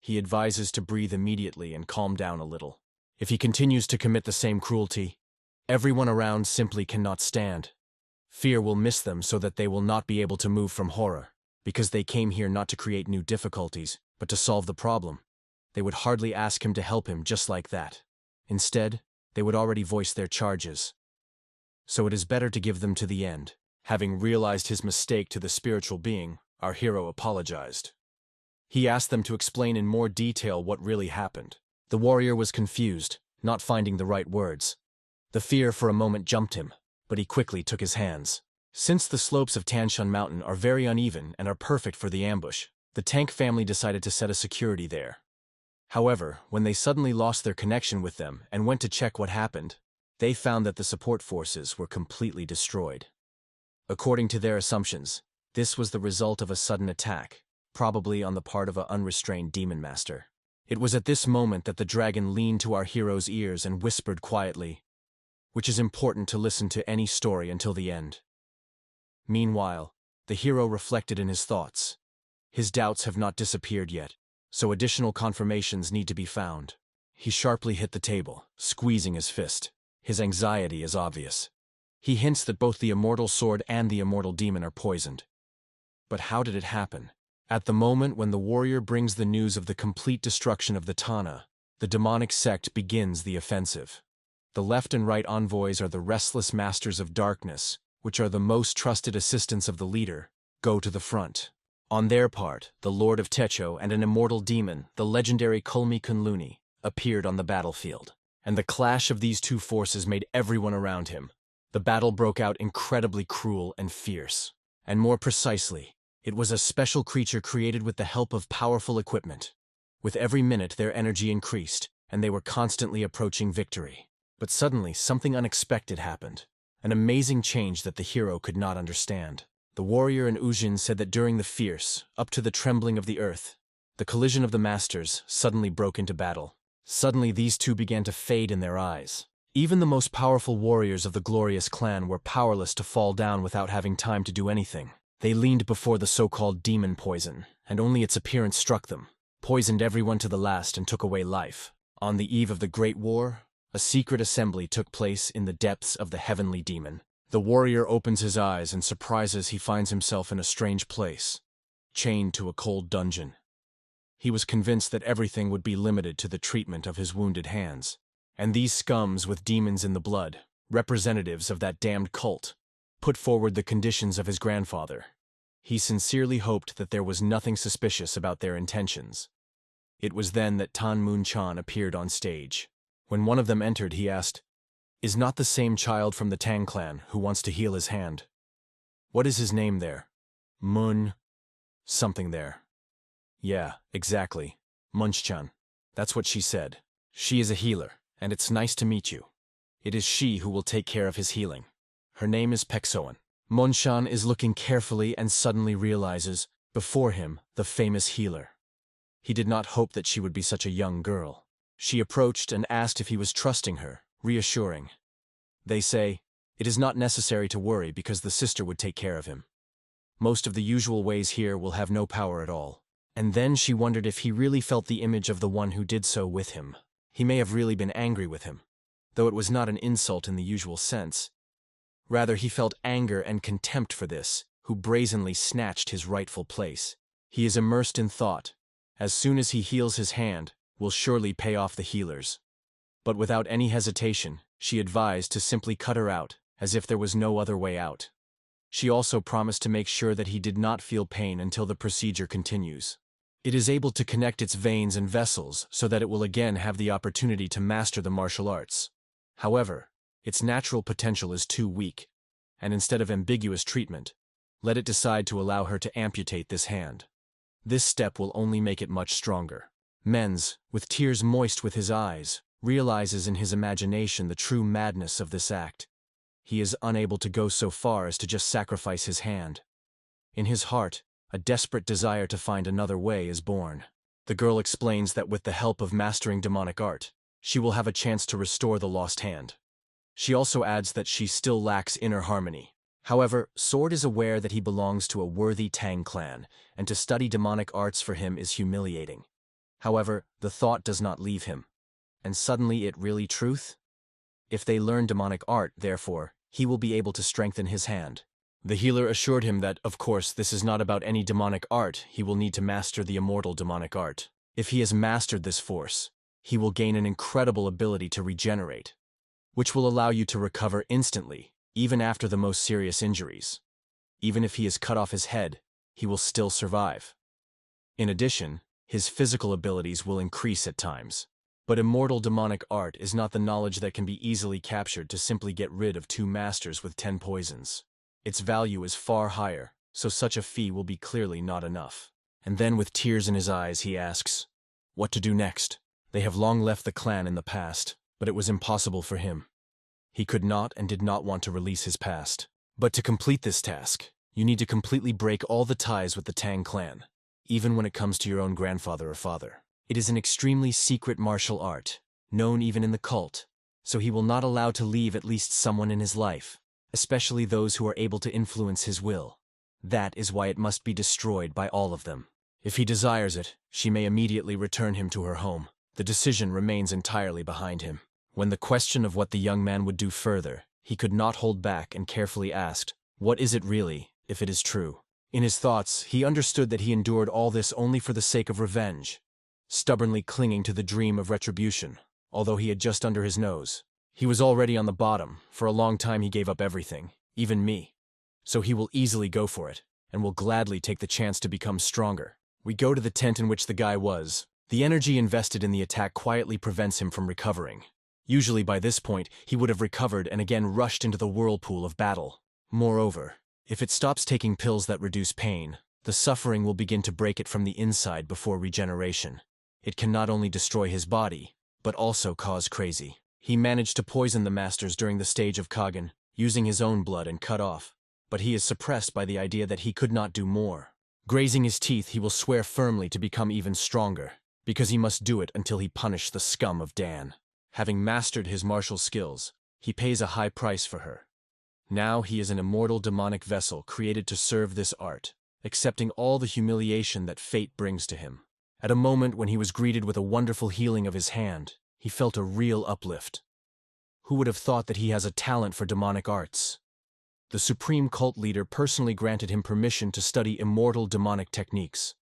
S1: He advises to breathe immediately and calm down a little. If he continues to commit the same cruelty, everyone around simply cannot stand. Fear will miss them so that they will not be able to move from horror, because they came here not to create new difficulties, but to solve the problem. They would hardly ask him to help him just like that. Instead, they would already voice their charges. So it is better to give them to the end. Having realized his mistake to the spiritual being, our hero apologized. He asked them to explain in more detail what really happened. The warrior was confused, not finding the right words. The fear for a moment jumped him, but he quickly took his hands. Since the slopes of Tanshan Mountain are very uneven and are perfect for the ambush, The Tank family decided to set a security there. However, when they suddenly lost their connection with them and went to check what happened, they found that the support forces were completely destroyed. According to their assumptions, this was the result of a sudden attack, probably on the part of an unrestrained demon master. It was at this moment that the dragon leaned to our hero's ears and whispered quietly, which is important to listen to any story until the end. Meanwhile, the hero reflected in his thoughts. His doubts have not disappeared yet, so additional confirmations need to be found. He sharply hit the table, squeezing his fist. His anxiety is obvious. He hints that both the immortal sword and the immortal demon are poisoned. But how did it happen? At the moment when the warrior brings the news of the complete destruction of the Tana, the demonic sect begins the offensive. The left and right envoys are the restless masters of darkness, which are the most trusted assistants of the leader, go to the front. On their part, the Lord of Techo and an immortal demon, the legendary Kulmi Kunluni, appeared on the battlefield. And the clash of these two forces made everyone around him. The battle broke out incredibly cruel and fierce. And more precisely, it was a special creature created with the help of powerful equipment. With every minute their energy increased, and they were constantly approaching victory. But suddenly something unexpected happened. An amazing change that the hero could not understand. The warrior and Ujin said that during the fierce, up to the trembling of the earth, the collision of the masters suddenly broke into battle. Suddenly these two began to fade in their eyes. Even the most powerful warriors of the glorious clan were powerless to fall down without having time to do anything. They leaned before the so-called demon poison, and only its appearance struck them, poisoned everyone to the last and took away life. On the eve of the Great War, a secret assembly took place in the depths of the heavenly demon. The warrior opens his eyes and surprises he finds himself in a strange place, chained to a cold dungeon. He was convinced that everything would be limited to the treatment of his wounded hands. And these scums with demons in the blood, representatives of that damned cult, put forward the conditions of his grandfather. He sincerely hoped that there was nothing suspicious about their intentions. It was then that Tan Moon-chan appeared on stage. When one of them entered, he asked, "Is not the same child from the Tang clan who wants to heal his hand? What is his name there? Moon... something there." "Yeah, exactly. Munch-chan. That's what she said. She is a healer, and it's nice to meet you. It is she who will take care of his healing. Her name is Peksoan." Munshan is looking carefully and suddenly realizes, before him, the famous healer. He did not hope that she would be such a young girl. She approached and asked if he was trusting her, reassuring. They say, "It is not necessary to worry because the sister would take care of him. Most of the usual ways here will have no power at all." And then she wondered if he really felt the image of the one who did so with him. He may have really been angry with him, though it was not an insult in the usual sense. Rather, he felt anger and contempt for this, who brazenly snatched his rightful place. He is immersed in thought. As soon as he heals his hand, will surely pay off the healers. But without any hesitation, she advised to simply cut her out, as if there was no other way out. She also promised to make sure that he did not feel pain until the procedure continues. It is able to connect its veins and vessels so that it will again have the opportunity to master the martial arts. However, its natural potential is too weak, and instead of ambiguous treatment, let it decide to allow her to amputate this hand. This step will only make it much stronger. Menz, with tears moist with his eyes, realizes in his imagination the true madness of this act. He is unable to go so far as to just sacrifice his hand. In his heart, a desperate desire to find another way is born. The girl explains that with the help of mastering demonic art, she will have a chance to restore the lost hand. She also adds that she still lacks inner harmony. However, Sword is aware that he belongs to a worthy Tang clan, and to study demonic arts for him is humiliating. However, the thought does not leave him. And suddenly it really truth? If they learn demonic art, therefore, he will be able to strengthen his hand. The healer assured him that, of course, this is not about any demonic art, he will need to master the immortal demonic art. If he has mastered this force, he will gain an incredible ability to regenerate, which will allow you to recover instantly, even after the most serious injuries. Even if he has cut off his head, he will still survive. In addition, his physical abilities will increase at times. But immortal demonic art is not the knowledge that can be easily captured to simply get rid of 2 masters with 10 poisons. Its value is far higher, so such a fee will be clearly not enough. And then with tears in his eyes, he asks, what to do next? They have long left the clan in the past, but it was impossible for him. He could not and did not want to release his past. But to complete this task, you need to completely break all the ties with the Tang clan, even when it comes to your own grandfather or father. It is an extremely secret martial art, known even in the cult, so he will not allow to leave at least someone in his life, especially those who are able to influence his will. That is why it must be destroyed by all of them. If he desires it, she may immediately return him to her home. The decision remains entirely behind him. When the question of what the young man would do further, he could not hold back and carefully asked, what is it really, if it is true? In his thoughts, he understood that he endured all this only for the sake of revenge, stubbornly clinging to the dream of retribution, although he had just under his nose. He was already on the bottom. For a long time he gave up everything, even me. So he will easily go for it, and will gladly take the chance to become stronger. We go to the tent in which the guy was. The energy invested in the attack quietly prevents him from recovering. Usually by this point, he would have recovered and again rushed into the whirlpool of battle. Moreover, if it stops taking pills that reduce pain, the suffering will begin to break it from the inside before regeneration. It can not only destroy his body, but also cause crazy. He managed to poison the masters during the stage of Kagen, using his own blood and cut off, but he is suppressed by the idea that he could not do more. Grazing his teeth, he will swear firmly to become even stronger, because he must do it until he punish the scum of Dan. Having mastered his martial skills, he pays a high price for her. Now he is an immortal demonic vessel created to serve this art, accepting all the humiliation that fate brings to him. At a moment when he was greeted with a wonderful healing of his hand, he felt a real uplift. Who would have thought that he has a talent for demonic arts? The supreme cult leader personally granted him permission to study immortal demonic techniques,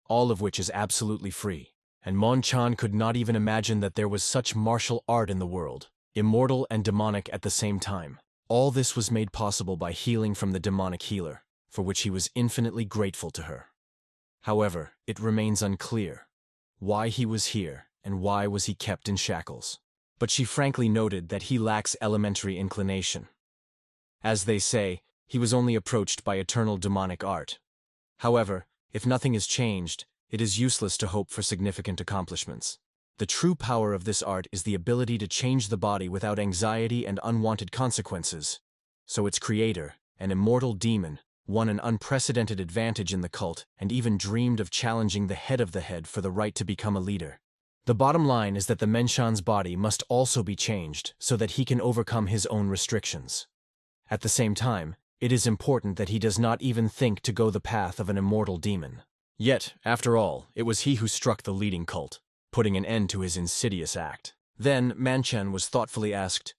S1: all of which is absolutely free. And Mon-chan could not even imagine that there was such martial art in the world, immortal and demonic at the same time. All this was made possible by healing from the demonic healer, for which he was infinitely grateful to her. However, it remains unclear why he was here and why was he kept in shackles. But she frankly noted that he lacks elementary inclination. As they say, he was only approached by eternal demonic art. However, if nothing is changed, it is useless to hope for significant accomplishments. The true power of this art is the ability to change the body without anxiety and unwanted consequences. So its creator, an immortal demon, won an unprecedented advantage in the cult and even dreamed of challenging the head for the right to become a leader. The bottom line is that the Menshan's body must also be changed so that he can overcome his own restrictions. At the same time, it is important that he does not even think to go the path of an immortal demon. Yet, after all, it was he who struck the leading cult, putting an end to his insidious act. Then Manchan was thoughtfully asked,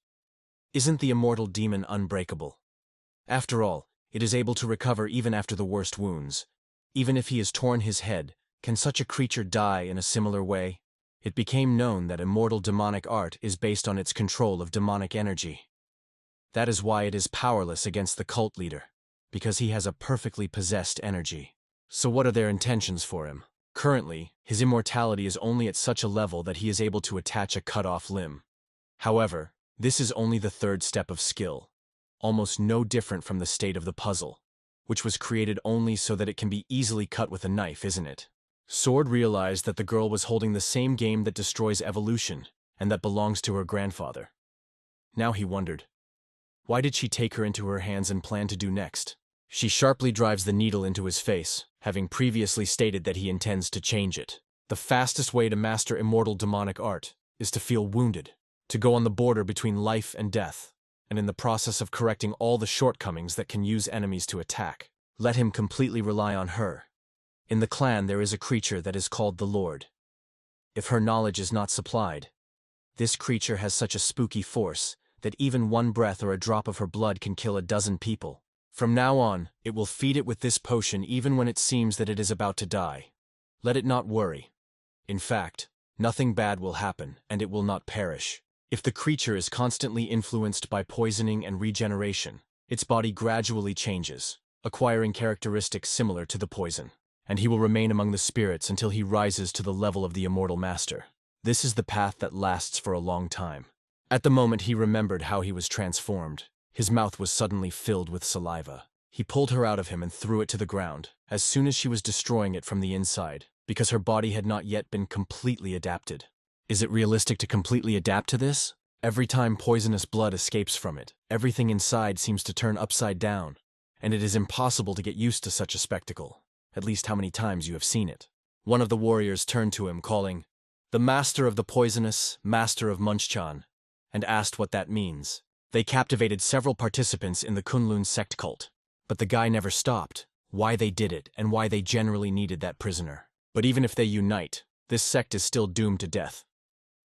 S1: "Isn't the immortal demon unbreakable? After all, it is able to recover even after the worst wounds. Even if he has torn his head, can such a creature die in a similar way?" It became known that immortal demonic art is based on its control of demonic energy. That is why it is powerless against the cult leader, because he has a perfectly possessed energy. So what are their intentions for him? Currently, his immortality is only at such a level that he is able to attach a cut-off limb. However, this is only the third step of skill, almost no different from the state of the puzzle, which was created only so that it can be easily cut with a knife, isn't it? Sword realized that the girl was holding the same game that destroys evolution, and that belongs to her grandfather. Now he wondered, why did she take her into her hands and plan to do next? She sharply drives the needle into his face, having previously stated that he intends to change it. The fastest way to master immortal demonic art is to feel wounded, to go on the border between life and death, and in the process of correcting all the shortcomings that can use enemies to attack, let him completely rely on her. In the clan there is a creature that is called the Lord. If her knowledge is not supplied, this creature has such a spooky force that even one breath or a drop of her blood can kill a dozen people. From now on, it will feed it with this potion even when it seems that it is about to die. Let it not worry. In fact, nothing bad will happen, and it will not perish. If the creature is constantly influenced by poisoning and regeneration, its body gradually changes, acquiring characteristics similar to the poison, and he will remain among the spirits until he rises to the level of the immortal master. This is the path that lasts for a long time. At the moment he remembered how he was transformed. His mouth was suddenly filled with saliva. He pulled her out of him and threw it to the ground, as soon as she was destroying it from the inside, because her body had not yet been completely adapted. Is it realistic to completely adapt to this? Every time poisonous blood escapes from it, everything inside seems to turn upside down, and it is impossible to get used to such a spectacle, at least how many times you have seen it. One of the warriors turned to him, calling, "The master of the poisonous, master of Munchchan," and asked what that means. They captivated several participants in the Kunlun sect cult, but the guy never stopped, why they did it and why they generally needed that prisoner. But even if they unite, this sect is still doomed to death.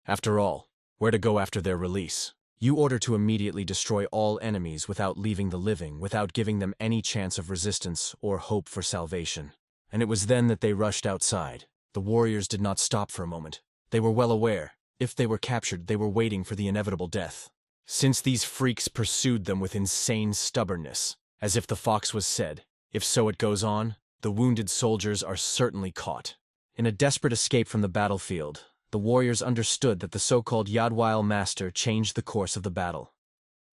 S1: After all, where to go after their release? You order to immediately destroy all enemies without leaving the living, without giving them any chance of resistance or hope for salvation. And it was then that they rushed outside. The warriors did not stop for a moment. They were well aware, if they were captured, they were waiting for the inevitable death. Since these freaks pursued them with insane stubbornness, as if the fox was said, if so it goes on, the wounded soldiers are certainly caught. In a desperate escape from the battlefield, the warriors understood that the so-called Yadwile master changed the course of the battle.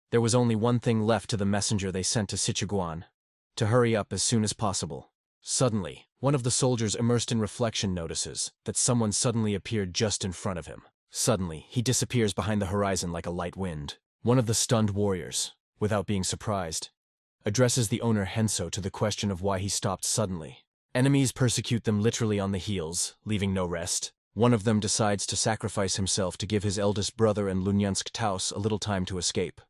S1: There was only one thing left to the messenger they sent to Sichuguan, to hurry up as soon as possible. Suddenly, one of the soldiers immersed in reflection notices that someone suddenly appeared just in front of him. Suddenly, he disappears behind the horizon like a light wind. One of the stunned warriors, without being surprised, addresses the owner Henso to the question of why he stopped suddenly. Enemies persecute them literally on the heels, leaving no rest. One of them decides to sacrifice himself to give his eldest brother and Lunyansk Taos a little time to escape.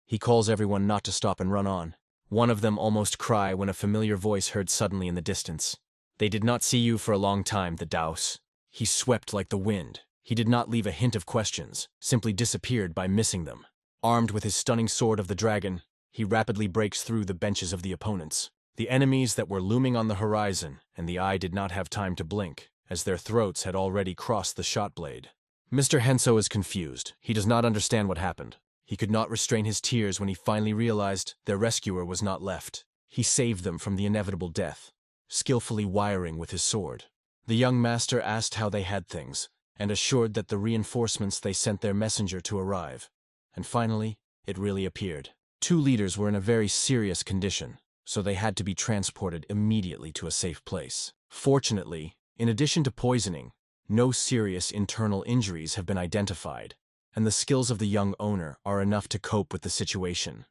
S1: He calls everyone not to stop and run on. One of them almost cry when a familiar voice heard suddenly in the distance. "They did not see you for a long time, the Daos." He swept like the wind. He did not leave a hint of questions, simply disappeared by missing them. Armed with his stunning sword of the dragon, he rapidly breaks through the benches of the opponents. The enemies that were looming on the horizon, and the eye did not have time to blink, as their throats had already crossed the shot blade. Mr. Henso is confused. He does not understand what happened. He could not restrain his tears when he finally realized their rescuer was not left. He saved them from the inevitable death, skillfully wiring with his sword. The young master asked how they had things, and assured that the reinforcements they sent their messenger to arrive. And finally, it really appeared. 2 leaders were in a very serious condition, so they had to be transported immediately to a safe place. Fortunately, in addition to poisoning, no serious internal injuries have been identified, and the skills of the young owner are enough to cope with the situation.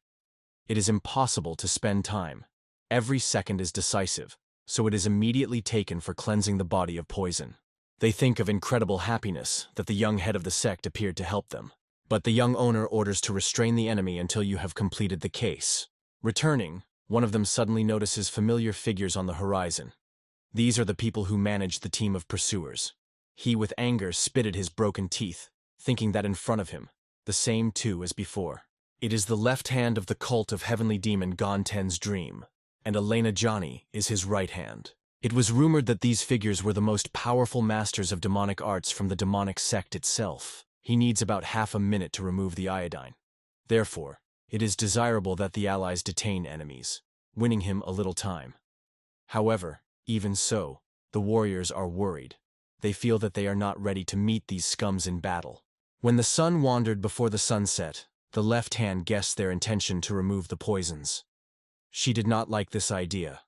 S1: It is impossible to spend time. Every second is decisive, so it is immediately taken for cleansing the body of poison. They think of incredible happiness that the young head of the sect appeared to help them. But the young owner orders to restrain the enemy until you have completed the case. Returning, one of them suddenly notices familiar figures on the horizon. These are the people who managed the team of pursuers. He with anger spitted his broken teeth, thinking that in front of him, the same 2 as before. It is the left hand of the cult of heavenly demon Gonten's dream, and Elena Johnny is his right hand. It was rumored that these figures were the most powerful masters of demonic arts from the demonic sect itself. He needs about half a minute to remove the iodine. Therefore, it is desirable that the allies detain enemies, winning him a little time. However, even so, the warriors are worried. They feel that they are not ready to meet these scums in battle. When the sun wandered before the sunset, the left hand guessed their intention to remove the poisons. She did not like this idea.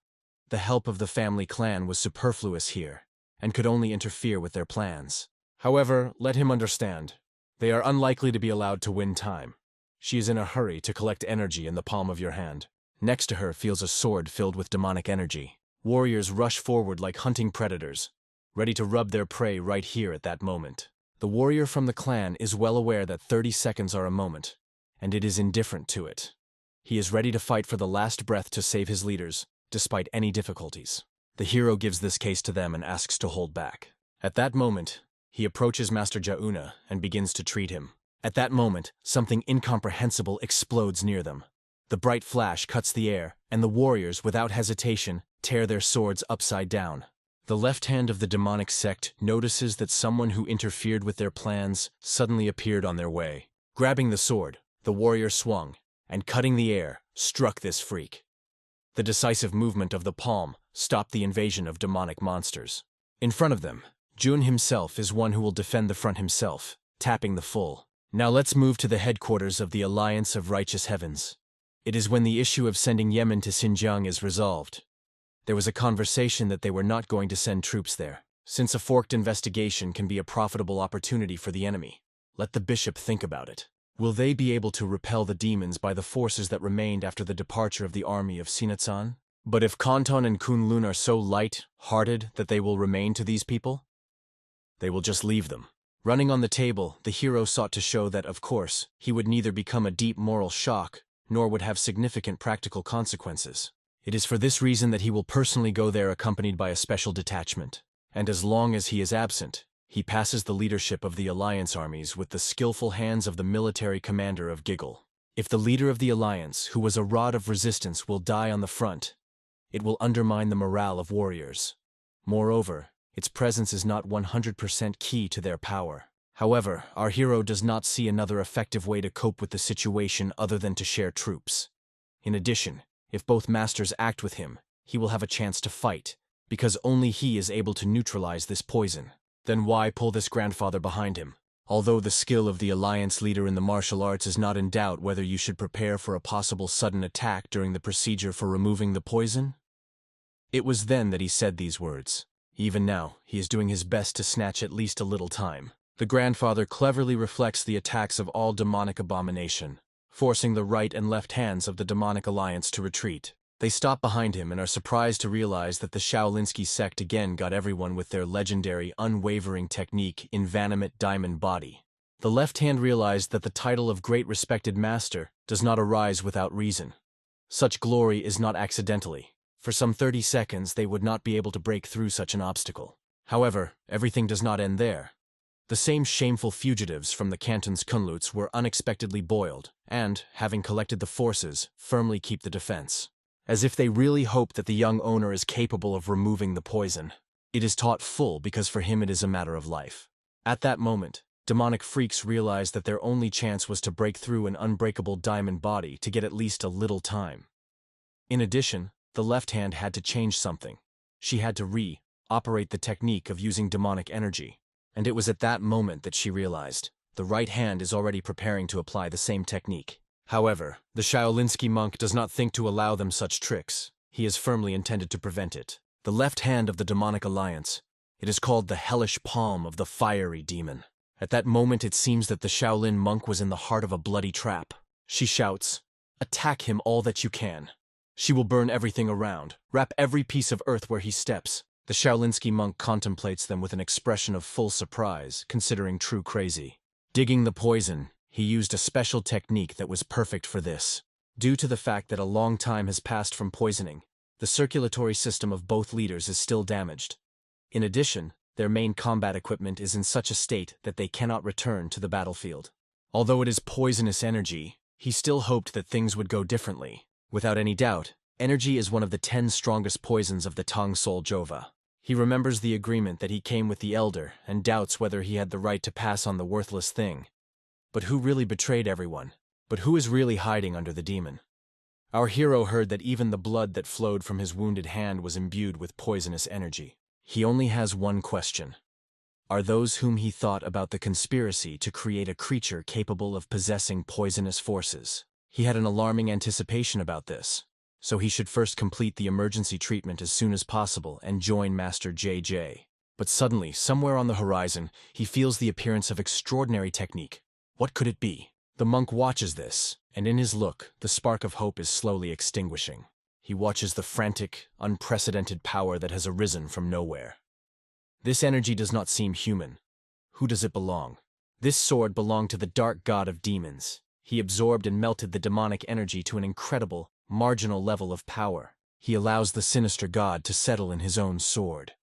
S1: The help of the family clan was superfluous here, and could only interfere with their plans. However, let him understand. They are unlikely to be allowed to win time. She is in a hurry to collect energy in the palm of your hand. Next to her feels a sword filled with demonic energy. Warriors rush forward like hunting predators, ready to rub their prey right here at that moment. The warrior from the clan is well aware that 30 seconds are a moment, and it is indifferent to it. He is ready to fight for the last breath to save his leaders, despite any difficulties. The hero gives this case to them and asks to hold back. At that moment, he approaches Master Jauna and begins to treat him. At that moment, something incomprehensible explodes near them. The bright flash cuts the air, and the warriors, without hesitation, tear their swords upside down. The left hand of the demonic sect notices that someone who interfered with their plans suddenly appeared on their way. Grabbing the sword, the warrior swung, and cutting the air, struck this freak. The decisive movement of the palm stopped the invasion of demonic monsters. In front of them, Jun himself is one who will defend the front himself, tapping the full. Now let's move to the headquarters of the Alliance of Righteous Heavens. It is when the issue of sending Yemen to Xinjiang is resolved. There was a conversation that they were not going to send troops there, since a forked investigation can be a profitable opportunity for the enemy. Let the bishop think about it. Will they be able to repel the demons by the forces that remained after the departure of the army of Sinatsan? But if Kanton and Kunlun are so light-hearted that they will remain to these people, they will just leave them. Running on the table, the hero sought to show that, of course, he would neither become a deep moral shock, nor would have significant practical consequences. It is for this reason that he will personally go there accompanied by a special detachment. And as long as he is absent, he passes the leadership of the Alliance armies with the skillful hands of the military commander of Jigal. If the leader of the Alliance, who was a rod of resistance, will die on the front, it will undermine the morale of warriors. Moreover, its presence is not 100% key to their power. However, our hero does not see another effective way to cope with the situation other than to share troops. In addition, if both masters act with him, he will have a chance to fight, because only he is able to neutralize this poison. Then why pull this grandfather behind him? Although the skill of the Alliance leader in the martial arts is not in doubt whether you should prepare for a possible sudden attack during the procedure for removing the poison? It was then that he said these words. Even now, he is doing his best to snatch at least a little time. The grandfather cleverly reflects the attacks of all demonic abomination, forcing the right and left hands of the demonic alliance to retreat. They stop behind him and are surprised to realize that the Shaolinsky sect again got everyone with their legendary, unwavering technique, Inanimate Diamond Body. The left hand realized that the title of Great Respected Master does not arise without reason. Such glory is not accidentally. For some 30 seconds, they would not be able to break through such an obstacle. However, everything does not end there. The same shameful fugitives from the canton's Kunluts were unexpectedly boiled, and, having collected the forces, firmly keep the defense. As if they really hope that the young owner is capable of removing the poison. It is taught full because for him it is a matter of life. At that moment, demonic freaks realized that their only chance was to break through an unbreakable diamond body to get at least a little time. In addition, the left hand had to change something. She had to operate the technique of using demonic energy. And it was at that moment that she realized, the right hand is already preparing to apply the same technique. However, the Shaolinsky monk does not think to allow them such tricks. He is firmly intended to prevent it. The left hand of the demonic alliance. It is called the hellish palm of the fiery demon. At that moment it seems that the Shaolin monk was in the heart of a bloody trap. She shouts, "Attack him all that you can." She will burn everything around, wrap every piece of earth where he steps. The Shaolinsky monk contemplates them with an expression of full surprise, considering true crazy. Digging the poison, he used a special technique that was perfect for this. Due to the fact that a long time has passed from poisoning, the circulatory system of both leaders is still damaged. In addition, their main combat equipment is in such a state that they cannot return to the battlefield. Although it is poisonous energy, he still hoped that things would go differently. Without any doubt, energy is one of the 10 strongest poisons of the Tang Soul Jova. He remembers the agreement that he came with the elder and doubts whether he had the right to pass on the worthless thing. But who really betrayed everyone? But who is really hiding under the demon? Our hero heard that even the blood that flowed from his wounded hand was imbued with poisonous energy. He only has one question. Are those whom he thought about the conspiracy to create a creature capable of possessing poisonous forces? He had an alarming anticipation about this, so he should first complete the emergency treatment as soon as possible and join Master JJ. But suddenly, somewhere on the horizon, he feels the appearance of extraordinary technique. What could it be? The monk watches this, and in his look, the spark of hope is slowly extinguishing. He watches the frantic, unprecedented power that has arisen from nowhere. This energy does not seem human. Who does it belong? This sword belonged to the dark god of demons. He absorbed and melted the demonic energy to an incredible, marginal level of power. He allows the sinister god to settle in his own sword.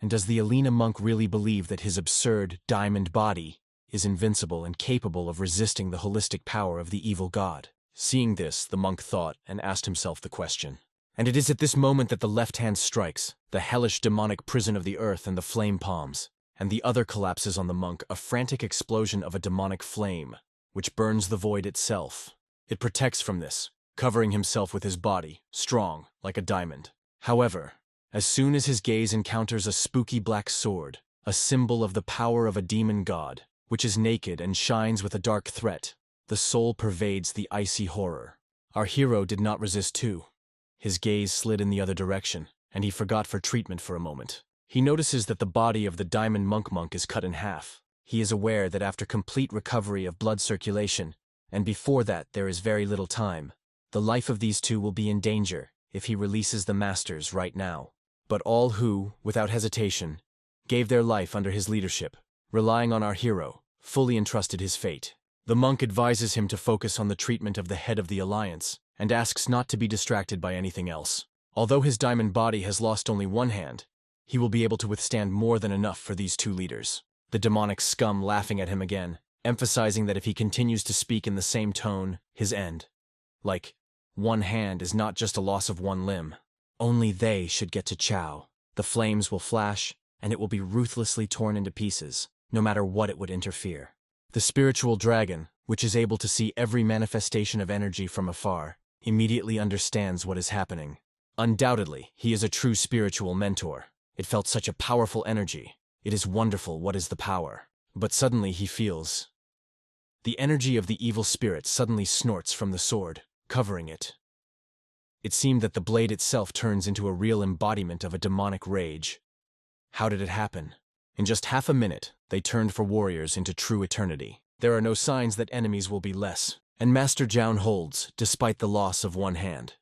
S1: And does the Alina monk really believe that his absurd, diamond body is invincible and capable of resisting the holistic power of the evil god? Seeing this, the monk thought and asked himself the question. And it is at this moment that the left hand strikes, the hellish demonic prison of the earth and the flame palms, and the other collapses on the monk, a frantic explosion of a demonic flame, which burns the void itself. It protects from this, covering himself with his body, strong, like a diamond. However, as soon as his gaze encounters a spooky black sword, a symbol of the power of a demon god, which is naked and shines with a dark threat, the soul pervades the icy horror. Our hero did not resist too. His gaze slid in the other direction, and he forgot for treatment for a moment. He notices that the body of the diamond monk is cut in half. He is aware that after complete recovery of blood circulation, and before that there is very little time, the life of these two will be in danger if he releases the masters right now. But all who, without hesitation, gave their life under his leadership, relying on our hero, fully entrusted his fate. The monk advises him to focus on the treatment of the head of the alliance, and asks not to be distracted by anything else. Although his diamond body has lost only one hand, he will be able to withstand more than enough for these two leaders. The demonic scum laughing at him again, emphasizing that if he continues to speak in the same tone, his end. Like, one hand is not just a loss of one limb. Only they should get to chow. The flames will flash, and it will be ruthlessly torn into pieces, no matter what it would interfere. The spiritual dragon, which is able to see every manifestation of energy from afar, immediately understands what is happening. Undoubtedly, he is a true spiritual mentor. It felt such a powerful energy. It is wonderful what is the power. But suddenly he feels. The energy of the evil spirit suddenly snorts from the sword, covering it. It seemed that the blade itself turns into a real embodiment of a demonic rage. How did it happen? In just half a minute, they turned for warriors into true eternity. There are no signs that enemies will be less, and Master Joun holds, despite the loss of one hand.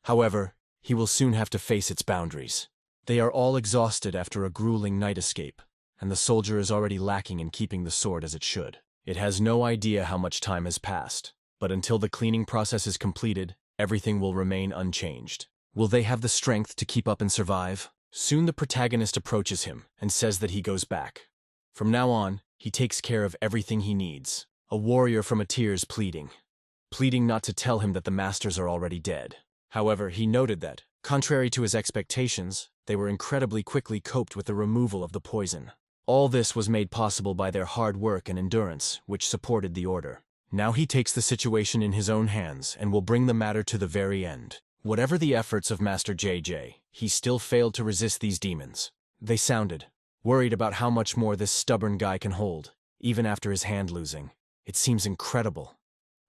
S1: However, he will soon have to face its boundaries. They are all exhausted after a grueling night escape, and the soldier is already lacking in keeping the sword as it should. It has no idea how much time has passed, but until the cleaning process is completed, everything will remain unchanged. Will they have the strength to keep up and survive? Soon the protagonist approaches him and says that he goes back. From now on, he takes care of everything he needs. A warrior from a tears pleading not to tell him that the masters are already dead. However, he noted that, contrary to his expectations, they were incredibly quickly coped with the removal of the poison. All this was made possible by their hard work and endurance, which supported the order. Now he takes the situation in his own hands and will bring the matter to the very end. Whatever the efforts of Master JJ, he still failed to resist these demons. They sounded, worried about how much more this stubborn guy can hold, even after his hand losing. It seems incredible.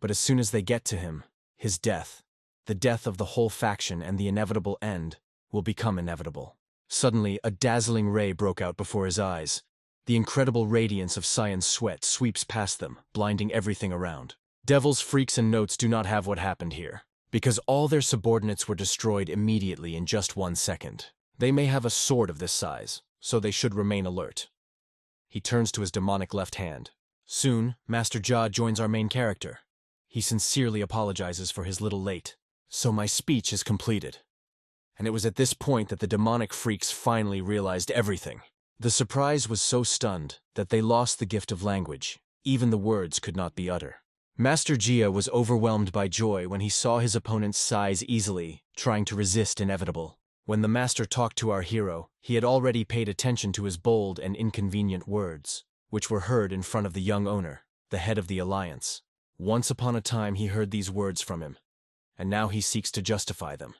S1: But as soon as they get to him, his death, the death of the whole faction and the inevitable end, will become inevitable. Suddenly, a dazzling ray broke out before his eyes. The incredible radiance of Cyan's sweat sweeps past them, blinding everything around. Devils, freaks, and notes do not have what happened here, because all their subordinates were destroyed immediately in just 1 second. They may have a sword of this size, so they should remain alert. He turns to his demonic left hand. Soon, Master Ja joins our main character. He sincerely apologizes for his little late. So my speech is completed. And it was at this point that the demonic freaks finally realized everything. The surprise was so stunned that they lost the gift of language. Even the words could not be uttered. Master Jia was overwhelmed by joy when he saw his opponent's size easily, trying to resist inevitable. When the master talked to our hero, he had already paid attention to his bold and inconvenient words, which were heard in front of the young owner, the head of the alliance. Once upon a time he heard these words from him, and now he seeks to justify them,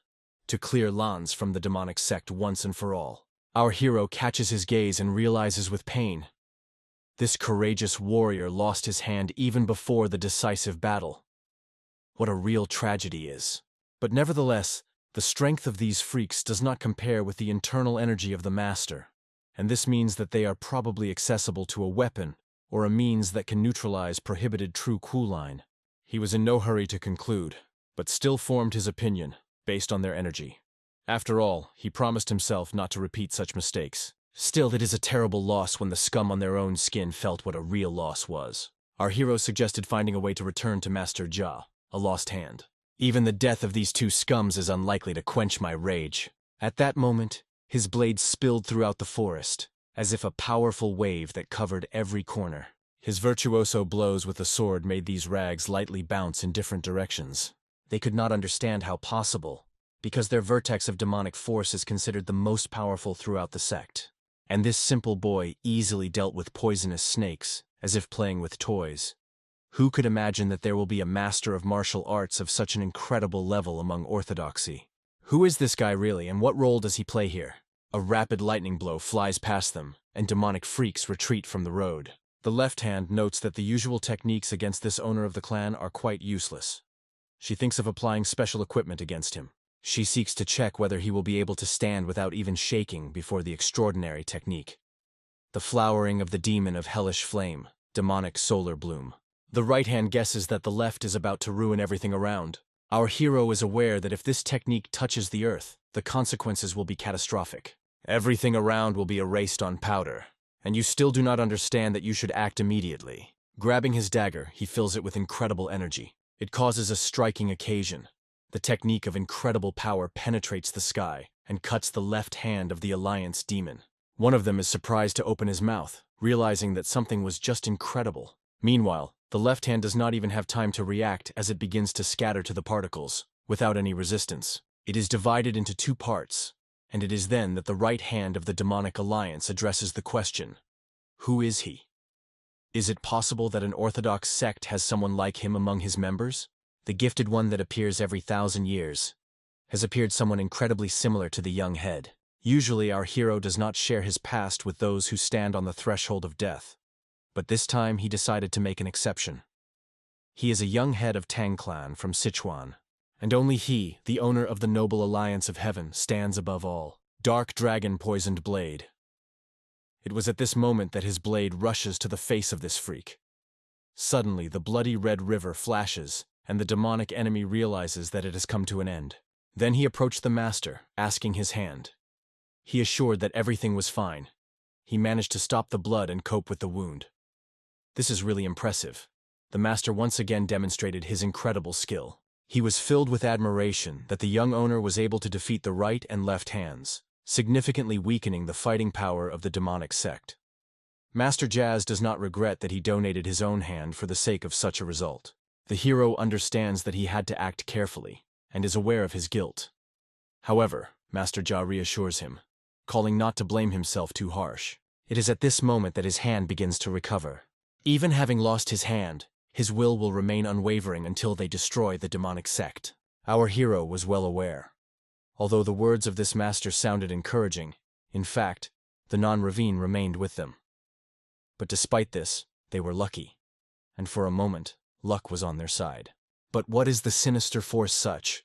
S1: to clear Lans from the demonic sect once and for all. Our hero catches his gaze and realizes with pain. This courageous warrior lost his hand even before the decisive battle. What a real tragedy is. But nevertheless, the strength of these freaks does not compare with the internal energy of the master, and this means that they are probably accessible to a weapon or a means that can neutralize prohibited true coolline. He was in no hurry to conclude, but still formed his opinion based on their energy. After all, he promised himself not to repeat such mistakes. Still, it is a terrible loss when the scum on their own skin felt what a real loss was. Our hero suggested finding a way to return to Master Ja, a lost hand. Even the death of these two scums is unlikely to quench my rage. At that moment, his blade spilled throughout the forest, as if a powerful wave that covered every corner. His virtuoso blows with the sword made these rags lightly bounce in different directions. They could not understand how possible, because their vertex of demonic force is considered the most powerful throughout the sect. And this simple boy easily dealt with poisonous snakes, as if playing with toys. Who could imagine that there will be a master of martial arts of such an incredible level among orthodoxy? Who is this guy really, and what role does he play here? A rapid lightning blow flies past them, and demonic freaks retreat from the road. The left hand notes that the usual techniques against this owner of the clan are quite useless. She thinks of applying special equipment against him. She seeks to check whether he will be able to stand without even shaking before the extraordinary technique. The flowering of the demon of hellish flame, demonic solar bloom. The right hand guesses that the left is about to ruin everything around. Our hero is aware that if this technique touches the earth, the consequences will be catastrophic. Everything around will be erased on powder, and you still do not understand that you should act immediately. Grabbing his dagger, he fills it with incredible energy. It causes a striking occasion. The technique of incredible power penetrates the sky and cuts the left hand of the Alliance demon. One of them is surprised to open his mouth, realizing that something was just incredible. Meanwhile, the left hand does not even have time to react as it begins to scatter to the particles, without any resistance. It is divided into two parts, and it is then that the right hand of the demonic alliance addresses the question, who is he? Is it possible that an orthodox sect has someone like him among his members? The gifted one that appears every 1,000 years has appeared someone incredibly similar to the young head. Usually our hero does not share his past with those who stand on the threshold of death, but this time he decided to make an exception. He is a young head of Tang clan from Sichuan, and only he, the owner of the noble alliance of heaven, stands above all. Dark dragon poisoned blade. It was at this moment that his blade rushes to the face of this freak. Suddenly the bloody red river flashes, and the demonic enemy realizes that it has come to an end. Then he approached the master, asking his hand. He assured that everything was fine. He managed to stop the blood and cope with the wound. This is really impressive. The master once again demonstrated his incredible skill. He was filled with admiration that the young owner was able to defeat the right and left hands, significantly weakening the fighting power of the demonic sect. Master Jazz does not regret that he donated his own hand for the sake of such a result. The hero understands that he had to act carefully, and is aware of his guilt. However, Master Ja reassures him, calling not to blame himself too harsh. It is at this moment that his hand begins to recover. Even having lost his hand, his will remain unwavering until they destroy the demonic sect. Our hero was well aware. Although the words of this master sounded encouraging, in fact, the non-ravine remained with them. But despite this, they were lucky, and for a moment, luck was on their side. But what is the sinister force such?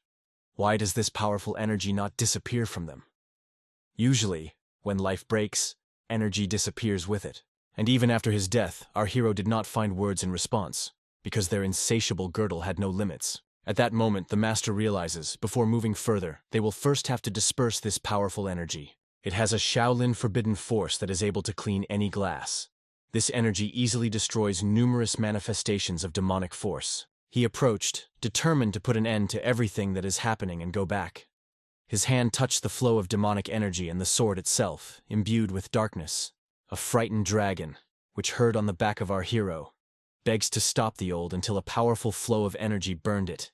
S1: Why does this powerful energy not disappear from them? Usually, when life breaks, energy disappears with it. And even after his death, our hero did not find words in response, because their insatiable girdle had no limits. At that moment, the master realizes, before moving further, they will first have to disperse this powerful energy. It has a Shaolin forbidden force that is able to clean any glass. This energy easily destroys numerous manifestations of demonic force. He approached, determined to put an end to everything that is happening and go back. His hand touched the flow of demonic energy and the sword itself, imbued with darkness. A frightened dragon, which heard on the back of our hero, begs to stop the old until a powerful flow of energy burned it.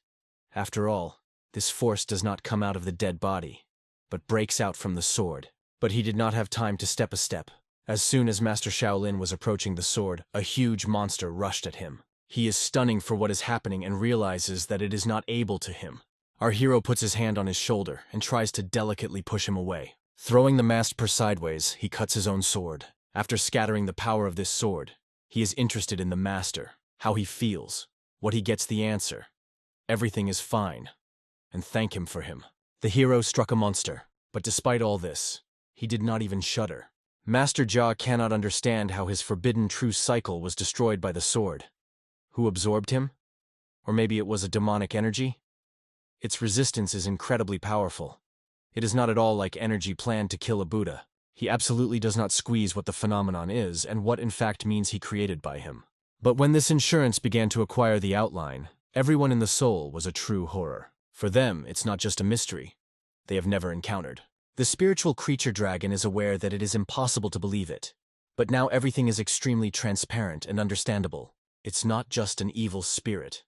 S1: After all, this force does not come out of the dead body, but breaks out from the sword. But he did not have time to step a step. As soon as Master Shaolin was approaching the sword, a huge monster rushed at him. He is stunning for what is happening and realizes that it is not able to him. Our hero puts his hand on his shoulder and tries to delicately push him away. Throwing the master sideways, he cuts his own sword. After scattering the power of this sword, he is interested in the master, how he feels, what he gets the answer. Everything is fine, and thank him for him. The hero struck a monster, but despite all this, he did not even shudder. Master Ja cannot understand how his forbidden true cycle was destroyed by the sword. Who absorbed him? Or maybe it was a demonic energy? Its resistance is incredibly powerful. It is not at all like energy planned to kill a Buddha. He absolutely does not squeeze what the phenomenon is and what in fact means he created by him. But when this insurance began to acquire the outline, everyone in the soul was a true horror. For them, it's not just a mystery they have never encountered. The spiritual creature dragon is aware that it is impossible to believe it. But now everything is extremely transparent and understandable. It's not just an evil spirit.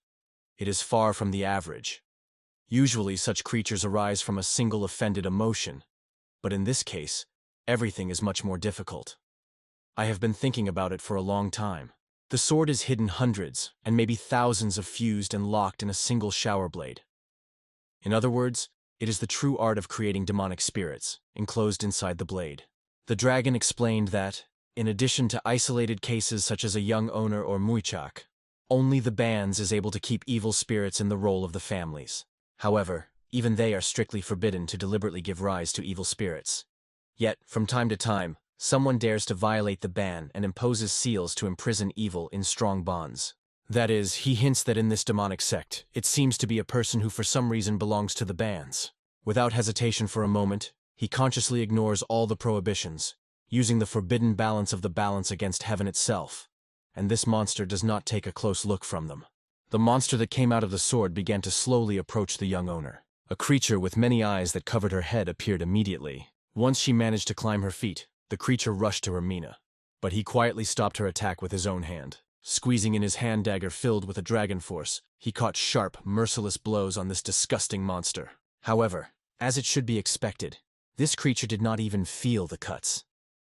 S1: It is far from the average. Usually such creatures arise from a single offended emotion, but in this case, everything is much more difficult. I have been thinking about it for a long time. The sword is hidden hundreds, and maybe thousands of fused and locked in a single shower blade. In other words, it is the true art of creating demonic spirits, enclosed inside the blade. The dragon explained that, in addition to isolated cases such as a young owner or muichak, Only the bands is able to keep evil spirits in the role of the families. However, even they are strictly forbidden to deliberately give rise to evil spirits. Yet, from time to time, someone dares to violate the ban and imposes seals to imprison evil in strong bonds. That is, he hints that in this demonic sect, it seems to be a person who for some reason belongs to the bands. Without hesitation for a moment, he consciously ignores all the prohibitions, using the forbidden balance of the balance against heaven itself. And this monster does not take a close look from them. The monster that came out of the sword began to slowly approach the young owner. A creature with many eyes that covered her head appeared immediately. Once she managed to climb her feet, the creature rushed to her Mina. But he quietly stopped her attack with his own hand. Squeezing in his hand dagger filled with a dragon force, he caught sharp, merciless blows on this disgusting monster. However, as it should be expected, this creature did not even feel the cuts.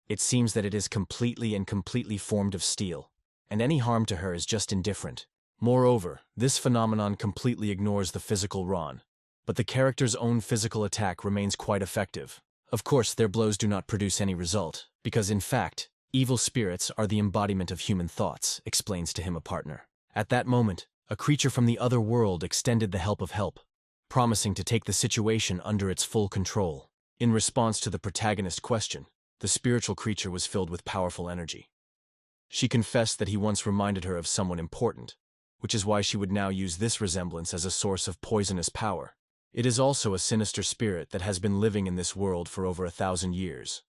S1: It seems that it is completely formed of steel, and any harm to her is just indifferent. Moreover, this phenomenon completely ignores the physical Ron, but the character's own physical attack remains quite effective. Of course, their blows do not produce any result, because in fact, evil spirits are the embodiment of human thoughts, explains to him a partner. At that moment, a creature from the other world extended the help of help, promising to take the situation under its full control. In response to the protagonist's question, the spiritual creature was filled with powerful energy. She confessed that he once reminded her of someone important, which is why she would now use this resemblance as a source of poisonous power. It is also a sinister spirit that has been living in this world for over 1,000 years.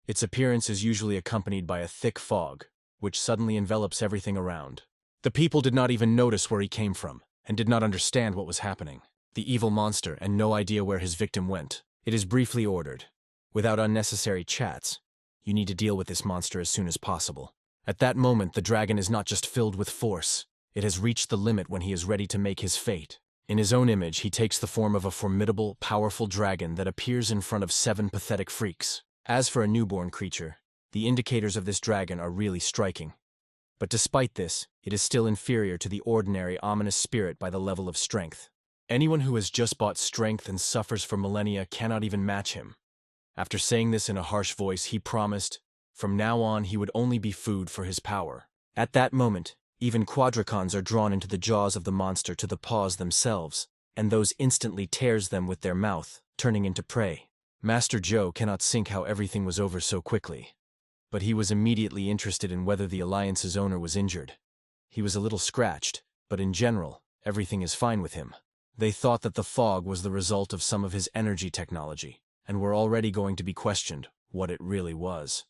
S1: Its appearance is usually accompanied by a thick fog, which suddenly envelops everything around. The people did not even notice where he came from, and did not understand what was happening. The evil monster and no idea where his victim went. It is briefly ordered. Without unnecessary chats, you need to deal with this monster as soon as possible. At that moment, the dragon is not just filled with force. It has reached the limit when he is ready to make his fate. In his own image, he takes the form of a formidable, powerful dragon that appears in front of 7 pathetic freaks. As for a newborn creature, the indicators of this dragon are really striking. But despite this, it is still inferior to the ordinary ominous spirit by the level of strength. Anyone who has just bought strength and suffers for millennia cannot even match him. After saying this in a harsh voice, he promised, from now on he would only be food for his power. At that moment, even quadracons are drawn into the jaws of the monster to the paws themselves, and those instantly tears them with their mouth, turning into prey. Master Joe cannot sink how everything was over so quickly. But he was immediately interested in whether the Alliance's owner was injured. He was a little scratched, but in general, everything is fine with him. They thought that the fog was the result of some of his energy technology, and were already going to be questioned what it really was.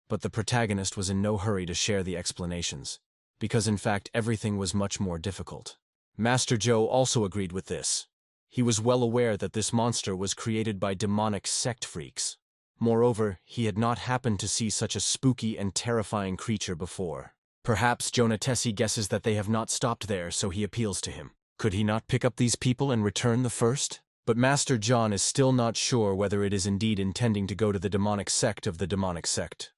S1: But the protagonist was in no hurry to share the explanations, because in fact everything was much more difficult. Master Joe also agreed with this. He was well aware that this monster was created by demonic sect freaks. Moreover, he had not happened to see such a spooky and terrifying creature before. Perhaps Jonatesi guesses that they have not stopped there, so he appeals to him. Could he not pick up these people and return the first? But Master John is still not sure whether it is indeed intending to go to the demonic sect of the demonic sect.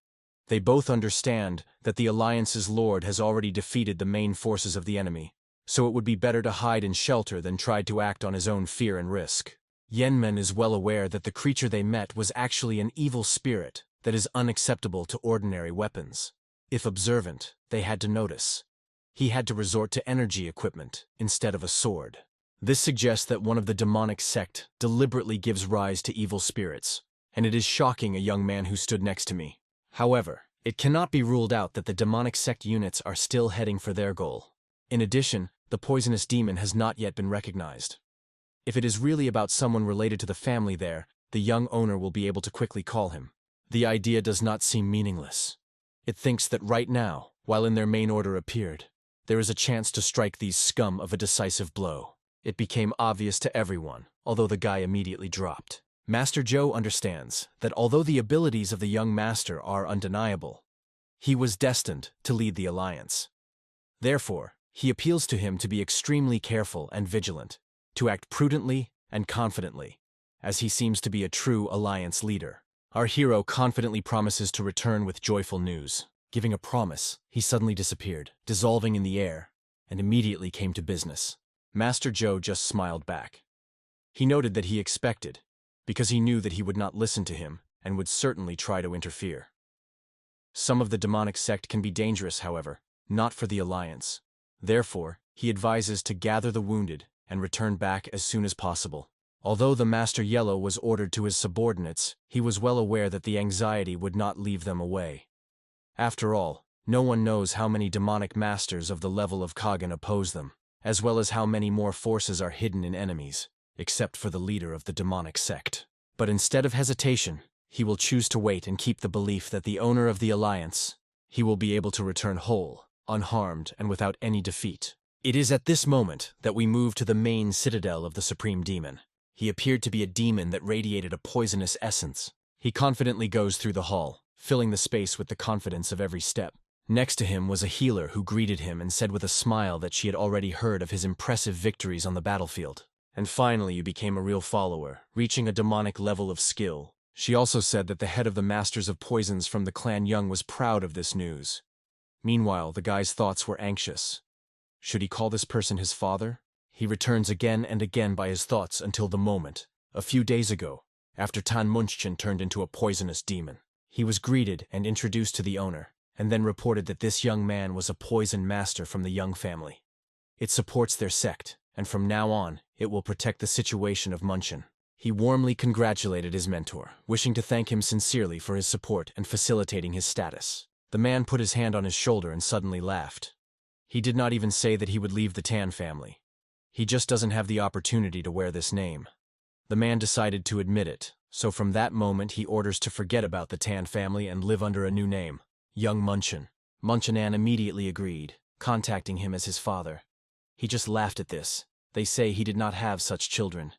S1: They both understand that the Alliance's lord has already defeated the main forces of the enemy, so it would be better to hide in shelter than try to act on his own fear and risk. Yenmen is well aware that the creature they met was actually an evil spirit that is unacceptable to ordinary weapons. If observant, they had to notice. He had to resort to energy equipment instead of a sword. This suggests that one of the demonic sect deliberately gives rise to evil spirits, and it is shocking a young man who stood next to me. However, it cannot be ruled out that the demonic sect units are still heading for their goal. In addition, the poisonous demon has not yet been recognized. If it is really about someone related to the family there, the young owner will be able to quickly call him. The idea does not seem meaningless. It thinks that right now, while in their main order appeared, there is a chance to strike these scum of a decisive blow. It became obvious to everyone, although the guy immediately dropped. Master Joe understands that although the abilities of the young master are undeniable, he was destined to lead the Alliance. Therefore, he appeals to him to be extremely careful and vigilant, to act prudently and confidently, as he seems to be a true Alliance leader. Our hero confidently promises to return with joyful news. Giving a promise, he suddenly disappeared, dissolving in the air, and immediately came to business. Master Joe just smiled back. He noted that he expected, because he knew that he would not listen to him and would certainly try to interfere. Some of the demonic sect can be dangerous, however, not for the Alliance. Therefore, he advises to gather the wounded and return back as soon as possible. Although the Master Yahello was ordered to his subordinates, he was well aware that the anxiety would not leave them away. After all, no one knows how many demonic masters of the level of Kagan oppose them, as well as how many more forces are hidden in enemies, except for the leader of the demonic sect. But instead of hesitation, he will choose to wait and keep the belief that the owner of the alliance, he will be able to return whole, unharmed, and without any defeat. It is at this moment that we move to the main citadel of the Supreme Demon. He appeared to be a demon that radiated a poisonous essence. He confidently goes through the hall, filling the space with the confidence of every step. Next to him was a healer who greeted him and said with a smile that she had already heard of his impressive victories on the battlefield. And finally you became a real follower, reaching a demonic level of skill. She also said that the head of the Masters of Poisons from the clan Young was proud of this news. Meanwhile, the guy's thoughts were anxious. Should he call this person his father? He returns again and again by his thoughts until the moment, a few days ago, after Tan Munchen turned into a poisonous demon. He was greeted and introduced to the owner, and then reported that this young man was a poison master from the Young family. It supports their sect, and from now on, it will protect the situation of Munchen. He warmly congratulated his mentor, wishing to thank him sincerely for his support and facilitating his status. The man put his hand on his shoulder and suddenly laughed. He did not even say that he would leave the Tan family. He just doesn't have the opportunity to wear this name. The man decided to admit it, so from that moment he orders to forget about the Tan family and live under a new name, Young Munchen. Munchenan immediately agreed, contacting him as his father. He just laughed at this. They say he did not have such children.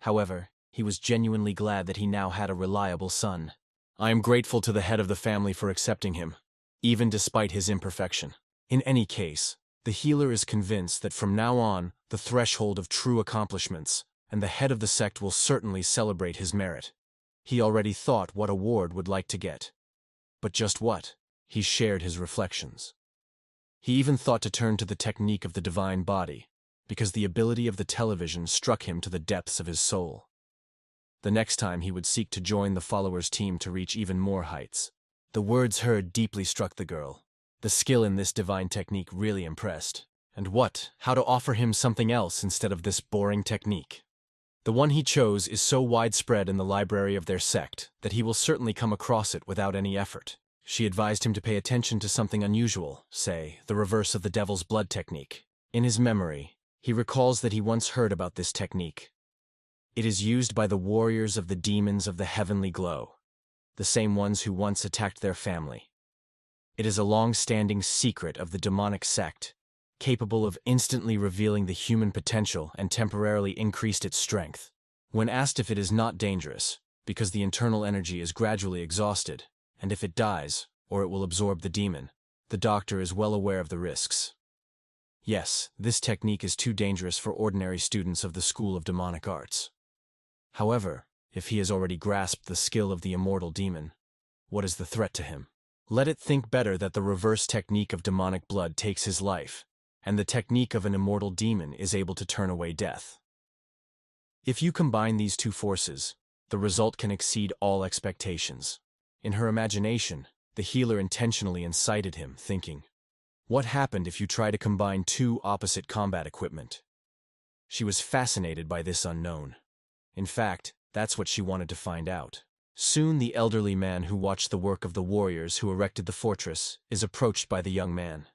S1: However, he was genuinely glad that he now had a reliable son. I am grateful to the head of the family for accepting him, even despite his imperfection. In any case, the healer is convinced that from now on, the threshold of true accomplishments, and the head of the sect will certainly celebrate his merit. He already thought what award would like to get. But just what? He shared his reflections. He even thought to turn to the technique of the divine body, because the ability of the television struck him to the depths of his soul. The next time he would seek to join the followers' team to reach even more heights. The words heard deeply struck the girl. The skill in this divine technique really impressed. And how to offer him something else instead of this boring technique? The one he chose is so widespread in the library of their sect that he will certainly come across it without any effort. She advised him to pay attention to something unusual, say, the reverse of the devil's blood technique. In his memory, he recalls that he once heard about this technique. It is used by the warriors of the demons of the heavenly glow, the same ones who once attacked their family. It is a long-standing secret of the demonic sect, capable of instantly revealing the human potential and temporarily increased its strength. When asked if it is not dangerous, because the internal energy is gradually exhausted, and if it dies, or it will absorb the demon, the doctor is well aware of the risks. Yes, this technique is too dangerous for ordinary students of the School of Demonic Arts. However, if he has already grasped the skill of the immortal demon, what is the threat to him? Let it think better that the reverse technique of demonic blood takes his life, and the technique of an immortal demon is able to turn away death. If you combine these two forces, the result can exceed all expectations. In her imagination, the healer intentionally incited him, thinking, what happened if you try to combine two opposite combat equipment? She was fascinated by this unknown. In fact, that's what she wanted to find out. Soon the elderly man who watched the work of the warriors who erected the fortress is approached by the young man.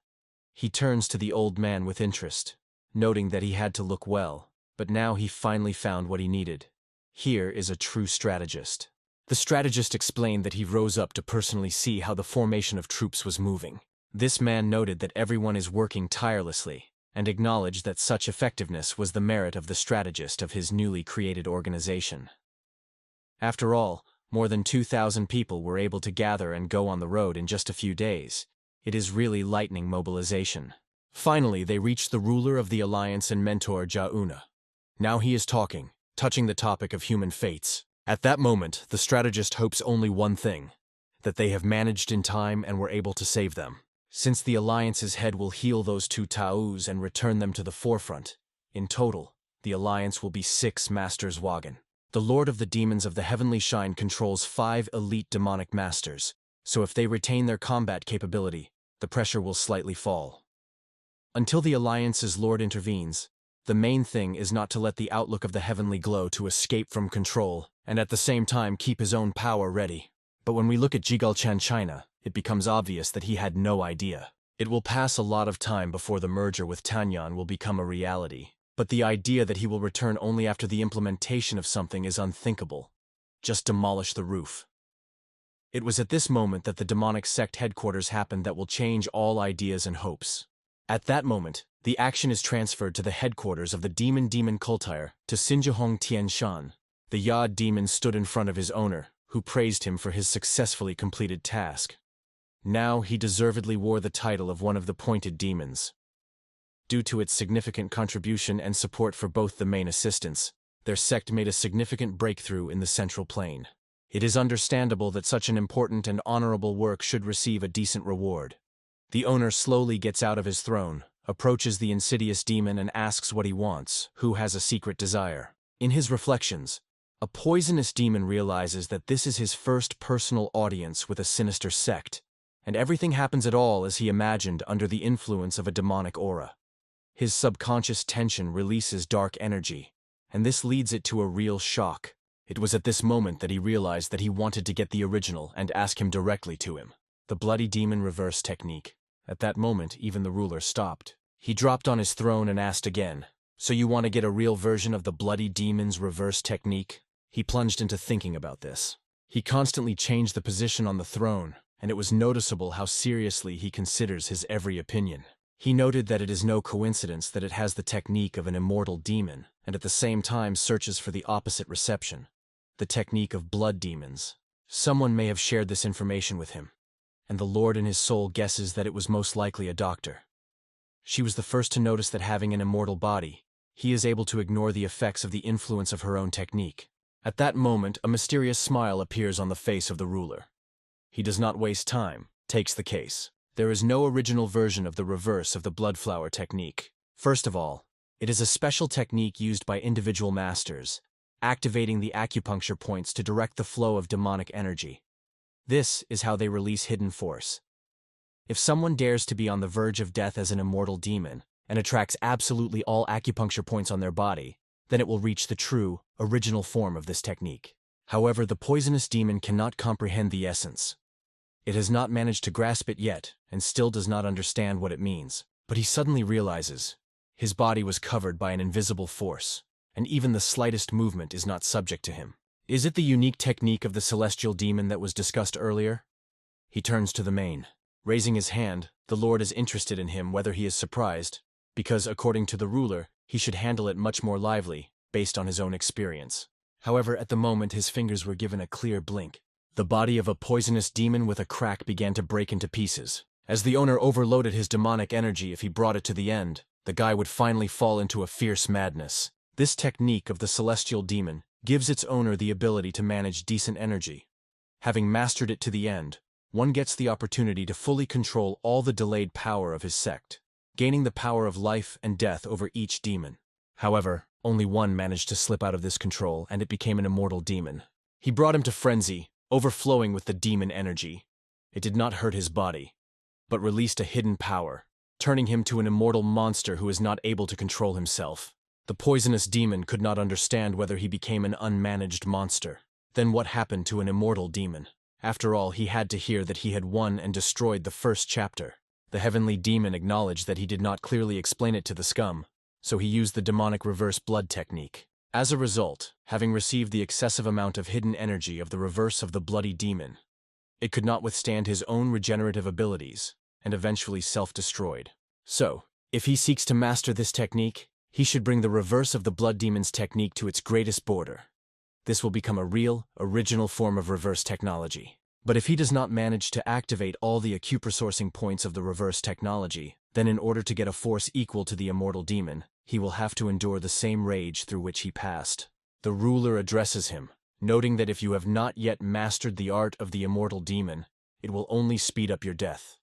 S1: He turns to the old man with interest, noting that he had to look well, but now he finally found what he needed. Here is a true strategist. The strategist explained that he rose up to personally see how the formation of troops was moving. This man noted that everyone is working tirelessly, and acknowledged that such effectiveness was the merit of the strategist of his newly created organization. After all, more than 2,000 people were able to gather and go on the road in just a few days. It is really lightning mobilization. Finally, they reached the ruler of the alliance and mentor Jauna. Now he is talking, touching the topic of human fates. At that moment, the strategist hopes only one thing, that they have managed in time and were able to save them. Since the alliance's head will heal those two Taus and return them to the forefront, in total, the alliance will be 6 Masters Wagon. The Lord of the Demons of the Heavenly Shine controls 5 elite demonic masters, so if they retain their combat capability, the pressure will slightly fall. Until the Alliance's Lord intervenes, the main thing is not to let the outlook of the heavenly glow to escape from control, and at the same time keep his own power ready. But when we look at Jigal China, it becomes obvious that he had no idea. It will pass a lot of time before the merger with Tanyan will become a reality, but the idea that he will return only after the implementation of something is unthinkable. Just demolish the roof. It was at this moment that the demonic sect headquarters happened that will change all ideas and hopes. At that moment, the action is transferred to the headquarters of the demon cultire, to Xinjiahong Tianshan. The Yad demon stood in front of his owner, who praised him for his successfully completed task. Now he deservedly wore the title of one of the pointed demons. Due to its significant contribution and support for both the main assistants, their sect made a significant breakthrough in the central plane. It is understandable that such an important and honorable work should receive a decent reward. The owner slowly gets out of his throne, approaches the insidious demon and asks what he wants, who has a secret desire. In his reflections, a poisonous demon realizes that this is his first personal audience with a sinister sect, and everything happens at all as he imagined under the influence of a demonic aura. His subconscious tension releases dark energy, and this leads it to a real shock. It was at this moment that he realized that he wanted to get the original and ask him directly to him. The bloody demon reverse technique. At that moment, even the ruler stopped. He dropped on his throne and asked again, "So you want to get a real version of the bloody demon's reverse technique?" He plunged into thinking about this. He constantly changed the position on the throne, and it was noticeable how seriously he considers his every opinion. He noted that it is no coincidence that it has the technique of an immortal demon, and at the same time searches for the opposite reception, the technique of blood demons. Someone may have shared this information with him, and the Lord in his soul guesses that it was most likely a doctor. She was the first to notice that having an immortal body, he is able to ignore the effects of the influence of her own technique. At that moment, a mysterious smile appears on the face of the ruler. He does not waste time, takes the case. There is no original version of the reverse of the blood flower technique. First of all, it is a special technique used by individual masters, activating the acupuncture points to direct the flow of demonic energy. This is how they release hidden force. If someone dares to be on the verge of death as an immortal demon, and attracts absolutely all acupuncture points on their body, then it will reach the true, original form of this technique. However, the poisonous demon cannot comprehend the essence. It has not managed to grasp it yet, and still does not understand what it means. But he suddenly realizes his body was covered by an invisible force, and even the slightest movement is not subject to him. Is it the unique technique of the celestial demon that was discussed earlier? He turns to the main. Raising his hand, the Lord is interested in him whether he is surprised, because according to the ruler, he should handle it much more lively, based on his own experience. However, at the moment his fingers were given a clear blink. The body of a poisonous demon with a crack began to break into pieces. As the owner overloaded his demonic energy, if he brought it to the end, the guy would finally fall into a fierce madness. This technique of the celestial demon gives its owner the ability to manage decent energy. Having mastered it to the end, one gets the opportunity to fully control all the delayed power of his sect, gaining the power of life and death over each demon. However, only one managed to slip out of this control, and it became an immortal demon. He brought him to frenzy, overflowing with the demon energy. It did not hurt his body, but released a hidden power, turning him to an immortal monster who is not able to control himself. The poisonous demon could not understand whether he became an unmanaged monster. Then what happened to an immortal demon? After all, he had to hear that he had won and destroyed the first chapter. The heavenly demon acknowledged that he did not clearly explain it to the scum, so he used the demonic reverse blood technique. As a result, having received the excessive amount of hidden energy of the reverse of the bloody demon, it could not withstand his own regenerative abilities, and eventually self-destroyed. So, if he seeks to master this technique, he should bring the reverse of the blood demon's technique to its greatest border. This will become a real, original form of reverse technology. But if he does not manage to activate all the acupressing points of the reverse technology, then in order to get a force equal to the immortal demon, he will have to endure the same rage through which he passed. The ruler addresses him, noting that if you have not yet mastered the art of the immortal demon, it will only speed up your death.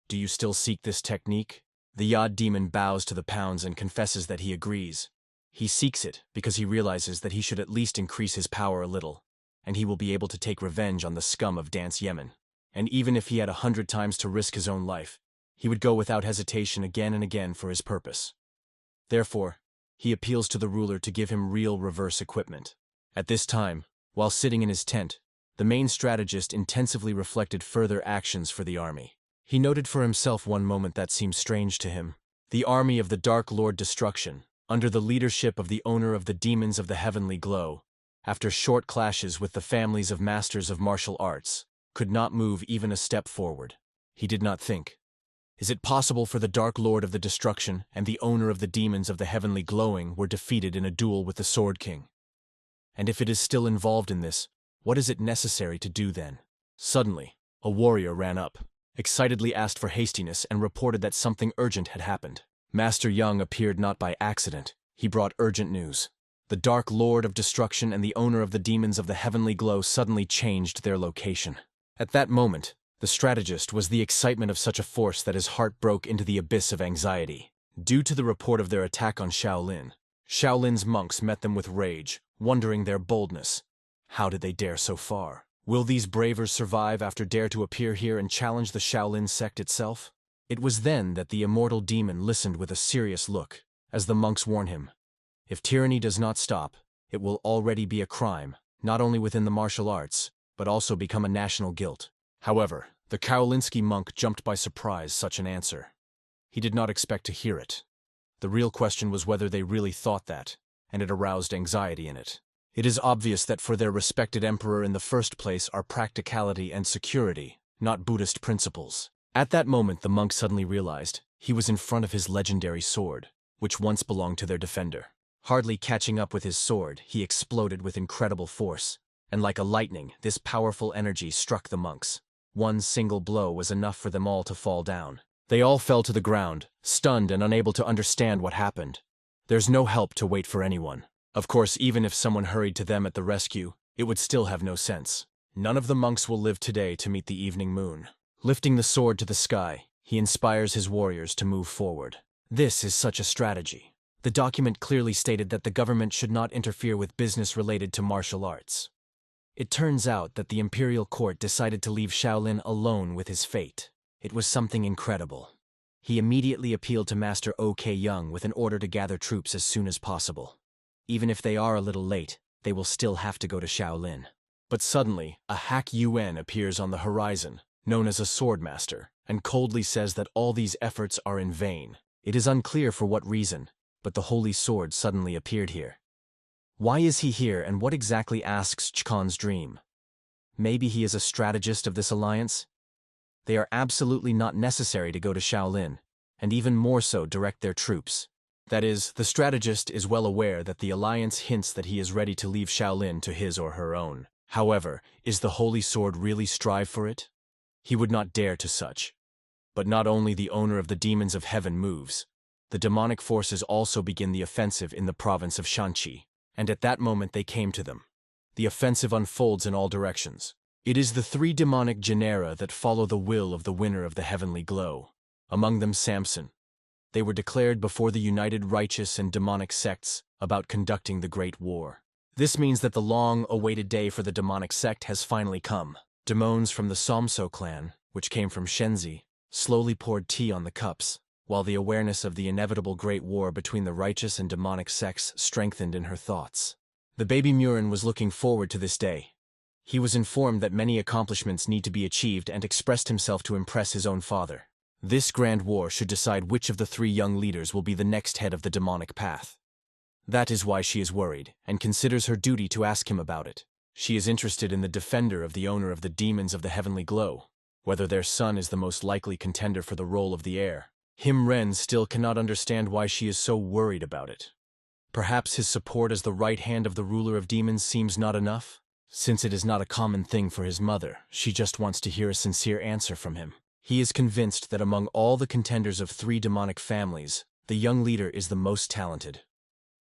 S1: Do you still seek this technique? The Yad demon bows to the pounds and confesses that he agrees. He seeks it because he realizes that he should at least increase his power a little, and he will be able to take revenge on the scum of Dance Yemen. And even if he had 100 times to risk his own life, He would go without hesitation again and again for his purpose. Therefore, he appeals to the ruler to give him real reverse equipment. At this time, while sitting in his tent, the main strategist intensively reflected further actions for the army. He noted for himself one moment that seemed strange to him. The army of the Dark Lord Destruction, under the leadership of the owner of the demons of the heavenly glow, after short clashes with the families of masters of martial arts, could not move even a step forward. He did not think, is it possible for the Dark Lord of the Destruction and the owner of the demons of the heavenly glowing were defeated in a duel with the Sword King? And if it is still involved in this, what is it necessary to do then? Suddenly, a warrior ran up, excitedly asked for hastiness and reported that something urgent had happened. Master Young appeared not by accident. He brought urgent news. The Dark Lord of Destruction and the owner of the demons of the heavenly glow suddenly changed their location. At that moment, the strategist was the excitement of such a force that his heart broke into the abyss of anxiety. Due to the report of their attack on Shaolin, Shaolin's monks met them with rage, wondering their boldness. How did they dare so far? Will these bravers survive after dare to appear here and challenge the Shaolin sect itself? It was then that the immortal demon listened with a serious look, as the monks warn him. If tyranny does not stop, it will already be a crime, not only within the martial arts, but also become a national guilt. However, the Kaolinsky monk jumped by surprise such an answer. He did not expect to hear it. The real question was whether they really thought that, and it aroused anxiety in it. It is obvious that for their respected emperor in the first place are practicality and security, not Buddhist principles. At that moment the monk suddenly realized he was in front of his legendary sword, which once belonged to their defender. Hardly catching up with his sword, he exploded with incredible force, and like a lightning, this powerful energy struck the monks. One single blow was enough for them all to fall down. They all fell to the ground, stunned and unable to understand what happened. There's no help to wait for anyone. Of course, even if someone hurried to them at the rescue, it would still have no sense. None of the monks will live today to meet the evening moon. Lifting the sword to the sky, he inspires his warriors to move forward. This is such a strategy. The document clearly stated that the government should not interfere with business related to martial arts. It turns out that the imperial court decided to leave Shaolin alone with his fate. It was something incredible. He immediately appealed to Master O.K. Young with an order to gather troops as soon as possible. Even if they are a little late, they will still have to go to Shaolin. But suddenly, a hack UN appears on the horizon, known as a swordmaster, and coldly says that all these efforts are in vain. It is unclear for what reason, but the holy sword suddenly appeared here. Why is he here and what exactly asks Chkan's dream? Maybe he is a strategist of this alliance? They are absolutely not necessary to go to Shaolin, and even more so direct their troops. That is, the strategist is well aware that the alliance hints that he is ready to leave Shaolin to his or her own. However, is the holy sword really strive for it? He would not dare to such. But not only the owner of the demons of heaven moves, the demonic forces also begin the offensive in the province of Shanxi. And at that moment they came to them. The offensive unfolds in all directions. It is the three demonic genera that follow the will of the winner of the heavenly glow. Among them Samson. They were declared before the united righteous and demonic sects about conducting the great war. This means that the long-awaited day for the demonic sect has finally come. Demons from the Somso clan, which came from Shenzi, slowly poured tea on the cups, while the awareness of the inevitable great war between the righteous and demonic sects strengthened in her thoughts. The baby Murin was looking forward to this day. He was informed that many accomplishments need to be achieved and expressed himself to impress his own father. This grand war should decide which of the three young leaders will be the next head of the demonic path. That is why she is worried, and considers her duty to ask him about it. She is interested in the defender of the owner of the demons of the heavenly glow, whether their son is the most likely contender for the role of the heir. Him Ren still cannot understand why she is so worried about it. Perhaps his support as the right hand of the ruler of demons seems not enough? Since it is not a common thing for his mother, she just wants to hear a sincere answer from him. He is convinced that among all the contenders of three demonic families, the young leader is the most talented.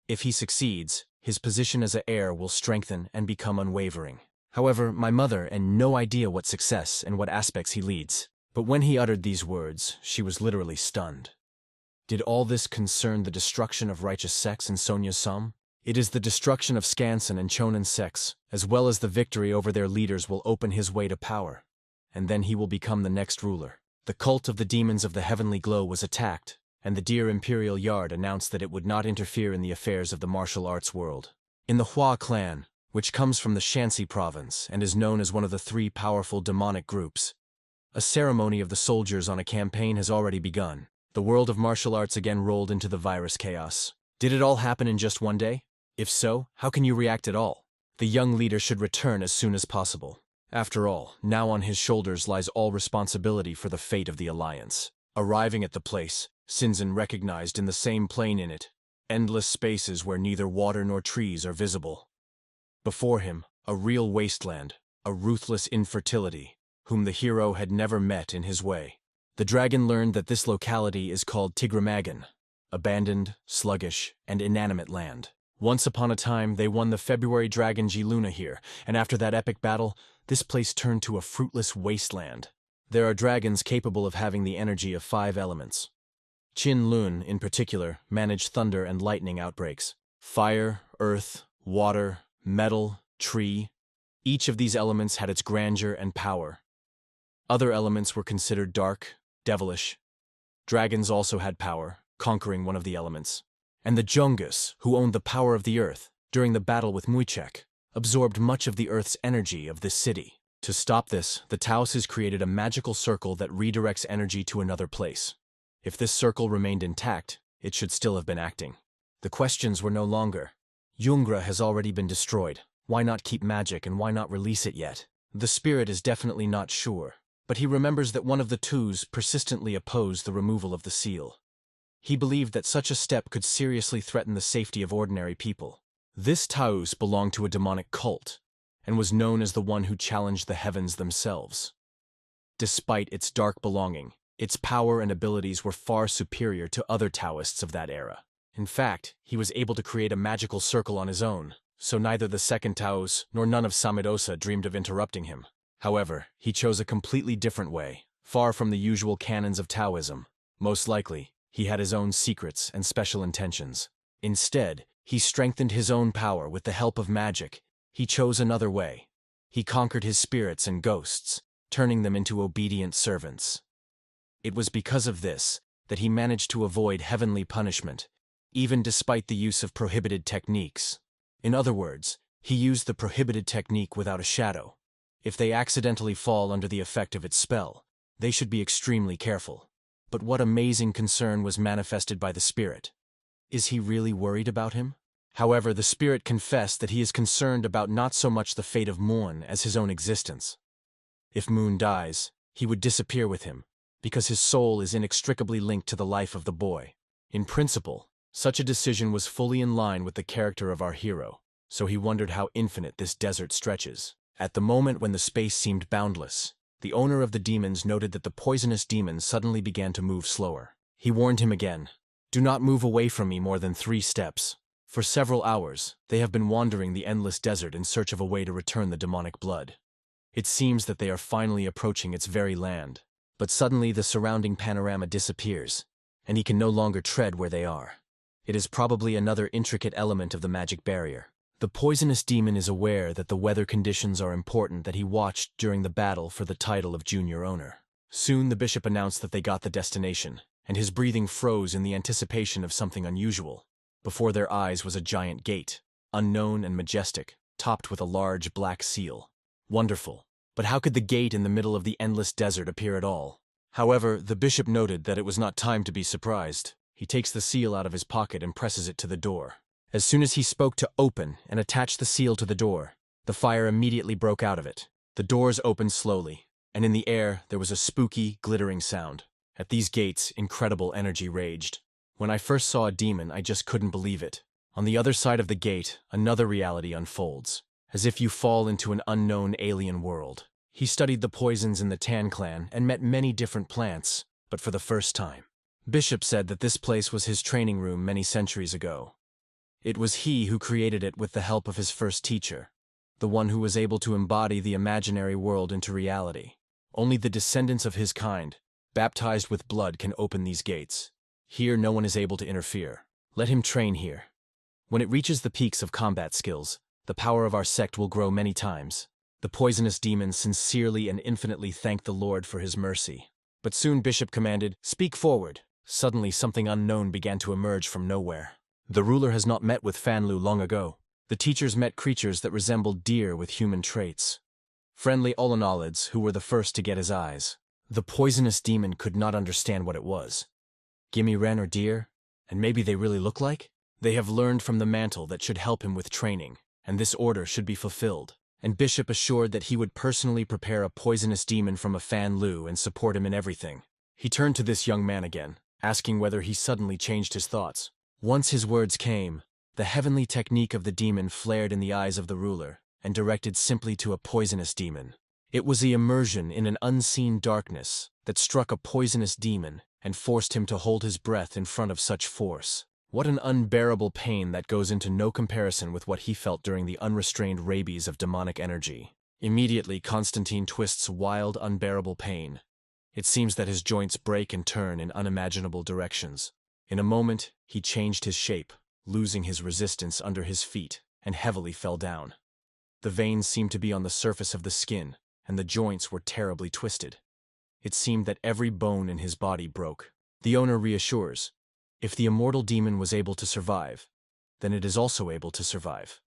S1: If he succeeds, his position as an heir will strengthen and become unwavering. However, my mother had no idea what success and what aspects he leads. But when he uttered these words, she was literally stunned. Did all this concern the destruction of righteous sects in Sonya's Som? It is the destruction of Skansen and Chonin sects, as well as the victory over their leaders will open his way to power, and then he will become the next ruler. The cult of the demons of the heavenly glow was attacked, and the dear imperial yard announced that it would not interfere in the affairs of the martial arts world. In the Hua clan, which comes from the Shanxi province and is known as one of the three powerful demonic groups, a ceremony of the soldiers on a campaign has already begun. The world of martial arts again rolled into the virus chaos. Did it all happen in just one day? If so, how can you react at all? The young leader should return as soon as possible. After all, now on his shoulders lies all responsibility for the fate of the Alliance. Arriving at the place, Sinzin recognized in the same plane in it, endless spaces where neither water nor trees are visible. Before him, a real wasteland, a ruthless infertility, whom the hero had never met in his way. The dragon learned that this locality is called Tigramagan, abandoned, sluggish, and inanimate land. Once upon a time, they won the February Dragon G Luna here, and after that epic battle, this place turned to a fruitless wasteland. There are dragons capable of having the energy of 5 elements. Qin Lun, in particular, managed thunder and lightning outbreaks. Fire, earth, water, metal, tree. Each of these elements had its grandeur and power. Other elements were considered dark, devilish. Dragons also had power, conquering one of the elements. And the Jungus, who owned the power of the earth, during the battle with Muichek, absorbed much of the earth's energy of this city. To stop this, the Taos has created a magical circle that redirects energy to another place. If this circle remained intact, it should still have been acting. The questions were no longer, Yungra has already been destroyed, why not keep magic and why not release it yet? The spirit is definitely not sure, but he remembers that one of the twos persistently opposed the removal of the seal. He believed that such a step could seriously threaten the safety of ordinary people. This Taos belonged to a demonic cult, and was known as the one who challenged the heavens themselves. Despite its dark belonging, its power and abilities were far superior to other Taoists of that era. In fact, he was able to create a magical circle on his own, so neither the second Taos nor none of Samidosa dreamed of interrupting him. However, he chose a completely different way, far from the usual canons of Taoism. Most likely, he had his own secrets and special intentions. Instead, he strengthened his own power with the help of magic. He chose another way. He conquered his spirits and ghosts, turning them into obedient servants. It was because of this that he managed to avoid heavenly punishment, even despite the use of prohibited techniques. In other words, he used the prohibited technique without a shadow. If they accidentally fall under the effect of its spell, they should be extremely careful. But what amazing concern was manifested by the spirit. Is he really worried about him? However, the spirit confessed that he is concerned about not so much the fate of Moon as his own existence. If Moon dies, he would disappear with him, because his soul is inextricably linked to the life of the boy. In principle, such a decision was fully in line with the character of our hero, so he wondered how infinite this desert stretches. At the moment when the space seemed boundless, the owner of the demons noted that the poisonous demons suddenly began to move slower. He warned him again, "Do not move away from me more than 3 steps. For several hours, they have been wandering the endless desert in search of a way to return the demonic blood. It seems that they are finally approaching its very land. But suddenly the surrounding panorama disappears, and he can no longer tread where they are. It is probably another intricate element of the magic barrier. The poisonous demon is aware that the weather conditions are important that he watched during the battle for the title of junior owner. Soon the bishop announced that they got the destination, and his breathing froze in the anticipation of something unusual. Before their eyes was a giant gate, unknown and majestic, topped with a large black seal. Wonderful. But how could the gate in the middle of the endless desert appear at all? However, the bishop noted that it was not time to be surprised. He takes the seal out of his pocket and presses it to the door. As soon as he spoke to open and attach the seal to the door, the fire immediately broke out of it. The doors opened slowly, and in the air there was a spooky, glittering sound. At these gates, incredible energy raged. When I first saw a demon, I just couldn't believe it. On the other side of the gate, another reality unfolds, as if you fall into an unknown alien world. He studied the poisons in the Tang clan and met many different plants, but for the first time. Bishop said that this place was his training room many centuries ago. It was he who created it with the help of his first teacher, the one who was able to embody the imaginary world into reality. Only the descendants of his kind, baptized with blood, can open these gates. Here no one is able to interfere. Let him train here. When it reaches the peaks of combat skills, the power of our sect will grow many times. The poisonous demons sincerely and infinitely thanked the Lord for his mercy. But soon Bishop commanded, "Speak forward." Suddenly something unknown began to emerge from nowhere. The ruler has not met with Fanlu long ago. The teachers met creatures that resembled deer with human traits. Friendly Olonolids who were the first to get his eyes. The poisonous demon could not understand what it was. Gimme wren or deer? And maybe they really look like? They have learned from the mantle that should help him with training, and this order should be fulfilled. And Bishop assured that he would personally prepare a poisonous demon from a Fan Lu and support him in everything. He turned to this young man again, asking whether he suddenly changed his thoughts. Once his words came, the heavenly technique of the demon flared in the eyes of the ruler, and directed simply to a poisonous demon. It was the immersion in an unseen darkness that struck a poisonous demon and forced him to hold his breath in front of such force. What an unbearable pain that goes into no comparison with what he felt during the unrestrained rabies of demonic energy. Immediately, Constantine twists wild, unbearable pain. It seems that his joints break and turn in unimaginable directions. In a moment, he changed his shape, losing his resistance under his feet, and heavily fell down. The veins seemed to be on the surface of the skin, and the joints were terribly twisted. It seemed that every bone in his body broke. The owner reassures, if the immortal demon was able to survive, then it is also able to survive.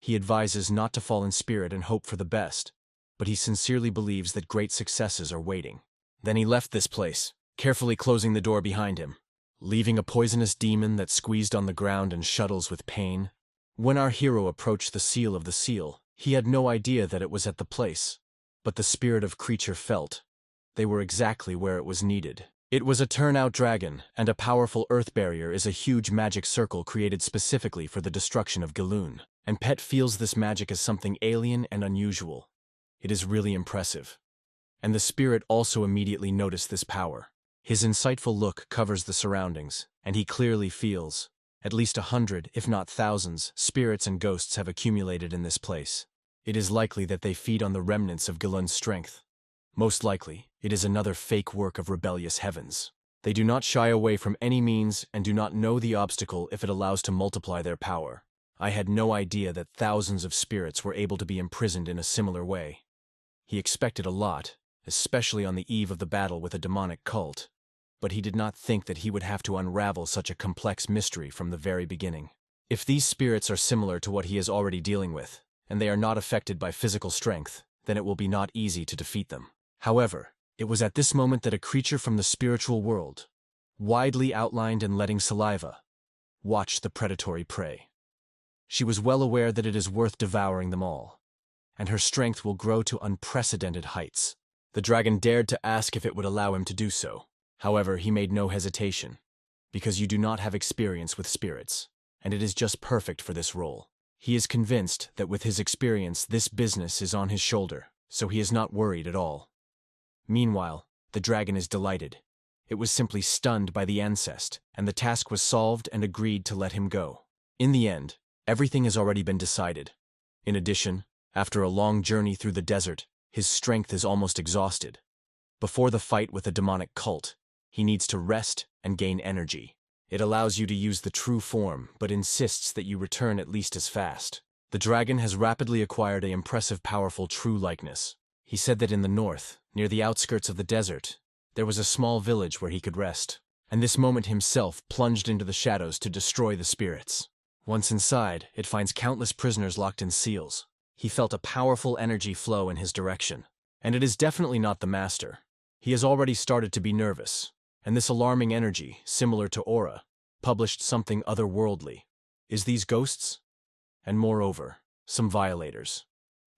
S1: He advises not to fall in spirit and hope for the best, but he sincerely believes that great successes are waiting. Then he left this place, carefully closing the door behind him, leaving a poisonous demon that squeezed on the ground and shuddles with pain. When our hero approached the seal of the seal, he had no idea that it was at the place, but the spirit of creature felt. They were exactly where it was needed. It was a turnout dragon, and a powerful earth barrier is a huge magic circle created specifically for the destruction of Galoon. And Pet feels this magic as something alien and unusual. It is really impressive. And the spirit also immediately noticed this power. His insightful look covers the surroundings, and he clearly feels at least 100, if not thousands, spirits and ghosts have accumulated in this place. It is likely that they feed on the remnants of Galoon's strength. Most likely, it is another fake work of rebellious heavens. They do not shy away from any means and do not know the obstacle if it allows to multiply their power. I had no idea that thousands of spirits were able to be imprisoned in a similar way. He expected a lot, especially on the eve of the battle with a demonic cult, but he did not think that he would have to unravel such a complex mystery from the very beginning. If these spirits are similar to what he is already dealing with, and they are not affected by physical strength, then it will be not easy to defeat them. However, it was at this moment that a creature from the spiritual world, widely outlined and letting saliva, watched the predatory prey. She was well aware that it is worth devouring them all, and her strength will grow to unprecedented heights. The dragon dared to ask if it would allow him to do so. However, he made no hesitation, because you do not have experience with spirits, and it is just perfect for this role. He is convinced that with his experience this business is on his shoulder, so he is not worried at all. Meanwhile, the dragon is delighted. It was simply stunned by the ancest, and the task was solved and agreed to let him go. In the end, everything has already been decided. In addition, after a long journey through the desert, his strength is almost exhausted. Before the fight with the demonic cult, he needs to rest and gain energy. It allows you to use the true form, but insists that you return at least as fast. The dragon has rapidly acquired an impressive powerful true likeness. He said that in the north, near the outskirts of the desert, there was a small village where he could rest, and this moment himself plunged into the shadows to destroy the spirits. Once inside, it finds countless prisoners locked in seals. He felt a powerful energy flow in his direction, and it is definitely not the master. He has already started to be nervous, and this alarming energy, similar to aura, published something otherworldly. Is these ghosts? And moreover, some violators.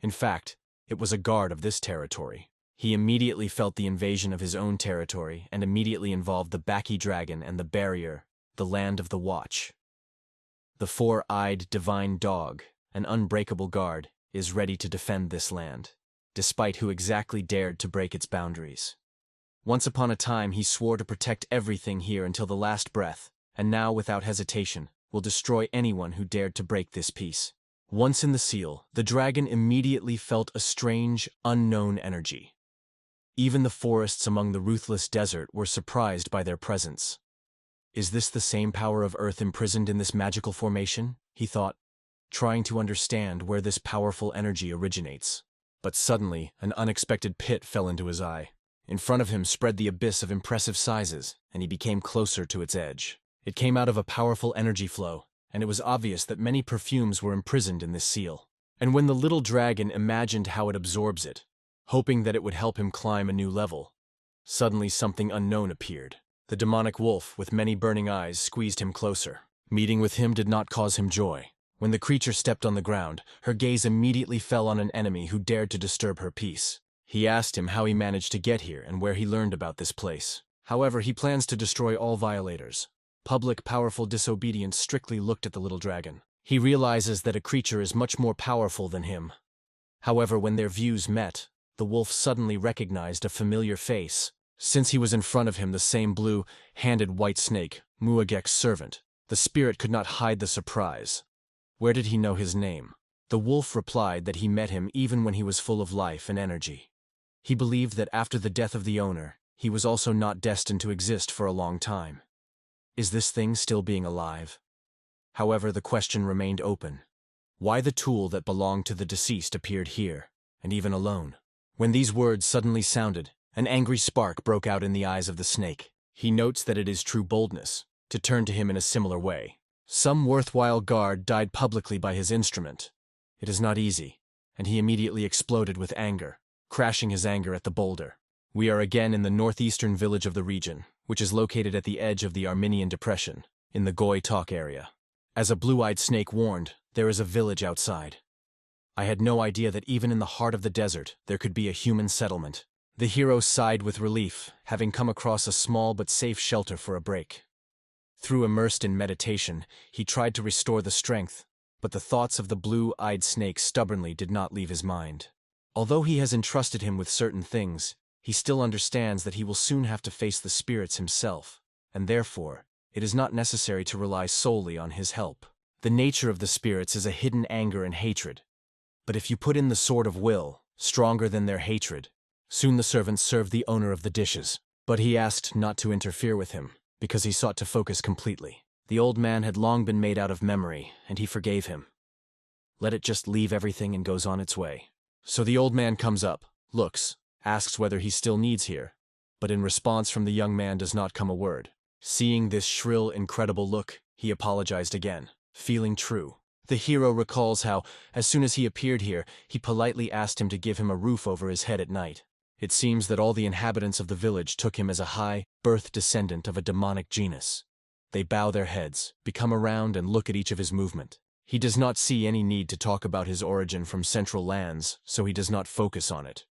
S1: In fact, it was a guard of this territory. He immediately felt the invasion of his own territory and immediately involved the Baki dragon and the barrier, the land of the watch. The four-eyed divine dog, an unbreakable guard, is ready to defend this land, despite who exactly dared to break its boundaries. Once upon a time he swore to protect everything here until the last breath, and now, without hesitation, will destroy anyone who dared to break this peace. Once in the seal, the dragon immediately felt a strange, unknown energy. Even the forests among the Ruthless desert were surprised by their presence. Is this the same power of earth imprisoned in this magical formation? He thought, trying to understand where this powerful energy originates. But suddenly, an unexpected pit fell into his eye. In front of him spread the abyss of impressive sizes, and he became closer to its edge. It came out of a powerful energy flow, and it was obvious that many perfumes were imprisoned in this seal. And when the little dragon imagined how it absorbs it, hoping that it would help him climb a new level, suddenly something unknown appeared. The demonic wolf, with many burning eyes, squeezed him closer. Meeting with him did not cause him joy. When the creature stepped on the ground, her gaze immediately fell on an enemy who dared to disturb her peace. He asked him how he managed to get here and where he learned about this place. However, he plans to destroy all violators. Public powerful disobedience strictly looked at the little dragon. He realizes that a creature is much more powerful than him. However, when their views met, the wolf suddenly recognized a familiar face. Since he was in front of him the same blue-handed white snake, Muagek's servant, the spirit could not hide the surprise. Where did he know his name? The wolf replied that he met him even when he was full of life and energy. He believed that after the death of the owner, he was also not destined to exist for a long time. Is this thing still being alive? However, the question remained open. Why the tool that belonged to the deceased appeared here, and even alone? When these words suddenly sounded, an angry spark broke out in the eyes of the snake. He notes that it is true boldness to turn to him in a similar way. Some worthwhile guard died publicly by his instrument. It is not easy, and he immediately exploded with anger, crashing his anger at the boulder. We are again in the northeastern village of the region, which is located at the edge of the Armenian Depression, in the Goi Talk area. As a blue-eyed snake warned, there is a village outside. I had no idea that even in the heart of the desert there could be a human settlement. The hero sighed with relief, having come across a small but safe shelter for a break. Through immersed in meditation, he tried to restore the strength, but the thoughts of the blue-eyed snake stubbornly did not leave his mind. Although he has entrusted him with certain things, he still understands that he will soon have to face the spirits himself, and therefore, it is not necessary to rely solely on his help. The nature of the spirits is a hidden anger and hatred. But if you put in the sword of will, stronger than their hatred, soon the servants served the owner of the dishes. But he asked not to interfere with him, because he sought to focus completely. The old man had long been made out of memory, and he forgave him. Let it just leave everything and goes on its way. So the old man comes up, looks, asks whether he still needs here, but in response from the young man does not come a word. Seeing this shrill, incredible look, he apologized again, feeling true. The hero recalls how, as soon as he appeared here, he politely asked him to give him a roof over his head at night. It seems that all the inhabitants of the village took him as a high-birth descendant of a demonic genus. They bow their heads, become around, and look at each of his movement. He does not see any need to talk about his origin from central lands, so he does not focus on it.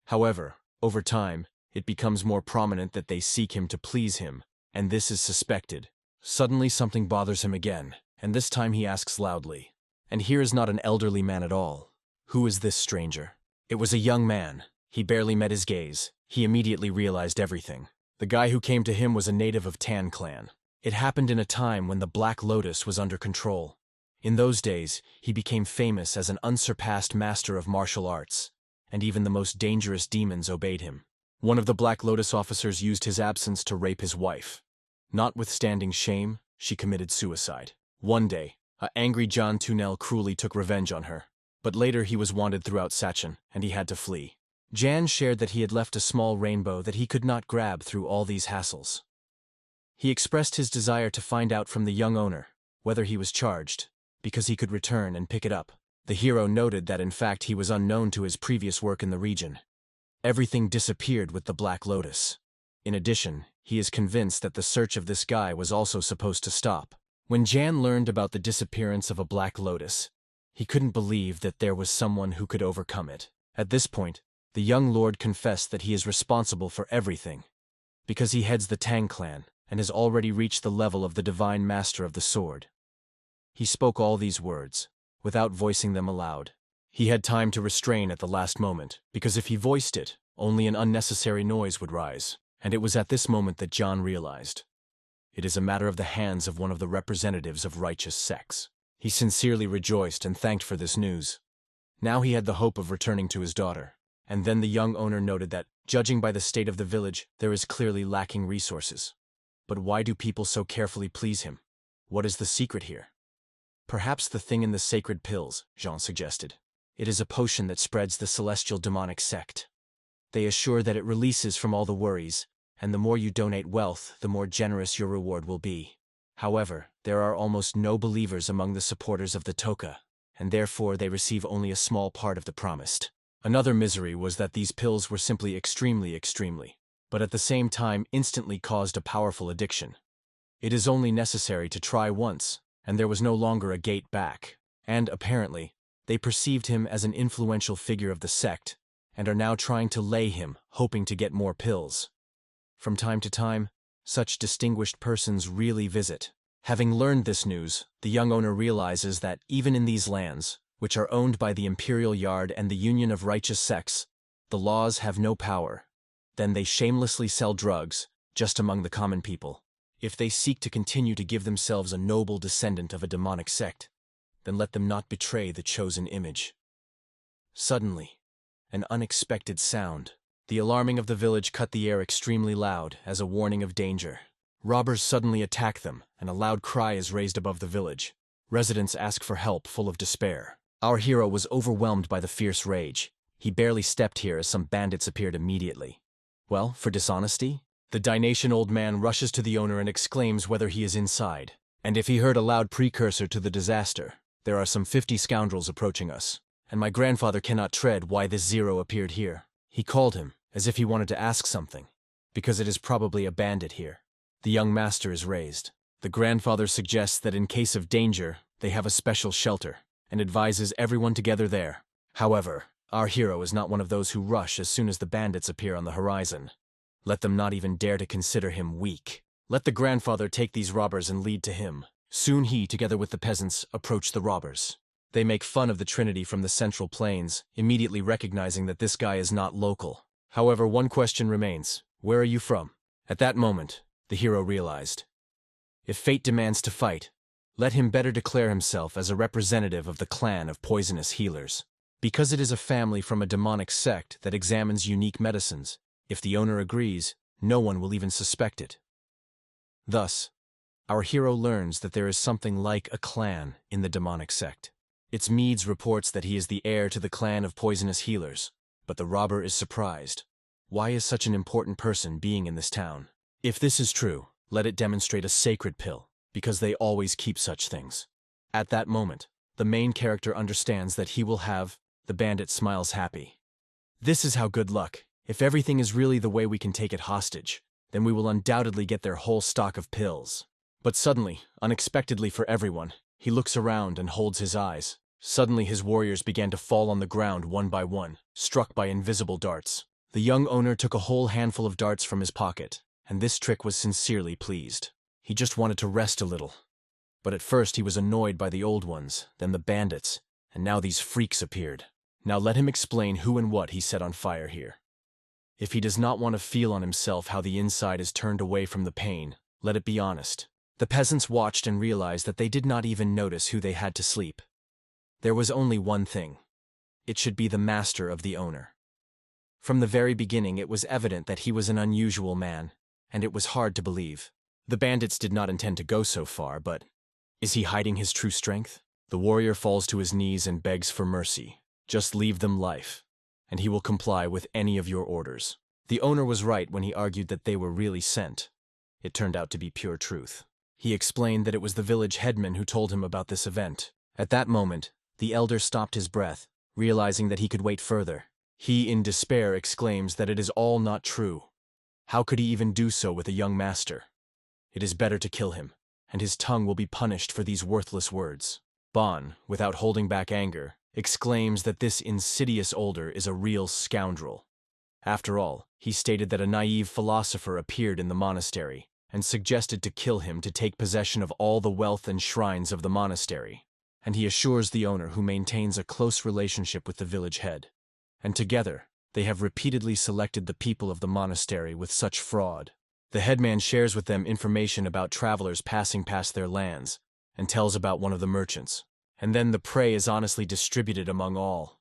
S1: However, over time, it becomes more prominent that they seek him to please him, and this is suspected. Suddenly something bothers him again, and this time he asks loudly. And here is not an elderly man at all. Who is this stranger? It was a young man. He barely met his gaze. He immediately realized everything. The guy who came to him was a native of Tang clan. It happened in a time when the Black Lotus was under control. In those days, he became famous as an unsurpassed master of martial arts, and even the most dangerous demons obeyed him. One of the Black Lotus officers used his absence to rape his wife. Notwithstanding shame, she committed suicide. One day, an angry John Tunnel cruelly took revenge on her, but later he was wanted throughout Sachin, and he had to flee. Jan shared that he had left a small rainbow that he could not grab through all these hassles. He expressed his desire to find out from the young owner whether he was charged, because he could return and pick it up. The hero noted that in fact he was unknown to his previous work in the region. Everything disappeared with the Black Lotus. In addition, he is convinced that the search of this guy was also supposed to stop. When Jan learned about the disappearance of a Black Lotus, he couldn't believe that there was someone who could overcome it. At this point, the young lord confessed that he is responsible for everything, because he heads the Tang clan and has already reached the level of the divine master of the sword. He spoke all these words, without voicing them aloud. He had time to restrain at the last moment, because if he voiced it, only an unnecessary noise would rise, and it was at this moment that John realized. It is a matter of the hands of one of the representatives of righteous sects. He sincerely rejoiced and thanked for this news. Now he had the hope of returning to his daughter. And then the young owner noted that, judging by the state of the village, there is clearly lacking resources. But why do people so carefully please him? What is the secret here? Perhaps the thing in the sacred pills, Jean suggested. It is a potion that spreads the celestial demonic sect. They assure that it releases from all the worries, and the more you donate wealth, the more generous your reward will be. However, there are almost no believers among the supporters of the Toka, and therefore they receive only a small part of the promised. Another misery was that these pills were simply extremely, but at the same time instantly caused a powerful addiction. It is only necessary to try once, and there was no longer a gate back. And, apparently, they perceived him as an influential figure of the sect, and are now trying to lay him, hoping to get more pills. From time to time, such distinguished persons really visit. Having learned this news, the young owner realizes that even in these lands, which are owned by the Imperial Yard and the Union of Righteous Sects, the laws have no power. Then they shamelessly sell drugs, just among the common people. If they seek to continue to give themselves a noble descendant of a demonic sect, then let them not betray the chosen image. Suddenly, an unexpected sound. The alarming of the village cut the air extremely loud as a warning of danger. Robbers suddenly attack them, and a loud cry is raised above the village. Residents ask for help, full of despair. Our hero was overwhelmed by the fierce rage. He barely stepped here as some bandits appeared immediately. Well, for dishonesty? The Dinatian old man rushes to the owner and exclaims whether he is inside, and if he heard a loud precursor to the disaster. There are some 50 scoundrels approaching us, and my grandfather cannot tread why this zero appeared here. He called him, as if he wanted to ask something, because it is probably a bandit here. The young master is raised. The grandfather suggests that in case of danger, they have a special shelter, and advises everyone to gather there. However, our hero is not one of those who rush as soon as the bandits appear on the horizon. Let them not even dare to consider him weak. Let the grandfather take these robbers and lead to him. Soon he, together with the peasants, approach the robbers. They make fun of the Trinity from the Central Plains, immediately recognizing that this guy is not local. However, one question remains. Where are you from? At that moment, the hero realized. If fate demands to fight, let him better declare himself as a representative of the clan of poisonous healers. Because it is a family from a demonic sect that examines unique medicines, if the owner agrees, no one will even suspect it. Thus, our hero learns that there is something like a clan in the demonic sect. Its Meads reports that he is the heir to the clan of poisonous healers, but the robber is surprised. Why is such an important person being in this town? If this is true, let it demonstrate a sacred pill, because they always keep such things. At that moment, the main character understands that he will have. The bandit smiles happy. This is how good luck. If everything is really the way we can take it hostage, then we will undoubtedly get their whole stock of pills. But suddenly, unexpectedly for everyone, he looks around and holds his eyes. Suddenly his warriors began to fall on the ground one by one, struck by invisible darts. The young owner took a whole handful of darts from his pocket, and this trick was sincerely pleased. He just wanted to rest a little. But at first he was annoyed by the old ones, then the bandits, and now these freaks appeared. Now let him explain who and what he set on fire here. If he does not want to feel on himself how the inside is turned away from the pain, let it be honest. The peasants watched and realized that they did not even notice who they had to sleep. There was only one thing. It should be the master of the owner. From the very beginning it was evident that he was an unusual man, and it was hard to believe. The bandits did not intend to go so far, but is he hiding his true strength? The warrior falls to his knees and begs for mercy. Just leave them life, and he will comply with any of your orders. The owner was right when he argued that they were really sent. It turned out to be pure truth. He explained that it was the village headman who told him about this event. At that moment, the elder stopped his breath, realizing that he could wait further. He, in despair, exclaims that it is all not true. How could he even do so with a young master? It is better to kill him, and his tongue will be punished for these worthless words. Bon, without holding back anger, exclaims that this insidious older is a real scoundrel. After all, he stated that a naive philosopher appeared in the monastery and suggested to kill him to take possession of all the wealth and shrines of the monastery. And he assures the owner, who maintains a close relationship with the village head. And together, they have repeatedly selected the people of the monastery with such fraud. The headman shares with them information about travelers passing past their lands, and tells about one of the merchants. And then the prey is honestly distributed among all.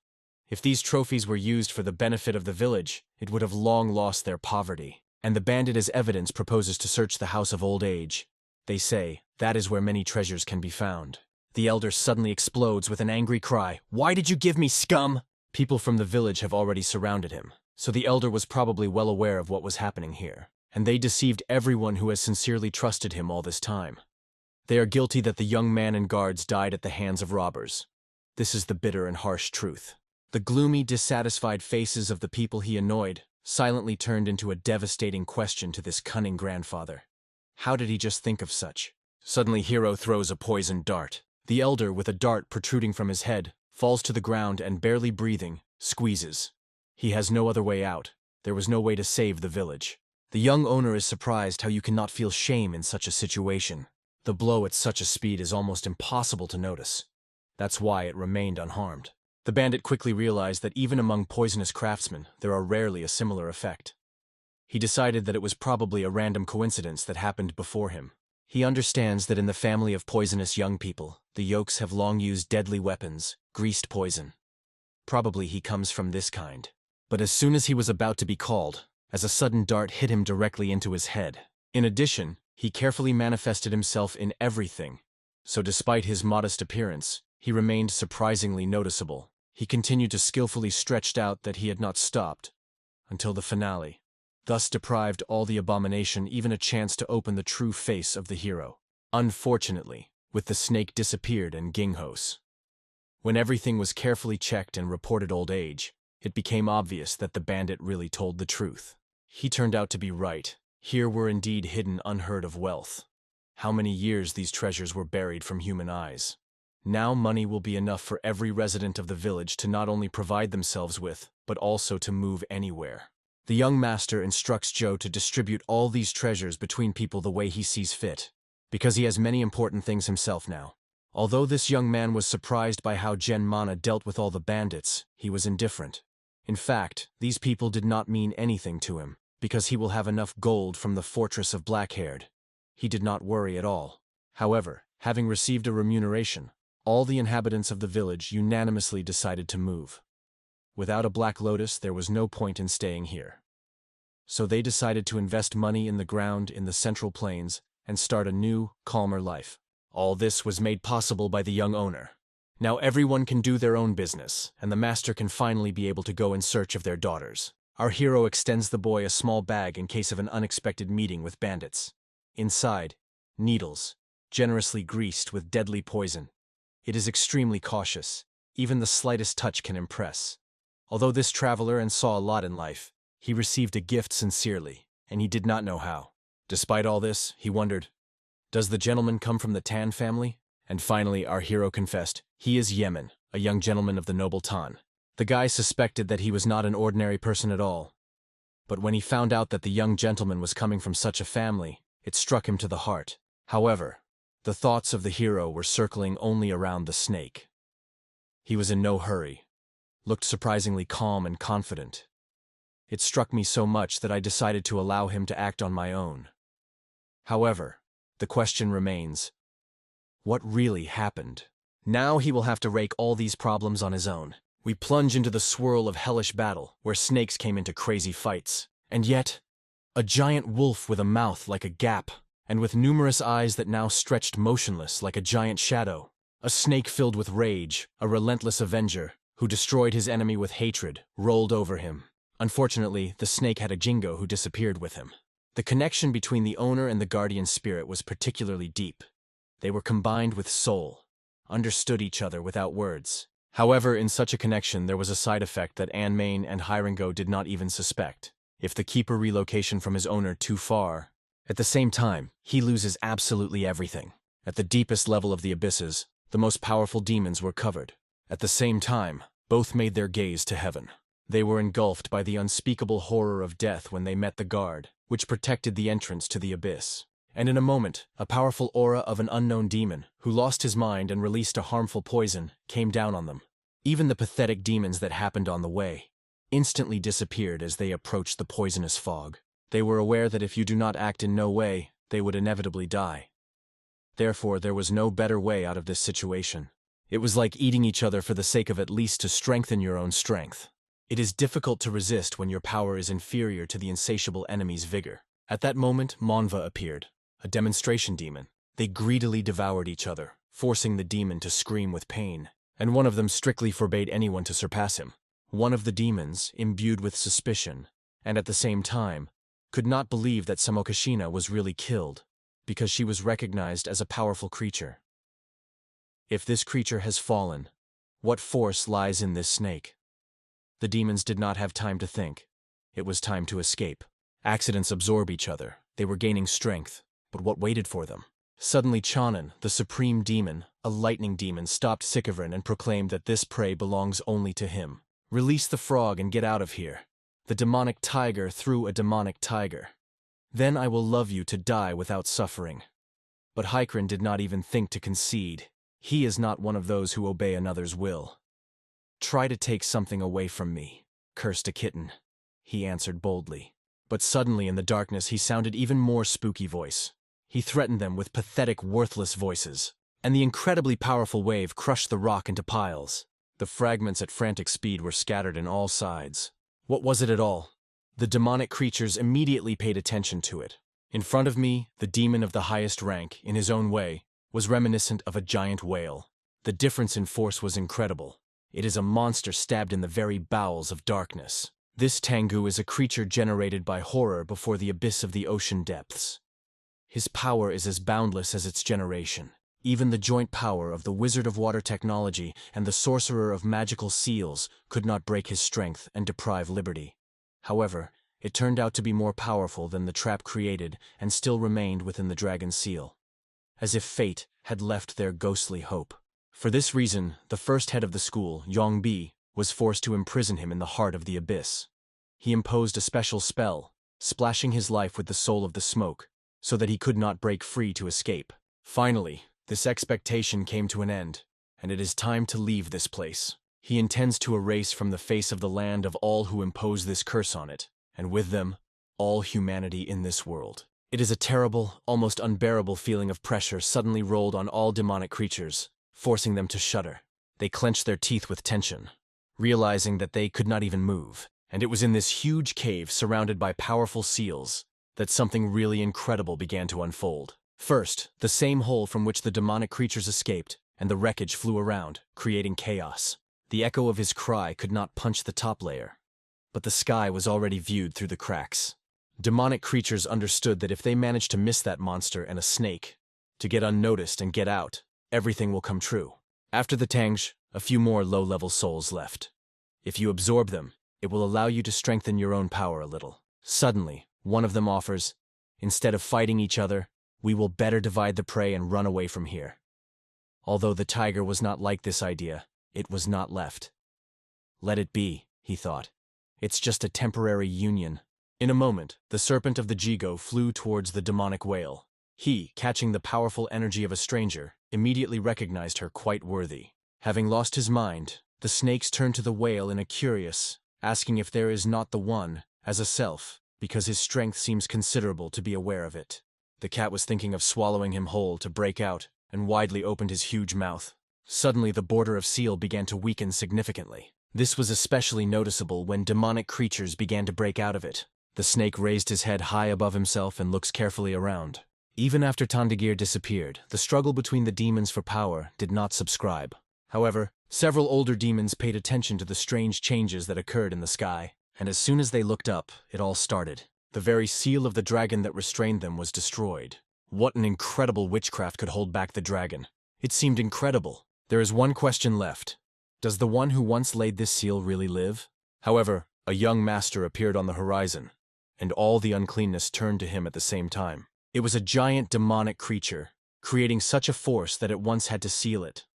S1: If these trophies were used for the benefit of the village, it would have long lost their poverty. And the bandit as evidence proposes to search the house of old age. They say, that is where many treasures can be found. The elder suddenly explodes with an angry cry. Why did you give me, scum? People from the village have already surrounded him. So the elder was probably well aware of what was happening here, and they deceived everyone who has sincerely trusted him all this time. They are guilty that the young man and guards died at the hands of robbers. This is the bitter and harsh truth. The gloomy, dissatisfied faces of the people he annoyed silently turned into a devastating question to this cunning grandfather. How did he just think of such? Suddenly Hero throws a poisoned dart. The elder, with a dart protruding from his head, falls to the ground and, barely breathing, squeezes. He has no other way out. There was no way to save the village. The young owner is surprised how you cannot feel shame in such a situation. The blow at such a speed is almost impossible to notice. That's why it remained unharmed. The bandit quickly realized that even among poisonous craftsmen, there are rarely a similar effect. He decided that it was probably a random coincidence that happened before him. He understands that in the family of poisonous young people, the yolks have long used deadly weapons, greased poison. Probably he comes from this kind. But as soon as he was about to be called, as a sudden dart hit him directly into his head. In addition, he carefully manifested himself in everything. So despite his modest appearance, he remained surprisingly noticeable. He continued to skillfully stretch out that he had not stopped until the finale, thus deprived all the abomination even a chance to open the true face of the hero. Unfortunately, with the snake disappeared and Ginghos. When everything was carefully checked and reported old age, it became obvious that the bandit really told the truth. He turned out to be right. Here were indeed hidden unheard of wealth. How many years these treasures were buried from human eyes. Now money will be enough for every resident of the village to not only provide themselves with, but also to move anywhere. The young master instructs Joe to distribute all these treasures between people the way he sees fit, because he has many important things himself now. Although this young man was surprised by how Gen Mana dealt with all the bandits, he was indifferent. In fact, these people did not mean anything to him, because he will have enough gold from the fortress of Blackhaired. He did not worry at all. However, having received a remuneration, all the inhabitants of the village unanimously decided to move. Without a Black Lotus, there was no point in staying here. So they decided to invest money in the ground in the Central Plains and start a new, calmer life. All this was made possible by the young owner. Now everyone can do their own business, and the master can finally be able to go in search of their daughters. Our hero extends the boy a small bag in case of an unexpected meeting with bandits. Inside, needles, generously greased with deadly poison. It is extremely cautious. Even the slightest touch can impress. Although this traveler and saw a lot in life, he received a gift sincerely, and he did not know how. Despite all this, he wondered, does the gentleman come from the Tan family? And finally, our hero confessed, he is Yemen, a young gentleman of the noble Tan. The guy suspected that he was not an ordinary person at all. But when he found out that the young gentleman was coming from such a family, it struck him to the heart. However, the thoughts of the hero were circling only around the snake. He was in no hurry, looked surprisingly calm and confident. It struck me so much that I decided to allow him to act on my own. However, the question remains, what really happened? Now he will have to rake all these problems on his own. We plunge into the swirl of hellish battle, where snakes came into crazy fights. And yet, a giant wolf with a mouth like a gap, and with numerous eyes that now stretched motionless like a giant shadow. A snake filled with rage, a relentless avenger, who destroyed his enemy with hatred, rolled over him. Unfortunately, the snake had a Jingo who disappeared with him. The connection between the owner and the guardian spirit was particularly deep. They were combined with soul, understood each other without words. However, in such a connection there was a side effect that Anmane and Hyringo did not even suspect. If the keeper relocation from his owner too far, at the same time, he loses absolutely everything. At the deepest level of the abysses, the most powerful demons were covered. At the same time, both made their gaze to heaven. They were engulfed by the unspeakable horror of death when they met the guard, which protected the entrance to the abyss. And in a moment, a powerful aura of an unknown demon, who lost his mind and released a harmful poison, came down on them. Even the pathetic demons that happened on the way instantly disappeared as they approached the poisonous fog. They were aware that if you do not act in no way, they would inevitably die. Therefore, there was no better way out of this situation. It was like eating each other for the sake of at least to strengthen your own strength. It is difficult to resist when your power is inferior to the insatiable enemy's vigor. At that moment, Manhwa appeared, a demonstration demon. They greedily devoured each other, forcing the demon to scream with pain, and one of them strictly forbade anyone to surpass him. one of the demons, imbued with suspicion, and at the same time, could not believe that Samokashina was really killed, because she was recognized as a powerful creature. If this creature has fallen, what force lies in this snake? The demons did not have time to think. It was time to escape. Accidents absorb each other. They were gaining strength, but what waited for them? Suddenly Chonin, the supreme demon, a lightning demon, stopped Sikavrin and proclaimed that this prey belongs only to him. Release the frog and get out of here. The demonic tiger threw a demonic tiger. Then I will love you to die without suffering. But Haikrin did not even think to concede. He is not one of those who obey another's will. Try to take something away from me, cursed a kitten, he answered boldly. But suddenly in the darkness he sounded even more spooky voice. He threatened them with pathetic, worthless voices, and the incredibly powerful wave crushed the rock into piles. The fragments at frantic speed were scattered in all sides. What was it at all? The demonic creatures immediately paid attention to it. In front of me, the demon of the highest rank, in his own way, was reminiscent of a giant whale. The difference in force was incredible. It is a monster stabbed in the very bowels of darkness. This Tengu is a creature generated by horror before the abyss of the ocean depths. His power is as boundless as its generation. Even the joint power of the wizard of water technology and the sorcerer of magical seals could not break his strength and deprive liberty. However, it turned out to be more powerful than the trap created and still remained within the dragon's seal, as if fate had left their ghostly hope. For this reason, the first head of the school, Yongbi, was forced to imprison him in the heart of the abyss. He imposed a special spell, splashing his life with the soul of the smoke, so that he could not break free to escape. Finally, this expectation came to an end, and it is time to leave this place. He intends to erase from the face of the land of all who impose this curse on it, and with them, all humanity in this world. It is a terrible, almost unbearable feeling of pressure suddenly rolled on all demonic creatures, forcing them to shudder. They clenched their teeth with tension, realizing that they could not even move, and it was in this huge cave surrounded by powerful seals that something really incredible began to unfold. First, the same hole from which the demonic creatures escaped, and the wreckage flew around, creating chaos. The echo of his cry could not punch the top layer, but the sky was already viewed through the cracks. Demonic creatures understood that if they managed to miss that monster and a snake, to get unnoticed and get out, everything will come true. After the Tang, a few more low-level souls left. If you absorb them, it will allow you to strengthen your own power a little. Suddenly, one of them offers, instead of fighting each other, we will better divide the prey and run away from here. Although the tiger was not like this idea, it was not left. Let it be, he thought. It's just a temporary union. In a moment, the serpent of the Jigo flew towards the demonic whale. He, catching the powerful energy of a stranger, immediately recognized her quite worthy. Having lost his mind, the snakes turned to the whale in a curious, asking if there is not the one, as a self, because his strength seems considerable to be aware of it. The cat was thinking of swallowing him whole to break out, and widely opened his huge mouth. Suddenly the border of seal began to weaken significantly. This was especially noticeable when demonic creatures began to break out of it. The snake raised his head high above himself and looks carefully around. Even after Tandagir disappeared, the struggle between the demons for power did not subscribe. However, several older demons paid attention to the strange changes that occurred in the sky, and as soon as they looked up, it all started. The very seal of the dragon that restrained them was destroyed. What an incredible witchcraft could hold back the dragon. It seemed incredible. There is one question left. Does the one who once laid this seal really live? However, a young master appeared on the horizon, and all the uncleanness turned to him at the same time. It was a giant demonic creature, creating such a force that it once had to seal it.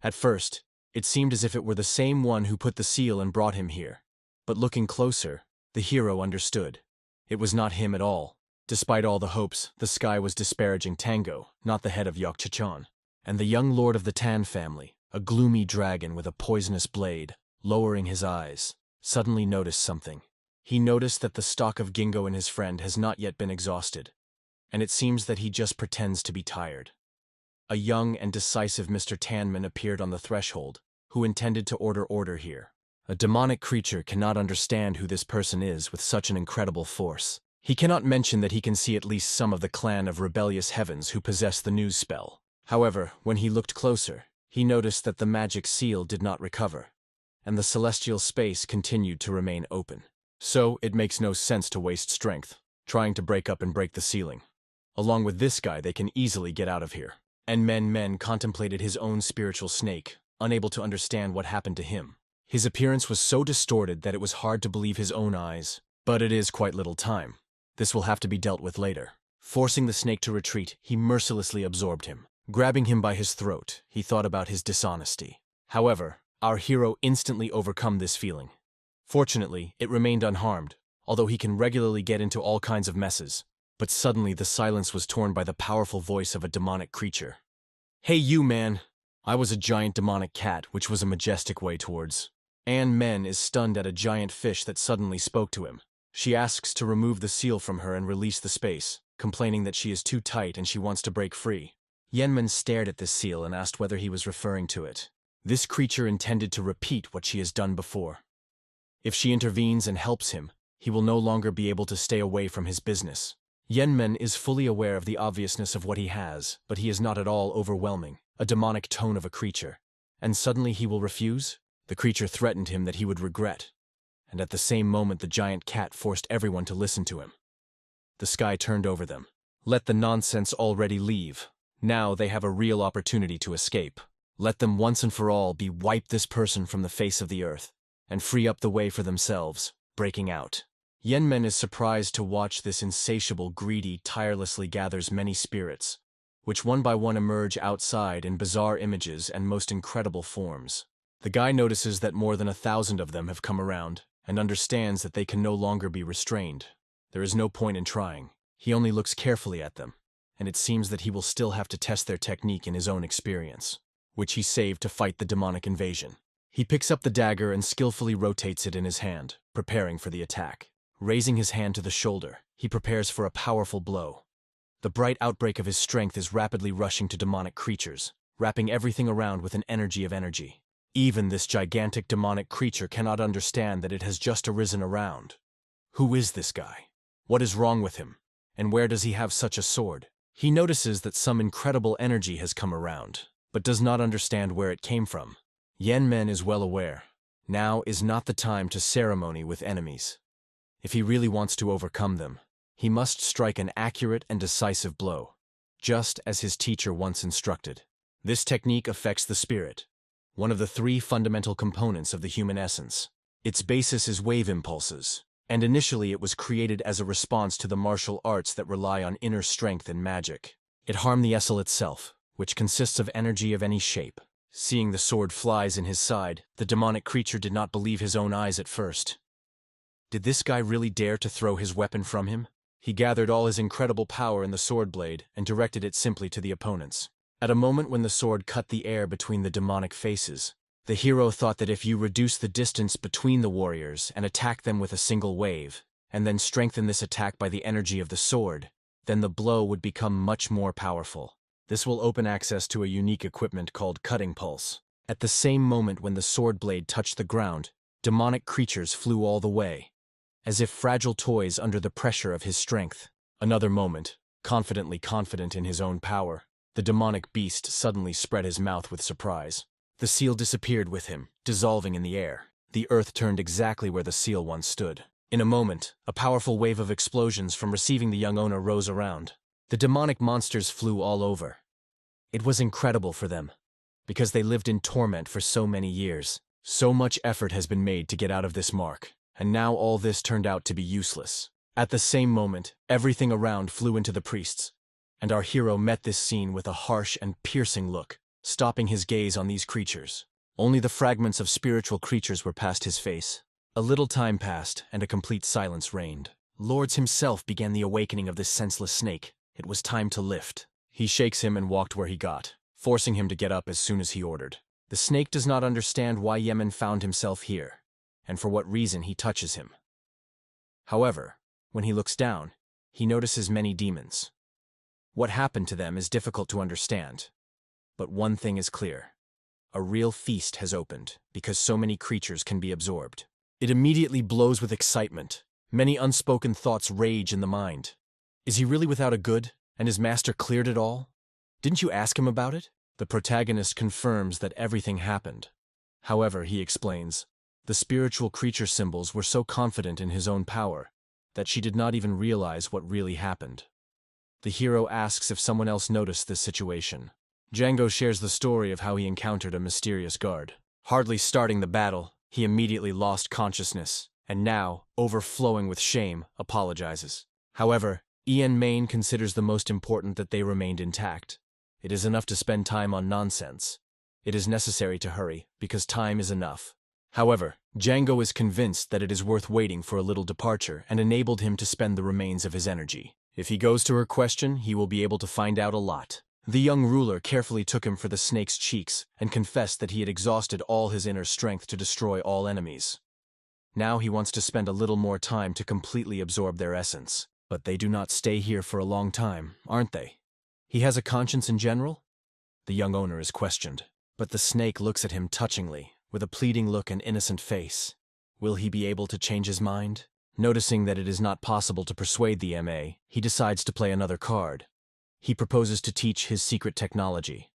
S1: At first, it seemed as if it were the same one who put the seal and brought him here. But looking closer, the hero understood. It was not him at all. Despite all the hopes, the sky was disparaging Tango, not the head of Yakchachan. And the young lord of the Tan family, a gloomy dragon with a poisonous blade, lowering his eyes, suddenly noticed something. He noticed that the stock of Gingo and his friend has not yet been exhausted, and it seems that he just pretends to be tired. A young and decisive Mr. Tanman appeared on the threshold, who intended to order here. A demonic creature cannot understand who this person is with such an incredible force. He cannot mention that he can see at least some of the clan of rebellious heavens who possess the news spell. However, when he looked closer, he noticed that the magic seal did not recover, and the celestial space continued to remain open. So, it makes no sense to waste strength, trying to break up and break the ceiling. Along with this guy, they can easily get out of here. And Men contemplated his own spiritual snake, unable to understand what happened to him. His appearance was so distorted that it was hard to believe his own eyes. But it is quite little time. This will have to be dealt with later. Forcing the snake to retreat, he mercilessly absorbed him. Grabbing him by his throat, he thought about his dishonesty. However, our hero instantly overcome this feeling. Fortunately, it remained unharmed, although he can regularly get into all kinds of messes. But suddenly the silence was torn by the powerful voice of a demonic creature. "Hey you, man!" I was a giant demonic cat, which was a majestic way towards. Men is stunned at a giant fish that suddenly spoke to him. She asks to remove the seal from her and release the space, complaining that she is too tight and she wants to break free. Men stared at this seal and asked whether he was referring to it. This creature intended to repeat what she has done before. If she intervenes and helps him, he will no longer be able to stay away from his business. Yenmen is fully aware of the obviousness of what he has, but he is not at all overwhelming, a demonic tone of a creature. And suddenly he will refuse? The creature threatened him that he would regret. And at the same moment the giant cat forced everyone to listen to him. The sky turned over them. Let the nonsense already leave. Now they have a real opportunity to escape. Let them once and for all wipe this person from the face of the earth, and free up the way for themselves, breaking out. Yenmen is surprised to watch this insatiable, greedy, tirelessly gathers many spirits, which one by one emerge outside in bizarre images and most incredible forms. The guy notices that more than 1,000 of them have come around, and understands that they can no longer be restrained. There is no point in trying. He only looks carefully at them, and it seems that he will still have to test their technique in his own experience, which he saved to fight the demonic invasion. He picks up the dagger and skillfully rotates it in his hand, preparing for the attack. Raising his hand to the shoulder, he prepares for a powerful blow. The bright outbreak of his strength is rapidly rushing to demonic creatures, wrapping everything around with an energy of energy. Even this gigantic demonic creature cannot understand that it has just arisen around. Who is this guy? What is wrong with him? And where does he have such a sword? He notices that some incredible energy has come around, but does not understand where it came from. Yenmen is well aware. Now is not the time to ceremony with enemies. If he really wants to overcome them, he must strike an accurate and decisive blow, just as his teacher once instructed. This technique affects the spirit, one of the 3 fundamental components of the human essence. Its basis is wave impulses, and initially it was created as a response to the martial arts that rely on inner strength and magic. It harmed the Essel itself, which consists of energy of any shape. Seeing the sword flies in his side, the demonic creature did not believe his own eyes at first. Did this guy really dare to throw his weapon from him? He gathered all his incredible power in the sword blade and directed it simply to the opponents. At a moment when the sword cut the air between the demonic faces, the hero thought that if you reduce the distance between the warriors and attack them with a single wave, and then strengthen this attack by the energy of the sword, then the blow would become much more powerful. This will open access to a unique equipment called Cutting Pulse. At the same moment when the sword blade touched the ground, demonic creatures flew all the way, as if fragile toys under the pressure of his strength. Another moment, confident in his own power, the demonic beast suddenly spread his mouth with surprise. The seal disappeared with him, dissolving in the air. The earth turned exactly where the seal once stood. In a moment, a powerful wave of explosions from receiving the young owner rose around. The demonic monsters flew all over. It was incredible for them, because they lived in torment for so many years. So much effort has been made to get out of this mark, and now all this turned out to be useless. At the same moment, everything around flew into the priests, and our hero met this scene with a harsh and piercing look, stopping his gaze on these creatures. Only the fragments of spiritual creatures were past his face. A little time passed, and a complete silence reigned. Lords himself began the awakening of this senseless snake. It was time to lift. He shakes him and walked where he got, forcing him to get up as soon as he ordered. The snake does not understand why Yemen found himself here, and for what reason he touches him. However, when he looks down, he notices many demons. What happened to them is difficult to understand, but one thing is clear. A real feast has opened, because so many creatures can be absorbed. It immediately blows with excitement. Many unspoken thoughts rage in the mind. Is he really without a good, and his master cleared it all? Didn't you ask him about it? The protagonist confirms that everything happened. However, he explains, The spiritual creature symbols were so confident in his own power that she did not even realize what really happened. The hero asks if someone else noticed this situation. Django shares the story of how he encountered a mysterious guard. Hardly starting the battle, he immediately lost consciousness, and now, overflowing with shame, apologizes. However, Ian Main considers the most important that they remained intact. It is enough to spend time on nonsense. It is necessary to hurry, because time is enough. However, Django is convinced that it is worth waiting for a little departure and enabled him to spend the remains of his energy. If he goes to her question, he will be able to find out a lot. The young ruler carefully took him for the snake's cheeks and confessed that he had exhausted all his inner strength to destroy all enemies. Now he wants to spend a little more time to completely absorb their essence. But they do not stay here for a long time, aren't they? He has a conscience in general? The young owner is questioned. But the snake looks at him touchingly, with a pleading look and innocent face. Will he be able to change his mind? Noticing that it is not possible to persuade the MA, he decides to play another card. He proposes to teach his secret technology.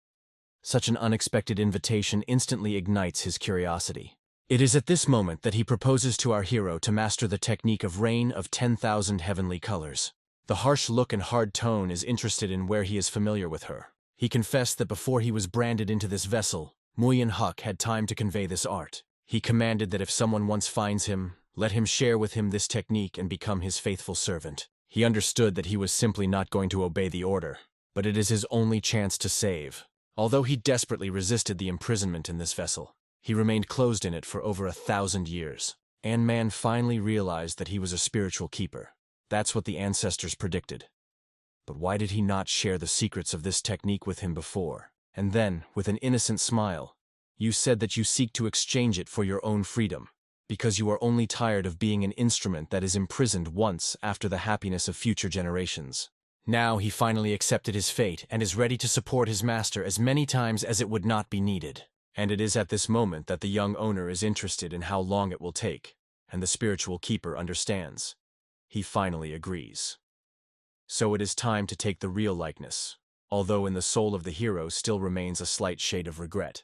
S1: Such an unexpected invitation instantly ignites his curiosity. It is at this moment that he proposes to our hero to master the technique of rain of 10,000 heavenly colors. The harsh look and hard tone is interested in where he is familiar with her. He confessed that before he was branded into this vessel, Muyen Huk had time to convey this art. He commanded that if someone once finds him, let him share with him this technique and become his faithful servant. He understood that he was simply not going to obey the order, but it is his only chance to save. Although he desperately resisted the imprisonment in this vessel, he remained closed in it for over 1,000 years. Man finally realized that he was a spiritual keeper. That's what the ancestors predicted. But why did he not share the secrets of this technique with him before? And then, with an innocent smile, you said that you seek to exchange it for your own freedom, because you are only tired of being an instrument that is imprisoned once after the happiness of future generations. Now he finally accepted his fate and is ready to support his master as many times as it would not be needed. And it is at this moment that the young owner is interested in how long it will take, and the spiritual keeper understands. He finally agrees. So it is time to take the real likeness, although in the soul of the hero still remains a slight shade of regret.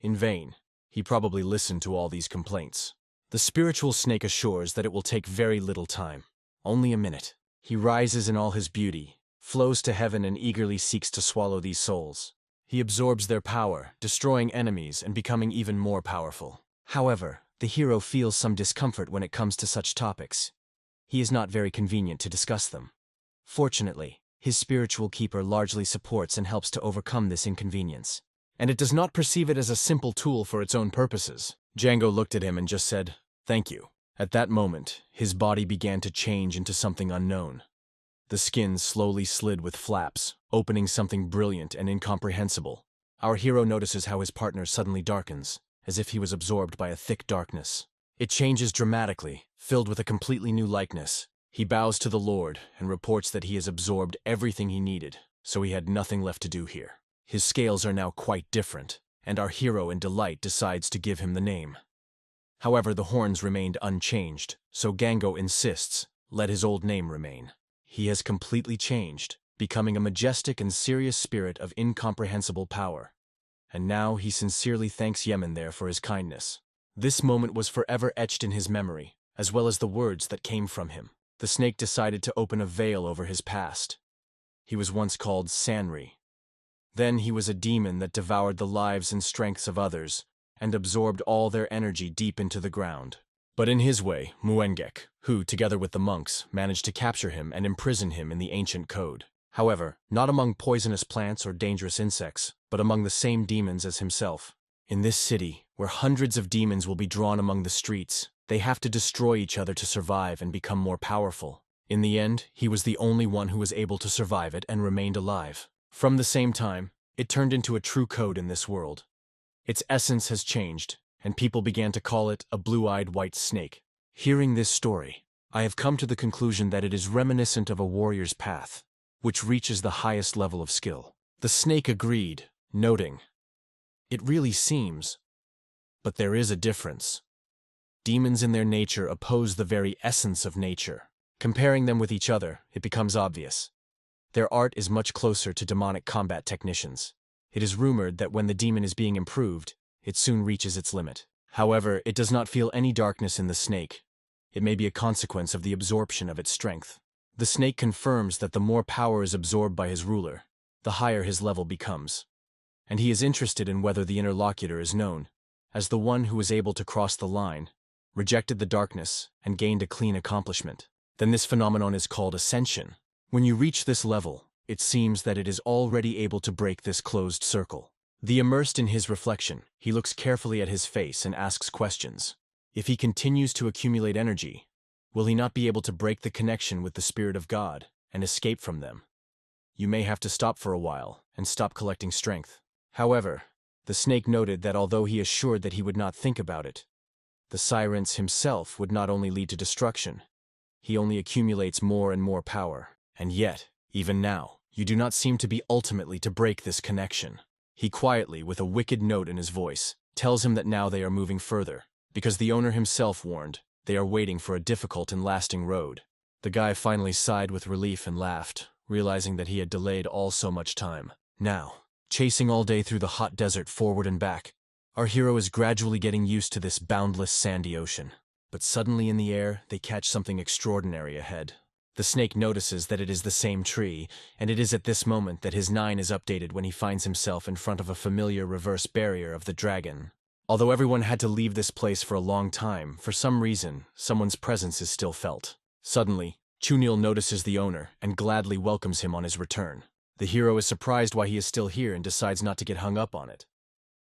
S1: In vain, he probably listened to all these complaints. The spiritual snake assures that it will take very little time, only a minute. He rises in all his beauty, flows to heaven and eagerly seeks to swallow these souls. He absorbs their power, destroying enemies and becoming even more powerful. However, the hero feels some discomfort when it comes to such topics. He is not very convenient to discuss them. Fortunately, his spiritual keeper largely supports and helps to overcome this inconvenience. And it does not perceive it as a simple tool for its own purposes. Django looked at him and just said, "Thank you." At that moment, his body began to change into something unknown. The skin slowly slid with flaps, opening something brilliant and incomprehensible. Our hero notices how his partner suddenly darkens, as if he was absorbed by a thick darkness. It changes dramatically, filled with a completely new likeness. He bows to the Lord and reports that he has absorbed everything he needed, so he had nothing left to do here. His scales are now quite different, and our hero in delight decides to give him the name. However, the horns remained unchanged, so Django insists, let his old name remain. He has completely changed, becoming a majestic and serious spirit of incomprehensible power. And now he sincerely thanks Yemen there for his kindness. This moment was forever etched in his memory, as well as the words that came from him. The snake decided to open a veil over his past. He was once called Sanri. Then he was a demon that devoured the lives and strengths of others, and absorbed all their energy deep into the ground. But in his way, Muengek, who, together with the monks, managed to capture him and imprison him in the ancient code. However, not among poisonous plants or dangerous insects, but among the same demons as himself. In this city, where hundreds of demons will be drawn among the streets, they have to destroy each other to survive and become more powerful. In the end, he was the only one who was able to survive it and remained alive. From the same time, it turned into a true code in this world. Its essence has changed, and people began to call it a blue-eyed white snake. Hearing this story, I have come to the conclusion that it is reminiscent of a warrior's path, which reaches the highest level of skill. The snake agreed, noting, "It really seems, but there is a difference. Demons in their nature oppose the very essence of nature. Comparing them with each other, it becomes obvious. Their art is much closer to demonic combat technicians. It is rumored that when the demon is being improved, it soon reaches its limit. However, it does not feel any darkness in the snake. It may be a consequence of the absorption of its strength. The snake confirms that the more power is absorbed by his ruler, the higher his level becomes. And he is interested in whether the interlocutor is known as the one who was able to cross the line, rejected the darkness, and gained a clean accomplishment. Then this phenomenon is called ascension. When you reach this level, it seems that it is already able to break this closed circle. Immersed in his reflection, he looks carefully at his face and asks questions. If he continues to accumulate energy, will he not be able to break the connection with the Spirit of God and escape from them? You may have to stop for a while and stop collecting strength. However, the snake noted that although he assured that he would not think about it, the Sirens himself would not only lead to destruction, he only accumulates more and more power. And yet, even now, you do not seem to be ultimately to break this connection. He quietly, with a wicked note in his voice, tells him that now they are moving further, because the owner himself warned they are waiting for a difficult and lasting road. The guy finally sighed with relief and laughed, realizing that he had delayed all so much time. Now, chasing all day through the hot desert forward and back, our hero is gradually getting used to this boundless sandy ocean. But suddenly in the air, they catch something extraordinary ahead. The snake notices that it is the same tree, and it is at this moment that his 9 is updated when he finds himself in front of a familiar reverse barrier of the dragon. Although everyone had to leave this place for a long time, for some reason, someone's presence is still felt. Suddenly, Chunil notices the owner and gladly welcomes him on his return. The hero is surprised why he is still here and decides not to get hung up on it.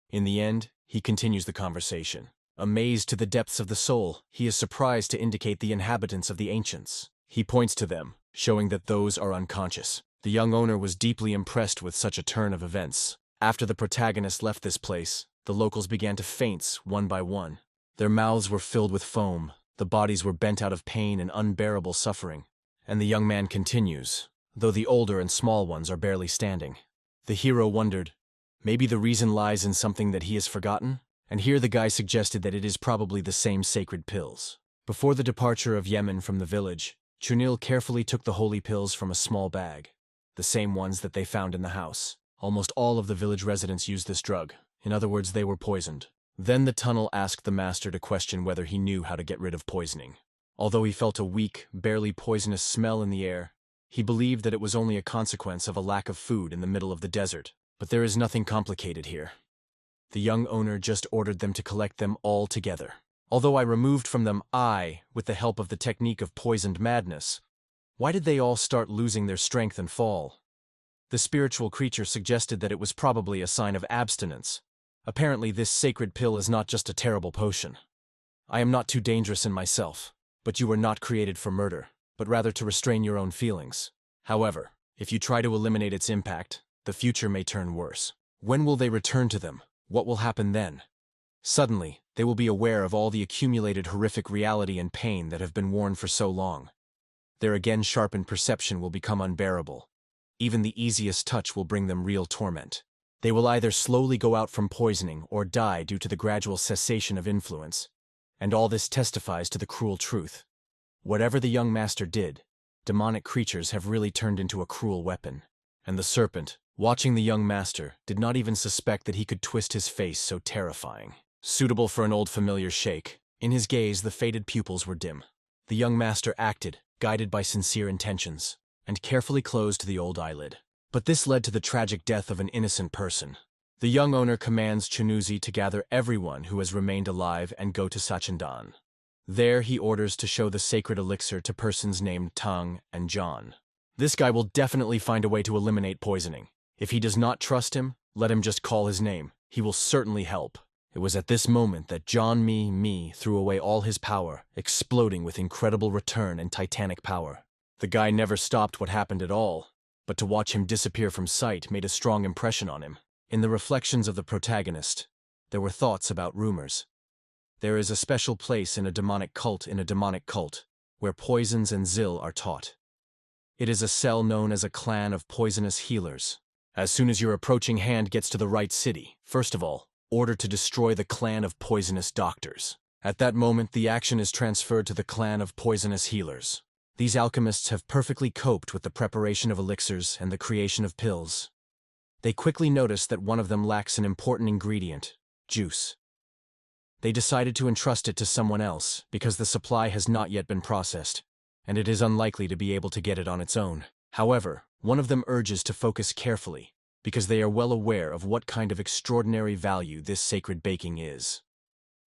S1: In the end, he continues the conversation. Amazed to the depths of the soul, he is surprised to indicate the inhabitants of the ancients. He points to them, showing that those are unconscious. The young owner was deeply impressed with such a turn of events. After the protagonist left this place, the locals began to faint one by one. Their mouths were filled with foam, the bodies were bent out of pain and unbearable suffering. And the young man continues, though the older and small ones are barely standing. The hero wondered, maybe the reason lies in something that he has forgotten? And here the guy suggested that it is probably the same sacred pills. Before the departure of Yemen from the village, Chunil carefully took the holy pills from a small bag, the same ones that they found in the house. Almost all of the village residents used this drug. In other words, they were poisoned. Then the tunnel asked the master to question whether he knew how to get rid of poisoning. Although he felt a weak, barely poisonous smell in the air, he believed that it was only a consequence of a lack of food in the middle of the desert. But there is nothing complicated here. The young owner just ordered them to collect them all together. Although I removed from them with the help of the technique of poisoned madness, why did they all start losing their strength and fall? The spiritual creature suggested that it was probably a sign of abstinence. Apparently this sacred pill is not just a terrible potion. I am not too dangerous in myself, but you were not created for murder, but rather to restrain your own feelings. However, if you try to eliminate its impact, the future may turn worse. When will they return to them? What will happen then? Suddenly, they will be aware of all the accumulated horrific reality and pain that have been worn for so long. Their again sharpened perception will become unbearable. Even the easiest touch will bring them real torment. They will either slowly go out from poisoning or die due to the gradual cessation of influence. And all this testifies to the cruel truth. Whatever the young master did, demonic creatures have really turned into a cruel weapon. And the serpent, watching the young master, did not even suspect that he could twist his face so terrifying. Suitable for an old familiar shake, in his gaze the faded pupils were dim. The young master acted, guided by sincere intentions, and carefully closed the old eyelid. But this led to the tragic death of an innocent person. The young owner commands Chunuzi to gather everyone who has remained alive and go to Sachindan. There he orders to show the sacred elixir to persons named Tang and John. This guy will definitely find a way to eliminate poisoning. If he does not trust him, let him just call his name. He will certainly help. It was at this moment that John Me threw away all his power, exploding with incredible return and titanic power. The guy never stopped what happened at all, but to watch him disappear from sight made a strong impression on him. In the reflections of the protagonist, there were thoughts about rumors. There is a special place in a demonic cult where poisons and zil are taught. It is a cell known as a clan of poisonous healers. As soon as your approaching hand gets to the right city, first of all, order to destroy the clan of poisonous doctors. At that moment, the action is transferred to the clan of poisonous healers. These alchemists have perfectly coped with the preparation of elixirs and the creation of pills. They quickly notice that one of them lacks an important ingredient, juice. They decided to entrust it to someone else because the supply has not yet been processed, and it is unlikely to be able to get it on its own. However, one of them urges to focus carefully because they are well aware of what kind of extraordinary value this sacred baking is.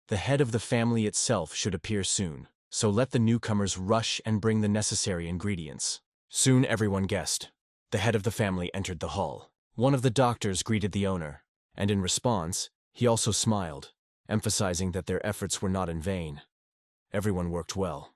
S1: The head of the family itself should appear soon, so let the newcomers rush and bring the necessary ingredients. Soon everyone guessed. The head of the family entered the hall. One of the doctors greeted the owner, and in response, he also smiled, emphasizing that their efforts were not in vain. Everyone worked well.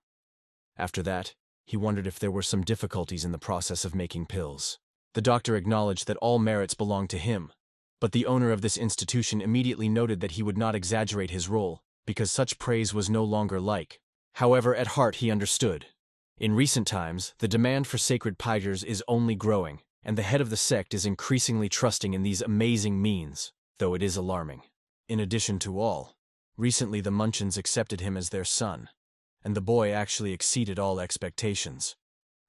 S1: After that, he wondered if there were some difficulties in the process of making pills. The doctor acknowledged that all merits belonged to him, but the owner of this institution immediately noted that he would not exaggerate his role, because such praise was no longer like. However, at heart he understood. In recent times, the demand for sacred pictures is only growing, and the head of the sect is increasingly trusting in these amazing means, though it is alarming. In addition to all, recently the Munchins accepted him as their son, and the boy actually exceeded all expectations.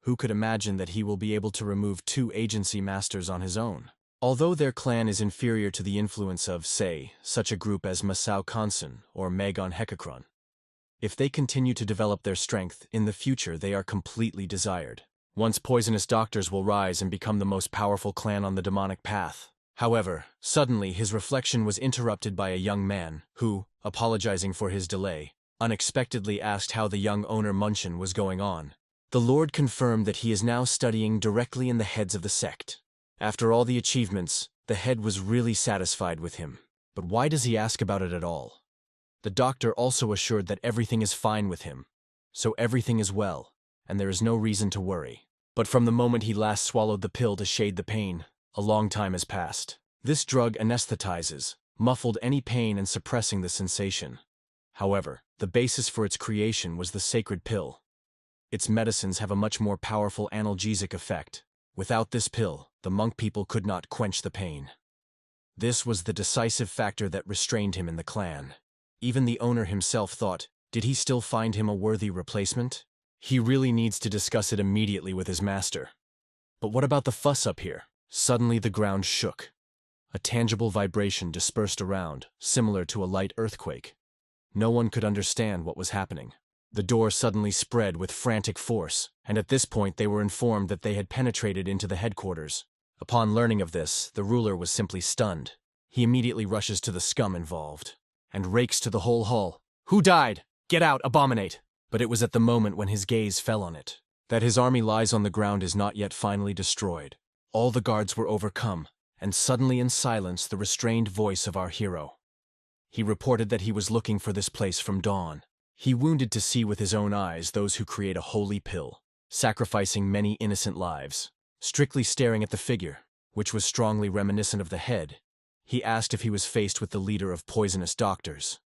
S1: Who could imagine that he will be able to remove 2 agency masters on his own? Although their clan is inferior to the influence of, say, such a group as Masao Kansen or Magon Hekakron, if they continue to develop their strength, in the future they are completely desired. Once poisonous doctors will rise and become the most powerful clan on the demonic path. However, suddenly his reflection was interrupted by a young man who, apologizing for his delay, unexpectedly asked how the young owner Munchin was going on. The Lord confirmed that he is now studying directly in the heads of the sect. After all the achievements, the head was really satisfied with him. But why does he ask about it at all? The doctor also assured that everything is fine with him, so everything is well, and there is no reason to worry. But from the moment he last swallowed the pill to shade the pain, a long time has passed. This drug anesthetizes, muffled any pain and suppressing the sensation. However, the basis for its creation was the sacred pill. Its medicines have a much more powerful analgesic effect. Without this pill, the monk people could not quench the pain. This was the decisive factor that restrained him in the clan. Even the owner himself thought, did he still find him a worthy replacement? He really needs to discuss it immediately with his master. But what about the fuss up here? Suddenly the ground shook. A tangible vibration dispersed around, similar to a light earthquake. No one could understand what was happening. The door suddenly spread with frantic force, and at this point they were informed that they had penetrated into the headquarters. Upon learning of this, the ruler was simply stunned. He immediately rushes to the scum involved, and rakes to the whole hall. Who died? Get out, abominate! But it was at the moment when his gaze fell on it, that his army lies on the ground is not yet finally destroyed. All the guards were overcome, and suddenly in silence the restrained voice of our hero. He reported that he was looking for this place from dawn. He wounded to see with his own eyes those who create a holy pill, sacrificing many innocent lives. Strictly staring at the figure, which was strongly reminiscent of the head, he asked if he was faced with the leader of poisonous doctors.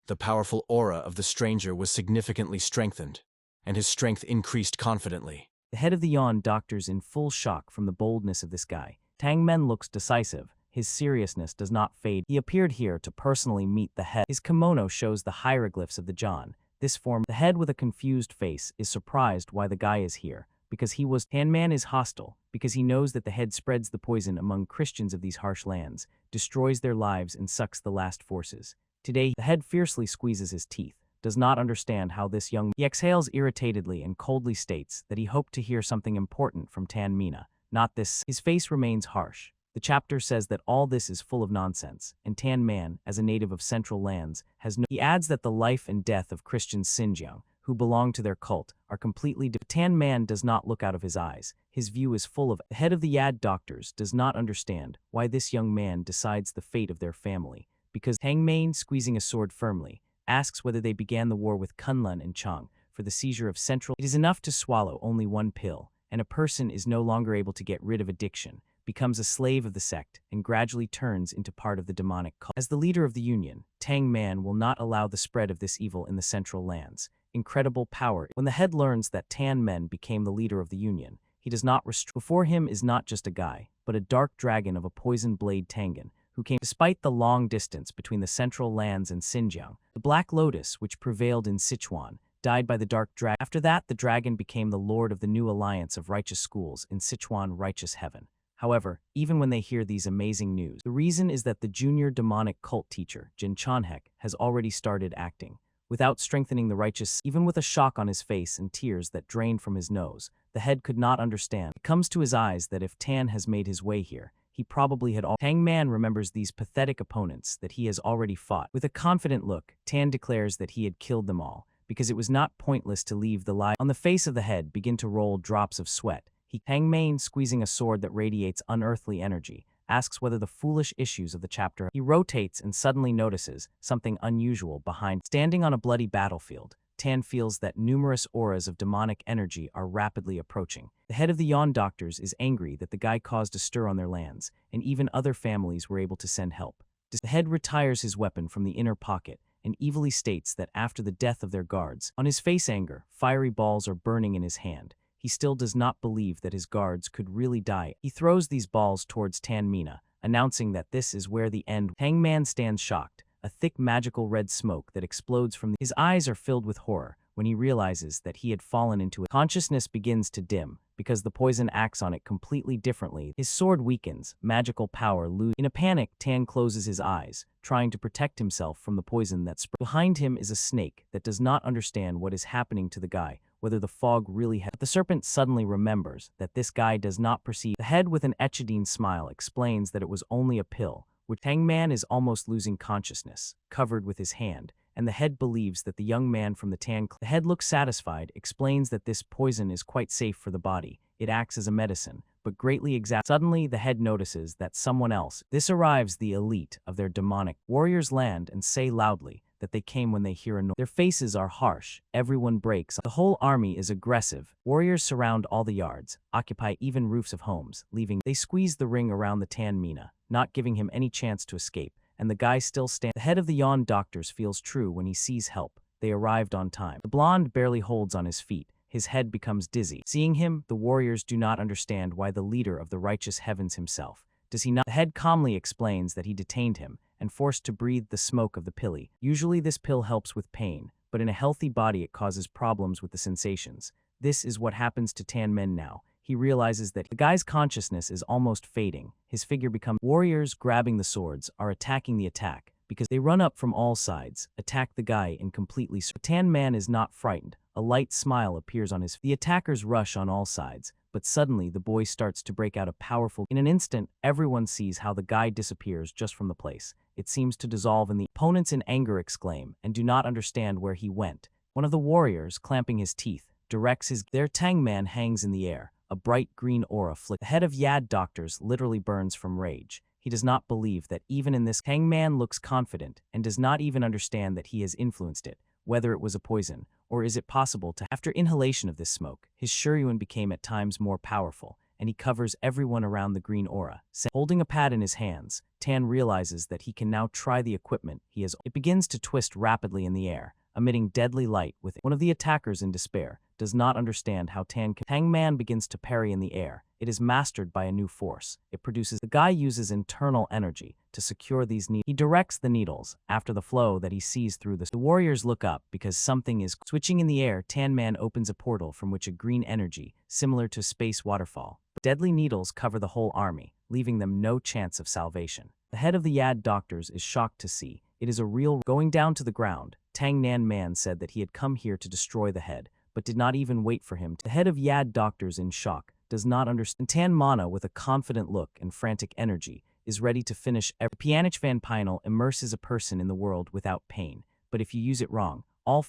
S1: The powerful aura of the stranger was significantly strengthened, and his strength increased confidently.
S2: The head of the Yawn doctor's in full shock from the boldness of this guy. Tang Men looks decisive. His seriousness does not fade. He appeared here to personally meet the head. His kimono shows the hieroglyphs of the John. This form, the head with a confused face, is surprised why the guy is here, because Tang Man is hostile, because he knows that the head spreads the poison among Christians of these harsh lands, destroys their lives and sucks the last forces. Today, the head fiercely squeezes his teeth, does not understand how this young... He exhales irritatedly and coldly states that he hoped to hear something important from Tan Mina, not this. His face remains harsh. The chapter says that all this is full of nonsense, and Tan Man, as a native of Central Lands, has no... He adds that the life and death of Christian Xinjiang, who belong to their cult, are completely... Tan Man does not look out of his eyes. His view is full of... The head of the Yad doctors does not understand why this young man decides the fate of their family, because Tang Man, squeezing a sword firmly, asks whether they began the war with Kunlun and Chang for the seizure of Central... It is enough to swallow only one pill, and a person is no longer able to get rid of addiction, becomes a slave of the sect, and gradually turns into part of the demonic cult. As the leader of the Union, Tang Man will not allow the spread of this evil in the Central Lands. Incredible power. When the head learns that Tan Men became the leader of the Union, he does not restrict. Before him is not just a guy, but a dark dragon of a poison blade Tangan, who came despite the long distance between the Central Lands and Xinjiang. The Black Lotus, which prevailed in Sichuan, died by the dark dragon. After that, the dragon became the lord of the new alliance of righteous schools in Sichuan Righteous Heaven. However, even when they hear these amazing news, the reason is that the junior demonic cult teacher, Jin Chanhek, has already started acting. Without strengthening the righteous, even with a shock on his face and tears that drained from his nose, the head could not understand. It comes to his eyes that if Tan has made his way here, he probably had all. Tang Man remembers these pathetic opponents that he has already fought. With a confident look, Tan declares that he had killed them all, because it was not pointless to leave the lie. On the face of the head begin to roll drops of sweat. Tang Man, squeezing a sword that radiates unearthly energy, asks whether the foolish issues of the chapter. He rotates and suddenly notices something unusual behind. Standing on a bloody battlefield, Tan feels that numerous auras of demonic energy are rapidly approaching. The head of the Yon doctors is angry that the guy caused a stir on their lands, and even other families were able to send help. The head retires his weapon from the inner pocket and evilly states that after the death of their guards, on his face anger, fiery balls are burning in his hand. He still does not believe that his guards could really die. He throws these balls towards Tan Mina, announcing that this is where the end. Tang Man stands shocked, a thick magical red smoke that explodes from his eyes are filled with horror when he realizes that he had fallen into it. Consciousness begins to dim because the poison acts on it completely differently. His sword weakens, magical power loses. In a panic, Tan closes his eyes, trying to protect himself from the poison that spread. Behind him is a snake that does not understand what is happening to the guy, whether the fog really has. The serpent suddenly remembers that this guy does not perceive. The head with an Echidine smile explains that it was only a pill, which Tang Man is almost losing consciousness, covered with his hand, and the head believes that the young man from the Tang. The head looks satisfied, explains that this poison is quite safe for the body. It acts as a medicine, but greatly Suddenly, the head notices that someone else. This arrives the elite of their demonic warriors land and say loudly that they came when they hear a noise. Their faces are harsh, everyone breaks. The whole army is aggressive. Warriors surround all the yards, occupy even roofs of homes, leaving. They squeeze the ring around the Tan Mina, not giving him any chance to escape, and the guy still stands. The head of the Yon doctors feels true when he sees help. They arrived on time. The blonde barely holds on his feet. His head becomes dizzy. Seeing him, the warriors do not understand why the leader of the righteous heavens himself. Does he not? The head calmly explains that he detained him and forced to breathe the smoke of the pilly. Usually this pill helps with pain, but in a healthy body it causes problems with the sensations. This is what happens to Tan Men now. He realizes that the guy's consciousness is almost fading. His figure becomes. Warriors grabbing the swords are attacking the attack because they run up from all sides, attack the guy and completely. The Tan Man is not frightened. A light smile appears on his face. The attackers rush on all sides, but suddenly the boy starts to break out a powerful. In an instant, everyone sees how the guy disappears just from the place. It seems to dissolve in the. Opponents in anger exclaim and do not understand where he went. One of the warriors, clamping his teeth, directs his. Their Tang Man hangs in the air. A bright green aura flickers. The head of Yad doctors literally burns from rage. He does not believe that even in this. Tang Man looks confident and does not even understand that he has influenced it, whether it was a poison, or is it possible to. After inhalation of this smoke, his Shuryuan became at times more powerful, and he covers everyone around the green aura. Holding a pad in his hands, Tan realizes that he can now try the equipment he has. It begins to twist rapidly in the air, emitting deadly light with it. One of the attackers in despair does not understand how Tang Man begins to parry in the air. It is mastered by a new force. It produces. The guy uses internal energy to secure these needles. He directs the needles after the flow that he sees through the. The warriors look up because something is switching in the air. Tan Man opens a portal from which a green energy, similar to space waterfall. Deadly needles cover the whole army, leaving them no chance of salvation. The head of the Yad doctors is shocked to see. It is a real. Going down to the ground, Tang Nan Man said that he had come here to destroy the head, but did not even wait for him. The head of Yad doctors in shock does not understand. Tan Mana, with a confident look and frantic energy, is ready to finish every. Pianich Van Pinel immerses a person in the world without pain, but if you use it wrong,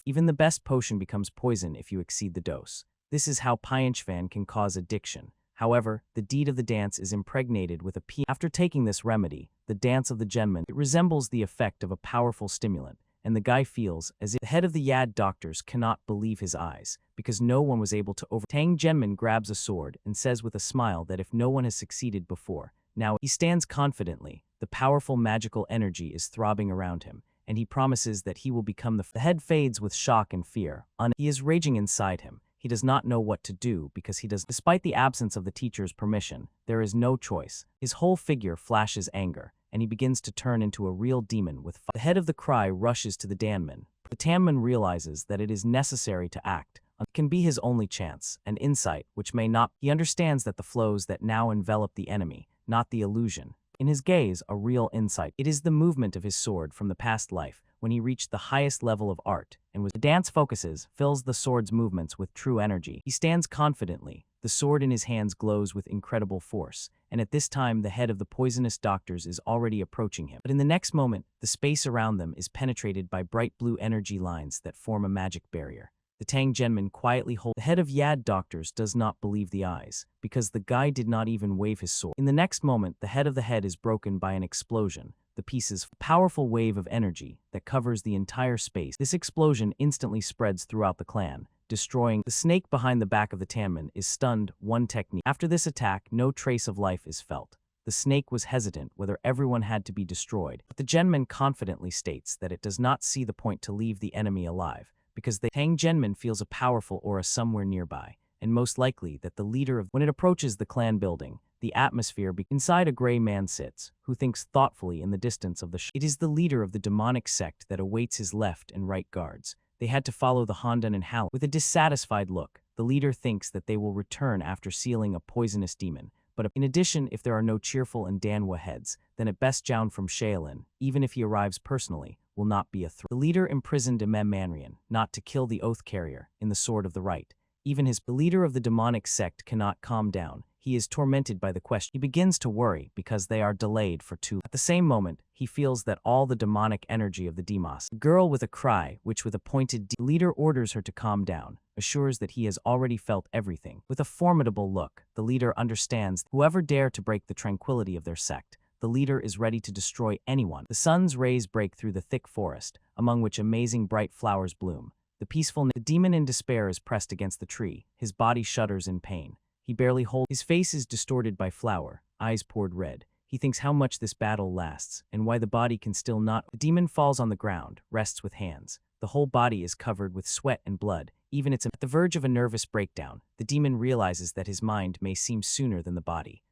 S2: even the best potion becomes poison if you exceed the dose. This is how Pianich Van can cause addiction. However, the deed of the dance is impregnated with a P. After taking this remedy, the dance of the Genman, it resembles the effect of a powerful stimulant, and the guy feels as if the head of the Yad doctors cannot believe his eyes, because no one was able to over. Tang Genman grabs a sword and says with a smile that if no one has succeeded before, now he stands confidently. The powerful magical energy is throbbing around him, and he promises that he will become the head fades with shock and fear. He is raging inside him. He does not know what to do because he does. Despite the absence of the teacher's permission, there is no choice. His whole figure flashes anger, and he begins to turn into a real demon with fire. The head of the cry rushes to the Danman. The Tanman realizes that it is necessary to act, can be his only chance, and insight, which may not. He understands that the flows that now envelop the enemy, not the illusion. In his gaze, a real insight. It is the movement of his sword from the past life, when he reached the highest level of art, and the dance focuses, fills the sword's movements with true energy. He stands confidently, the sword in his hands glows with incredible force, and at this time the head of the poisonous doctors is already approaching him. But in the next moment, the space around them is penetrated by bright blue energy lines that form a magic barrier. The Tang Genman quietly holds. The head of Yad doctors does not believe the eyes, because the guy did not even wave his sword. In the next moment, the head of the head is broken by an explosion. The pieces, a powerful wave of energy that covers the entire space. This explosion instantly spreads throughout the clan, destroying. The snake behind the back of the Tanman is stunned. One technique. After this attack, no trace of life is felt. The snake was hesitant whether everyone had to be destroyed, but the Genman confidently states that it does not see the point to leave the enemy alive, because the Tang Genman feels a powerful aura somewhere nearby, and most likely that the leader of. When it approaches the clan building, the atmosphere inside a gray man sits, who thinks thoughtfully in the distance of the It is the leader of the demonic sect that awaits his left and right guards. They had to follow the Hondan and Hal. With a dissatisfied look, the leader thinks that they will return after sealing a poisonous demon. But in addition, if there are no cheerful and Manhwa heads, then at best Joun from Shaolin, even if he arrives personally, will not be a threat. The leader imprisoned Imam Manrian, not to kill the oath carrier, in the sword of the right. Even the leader of the demonic sect cannot calm down. He is tormented by the question. He begins to worry because they are delayed for too long. At the same moment, he feels that all the demonic energy of the Demos. The girl with a cry, which with a pointed leader orders her to calm down, assures that he has already felt everything. With a formidable look, the leader understands whoever dare to break the tranquility of their sect. The leader is ready to destroy anyone. The sun's rays break through the thick forest, among which amazing bright flowers bloom. The demon in despair is pressed against the tree. His body shudders in pain. He barely holds. His face is distorted by flour, eyes poured red. He thinks how much this battle lasts, and why the body can still not. The demon falls on the ground, rests with hands. The whole body is covered with sweat and blood. Even at the verge of a nervous breakdown, the demon realizes that his mind may seem sooner than the body.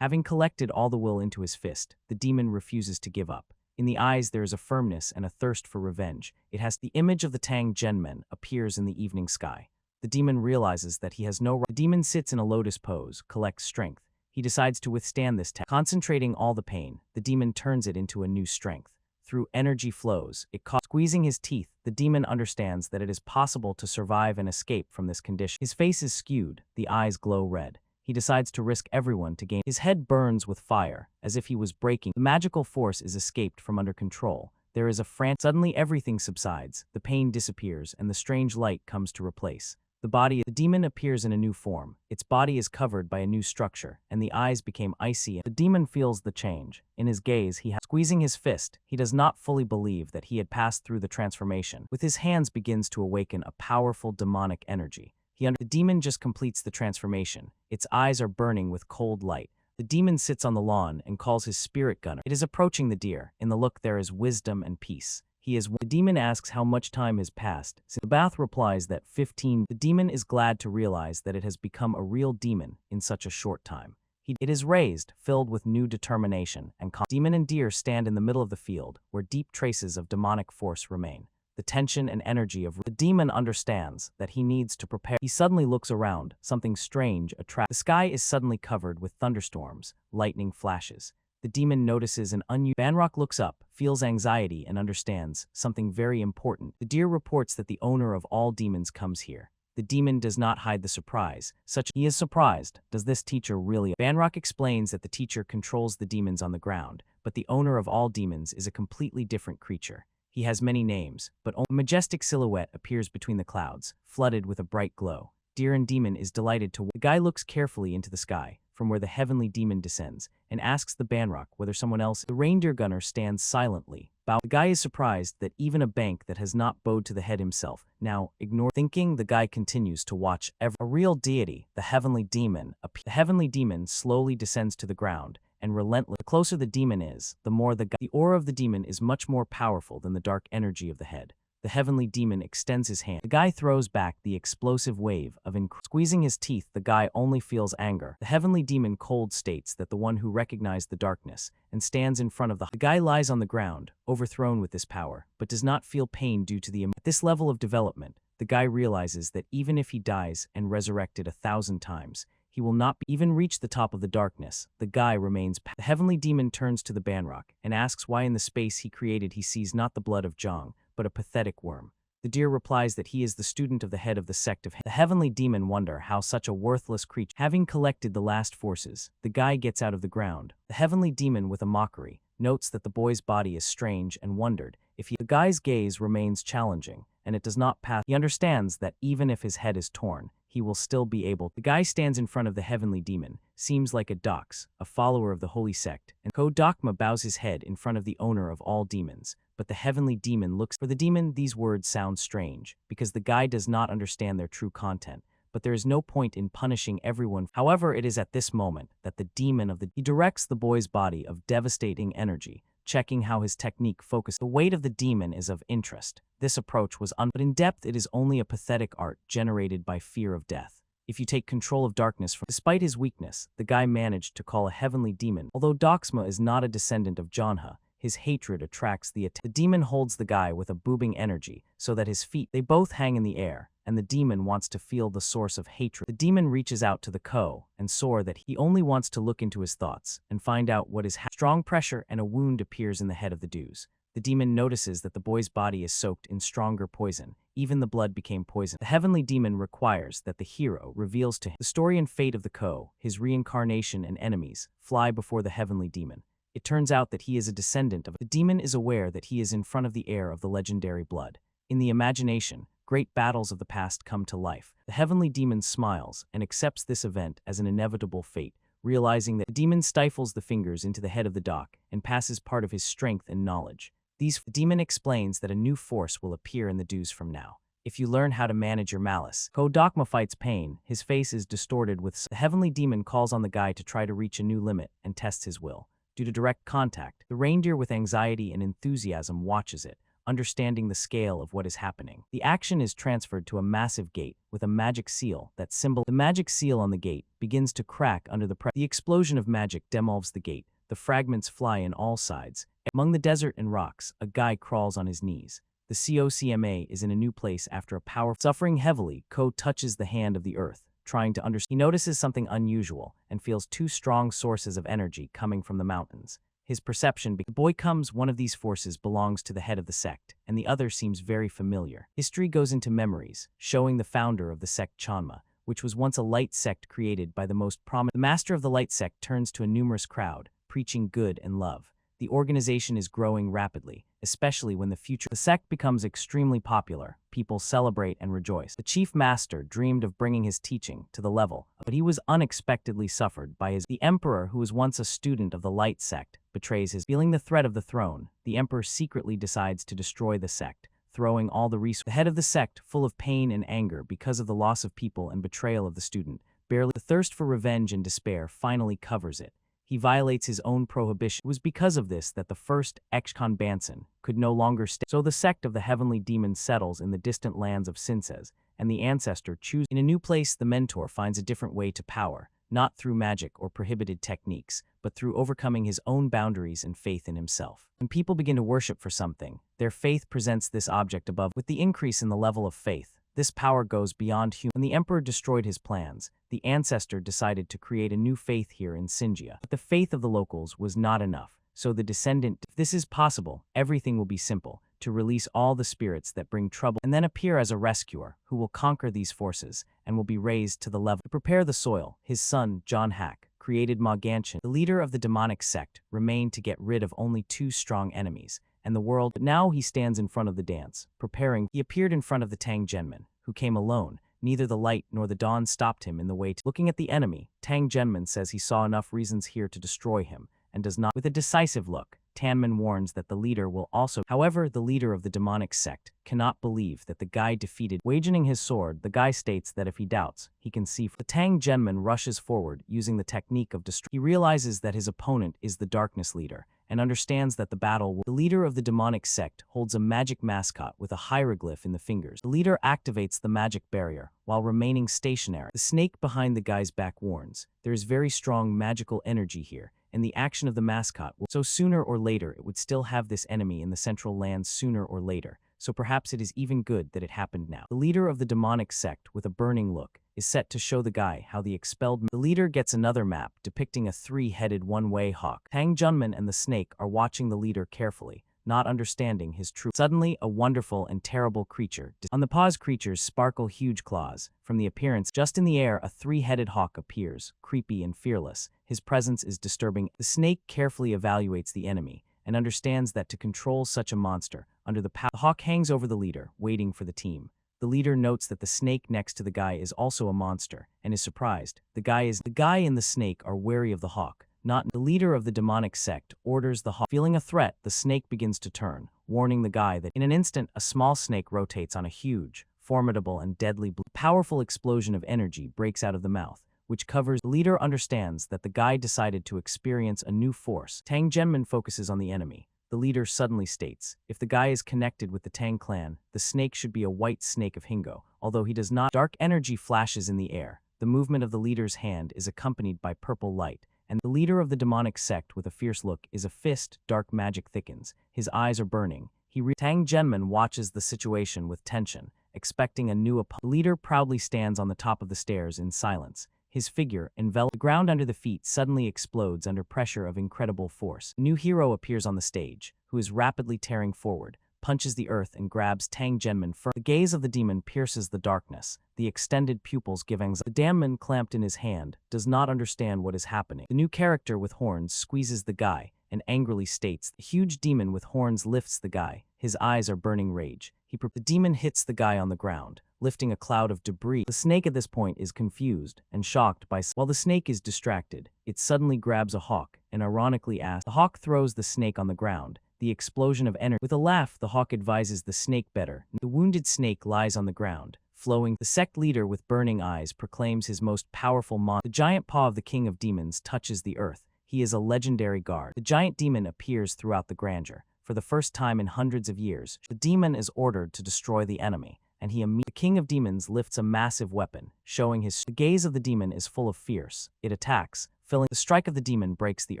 S2: Having collected all the will into his fist, the demon refuses to give up. In the eyes there is a firmness and a thirst for revenge. The image of the Tang Genmen appears in the evening sky. The demon realizes that he has no right. The demon sits in a lotus pose, collects strength. He decides to withstand this test. Concentrating all the pain, the demon turns it into a new strength. Through energy flows, squeezing his teeth, the demon understands that it is possible to survive and escape from this condition. His face is skewed, the eyes glow red. He decides to risk everyone to gain. His head burns with fire, as if he was breaking. The magical force is escaped from under control. There is a Suddenly everything subsides, the pain disappears, and the strange light comes to replace. The demon appears in a new form. Its body is covered by a new structure, and the eyes became icy. The demon feels the change. In his gaze, squeezing his fist, he does not fully believe that he had passed through the transformation. With his hands begins to awaken a powerful demonic energy. The demon just completes the transformation. Its eyes are burning with cold light. The demon sits on the lawn and calls his spirit gunner. It is approaching the deer. In the look there is wisdom and peace. The demon asks how much time has passed. The bath replies that 15. The demon is glad to realize that it has become a real demon in such a short time. It is raised, filled with new determination, and demon and deer stand in the middle of the field, where deep traces of demonic force remain. The tension and energy of the demon understands that he needs to prepare. He suddenly looks around. Something strange attracts. The sky is suddenly covered with thunderstorms, lightning flashes. The demon notices an unusual. Banrock looks up, feels anxiety, and understands something very important. The deer reports that the owner of all demons comes here. The demon does not hide the surprise. He is surprised. Does this teacher really? Banrock explains that the teacher controls the demons on the ground, but the owner of all demons is a completely different creature. He has many names, but a majestic silhouette appears between the clouds, flooded with a bright glow. Deer and demon is delighted to. The guy looks carefully into the sky, from where the heavenly demon descends, and asks the Banrock whether someone else. The reindeer gunner stands silently. The guy is surprised that even a bank that has not bowed to the head himself now ignore. Thinking, the guy continues to watch a real deity, the heavenly demon. The heavenly demon slowly descends to the ground, and relentless. The closer the demon is, the more the aura of the demon is much more powerful than the dark energy of the head. The heavenly demon extends his hand. The guy throws back the explosive wave of squeezing his teeth. The guy only feels anger. The heavenly demon cold states that the one who recognized the darkness and stands in front of the guy lies on the ground, overthrown with this power, but does not feel pain due to the. At this level of development, the guy realizes that even if he dies and resurrected 1,000 times, he will not even reach the top of the darkness. The guy remains. The heavenly demon turns to the Banrock and asks why in the space he created he sees not the blood of Zhang, but a pathetic worm. The deer replies that he is the student of the head of the sect of. The heavenly demon wonder how such a worthless creature. Having collected the last forces, the guy gets out of the ground. The heavenly demon, with a mockery, notes that the boy's body is strange and wondered if he. The guy's gaze remains challenging, and it does not pass. He understands that even if his head is torn, he will still be able. The guy stands in front of the heavenly demon, seems like a dox, a follower of the holy sect, and Kodakma bows his head in front of the owner of all demons. But the heavenly demon looks. For the demon, these words sound strange, because the guy does not understand their true content, but there is no point in punishing everyone. However, it is at this moment that the demon of the. He directs the boy's body of devastating energy, checking how his technique focused. The weight of the demon is of interest. This approach was but in depth it is only a pathetic art generated by fear of death. If you take control of darkness from. Despite his weakness, the guy managed to call a heavenly demon. Although Doxma is not a descendant of Janha, his hatred attracts the attack. The demon holds the guy with a booming energy, so that his feet. They both hang in the air, and the demon wants to feel the source of hatred. The demon reaches out to the Ko and soar that he only wants to look into his thoughts and find out what is. Strong pressure and a wound appears in the head of the Dews. The demon notices that the boy's body is soaked in stronger poison. Even the blood became poison. The heavenly demon requires that the hero reveals to him the story and fate of the Ko. His reincarnation and enemies fly before the heavenly demon. It turns out that he is a descendant of. The demon is aware that he is in front of the heir of the legendary blood. In the imagination, great battles of the past come to life. The heavenly demon smiles and accepts this event as an inevitable fate, realizing that the demon stifles the fingers into the head of the dock and passes part of his strength and knowledge. The demon explains that a new force will appear in the Dews from now. If you learn how to manage your malice. Kodakma fights pain. His face is distorted with. The heavenly demon calls on the guy to try to reach a new limit and tests his will. Due to direct contact, the reindeer with anxiety and enthusiasm watches it, understanding the scale of what is happening. The action is transferred to a massive gate with a magic seal that symbol. The magic seal on the gate begins to crack under the pressure. The explosion of magic demolves the gate. The fragments fly in all sides. Among the desert and rocks, a guy crawls on his knees. The COCMA is in a new place after a power. Suffering heavily, Ko touches the hand of the earth, trying to understand. He notices something unusual and feels two strong sources of energy coming from the mountains. His perception. The boy comes. One of these forces belongs to the head of the sect, and the other seems very familiar. History goes into memories, showing the founder of the sect Chanma, which was once a light sect created by the most prominent. The master of the light sect turns to a numerous crowd, preaching good and love. The organization is growing rapidly, especially when the sect becomes extremely popular. People celebrate and rejoice. The chief master dreamed of bringing his teaching to the level, but he was unexpectedly suffered by his. The emperor, who was once a student of the light sect, betrays his. Feeling the threat of the throne, the emperor secretly decides to destroy the sect, throwing all the resources. The head of the sect, full of pain and anger because of the loss of people and betrayal of the student, the thirst for revenge and despair finally covers it. He violates his own prohibition. It was because of this that the first Ekshkan Bansen could no longer stay. So the sect of the heavenly demon settles in the distant lands of Sinses, and the ancestor chooses. In a new place, the mentor finds a different way to power, not through magic or prohibited techniques, but through overcoming his own boundaries and faith in himself. When people begin to worship for something, their faith presents this object above. With the increase in the level of faith, this power goes beyond human. When the emperor destroyed his plans, the ancestor decided to create a new faith here in Sinjia. But the faith of the locals was not enough, so the descendant. If this is possible, everything will be simple, to release all the spirits that bring trouble, and then appear as a rescuer who will conquer these forces and will be raised to the level. To prepare the soil, his son, John Hack, created Mangacapped. The leader of the demonic sect remained to get rid of only two strong enemies, and the world. But now he stands in front of the dance, preparing. He appeared in front of the Tang Genman, who came alone. Neither the light nor the dawn stopped him in the way. Looking at the enemy, Tang Genman says he saw enough reasons here to destroy him, and does not. With a decisive look, Tanman warns that the leader will also. However, the leader of the demonic sect cannot believe that the guy defeated. Waging his sword, the guy states that if he doubts, he can see. The Tang Genman rushes forward using the technique of destruction. He realizes that his opponent is the darkness leader, and understands that the battle will. The leader of the demonic sect holds a magic mascot with a hieroglyph in the fingers. The leader activates the magic barrier, while remaining stationary. The snake behind the guy's back warns, there is very strong magical energy here, and the action of the mascot will. So sooner or later it would still have this enemy in the central lands sooner or later, so perhaps it is even good that it happened now. The leader of the demonic sect, with a burning look, is set to show the guy how the expelled. The leader gets another map depicting a three-headed one-way hawk. Tang Junman and the snake are watching the leader carefully, not understanding his true. Suddenly, a wonderful and terrible creature. On the paws, creatures sparkle huge claws. From the appearance, just in the air, a three-headed hawk appears, creepy and fearless. His presence is disturbing. The snake carefully evaluates the enemy and understands that to control such a monster, the hawk hangs over the leader, waiting for the team. The leader notes that the snake next to the guy is also a monster, and is surprised. The guy and the snake are wary of the hawk. The leader of the demonic sect orders the hawk. Feeling a threat, the snake begins to turn, warning the guy that in an instant a small snake rotates on a huge, formidable and deadly powerful explosion of energy breaks out of the mouth, which covers. The leader understands that the guy decided to experience a new force. Tang Genman focuses on the enemy. The leader suddenly states, if the guy is connected with the Tang clan, the snake should be a white snake of Hingo, although he does not. Dark energy flashes in the air. The movement of the leader's hand is accompanied by purple light, and the leader of the demonic sect with a fierce look is a fist. Dark magic thickens. His eyes are burning. Tang Genman watches the situation with tension, expecting a new opponent. The leader proudly stands on the top of the stairs in silence. His figure, enveloped, the ground under the feet suddenly explodes under pressure of incredible force. A new hero appears on the stage, who is rapidly tearing forward, punches the earth and grabs Tang Genman first. The gaze of the demon pierces the darkness. The extended pupils give anxiety. The demon, clamped in his hand, does not understand what is happening. The new character with horns squeezes the guy and angrily states, the huge demon with horns lifts the guy. His eyes are burning rage. The demon hits the guy on the ground, lifting a cloud of debris. The snake at this point is confused and shocked by. While the snake is distracted, it suddenly grabs a hawk and ironically asks. The hawk throws the snake on the ground. The explosion of energy. With a laugh, the hawk advises the snake better. The wounded snake lies on the ground, flowing. The sect leader with burning eyes proclaims his most powerful monster. The giant paw of the king of demons touches the earth. He is a legendary guard. The giant demon appears throughout the grandeur. For the first time in hundreds of years, the demon is ordered to destroy the enemy, and the king of demons lifts a massive weapon, showing his. The gaze of the demon is full of fierce. It attacks, filling. The strike of the demon breaks the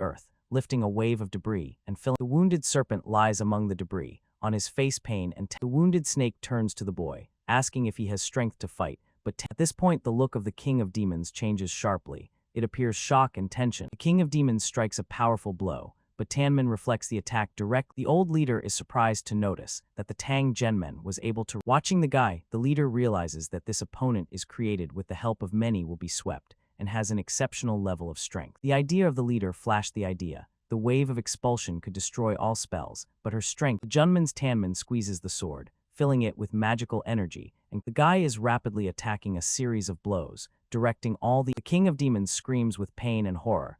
S2: earth, lifting a wave of debris and filling. The wounded serpent lies among the debris, on his face pain and the wounded snake turns to the boy, asking if he has strength to fight, but at this point the look of the king of demons changes sharply. It appears shock and tension. The king of demons strikes a powerful blow, but Tanman reflects the attack directly. The old leader is surprised to notice that the Tang Genman was able to. Watching the guy, the leader realizes that this opponent is created with the help of many will be swept, and has an exceptional level of strength. The idea of the leader flashed the idea. The wave of expulsion could destroy all spells, but her strength. Junman's Tanman squeezes the sword, filling it with magical energy, and the guy is rapidly attacking a series of blows, directing all. The king of demons screams with pain and horror.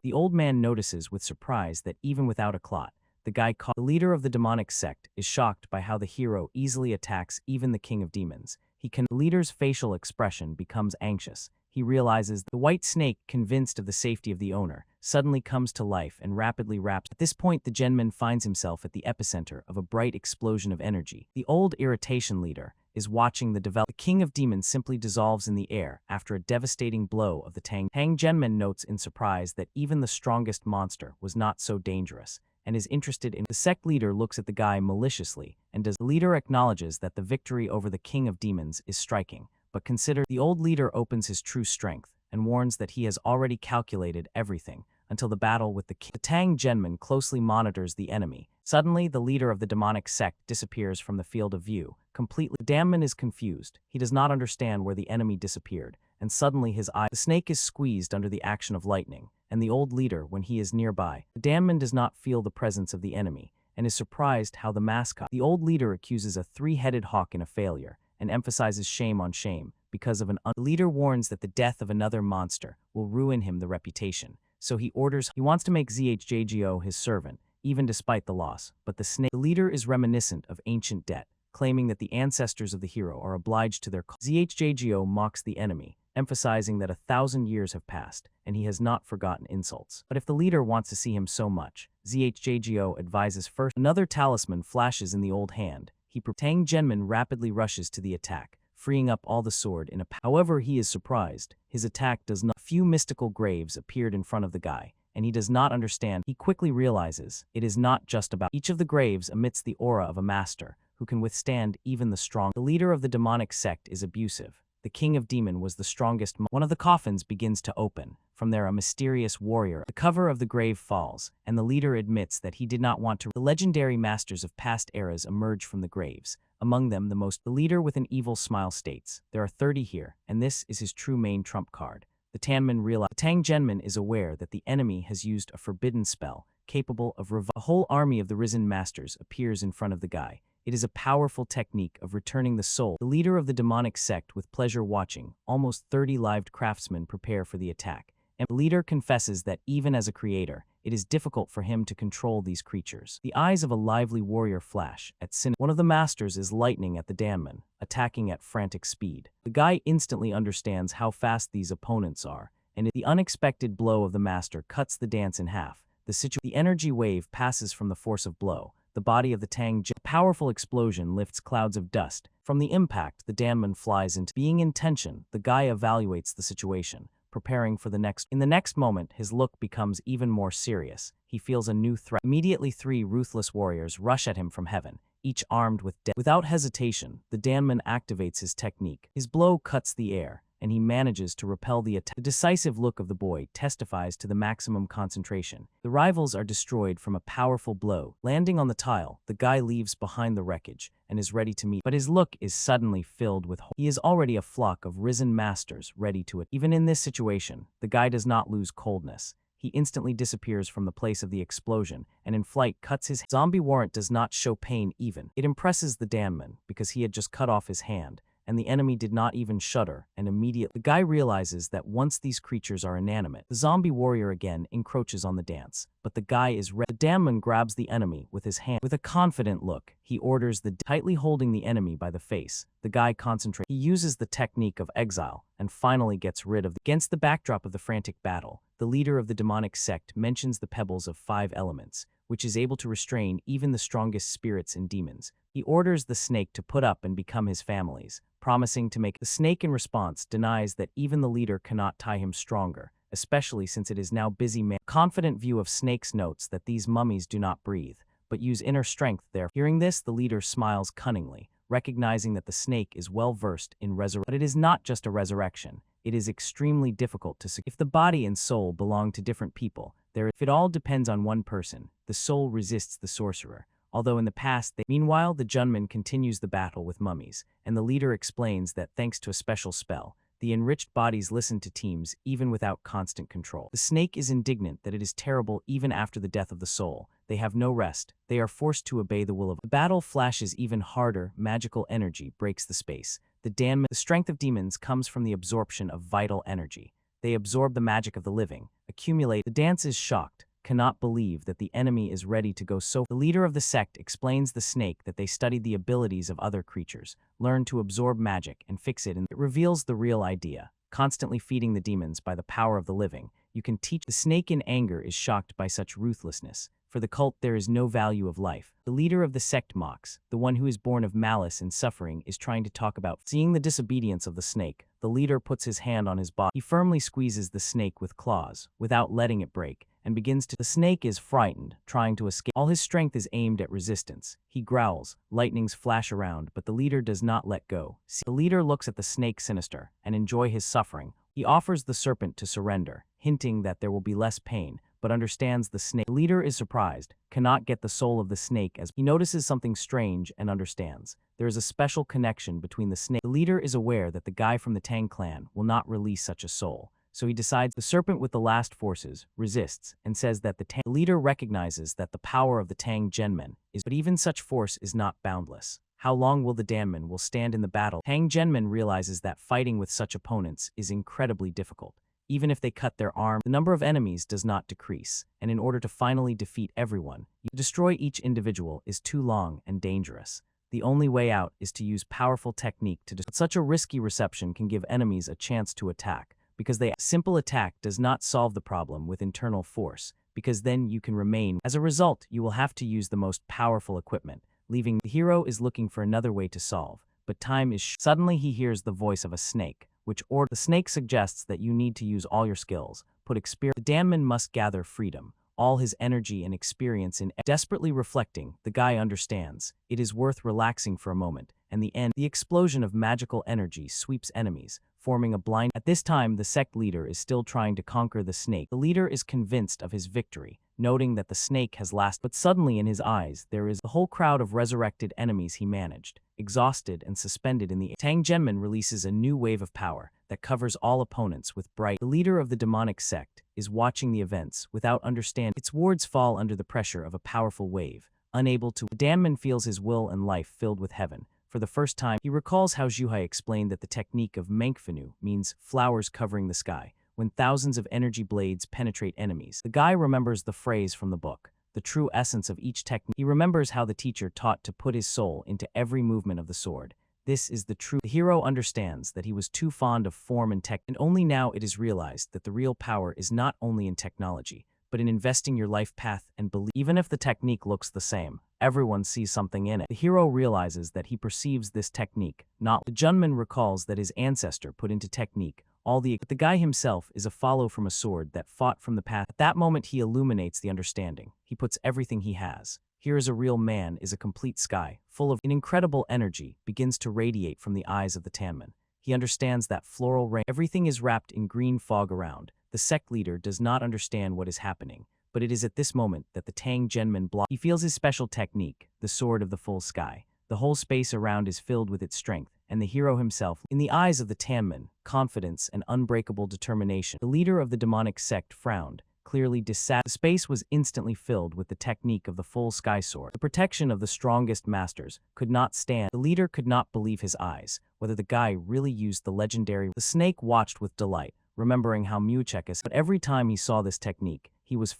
S2: The old man notices with surprise that even without a clot, the leader of the demonic sect is shocked by how the hero easily attacks even the king of demons. The leader's facial expression becomes anxious. He realizes the white snake, convinced of the safety of the owner, suddenly comes to life and rapidly wraps. At this point, the Genman finds himself at the epicenter of a bright explosion of energy. The old irritation leader is watching the king of demons simply dissolves in the air after a devastating blow of the Tang. Tang Genman notes in surprise that even the strongest monster was not so dangerous, and is interested in. The sect leader looks at the guy maliciously, and the leader acknowledges that the victory over the king of demons is striking, but the old leader opens his true strength and warns that he has already calculated everything until the battle with the king. The Tang Genman closely monitors the enemy. Suddenly, the leader of the demonic sect disappears from the field of view, completely. The Damman is confused. He does not understand where the enemy disappeared, and suddenly the snake is squeezed under the action of lightning, and the old leader when he is nearby. The Damman does not feel the presence of the enemy, and is surprised how the mascot. The old leader accuses a three-headed hawk in a failure, and emphasizes shame on shame, because of the leader warns that the death of another monster will ruin him the reputation. So he wants to make ZHJGO his servant, even despite the loss, but the leader is reminiscent of ancient debt, claiming that the ancestors of the hero are obliged to their ZHJGO mocks the enemy, emphasizing that 1,000 years have passed, and he has not forgotten insults. But if the leader wants to see him so much, ZHJGO advises first. Another talisman flashes in the old hand. Tang Genman rapidly rushes to the attack, freeing up all the sword in a However, he is surprised. His attack does not. A few mystical graves appeared in front of the guy, and he does not understand. He quickly realizes it is not just about. Each of the graves emits the aura of a master, who can withstand even the strong. The leader of the demonic sect is abusive. The king of demon was the strongest. One of the coffins begins to open. From there, a mysterious warrior. The cover of the grave falls, and the leader admits that he did not want to. The legendary masters of past eras emerge from the graves. Among them, the leader with an evil smile states, "There are 30 here, and this is his true main trump card." The Tang Genman is aware that the enemy has used a forbidden spell, capable of a whole army of the risen masters appears in front of the guy. It is a powerful technique of returning the soul. The leader of the demonic sect with pleasure watching, almost 30 lived craftsmen prepare for the attack. And the leader confesses that even as a creator, it is difficult for him to control these creatures. The eyes of a lively warrior flash at sin. One of the masters is lightning at the Danman, attacking at frantic speed. The guy instantly understands how fast these opponents are, and the unexpected blow of the master cuts the dance in half. The energy wave passes from the force of blow. The body of the Tang powerful explosion lifts clouds of dust. From the impact, the Danman flies into being in tension. The guy evaluates the situation, preparing for the next. In the next moment, his look becomes even more serious. He feels a new threat. Immediately, 3 ruthless warriors rush at him from heaven, each armed with death. Without hesitation, the Danman activates his technique. His blow cuts the air, and he manages to repel the attack. The decisive look of the boy testifies to the maximum concentration. The rivals are destroyed from a powerful blow. Landing on the tile, the guy leaves behind the wreckage and is ready to meet. But his look is suddenly filled with hope. He is already a flock of risen masters ready to it. Even in this situation, the guy does not lose coldness. He instantly disappears from the place of the explosion, and in flight cuts his zombie warrant does not show pain even. It impresses the Danman because he had just cut off his hand, and the enemy did not even shudder, and immediately the guy realizes that once these creatures are inanimate, the zombie warrior again encroaches on the dance. But the guy is ready. The Danman grabs the enemy with his hand. With a confident look, he orders tightly holding the enemy by the face. The guy concentrates. He uses the technique of exile, and finally gets rid of against the backdrop of the frantic battle. The leader of the demonic sect mentions the pebbles of 5 elements, which is able to restrain even the strongest spirits and demons. He orders the snake to put up and become his family's, promising to make. The snake in response denies that even the leader cannot tie him stronger, especially since it is now busy. Confident view of snakes notes that these mummies do not breathe, but use inner strength there. Hearing this, the leader smiles cunningly, recognizing that the snake is well versed in resurrection. But it is not just a resurrection. It is extremely difficult to secure. If the body and soul belong to different people, if it all depends on one person, the soul resists the sorcerer. Although in the past Meanwhile, the Junman continues the battle with mummies, and the leader explains that thanks to a special spell, the enriched bodies listen to teams even without constant control. The snake is indignant that it is terrible even after the death of the soul. They have no rest. They are forced to obey the will of. The battle flashes even harder. Magical energy breaks the space. The strength of demons comes from the absorption of vital energy. They absorb the magic of the living, accumulate. The dance is shocked, cannot believe that the enemy is ready to go so. The leader of the sect explains the snake that they studied the abilities of other creatures, learned to absorb magic and fix it, and it reveals the real idea. Constantly feeding the demons by the power of the living, you can teach. The snake in anger is shocked by such ruthlessness. For the cult, there is no value of life. The leader of the sect mocks. The one who is born of malice and suffering is trying to talk about. Seeing the disobedience of the snake, the leader puts his hand on his body. He firmly squeezes the snake with claws, without letting it break, and begins to. The snake is frightened, trying to escape. All his strength is aimed at resistance. He growls, lightnings flash around, but the leader does not let go. The leader looks at the snake sinister, and enjoy his suffering. He offers the serpent to surrender, hinting that there will be less pain, but understands the snake. The leader is surprised, cannot get the soul of the snake as he notices something strange and understands. There is a special connection between the snake. The leader is aware that the guy from the Tang clan will not release such a soul, so he decides. The serpent with the last forces resists and says that the leader recognizes that the power of the Tang Genmen is, but even such force is not boundless. How long will the Danman will stand in the battle? Tang Genmen realizes that fighting with such opponents is incredibly difficult. Even if they cut their arm, the number of enemies does not decrease, and in order to finally defeat everyone, you destroy each individual is too long and dangerous. The only way out is to use powerful technique to destroy. Such a risky reception can give enemies a chance to attack, because simple attack does not solve the problem with internal force, because then you can remain. As a result, you will have to use the most powerful equipment, leaving. The hero is looking for another way to solve, but time is suddenly he hears the voice of a snake, the snake suggests that you need to use all your skills, put experience. The Danman must gather freedom, all his energy and experience in desperately reflecting. The guy understands. It is worth relaxing for a moment, and the explosion of magical energy sweeps enemies, forming a blind. At this time, the sect leader is still trying to conquer the snake. The leader is convinced of his victory, noting that the snake has lasted. But suddenly in his eyes, there is the whole crowd of resurrected enemies he managed, exhausted and suspended in the air. Tang Genmin releases a new wave of power that covers all opponents with bright. The leader of the demonic sect is watching the events without understanding. Its wards fall under the pressure of a powerful wave, unable to. Danman feels his will and life filled with heaven. For the first time, he recalls how Zhuhai explained that the technique of Manhwa means flowers covering the sky, when thousands of energy blades penetrate enemies. The guy remembers the phrase from the book, the true essence of each technique. He remembers how the teacher taught to put his soul into every movement of the sword. This is the true. The hero understands that he was too fond of form and tech, and only now it is realized that the real power is not only in technology, but in investing your life path and belief. Even if the technique looks the same, everyone sees something in it. The hero realizes that he perceives this technique, not. The Junman recalls that his ancestor put into technique but the guy himself is a follow from a sword that fought from the past. At that moment he illuminates the understanding. He puts everything he has. Here is a real man is a complete sky, full of an incredible energy, begins to radiate from the eyes of the Tanman. He understands that floral rain. Everything is wrapped in green fog around. The sect leader does not understand what is happening, but it is at this moment that the Tang Genman block. He feels his special technique, the sword of the full sky. The whole space around is filled with its strength, and the hero himself. In the eyes of the Tanman, confidence and unbreakable determination. The leader of the demonic sect frowned, clearly dissatisfied. The space was instantly filled with the technique of the full sky sword. The protection of the strongest masters could not stand. The leader could not believe his eyes, whether the guy really used the legendary. The snake watched with delight, remembering how Muchek. But every time he saw this technique,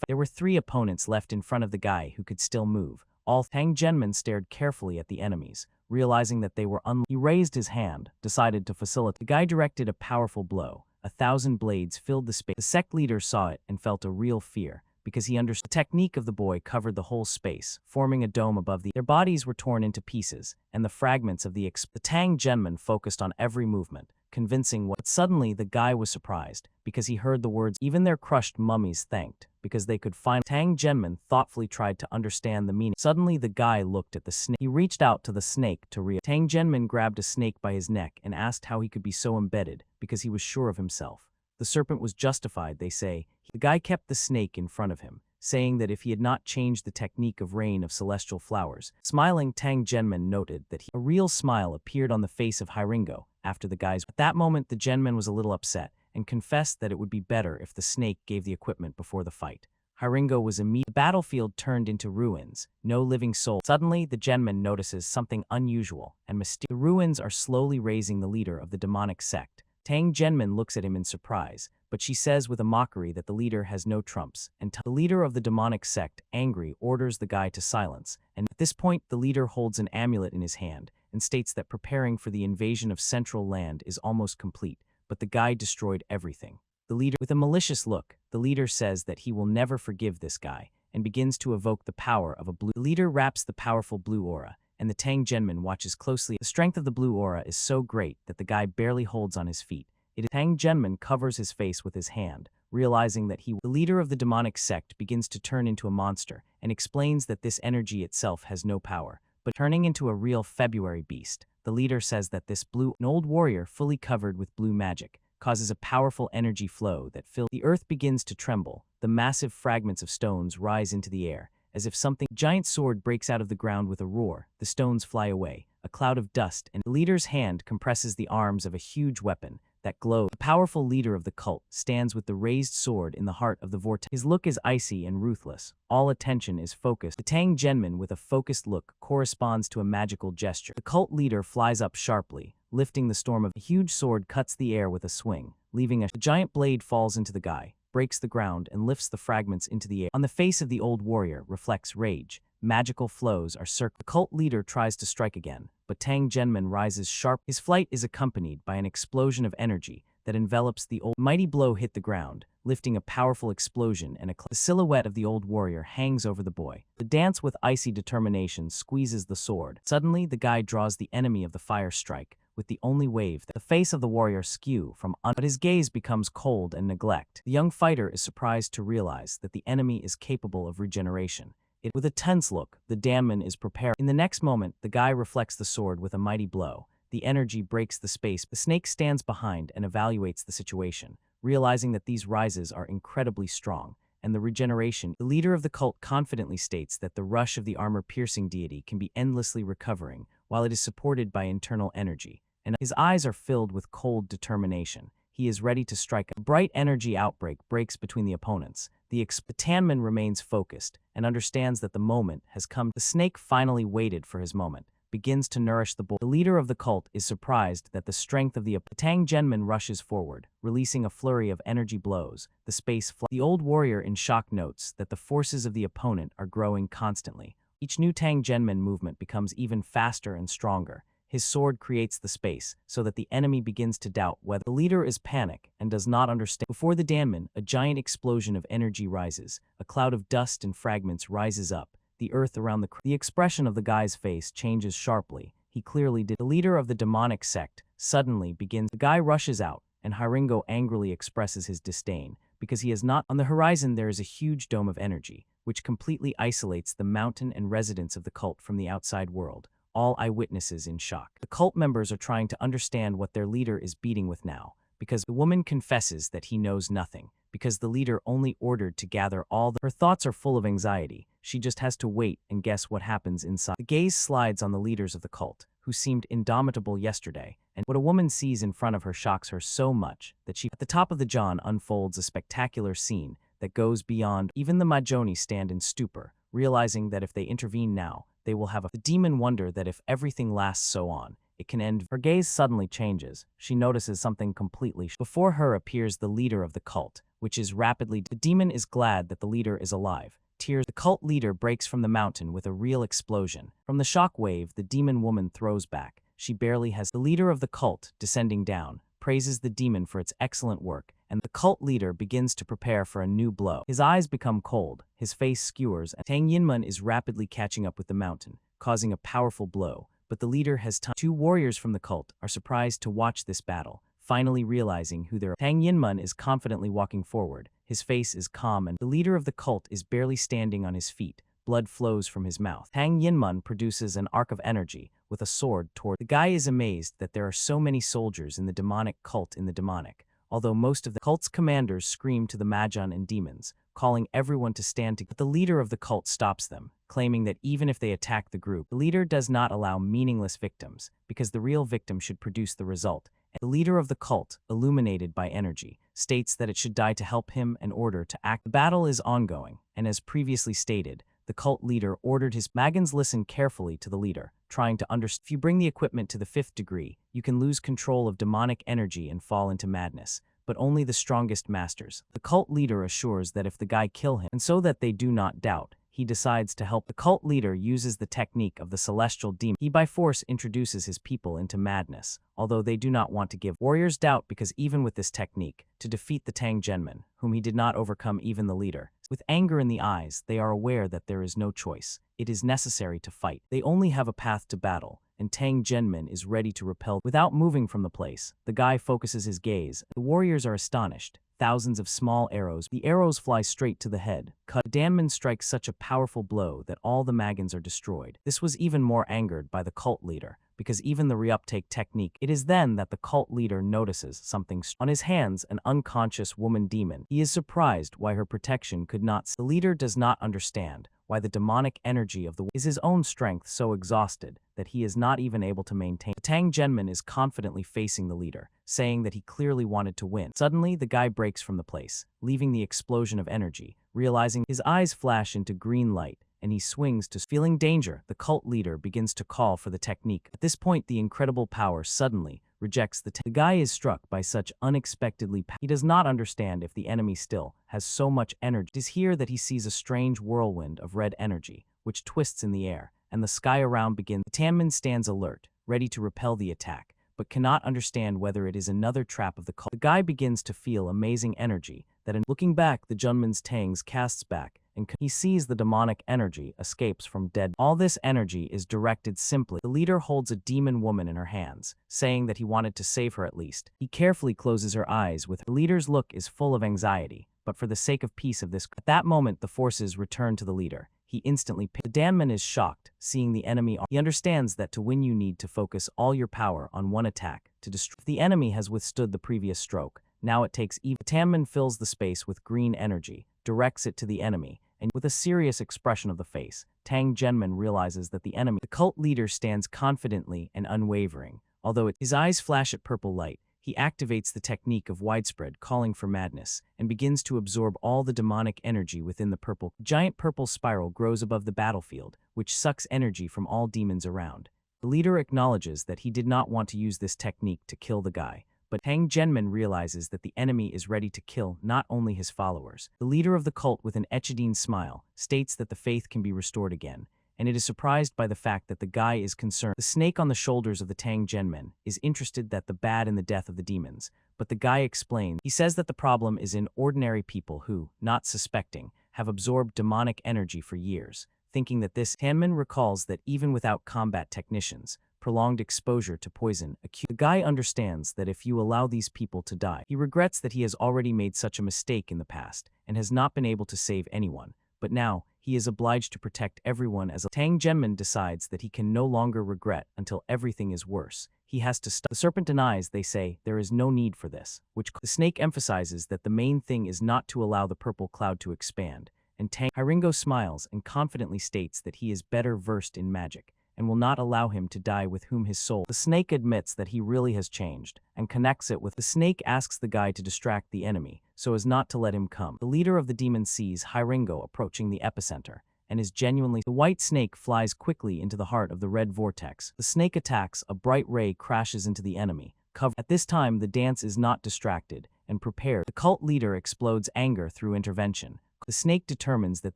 S2: there were 3 opponents left in front of the guy who could still move. Tang Genman stared carefully at the enemies, realizing that they were He raised his hand, decided to facilitate. The guy directed a powerful blow. 1,000 blades filled the space. The sect leader saw it and felt a real fear, because he understood. The technique of the boy covered the whole space, forming a dome above Their bodies were torn into pieces, and the fragments of the Tang Genman focused on every movement, convincing what. But suddenly the guy was surprised, because he heard the words, even their crushed mummies thanked, because they could find. Tang Genman thoughtfully tried to understand the meaning. Suddenly the guy looked at the snake. He reached out to the snake to Tang Genman grabbed a snake by his neck and asked how he could be so embedded, because he was sure of himself. The serpent was justified, they say. The guy kept the snake in front of him, saying that if he had not changed the technique of rain of celestial flowers. Smiling, Tang Genman noted that a real smile appeared on the face of Hiringo after the guy's. At that moment the Genman was a little upset, and confessed that it would be better if the snake gave the equipment before the fight. Hiringo was immediately. The battlefield turned into ruins, no living soul. Suddenly, the Genman notices something unusual and mysterious. The ruins are slowly raising the leader of the demonic sect. Tang Genman looks at him in surprise, but she says with a mockery that the leader has no trumps, and the leader of the demonic sect, angry, orders the guy to silence, and at this point the leader holds an amulet in his hand, and states that preparing for the invasion of Central Land is almost complete, but the guy destroyed everything. The leader, with a malicious look, the leader says that he will never forgive this guy, and begins to evoke the power of a blue. The leader wraps the powerful blue aura, and the Tang Genman watches closely. The strength of the blue aura is so great that the guy barely holds on his feet. Tang Genman covers his face with his hand, realizing that the leader of the demonic sect begins to turn into a monster, and explains that this energy itself has no power, but turning into a real February beast. The leader says that an old warrior fully covered with blue magic, causes a powerful energy flow that fills. The earth begins to tremble. The massive fragments of stones rise into the air, as if something. Giant sword breaks out of the ground with a roar. The stones fly away. A cloud of dust, and the leader's hand compresses the arms of a huge weapon that glows. The powerful leader of the cult stands with the raised sword in the heart of the vortex. His look is icy and ruthless. All attention is focused. The Tang Genman with a focused look corresponds to a magical gesture. The cult leader flies up sharply, lifting the storm of. A huge sword cuts the air with a swing, leaving a giant blade falls into the guy, breaks the ground, and lifts the fragments into the air. On the face of the old warrior reflects rage. Magical flows are circled. The cult leader tries to strike again, but Tang Genman rises sharp. His flight is accompanied by an explosion of energy that envelops the old. Mighty blow hit the ground, lifting a powerful explosion, and the silhouette of the old warrior hangs over the boy. The dance with icy determination squeezes the sword. Suddenly, the guy draws the enemy of the fire strike, with the only wave that the face of the warrior skew from but his gaze becomes cold and neglect. The young fighter is surprised to realize that the enemy is capable of regeneration. With a tense look, the Danman is prepared. In the next moment, the guy reflects the sword with a mighty blow. The energy breaks the space. The snake stands behind and evaluates the situation, realizing that these rises are incredibly strong, and the regeneration. The leader of the cult confidently states that the rush of the armor-piercing deity can be endlessly recovering, while it is supported by internal energy, and his eyes are filled with cold determination. He is ready to strike. A bright energy outbreak breaks between the opponents. The Tanman remains focused and understands that the moment has come. The snake finally waited for his moment, begins to nourish the boy. The leader of the cult is surprised that the strength of the Tang Genman rushes forward, releasing a flurry of energy blows. The space The old warrior in shock notes that the forces of the opponent are growing constantly. Each new Tang Genman movement becomes even faster and stronger. His sword creates the space, so that the enemy begins to doubt whether the leader is panic and does not understand. Before the Danman, a giant explosion of energy rises. A cloud of dust and fragments rises up. The earth around the expression of the guy's face changes sharply. He clearly did. The leader of the demonic sect suddenly begins. The guy rushes out, and Haringo angrily expresses his disdain, because he is not. On the horizon there is a huge dome of energy, which completely isolates the mountain and residents of the cult from the outside world. All eyewitnesses in shock. The cult members are trying to understand what their leader is beating with now, because the woman confesses that he knows nothing, because the leader only ordered to gather all her thoughts are full of anxiety. She just has to wait and guess what happens inside. The gaze slides on the leaders of the cult, who seemed indomitable yesterday, and what a woman sees in front of her shocks her so much that she, at the top of the John, unfolds a spectacular scene that goes beyond. Even the Mahjoni stand in stupor, realizing that if they intervene now, they will have the demon wonder that if everything lasts so on, it can end. Her gaze suddenly changes. She notices something completely. Before her appears the leader of the cult, which is rapidly. The demon is glad that the leader is alive. Tears. The cult leader breaks from the mountain with a real explosion. From the shock wave, the demon woman throws back. She barely has. The leader of the cult, descending down, praises the demon for its excellent work, and the cult leader begins to prepare for a new blow. His eyes become cold, his face skewers, and Tang Yinman is rapidly catching up with the mountain, causing a powerful blow, but the leader has time. Two warriors from the cult are surprised to watch this battle, finally realizing who they are. Tang Yinman is confidently walking forward, his face is calm, and the leader of the cult is barely standing on his feet. Blood flows from his mouth. Tang Yinman produces an arc of energy with a sword toward. The guy is amazed that there are so many soldiers in the demonic cult in the demonic, although most of the cult's commanders scream to the Mahjong and demons, calling everyone to stand together. The leader of the cult stops them, claiming that even if they attack the group, the leader does not allow meaningless victims, because the real victim should produce the result. And the leader of the cult, illuminated by energy, states that it should die to help him in order to act. The battle is ongoing, and as previously stated, the cult leader ordered his Magans listen carefully to the leader, trying to understand. If you bring the equipment to the 5th degree, you can lose control of demonic energy and fall into madness, but only the strongest masters. The cult leader assures that if the guy kill him, and so that they do not doubt, he decides to help. The cult leader uses the technique of the celestial demon. He by force introduces his people into madness, although they do not want to give. Warriors doubt because even with this technique, to defeat the Tang Genman, whom he did not overcome even the leader, with anger in the eyes, they are aware that there is no choice. It is necessary to fight. They only have a path to battle, and Tang Genman is ready to repel. Without moving from the place, the guy focuses his gaze. The warriors are astonished. Thousands of small arrows. The arrows fly straight to the head. Danman strikes such a powerful blow that all the Magans are destroyed. This was even more angered by the cult leader, because even the reuptake technique. It is then that the cult leader notices something on his hands, an unconscious woman demon. He is surprised why her protection could not. The leader does not understand why the demonic energy of the is his own strength so exhausted that he is not even able to maintain. The Tang Genman is confidently facing the leader, saying that he clearly wanted to win. Suddenly, the guy breaks from the place, leaving the explosion of energy. Realizing his eyes flash into green light, and he swings to. Feeling danger, the cult leader begins to call for the technique. At this point, the incredible power suddenly rejects the guy is struck by such unexpectedly. He does not understand if the enemy still has so much energy. It is here that he sees a strange whirlwind of red energy, which twists in the air, and the sky around begins. The Tanman stands alert, ready to repel the attack, but cannot understand whether it is another trap of the cult. The guy begins to feel amazing energy that in looking back, the Junman's Tangs casts back, and he sees the demonic energy escapes from dead. All this energy is directed simply. The leader holds a demon woman in her hands, saying that he wanted to save her at least. He carefully closes her eyes with her. The leader's look is full of anxiety, but for the sake of peace of this. At that moment, the forces return to the leader. He instantly the Danman is shocked, seeing the enemy. He understands that to win you need to focus all your power on one attack to destroy. If the enemy has withstood the previous stroke, now it takes even. Tanman fills the space with green energy, directs it to the enemy, and with a serious expression of the face, Tang Genman realizes that the enemy, the cult leader, stands confidently and unwavering. Although his eyes flash at purple light, he activates the technique of widespread calling for madness and begins to absorb all the demonic energy within the purple. A giant purple spiral grows above the battlefield, which sucks energy from all demons around. The leader acknowledges that he did not want to use this technique to kill the guy, but Tang Genman realizes that the enemy is ready to kill not only his followers. The leader of the cult, with an Echidine smile, states that the faith can be restored again, and it is surprised by the fact that the guy is concerned. The snake on the shoulders of the Tang Genmen is interested that the bad in the death of the demons, but the guy explains. He says that the problem is in ordinary people who, not suspecting, have absorbed demonic energy for years, thinking that this. Tanman recalls that even without combat technicians, prolonged exposure to poison. The guy understands that if you allow these people to die, he regrets that he has already made such a mistake in the past and has not been able to save anyone, but now he is obliged to protect everyone as a. Tang Genman decides that he can no longer regret until everything is worse. He has to stop. The serpent denies. They say there is no need for this, which the snake emphasizes that the main thing is not to allow the purple cloud to expand, and Tang Hiringo smiles and confidently states that he is better versed in magic and will not allow him to die with whom his soul. The snake admits that he really has changed and connects it with. The snake asks the guy to distract the enemy so as not to let him come. The leader of the demon sees Hiringo approaching the epicenter and is genuinely. The white snake flies quickly into the heart of the red vortex. The snake attacks. A bright ray crashes into the enemy. At this time, the dance is not distracted and prepared. The cult leader explodes anger through intervention. The snake determines that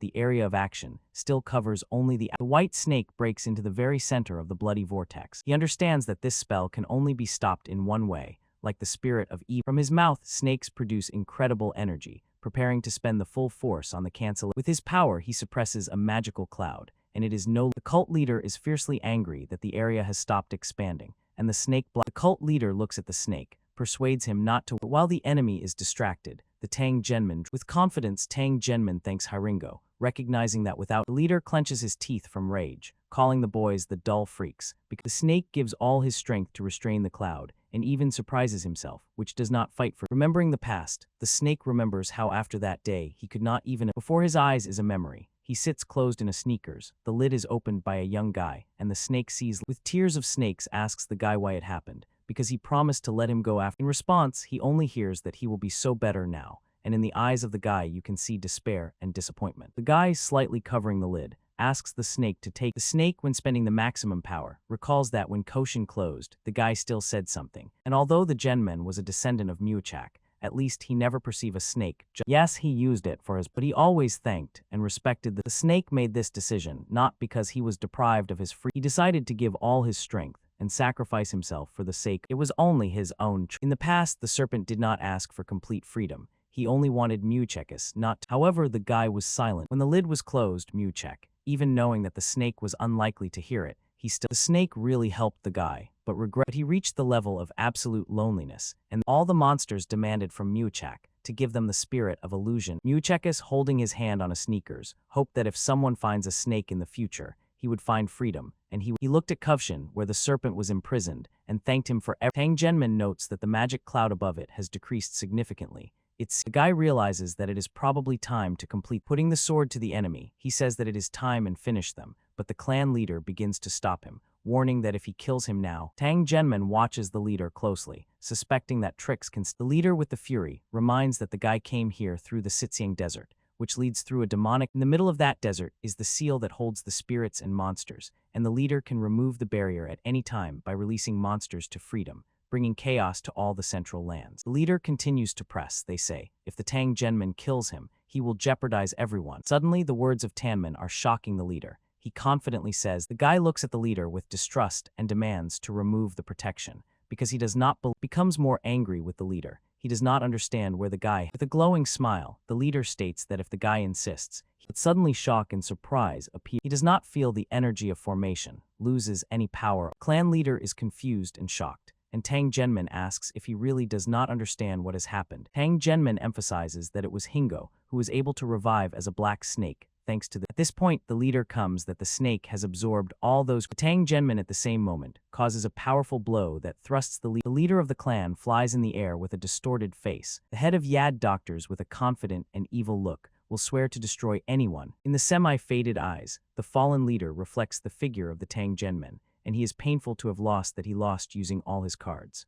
S2: the area of action still covers only the white snake breaks into the very center of the bloody vortex. He understands that this spell can only be stopped in one way, like the spirit of evil. From his mouth, snakes produce incredible energy, preparing to spend the full force on the cancel. With his power, he suppresses a magical cloud, and it is no. The cult leader is fiercely angry that the area has stopped expanding, and the cult leader looks at the snake, persuades him not to. While the enemy is distracted, the Tang Genman. With confidence, Tang Genman thanks Hiringo, recognizing that without. The leader clenches his teeth from rage, calling the boys the dull freaks, because the snake gives all his strength to restrain the cloud, and even surprises himself, which does not fight for. Remembering the past, the snake remembers how after that day he could not even. Before his eyes is a memory. He sits closed in a sneakers. The lid is opened by a young guy, and the snake sees. With tears of snakes, asks the guy why it happened, because he promised to let him go after. In response, he only hears that he will be so better now, and in the eyes of the guy you can see despair and disappointment. The guy, slightly covering the lid, asks the snake to take. The snake, when spending the maximum power, recalls that when Koshin closed, the guy still said something, and although the Genman was a descendant of Muchak, at least he never perceived a snake. Yes, he used it for his, but he always thanked and respected the snake. Made this decision not because he was deprived of his free. He decided to give all his strength and sacrifice himself for the sake. It was only his own. In the past, the serpent did not ask for complete freedom. He only wanted Muchekis not to. However, the guy was silent. When the lid was closed, Muchek, even knowing that the snake was unlikely to hear it, the snake really helped the guy, but he reached the level of absolute loneliness, and all the monsters demanded from Muchek to give them the spirit of illusion. Muchekis, holding his hand on a sneakers, hoped that if someone finds a snake in the future, he would find freedom, and he looked at Kuvshin, where the serpent was imprisoned, and thanked him for everything. Tang Genman notes that the magic cloud above it has decreased significantly. The guy realizes that it is probably time to complete putting the sword to the enemy. He says that it is time and finish them, but the clan leader begins to stop him, warning that if he kills him now. Tang Genman watches the leader closely, suspecting that tricks can. The leader with the fury reminds that the guy came here through the Sitsiang desert, which leads through a demonic. In the middle of that desert is the seal that holds the spirits and monsters, and the leader can remove the barrier at any time by releasing monsters to freedom, bringing chaos to all the central lands. The leader continues to press. They say, if the Tang Genman kills him, he will jeopardize everyone. Suddenly, the words of Tanman are shocking the leader. He confidently says. The guy looks at the leader with distrust and demands to remove the protection, because he does not becomes more angry with the leader. He does not understand where the guy. With a glowing smile, the leader states that if the guy insists, But suddenly shock and surprise appear. He does not feel the energy of formation, loses any power. Clan leader is confused and shocked, and Tang Genmin asks if he really does not understand what has happened. Tang Genmin emphasizes that it was Hingo who was able to revive as a black snake, thanks to the— At this point, the leader comes that the snake has absorbed all those— Tang Genmin at the same moment causes a powerful blow that thrusts the leader of the clan flies in the air with a distorted face. The head of Yad doctors with a confident and evil look will swear to destroy anyone. In the semi-faded eyes, the fallen leader reflects the figure of the Tang Genmin, and he is painful to have lost that he lost using all his cards.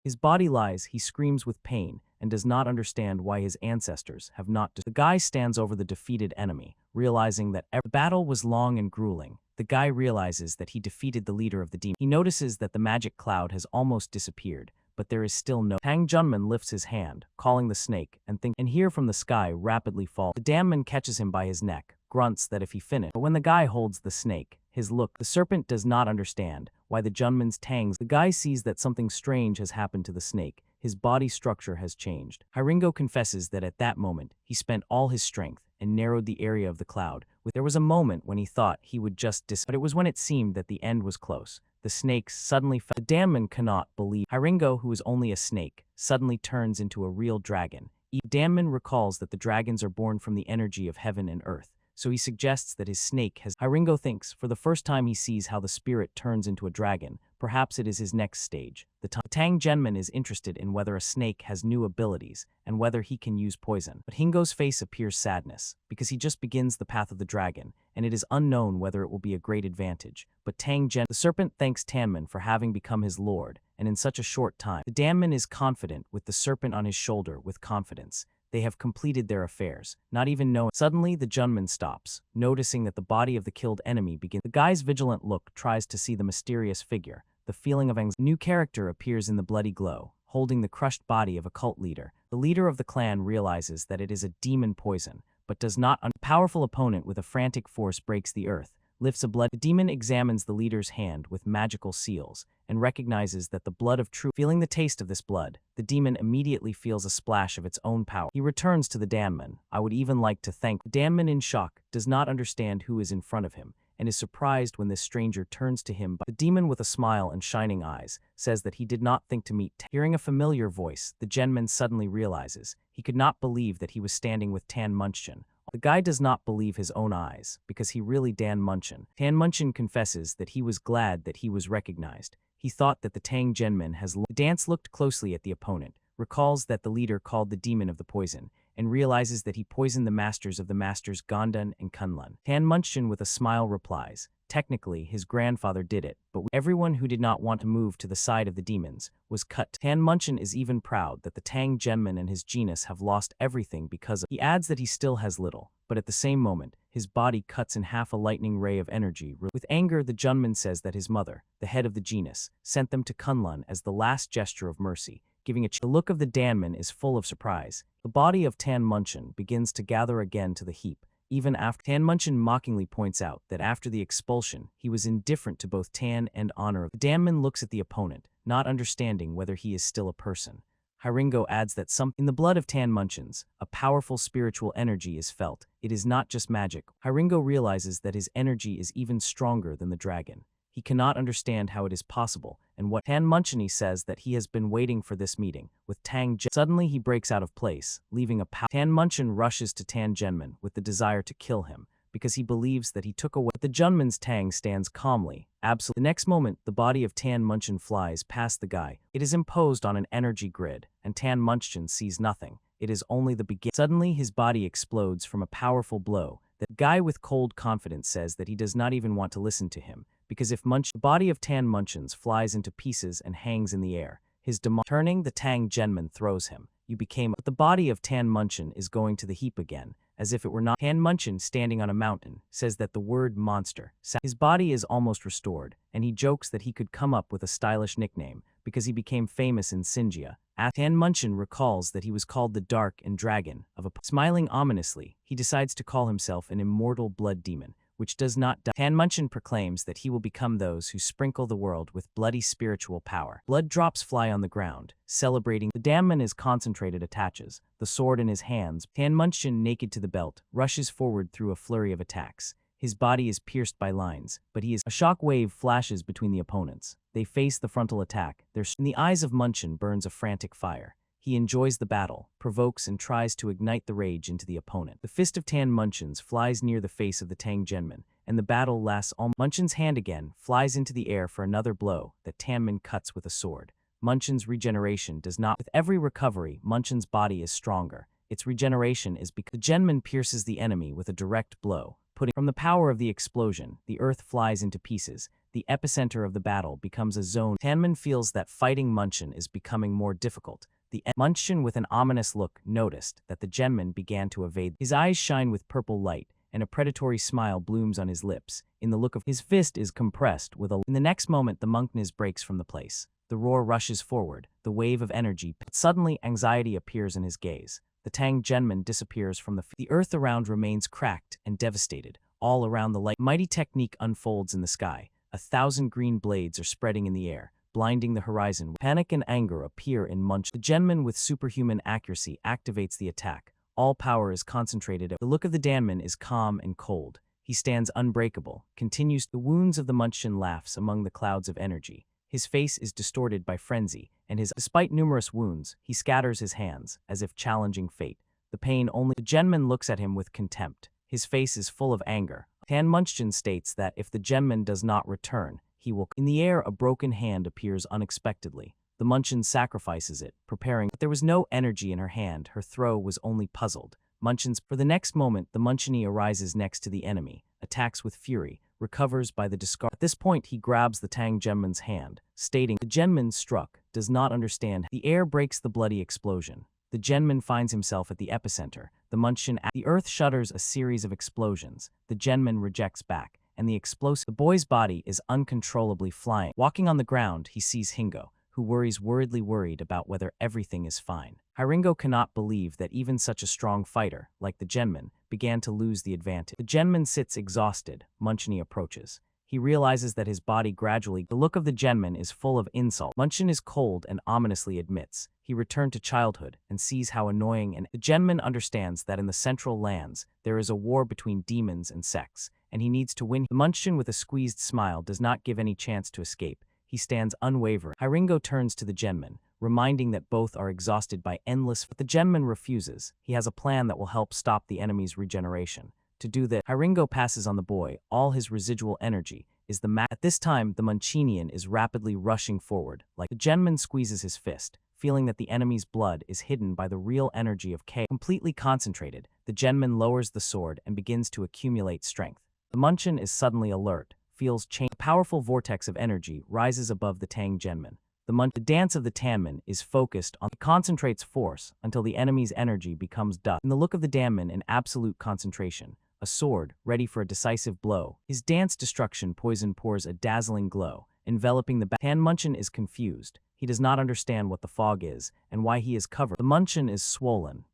S2: His body lies, he screams with pain, and does not understand why his ancestors have not— The guy stands over the defeated enemy, realizing that the battle was long and grueling. The guy realizes that he defeated the leader of the demon. He notices that the magic cloud has almost disappeared, but there is still no— Tang Junman lifts his hand, calling the snake, and here from the sky rapidly falls. The damman catches him by his neck, grunts that if he finished. But when the guy holds the snake, his look— The serpent does not understand why the Junman's tangs— The guy sees that something strange has happened to the snake. His body structure has changed. Hiringo confesses that at that moment, he spent all his strength and narrowed the area of the cloud. There was a moment when he thought he would just but it was when it seemed that the end was close. The snakes suddenly fell. The damman cannot believe. Hiringo, who is only a snake, suddenly turns into a real dragon. Damman recalls that the dragons are born from the energy of heaven and earth, so he suggests that his snake has— Hiringo thinks, for the first time he sees how the spirit turns into a dragon. Perhaps it is his next stage. The Tang Genman is interested in whether a snake has new abilities and whether he can use poison. But Hingo's face appears sadness, because he just begins the path of the dragon, and it is unknown whether it will be a great advantage. But the serpent thanks Tanman for having become his lord, and in such a short time. The Damman is confident with the serpent on his shoulder with confidence. They have completed their affairs, not even knowing. Suddenly, the Junman stops, noticing that the body of the killed enemy begins. The guy's vigilant look tries to see the mysterious figure. The feeling of anxiety. New character appears in the bloody glow, holding the crushed body of a cult leader. The leader of the clan realizes that it is a demon poison, but does not. A powerful opponent with a frantic force breaks the earth, lifts a blood. The demon examines the leader's hand with magical seals, and recognizes that the blood of truth— Feeling the taste of this blood, the demon immediately feels a splash of its own power. He returns to the Damman. I would even like to thank— The Damman, in shock, does not understand who is in front of him, and is surprised when this stranger turns to him. The demon, with a smile and shining eyes, says that he did not think to meet. Hearing a familiar voice, the Genman suddenly realizes he could not believe that he was standing with Tan Munchen. The guy does not believe his own eyes, because he really Dan Munchen. Tan Munchen confesses that he was glad that he was recognized. He thought that the Tang Genman has— The dance looked closely at the opponent, recalls that the leader called the demon of the poison, and realizes that he poisoned the masters of the masters Gondun and Kunlun. Tan Munchen with a smile replies, technically his grandfather did it, but everyone who did not want to move to the side of the demons was cut. Tan Munchen is even proud that the Tang Genman and his genus have lost everything because of— He adds that he still has little, but at the same moment, his body cuts in half a lightning ray of energy. With anger, the Junman says that his mother, the head of the genus, sent them to Kunlun as the last gesture of mercy, giving The look of the Danman is full of surprise. The body of Tan Munchen begins to gather again to the heap, even after— Tan Munchen mockingly points out that after the expulsion, he was indifferent to both Tan and honor. The Danman looks at the opponent, not understanding whether he is still a person. Hiringo adds that in the blood of Tan Munchens, a powerful spiritual energy is felt. It is not just magic. Hiringo realizes that his energy is even stronger than the dragon. He cannot understand how it is possible, and what Tan Munchini says that he has been waiting for this meeting with Tang. Suddenly he breaks out of place, leaving a Tan Munchin rushes to Tan Genmin with the desire to kill him, because he believes that he took away. But the Junman's Tang stands calmly, absolutely. The next moment, the body of Tan Munchin flies past the guy. It is imposed on an energy grid, and Tan Munchin sees nothing. It is only the beginning. Suddenly his body explodes from a powerful blow. The guy with cold confidence says that he does not even want to listen to him, because if the body of Tan Munchins flies into pieces and hangs in the air, his turning the Tang Genman throws him. You became. But the body of Tan Munchin is going to the heap again, as if it were not. Tan Munchin, standing on a mountain, says that the word monster. His body is almost restored, and he jokes that he could come up with a stylish nickname because he became famous in Sinjia. Tan Munchin recalls that he was called the Dark and Dragon of a. Smiling ominously, he decides to call himself an immortal blood demon, which does not die. Tan Munchin proclaims that he will become those who sprinkle the world with bloody spiritual power. Blood drops fly on the ground, celebrating. The damman is concentrated attaches, the sword in his hands. Tan Munchin, naked to the belt, rushes forward through a flurry of attacks. His body is pierced by lines, but he is. A shock wave flashes between the opponents. They face the frontal attack. In the eyes of Munchin burns a frantic fire. He enjoys the battle, provokes and tries to ignite the rage into the opponent. The fist of Tan Munchins flies near the face of the Tang Genman, and the battle lasts all. Munchin's hand again flies into the air for another blow that Tanman cuts with a sword. Munchin's regeneration does not. With every recovery, Munchin's body is stronger. Its regeneration is because the Genman pierces the enemy with a direct blow. From the power of the explosion, the earth flies into pieces. The epicenter of the battle becomes a zone. Tanman feels that fighting Munchin is becoming more difficult. The Munchin, with an ominous look, noticed that the Genman began to evade. His eyes shine with purple light, and a predatory smile blooms on his lips. In the look of his fist is compressed with a. In the next moment, the Monkniz breaks from the place. The roar rushes forward, the wave of energy. Suddenly, anxiety appears in his gaze. The Tang Genman disappears from the earth around remains cracked and devastated. All around the light, mighty technique unfolds in the sky. 1,000 green blades are spreading in the air, blinding the horizon. Panic and anger appear in Munch. The Genman with superhuman accuracy activates the attack. All power is concentrated. The look of the Danman is calm and cold. He stands unbreakable, continues. The wounds of the Munchin laughs among the clouds of energy. His face is distorted by frenzy, and despite numerous wounds, he scatters his hands, as if challenging fate. The pain only. The Genman looks at him with contempt. His face is full of anger. Tan Munchin states that if the Genman does not return, he will. In the air, a broken hand appears unexpectedly. The Munchin sacrifices it, preparing. But there was no energy in her hand. Her throw was only puzzled. For the next moment, the Munchini arises next to the enemy, attacks with fury, recovers by the discard. At this point, he grabs the Tang Genman's hand, stating, "The Genman struck, does not understand." The air breaks the bloody explosion. The Genman finds himself at the epicenter. The earth shudders a series of explosions. The Genman rejects back, and the boy's body is uncontrollably flying. Walking on the ground, he sees Hingo, who worries worried about whether everything is fine. Hiringo cannot believe that even such a strong fighter, like the Genman, began to lose the advantage. The Genman sits exhausted. Munchini approaches. He realizes that his body gradually. The look of the Genman is full of insult. Munchin is cold and ominously admits he returned to childhood and sees how annoying. And the Genman understands that in the Central Lands there is a war between demons and sects, and he needs to win. The Munchin, with a squeezed smile, does not give any chance to escape. He stands unwavering. Hiringo turns to the Genman, reminding that both are exhausted by endless. But the Genman refuses. He has a plan that will help stop the enemy's regeneration. To do that, Hiringo passes on the boy. All his residual energy is At this time, the Munchinian is rapidly rushing forward. Like the Genman squeezes his fist, feeling that the enemy's blood is hidden by the real energy of chaos. Completely concentrated, the Genman lowers the sword and begins to accumulate strength. The Munchin is suddenly alert, feels change. A powerful vortex of energy rises above the Tang Genman. The dance of the Tanman is focused on. Concentrates force until the enemy's energy becomes dust. In the look of the Danman in absolute concentration, a sword, ready for a decisive blow. His dance destruction poison pours a dazzling glow, enveloping the Tan Munchin is confused. He does not understand what the fog is, and why he is covered. The Munchin is swollen,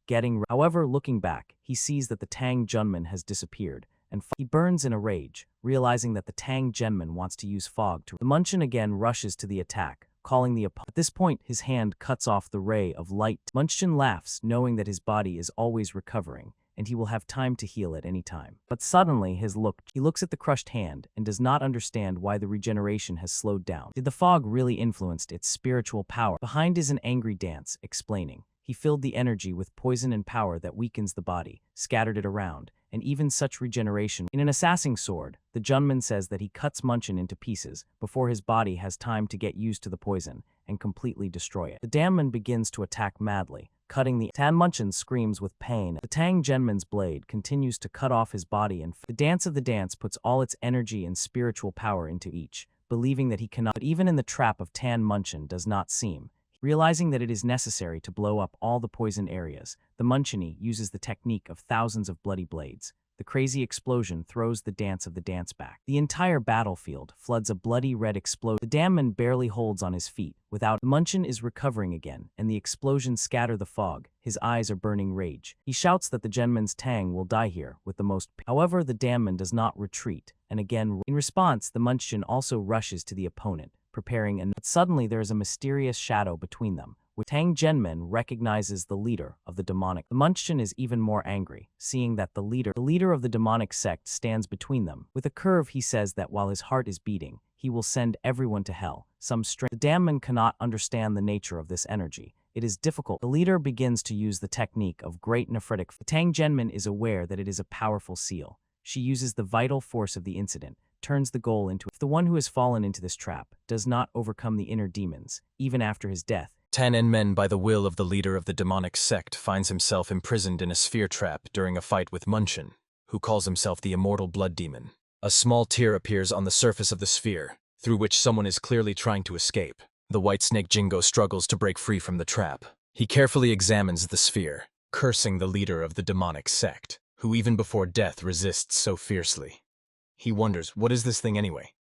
S2: However, looking back, he sees that the Tang Genman has disappeared, and he burns in a rage, realizing that the Tang Genman wants to use fog to. The Munchin again rushes to the attack, calling the opponent. At this point, his hand cuts off the ray of light. Munchin laughs, knowing that his body is always recovering. and he will have time to heal at any time. But suddenly he looks at the crushed hand and does not understand why the regeneration has slowed down. Did the fog really influence its spiritual power? Behind is an angry dance, explaining. He filled the energy with poison and power that weakens the body, scattered it around, and even such regeneration. In an assassin sword, the Junman says that he cuts Munchin into pieces before his body has time to get used to the poison and completely destroy it. The Damman begins to attack madly, cutting the Tan Munchin screams with pain. The Tang Genman's blade continues to cut off his body, and the dance of the dance puts all its energy and spiritual power into each, believing that he cannot. But even in the trap of Tan Munchin does not seem. Realizing that it is necessary to blow up all the poisoned areas, the Munchini uses the technique of thousands of bloody blades. The crazy explosion throws the dance of the dance back. The entire battlefield floods a bloody red explosion. The Damman barely holds on his feet. Without, Munchin is recovering again, and the explosions scatter the fog. His eyes are burning rage. He shouts that the Genman's Tang will die here with the most. However, the Damman does not retreat, and again, in response, the Munchin also rushes to the opponent, preparing but suddenly there is a mysterious shadow between them, which Tang Genman recognizes the leader of the demonic. The Munchkin is even more angry, seeing that the leader of the demonic sect stands between them. With a curve, he says that while his heart is beating, he will send everyone to hell. The Damman cannot understand the nature of this energy. It is difficult. The leader begins to use the technique of great nephritic. Tang Genman is aware that it is a powerful seal. She uses the vital force of the incident, turns the goal into. If the one who has fallen into this trap does not overcome the inner demons, even after his death,
S1: Tan Men, by the will of the leader of the demonic sect, finds himself imprisoned in a sphere trap during a fight with Munchin, who calls himself the immortal blood demon. A small tear appears on the surface of the sphere, through which someone is clearly trying to escape. The white snake Jingo struggles to break free from the trap. He carefully examines the sphere, cursing the leader of the demonic sect, who even before death resists so fiercely. He wonders, what is this thing anyway?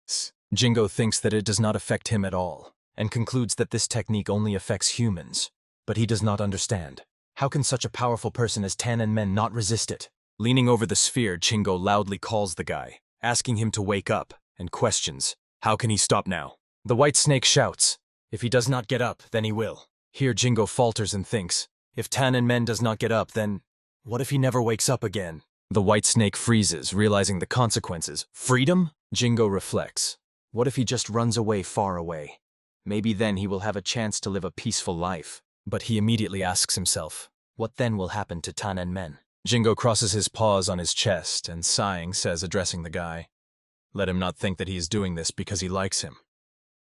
S1: Jingo thinks that it does not affect him at all, and concludes that this technique only affects humans. But he does not understand. How can such a powerful person as Tan Men not resist it? Leaning over the sphere, Jingo loudly calls the guy, asking him to wake up, and questions, how can he stop now? The white snake shouts, if he does not get up, then he will. Here Jingo falters and thinks, if Tan Men does not get up, then what if he never wakes up again? The white snake freezes, realizing the consequences. Freedom? Jingo reflects. What if he just runs away far away? Maybe then he will have a chance to live a peaceful life. But he immediately asks himself, what then will happen to Tan Men? Jingo crosses his paws on his chest and sighing says, addressing the guy, let him not think that he is doing this because he likes him.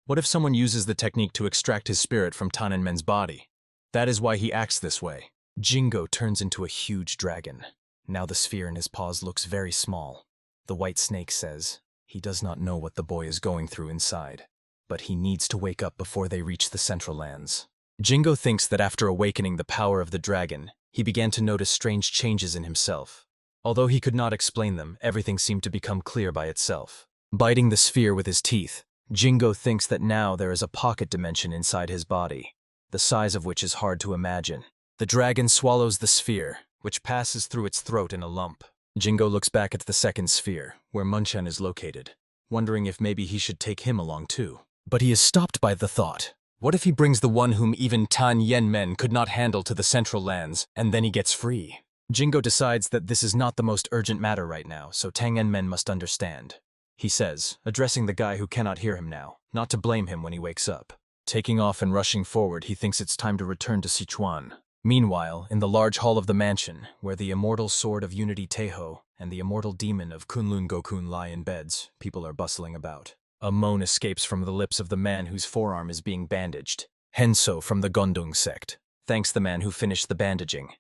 S1: What if someone uses the technique to extract his spirit from Tan Men's body? That is why he acts this way. Jingo turns into a huge dragon. Now the sphere in his paws looks very small. The white snake says, he does not know what the boy is going through inside, but he needs to wake up before they reach the Central Lands. Jingo thinks that after awakening the power of the dragon, he began to notice strange changes in himself. Although he could not explain them, everything seemed to become clear by itself. Biting the sphere with his teeth, Jingo thinks that now there is a pocket dimension inside his body, the size of which is hard to imagine. The dragon swallows the sphere, which passes through its throat in a lump. Jingo looks back at the second sphere, where Munchan is located, wondering if maybe he should take him along too. But he is stopped by the thought, what if he brings the one whom even Tan Men could not handle to the Central Lands, and then he gets free? Jingo decides that this is not the most urgent matter right now, so Tang Men must understand. He says, addressing the guy who cannot hear him now, not to blame him when he wakes up. Taking off and rushing forward, he thinks it's time to return to Sichuan. Meanwhile, in the large hall of the mansion, where the immortal sword of Unity Teho and the immortal demon of Kunlun Gokun lie in beds, people are bustling about. A moan escapes from the lips of the man whose forearm is being bandaged. Henso from the Gondung sect thanks the man who finished the bandaging.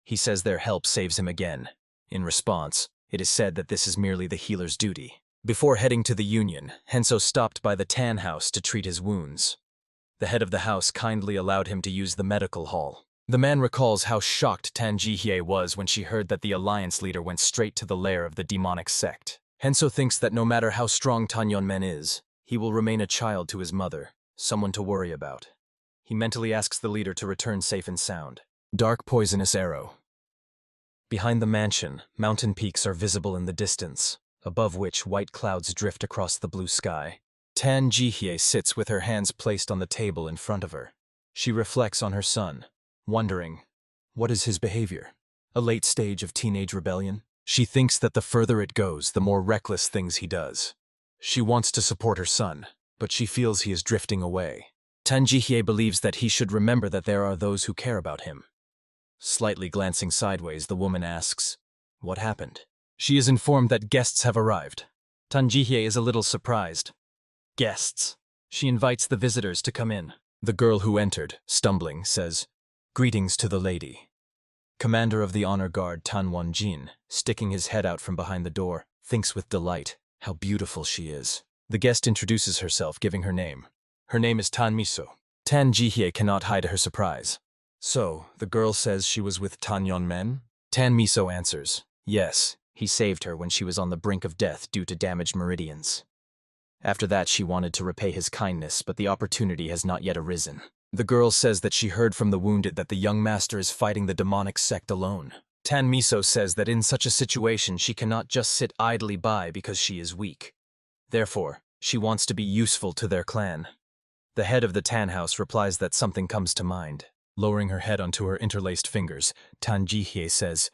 S1: He says their help saves him again. In response, it is said that this is merely the healer's duty. Before heading to the Union, Henso stopped by the Tan house to treat his wounds. The head of the house kindly allowed him to use the medical hall. The man recalls how shocked Tan Jihye was when she heard that the alliance leader went straight to the lair of the demonic sect. Henso thinks that no matter how strong Tan Men is, he will remain a child to his mother, someone to worry about. He mentally asks the leader to return safe and sound. Dark poisonous arrow. Behind the mansion, mountain peaks are visible in the distance, above which white clouds drift across the blue sky. Tan Jihye sits with her hands placed on the table in front of her. She reflects on her son, wondering, what is his behavior? a late stage of teenage rebellion. She thinks that the further it goes, the more reckless things he does. She wants to support her son, but she feels he is drifting away. Tang Jihye believes that he should remember that there are those who care about him. Slightly glancing sideways, the woman asks, "What happened?" She is informed that guests have arrived. Tang Jihye is a little surprised. Guests. She invites the visitors to come in. The girl who entered, stumbling, says, "Greetings to the lady." Commander of the honor guard Tan Won-jin, sticking his head out from behind the door, thinks with delight how beautiful she is. The guest introduces herself, giving her name. Her name is Tan Miso. Tang Jihye cannot hide her surprise. "So, the girl says she was with Tan Yon-men?" Tan Miso answers, "Yes, he saved her when she was on the brink of death due to damaged meridians. After that, she wanted to repay his kindness, but the opportunity has not yet arisen." The girl says that she heard from the wounded that the young master is fighting the demonic sect alone. Tan Miso says that in such a situation she cannot just sit idly by because she is weak. Therefore, she wants to be useful to their clan. The head of the Tan house replies that something comes to mind. Lowering her head onto her interlaced fingers, Tang Jihye says,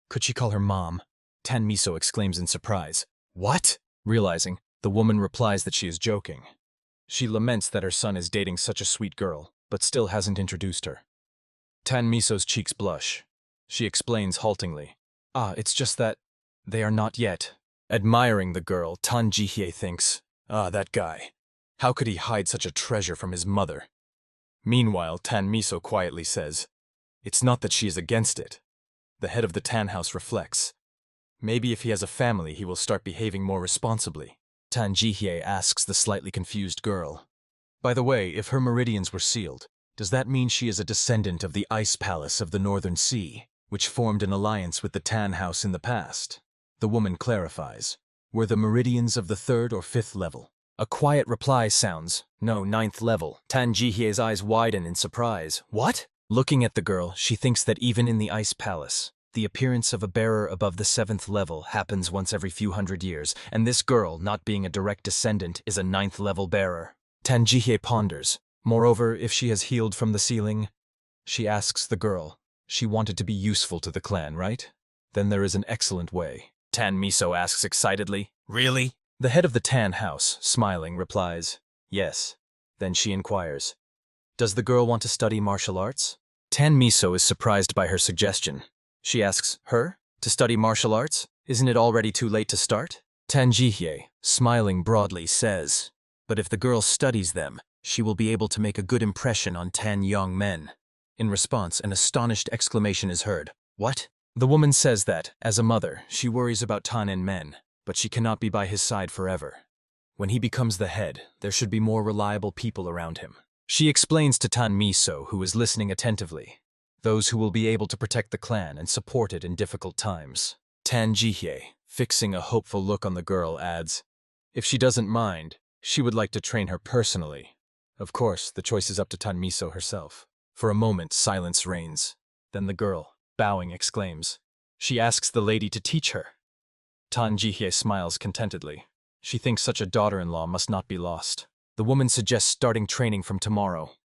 S1: "Could she call her mom?" Tan Miso exclaims in surprise, "What?" Realizing, the woman replies that she is joking. She laments that her son is dating such a sweet girl, but still hasn't introduced her. Tan Miso's cheeks blush. She explains haltingly, "It's just that they are not yet." Admiring the girl, Tang Jihye thinks, that guy. How could he hide such a treasure from his mother? Meanwhile, Tan Miso quietly says, "It's not that she is against it." The head of the Tan house reflects. Maybe if he has a family, he will start behaving more responsibly. Tang Jihye asks the slightly confused girl, "By the way, if her meridians were sealed, does that mean she is a descendant of the Ice Palace of the Northern Sea, which formed an alliance with the Tan house in the past?" The woman clarifies, "Were the meridians of the 3rd or 5th level?" A quiet reply sounds, "No, 9th level." Tang Jihye's eyes widen in surprise. "What?" Looking at the girl, she thinks that even in the Ice Palace, the appearance of a bearer above the 7th level happens once every few hundred years, and this girl, not being a direct descendant, is a 9th level bearer. Tang Jihye ponders. Moreover, if she has healed from the ceiling, she asks the girl, "She wanted to be useful to the clan, right? Then there is an excellent way." Tan Miso asks excitedly, "Really?" The head of the Tan house, smiling, replies, "Yes." Then she inquires, "Does the girl want to study martial arts?" Tan Miso is surprised by her suggestion. She asks, "Her? To study martial arts? Isn't it already too late to start?" Tang Jihye, smiling broadly, says, "But if the girl studies them, she will be able to make a good impression on Tan young men." In response, an astonished exclamation is heard. "What?" The woman says that, as a mother, she worries about Tan and men, but she cannot be by his side forever. When he becomes the head, there should be more reliable people around him. She explains to Tan Miso, who is listening attentively, those who will be able to protect the clan and support it in difficult times. Tang Jihye, fixing a hopeful look on the girl, adds, "If she doesn't mind, she would like to train her personally." Of course, the choice is up to Tan Miso herself. For a moment, silence reigns. Then the girl, bowing, exclaims, "She asks the lady to teach her." Tang Jihye smiles contentedly. She thinks such a daughter-in-law must not be lost. The woman suggests starting training from tomorrow.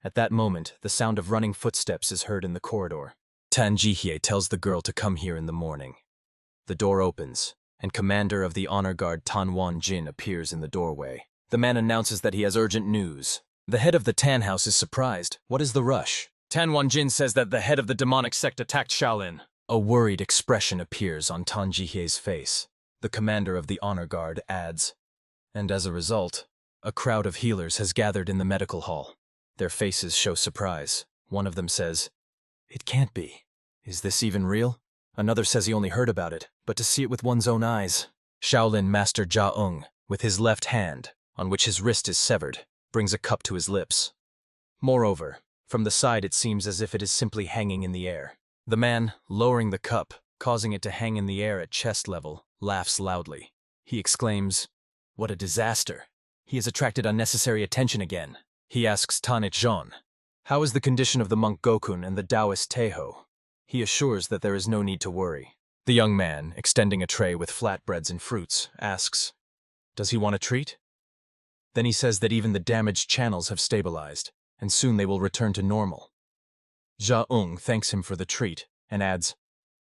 S1: At that moment, the sound of running footsteps is heard in the corridor. Tang Jihye tells the girl to come here in the morning. The door opens, and Commander of the Honor Guard Tan Won-jin appears in the doorway. The man announces that he has urgent news. The head of the Tan house is surprised. What is the rush? Tan Won-jin says that the head of the demonic sect attacked Shaolin. A worried expression appears on Tang Jihye's face. The commander of the Honor Guard adds, "And as a result, a crowd of healers has gathered in the medical hall." Their faces show surprise. One of them says, "It can't be. Is this even real?" Another says he only heard about it, but to see it with one's own eyes. Shaolin Master Ja-ung, with his left hand, on which his wrist is severed, brings a cup to his lips. Moreover, from the side it seems as if it is simply hanging in the air. The man, lowering the cup, causing it to hang in the air at chest level, laughs loudly. He exclaims, "What a disaster! He has attracted unnecessary attention again." He asks Tanit Jean, "How is the condition of the monk Gokun and the Taoist Taeho?" He assures that there is no need to worry. The young man, extending a tray with flatbreads and fruits, asks, "Does he want a treat?" Then he says that even the damaged channels have stabilized, and soon they will return to normal. Ja-ung thanks him for the treat and adds,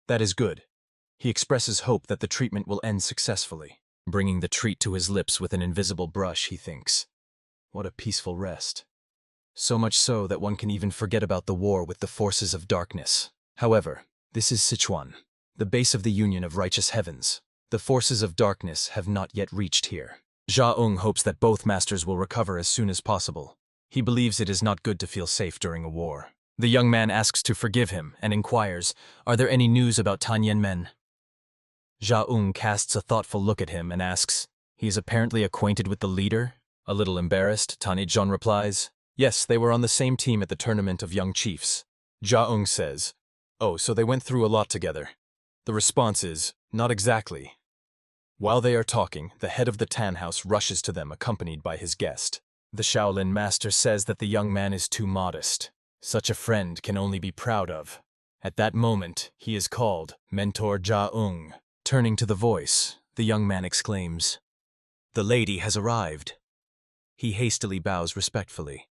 S1: That is good. He expresses hope that the treatment will end successfully. Bringing the treat to his lips with an invisible brush, he thinks, what a peaceful rest. So much so that one can even forget about the war with the forces of darkness. However, this is Sichuan, the base of the Union of Righteous Heavens. The forces of darkness have not yet reached here. Zha-Ung hopes that both masters will recover as soon as possible. He believes it is not good to feel safe during a war. The young man asks to forgive him and inquires, are there any news about Tan Yen-men? Zha-Ung casts a thoughtful look at him and asks, he is apparently acquainted with the leader? A little embarrassed, Tan Yen replies, yes, they were on the same team at the tournament of young chiefs. Zha-Ung says, oh, so they went through a lot together. The response is, not exactly. While they are talking, the head of the Tan house rushes to them accompanied by his guest. The Shaolin master says that the young man is too modest. Such a friend can only be proud of. At that moment, he is called Mentor Zha-Ung. Turning to the voice, the young man exclaims, the lady has arrived. He hastily bows respectfully.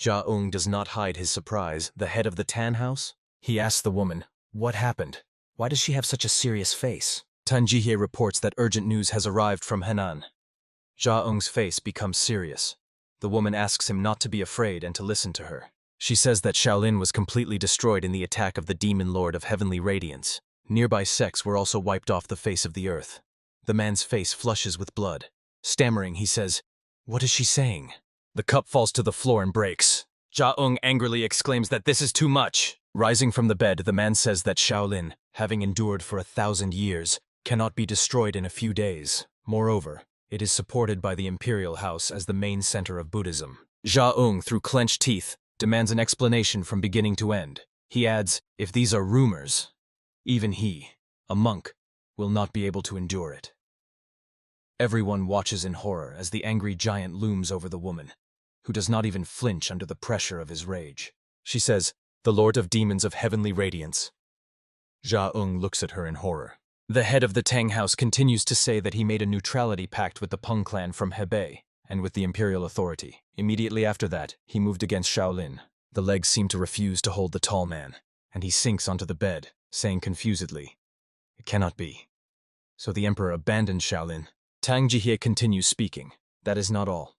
S1: Zha-Ung does not hide his surprise. The head of the Tan house? He asks the woman, what happened? Why does she have such a serious face? Tan Jihye reports that urgent news has arrived from Henan. Zha-Ung's face becomes serious. The woman asks him not to be afraid and to listen to her. She says that Shaolin was completely destroyed in the attack of the Demon Lord of Heavenly Radiance. Nearby sects were also wiped off the face of the earth. The man's face flushes with blood. Stammering, he says, what is she saying? The cup falls to the floor and breaks. Zha-Ung angrily exclaims that this is too much. Rising from the bed, the man says that Shaolin, having endured for 1,000 years, cannot be destroyed in a few days. Moreover, it is supported by the imperial house as the main center of Buddhism. Zha-Ung, through clenched teeth, demands an explanation from beginning to end. He adds, if these are rumors, even he, a monk, will not be able to endure it. Everyone watches in horror as the angry giant looms over the woman, who does not even flinch under the pressure of his rage. She says, the Lord of Demons of Heavenly Radiance. Zha-Ung looks at her in horror. The head of the Tang house continues to say that he made a neutrality pact with the Peng clan from Hebei and with the imperial authority. Immediately after that, he moved against Shaolin. The legs seem to refuse to hold the tall man, and he sinks onto the bed, saying confusedly, it cannot be. So the emperor abandoned Shaolin. Tang Jihye continues speaking. That is not all.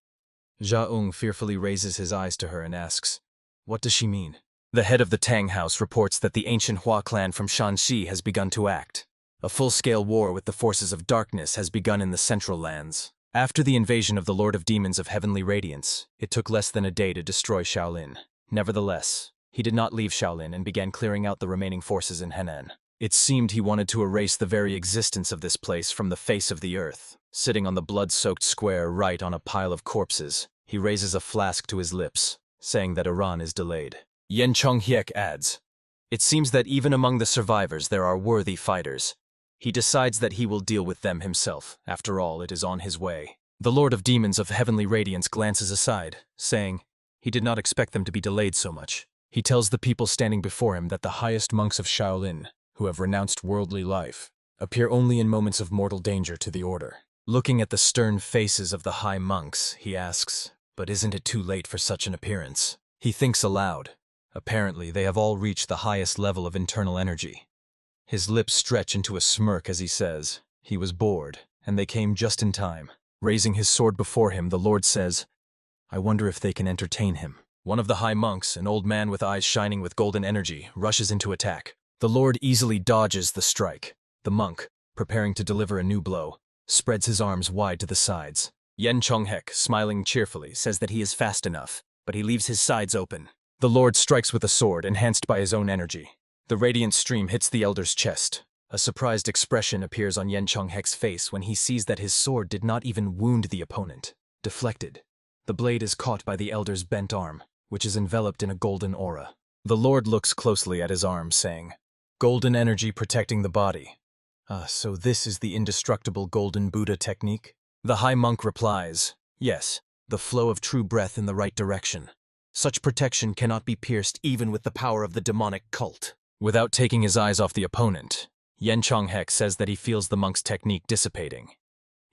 S1: Zha-Ung fearfully raises his eyes to her and asks, what does she mean? The head of the Tang house reports that the ancient Hua clan from Shanxi has begun to act. A full-scale war with the forces of darkness has begun in the Central Lands. After the invasion of the Lord of Demons of Heavenly Radiance, it took less than a day to destroy Shaolin. Nevertheless, he did not leave Shaolin and began clearing out the remaining forces in Henan. It seemed he wanted to erase the very existence of this place from the face of the earth. Sitting on the blood-soaked square right on a pile of corpses, he raises a flask to his lips, saying that Iran is delayed. Yen Chonghyek adds, it seems that even among the survivors there are worthy fighters. He decides that he will deal with them himself. After all, it is on his way. The Lord of Demons of Heavenly Radiance glances aside, saying, he did not expect them to be delayed so much. He tells the people standing before him that the highest monks of Shaolin, who have renounced worldly life, appear only in moments of mortal danger to the order. Looking at the stern faces of the high monks, he asks, but isn't it too late for such an appearance? He thinks aloud. Apparently, they have all reached the highest level of internal energy. His lips stretch into a smirk as he says, he was bored, and they came just in time. Raising his sword before him, the Lord says, I wonder if they can entertain him. One of the high monks, an old man with eyes shining with golden energy, rushes into attack. The Lord easily dodges the strike. The monk, preparing to deliver a new blow, spreads his arms wide to the sides. Yen Chonghyek, smiling cheerfully, says that he is fast enough, but he leaves his sides open. The Lord strikes with a sword, enhanced by his own energy. The radiant stream hits the elder's chest. A surprised expression appears on Yen Chonghyek's face when he sees that his sword did not even wound the opponent. Deflected. The blade is caught by the elder's bent arm, which is enveloped in a golden aura. The Lord looks closely at his arm, saying, golden energy protecting the body. So this is the indestructible golden Buddha technique? The high monk replies, yes, the flow of true breath in the right direction. Such protection cannot be pierced even with the power of the demonic cult. Without taking his eyes off the opponent, Yen Chonghyek says that he feels the monk's technique dissipating.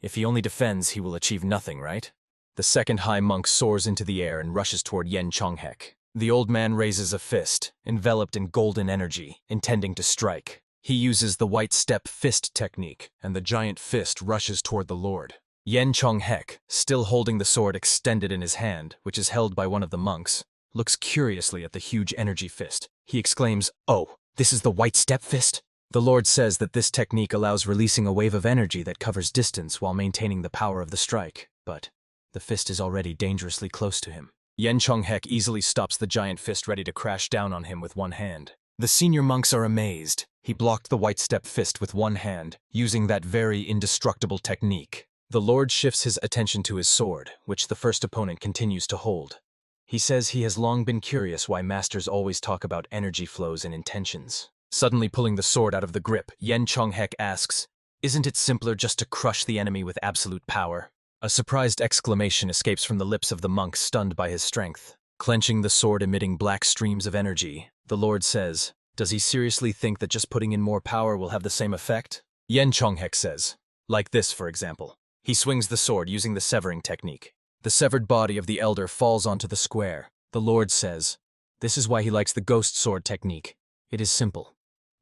S1: If he only defends, he will achieve nothing, right? The second high monk soars into the air and rushes toward Yen Chonghyek. The old man raises a fist, enveloped in golden energy, intending to strike. He uses the white step fist technique, and the giant fist rushes toward the Lord. Yen Chonghek, still holding the sword extended in his hand, which is held by one of the monks, looks curiously at the huge energy fist. He exclaims, "Oh, this is the white step fist?" The Lord says that this technique allows releasing a wave of energy that covers distance while maintaining the power of the strike, but the fist is already dangerously close to him. Yen Chonghek easily stops the giant fist ready to crash down on him with one hand. The senior monks are amazed. He blocked the white step fist with one hand, using that very indestructible technique. The Lord shifts his attention to his sword, which the first opponent continues to hold. He says he has long been curious why masters always talk about energy flows and intentions. Suddenly pulling the sword out of the grip, Yen Chonghek asks, "Isn't it simpler just to crush the enemy with absolute power?" A surprised exclamation escapes from the lips of the monk stunned by his strength. Clenching the sword emitting black streams of energy, the Lord says, "Does he seriously think that just putting in more power will have the same effect?" Yen Chonghek says, "Like this, for example." He swings the sword using the severing technique. The severed body of the elder falls onto the square. The Lord says, "This is why he likes the ghost sword technique. It is simple.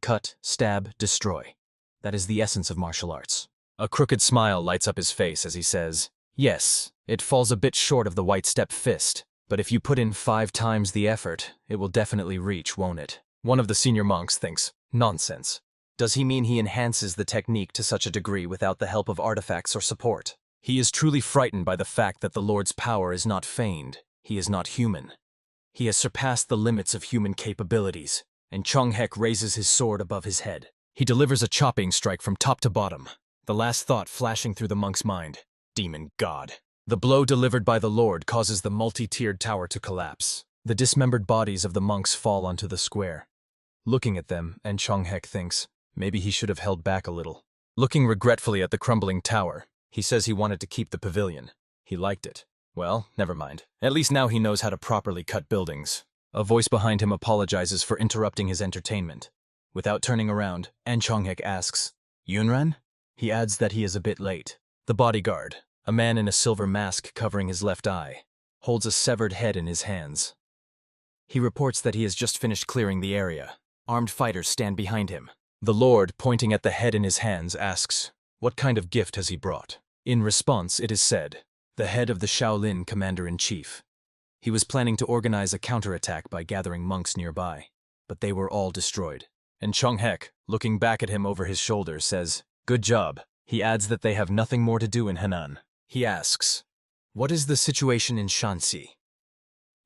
S1: Cut, stab, destroy. That is the essence of martial arts." A crooked smile lights up his face as he says, "Yes, it falls a bit short of the white step fist, but if you put in 5 times the effort, it will definitely reach, won't it?" One of the senior monks thinks, "Nonsense. Does he mean he enhances the technique to such a degree without the help of artifacts or support?" He is truly frightened by the fact that the Lord's power is not feigned. He is not human. He has surpassed the limits of human capabilities, and Chonghek raises his sword above his head. He delivers a chopping strike from top to bottom, the last thought flashing through the monk's mind, "Demon God." The blow delivered by the Lord causes the multi-tiered tower to collapse. The dismembered bodies of the monks fall onto the square. Looking at them, and Chonghek thinks, maybe he should have held back a little. Looking regretfully at the crumbling tower, he says he wanted to keep the pavilion. He liked it. Well, never mind. At least now he knows how to properly cut buildings. A voice behind him apologizes for interrupting his entertainment. Without turning around, An Chonghek asks, "Yunran?" He adds that he is a bit late. The bodyguard, a man in a silver mask covering his left eye, holds a severed head in his hands. He reports that he has just finished clearing the area. Armed fighters stand behind him. The Lord, pointing at the head in his hands, asks, "What kind of gift has he brought?" In response, it is said, "The head of the Shaolin commander-in-chief. He was planning to organize a counterattack by gathering monks nearby, but they were all destroyed." And Chonghek, looking back at him over his shoulder, says, "Good job." He adds that they have nothing more to do in Henan. He asks, "What is the situation in Shanxi?"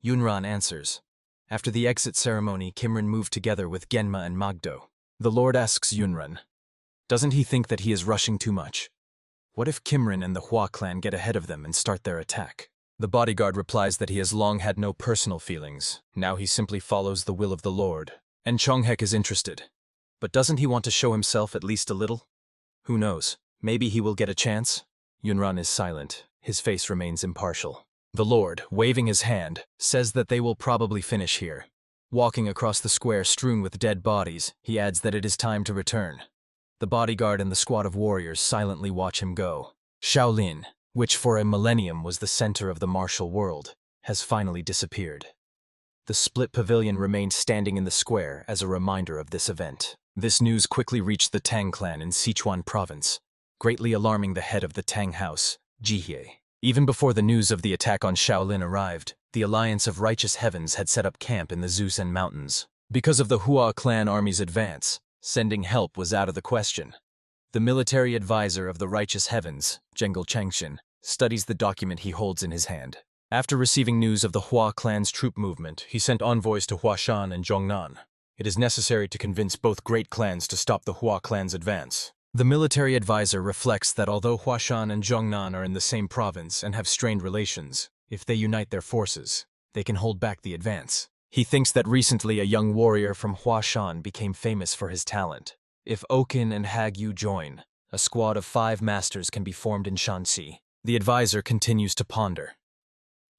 S1: Yunran answers, "After the exit ceremony, Kimren moved together with Genma and Magdo." The Lord asks Yunran, "Doesn't he think that he is rushing too much? What if Kimren and the Hua clan get ahead of them and start their attack?" The bodyguard replies that he has long had no personal feelings. Now he simply follows the will of the Lord. And Chonghek is interested. But doesn't he want to show himself at least a little? Who knows? Maybe he will get a chance? Yunran is silent. His face remains impartial. The Lord, waving his hand, says that they will probably finish here. Walking across the square strewn with dead bodies, he adds that it is time to return. The bodyguard and the squad of warriors silently watch him go. Shaolin, which for a millennium was the center of the martial world, has finally disappeared. The split pavilion remained standing in the square as a reminder of this event. This news quickly reached the Tang clan in Sichuan province, greatly alarming the head of the Tang house, Jihye. Even before the news of the attack on Shaolin arrived, the Alliance of Righteous Heavens had set up camp in the Zusen Mountains. Because of the Hua clan army's advance, sending help was out of the question. The military advisor of the Righteous Heavens, Zhengel Changshin, studies the document he holds in his hand. After receiving news of the Hua clan's troop movement, he sent envoys to Huashan and Zhongnan. It is necessary to convince both great clans to stop the Hua clan's advance. The military advisor reflects that although Huashan and Zhongnan are in the same province and have strained relations, if they unite their forces, they can hold back the advance. He thinks that recently a young warrior from Huashan became famous for his talent. If Okin and Hagyu join, a squad of 5 masters can be formed in Shanxi. The advisor continues to ponder.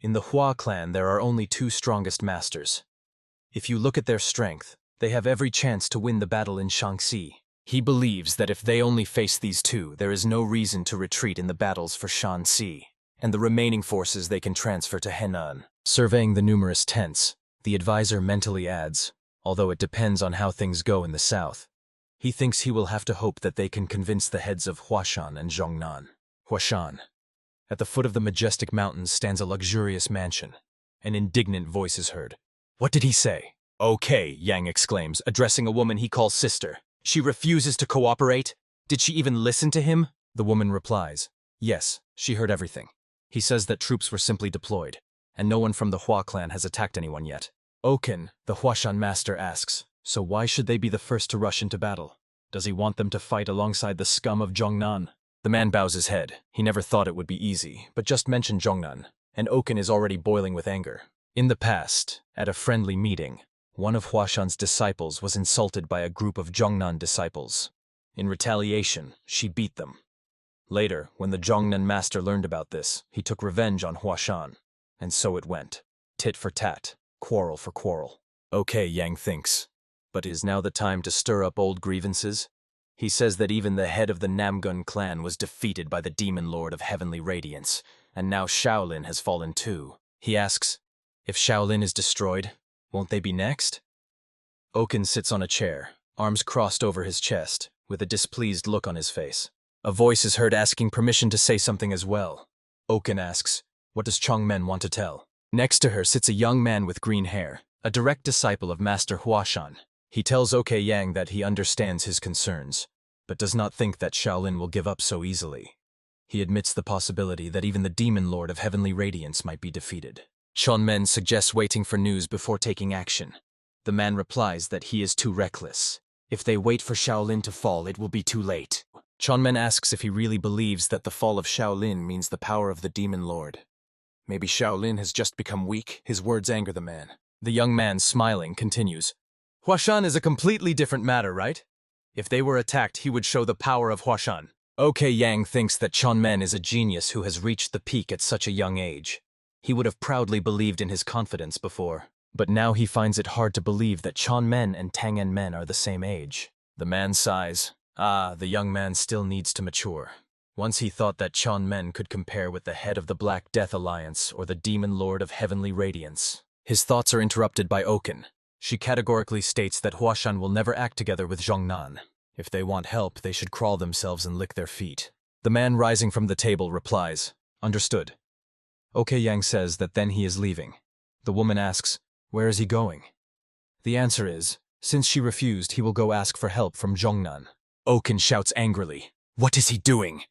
S1: In the Hua clan, there are only 2 strongest masters. If you look at their strength, they have every chance to win the battle in Shanxi. He believes that if they only face these 2, there is no reason to retreat in the battles for Shanxi, and the remaining forces they can transfer to Henan. Surveying the numerous tents, the advisor mentally adds, although it depends on how things go in the south. He thinks he will have to hope that they can convince the heads of Huashan and Zhongnan. Huashan. At the foot of the majestic mountains stands a luxurious mansion. An indignant voice is heard. What did he say? Okay, Yang exclaims, addressing a woman he calls sister. She refuses to cooperate? Did she even listen to him? The woman replies, yes, she heard everything. He says that troops were simply deployed, and no one from the Hua clan has attacked anyone yet. Oken, the Huashan master, asks, so why should they be the first to rush into battle? Does he want them to fight alongside the scum of Zhongnan? The man bows his head. He never thought it would be easy, but just mention Zhongnan, and Oken is already boiling with anger. In the past, at a friendly meeting, one of Huashan's disciples was insulted by a group of Zhongnan disciples. In retaliation, she beat them. Later, when the Zhongnan master learned about this, he took revenge on Huashan. And so it went. Tit for tat, quarrel for quarrel. Okay, Yang thinks. But is now the time to stir up old grievances? He says that even the head of the Namgun clan was defeated by the demon lord of heavenly radiance, and now Shaolin has fallen too. He asks, if Shaolin is destroyed, won't they be next? Oken sits on a chair, arms crossed over his chest, with a displeased look on his face. A voice is heard asking permission to say something as well. Oken asks, what does Chongmen want to tell? Next to her sits a young man with green hair, a direct disciple of Master Huashan. He tells OK Yang that he understands his concerns, but does not think that Shaolin will give up so easily. He admits the possibility that even the demon lord of heavenly radiance might be defeated. Chongmen suggests waiting for news before taking action. The man replies that he is too reckless. If they wait for Shaolin to fall, it will be too late. Chongmen asks if he really believes that the fall of Shaolin means the power of the demon lord. Maybe Shaolin has just become weak. His words anger the man. The young man, smiling, continues, Huashan is a completely different matter, right? If they were attacked, he would show the power of Huashan. OK Yang thinks that Chongmen is a genius who has reached the peak at such a young age. He would have proudly believed in his confidence before, but now he finds it hard to believe that Chongmen and Tang men are the same age. The man sighs. The young man still needs to mature. Once he thought that Chongmen could compare with the head of the Black Death Alliance or the Demon Lord of Heavenly Radiance. His thoughts are interrupted by Oken. She categorically states that Huashan will never act together with Zhongnan. If they want help, they should crawl themselves and lick their feet. The man rising from the table replies, understood. OK Yang says that then he is leaving. The woman asks, where is he going? The answer is, since she refused, he will go ask for help from Zhongnan. Oken shouts angrily, what is he doing?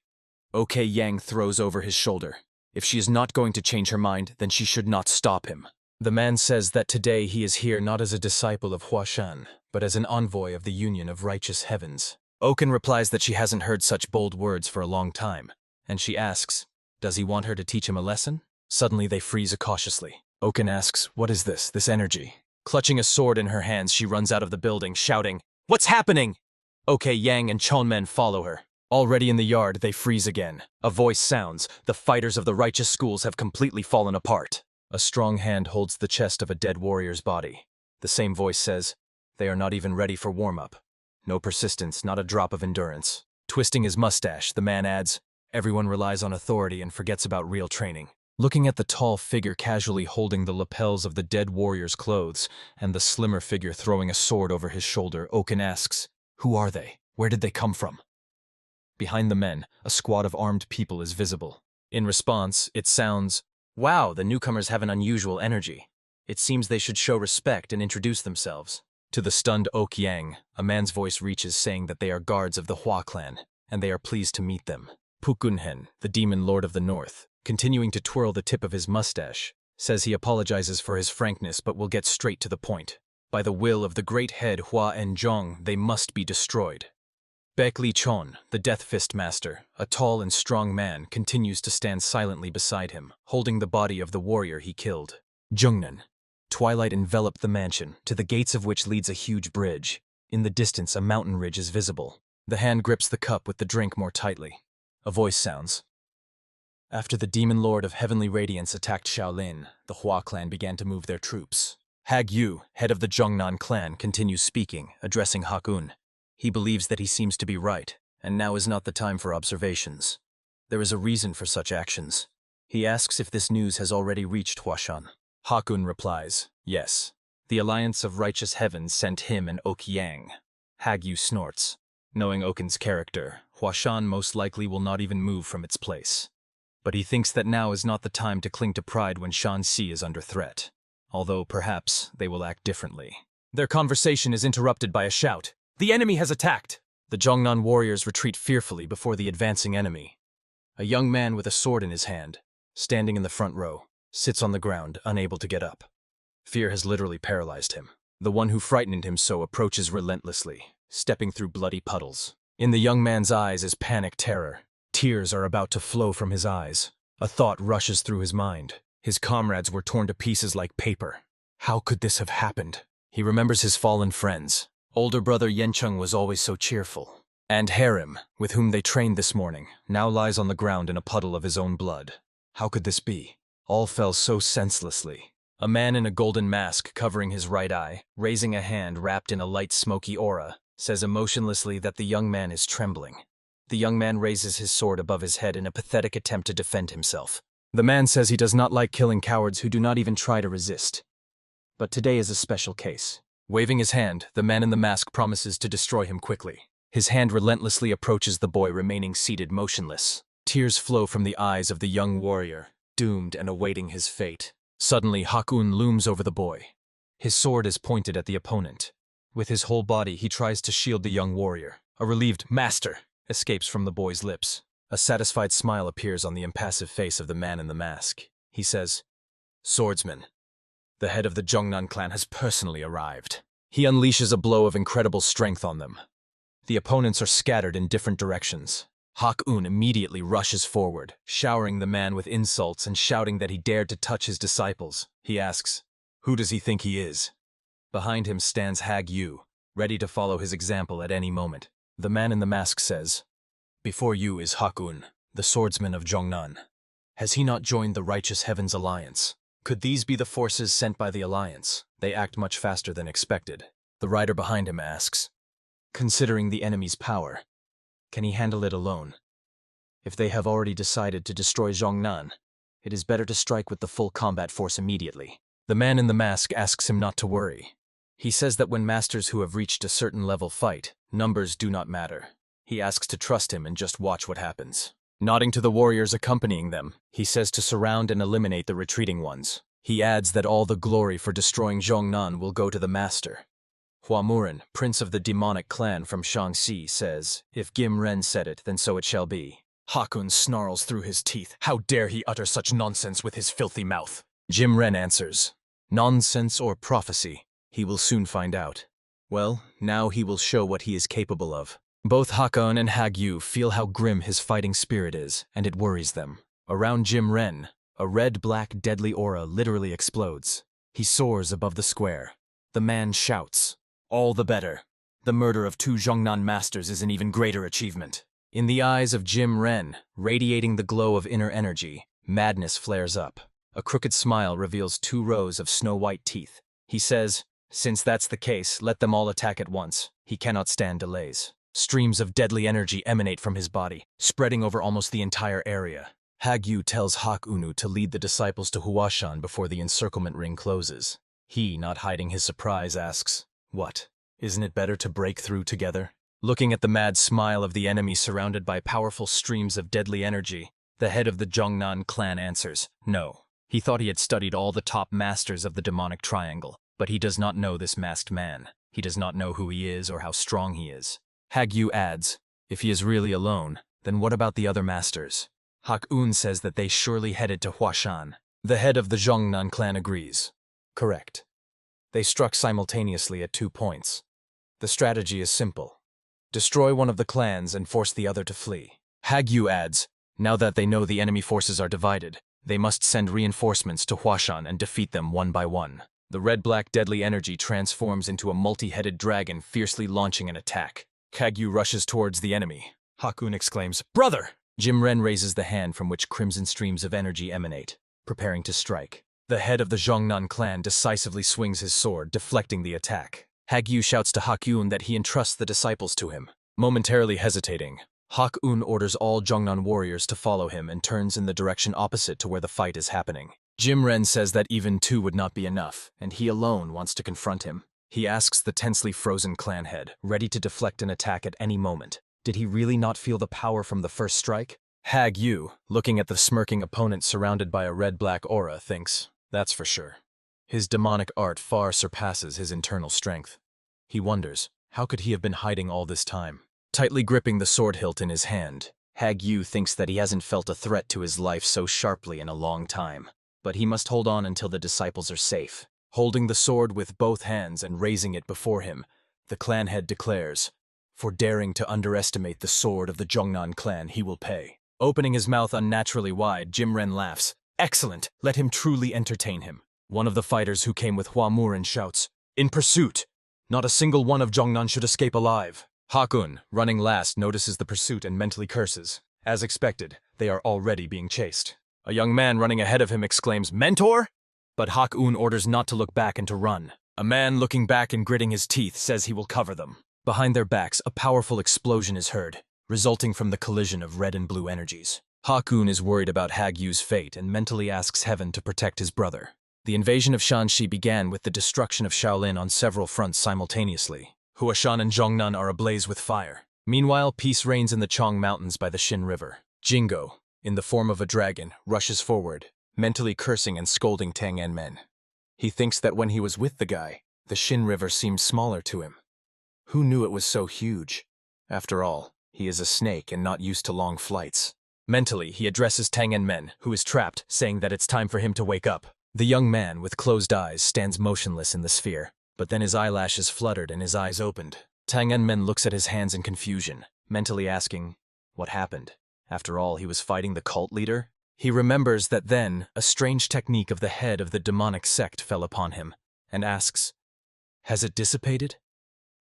S1: OK Yang throws over his shoulder. If she is not going to change her mind, then she should not stop him. The man says that today he is here not as a disciple of Huashan, but as an envoy of the Union of Righteous Heavens. Oken replies that she hasn't heard such bold words for a long time, and she asks, does he want her to teach him a lesson? Suddenly they freeze cautiously. Oken asks, what is this energy? Clutching a sword in her hands, she runs out of the building, shouting, what's happening? OK Yang and Chongmen follow her. Already in the yard, they freeze again. A voice sounds, the fighters of the righteous schools have completely fallen apart. A strong hand holds the chest of a dead warrior's body. The same voice says, they are not even ready for warm-up. No persistence, not a drop of endurance. Twisting his mustache, the man adds, everyone relies on authority and forgets about real training. Looking at the tall figure casually holding the lapels of the dead warrior's clothes, and the slimmer figure throwing a sword over his shoulder, Oken asks, who are they? Where did they come from? Behind the men, a squad of armed people is visible. In response, it sounds, wow, the newcomers have an unusual energy. It seems they should show respect and introduce themselves. To the stunned Ok Yang, a man's voice reaches saying that they are guards of the Hua clan, and they are pleased to meet them. Pukunhen, the demon lord of the north, continuing to twirl the tip of his mustache, says he apologizes for his frankness but will get straight to the point. By the will of the great head Hua Zhong, they must be destroyed. Baek Li Chon, the Death Fist Master, a tall and strong man, continues to stand silently beside him, holding the body of the warrior he killed. Jungnan. Twilight enveloped the mansion, to the gates of which leads a huge bridge. In the distance, a mountain ridge is visible. The hand grips the cup with the drink more tightly. A voice sounds. After the Demon Lord of Heavenly Radiance attacked Shaolin, the Hua clan began to move their troops. Hag Yu, head of the Zhongnan clan, continues speaking, addressing Hakun. He believes that he seems to be right, and now is not the time for observations. There is a reason for such actions. He asks if this news has already reached Huashan. Hakun replies, yes. The Alliance of Righteous Heavens sent him and Ok Yang. Hag Yu snorts. Knowing Oken's character, Huashan most likely will not even move from its place. But he thinks that now is not the time to cling to pride when Shanxi is under threat. Although perhaps they will act differently. Their conversation is interrupted by a shout. The enemy has attacked! The Zhongnan warriors retreat fearfully before the advancing enemy. A young man with a sword in his hand, standing in the front row, sits on the ground, unable to get up. Fear has literally paralyzed him. The one who frightened him so approaches relentlessly, stepping through bloody puddles. In the young man's eyes is panic terror. Tears are about to flow from his eyes. A thought rushes through his mind. His comrades were torn to pieces like paper. How could this have happened? He remembers his fallen friends. Older brother Yencheng was always so cheerful. And Harem, with whom they trained this morning, now lies on the ground in a puddle of his own blood. How could this be? All fell so senselessly. A man in a golden mask covering his right eye, raising a hand wrapped in a light smoky aura, says emotionlessly that the young man is trembling. The young man raises his sword above his head in a pathetic attempt to defend himself. The man says he does not like killing cowards who do not even try to resist. But today is a special case. Waving his hand, the man in the mask promises to destroy him quickly. His hand relentlessly approaches the boy remaining seated motionless. Tears flow from the eyes of the young warrior, doomed and awaiting his fate. Suddenly, Hakun looms over the boy. His sword is pointed at the opponent. With his whole body, he tries to shield the young warrior. A relieved "Master" escapes from the boy's lips. A satisfied smile appears on the impassive face of the man in the mask. He says, "Swordsman, the head of the Zhongnan clan has personally arrived." He unleashes a blow of incredible strength on them. The opponents are scattered in different directions. Hakun immediately rushes forward, showering the man with insults and shouting that he dared to touch his disciples. He asks, "Who does he think he is?" Behind him stands Yu, ready to follow his example at any moment. The man in the mask says, "Before you is Hakun, the swordsman of Zhongnan. Has he not joined the Righteous Heavens Alliance? Could these be the forces sent by the Alliance? They act much faster than expected." The rider behind him asks, "Considering the enemy's power, can he handle it alone? If they have already decided to destroy Zhongnan, it is better to strike with the full combat force immediately." The man in the mask asks him not to worry. He says that when masters who have reached a certain level fight, numbers do not matter. He asks to trust him and just watch what happens. Nodding to the warriors accompanying them, he says to surround and eliminate the retreating ones. He adds that all the glory for destroying Zhongnan will go to the master. Huamuran, prince of the demonic clan from Shanxi, says, "If Gim Ren said it, then so it shall be." Hakun snarls through his teeth. How dare he utter such nonsense with his filthy mouth? Jim Ren answers, "Nonsense or prophecy, he will soon find out. Well, now he will show what he is capable of." Both Hakun and Yu feel how grim his fighting spirit is, and it worries them. Around Jim Ren, a red-black deadly aura literally explodes. He soars above the square. The man shouts, "All the better. The murder of 2 Zhongnan masters is an even greater achievement." In the eyes of Jim Ren, radiating the glow of inner energy, madness flares up. A crooked smile reveals 2 rows of snow-white teeth. He says, "Since that's the case, let them all attack at once. He cannot stand delays." Streams of deadly energy emanate from his body, spreading over almost the entire area. Yu tells Hakunu to lead the disciples to Huashan before the encirclement ring closes. He, not hiding his surprise, asks, "What? Isn't it better to break through together?" Looking at the mad smile of the enemy surrounded by powerful streams of deadly energy, the head of the Zhongnan clan answers, "No." He thought he had studied all the top masters of the demonic triangle, but he does not know this masked man. He does not know who he is or how strong he is. Yu adds, "If he is really alone, then what about the other masters?" Hakun says that they surely headed to Huashan. The head of the Zhongnan clan agrees. Correct. They struck simultaneously at 2 points. The strategy is simple. Destroy one of the clans and force the other to flee. Yu adds, now that they know the enemy forces are divided, they must send reinforcements to Huashan and defeat them one by one. The red-black deadly energy transforms into a multi-headed dragon fiercely launching an attack. Yu rushes towards the enemy. Hakun exclaims, "Brother!" Jim Ren raises the hand from which crimson streams of energy emanate, preparing to strike. The head of the Zhongnan clan decisively swings his sword, deflecting the attack. Yu shouts to Hakun that he entrusts the disciples to him. Momentarily hesitating, Hakun orders all Zhongnan warriors to follow him and turns in the direction opposite to where the fight is happening. Jim Ren says that even 2 would not be enough, and he alone wants to confront him. He asks the tensely frozen clan head, ready to deflect an attack at any moment. Did he really not feel the power from the first strike? Hag Yu, looking at the smirking opponent surrounded by a red-black aura, thinks, that's for sure. His demonic art far surpasses his internal strength. He wonders, how could he have been hiding all this time? Tightly gripping the sword hilt in his hand, Hag Yu thinks that he hasn't felt a threat to his life so sharply in a long time. But he must hold on until the disciples are safe. Holding the sword with both hands and raising it before him, the clan head declares, for daring to underestimate the sword of the Jongnan clan, he will pay. Opening his mouth unnaturally wide, Jim Ren laughs. Excellent! Let him truly entertain him. One of the fighters who came with Hua Murin shouts, in pursuit! Not a single one of Jongnan should escape alive. Hakun, running last, notices the pursuit and mentally curses. As expected, they are already being chased. A young man running ahead of him exclaims, Mentor? But Hakun orders not to look back and to run. A man looking back and gritting his teeth says he will cover them. Behind their backs, a powerful explosion is heard, resulting from the collision of red and blue energies. Hakun is worried about Hag Yu's fate and mentally asks Heaven to protect his brother. The invasion of Shanxi began with the destruction of Shaolin on several fronts simultaneously. Huashan and Zhongnan are ablaze with fire. Meanwhile, peace reigns in the Chong Mountains by the Xin River. Jingo, in the form of a dragon, rushes forward, mentally cursing and scolding Tang and men. He thinks that when he was with the guy, the Xin River seemed smaller to him. Who knew it was so huge? After all, he is a snake and not used to long flights. Mentally, he addresses Tang and men, who is trapped, saying that it's time for him to wake up. The young man, with closed eyes, stands motionless in the sphere, but then his eyelashes fluttered and his eyes opened. Tang and men looks at his hands in confusion, mentally asking, what happened? After all, he was fighting the cult leader? He remembers that then, a strange technique of the head of the demonic sect fell upon him, and asks, has it dissipated?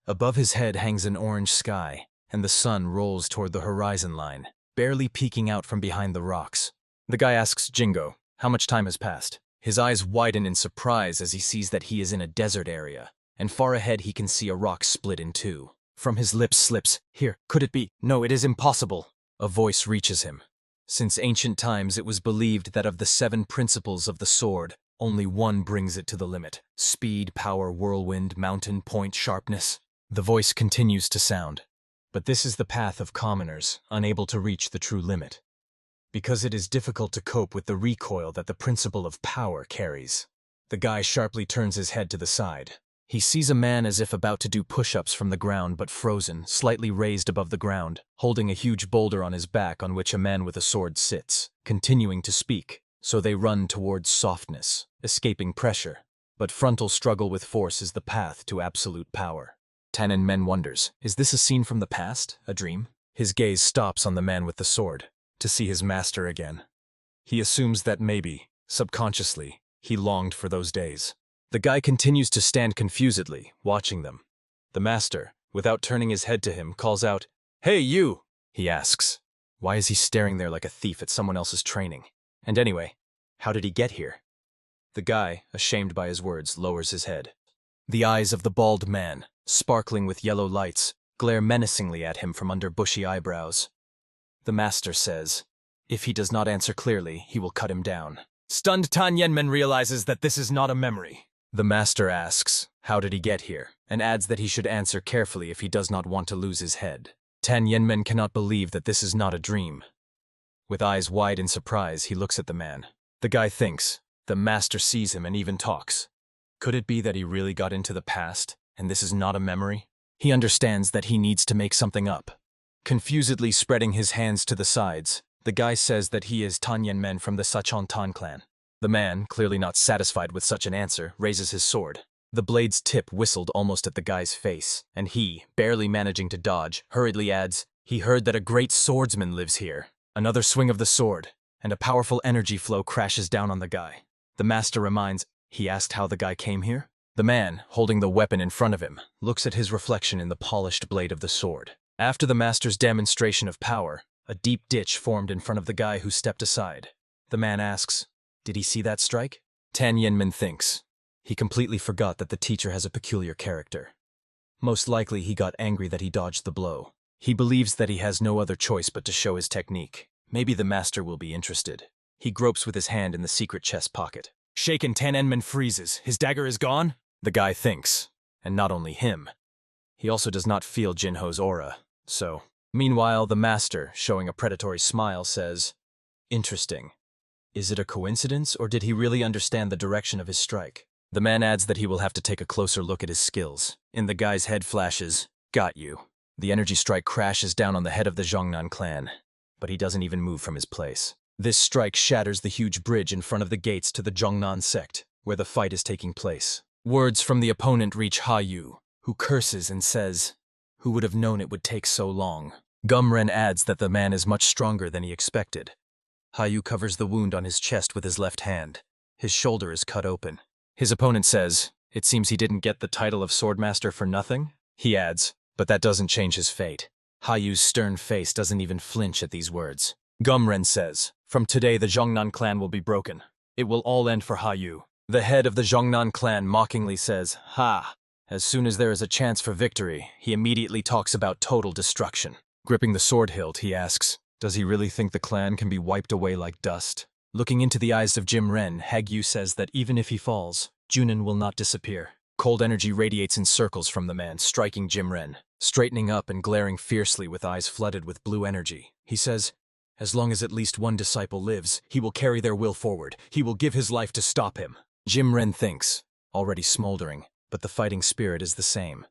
S1: Above his head hangs an orange sky, and the sun rolls toward the horizon line, barely peeking out from behind the rocks. The guy asks Jingo, how much time has passed? His eyes widen in surprise as he sees that he is in a desert area, and far ahead he can see a rock split in two. From his lips slips, here, could it be? No, it is impossible. A voice reaches him. Since ancient times it was believed that of the 7 principles of the sword, only one brings it to the limit. Speed, power, whirlwind, mountain, point, sharpness. The voice continues to sound. But this is the path of commoners, unable to reach the true limit. Because it is difficult to cope with the recoil that the principle of power carries. The guy sharply turns his head to the side. He sees a man as if about to do push-ups from the ground but frozen, slightly raised above the ground, holding a huge boulder on his back on which a man with a sword sits, continuing to speak. So they run towards softness, escaping pressure. But frontal struggle with force is the path to absolute power. Tannen Men wonders, is this a scene from the past, a dream? His gaze stops on the man with the sword, to see his master again. He assumes that maybe, subconsciously, he longed for those days. The guy continues to stand confusedly, watching them. The master, without turning his head to him, calls out, Hey, you! He asks. Why is he staring there like a thief at someone else's training? And anyway, how did he get here? The guy, ashamed by his words, lowers his head. The eyes of the bald man, sparkling with yellow lights, glare menacingly at him from under bushy eyebrows. The master says, if he does not answer clearly, he will cut him down. Stunned Tan Yenmen realizes that this is not a memory. The master asks, how did he get here, and adds that he should answer carefully if he does not want to lose his head. Tan Yenmen cannot believe that this is not a dream. With eyes wide in surprise, he looks at the man. The guy thinks. The master sees him and even talks. Could it be that he really got into the past, and this is not a memory? He understands that he needs to make something up. Confusedly spreading his hands to the sides, the guy says that he is Tan Yenmen from the ActionToon clan. The man, clearly not satisfied with such an answer, raises his sword. The blade's tip whistled almost at the guy's face, and he, barely managing to dodge, hurriedly adds, he heard that a great swordsman lives here. Another swing of the sword, and a powerful energy flow crashes down on the guy. The master reminds, he asked how the guy came here? The man, holding the weapon in front of him, looks at his reflection in the polished blade of the sword. After the master's demonstration of power, a deep ditch formed in front of the guy who stepped aside. The man asks, did he see that strike? Tan Yenmen thinks. He completely forgot that the teacher has a peculiar character. Most likely he got angry that he dodged the blow. He believes that he has no other choice but to show his technique. Maybe the master will be interested. He gropes with his hand in the secret chest pocket. Shaken, Tan Yenmen freezes. His dagger is gone? The guy thinks. And not only him, he also does not feel Jinho's aura, so... Meanwhile, the master, showing a predatory smile, says, "Interesting. Is it a coincidence, or did he really understand the direction of his strike?" The man adds that he will have to take a closer look at his skills. In the guy's head flashes, "Got you." The energy strike crashes down on the head of the Zhongnan clan, but he doesn't even move from his place. This strike shatters the huge bridge in front of the gates to the Zhongnan sect, where the fight is taking place. Words from the opponent reach Hayu, who curses and says, "Who would have known it would take so long?" Gumren adds that the man is much stronger than he expected. Hayu covers the wound on his chest with his left hand. His shoulder is cut open. His opponent says, "It seems he didn't get the title of swordmaster for nothing?" He adds, "But that doesn't change his fate." Hayu's stern face doesn't even flinch at these words. Gumren says, "From today the Zhongnan clan will be broken. It will all end for Hayu." The head of the Zhongnan clan mockingly says, "Ha!" As soon as there is a chance for victory, he immediately talks about total destruction. Gripping the sword hilt, he asks, does he really think the clan can be wiped away like dust? Looking into the eyes of Jim Ren, Hagyu says that even if he falls, Junin will not disappear. Cold energy radiates in circles from the man, striking Jim Ren. Straightening up and glaring fiercely with eyes flooded with blue energy, he says, "As long as at least one disciple lives, he will carry their will forward. He will give his life to stop him." Jim Ren thinks, already smoldering, but the fighting spirit is the same.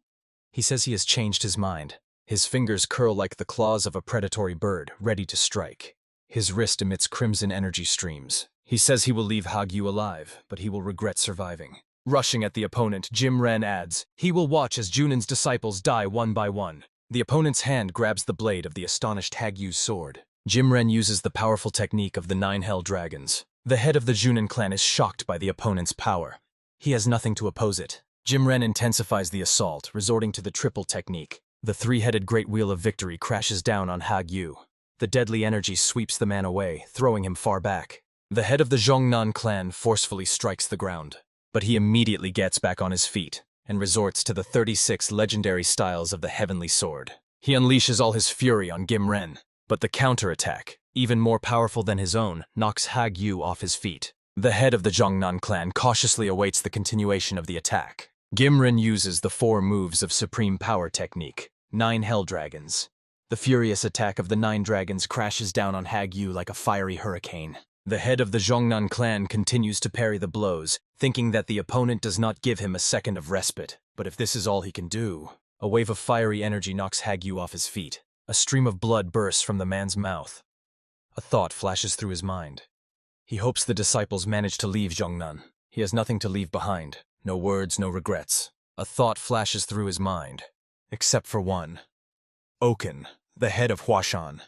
S1: He says he has changed his mind. His fingers curl like the claws of a predatory bird, ready to strike. His wrist emits crimson energy streams. He says he will leave Hagyu alive, but he will regret surviving. Rushing at the opponent, Jim Ren adds, he will watch as Junin's disciples die one by one. The opponent's hand grabs the blade of the astonished Hagyu's sword. Jim Ren uses the powerful technique of the 9 Hell Dragons. The head of the Junin clan is shocked by the opponent's power. He has nothing to oppose it. Jim Ren intensifies the assault, resorting to the triple technique. The 3-headed Great Wheel of Victory crashes down on Hagyu. The deadly energy sweeps the man away, throwing him far back. The head of the Zhongnan clan forcefully strikes the ground, but he immediately gets back on his feet and resorts to the 36 legendary styles of the Heavenly Sword. He unleashes all his fury on Jim Ren, but the counterattack, even more powerful than his own, knocks Hagyu off his feet. The head of the Zhongnan clan cautiously awaits the continuation of the attack. Gimren uses the 4 moves of Supreme Power technique, 9 Hell Dragons. The furious attack of the 9 dragons crashes down on Hagyu like a fiery hurricane. The head of the Zhongnan clan continues to parry the blows, thinking that the opponent does not give him a second of respite. But if this is all he can do... A wave of fiery energy knocks Hagyu off his feet. A stream of blood bursts from the man's mouth. A thought flashes through his mind. He hopes the disciples manage to leave Zhongnan. He has nothing to leave behind. No words, no regrets. A thought flashes through his mind. Except for one. Oken, the head of Huashan.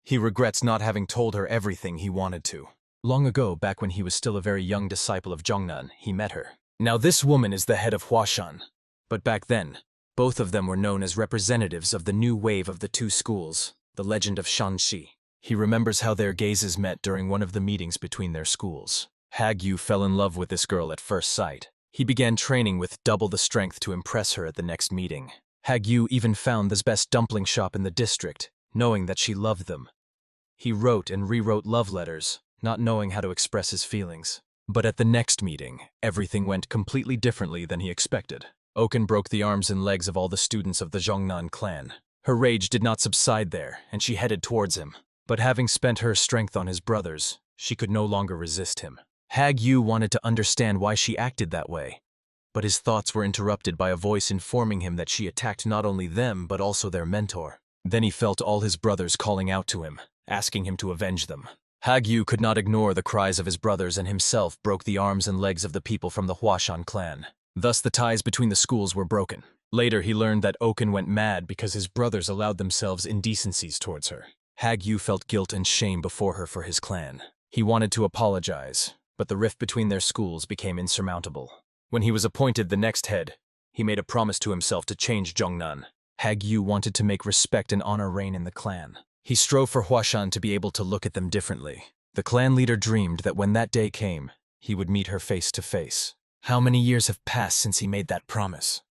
S1: He regrets not having told her everything he wanted to. Long ago, back when he was still a very young disciple of Zhongnan, he met her. Now this woman is the head of Huashan. But back then, both of them were known as representatives of the new wave of the 2 schools, the legend of Shanxi. He remembers how their gazes met during one of the meetings between their schools. Hagyu fell in love with this girl at first sight. He began training with double the strength to impress her at the next meeting. Hagyu even found the best dumpling shop in the district, knowing that she loved them. He wrote and rewrote love letters, not knowing how to express his feelings. But at the next meeting, everything went completely differently than he expected. Oken broke the arms and legs of all the students of the Zhongnan clan. Her rage did not subside there, and she headed towards him. But having spent her strength on his brothers, she could no longer resist him. Hagyu wanted to understand why she acted that way, but his thoughts were interrupted by a voice informing him that she attacked not only them but also their mentor. Then he felt all his brothers calling out to him, asking him to avenge them. Hagyu could not ignore the cries of his brothers and himself broke the arms and legs of the people from the Huashan clan. Thus the ties between the schools were broken. Later he learned that Oken went mad because his brothers allowed themselves indecencies towards her. Hagyu felt guilt and shame before her for his clan. He wanted to apologize, but the rift between their schools became insurmountable. When he was appointed the next head, he made a promise to himself to change Zhongnan. Hagyu wanted to make respect and honor reign in the clan. He strove for Huashan to be able to look at them differently. The clan leader dreamed that when that day came, he would meet her face to face. How many years have passed since he made that promise?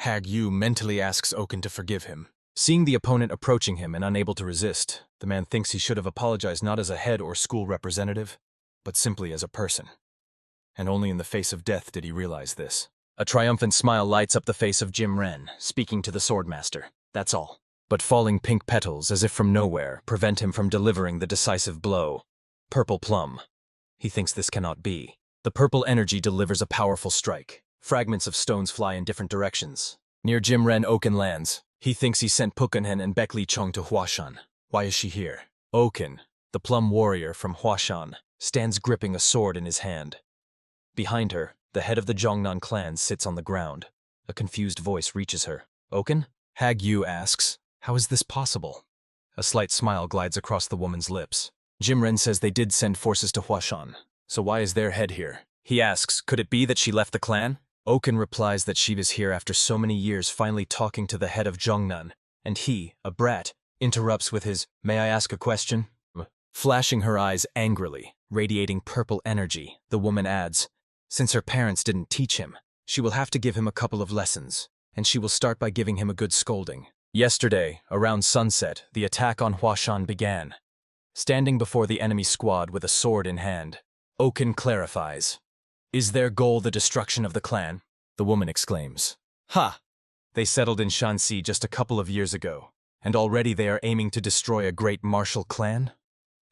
S1: Hagyu mentally asks Oken to forgive him. Seeing the opponent approaching him and unable to resist, the man thinks he should have apologized not as a head or school representative, but simply as a person. And only in the face of death did he realize this. A triumphant smile lights up the face of Jim Ren, speaking to the swordmaster. That's all. But falling pink petals, as if from nowhere, prevent him from delivering the decisive blow. Purple plum. He thinks this cannot be. The purple energy delivers a powerful strike. Fragments of stones fly in different directions. Near Jim Ren, Oken lands. He thinks he sent Pukunhen and Baek Li Chong to Huashan. Why is she here? Oken, the plum warrior from Huashan, stands gripping a sword in his hand. Behind her, the head of the Zhongnan clan sits on the ground. A confused voice reaches her. Oken? Hag Yu asks, how is this possible? A slight smile glides across the woman's lips. Jim Ren says they did send forces to Huashan, so why is their head here? He asks, could it be that she left the clan? Oken replies that she was here after so many years finally talking to the head of Zhongnan, and he, a brat, interrupts with his, may I ask a question? Flashing her eyes angrily, radiating purple energy, the woman adds, since her parents didn't teach him, she will have to give him a couple of lessons, and she will start by giving him a good scolding. Yesterday, around sunset, the attack on Huashan began. Standing before the enemy squad with a sword in hand, Oken clarifies. Is their goal the destruction of the clan? The woman exclaims. Ha! They settled in Shanxi just a couple of years ago, and already they are aiming to destroy a great martial clan?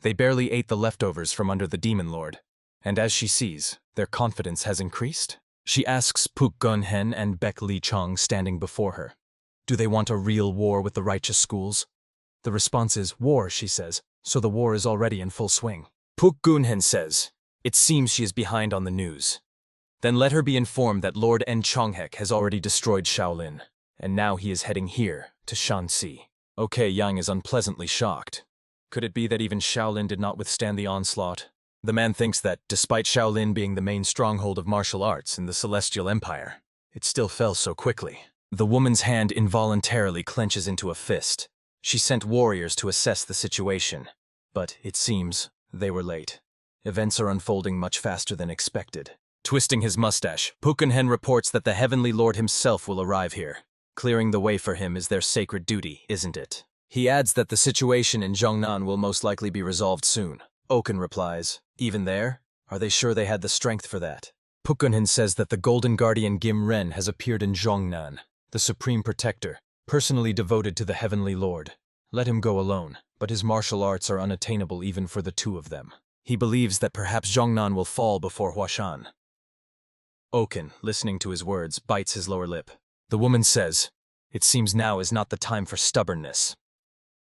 S1: They barely ate the leftovers from under the demon lord, and as she sees, their confidence has increased. She asks Pukunhen and Baek Li Chong standing before her. Do they want a real war with the righteous schools? The response is, war, she says, so the war is already in full swing. Pukunhen says, it seems she is behind on the news. Then let her be informed that Lord En Chonghek has already destroyed Shaolin, and now he is heading here, to Shanxi. Okay, Yang is unpleasantly shocked. Could it be that even Shaolin did not withstand the onslaught? The man thinks that, despite Shaolin being the main stronghold of martial arts in the Celestial Empire, it still fell so quickly. The woman's hand involuntarily clenches into a fist. She sent warriors to assess the situation, but, it seems, they were late. Events are unfolding much faster than expected. Twisting his mustache, Pukunhen reports that the Heavenly Lord himself will arrive here. Clearing the way for him is their sacred duty, isn't it? He adds that the situation in Zhongnan will most likely be resolved soon. Oken replies, even there? Are they sure they had the strength for that? Pukunhen says that the Golden Guardian Gim Ren has appeared in Zhongnan, the Supreme Protector, personally devoted to the Heavenly Lord. Let him go alone, but his martial arts are unattainable even for the two of them. He believes that perhaps Zhongnan will fall before Huashan. Oken, listening to his words, bites his lower lip. The woman says, it seems now is not the time for stubbornness.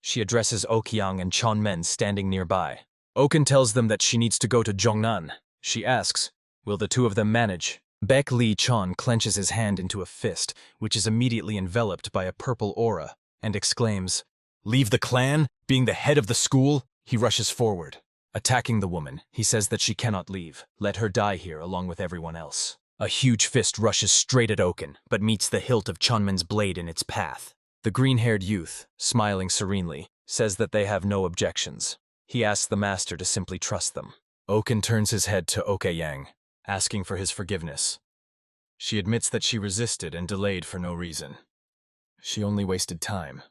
S1: She addresses Okyang and Chonmen standing nearby. Oken tells them that she needs to go to Zhongnan. She asks, will the two of them manage? Baek Li Chon clenches his hand into a fist, which is immediately enveloped by a purple aura, and exclaims, leave the clan? Being the head of the school? He rushes forward. Attacking the woman, he says that she cannot leave. Let her die here along with everyone else. A huge fist rushes straight at Oken, but meets the hilt of Chunman's blade in its path. The green-haired youth, smiling serenely, says that they have no objections. He asks the master to simply trust them. Oken turns his head to Okayang, asking for his forgiveness. She admits that she resisted and delayed for no reason. She only wasted time.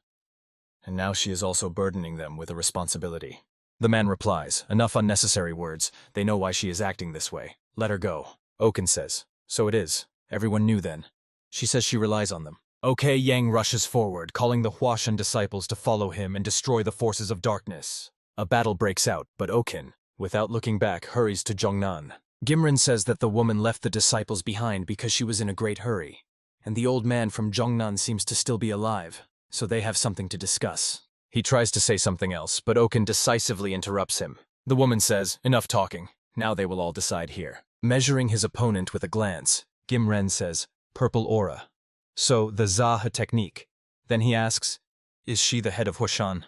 S1: And now she is also burdening them with a responsibility. The man replies, enough unnecessary words. They know why she is acting this way. Let her go. Oken says, so it is. Everyone knew then. She says she relies on them. Okay, Yang rushes forward, calling the Huashan disciples to follow him and destroy the forces of darkness. A battle breaks out, but Oken, without looking back, hurries to Zhongnan. Gimren says that the woman left the disciples behind because she was in a great hurry, and the old man from Zhongnan seems to still be alive, so they have something to discuss. He tries to say something else, but Oken decisively interrupts him. The woman says, enough talking. Now they will all decide here. Measuring his opponent with a glance, Gimren says, purple aura. So, the Zaha technique. Then he asks, is she the head of Huashan?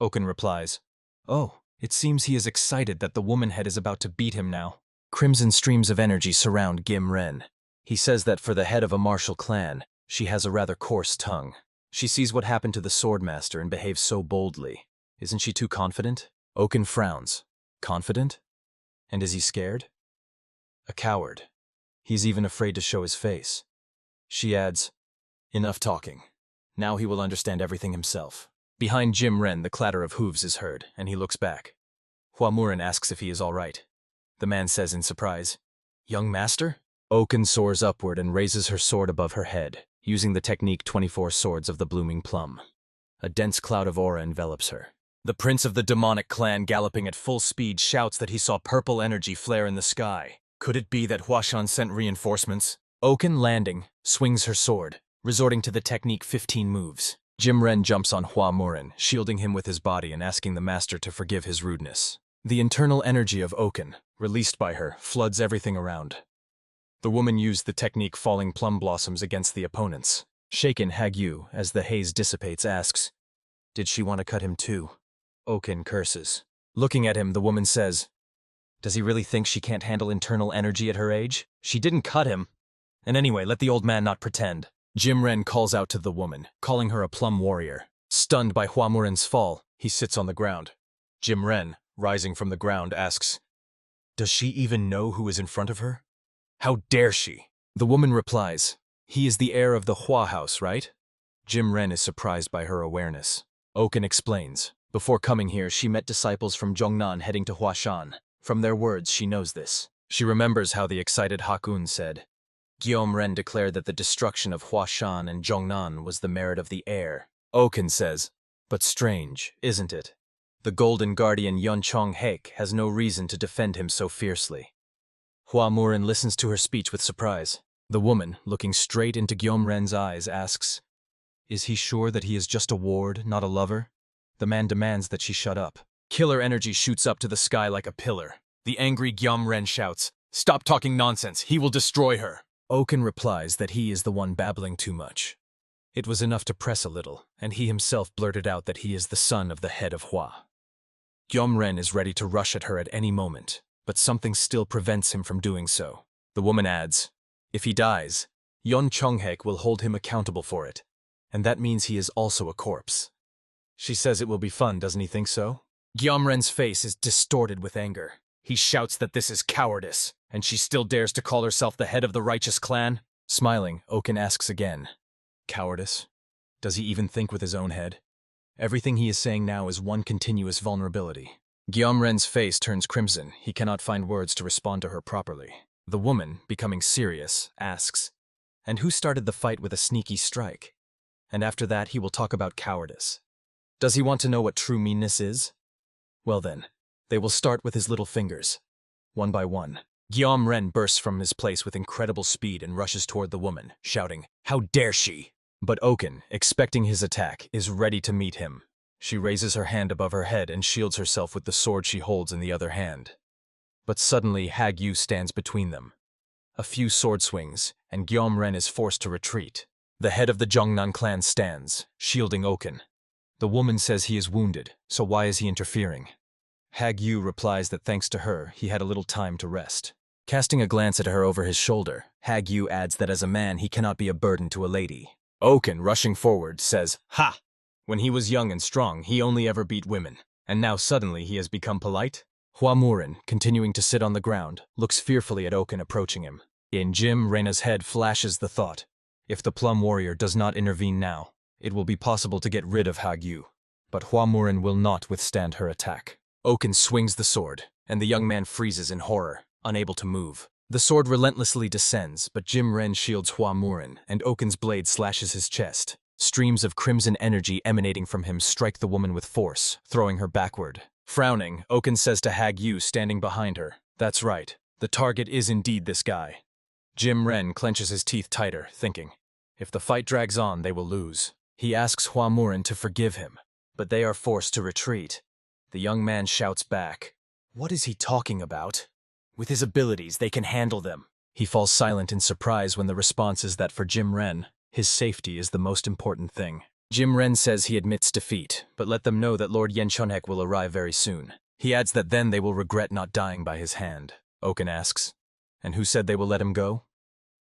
S1: Oken replies, oh, it seems he is excited that the woman head is about to beat him now. Crimson streams of energy surround Gimren. He says that for the head of a martial clan, she has a rather coarse tongue. She sees what happened to the swordmaster and behaves so boldly. Isn't she too confident? Oken frowns. Confident? And is he scared? A coward. He's even afraid to show his face. She adds, enough talking. Now he will understand everything himself. Behind Jim Ren, the clatter of hooves is heard, and he looks back. Hua Murin asks if he is all right. The man says in surprise, young master? Oken soars upward and raises her sword above her head, using the technique 24 Swords of the Blooming Plum. A dense cloud of aura envelops her. The prince of the demonic clan, galloping at full speed, shouts that he saw purple energy flare in the sky. Could it be that Huashan sent reinforcements? Oken, landing, swings her sword, resorting to the technique 15 moves. Jimren jumps on Hua Murin, shielding him with his body and asking the master to forgive his rudeness. The internal energy of Oken, released by her, floods everything around. The woman used the technique Falling Plum Blossoms against the opponents. Shaken, Hagyu, as the haze dissipates, asks, "Did she want to cut him too?" Oken curses. Looking at him, the woman says, "Does he really think she can't handle internal energy at her age? She didn't cut him. And anyway, let the old man not pretend." Jimren calls out to the woman, calling her a plum warrior. Stunned by Hua Murin's fall, he sits on the ground. Jimren, rising from the ground, asks, "Does she even know who is in front of her? How dare she?" The woman replies, "He is the heir of the Hua house, right?" Jimren is surprised by her awareness. Oken explains, before coming here, she met disciples from Zhongnan heading to Huashan. From their words, she knows this. She remembers how the excited Hakun said, Guillaume Ren declared that the destruction of Huashan and Zhongnan was the merit of the heir. Oken says, "But strange, isn't it? The Golden Guardian Yun Chong Hek has no reason to defend him so fiercely." Hua Murin listens to her speech with surprise. The woman, looking straight into Guillaume Ren's eyes, asks, "Is he sure that he is just a ward, not a lover?" The man demands that she shut up. Killer energy shoots up to the sky like a pillar. The angry Guillaume Ren shouts, "Stop talking nonsense, he will destroy her." Oken replies that he is the one babbling too much. It was enough to press a little, and he himself blurted out that he is the son of the head of Hua. Guillaume Ren is ready to rush at her at any moment, but something still prevents him from doing so. The woman adds, "If he dies, Yun Chonghek will hold him accountable for it, and that means he is also a corpse." She says it will be fun, doesn't he think so? Guillaume Ren's face is distorted with anger. He shouts that this is cowardice, and she still dares to call herself the head of the righteous clan? Smiling, Oken asks again, "Cowardice? Does he even think with his own head?" Everything he is saying now is one continuous vulnerability. Guillaume Ren's face turns crimson. He cannot find words to respond to her properly. The woman, becoming serious, asks, "And who started the fight with a sneaky strike? And after that he will talk about cowardice. Does he want to know what true meanness is? Well then, they will start with his little fingers, one by one." Guillaume Ren bursts from his place with incredible speed and rushes toward the woman, shouting, "How dare she!" But Oken, expecting his attack, is ready to meet him. She raises her hand above her head and shields herself with the sword she holds in the other hand. But suddenly Hagyu stands between them. A few sword swings, and Guillaume Ren is forced to retreat. The head of the Zhongnan clan stands, shielding Oken. The woman says he is wounded, so why is he interfering? Hagyu replies that thanks to her, he had a little time to rest. Casting a glance at her over his shoulder, Hagyu adds that as a man he cannot be a burden to a lady. Oken, rushing forward, says, "Ha! When he was young and strong, he only ever beat women, and now suddenly he has become polite?" Hua Murin, continuing to sit on the ground, looks fearfully at Oken approaching him. In Jim Reina's head flashes the thought, if the Plum Warrior does not intervene now, it will be possible to get rid of Hagyu. But Hua Murin will not withstand her attack. Oken swings the sword, and the young man freezes in horror, unable to move. The sword relentlessly descends, but Jim Ren shields Hua Murin, and Oken's blade slashes his chest. Streams of crimson energy emanating from him strike the woman with force, throwing her backward. Frowning, Oken says to Hagyu standing behind her, "That's right, the target is indeed this guy." Jim Ren clenches his teeth tighter, thinking, if the fight drags on, they will lose. He asks Hua Murin to forgive him, but they are forced to retreat. The young man shouts back, "What is he talking about? With his abilities, they can handle them." He falls silent in surprise when the response is that for Jim Ren, his safety is the most important thing. Jim Ren says he admits defeat, but let them know that Lord Yenchonhek will arrive very soon. He adds that then they will regret not dying by his hand. Oken asks, "And who said they will let him go?"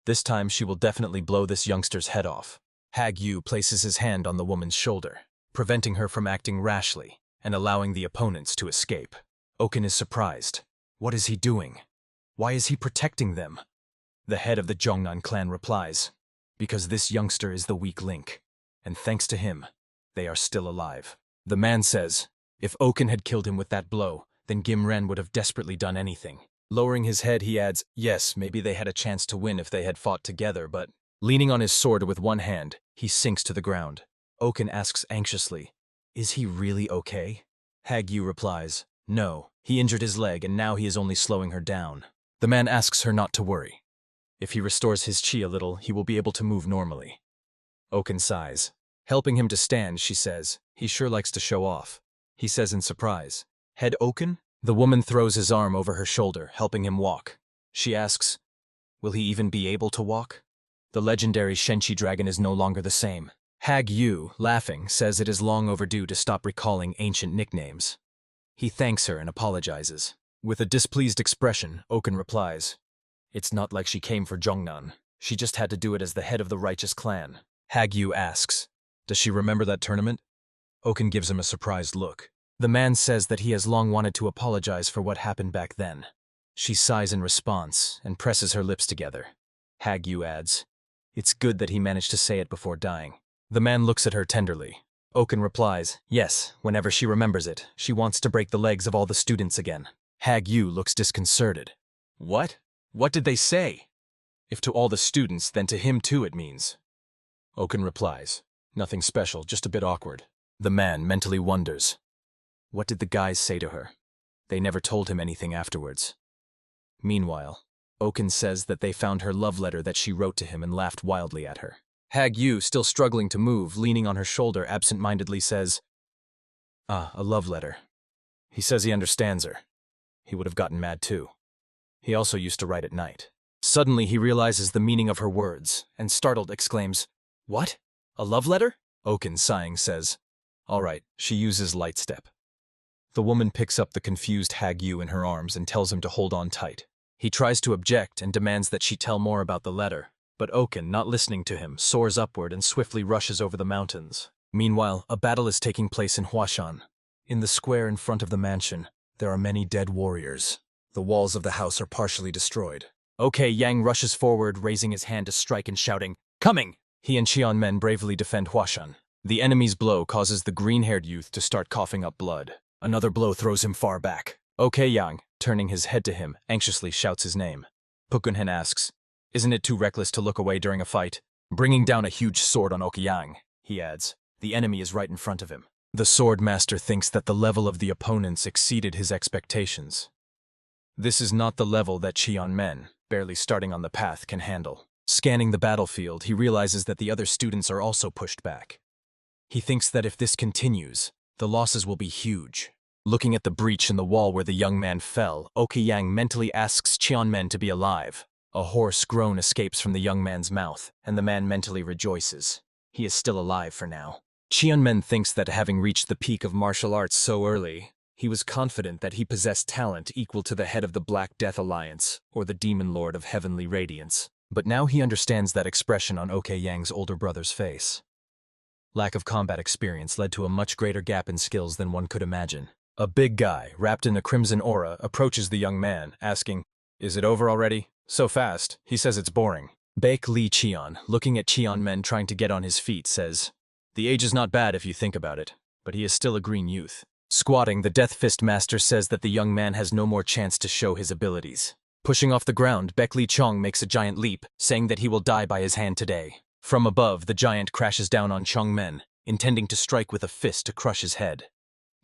S1: This time she will definitely blow this youngster's head off. Hagyu places his hand on the woman's shoulder, preventing her from acting rashly and allowing the opponents to escape. Oken is surprised. What is he doing? Why is he protecting them? The head of the Zhongnan clan replies, "Because this youngster is the weak link, and thanks to him, they are still alive." The man says, if Oken had killed him with that blow, then Gim Ren would have desperately done anything. Lowering his head, he adds, yes, maybe they had a chance to win if they had fought together, but leaning on his sword with one hand, he sinks to the ground. Oken asks anxiously, is he really okay? Hagyu replies, no, he injured his leg and now he is only slowing her down. The man asks her not to worry. If he restores his chi a little, he will be able to move normally. Oken sighs. Helping him to stand, she says, he sure likes to show off. He says in surprise, head Oken? The woman throws his arm over her shoulder, helping him walk. She asks, will he even be able to walk? The legendary Shenchi dragon is no longer the same. Hagyu, laughing, says it is long overdue to stop recalling ancient nicknames. He thanks her and apologizes. With a displeased expression, Oken replies, it's not like she came for Jongnan. She just had to do it as the head of the righteous clan. Hagyu asks, does she remember that tournament? Oken gives him a surprised look. The man says that he has long wanted to apologize for what happened back then. She sighs in response and presses her lips together. Hagyu adds, it's good that he managed to say it before dying. The man looks at her tenderly. Oken replies, yes, whenever she remembers it, she wants to break the legs of all the students again. Hagyu looks disconcerted. What? What did they say? If to all the students, then to him too it means. Oken replies, nothing special, just a bit awkward. The man mentally wonders. What did the guys say to her? They never told him anything afterwards. Meanwhile, Oken says that they found her love letter that she wrote to him and laughed wildly at her. Hagyu, still struggling to move, leaning on her shoulder, absent-mindedly says, a love letter. He says he understands her. He would have gotten mad too. He also used to write at night. Suddenly he realizes the meaning of her words, and startled exclaims, what? A love letter? Oken, sighing, says, all right, she uses light step. The woman picks up the confused Hagyu in her arms and tells him to hold on tight. He tries to object and demands that she tell more about the letter, but Oken, not listening to him, soars upward and swiftly rushes over the mountains. Meanwhile, a battle is taking place in Huashan. In the square in front of the mansion, there are many dead warriors. The walls of the house are partially destroyed. Yang rushes forward, raising his hand to strike and shouting, coming! He and Cheonmen bravely defend Huashan. The enemy's blow causes the green-haired youth to start coughing up blood. Another blow throws him far back. Yang, turning his head to him, anxiously shouts his name. Pukunhen asks, isn't it too reckless to look away during a fight? Bringing down a huge sword on Yang, he adds. The enemy is right in front of him. The swordmaster thinks that the level of the opponents exceeded his expectations. This is not the level that Cheonmen, barely starting on the path, can handle. Scanning the battlefield, he realizes that the other students are also pushed back. He thinks that if this continues, the losses will be huge. Looking at the breach in the wall where the young man fell, Yang mentally asks Cheonmen to be alive. A hoarse groan escapes from the young man's mouth, and the man mentally rejoices. He is still alive for now. Cheonmen thinks that having reached the peak of martial arts so early, he was confident that he possessed talent equal to the head of the Black Death Alliance, or the Demon Lord of Heavenly Radiance. But now he understands that expression on Yang's older brother's face. Lack of combat experience led to a much greater gap in skills than one could imagine. A big guy, wrapped in a crimson aura, approaches the young man, asking, is it over already? So fast. He says it's boring. Baek Lee Cheon, looking at Cheonmen trying to get on his feet, says, the age is not bad if you think about it, but he is still a green youth. Squatting, the Death Fist Master says that the young man has no more chance to show his abilities. Pushing off the ground, Baek Lee Chong makes a giant leap, saying that he will die by his hand today. From above, the giant crashes down on Chongmen, intending to strike with a fist to crush his head.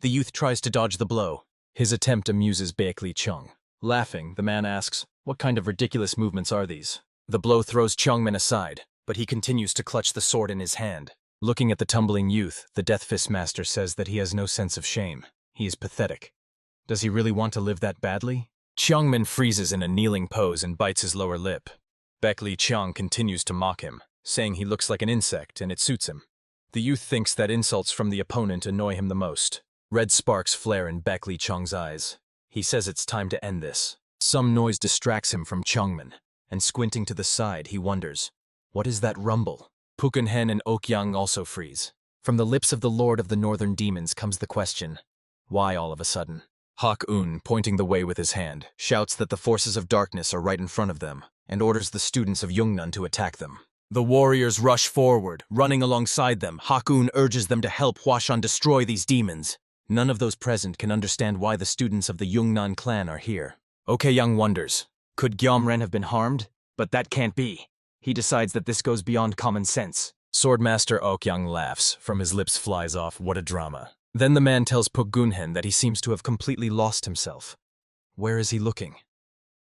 S1: The youth tries to dodge the blow. His attempt amuses Baek Lee Chong. Laughing, the man asks, what kind of ridiculous movements are these? The blow throws Chongmen aside, but he continues to clutch the sword in his hand. Looking at the tumbling youth, the Death Fist Master says that he has no sense of shame. He is pathetic. Does he really want to live that badly? Chongmen freezes in a kneeling pose and bites his lower lip. Baek Lee Chong continues to mock him, saying he looks like an insect and it suits him. The youth thinks that insults from the opponent annoy him the most. Red sparks flare in Baek Lee Chong's eyes. He says it's time to end this. Some noise distracts him from Chongmen, and squinting to the side, he wonders, what is that rumble? Pukunhen and Okyang also freeze. From the lips of the Lord of the Northern Demons comes the question, why all of a sudden? Hak-un, pointing the way with his hand, shouts that the forces of darkness are right in front of them, and orders the students of Yungnan to attack them. The warriors rush forward, running alongside them. Hak-un urges them to help Huashan destroy these demons. None of those present can understand why the students of the Yungnan clan are here. Young wonders, could Gyomren have been harmed? But that can't be. He decides that this goes beyond common sense. Swordmaster Young laughs. From his lips flies off, what a drama. Then the man tells Gunhen that he seems to have completely lost himself. Where is he looking?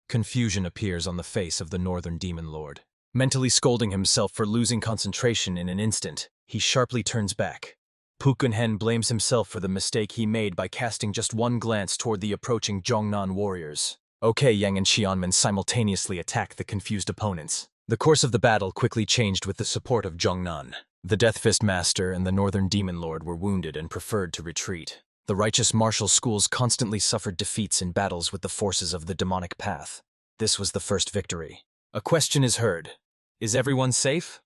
S1: Confusion appears on the face of the Northern Demon Lord. Mentally scolding himself for losing concentration in an instant, he sharply turns back. Gunhen blames himself for the mistake he made by casting just one glance toward the approaching Zhongnan warriors. Yang and Xianmen simultaneously attack the confused opponents. The course of the battle quickly changed with the support of Zhongnan. The Death Fist Master and the Northern Demon Lord were wounded and preferred to retreat. The righteous martial schools constantly suffered defeats in battles with the forces of the demonic path. This was the first victory. A question is heard. Is everyone safe?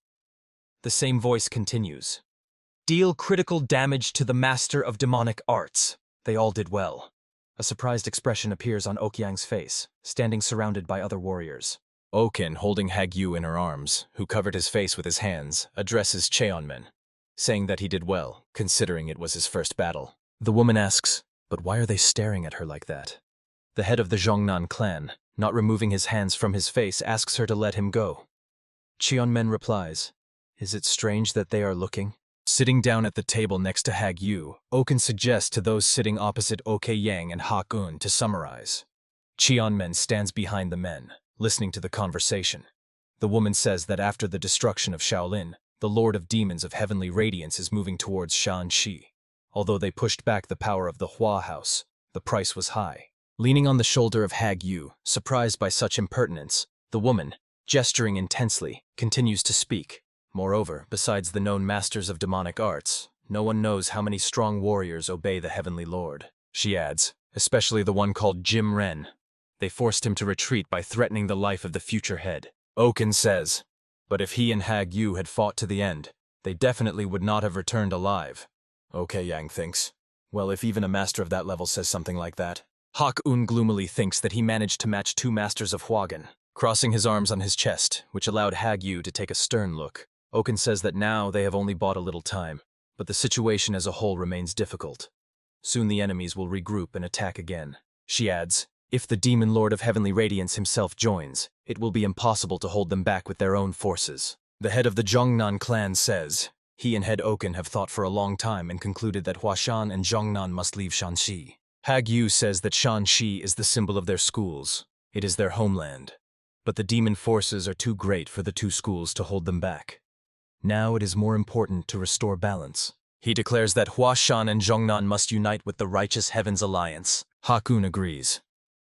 S1: The same voice continues. Deal critical damage to the Master of Demonic Arts. They all did well. A surprised expression appears on Okyang's face, standing surrounded by other warriors. Okin, holding Hagyu in her arms, who covered his face with his hands, addresses Cheonmen, saying that he did well, considering it was his first battle. The woman asks, but why are they staring at her like that? The head of the Zhongnan clan, not removing his hands from his face, asks her to let him go. Cheonmen replies, is it strange that they are looking? Sitting down at the table next to Hagyu, Okin suggests to those sitting opposite Yang and Hakun to summarize. Cheonmen stands behind the men, listening to the conversation. The woman says that after the destruction of Shaolin, the Lord of Demons of Heavenly Radiance is moving towards Shanxi. Although they pushed back the power of the Hua House, the price was high. Leaning on the shoulder of Hagyu, surprised by such impertinence, the woman, gesturing intensely, continues to speak. Moreover, besides the known masters of demonic arts, no one knows how many strong warriors obey the Heavenly Lord. She adds, especially the one called Jim Ren. They forced him to retreat by threatening the life of the future head. Okin says, but if he and Hagyu had fought to the end, they definitely would not have returned alive. Yang thinks, well, if even a master of that level says something like that. Hak-un gloomily thinks that he managed to match two masters of Hwagen, crossing his arms on his chest, which allowed Hagyu to take a stern look. Okin says that now they have only bought a little time, but the situation as a whole remains difficult. Soon the enemies will regroup and attack again. She adds, if the Demon Lord of Heavenly Radiance himself joins, it will be impossible to hold them back with their own forces. The head of the Zhongnan clan says, he and head Okin have thought for a long time and concluded that Huashan and Zhongnan must leave Shanxi. Hagyu says that Shanxi is the symbol of their schools. It is their homeland. But the demon forces are too great for the two schools to hold them back. Now it is more important to restore balance. He declares that Huashan and Zhongnan must unite with the Righteous Heavens Alliance. Hakun agrees.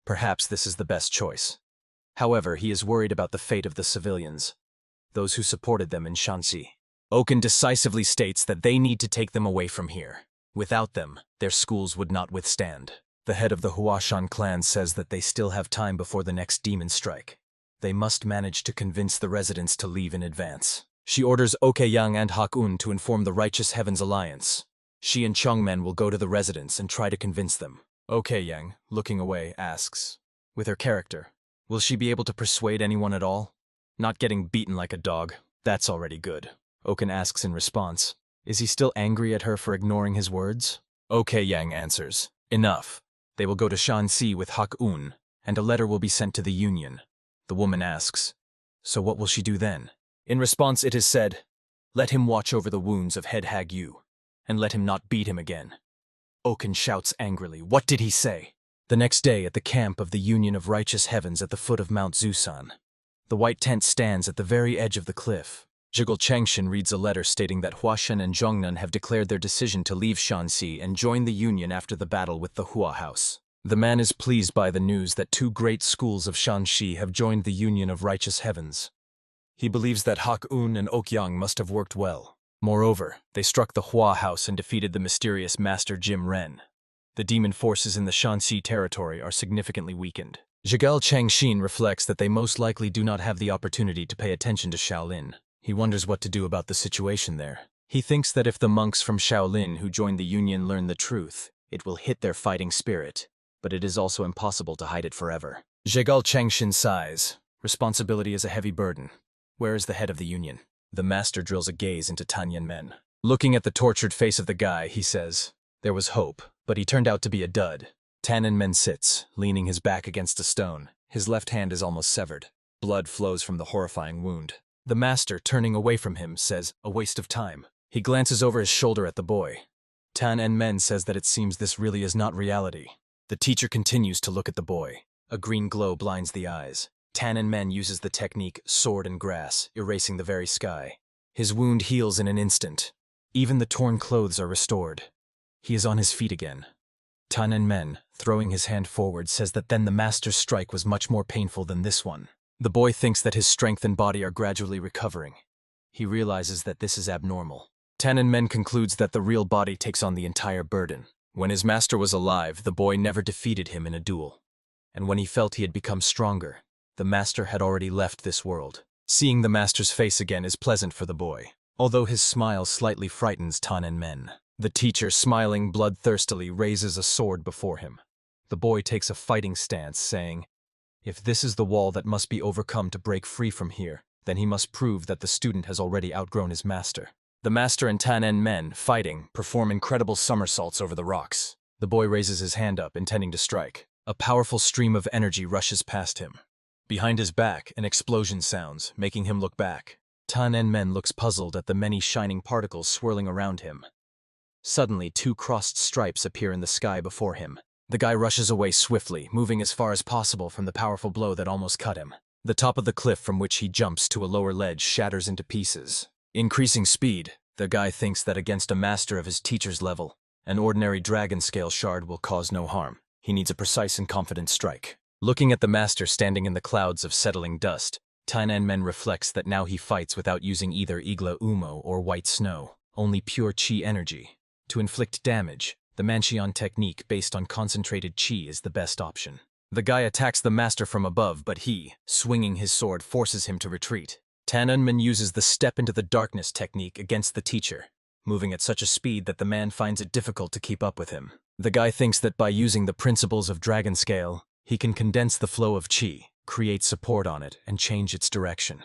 S1: Perhaps this is the best choice. However, he is worried about the fate of the civilians, those who supported them in Shanxi. Okin decisively states that they need to take them away from here. Without them, their schools would not withstand. The head of the Huashan clan says that they still have time before the next demon strike. They must manage to convince the residents to leave in advance. She orders Yang and Hakun to inform the Righteous Heavens Alliance. She and Chongmen will go to the residents and try to convince them. Yang, looking away, asks, with her character, will she be able to persuade anyone at all? Not getting beaten like a dog, that's already good. Okin asks in response, is he still angry at her for ignoring his words? Yang answers, enough. They will go to Shanxi with Hakun, and a letter will be sent to the Union. The woman asks, so what will she do then? In response it is said, let him watch over the wounds of head Hagyu, and let him not beat him again. Okin shouts angrily, what did he say? The next day at the camp of the Union of Righteous Heavens at the foot of Mount Zusan, the white tent stands at the very edge of the cliff. Jigal Changshin reads a letter stating that Huashan and Zhongnan have declared their decision to leave Shanxi and join the Union after the battle with the Hua House. The man is pleased by the news that two great schools of Shanxi have joined the Union of Righteous Heavens. He believes that Hak-un and Okyang must have worked well. Moreover, they struck the Hua House and defeated the mysterious Master Jim Ren. The demon forces in the Shanxi territory are significantly weakened. Jigal Changshin reflects that they most likely do not have the opportunity to pay attention to Shaolin. He wonders what to do about the situation there. He thinks that if the monks from Shaolin who joined the Union learn the truth, it will hit their fighting spirit, but it is also impossible to hide it forever. Jigal Changshin sighs. Responsibility is a heavy burden. Where is the head of the Union? The master drills a gaze into Tanyanmen. Looking at the tortured face of the guy, he says, there was hope, but he turned out to be a dud. Men sits, leaning his back against a stone. His left hand is almost severed. Blood flows from the horrifying wound. The master, turning away from him, says, "A waste of time." He glances over his shoulder at the boy. Men says that it seems this really is not reality. The teacher continues to look at the boy. A green glow blinds the eyes. Men uses the technique sword and grass, erasing the very sky. His wound heals in an instant. Even the torn clothes are restored. He is on his feet again. Men, throwing his hand forward, says that then the master's strike was much more painful than this one. The boy thinks that his strength and body are gradually recovering. He realizes that this is abnormal. Men concludes that the real body takes on the entire burden. When his master was alive, the boy never defeated him in a duel. And when he felt he had become stronger, the master had already left this world. Seeing the master's face again is pleasant for the boy, although his smile slightly frightens Men. The teacher, smiling bloodthirstily, raises a sword before him. The boy takes a fighting stance, saying, "If this is the wall that must be overcome to break free from here, then he must prove that the student has already outgrown his master." The master and Men, fighting, perform incredible somersaults over the rocks. The boy raises his hand up, intending to strike. A powerful stream of energy rushes past him. Behind his back, an explosion sounds, making him look back. Men looks puzzled at the many shining particles swirling around him. Suddenly, 2 crossed stripes appear in the sky before him. The guy rushes away swiftly, moving as far as possible from the powerful blow that almost cut him. The top of the cliff from which he jumps to a lower ledge shatters into pieces. Increasing speed, the guy thinks that against a master of his teacher's level, an ordinary dragon scale shard will cause no harm. He needs a precise and confident strike. Looking at the master standing in the clouds of settling dust, Men reflects that now he fights without using either Igla Umo or white snow, only pure chi energy. To inflict damage, the Manchion technique based on concentrated chi is the best option. The guy attacks the master from above, but he, swinging his sword, forces him to retreat. Men uses the step into the darkness technique against the teacher, moving at such a speed that the man finds it difficult to keep up with him. The guy thinks that by using the principles of dragon scale, he can condense the flow of chi, create support on it, and change its direction.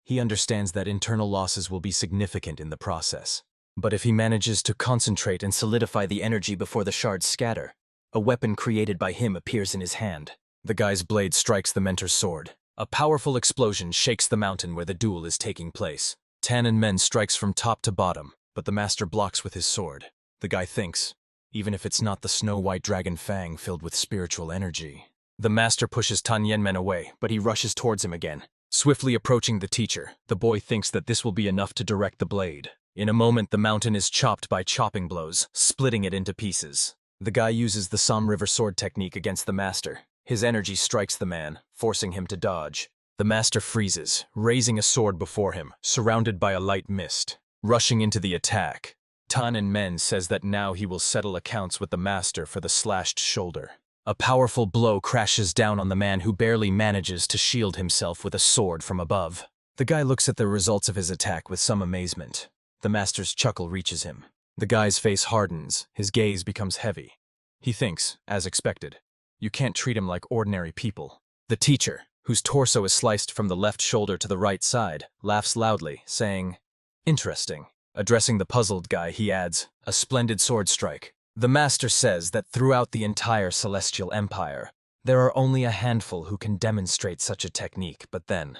S1: He understands that internal losses will be significant in the process. But if he manages to concentrate and solidify the energy before the shards scatter, a weapon created by him appears in his hand. The guy's blade strikes the mentor's sword. A powerful explosion shakes the mountain where the duel is taking place. Men strikes from top to bottom, but the master blocks with his sword. The guy thinks, even if it's not the snow-white dragon fang filled with spiritual energy. The master pushes Men away, but he rushes towards him again. Swiftly approaching the teacher, the boy thinks that this will be enough to direct the blade. In a moment, the mountain is chopped by chopping blows, splitting it into pieces. The guy uses the Som River sword technique against the master. His energy strikes the man, forcing him to dodge. The master freezes, raising a sword before him, surrounded by a light mist. Rushing into the attack, Men says that now he will settle accounts with the master for the slashed shoulder. A powerful blow crashes down on the man who barely manages to shield himself with a sword from above. The guy looks at the results of his attack with some amazement. The master's chuckle reaches him. The guy's face hardens, his gaze becomes heavy. He thinks, as expected, you can't treat him like ordinary people. The teacher, whose torso is sliced from the left shoulder to the right side, laughs loudly, saying, "Interesting." Addressing the puzzled guy, he adds, "A splendid sword strike." The master says that throughout the entire Celestial Empire, there are only a handful who can demonstrate such a technique, but then,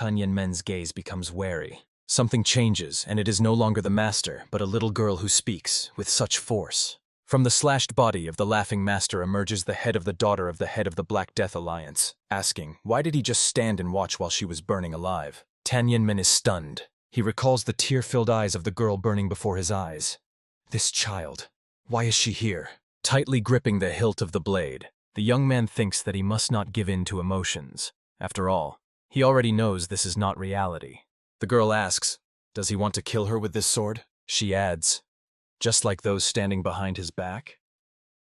S1: Men's gaze becomes wary. Something changes, and it is no longer the master, but a little girl who speaks, with such force. From the slashed body of the laughing master emerges the head of the daughter of the head of the Black Death Alliance, asking, why did he just stand and watch while she was burning alive? Tanyanmen is stunned. He recalls the tear-filled eyes of the girl burning before his eyes. This child, why is she here? Tightly gripping the hilt of the blade, the young man thinks that he must not give in to emotions. After all, he already knows this is not reality. The girl asks, does he want to kill her with this sword? She adds, just like those standing behind his back?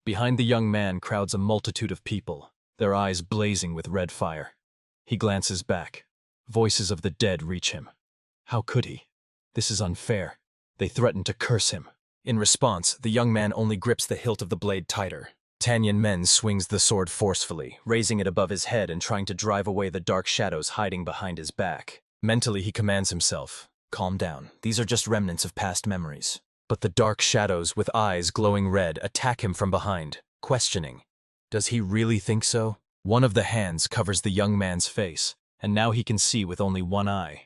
S1: Behind the young man crowds a multitude of people, their eyes blazing with red fire. He glances back. Voices of the dead reach him. How could he? This is unfair. They threaten to curse him. In response, the young man only grips the hilt of the blade tighter. Tanyanmen swings the sword forcefully, raising it above his head and trying to drive away the dark shadows hiding behind his back. Mentally, he commands himself, calm down. These are just remnants of past memories. But the dark shadows with eyes glowing red attack him from behind, questioning. Does he really think so? One of the hands covers the young man's face, and now he can see with only one eye.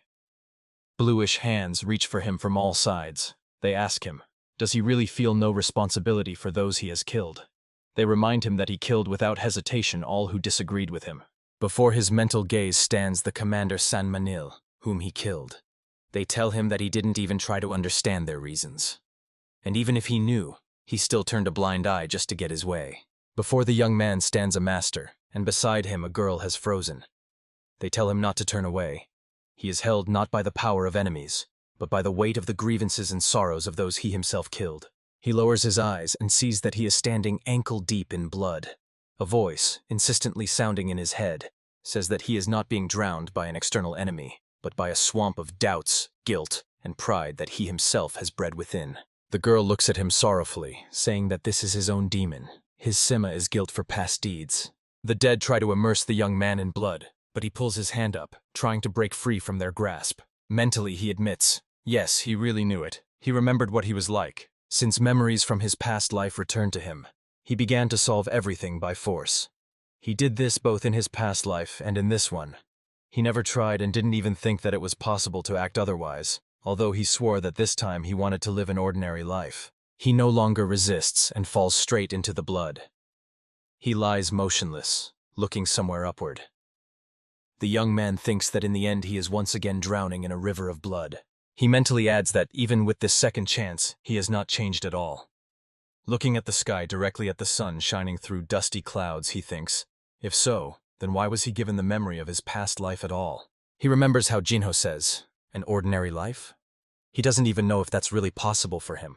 S1: Bluish hands reach for him from all sides. They ask him, does he really feel no responsibility for those he has killed? They remind him that he killed without hesitation all who disagreed with him. Before his mental gaze stands the Commander San Manil, whom he killed. They tell him that he didn't even try to understand their reasons. And even if he knew, he still turned a blind eye just to get his way. Before the young man stands a master, and beside him a girl has frozen. They tell him not to turn away. He is held not by the power of enemies, but by the weight of the grievances and sorrows of those he himself killed. He lowers his eyes and sees that he is standing ankle-deep in blood. A voice, insistently sounding in his head, says that he is not being drowned by an external enemy, but by a swamp of doubts, guilt, and pride that he himself has bred within. The girl looks at him sorrowfully, saying that this is his own demon. His sima is guilt for past deeds. The dead try to immerse the young man in blood, but he pulls his hand up, trying to break free from their grasp. Mentally, he admits, yes, he really knew it. He remembered what he was like. Since memories from his past life returned to him, he began to solve everything by force. He did this both in his past life and in this one. He never tried and didn't even think that it was possible to act otherwise, although he swore that this time he wanted to live an ordinary life. He no longer resists and falls straight into the blood. He lies motionless, looking somewhere upward. The young man thinks that in the end he is once again drowning in a river of blood. He mentally adds that even with this second chance, he has not changed at all. Looking at the sky directly at the sun shining through dusty clouds, he thinks, if so, then why was he given the memory of his past life at all? He remembers how Jinho says, an ordinary life? He doesn't even know if that's really possible for him.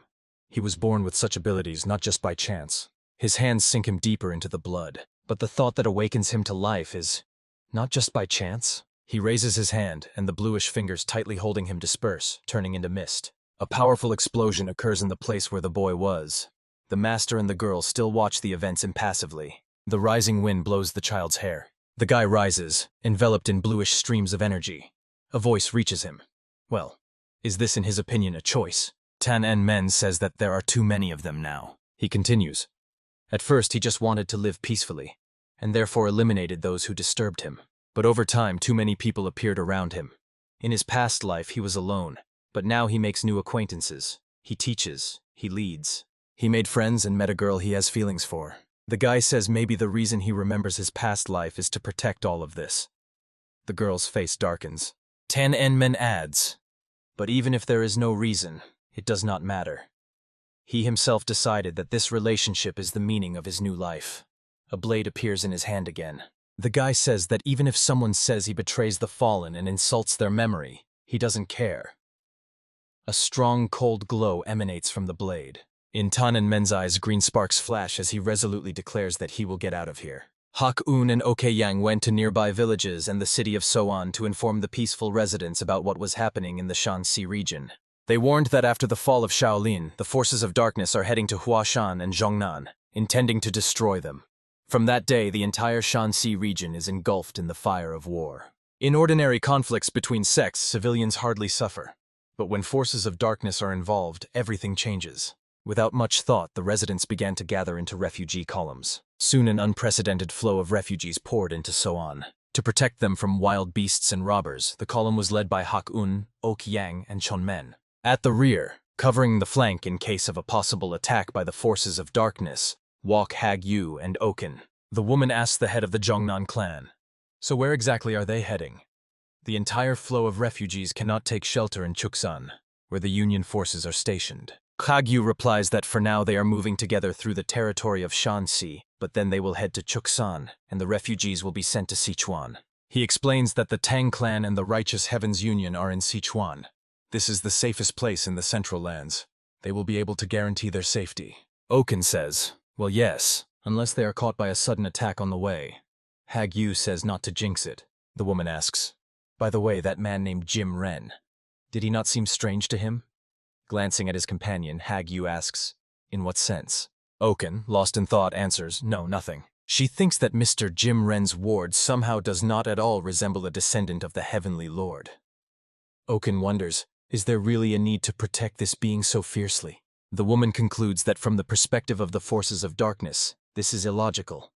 S1: He was born with such abilities not just by chance. His hands sink him deeper into the blood, but the thought that awakens him to life is not just by chance. He raises his hand, and the bluish fingers tightly holding him disperse, turning into mist. A powerful explosion occurs in the place where the boy was. The master and the girl still watch the events impassively. The rising wind blows the child's hair. The guy rises, enveloped in bluish streams of energy. A voice reaches him. Well, is this in his opinion a choice? Tan En Men says that there are too many of them now. He continues. At first he just wanted to live peacefully, and therefore eliminated those who disturbed him. But over time, too many people appeared around him. In his past life, he was alone, but now he makes new acquaintances. He teaches, he leads. He made friends and met a girl he has feelings for. The guy says maybe the reason he remembers his past life is to protect all of this. The girl's face darkens. Tan En Men adds, but even if there is no reason, it does not matter. He himself decided that this relationship is the meaning of his new life. A blade appears in his hand again. The guy says that even if someone says he betrays the fallen and insults their memory, he doesn't care. A strong, cold glow emanates from the blade. In Tan En Men's eyes, green sparks flash as he resolutely declares that he will get out of here. Hak-un and Ok-yang went to nearby villages and the city of Soan to inform the peaceful residents about what was happening in the Shanxi region. They warned that after the fall of Shaolin, the forces of darkness are heading to Huashan and Zhongnan, intending to destroy them. From that day, the entire Shanxi region is engulfed in the fire of war. In ordinary conflicts between sects, civilians hardly suffer. But when forces of darkness are involved, everything changes. Without much thought, the residents began to gather into refugee columns. Soon an unprecedented flow of refugees poured into Soan. To protect them from wild beasts and robbers, the column was led by Hak-un, Ok-yang, and Chonmen. At the rear, covering the flank in case of a possible attack by the forces of darkness, walk Hag-yu and Oken. The woman asks the head of the Zhongnan clan, so where exactly are they heading? The entire flow of refugees cannot take shelter in Chuksan, where the Union forces are stationed. Hag-yu replies that for now they are moving together through the territory of Shanxi, but then they will head to Chuksan, and the refugees will be sent to Sichuan. He explains that the Tang clan and the Righteous Heavens Union are in Sichuan. This is the safest place in the Central Lands. They will be able to guarantee their safety. Oken says, well, yes, unless they are caught by a sudden attack on the way. Hag-yu says not to jinx it. The woman asks, by the way, that man named Jim Ren, did he not seem strange to him? Glancing at his companion, Hag-yu asks, in what sense? Oken, lost in thought, answers, no, nothing. She thinks that Mr. Jim Ren's ward somehow does not at all resemble a descendant of the Heavenly Lord. Oken wonders, is there really a need to protect this being so fiercely? The woman concludes that from the perspective of the forces of darkness, this is illogical.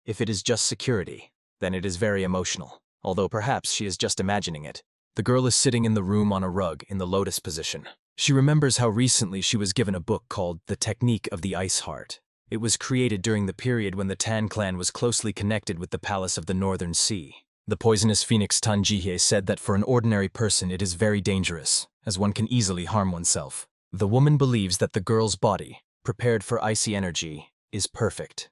S1: If it is just security, then it is very emotional, although perhaps she is just imagining it. The girl is sitting in the room on a rug in the lotus position. She remembers how recently she was given a book called The Technique of the Ice Heart. It was created during the period when the Tan clan was closely connected with the Palace of the Northern Sea. The poisonous phoenix Tan said that for an ordinary person it is very dangerous, as one can easily harm oneself. The woman believes that the girl's body, prepared for icy energy, is perfect.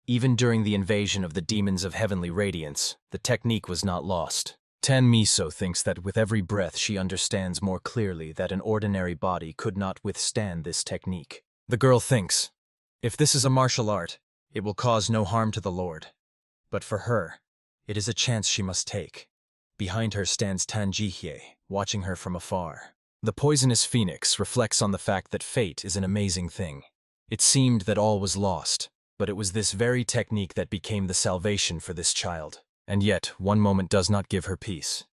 S1: Even during the invasion of the demons of heavenly radiance, the technique was not lost. Tan Miso thinks that with every breath she understands more clearly that an ordinary body could not withstand this technique. The girl thinks, if this is a martial art, it will cause no harm to the Lord. But for her, it is a chance she must take. Behind her stands Tan watching her from afar. The poisonous phoenix reflects on the fact that fate is an amazing thing. It seemed that all was lost, but it was this very technique that became the salvation for this child. And yet, one moment does not give her peace.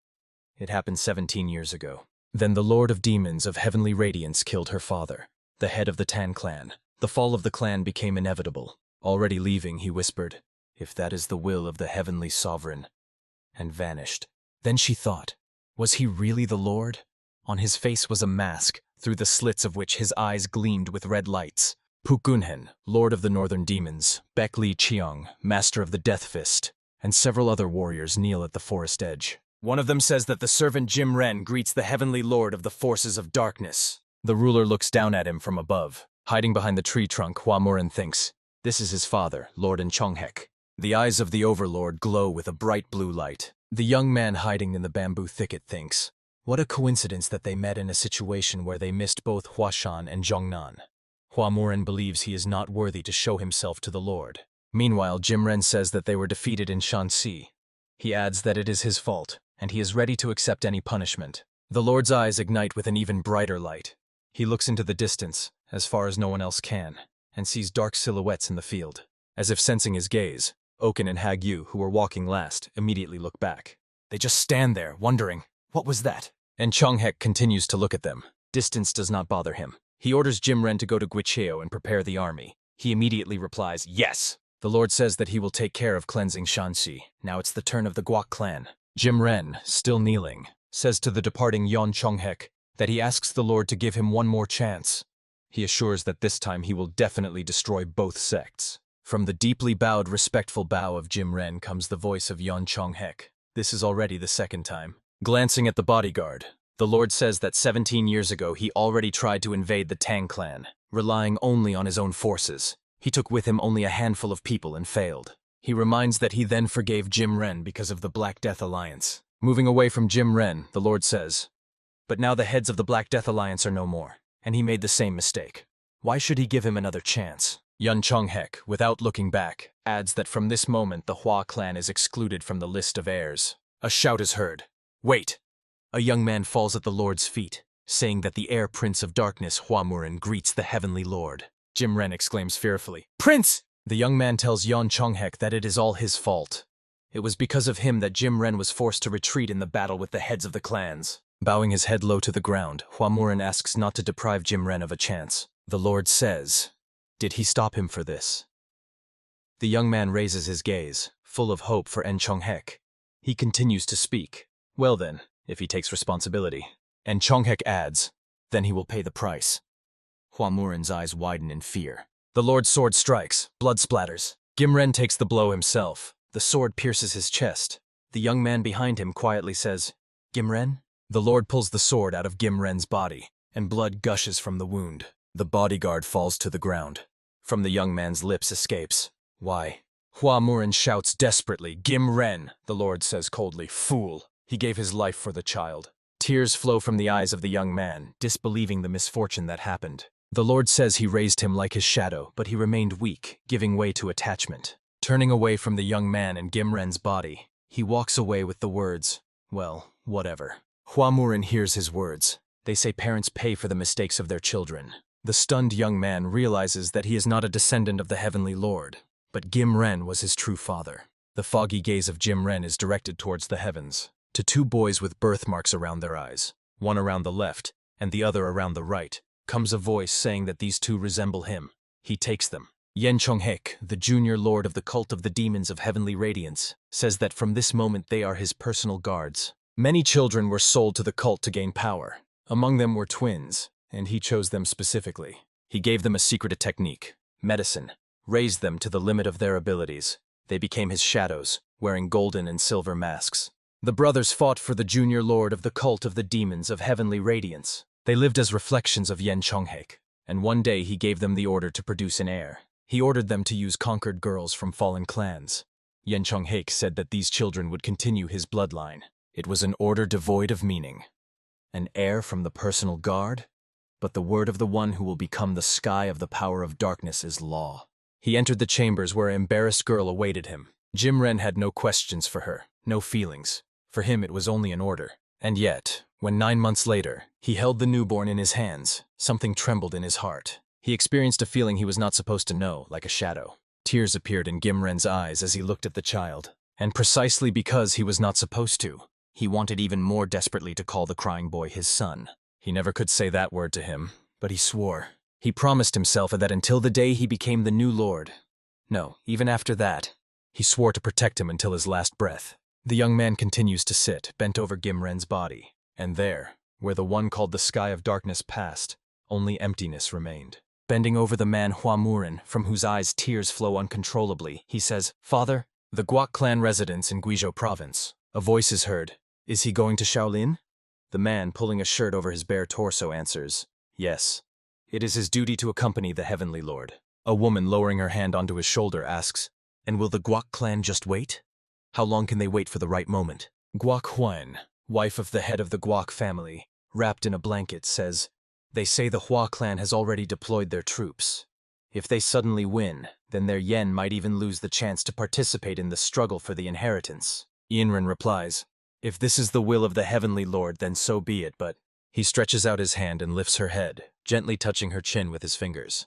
S1: It happened 17 years ago. Then the Lord of Demons of Heavenly Radiance killed her father, the head of the Tan clan. The fall of the clan became inevitable. Already leaving, he whispered, "If that is the will of the Heavenly Sovereign," and vanished. Then she thought, was he really the Lord? On his face was a mask, through the slits of which his eyes gleamed with red lights. Pukunhen, Lord of the Northern Demons, Bekli Cheong, Master of the Death Fist, and several other warriors kneel at the forest edge. One of them says that the servant Jim Ren greets the Heavenly Lord of the Forces of Darkness. The ruler looks down at him from above. Hiding behind the tree trunk, Hua Murin thinks, this is his father, Lord Chonghek. The eyes of the Overlord glow with a bright blue light. The young man hiding in the bamboo thicket thinks, what a coincidence that they met in a situation where they missed both Huashan and Zhongnan. Hua Murin believes he is not worthy to show himself to the Lord. Meanwhile, Jim Ren says that they were defeated in Shanxi. He adds that it is his fault, and he is ready to accept any punishment. The Lord's eyes ignite with an even brighter light. He looks into the distance, as far as no one else can, and sees dark silhouettes in the field. As if sensing his gaze, Oken and Hagyu, who were walking last, immediately look back. They just stand there, wondering, what was that? And Chonghek continues to look at them. Distance does not bother him. He orders Jim Ren to go to Guicheo and prepare the army. He immediately replies, yes! The Lord says that he will take care of cleansing Shanxi. Now it's the turn of the Guok clan. Jim Ren, still kneeling, says to the departing Yon Chonghek that he asks the Lord to give him one more chance. He assures that this time he will definitely destroy both sects. From the deeply bowed, respectful bow of Jim Ren comes the voice of Yon Chonghek. This is already the second time. Glancing at the bodyguard, the Lord says that 17 years ago he already tried to invade the Tang clan, relying only on his own forces. He took with him only a handful of people and failed. He reminds that he then forgave Jim Ren because of the Black Death Alliance. Moving away from Jim Ren, the Lord says, but now the heads of the Black Death Alliance are no more, and he made the same mistake. Why should he give him another chance? Yun Chonghek, without looking back, adds that from this moment the Hua clan is excluded from the list of heirs. A shout is heard. Wait! A young man falls at the Lord's feet, saying that the heir prince of darkness, Hua Murin, greets the Heavenly Lord. Jim Ren exclaims fearfully, Prince! The young man tells Yon Chonghek that it is all his fault. It was because of him that Jim Ren was forced to retreat in the battle with the heads of the clans. Bowing his head low to the ground, Hua Murin asks not to deprive Jim Ren of a chance. The Lord says, did he stop him for this? The young man raises his gaze, full of hope for En Chonghek. He continues to speak. Well then, if he takes responsibility. En Chonghek adds, then he will pay the price. Hua Murin's eyes widen in fear. The Lord's sword strikes, blood splatters. Jim Ren takes the blow himself. The sword pierces his chest. The young man behind him quietly says, Jim Ren? The Lord pulls the sword out of Jim Ren's body, and blood gushes from the wound. The bodyguard falls to the ground. From the young man's lips escapes, why? Hua Murin shouts desperately, Jim Ren, the Lord says coldly, fool. He gave his life for the child. Tears flow from the eyes of the young man, disbelieving the misfortune that happened. The Lord says he raised him like his shadow, but he remained weak, giving way to attachment. Turning away from the young man and Jim Ren's body, he walks away with the words, well, whatever. Hua Murin hears his words. They say parents pay for the mistakes of their children. The stunned young man realizes that he is not a descendant of the Heavenly Lord, but Jim Ren was his true father. The foggy gaze of Jim Ren is directed towards the heavens, to two boys with birthmarks around their eyes, one around the left and the other around the right. Comes a voice saying that these two resemble him. He takes them. Yen Chonghek, the junior lord of the cult of the demons of heavenly radiance, says that from this moment they are his personal guards. Many children were sold to the cult to gain power. Among them were twins, and he chose them specifically. He gave them a secret technique, medicine, raised them to the limit of their abilities. They became his shadows, wearing golden and silver masks. The brothers fought for the junior lord of the cult of the demons of heavenly radiance. They lived as reflections of Yen Chonghek, and one day he gave them the order to produce an heir. He ordered them to use conquered girls from fallen clans. Yen Chonghek said that these children would continue his bloodline. It was an order devoid of meaning. An heir from the personal guard? But the word of the one who will become the sky of the power of darkness is law. He entered the chambers where an embarrassed girl awaited him. Jim Ren had no questions for her, no feelings. For him it was only an order. And yet, when 9 months later, he held the newborn in his hands, something trembled in his heart. He experienced a feeling he was not supposed to know, like a shadow. Tears appeared in Jim Ren's eyes as he looked at the child. And precisely because he was not supposed to, he wanted even more desperately to call the crying boy his son. He never could say that word to him, but he swore. He promised himself that until the day he became the new lord. No, even after that, he swore to protect him until his last breath. The young man continues to sit, bent over Gimren's body. And there, where the one called the sky of darkness passed, only emptiness remained. Bending over the Manhwa Murin, from whose eyes tears flow uncontrollably, he says, "Father, the Guok clan residence in Guizhou province." A voice is heard. "Is he going to Shaolin?" The man, pulling a shirt over his bare torso, answers, "Yes. It is his duty to accompany the heavenly lord." A woman, lowering her hand onto his shoulder, asks, "And will the Guok clan just wait? How long can they wait for the right moment?" Guok Huan, wife of the head of the Guok family, wrapped in a blanket, says, "They say the Hua clan has already deployed their troops. If they suddenly win, then their yen might even lose the chance to participate in the struggle for the inheritance." Yinren replies, "If this is the will of the heavenly lord, then so be it, but..." He stretches out his hand and lifts her head, gently touching her chin with his fingers.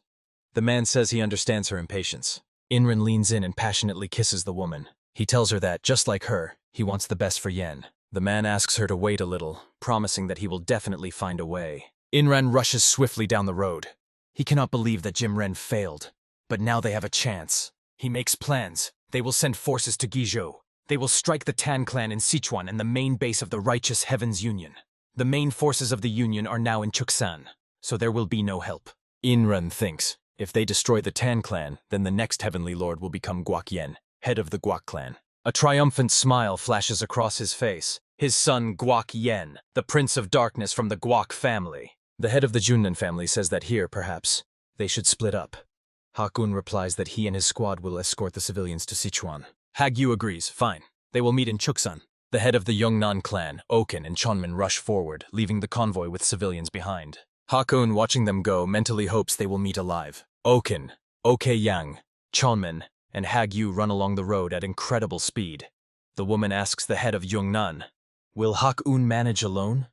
S1: The man says he understands her impatience. Yinren leans in and passionately kisses the woman. He tells her that, just like her, he wants the best for Yen. The man asks her to wait a little, promising that he will definitely find a way. Inran rushes swiftly down the road. He cannot believe that Jim Ren failed, but now they have a chance. He makes plans. They will send forces to Guizhou. They will strike the Tang clan in Sichuan and the main base of the Righteous Heavens Union. The main forces of the Union are now in Chuksan, so there will be no help. Inran thinks, if they destroy the Tan clan, then the next Heavenly Lord will become Guok Yen, head of the Guok clan. A triumphant smile flashes across his face. His son Guok Yen, the Prince of Darkness from the Guok family. The head of the Junnan family says that here, perhaps, they should split up. Hakun replies that he and his squad will escort the civilians to Sichuan. Hagyu agrees, fine. They will meet in Chuksan. The head of the Yongnan clan, Oken and Chonmin, rush forward, leaving the convoy with civilians behind. Hakun, watching them go, mentally hopes they will meet alive. Oken, Yang, Chonmin, and Hagyu run along the road at incredible speed. The woman asks the head of Yongnan, "Will Hakun manage alone?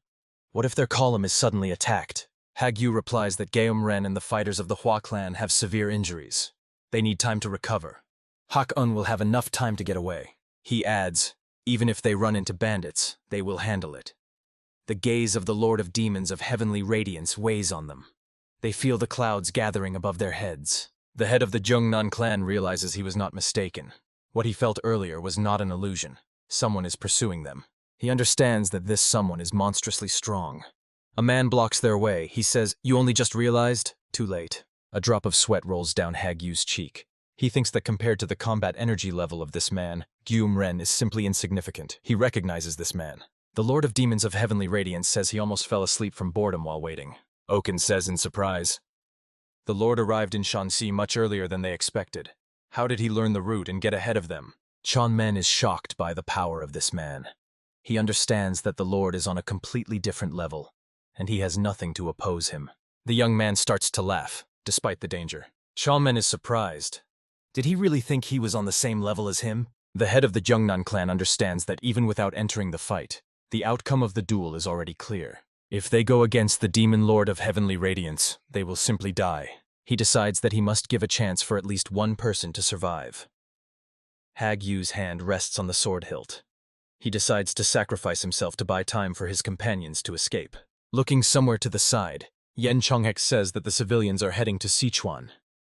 S1: What if their column is suddenly attacked?" Hagyu replies that Geum Ren and the fighters of the Hua clan have severe injuries. They need time to recover. Hakun will have enough time to get away. He adds, even if they run into bandits, they will handle it. The gaze of the Lord of Demons of heavenly radiance weighs on them. They feel the clouds gathering above their heads. The head of the Jungnan clan realizes he was not mistaken. What he felt earlier was not an illusion. Someone is pursuing them. He understands that this someone is monstrously strong. A man blocks their way. He says, "You only just realized?" Too late. A drop of sweat rolls down Hagyu's cheek. He thinks that compared to the combat energy level of this man, Gyum Ren is simply insignificant. He recognizes this man. The Lord of Demons of Heavenly Radiance says he almost fell asleep from boredom while waiting. Oken says in surprise, "The Lord arrived in Shanxi much earlier than they expected. How did he learn the route and get ahead of them?" Chon Men is shocked by the power of this man. He understands that the Lord is on a completely different level, and he has nothing to oppose him. The young man starts to laugh, despite the danger. Chon Men is surprised. Did he really think he was on the same level as him? The head of the Jungnan clan understands that even without entering the fight, the outcome of the duel is already clear. If they go against the Demon Lord of Heavenly Radiance, they will simply die. He decides that he must give a chance for at least one person to survive. Hagyu's hand rests on the sword hilt. He decides to sacrifice himself to buy time for his companions to escape. Looking somewhere to the side, Yen Chonghek says that the civilians are heading to Sichuan.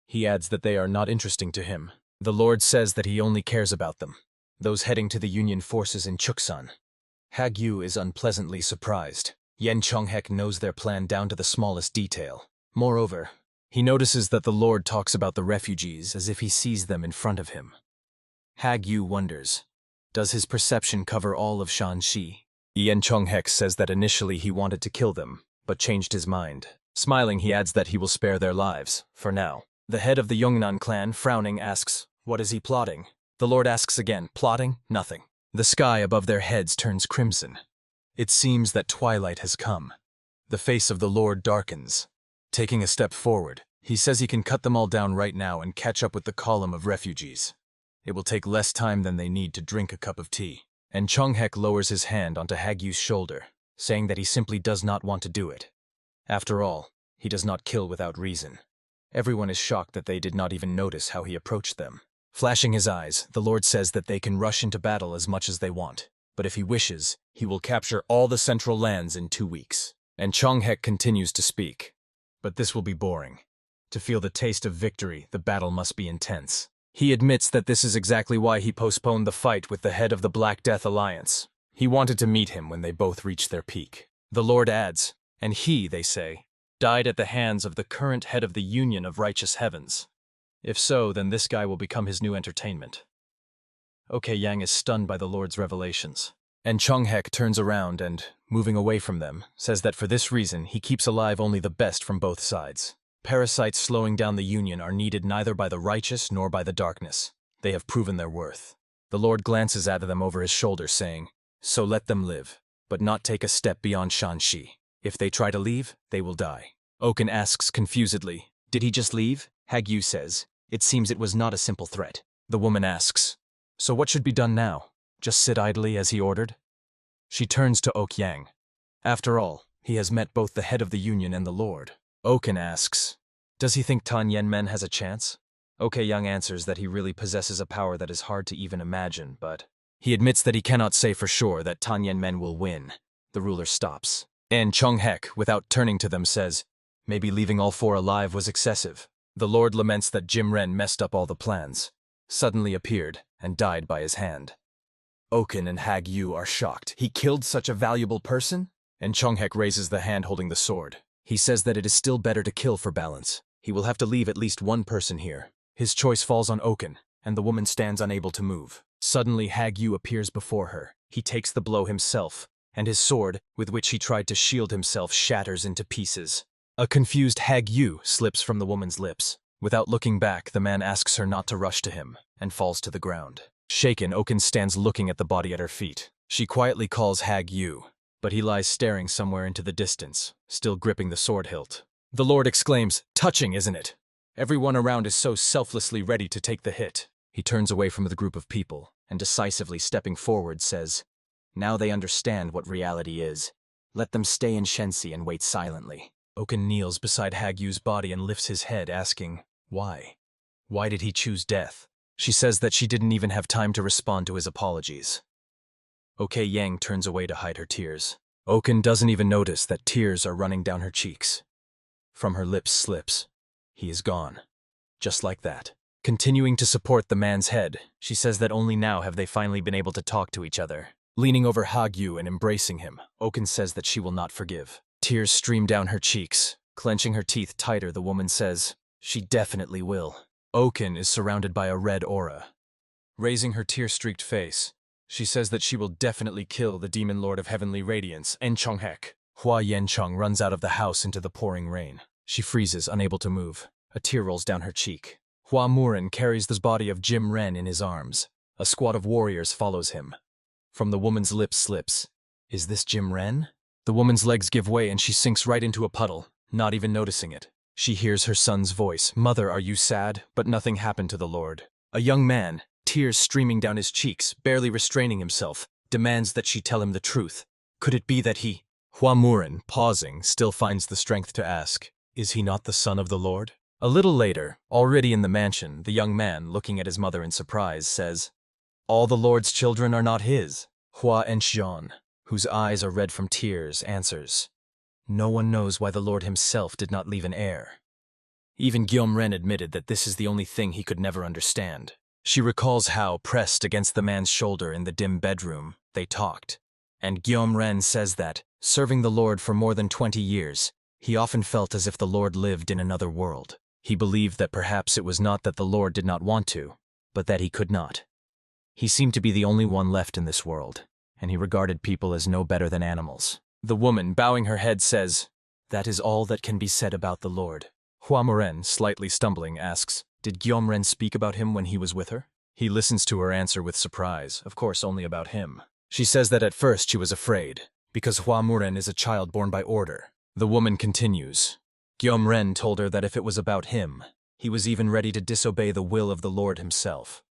S1: He adds that they are not interesting to him. The Lord says that he only cares about them, those heading to the Union forces in Chuksan. Hagyu is unpleasantly surprised. Yen Chonghek knows their plan down to the smallest detail. Moreover, he notices that the Lord talks about the refugees as if he sees them in front of him. Hagyu wonders, does his perception cover all of Shanxi? Yen Chonghek says that initially he wanted to kill them, but changed his mind. Smiling, he adds that he will spare their lives, for now. The head of the Yongnan clan, frowning, asks, what is he plotting? The Lord asks again, plotting? Nothing. The sky above their heads turns crimson. It seems that twilight has come. The face of the Lord darkens. Taking a step forward, he says he can cut them all down right now and catch up with the column of refugees. It will take less time than they need to drink a cup of tea. And Chonghek lowers his hand onto Hagyu's shoulder, saying that he simply does not want to do it. After all, he does not kill without reason. Everyone is shocked that they did not even notice how he approached them. Flashing his eyes, the Lord says that they can rush into battle as much as they want, but if he wishes, he will capture all the central lands in 2 weeks. And Chonghek continues to speak. But this will be boring. To feel the taste of victory, the battle must be intense. He admits that this is exactly why he postponed the fight with the head of the Black Death Alliance. He wanted to meet him when they both reached their peak. The Lord adds, and he, they say, died at the hands of the current head of the Union of Righteous Heavens. If so, then this guy will become his new entertainment. OK Yang is stunned by the Lord's revelations. And Chonghek turns around and, moving away from them, says that for this reason he keeps alive only the best from both sides. Parasites slowing down the Union are needed neither by the righteous nor by the darkness. They have proven their worth. The Lord glances at them over his shoulder, saying, so let them live, but not take a step beyond Shanxi. If they try to leave, they will die. Oken asks confusedly, did he just leave? Hagyu says, it seems it was not a simple threat. The woman asks, so what should be done now? Just sit idly as he ordered? She turns to Ok Yang. After all, he has met both the head of the Union and the Lord. Oken asks, does he think Tan Yen-men has a chance? Ok Yang answers that he really possesses a power that is hard to even imagine, but he admits that he cannot say for sure that Tan Yen-men will win. The ruler stops. And Chonghek, without turning to them, says, maybe leaving all 4 alive was excessive. The Lord laments that Jim Ren messed up all the plans, suddenly appeared, and died by his hand. Oken and Hagyu are shocked. He killed such a valuable person? And Chonghek raises the hand holding the sword. He says that it is still better to kill for balance. He will have to leave at least one person here. His choice falls on Oken, and the woman stands unable to move. Suddenly Hagyu appears before her. He takes the blow himself, and his sword, with which he tried to shield himself, shatters into pieces. A confused Hagyu slips from the woman's lips. Without looking back, the man asks her not to rush to him, and falls to the ground. Shaken, Oken stands looking at the body at her feet. She quietly calls Hagyu, but he lies staring somewhere into the distance, still gripping the sword hilt. The Lord exclaims, touching, isn't it? Everyone around is so selflessly ready to take the hit. He turns away from the group of people, and decisively stepping forward says, now they understand what reality is. Let them stay in Shensi and wait silently. Oken kneels beside Hagyu's body and lifts his head, asking, why? Why did he choose death? She says that she didn't even have time to respond to his apologies. Ok Yang turns away to hide her tears. Oken doesn't even notice that tears are running down her cheeks. From her lips slips. He is gone. Just like that. Continuing to support the man's head, she says that only now have they finally been able to talk to each other. Leaning over Hagyu and embracing him, Oken says that she will not forgive. Tears stream down her cheeks. Clenching her teeth tighter, the woman says, she definitely will. Oken is surrounded by a red aura. Raising her tear-streaked face, she says that she will definitely kill the demon lord of heavenly radiance, Chonghek. Hua Yancheng runs out of the house into the pouring rain. She freezes, unable to move. A tear rolls down her cheek. Hua Murin carries the body of Jim Ren in his arms. A squad of warriors follows him. From the woman's lips slips, is this Jim Ren? The woman's legs give way and she sinks right into a puddle, not even noticing it. She hears her son's voice, Mother, are you sad? But nothing happened to the Lord. A young man, tears streaming down his cheeks, barely restraining himself, demands that she tell him the truth. Could it be that he... Hua Murin, pausing, still finds the strength to ask, is he not the son of the Lord? A little later, already in the mansion, the young man, looking at his mother in surprise, says, all the Lord's children are not his. Hua Enxian, whose eyes are red from tears, answers, no one knows why the Lord himself did not leave an heir. Even Gyom-ren admitted that this is the only thing he could never understand. She recalls how, pressed against the man's shoulder in the dim bedroom, they talked. And Gyom-ren says that, serving the Lord for more than 20 years, he often felt as if the Lord lived in another world. He believed that perhaps it was not that the Lord did not want to, but that he could not. He seemed to be the only one left in this world, and he regarded people as no better than animals. The woman, bowing her head, says, "That is all that can be said about the Lord." Hwa-muren, slightly stumbling, asks, "Did Gyom-ren speak about him when he was with her?" He listens to her answer with surprise, of course only about him. She says that at first she was afraid, because Hwa-muren is a child born by order. The woman continues, Gyom-ren told her that if it was about him, he was even ready to disobey the will of the Lord himself.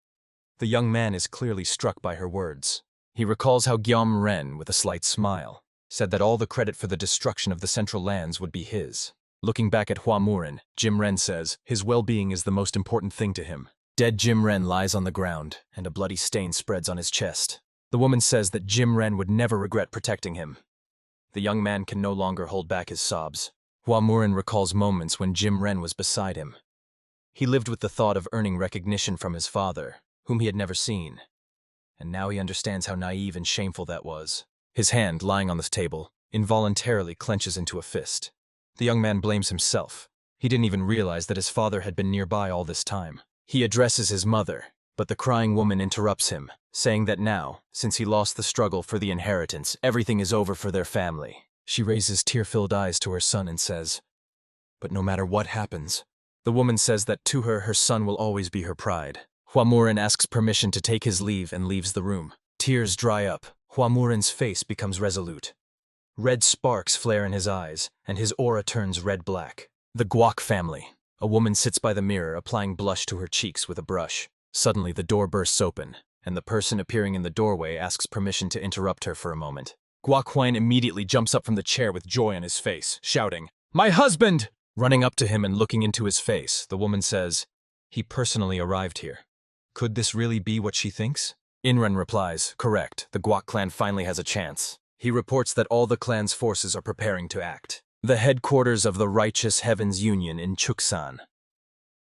S1: The young man is clearly struck by her words. He recalls how Gyom-ren, with a slight smile, said that all the credit for the destruction of the central lands would be his. Looking back at Hwa-muren, Jim-ren says his well-being is the most important thing to him. Dead Jim-ren lies on the ground, and a bloody stain spreads on his chest. The woman says that Jim-ren would never regret protecting him. The young man can no longer hold back his sobs. Hwa-muren recalls moments when Jim-ren was beside him. He lived with the thought of earning recognition from his father, whom he had never seen. And now he understands how naive and shameful that was. His hand, lying on the table, involuntarily clenches into a fist. The young man blames himself. He didn't even realize that his father had been nearby all this time. He addresses his mother, but the crying woman interrupts him, saying that now, since he lost the struggle for the inheritance, everything is over for their family. She raises tear-filled eyes to her son and says, "But no matter what happens." The woman says that to her, her son will always be her pride. Hwa-muren asks permission to take his leave and leaves the room. Tears dry up. Hwa-muren's face becomes resolute. Red sparks flare in his eyes, and his aura turns red-black. The Guak family. A woman sits by the mirror, applying blush to her cheeks with a brush. Suddenly, the door bursts open, and the person appearing in the doorway asks permission to interrupt her for a moment. Guak Huan immediately jumps up from the chair with joy on his face, shouting, "My husband!" Running up to him and looking into his face, the woman says, "He personally arrived here." Could this really be what she thinks? Inren replies, "Correct, the Guak clan finally has a chance." He reports that all the clan's forces are preparing to act. The headquarters of the Righteous Heavens Union in Chuksan.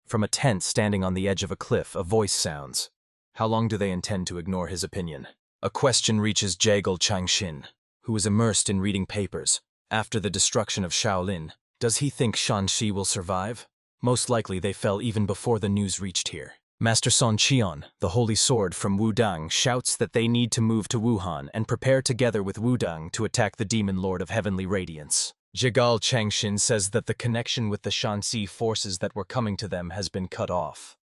S1: From a tent standing on the edge of a cliff, a voice sounds. How long do they intend to ignore his opinion? A question reaches Jigal Changshin, who is immersed in reading papers. After the destruction of Shaolin, does he think Shanxi will survive? Most likely they fell even before the news reached here. Master Son Qian, the Holy Sword from Wudang, shouts that they need to move to Wuhan and prepare together with Wudang to attack the Demon Lord of Heavenly Radiance. Jigal Changshin says that the connection with the Shanxi forces that were coming to them has been cut off.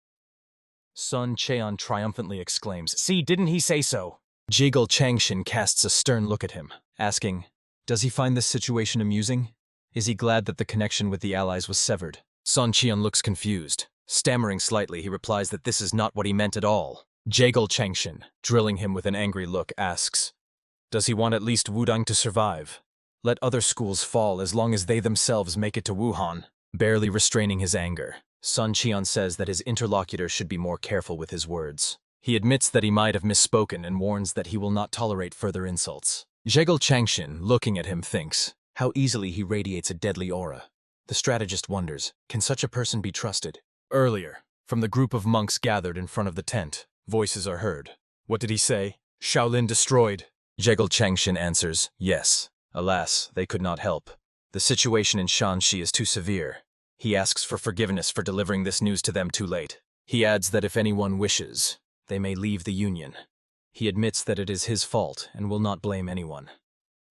S1: Sun Cheon triumphantly exclaims, "See, didn't he say so?" Jigal Changshin casts a stern look at him, asking, does he find this situation amusing? Is he glad that the connection with the allies was severed? Sun Cheon looks confused. Stammering slightly, he replies that this is not what he meant at all. Jigal Changshin, drilling him with an angry look, asks, does he want at least Wudang to survive? Let other schools fall as long as they themselves make it to Wuhan. Barely restraining his anger, Sun Cheon says that his interlocutor should be more careful with his words. He admits that he might have misspoken and warns that he will not tolerate further insults. Jigal Changshin, looking at him, thinks how easily he radiates a deadly aura. The strategist wonders, can such a person be trusted? Earlier, from the group of monks gathered in front of the tent, voices are heard. What did he say? Shaolin destroyed. Jigal Changshin answers, yes. Alas, they could not help. The situation in Shanxi is too severe. He asks for forgiveness for delivering this news to them too late. He adds that if anyone wishes, they may leave the Union. He admits that it is his fault and will not blame anyone.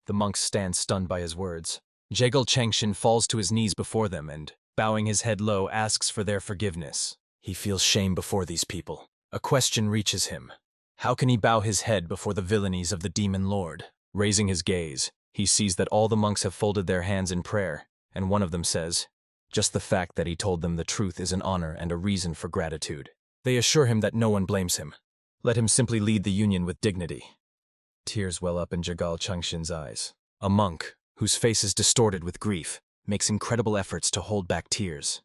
S1: The monks stand stunned by his words. Jigal Changshin falls to his knees before them and, bowing his head low, asks for their forgiveness. He feels shame before these people. A question reaches him. How can he bow his head before the villainies of the Demon Lord? Raising his gaze, he sees that all the monks have folded their hands in prayer, and one of them says, just the fact that he told them the truth is an honor and a reason for gratitude. They assure him that no one blames him. Let him simply lead the Union with dignity. Tears well up in Jigal Changshin's eyes. A monk, whose face is distorted with grief, makes incredible efforts to hold back tears.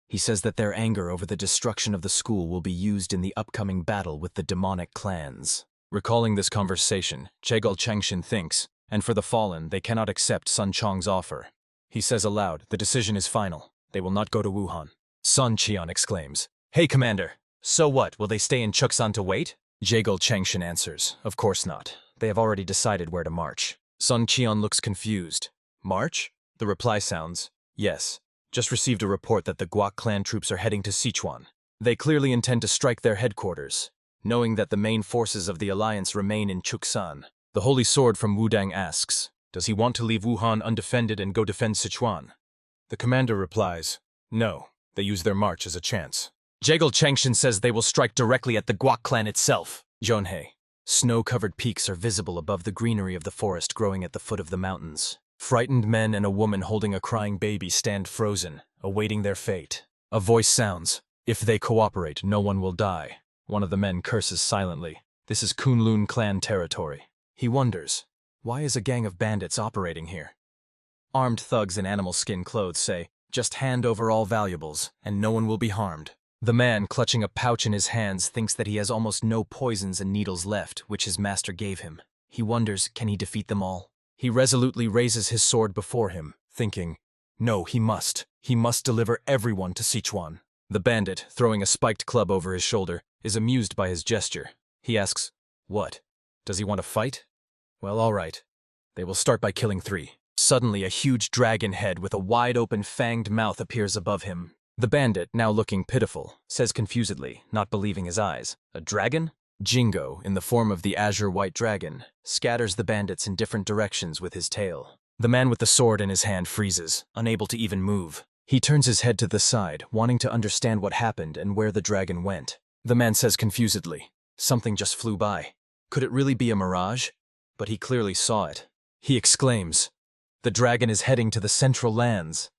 S1: He says that their anger over the destruction of the school will be used in the upcoming battle with the demonic clans. Recalling this conversation, Jigal Changshin thinks, and for the fallen, they cannot accept Sun Chong's offer. He says aloud, the decision is final. They will not go to Wuhan. Sun Qian exclaims, "Hey, Commander! So what, will they stay in Chuksan to wait?" Jigal Changshan answers, "Of course not. They have already decided where to march." Sun Qian looks confused. "March?" The reply sounds, "Yes. Just received a report that the Guak clan troops are heading to Sichuan. They clearly intend to strike their headquarters, knowing that the main forces of the alliance remain in Chuksan." The Holy Sword from Wudang asks, "Does he want to leave Wuhan undefended and go defend Sichuan?" The commander replies, "No, they use their march as a chance." Jigal Changshan says they will strike directly at the Guak clan itself. Zhonhe. Snow-covered peaks are visible above the greenery of the forest growing at the foot of the mountains. Frightened men and a woman holding a crying baby stand frozen, awaiting their fate. A voice sounds, "If they cooperate, no one will die." One of the men curses silently. This is Kunlun clan territory. He wonders, why is a gang of bandits operating here? Armed thugs in animal skin clothes say, "Just hand over all valuables, and no one will be harmed." The man, clutching a pouch in his hands, thinks that he has almost no poisons and needles left, which his master gave him. He wonders, can he defeat them all? He resolutely raises his sword before him, thinking, no, he must. He must deliver everyone to Sichuan. The bandit, throwing a spiked club over his shoulder, is amused by his gesture. He asks, "What? Does he want to fight?" "Well, all right. They will start by killing 3. Suddenly, a huge dragon head with a wide-open fanged mouth appears above him. The bandit, now looking pitiful, says confusedly, not believing his eyes, "A dragon?" Jingo, in the form of the azure white dragon, scatters the bandits in different directions with his tail. The man with the sword in his hand freezes, unable to even move. He turns his head to the side, wanting to understand what happened and where the dragon went. The man says confusedly, "Something just flew by. Could it really be a mirage?" But he clearly saw it. He exclaims, "The dragon is heading to the Central Lands."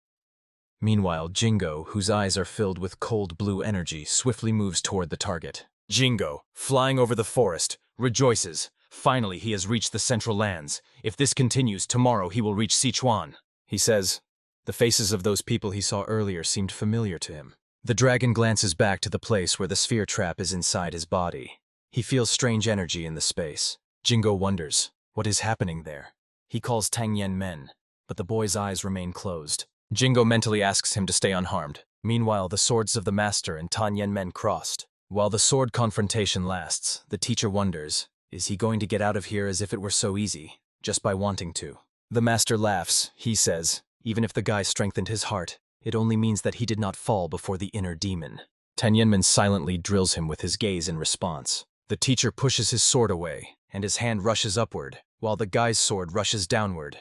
S1: Meanwhile, Jingo, whose eyes are filled with cold blue energy, swiftly moves toward the target. Jingo, flying over the forest, rejoices. Finally, he has reached the Central Lands. If this continues, tomorrow he will reach Sichuan. He says, the faces of those people he saw earlier seemed familiar to him. The dragon glances back to the place where the sphere trap is inside his body. He feels strange energy in the space. Jingo wonders, what is happening there? He calls Tang Yen men, but the boy's eyes remain closed. Jingo mentally asks him to stay unharmed. Meanwhile, the swords of the master and Tan Yen men crossed. While the sword confrontation lasts, the teacher wonders, is he going to get out of here as if it were so easy, just by wanting to? The master laughs. He says, even if the guy strengthened his heart, it only means that he did not fall before the inner demon. Tan Yen men silently drills him with his gaze in response. The teacher pushes his sword away, and his hand rushes upward, while the guy's sword rushes downward.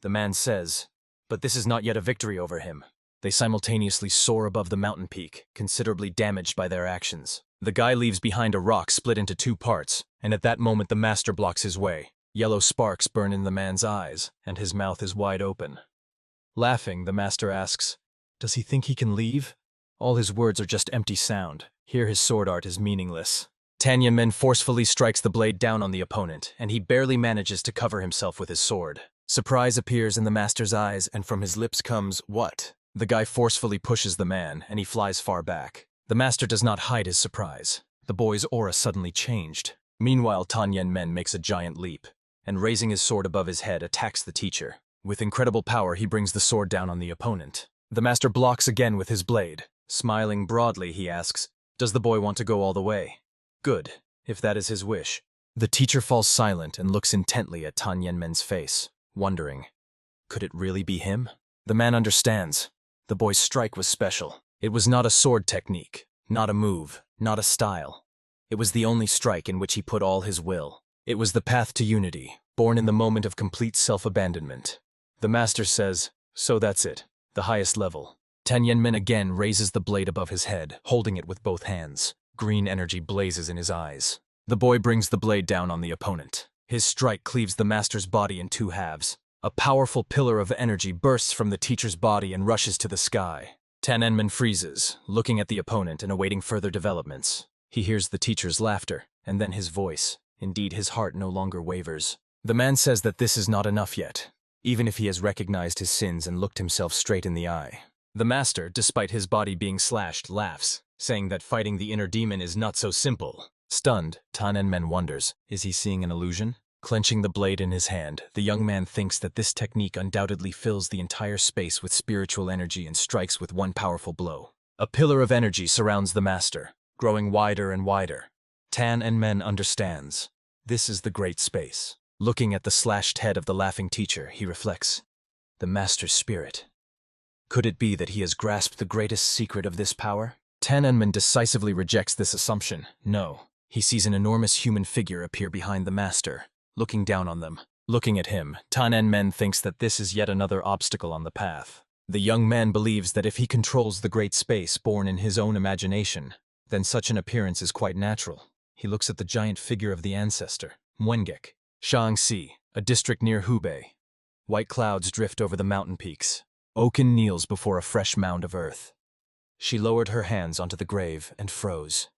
S1: The man says, but this is not yet a victory over him. They simultaneously soar above the mountain peak, considerably damaged by their actions. The guy leaves behind a rock split into 2 parts, and at that moment the master blocks his way. Yellow sparks burn in the man's eyes, and his mouth is wide open. Laughing, the master asks, does he think he can leave? All his words are just empty sound. Here his sword art is meaningless. Tan Yen men forcefully strikes the blade down on the opponent, and he barely manages to cover himself with his sword. Surprise appears in the master's eyes, and from his lips comes, "What?" The guy forcefully pushes the man, and he flies far back. The master does not hide his surprise. The boy's aura suddenly changed. Meanwhile, Tan Yen men makes a giant leap, and raising his sword above his head, attacks the teacher. With incredible power, he brings the sword down on the opponent. The master blocks again with his blade. Smiling broadly, he asks, does the boy want to go all the way? Good, if that is his wish. The teacher falls silent and looks intently at Tan Yen men's face, wondering, could it really be him? The man understands. The boy's strike was special. It was not a sword technique, not a move, not a style. It was the only strike in which he put all his will. It was the path to unity, born in the moment of complete self-abandonment. The master says, so that's it, the highest level. Tan Yen men again raises the blade above his head, holding it with both hands. Green energy blazes in his eyes. The boy brings the blade down on the opponent. His strike cleaves the master's body in 2 halves. A powerful pillar of energy bursts from the teacher's body and rushes to the sky. Tan Yen men freezes, looking at the opponent and awaiting further developments. He hears the teacher's laughter, and then his voice. Indeed, his heart no longer wavers. The man says that this is not enough yet, even if he has recognized his sins and looked himself straight in the eye. The master, despite his body being slashed, laughs, saying that fighting the inner demon is not so simple. Stunned, Tan Yen men wonders, is he seeing an illusion? Clenching the blade in his hand, the young man thinks that this technique undoubtedly fills the entire space with spiritual energy and strikes with one powerful blow. A pillar of energy surrounds the master, growing wider and wider. Tan and Men understands. This is the great space. Looking at the slashed head of the laughing teacher, he reflects. The master's spirit. Could it be that he has grasped the greatest secret of this power? Tan and Men decisively rejects this assumption. No. He sees an enormous human figure appear behind the master, looking down on them. Looking at him, Tan and Men thinks that this is yet another obstacle on the path. The young man believes that if he controls the great space born in his own imagination, then such an appearance is quite natural. He looks at the giant figure of the ancestor, Mwengek. Shaanxi, a district near Hubei. White clouds drift over the mountain peaks. Oken kneels before a fresh mound of earth. She lowered her hands onto the grave and froze.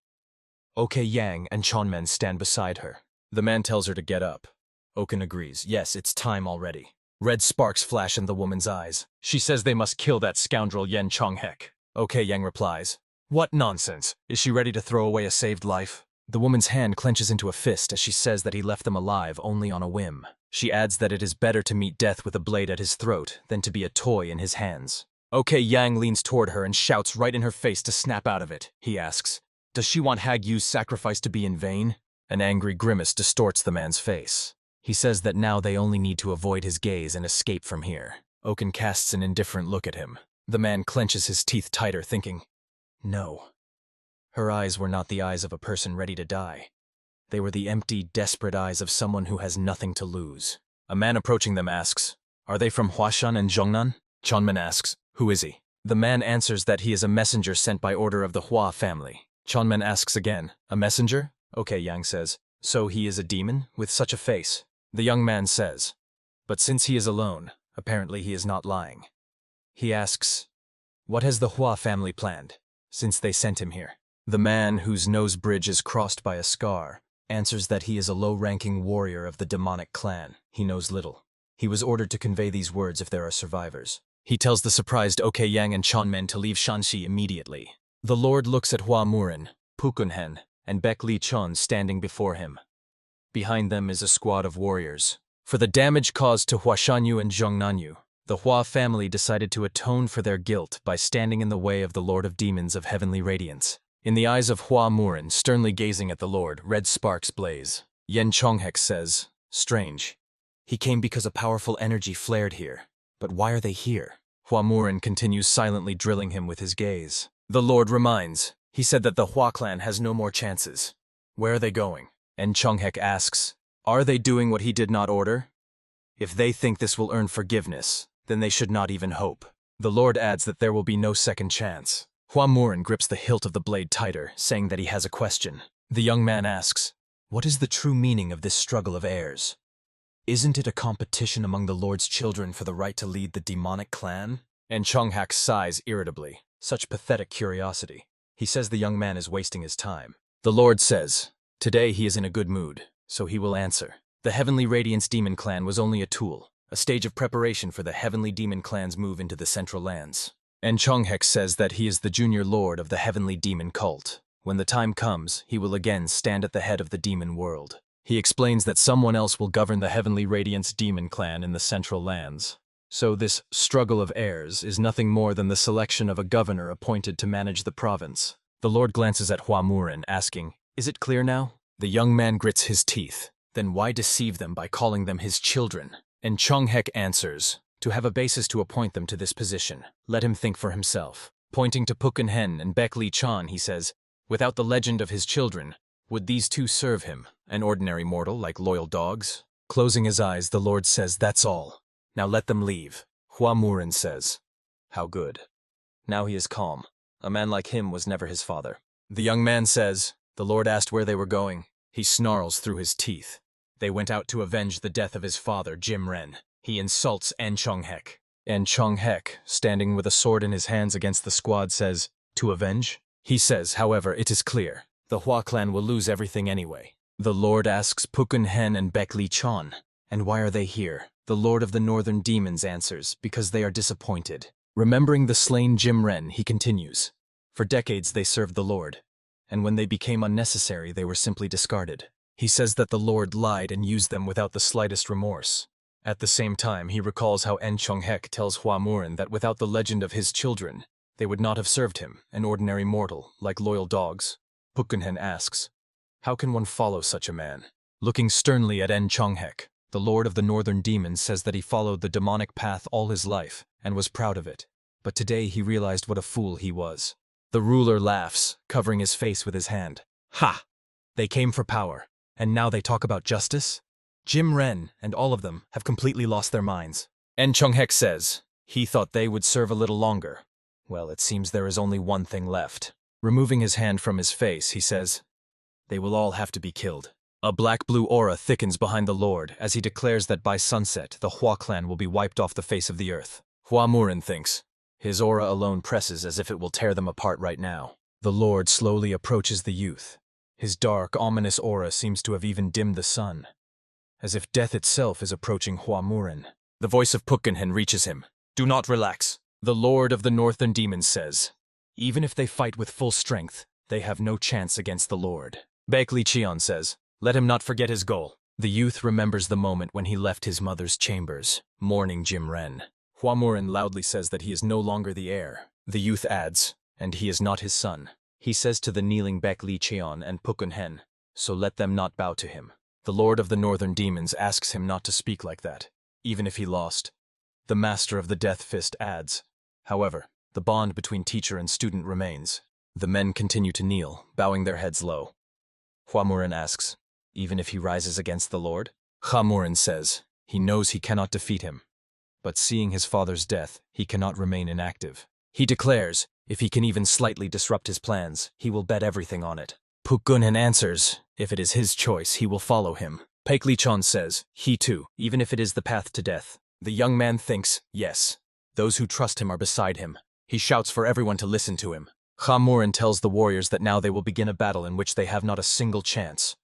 S1: Ok Yang and Chonmen stand beside her. The man tells her to get up. Oken agrees. Yes, it's time already. Red sparks flash in the woman's eyes. She says they must kill that scoundrel Yen Chonghek. Ok Yang replies. What nonsense. Is she ready to throw away a saved life? The woman's hand clenches into a fist as she says that he left them alive only on a whim. She adds that it is better to meet death with a blade at his throat than to be a toy in his hands. Ok Yang leans toward her and shouts right in her face to snap out of it. He asks, does she want Hag Yu's sacrifice to be in vain? An angry grimace distorts the man's face. He says that now they only need to avoid his gaze and escape from here. Oken casts an indifferent look at him. The man clenches his teeth tighter, thinking, no. Her eyes were not the eyes of a person ready to die. They were the empty, desperate eyes of someone who has nothing to lose. A man approaching them asks, are they from Huashan and Zhongnan? Chonmen asks, who is he? The man answers that he is a messenger sent by order of the Hua family. Chonmen asks again, a messenger? Ok, Yang says, so he is a demon with such a face? The young man says, but since he is alone, apparently he is not lying. He asks, what has the Hua family planned, since they sent him here? The man, whose nose bridge is crossed by a scar, answers that he is a low-ranking warrior of the demonic clan. He knows little. He was ordered to convey these words if there are survivors. He tells the surprised Ok Yang and Chonmen to leave Shanxi immediately. The Lord looks at Hua Murin, Pukunhen, and Baek Li Chun standing before him. Behind them is a squad of warriors. For the damage caused to Huashanyu and Zhongnanyu, the Hua family decided to atone for their guilt by standing in the way of the Lord of Demons of Heavenly Radiance. In the eyes of Hua Murin, sternly gazing at the Lord, red sparks blaze. Yen Chonghek says, strange. He came because a powerful energy flared here. But why are they here? Hua Murin continues silently drilling him with his gaze. The Lord reminds. He said that the Hua clan has no more chances. Where are they going? And Chonghek asks, are they doing what he did not order? If they think this will earn forgiveness, then they should not even hope. The Lord adds that there will be no second chance. Hua Murin grips the hilt of the blade tighter, saying that he has a question. The young man asks, what is the true meaning of this struggle of heirs? Isn't it a competition among the Lord's children for the right to lead the demonic clan? And Chonghak sighs irritably. Such pathetic curiosity. He says the young man is wasting his time. The Lord says, today he is in a good mood, so he will answer. The Heavenly Radiance Demon Clan was only a tool, a stage of preparation for the Heavenly Demon Clan's move into the Central Lands. And Chonghek says that he is the junior lord of the Heavenly Demon cult. When the time comes, he will again stand at the head of the demon world. He explains that someone else will govern the Heavenly Radiance Demon Clan in the Central Lands. So this struggle of heirs is nothing more than the selection of a governor appointed to manage the province. The Lord glances at Hua Murin, asking, is it clear now? The young man grits his teeth. Then why deceive them by calling them his children? And Chonghek answers, to have a basis to appoint them to this position. Let him think for himself. Pointing to Pukunhen and Baek Li Chan, he says, without the legend of his children, would these two serve him, an ordinary mortal like loyal dogs? Closing his eyes, the Lord says, that's all. Now let them leave. Hua Murin says, how good. Now he is calm. A man like him was never his father. The young man says, the Lord asked where they were going. He snarls through his teeth. They went out to avenge the death of his father, Jim Ren. He insults An Chonghek. An Chonghek, standing with a sword in his hands against the squad, says, to avenge? He says, however, it is clear. The Hua clan will lose everything anyway. The Lord asks Pukunhen and Baek Li Chan, and why are they here? The Lord of the Northern Demons answers, because they are disappointed. Remembering the slain Jim Ren, he continues. For decades they served the Lord, and when they became unnecessary, they were simply discarded. He says that the Lord lied and used them without the slightest remorse. At the same time, he recalls how En Chonghek tells Hua Murin that without the legend of his children, they would not have served him, an ordinary mortal, like loyal dogs. Pukunhen asks, how can one follow such a man? Looking sternly at En Chonghek, the Lord of the Northern Demons says that he followed the demonic path all his life and was proud of it. But today he realized what a fool he was. The ruler laughs, covering his face with his hand. Ha! They came for power, and now they talk about justice? Jim Ren and all of them have completely lost their minds. En Chonghek says he thought they would serve a little longer. Well, it seems there is only one thing left. Removing his hand from his face, he says, they will all have to be killed. A black-blue aura thickens behind the Lord as he declares that by sunset, the Hua clan will be wiped off the face of the earth. Hua Murin thinks. His aura alone presses as if it will tear them apart right now. The Lord slowly approaches the youth. His dark, ominous aura seems to have even dimmed the sun, as if death itself is approaching Hua Murin. The voice of Pukunhen reaches him. Do not relax. The Lord of the Northern Demons says, even if they fight with full strength, they have no chance against the Lord. Baekli Cheon says, let him not forget his goal. The youth remembers the moment when he left his mother's chambers, mourning Jim Ren. Hua Murin loudly says that he is no longer the heir. The youth adds, and he is not his son. He says to the kneeling Baekli Cheon and Pukunhen, so let them not bow to him. The Lord of the Northern Demons asks him not to speak like that, even if he lost. The Master of the Death Fist adds, however, the bond between teacher and student remains. The men continue to kneel, bowing their heads low. Hua Murin asks, even if he rises against the Lord? Hua Murin says, he knows he cannot defeat him. But seeing his father's death, he cannot remain inactive. He declares, if he can even slightly disrupt his plans, he will bet everything on it. Pukunhen answers, if it is his choice, he will follow him. Baekli Cheon says, he too, even if it is the path to death. The young man thinks, yes. Those who trust him are beside him. He shouts for everyone to listen to him. Hua Murin tells the warriors that now they will begin a battle in which they have not a single chance.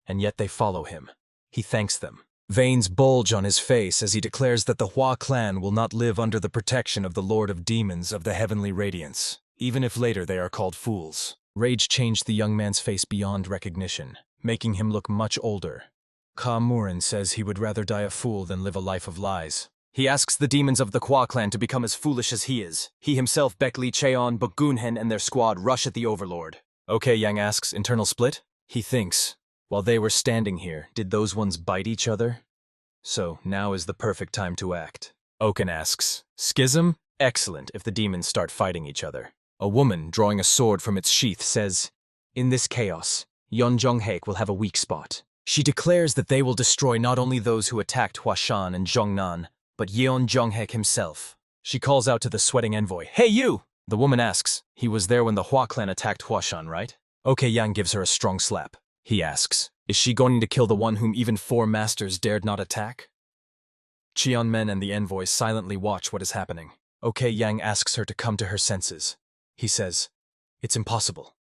S1: And yet they follow him. He thanks them. Veins bulge on his face as he declares that the Hua clan will not live under the protection of the Lord of Demons of the Heavenly Radiance, even if later they are called fools. Rage changed the young man's face beyond recognition, making him look much older. Hua Murin says he would rather die a fool than live a life of lies. He asks the demons of the Hua clan to become as foolish as he is. He himself, Baekli Cheon, Pukunhen, and their squad rush at the Overlord. Okay, Yang asks, internal split? He thinks, while they were standing here, did those ones bite each other? So, now is the perfect time to act. Oken asks, schism? Excellent if the demons start fighting each other. A woman, drawing a sword from its sheath, says, in this chaos, Yeon Jonghaek will have a weak spot. She declares that they will destroy not only those who attacked Huashan and Zhongnan, but Yeon Jonghaek himself. She calls out to the sweating envoy, hey you! The woman asks, he was there when the Hua clan attacked Huashan, right? Okay, Yang gives her a strong slap. He asks, is she going to kill the one whom even 4 masters dared not attack? Cheonmen and the envoy silently watch what is happening. Okay, Yang asks her to come to her senses. He says, it's impossible.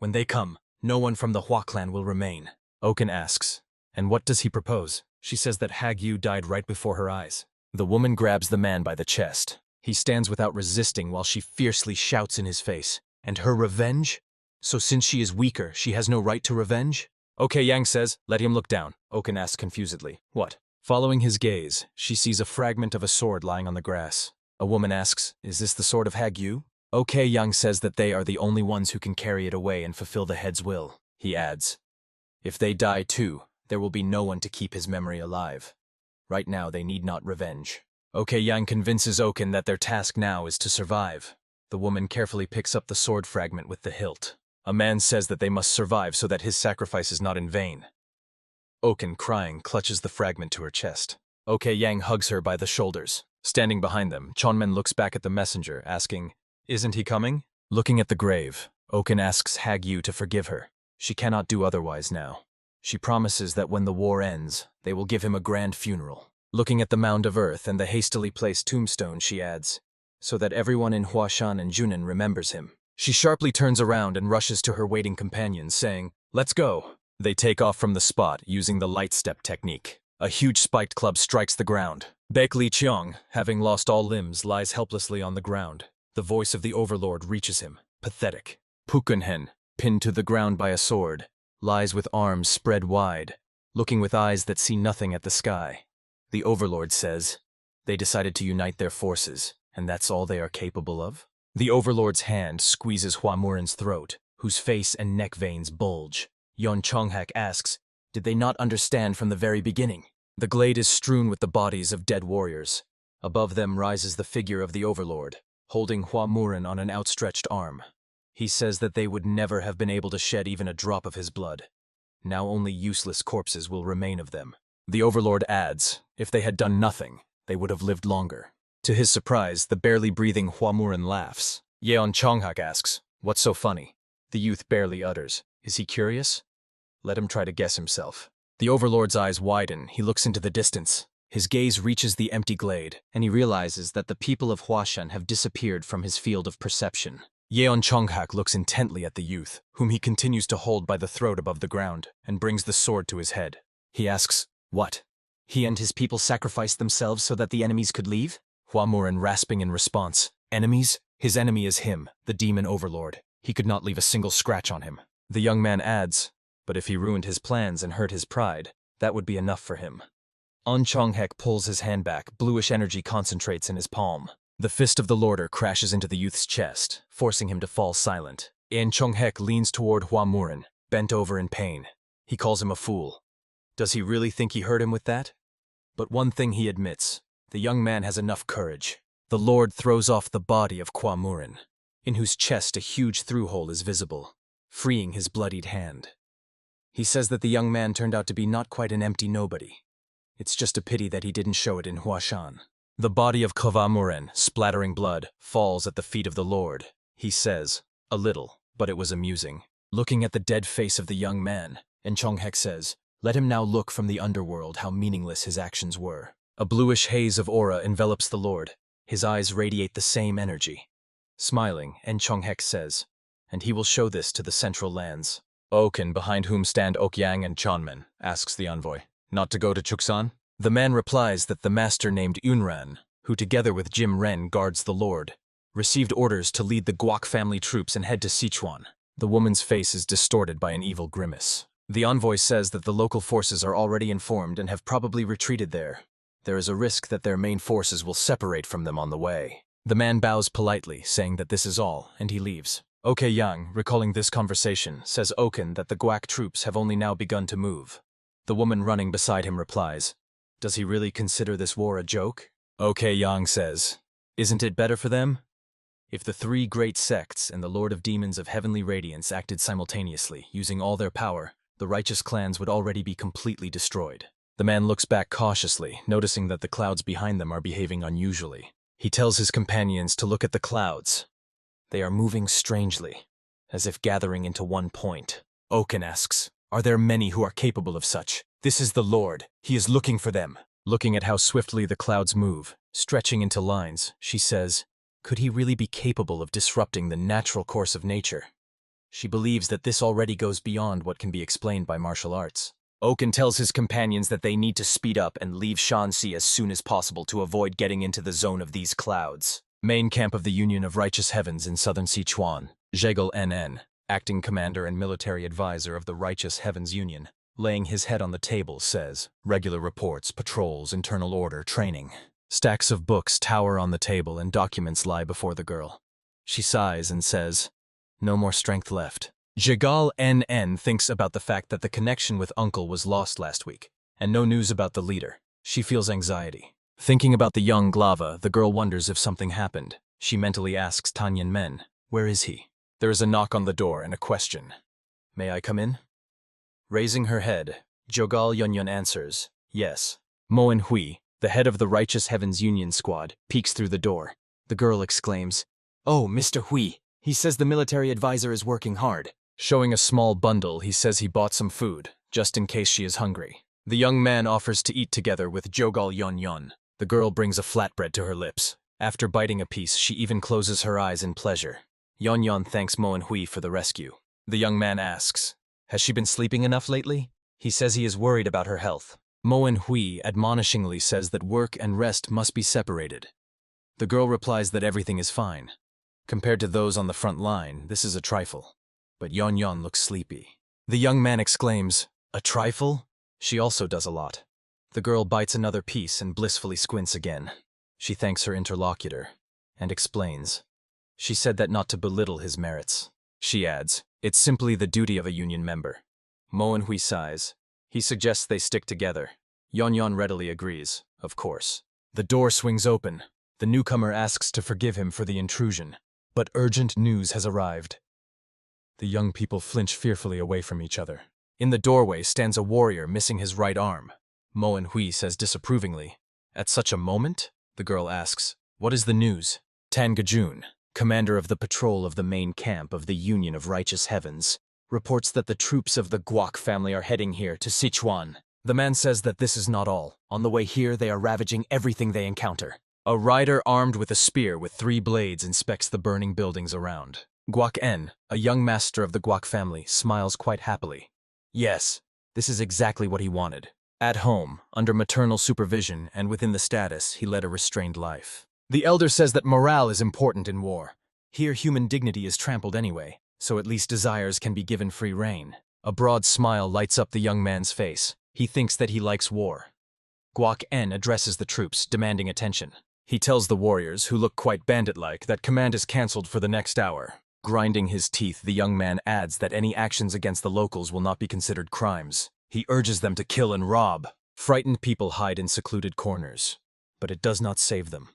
S1: When they come, no one from the Hua clan will remain. Oken asks, and what does he propose? She says that Hagyu died right before her eyes. The woman grabs the man by the chest. He stands without resisting while she fiercely shouts in his face. And her revenge? So since she is weaker, she has no right to revenge? Okay, Yang says, let him look down. Oken asks confusedly, what? Following his gaze, she sees a fragment of a sword lying on the grass. A woman asks, is this the sword of Hagyu? Okay, Yang says that they are the only ones who can carry it away and fulfill the head's will. He adds, if they die too, there will be no one to keep his memory alive. Right now, they need not revenge. Okay, Yang convinces Oken that their task now is to survive. The woman carefully picks up the sword fragment with the hilt. A man says that they must survive so that his sacrifice is not in vain. Oken, crying, clutches the fragment to her chest. Okay, Yang hugs her by the shoulders. Standing behind them, Chonmen looks back at the messenger, asking, isn't he coming? Looking at the grave, Oken asks Hagyu to forgive her. She cannot do otherwise now. She promises that when the war ends, they will give him a grand funeral. Looking at the mound of earth and the hastily placed tombstone, she adds, so that everyone in Huashan and Junin remembers him. She sharply turns around and rushes to her waiting companions, saying, let's go. They take off from the spot using the light step technique. A huge spiked club strikes the ground. Baekli Cheong, having lost all limbs, lies helplessly on the ground. The voice of the Overlord reaches him, pathetic. Pukunhen, pinned to the ground by a sword, lies with arms spread wide, looking with eyes that see nothing at the sky. The Overlord says, they decided to unite their forces, and that's all they are capable of? The Overlord's hand squeezes Hua Muren's throat, whose face and neck veins bulge. Yeon Chonghak asks, did they not understand from the very beginning? The glade is strewn with the bodies of dead warriors. Above them rises the figure of the Overlord, holding Hua Muren on an outstretched arm. He says that they would never have been able to shed even a drop of his blood. Now only useless corpses will remain of them. The Overlord adds, if they had done nothing, they would have lived longer. To his surprise, the barely breathing Hua Muren laughs. Yeon Chonghak asks, what's so funny? The youth barely utters, is he curious? Let him try to guess himself. The Overlord's eyes widen, he looks into the distance. His gaze reaches the empty glade, and he realizes that the people of Huashan have disappeared from his field of perception. Yeon Chonghak looks intently at the youth, whom he continues to hold by the throat above the ground, and brings the sword to his head. He asks, what? He and his people sacrificed themselves so that the enemies could leave? Hua Muren rasping in response, enemies? His enemy is him, the demon Overlord. He could not leave a single scratch on him. The young man adds, but if he ruined his plans and hurt his pride, that would be enough for him. An Chonghek pulls his hand back, bluish energy concentrates in his palm. The fist of the Lorder crashes into the youth's chest, forcing him to fall silent. An Chonghek leans toward Hua Muren, bent over in pain. He calls him a fool. Does he really think he hurt him with that? But one thing he admits, the young man has enough courage. The Lord throws off the body of Hua Muren, in whose chest a huge through-hole is visible, freeing his bloodied hand. He says that the young man turned out to be not quite an empty nobody. It's just a pity that he didn't show it in Huashan. The body of Hua Muren, splattering blood, falls at the feet of the Lord. He says, a little, but it was amusing. Looking at the dead face of the young man, and Chonghek says, let him now look from the underworld how meaningless his actions were. A bluish haze of aura envelops the Lord. His eyes radiate the same energy. Smiling, En Chonghek says, and he will show this to the central lands. Oken, behind whom stand Okyang and Chanmen, asks the envoy, not to go to Chuksan? The man replies that the master named Yunran, who together with Jim Ren guards the Lord, received orders to lead the Guok family troops and head to Sichuan. The woman's face is distorted by an evil grimace. The envoy says that the local forces are already informed and have probably retreated there. There is a risk that their main forces will separate from them on the way. The man bows politely, saying that this is all, and he leaves. Oke Yang, recalling this conversation, says Oken that the Guak troops have only now begun to move. The woman running beside him replies, does he really consider this war a joke? Oke Yang says, isn't it better for them? If the three great sects and the Lord of Demons of Heavenly Radiance acted simultaneously, using all their power, the righteous clans would already be completely destroyed. The man looks back cautiously, noticing that the clouds behind them are behaving unusually. He tells his companions to look at the clouds. They are moving strangely, as if gathering into one point. Oken asks, are there many who are capable of such? This is the Lord. He is looking for them. Looking at how swiftly the clouds move, stretching into lines, she says, could he really be capable of disrupting the natural course of nature? She believes that this already goes beyond what can be explained by martial arts. Oken tells his companions that they need to speed up and leave Shanxi as soon as possible to avoid getting into the zone of these clouds. Main camp of the Union of Righteous Heavens in southern Sichuan, Jigal NN, acting commander and military advisor of the Righteous Heavens Union, laying his head on the table, says, regular reports, patrols, internal order, training. Stacks of books tower on the table and documents lie before the girl. She sighs and says, no more strength left. Jigal NN thinks about the fact that the connection with Uncle was lost last week, and no news about the leader. She feels anxiety. Thinking about the young Glava, the girl wonders if something happened. She mentally asks Tanyan Men, where is he? There is a knock on the door and a question. May I come in? Raising her head, Jogal Yunyun answers, yes. Moen Hui, the head of the Righteous Heavens Union squad, peeks through the door. The girl exclaims, oh, Mr. Hui, he says the military advisor is working hard. Showing a small bundle, he says he bought some food, just in case she is hungry. The young man offers to eat together with Jogal Yunyun. The girl brings a flatbread to her lips. After biting a piece, she even closes her eyes in pleasure. Yunyun thanks Moen Hui for the rescue. The young man asks, has she been sleeping enough lately? He says he is worried about her health. Moen Hui admonishingly says that work and rest must be separated. The girl replies that everything is fine. Compared to those on the front line, this is a trifle. But Yunyun looks sleepy. The young man exclaims, "A trifle?" She also does a lot. The girl bites another piece and blissfully squints again. She thanks her interlocutor and explains. She said that not to belittle his merits. She adds, "It's simply the duty of a union member." Manhwa sighs. He suggests they stick together. Yon readily agrees, of course. The door swings open. The newcomer asks to forgive him for the intrusion, but urgent news has arrived. The young people flinch fearfully away from each other. In the doorway stands a warrior missing his right arm. Manhwa says disapprovingly, "At such a moment?" The girl asks, "What is the news?" Tang, commander of the patrol of the main camp of the Union of Righteous Heavens, reports that the troops of the Guok family are heading here to Sichuan. The man says that this is not all. On the way here, they are ravaging everything they encounter. A rider armed with a spear with 3 blades inspects the burning buildings around. Guok, a young master of the Guok family, smiles quite happily. Yes, this is exactly what he wanted. At home, under maternal supervision and within the status, he led a restrained life. The elder says that morale is important in war. Here human dignity is trampled anyway, so at least desires can be given free rein. A broad smile lights up the young man's face. He thinks that he likes war. Guok addresses the troops, demanding attention. He tells the warriors, who look quite bandit-like, that command is cancelled for the next hour. Grinding his teeth, the young man adds that any actions against the locals will not be considered crimes. He urges them to kill and rob. Frightened people hide in secluded corners, but it does not save them.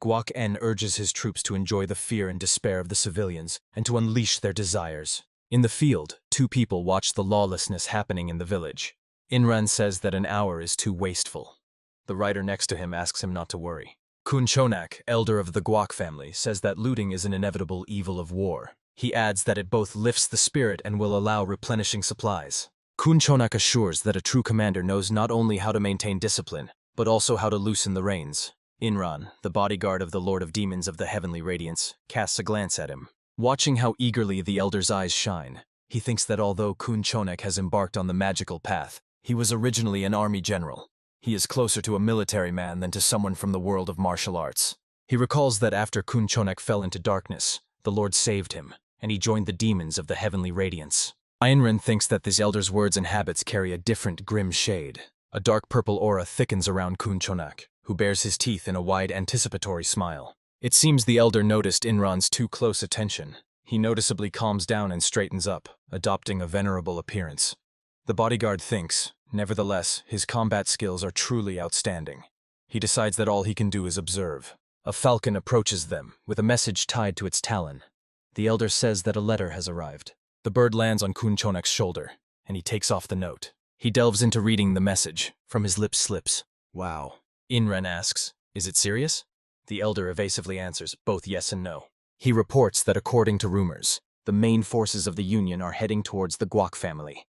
S1: Guok urges his troops to enjoy the fear and despair of the civilians and to unleash their desires. In the field, 2 people watch the lawlessness happening in the village. Inran says that an hour is too wasteful. The rider next to him asks him not to worry. Kunchonak, elder of the Guok family, says that looting is an inevitable evil of war. He adds that it both lifts the spirit and will allow replenishing supplies. Kunchonak assures that a true commander knows not only how to maintain discipline, but also how to loosen the reins. Inran, the bodyguard of the Lord of Demons of the Heavenly Radiance, casts a glance at him. Watching how eagerly the elder's eyes shine, he thinks that although Kunchonak has embarked on the magical path, he was originally an army general. He is closer to a military man than to someone from the world of martial arts. He recalls that after Kunchonak fell into darkness, the Lord saved him, and he joined the demons of the Heavenly Radiance. Einran thinks that this elder's words and habits carry a different grim shade. A dark purple aura thickens around Kunchonak, who bares his teeth in a wide anticipatory smile. It seems the elder noticed Inran's too close attention. He noticeably calms down and straightens up, adopting a venerable appearance. The bodyguard thinks, nevertheless, his combat skills are truly outstanding. He decides that all he can do is observe. A falcon approaches them, with a message tied to its talon. The elder says that a letter has arrived. The bird lands on Kunchonak's shoulder, and he takes off the note. He delves into reading the message. From his lips slips, "Wow." Inran asks, "Is it serious?" The elder evasively answers, both yes and no. He reports that according to rumors, the main forces of the Union are heading towards the Guok family.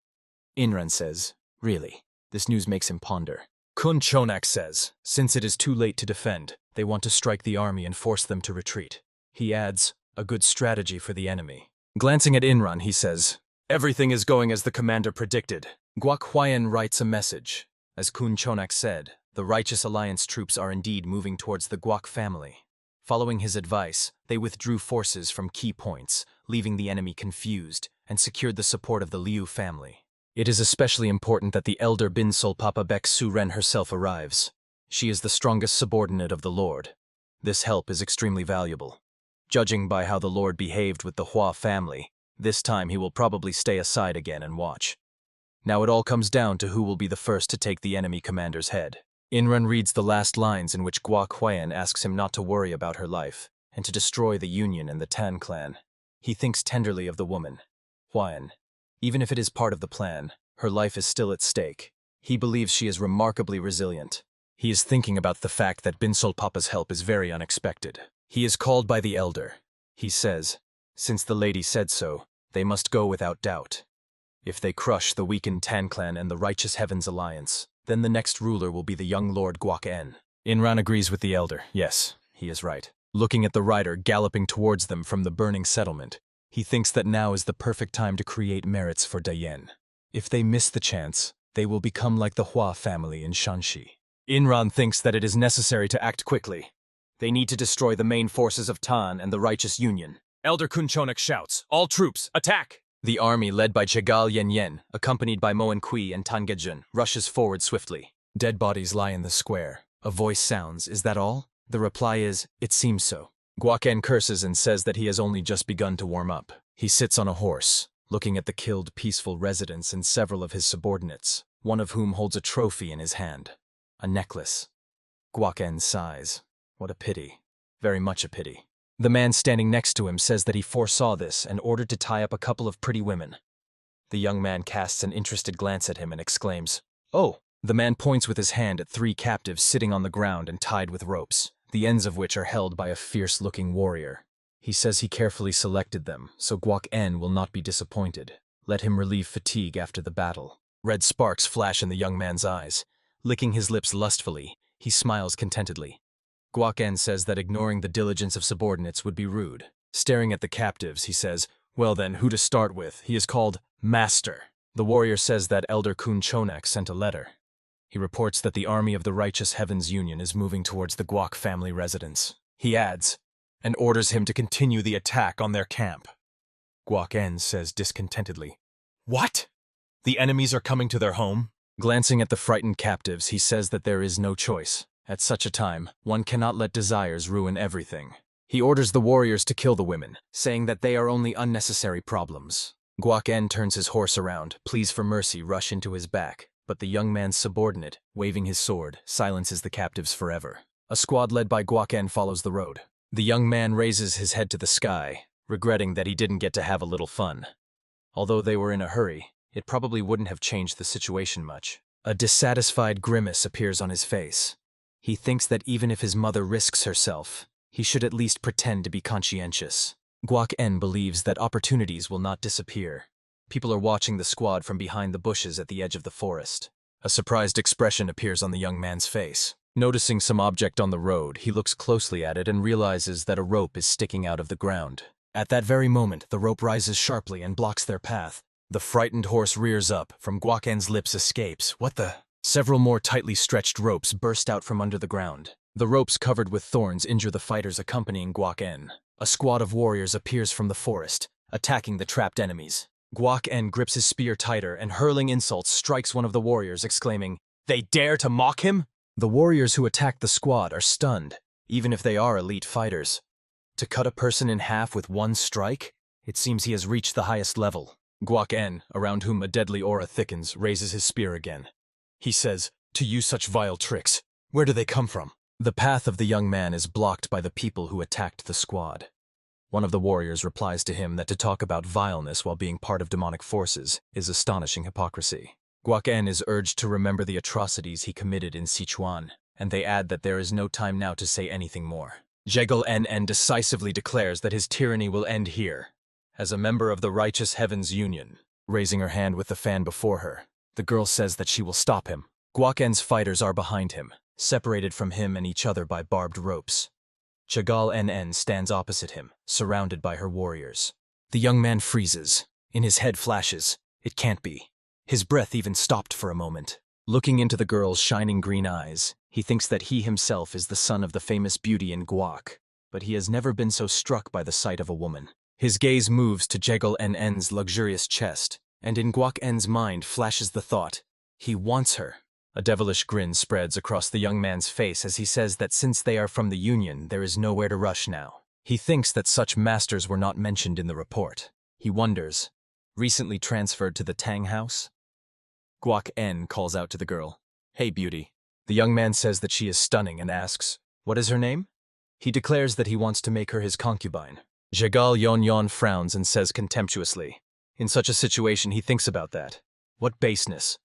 S1: Inran says, "Really?" This news makes him ponder. Kunchonak says, since it is too late to defend, they want to strike the army and force them to retreat. He adds, "A good strategy for the enemy." Glancing at Inran, he says, "Everything is going as the commander predicted." Guok writes a message. As Kunchonak said, the Righteous Alliance troops are indeed moving towards the Guok family. Following his advice, they withdrew forces from key points, leaving the enemy confused, and secured the support of the Liu family. It is especially important that the elder Binsol Papa Bek Su-Ren herself arrives. She is the strongest subordinate of the Lord. This help is extremely valuable. Judging by how the Lord behaved with the Hua family, this time he will probably stay aside again and watch. Now it all comes down to who will be the first to take the enemy commander's head. Inran reads the last lines in which Guok Huayan asks him not to worry about her life, and to destroy the Union and the Tan clan. He thinks tenderly of the woman, Huayan. Even if it is part of the plan, her life is still at stake. He believes she is remarkably resilient. He is thinking about the fact that Binsol Papa's help is very unexpected. He is called by the elder. He says, since the lady said so, they must go without doubt. If they crush the weakened Tan clan and the Righteous Heavens Alliance, then the next ruler will be the young Lord Guok En. Inran agrees with the elder. Yes, he is right. Looking at the rider galloping towards them from the burning settlement, he thinks that now is the perfect time to create merits for Dayen. If they miss the chance, they will become like the Hua family in Shanxi. Inran thinks that it is necessary to act quickly. They need to destroy the main forces of Tan and the Righteous Union. Elder Kunchonak shouts, "All troops, attack!" The army, led by Jigal Yen, accompanied by Moen Kui and Tang, rushes forward swiftly. Dead bodies lie in the square. A voice sounds, "Is that all?" The reply is, "It seems so." Guoken curses and says that he has only just begun to warm up. He sits on a horse, looking at the killed peaceful residents and several of his subordinates, one of whom holds a trophy in his hand. A necklace. Guoken sighs. What a pity. Very much a pity. The man standing next to him says that he foresaw this and ordered to tie up a couple of pretty women. The young man casts an interested glance at him and exclaims, "Oh!" The man points with his hand at 3 captives sitting on the ground and tied with ropes, the ends of which are held by a fierce-looking warrior. He says he carefully selected them, so Guoken will not be disappointed. Let him relieve fatigue after the battle. Red sparks flash in the young man's eyes. Licking his lips lustfully, he smiles contentedly. Guoken says that ignoring the diligence of subordinates would be rude. Staring at the captives, he says, "Well then, who to start with? He is called Master." The warrior says that Elder Kun Chonak sent a letter. He reports that the army of the Righteous Heavens Union is moving towards the Guok family residence. He adds, and orders him to continue the attack on their camp. Guoken says discontentedly, "What? The enemies are coming to their home?" Glancing at the frightened captives, he says that there is no choice. At such a time, one cannot let desires ruin everything. He orders the warriors to kill the women, saying that they are only unnecessary problems. Guoken turns his horse around, pleas for mercy rush into his back, but the young man's subordinate, waving his sword, silences the captives forever. A squad led by Guoken follows the road. The young man raises his head to the sky, regretting that he didn't get to have a little fun. Although they were in a hurry, it probably wouldn't have changed the situation much. A dissatisfied grimace appears on his face. He thinks that even if his mother risks herself, he should at least pretend to be conscientious. Guoken believes that opportunities will not disappear. People are watching the squad from behind the bushes at the edge of the forest. A surprised expression appears on the young man's face. Noticing some object on the road, he looks closely at it and realizes that a rope is sticking out of the ground. At that very moment, the rope rises sharply and blocks their path. The frightened horse rears up. From Guoken's lips escapes, "What the?" Several more tightly stretched ropes burst out from under the ground. The ropes covered with thorns injure the fighters accompanying Guoken. A squad of warriors appears from the forest, attacking the trapped enemies. Guoken grips his spear tighter and, hurling insults, strikes one of the warriors, exclaiming, "They dare to mock him?" The warriors who attack the squad are stunned, even if they are elite fighters. To cut a person in half with one strike? It seems he has reached the highest level. Guoken, around whom a deadly aura thickens, raises his spear again. He says, "To use such vile tricks, where do they come from?" The path of the young man is blocked by the people who attacked the squad. One of the warriors replies to him that to talk about vileness while being part of demonic forces is astonishing hypocrisy. Guoken is urged to remember the atrocities he committed in Sichuan, and they add that there is no time now to say anything more. Jigal decisively declares that his tyranny will end here. As a member of the Righteous Heavens Union, raising her hand with the fan before her, the girl says that she will stop him. Guoken's fighters are behind him, separated from him and each other by barbed ropes. Jigal stands opposite him, surrounded by her warriors. The young man freezes. In his head flashes, "It can't be." His breath even stopped for a moment. Looking into the girl's shining green eyes, he thinks that he himself is the son of the famous beauty in Guok, but he has never been so struck by the sight of a woman. His gaze moves to Jigal luxurious chest, and in Guoken's mind flashes the thought, he wants her. A devilish grin spreads across the young man's face as he says that since they are from the Union, there is nowhere to rush now. He thinks that such masters were not mentioned in the report. He wonders, recently transferred to the Tang house? Guoken calls out to the girl, "Hey, beauty." The young man says that she is stunning and asks, "What is her name?" He declares that he wants to make her his concubine. Jigal frowns and says contemptuously, in such a situation he thinks about that. What baseness.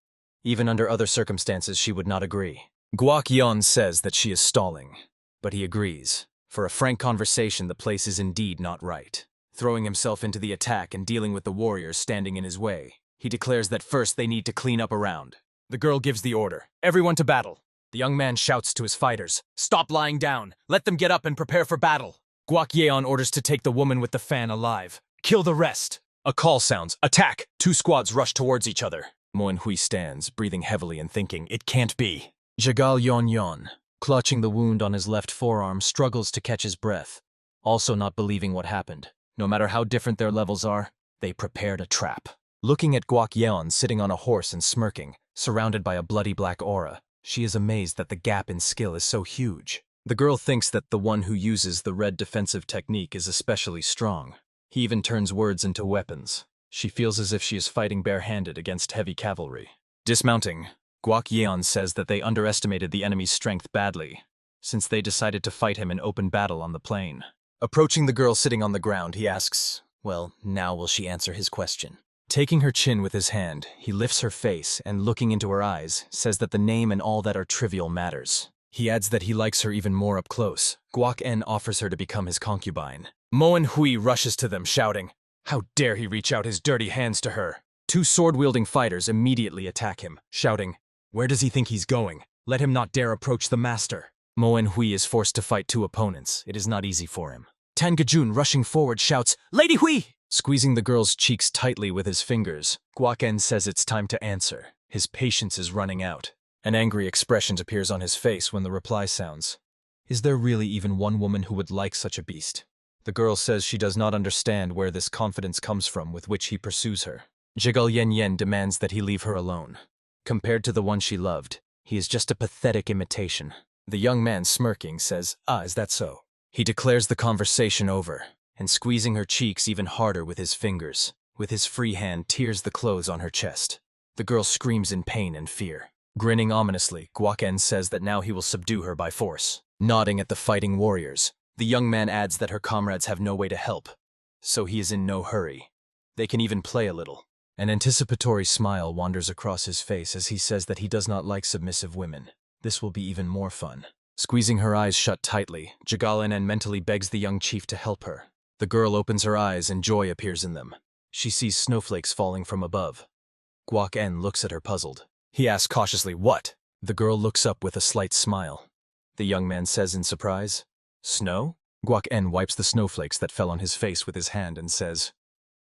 S1: Even under other circumstances she would not agree. Guok says that she is stalling, but he agrees. For a frank conversation, the place is indeed not right. Throwing himself into the attack and dealing with the warriors standing in his way, he declares that first they need to clean up around. The girl gives the order, "Everyone to battle." The young man shouts to his fighters, "Stop lying down. Let them get up and prepare for battle." Guok orders to take the woman with the fan alive. "Kill the rest." A call sounds, "Attack!" 2 squads rush towards each other. ManHUA stands, breathing heavily and thinking, "It can't be." Jigal clutching the wound on his left forearm, struggles to catch his breath, also not believing what happened. No matter how different their levels are, They prepared a trap. Looking at Guak Yeon sitting on a horse and smirking, surrounded by a bloody black aura, she is amazed that the gap in skill is so huge. The girl thinks that the one who uses the red defensive technique is especially strong. He even turns words into weapons. She feels as if she is fighting barehanded against heavy cavalry. Dismounting, Guak Yeon says that they underestimated the enemy's strength badly, since they decided to fight him in open battle on the plain. Approaching the girl sitting on the ground, he asks, well, now will she answer his question? Taking her chin with his hand, he lifts her face and, looking into her eyes, says that the name and all that are trivial matters. He adds that he likes her even more up close. Guak En offers her to become his concubine. ManHwa rushes to them, shouting, how dare he reach out his dirty hands to her? Two sword-wielding fighters immediately attack him, shouting, where does he think he's going? Let him not dare approach the master. ManHwa is forced to fight two opponents. It is not easy for him. Tan Gajun, rushing forward, shouts, Lady Hui! Squeezing the girl's cheeks tightly with his fingers, Guak En says it's time to answer. His patience is running out. An angry expression appears on his face when the reply sounds. Is there really even one woman who would like such a beast? The girl says she does not understand where this confidence comes from with which he pursues her. Jigal Yen Yen demands that he leave her alone. Compared to the one she loved, he is just a pathetic imitation. The young man, smirking, says, is that so? He declares the conversation over, and squeezing her cheeks even harder with his fingers, with his free hand tears the clothes on her chest. The girl screams in pain and fear. Grinning ominously, Guak En says that now he will subdue her by force. Nodding at the fighting warriors, the young man adds that her comrades have no way to help, so he is in no hurry. They can even play a little. An anticipatory smile wanders across his face as he says that he does not like submissive women. This will be even more fun. Squeezing her eyes shut tightly, Jigal En mentally begs the young chief to help her. The girl opens her eyes and joy appears in them. She sees snowflakes falling from above. Guak En looks at her puzzled. He asks cautiously, what? The girl looks up with a slight smile. The young man says in surprise, snow? Guak En wipes the snowflakes that fell on his face with his hand and says,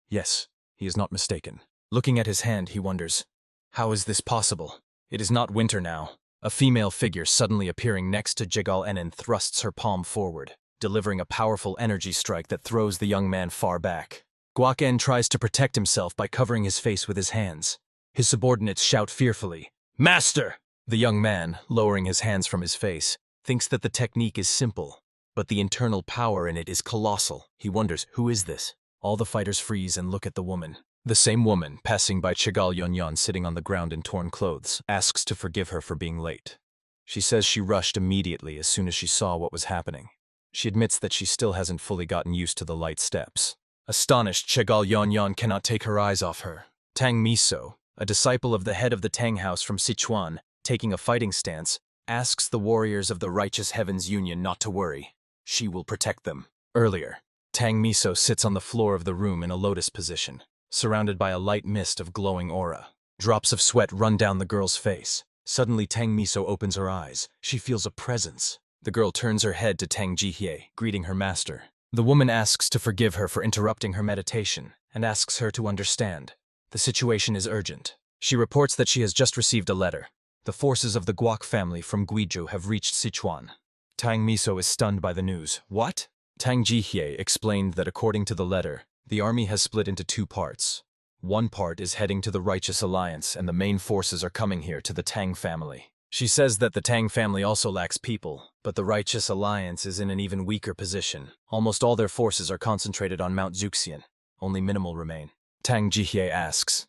S1: yes, he is not mistaken. Looking at his hand, he wonders, how is this possible? It is not winter now. A female figure suddenly appearing next to Jigal En thrusts her palm forward, delivering a powerful energy strike that throws the young man far back. Guak En tries to protect himself by covering his face with his hands. His subordinates shout fearfully, Master! The young man, lowering his hands from his face, thinks that the technique is simple, but the internal power in it is colossal. He wonders, who is this? All the fighters freeze and look at the woman. The same woman, passing by Jigal Yonyan sitting on the ground in torn clothes, asks to forgive her for being late. She says she rushed immediately as soon as she saw what was happening. She admits that she still hasn't fully gotten used to the light steps. Astonished, Jigal Yonyan cannot take her eyes off her. Tang Miso, a disciple of the head of the Tang house from Sichuan, taking a fighting stance, asks the warriors of the Righteous Heavens Union not to worry. She will protect them. Earlier, Tang Miso sits on the floor of the room in a lotus position, surrounded by a light mist of glowing aura. Drops of sweat run down the girl's face. Suddenly, Tang Miso opens her eyes. She feels a presence. The girl turns her head to Tang Jihye, greeting her master. The woman asks to forgive her for interrupting her meditation, and asks her to understand. The situation is urgent. She reports that she has just received a letter. The forces of the Guak family from Guizhou have reached Sichuan. Tang Miso is stunned by the news. What? Tang Jihye explained that according to the letter, the army has split into two parts. One part is heading to the Righteous Alliance and the main forces are coming here to the Tang family. She says that the Tang family also lacks people, but the Righteous Alliance is in an even weaker position. Almost all their forces are concentrated on Mount Zuxian. Only minimal remain. Tang Jihye asks,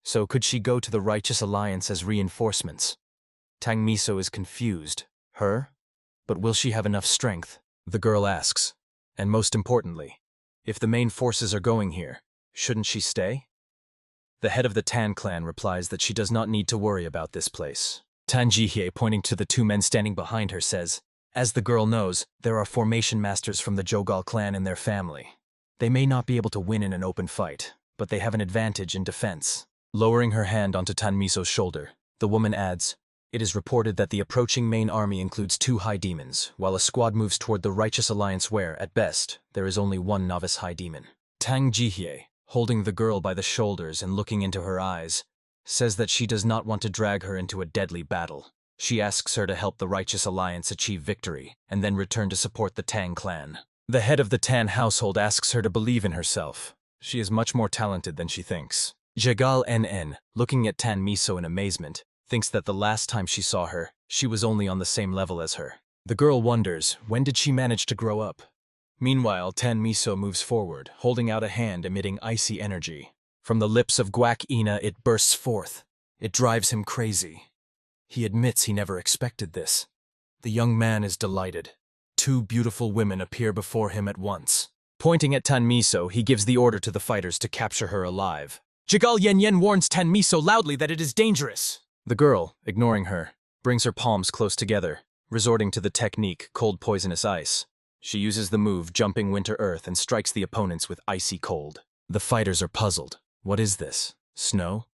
S1: so could she go to the Righteous Alliance as reinforcements? Tang Miso is confused. Her? But will she have enough strength? The girl asks. And most importantly, if the main forces are going here, shouldn't she stay? The head of the Tan clan replies that she does not need to worry about this place. Tan Jihye, pointing to the two men standing behind her, says, as the girl knows, there are formation masters from the Jigal clan in their family. They may not be able to win in an open fight, but they have an advantage in defense. Lowering her hand onto Tan Miso's shoulder, the woman adds, it is reported that the approaching main army includes 2 high demons, while a squad moves toward the Righteous Alliance where, at best, there is only 1 novice high demon. Tang Jihye, holding the girl by the shoulders and looking into her eyes, says that she does not want to drag her into a deadly battle. She asks her to help the Righteous Alliance achieve victory, and then return to support the Tang clan. The head of the Tan household asks her to believe in herself. She is much more talented than she thinks. Jigal NN, looking at Tan Miso in amazement, thinks that the last time she saw her, she was only on the same level as her. The girl wonders, when did she manage to grow up? Meanwhile, Tan Miso moves forward, holding out a hand emitting icy energy. From the lips of Guak Ina it bursts forth. It drives him crazy. He admits he never expected this. The young man is delighted. Two beautiful women appear before him at once. Pointing at Tan Miso, he gives the order to the fighters to capture her alive. Jigal Yen warns Tan Miso loudly that it is dangerous. The girl, ignoring her, brings her palms close together, resorting to the technique cold poisonous ice. She uses the move Jumping Winter Earth and strikes the opponents with icy cold. The fighters are puzzled. What is this? Snow?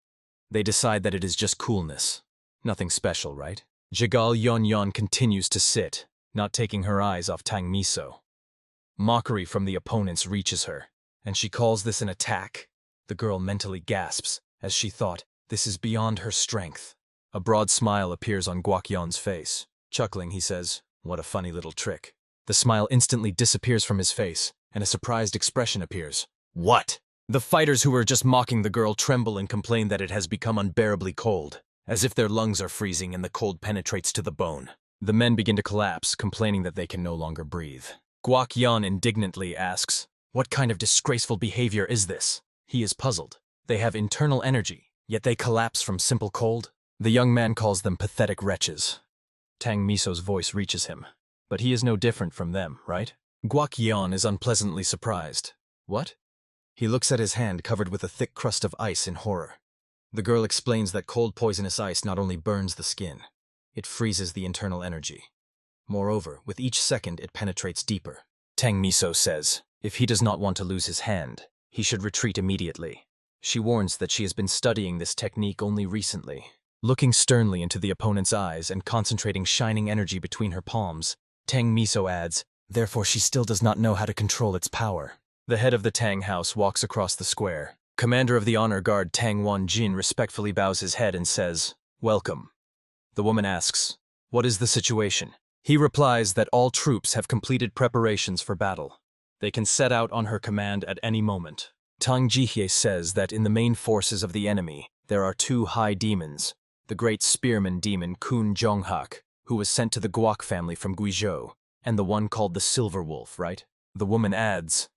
S1: They decide that it is just coolness. Nothing special, right? Jigal Yon continues to sit, not taking her eyes off Tang Miso. Mockery from the opponents reaches her, and she calls this an attack. The girl mentally gasps, as she thought, this is beyond her strength. A broad smile appears on Guakyon's face. Chuckling, he says, what a funny little trick. The smile instantly disappears from his face, and a surprised expression appears. What? The fighters who were just mocking the girl tremble and complain that it has become unbearably cold, as if their lungs are freezing and the cold penetrates to the bone. The men begin to collapse, complaining that they can no longer breathe. Guakyon indignantly asks, what kind of disgraceful behavior is this? He is puzzled. They have internal energy, yet they collapse from simple cold? The young man calls them pathetic wretches. Tang Miso's voice reaches him. But he is no different from them, right? Guakyon is unpleasantly surprised. What? He looks at his hand covered with a thick crust of ice in horror. The girl explains that cold poisonous ice not only burns the skin, it freezes the internal energy. Moreover, with each second it penetrates deeper. Tang Miso says, if he does not want to lose his hand, he should retreat immediately. She warns that she has been studying this technique only recently. Looking sternly into the opponent's eyes and concentrating shining energy between her palms, Tang Miso adds, therefore she still does not know how to control its power. The head of the Tang house walks across the square. Commander of the honor guard Tang Wan-jin respectfully bows his head and says, welcome. The woman asks, what is the situation? He replies that all troops have completed preparations for battle. They can set out on her command at any moment. Tang Jihye says that in the main forces of the enemy, there are two high demons, the great spearman demon Kun Jonghak, who was sent to the Guok family from Guizhou, and the one called the Silver Wolf, right? The woman adds,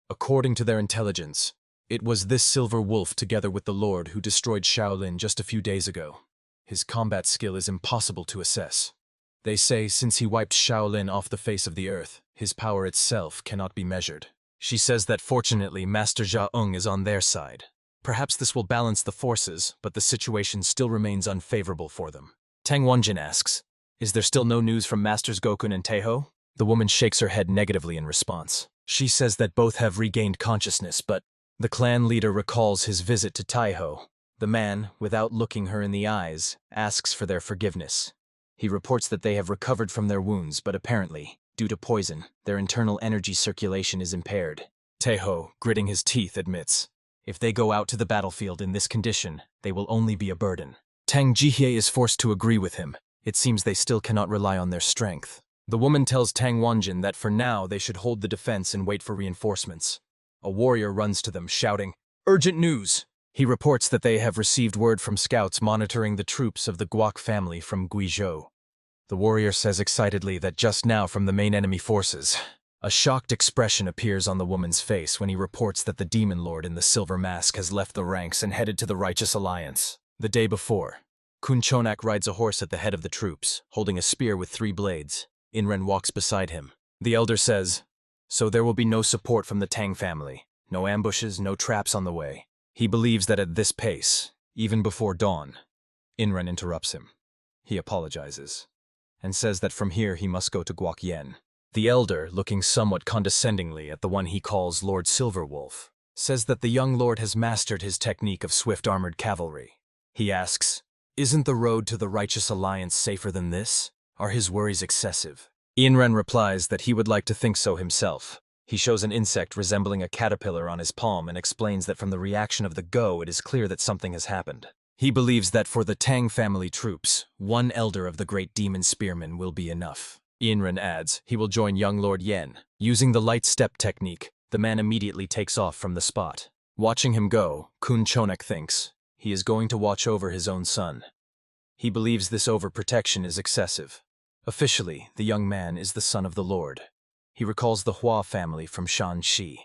S1: according to their intelligence, it was this Silver Wolf together with the Lord who destroyed Shaolin just a few days ago. His combat skill is impossible to assess. They say since he wiped Shaolin off the face of the earth, his power itself cannot be measured. She says that fortunately Master Zhaong is on their side. Perhaps this will balance the forces, but the situation still remains unfavorable for them. Tang Wanjin asks, is there still no news from Masters Gokun and Taeho? The woman shakes her head negatively in response. She says that both have regained consciousness, but the clan leader recalls his visit to Taeho. The man, without looking her in the eyes, asks for their forgiveness. He reports that they have recovered from their wounds, but apparently, due to poison, their internal energy circulation is impaired. Taeho, gritting his teeth, admits, if they go out to the battlefield in this condition, they will only be a burden. Tang Jihye is forced to agree with him. It seems they still cannot rely on their strength. The woman tells Tang Wanjin that for now they should hold the defense and wait for reinforcements. A warrior runs to them, shouting, urgent news! He reports that they have received word from scouts monitoring the troops of the Guok family from Guizhou. The warrior says excitedly that just now from the main enemy forces. A shocked expression appears on the woman's face when he reports that the demon lord in the silver mask has left the ranks and headed to the Righteous Alliance. The day before, Kun Chonak rides a horse at the head of the troops, holding a spear with 3 blades. Inren walks beside him. The elder says, so there will be no support from the Tang family, no ambushes, no traps on the way. He believes that at this pace, even before dawn, Inren interrupts him. He apologizes, and says that from here he must go to Guokyen. The elder, looking somewhat condescendingly at the one he calls Lord Silverwolf, says that the young lord has mastered his technique of swift armored cavalry. He asks, isn't the road to the Righteous Alliance safer than this? Are his worries excessive? Inren replies that he would like to think so himself. He shows an insect resembling a caterpillar on his palm and explains that from the reaction of the Go it is clear that something has happened. He believes that for the Tang family troops, 1 elder of the great demon spearmen will be enough. Inren adds he will join young Lord Yen. Using the light step technique, The man immediately takes off from the spot. Watching him go, Kun Chonek thinks he is going to watch over his own son. He believes this overprotection is excessive. Officially, the young man is the son of the Lord. He recalls the Hua family from Shanxi.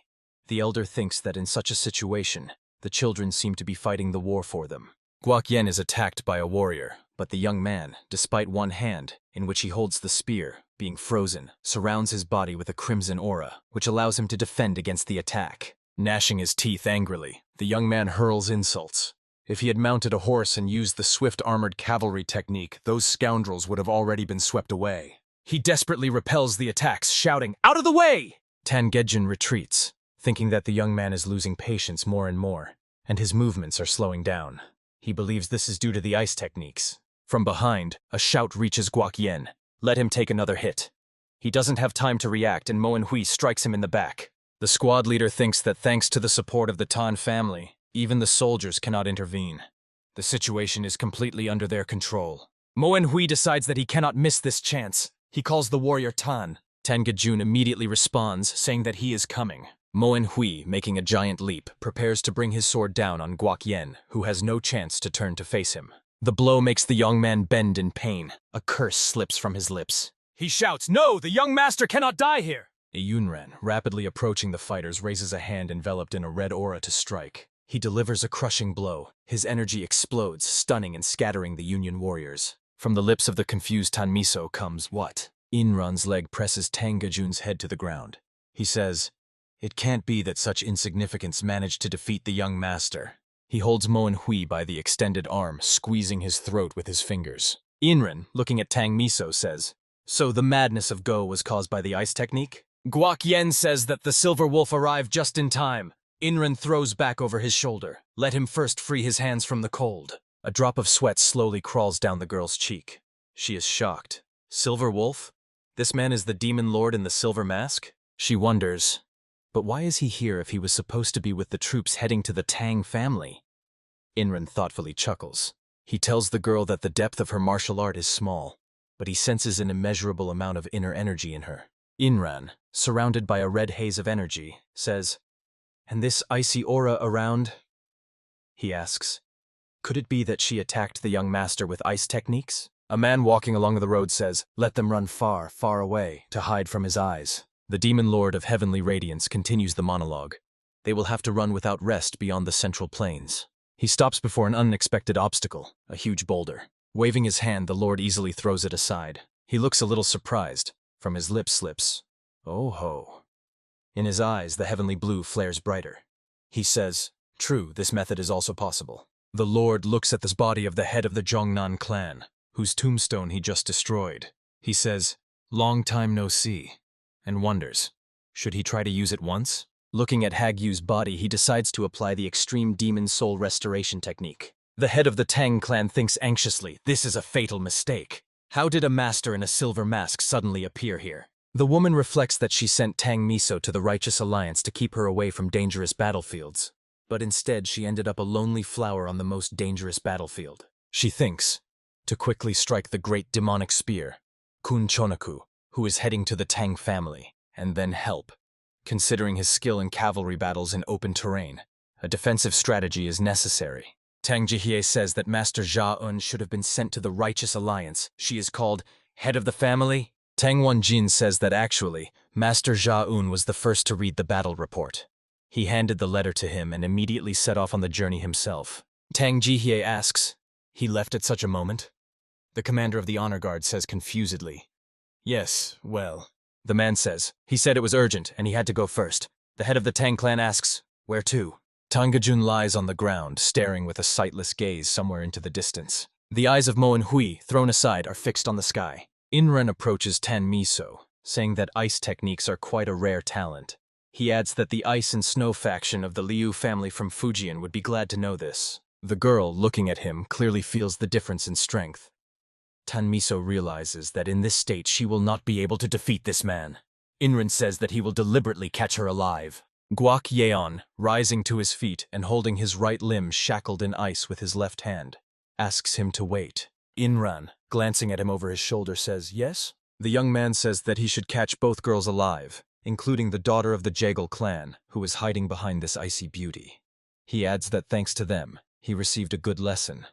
S1: The elder thinks that in such a situation, the children seem to be fighting the war for them. Guakyen is attacked by a warrior, but the young man, despite one hand, in which he holds the spear, being frozen, surrounds his body with a crimson aura, which allows him to defend against the attack. Gnashing his teeth angrily, the young man hurls insults. If he had mounted a horse and used the swift armored cavalry technique, those scoundrels would have already been swept away. He desperately repels the attacks, shouting, "Out of the way!" Tangedjin retreats, thinking that the young man is losing patience more and more, and his movements are slowing down. He believes this is due to the ice techniques. From behind, a shout reaches Guakyen. Let him take another hit. He doesn't have time to react, and ManHwa strikes him in the back. The squad leader thinks that thanks to the support of the Tan family, even the soldiers cannot intervene. The situation is completely under their control. ManHwa decides that he cannot miss this chance. He calls the warrior Tan. Tangedjun immediately responds, saying that he is coming. ManHwa, making a giant leap, prepares to bring his sword down on Guakyen, who has no chance to turn to face him. The blow makes the young man bend in pain. A curse slips from his lips. He shouts, "No, the young master cannot die here!" A Yunren, rapidly approaching the fighters, raises a hand enveloped in a red aura to strike. He delivers a crushing blow. His energy explodes, stunning and scattering the Union warriors. From the lips of the confused Tanmiso comes, "What?" Inran's leg presses Tangedjun's head to the ground. He says, "It can't be that such insignificance managed to defeat the young master." He holds ManHwa by the extended arm, squeezing his throat with his fingers. Inran, looking at Tangmiso, says, "So the madness of Go was caused by the ice technique?" Guakyen says that the Silver Wolf arrived just in time. Inran throws back over his shoulder. Let him first free his hands from the cold. A drop of sweat slowly crawls down the girl's cheek. She is shocked. Silver Wolf? This man is the demon lord in the silver mask? She wonders, but why is he here if he was supposed to be with the troops heading to the Tang family? Inran thoughtfully chuckles. He tells the girl that the depth of her martial art is small, but he senses an immeasurable amount of inner energy in her. Inran, surrounded by a red haze of energy, says, "And this icy aura around?" He asks, "Could it be that she attacked the young master with ice techniques?" A man walking along the road says, "Let them run far, far away, to hide from his eyes." The demon lord of heavenly radiance continues the monologue. They will have to run without rest beyond the central plains. He stops before an unexpected obstacle, a huge boulder. Waving his hand, the lord easily throws it aside. He looks a little surprised. From his lips slips, "Oh ho." In his eyes, the heavenly blue flares brighter. He says, "True, this method is also possible." The lord looks at the body of the head of the Zhongnan clan, whose tombstone he just destroyed. He says, "Long time no see," and wonders, should he try to use it once? Looking at Hagyu's body, he decides to apply the extreme demon soul restoration technique. The head of the Tang clan thinks anxiously, this is a fatal mistake. How did a master in a silver mask suddenly appear here? The woman reflects that she sent Tang Miso to the Righteous Alliance to keep her away from dangerous battlefields. But instead, she ended up a lonely flower on the most dangerous battlefield. She thinks to quickly strike the great demonic spear, Kun Chonaku, who is heading to the Tang family, and then help. Considering his skill in cavalry battles in open terrain, a defensive strategy is necessary. Tang Jihye says that Master Jia-un should have been sent to the Righteous Alliance. She is called head of the family. Tang Wanjin says that actually, Master Jia-un was the first to read the battle report. He handed the letter to him and immediately set off on the journey himself. Tang Jihye asks, "He left at such a moment?" The commander of the honor guard says confusedly, "Yes, well." The man says, "He said it was urgent and he had to go first." The head of the Tang clan asks, "Where to?" Tangedjun lies on the ground, staring with a sightless gaze somewhere into the distance. The eyes of ManHwa, thrown aside, are fixed on the sky. Inran approaches Tan Miso, saying that ice techniques are quite a rare talent. He adds that the ice and snow faction of the Liu family from Fujian would be glad to know this. The girl, looking at him, clearly feels the difference in strength. Tan Miso realizes that in this state she will not be able to defeat this man. Inran says that he will deliberately catch her alive. Guak Yeon, rising to his feet and holding his right limb shackled in ice with his left hand, asks him to wait. Inran, glancing at him over his shoulder, says, "Yes?" The young man says that he should catch both girls alive. including the daughter of the Jigal clan, who was hiding behind this icy beauty. He adds that thanks to them, he received a good lesson.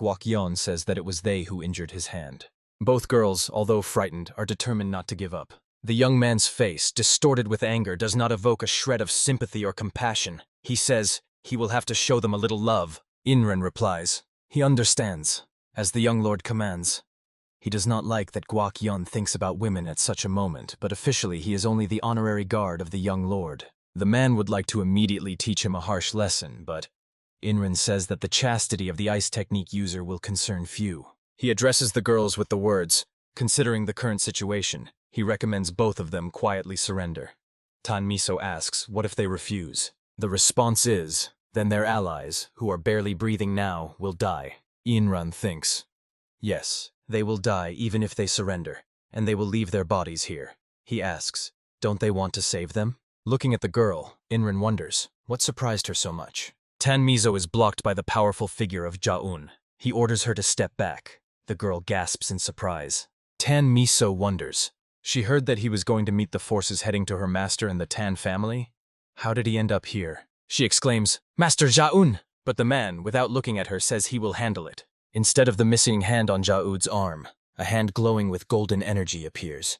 S1: Guokyeon says that it was they who injured his hand. Both girls, although frightened, are determined not to give up. The young man's face, distorted with anger, does not evoke a shred of sympathy or compassion. He says he will have to show them a little love. Inran replies, he understands, as the young lord commands. He does not like that Guokyeon thinks about women at such a moment, but officially he is only the honorary guard of the young lord. The man would like to immediately teach him a harsh lesson, but Inran says that the chastity of the ice technique user will concern few. He addresses the girls with the words, considering the current situation, he recommends both of them quietly surrender. Tan Miso asks, what if they refuse? The response is, then their allies, who are barely breathing now, will die. Inran thinks, yes, they will die even if they surrender, and they will leave their bodies here. He asks, don't they want to save them? Looking at the girl, Inran wonders, what surprised her so much? Tan Miso is blocked by the powerful figure of Jaun. He orders her to step back. The girl gasps in surprise. Tan Miso wonders. She heard that he was going to meet the forces heading to her master and the Tan family. How did he end up here? She exclaims, Master Jaun! But the man, without looking at her, says he will handle it. Instead of the missing hand on Jaud's arm, a hand glowing with golden energy appears.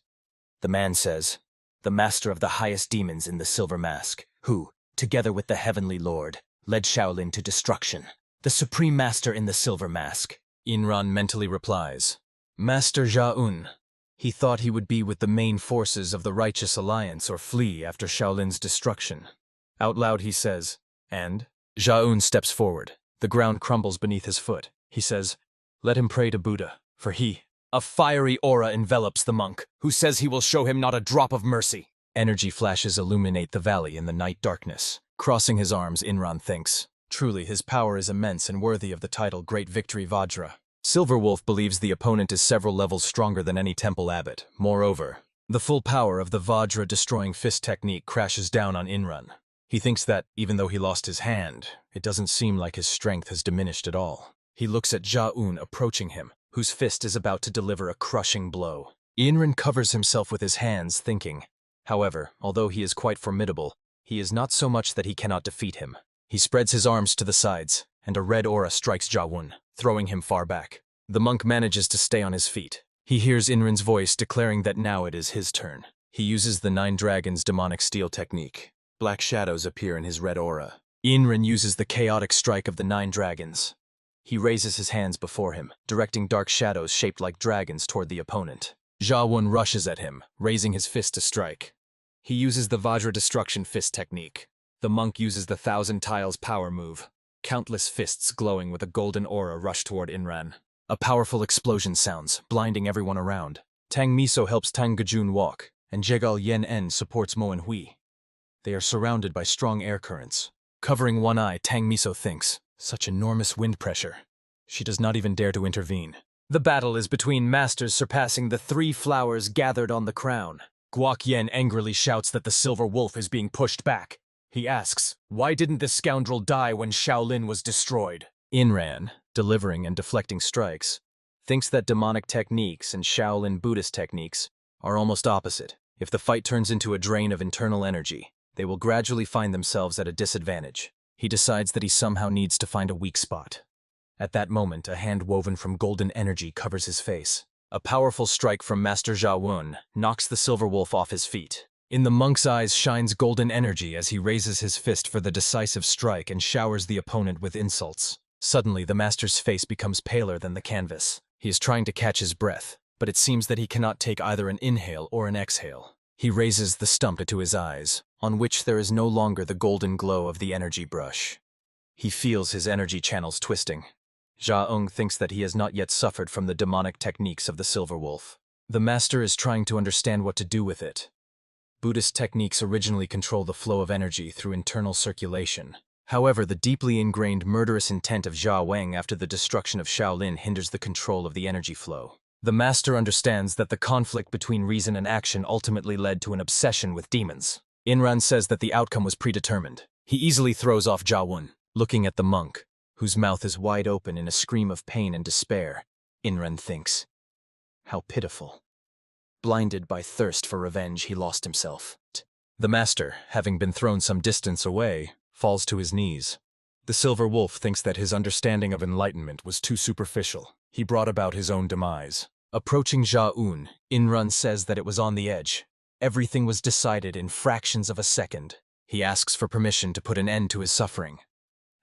S1: The man says, the master of the highest demons in the Silver Mask, who, together with the Heavenly Lord, led Shaolin to destruction. The Supreme Master in the Silver Mask. Inran mentally replies, Master Jaun. He thought he would be with the main forces of the Righteous Alliance or flee after Shaolin's destruction. Out loud he says, and? Jaun steps forward. The ground crumbles beneath his foot. He says, let him pray to Buddha, for he. A fiery aura envelops the monk, who says he will show him not a drop of mercy. Energy flashes illuminate the valley in the night darkness. Crossing his arms, Inran thinks, truly his power is immense and worthy of the title Great Victory Vajra. Silverwolf believes the opponent is several levels stronger than any temple abbot. Moreover, the full power of the Vajra destroying fist technique crashes down on Inran. He thinks that, even though he lost his hand, it doesn't seem like his strength has diminished at all. He looks at Jaun approaching him, whose fist is about to deliver a crushing blow. Inran covers himself with his hands, thinking. However, although he is quite formidable, he is not so much that he cannot defeat him. He spreads his arms to the sides, and a red aura strikes Jaun, throwing him far back. The monk manages to stay on his feet. He hears Inran's voice declaring that now it is his turn. He uses the 9 Dragons demonic steel technique. Black shadows appear in his red aura. Inran uses the chaotic strike of the 9 Dragons. He raises his hands before him, directing dark shadows shaped like dragons toward the opponent. Jaun rushes at him, raising his fist to strike. He uses the Vajra Destruction Fist technique. The monk uses the 1,000 Tiles power move. Countless fists glowing with a golden aura rush toward Inran. A powerful explosion sounds, blinding everyone around. Tang Miso helps Tang Gajun walk, and Jigal Yen En supports ManHUA. They are surrounded by strong air currents. Covering one eye, Tang Miso thinks, such enormous wind pressure. She does not even dare to intervene. The battle is between masters surpassing the 3 flowers gathered on the crown. Guokyen angrily shouts that the Silver Wolf is being pushed back. He asks, why didn't this scoundrel die when Shaolin was destroyed? Inran, delivering and deflecting strikes, thinks that demonic techniques and Shaolin Buddhist techniques are almost opposite. If the fight turns into a drain of internal energy, they will gradually find themselves at a disadvantage. He decides that he somehow needs to find a weak spot. At that moment, a hand woven from golden energy covers his face. A powerful strike from Master Jaun knocks the Silver Wolf off his feet. In the monk's eyes shines golden energy as he raises his fist for the decisive strike and showers the opponent with insults. Suddenly, the master's face becomes paler than the canvas. He is trying to catch his breath, but it seems that he cannot take either an inhale or an exhale. He raises the stump to his eyes, on which there is no longer the golden glow of the energy brush. He feels his energy channels twisting. Jaung thinks that he has not yet suffered from the demonic techniques of the Silver Wolf. The master is trying to understand what to do with it. Buddhist techniques originally control the flow of energy through internal circulation. However, the deeply ingrained murderous intent of Jia Wang after the destruction of Shaolin hinders the control of the energy flow. The master understands that the conflict between reason and action ultimately led to an obsession with demons. Inran says that the outcome was predetermined. He easily throws off Jaun. Looking at the monk, whose mouth is wide open in a scream of pain and despair, Inran thinks, how pitiful. Blinded by thirst for revenge, he lost himself. The master, having been thrown some distance away, falls to his knees. The Silver Wolf thinks that his understanding of enlightenment was too superficial. He brought about his own demise. Approaching Ja-un, Inrun says that it was on the edge. Everything was decided in fractions of a second. He asks for permission to put an end to his suffering.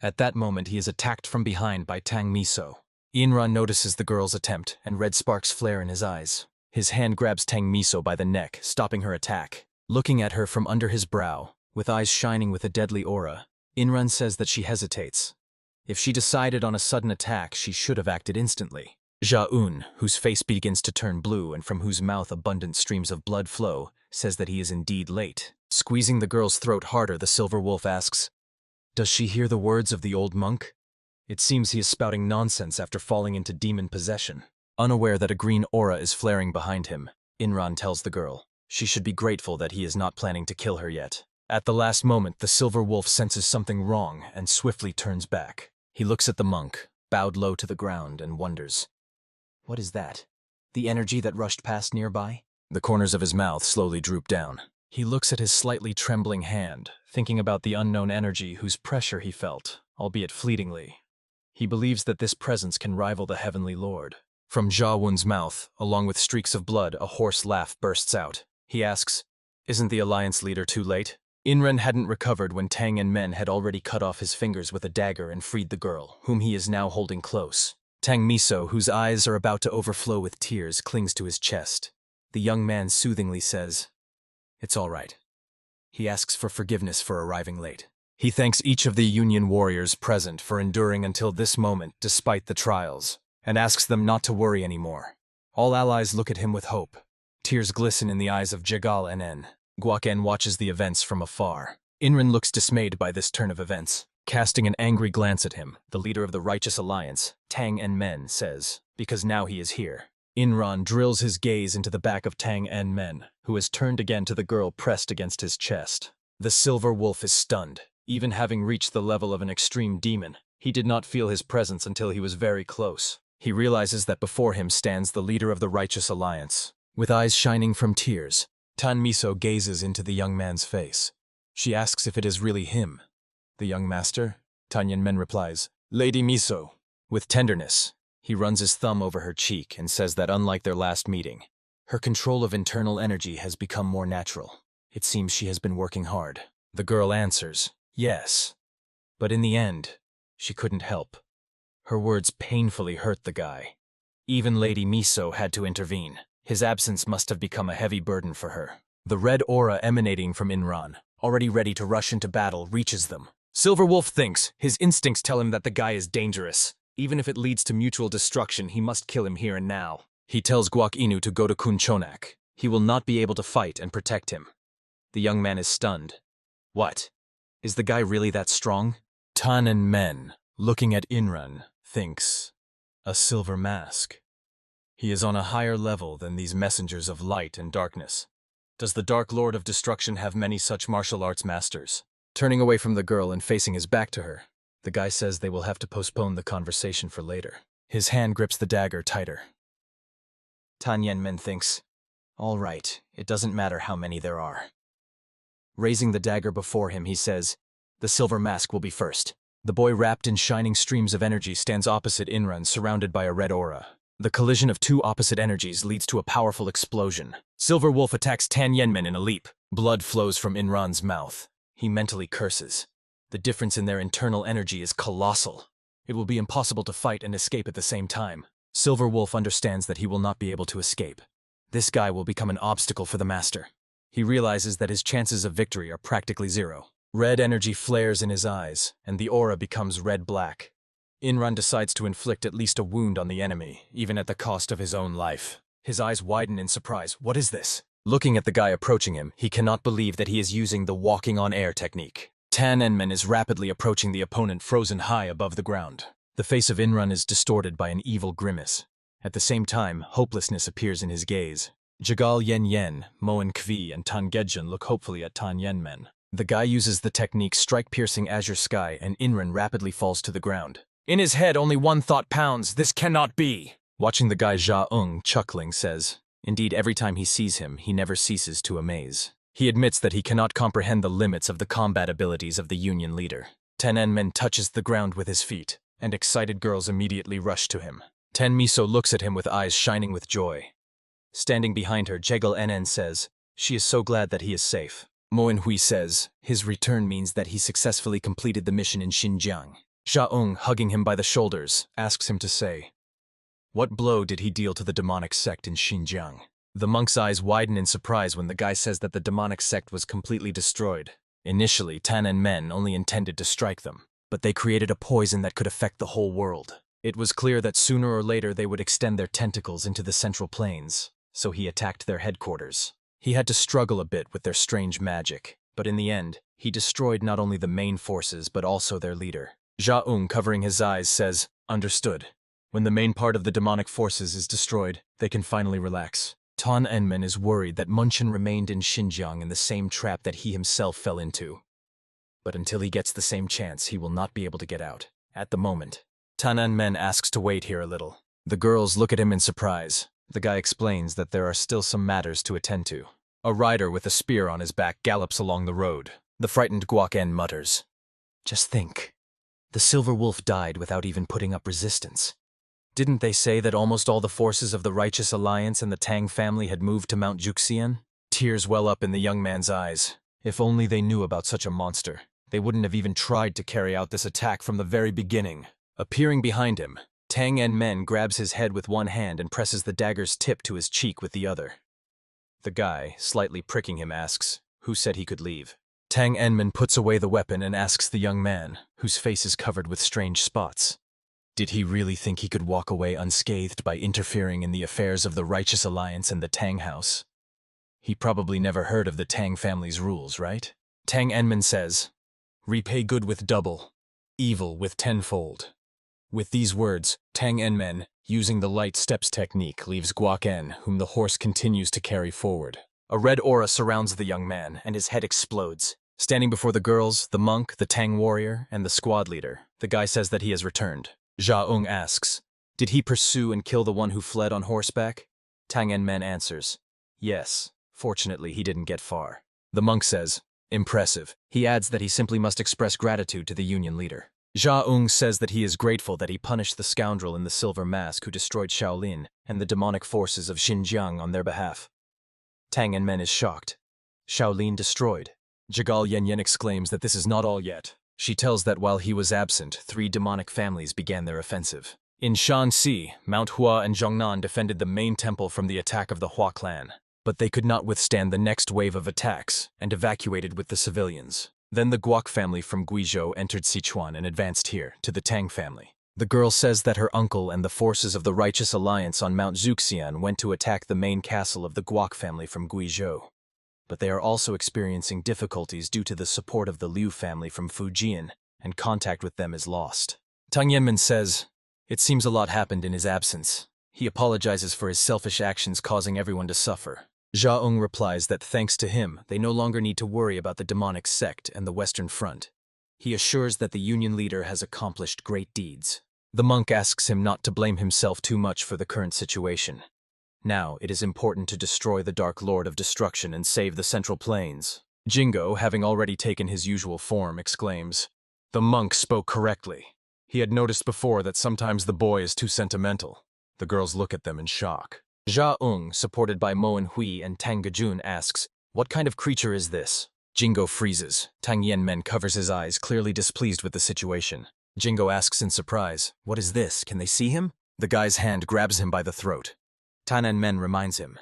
S1: At that moment, he is attacked from behind by Tang Miso. Inrun notices the girl's attempt, and red sparks flare in his eyes. His hand grabs Tang Miso by the neck, stopping her attack. Looking at her from under his brow, with eyes shining with a deadly aura, Inrun says that she hesitates. If she decided on a sudden attack, she should have acted instantly. Ja-un, whose face begins to turn blue and from whose mouth abundant streams of blood flow, says that he is indeed late. Squeezing the girl's throat harder, the Silver Wolf asks, "Does she hear the words of the old monk?" It seems he is spouting nonsense after falling into demon possession. Unaware that a green aura is flaring behind him, Inrun tells the girl she should be grateful that he is not planning to kill her yet. At the last moment, the Silver Wolf senses something wrong and swiftly turns back. He looks at the monk, bowed low to the ground, and wonders, "What is that? The energy that rushed past nearby?" The corners of his mouth slowly droop down. He looks at his slightly trembling hand, thinking about the unknown energy whose pressure he felt, albeit fleetingly. He believes that this presence can rival the Heavenly Lord. From Ja-un's mouth, along with streaks of blood, a hoarse laugh bursts out. He asks, "Isn't the Alliance leader too late?" Inrun hadn't recovered when Tang and Men had already cut off his fingers with a dagger and freed the girl, whom he is now holding close. Tang Miso, whose eyes are about to overflow with tears, clings to his chest. The young man soothingly says, "It's all right." He asks for forgiveness for arriving late. He thanks each of the Union warriors present for enduring until this moment despite the trials, and asks them not to worry anymore. All allies look at him with hope. Tears glisten in the eyes of Jigal and Guaken watches the events from afar. Inrun looks dismayed by this turn of events. Casting an angry glance at him, the leader of the Righteous Alliance, Tang and Men, says, "Because now he is here." Inrun drills his gaze into the back of Tang and Men, who has turned again to the girl pressed against his chest. The Silver Wolf is stunned. Even having reached the level of an extreme demon, he did not feel his presence until he was very close. He realizes that before him stands the leader of the Righteous Alliance. With eyes shining from tears, Tang Miso gazes into the young man's face. She asks if it is really him. "The young master?" Tang Men replies, "Lady Miso." With tenderness, he runs his thumb over her cheek and says that unlike their last meeting, her control of internal energy has become more natural. It seems she has been working hard. The girl answers, "Yes." But in the end, she couldn't help. Her words painfully hurt the guy. Even Lady Miso had to intervene. His absence must have become a heavy burden for her. The red aura emanating from Inrun, already ready to rush into battle, reaches them. Silver Wolf thinks. His instincts tell him that the guy is dangerous. Even if it leads to mutual destruction, he must kill him here and now. He tells Guak Inu to go to Kunchonak. He will not be able to fight and protect him. The young man is stunned. What? Is the guy really that strong? Tan and Men, looking at Inrun, thinks, a silver mask. He is on a higher level than these messengers of light and darkness. Does the Dark Lord of Destruction have many such martial arts masters? Turning away from the girl and facing his back to her, the guy says they will have to postpone the conversation for later. His hand grips the dagger tighter. Tan Men thinks, all right, it doesn't matter how many there are. Raising the dagger before him, he says, the silver mask will be first. The boy wrapped in shining streams of energy stands opposite Inrun, surrounded by a red aura. The collision of two opposite energies leads to a powerful explosion. Silver Wolf attacks Tan Yenmen in a leap. Blood flows from Inrun's mouth. He mentally curses. The difference in their internal energy is colossal. It will be impossible to fight and escape at the same time. Silver Wolf understands that he will not be able to escape. This guy will become an obstacle for the master. He realizes that his chances of victory are practically zero. Red energy flares in his eyes, and the aura becomes red-black. Inrun decides to inflict at least a wound on the enemy, even at the cost of his own life. His eyes widen in surprise. What is this? Looking at the guy approaching him, he cannot believe that he is using the walking on air technique. Tan Enman is rapidly approaching the opponent frozen high above the ground. The face of Inrun is distorted by an evil grimace. At the same time, hopelessness appears in his gaze. Jigal Yen, Moen Kvi, and Tan Gedjun look hopefully at Tan Yenmen. The guy uses the technique strike-piercing azure sky, and Inrun rapidly falls to the ground. In his head, only one thought pounds: this cannot be! Watching the guy Ja-ung, chuckling, says, indeed, every time he sees him, he never ceases to amaze. He admits that he cannot comprehend the limits of the combat abilities of the Union leader. Tenenmen touches the ground with his feet, and excited girls immediately rush to him. Tenmiso looks at him with eyes shining with joy. Standing behind her, Jigal NN says, she is so glad that he is safe. Manhwa says, his return means that he successfully completed the mission in Xinjiang. Xiaong, hugging him by the shoulders, asks him to say, what blow did he deal to the demonic sect in Xinjiang? The monk's eyes widen in surprise when the guy says that the demonic sect was completely destroyed. Initially, Tan and Men only intended to strike them, but they created a poison that could affect the whole world. It was clear that sooner or later they would extend their tentacles into the Central Plains, so he attacked their headquarters. He had to struggle a bit with their strange magic, but in the end, he destroyed not only the main forces but also their leader. Xiaong, covering his eyes, says, understood. When the main part of the demonic forces is destroyed, they can finally relax. Tan Enmen is worried that Munchen remained in Xinjiang in the same trap that he himself fell into. But until he gets the same chance, he will not be able to get out. At the moment, Tan Enmen asks to wait here a little. The girls look at him in surprise. The guy explains that there are still some matters to attend to. A rider with a spear on his back gallops along the road. The frightened Guoken mutters, just think. The Silver Wolf died without even putting up resistance. Didn't they say that almost all the forces of the Righteous Alliance and the Tang family had moved to Mount Juxian? Tears well up in the young man's eyes. If only they knew about such a monster. They wouldn't have even tried to carry out this attack from the very beginning. Appearing behind him, Tang Enmen grabs his head with one hand and presses the dagger's tip to his cheek with the other. The guy, slightly pricking him, asks, who said he could leave? Tang Enmen puts away the weapon and asks the young man, whose face is covered with strange spots. Did he really think he could walk away unscathed by interfering in the affairs of the Righteous Alliance and the Tang house? He probably never heard of the Tang family's rules, right? Tang Enmen says, repay good with double, evil with tenfold. With these words, Tang Enmen, using the light steps technique, leaves Guoken, whom the horse continues to carry forward. A red aura surrounds the young man, and his head explodes. Standing before the girls, the monk, the Tang warrior, and the squad leader, the guy says that he has returned. Xiaong asks, did he pursue and kill the one who fled on horseback? Tang Enmen answers, yes. Fortunately, he didn't get far. The monk says, impressive. He adds that he simply must express gratitude to the Union leader. Xiaong says that he is grateful that he punished the scoundrel in the silver mask who destroyed Shaolin and the demonic forces of Xinjiang on their behalf. Tang Enmen is shocked. Shaolin destroyed. Jigal Yanyan exclaims that this is not all yet. She tells that while he was absent, 3 demonic families began their offensive. In Shanxi, MANHUA and Zhongnan defended the main temple from the attack of the Hua clan, but they could not withstand the next wave of attacks and evacuated with the civilians. Then the Guok family from Guizhou entered Sichuan and advanced here, to the Tang family. The girl says that her uncle and the forces of the Righteous Alliance on Mount Zuxian went to attack the main castle of the Guok family from Guizhou. But they are also experiencing difficulties due to the support of the Liu family from Fujian, and contact with them is lost. Tang Yanmen says, it seems a lot happened in his absence. He apologizes for his selfish actions causing everyone to suffer. Xiaong replies that thanks to him, they no longer need to worry about the demonic sect and the Western Front. He assures that the Union leader has accomplished great deeds. The monk asks him not to blame himself too much for the current situation. Now, it is important to destroy the Dark Lord of Destruction and save the Central Plains. Jingo, having already taken his usual form, exclaims, the monk spoke correctly. He had noticed before that sometimes the boy is too sentimental. The girls look at them in shock. Xiaong, supported by Manhwa and Tang Gejun, asks, what kind of creature is this? Jingo freezes. Tang Yanmen covers his eyes, clearly displeased with the situation. Jingo asks in surprise, what is this? Can they see him? The guy's hand grabs him by the throat. Tan Enmen reminds him.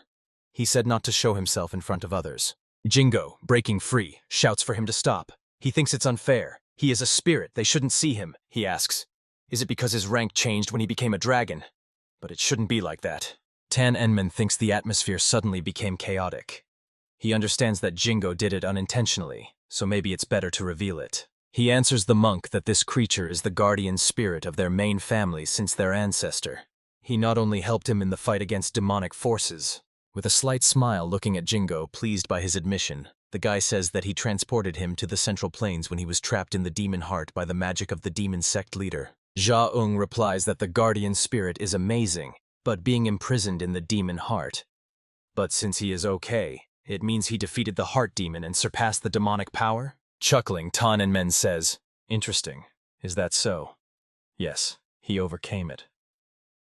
S1: He said not to show himself in front of others. Jingo, breaking free, shouts for him to stop. He thinks it's unfair. He is a spirit, they shouldn't see him, he asks. Is it because his rank changed when he became a dragon? But it shouldn't be like that. Tan Enmen thinks the atmosphere suddenly became chaotic. He understands that Jingo did it unintentionally, so maybe it's better to reveal it. He answers the monk that this creature is the guardian spirit of their main family since their ancestor. He not only helped him in the fight against demonic forces. With a slight smile looking at Jingo, pleased by his admission, the guy says that he transported him to the Central Plains when he was trapped in the demon heart by the magic of the demon sect leader. Xiaong replies that the guardian spirit is amazing, but being imprisoned in the demon heart. But since he is okay, It means he defeated the heart demon and surpassed the demonic power? Chuckling, Tan and Men says, "Interesting. Is that so?" "Yes, he overcame it."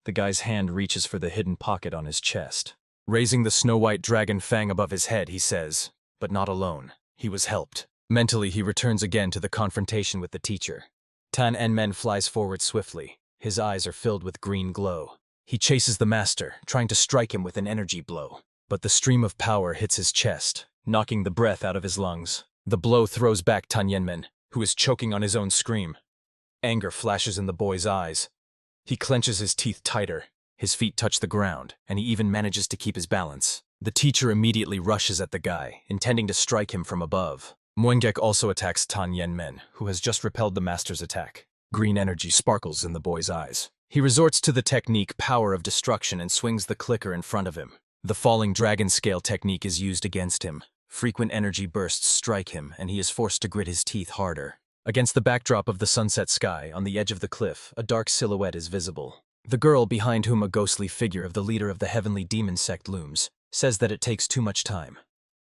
S1: The guy's hand reaches for the hidden pocket on his chest. Raising the snow-white dragon fang above his head, he says, "But not alone. He was helped." Mentally, he returns again to the confrontation with the teacher. Tan En Men flies forward swiftly. His eyes are filled with green glow. He chases the master, trying to strike him with an energy blow. But the stream of power hits his chest, knocking the breath out of his lungs. The blow throws back Tan Yenmen, who is choking on his own scream. Anger flashes in the boy's eyes. He clenches his teeth tighter. His feet touch the ground, and he even manages to keep his balance. The teacher immediately rushes at the guy, intending to strike him from above. Muengek also attacks Tan Yenmen, who has just repelled the master's attack. Green energy sparkles in the boy's eyes. He resorts to the technique Power of Destruction and swings the clicker in front of him. The falling dragon scale technique is used against him. Frequent energy bursts strike him, and he is forced to grit his teeth harder. Against the backdrop of the sunset sky, on the edge of the cliff, a dark silhouette is visible. The girl, behind whom a ghostly figure of the leader of the heavenly demon sect looms, says that it takes too much time.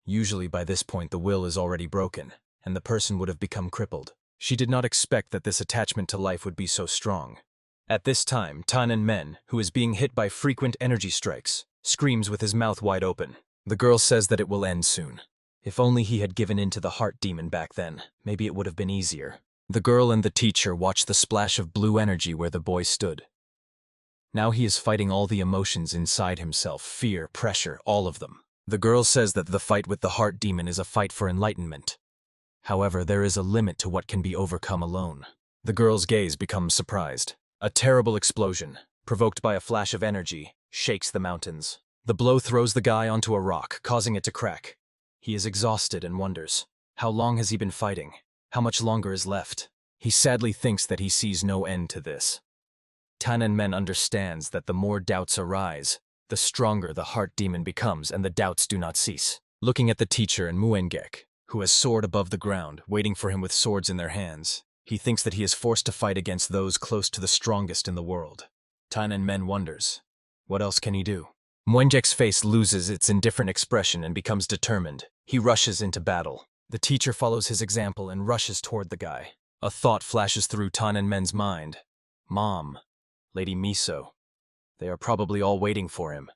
S1: Usually by this point the will is already broken, and the person would have become crippled. She did not expect that this attachment to life would be so strong. At this time, Tan En Men, who is being hit by frequent energy strikes, screams with his mouth wide open. The girl says that it will end soon. If only he had given in to the heart demon back then, maybe it would have been easier. The girl and the teacher watch the splash of blue energy where the boy stood. Now he is fighting all the emotions inside himself, fear, pressure, all of them. The girl says that the fight with the heart demon is a fight for enlightenment. However, there is a limit to what can be overcome alone. The girl's gaze becomes surprised. A terrible explosion, provoked by a flash of energy, shakes the mountains. The blow throws the guy onto a rock, causing it to crack. He is exhausted and wonders, how long has he been fighting? How much longer is left? He sadly thinks that he sees no end to this. Tan En Men understands that the more doubts arise, the stronger the heart demon becomes, and the doubts do not cease. Looking at the teacher and Muengek, who has soared above the ground, waiting for him with swords in their hands, he thinks that he is forced to fight against those close to the strongest in the world. Tan En Men wonders, what else can he do? Muengek's face loses its indifferent expression and becomes determined. He rushes into battle. The teacher follows his example and rushes toward the guy. A thought flashes through Tan En Men's mind. Mom, Lady Miso. They are probably all waiting for him.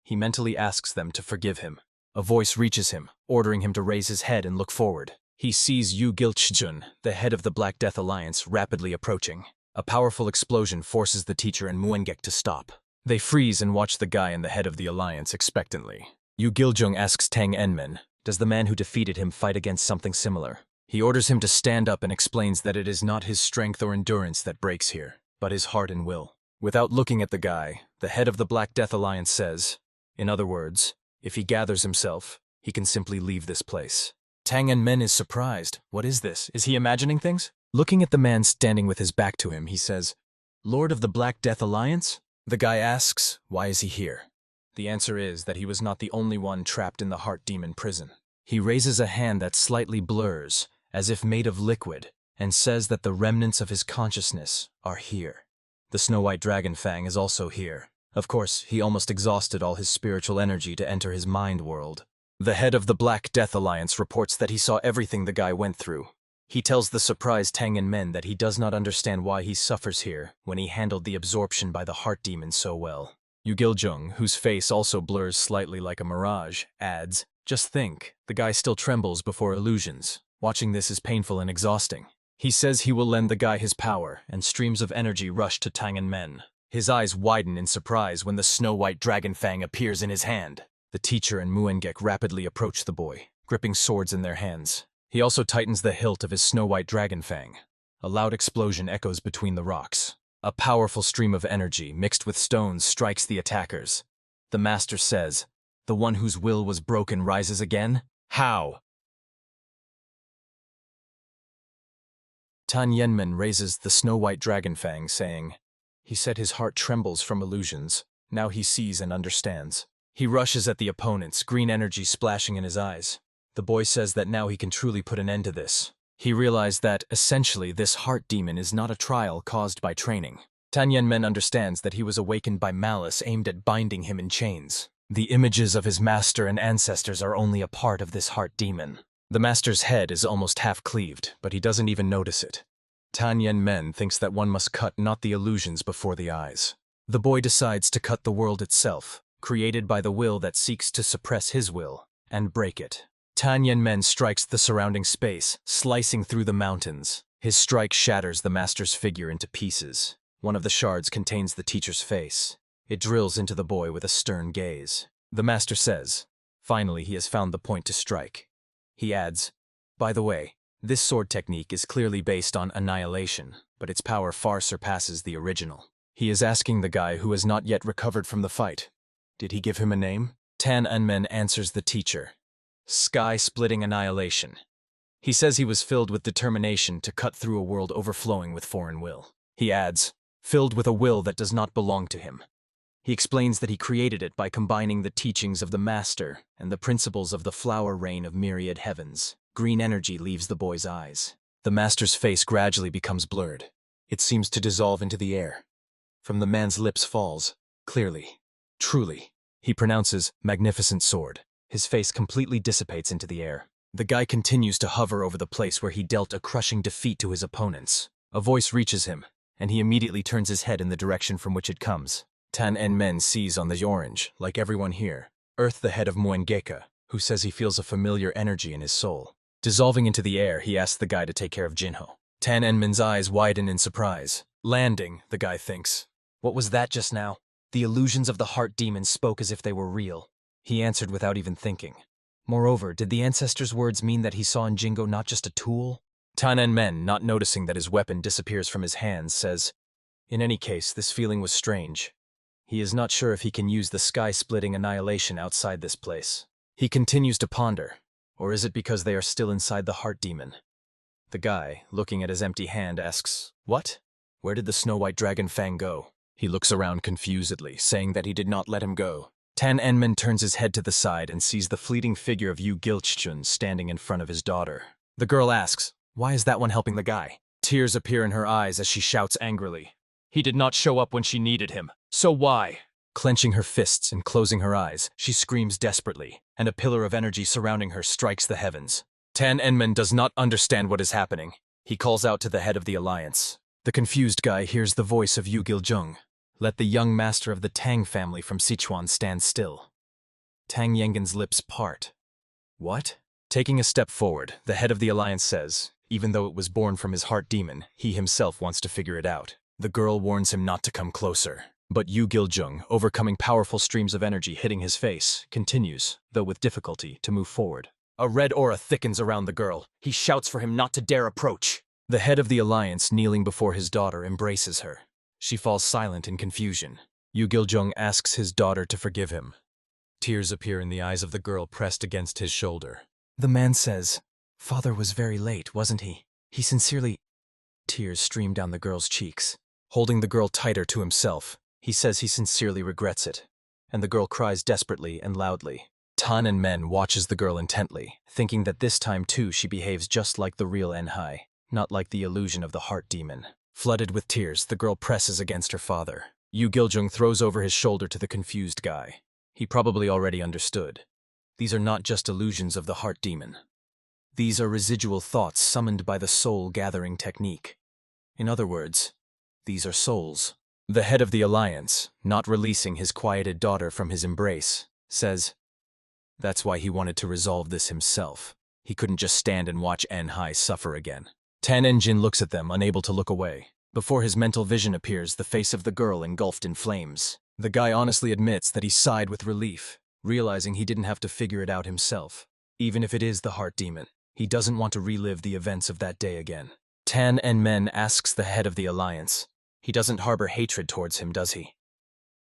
S1: He mentally asks them to forgive him. A voice reaches him, ordering him to raise his head and look forward. He sees Yu Gilchjun, the head of the Black Death Alliance, rapidly approaching. A powerful explosion forces the teacher and Muengek to stop. They freeze and watch the guy and the head of the alliance expectantly. Yu Giljung asks Tang Enmen, does the man who defeated him fight against something similar? He orders him to stand up and explains that it is not his strength or endurance that breaks here, but his heart and will. Without looking at the guy, the head of the Black Death Alliance says, in other words, if he gathers himself, he can simply leave this place. Tang En Men is surprised. What is this? Is he imagining things? Looking at the man standing with his back to him, he says, Lord of the Black Death Alliance? The guy asks, why is he here? The answer is that he was not the only one trapped in the Heart Demon prison. He raises a hand that slightly blurs, as if made of liquid, and says that the remnants of his consciousness are here. The Snow-White Dragon Fang is also here. Of course, he almost exhausted all his spiritual energy to enter his mind world. The head of the Black Death Alliance reports that he saw everything the guy went through. He tells the surprised Tang En Men that he does not understand why he suffers here when he handled the absorption by the Heart Demon so well. Yu Giljung, whose face also blurs slightly like a mirage, adds, just think, the guy still trembles before illusions. Watching this is painful and exhausting. He says he will lend the guy his power, and streams of energy rush to Tang En Men. His eyes widen in surprise when the Snow-White Dragon Fang appears in his hand. The teacher and Muengek rapidly approach the boy, gripping swords in their hands. He also tightens the hilt of his Snow-White Dragon Fang. A loud explosion echoes between the rocks. A powerful stream of energy, mixed with stones, strikes the attackers. The master says, the one whose will was broken rises again? How? Tan Yenmen raises the Snow-White Dragon Fang, saying, he said his heart trembles from illusions. Now he sees and understands. He rushes at the opponents, green energy splashing in his eyes. The boy says that now he can truly put an end to this. He realized that, essentially, this heart demon is not a trial caused by training. Tan Yenmen understands that he was awakened by malice aimed at binding him in chains. The images of his master and ancestors are only a part of this heart demon. The master's head is almost half-cleaved, but he doesn't even notice it. Tan Yen Men thinks that one must cut not the illusions before the eyes. The boy decides to cut the world itself, created by the will that seeks to suppress his will, and break it. Tan Yen Men strikes the surrounding space, slicing through the mountains. His strike shatters the master's figure into pieces. One of the shards contains the teacher's face. It drills into the boy with a stern gaze. The master says, finally he has found the point to strike. He adds, by the way, this sword technique is clearly based on annihilation, but its power far surpasses the original. He is asking the guy who has not yet recovered from the fight. Did he give him a name? Tan Yen Men answers the teacher. Sky-splitting annihilation. He says he was filled with determination to cut through a world overflowing with foreign will. He adds, filled with a will that does not belong to him. He explains that he created it by combining the teachings of the master and the principles of the flower rain of myriad heavens. Green energy leaves the boy's eyes. The master's face gradually becomes blurred. It seems to dissolve into the air. From the man's lips falls, clearly, truly. He pronounces, magnificent sword. His face completely dissipates into the air. The guy continues to hover over the place where he dealt a crushing defeat to his opponents. A voice reaches him, and he immediately turns his head in the direction from which it comes. Tan Yen Men sees on the orange, like everyone here, Earth the head of Mangaka, who says he feels a familiar energy in his soul. Dissolving into the air, he asks the guy to take care of Jinho. Tan Yen Men's eyes widen in surprise. Landing, the guy thinks. What was that just now? The illusions of the heart demon spoke as if they were real. He answered without even thinking. Moreover, did the ancestor's words mean that he saw in Jingo not just a tool? Tan Yen Men, not noticing that his weapon disappears from his hands, says, in any case, this feeling was strange. He is not sure if he can use the sky-splitting annihilation outside this place. He continues to ponder, or is it because they are still inside the heart demon? The guy, looking at his empty hand, asks, what? Where did the snow-white dragon Fang go? He looks around confusedly, saying that he did not let him go. Tan Yen Men turns his head to the side and sees the fleeting figure of Yu Gilchun standing in front of his daughter. The girl asks, why is that one helping the guy? Tears appear in her eyes as she shouts angrily. He did not show up when she needed him. So why? Clenching her fists and closing her eyes, she screams desperately, and a pillar of energy surrounding her strikes the heavens. Tan Yen Men does not understand what is happening. He calls out to the head of the alliance. The confused guy hears the voice of Yu Giljung. Let the young master of the Tang family from Sichuan stand still. Tang Yengen's lips part. What? Taking a step forward, the head of the alliance says, even though it was born from his heart demon, he himself wants to figure it out. The girl warns him not to come closer. But Yu Giljung, overcoming powerful streams of energy hitting his face, continues, though with difficulty, to move forward. A red aura thickens around the girl. He shouts for him not to dare approach. The head of the alliance, kneeling before his daughter, embraces her. She falls silent in confusion. Yu Giljung asks his daughter to forgive him. Tears appear in the eyes of the girl pressed against his shoulder. The man says, "Father was very late, wasn't he? He sincerely—" Tears stream down the girl's cheeks. Holding the girl tighter to himself, he says he sincerely regrets it. And the girl cries desperately and loudly. Tan Yen Men watches the girl intently, thinking that this time too she behaves just like the real Enhai, not like the illusion of the heart demon. Flooded with tears, the girl presses against her father. Yu Giljung throws over his shoulder to the confused guy. He probably already understood. These are not just illusions of the heart demon. These are residual thoughts summoned by the soul-gathering technique. In other words, these are souls. The head of the alliance, not releasing his quieted daughter from his embrace, says, that's why he wanted to resolve this himself. He couldn't just stand and watch Enhai suffer again. Tan Enjin looks at them, unable to look away. Before his mental vision appears, the face of the girl engulfed in flames. The guy honestly admits that he sighed with relief, realizing he didn't have to figure it out himself. Even if it is the heart demon, he doesn't want to relive the events of that day again. Tan Yen Men asks the head of the alliance. He doesn't harbor hatred towards him, does he?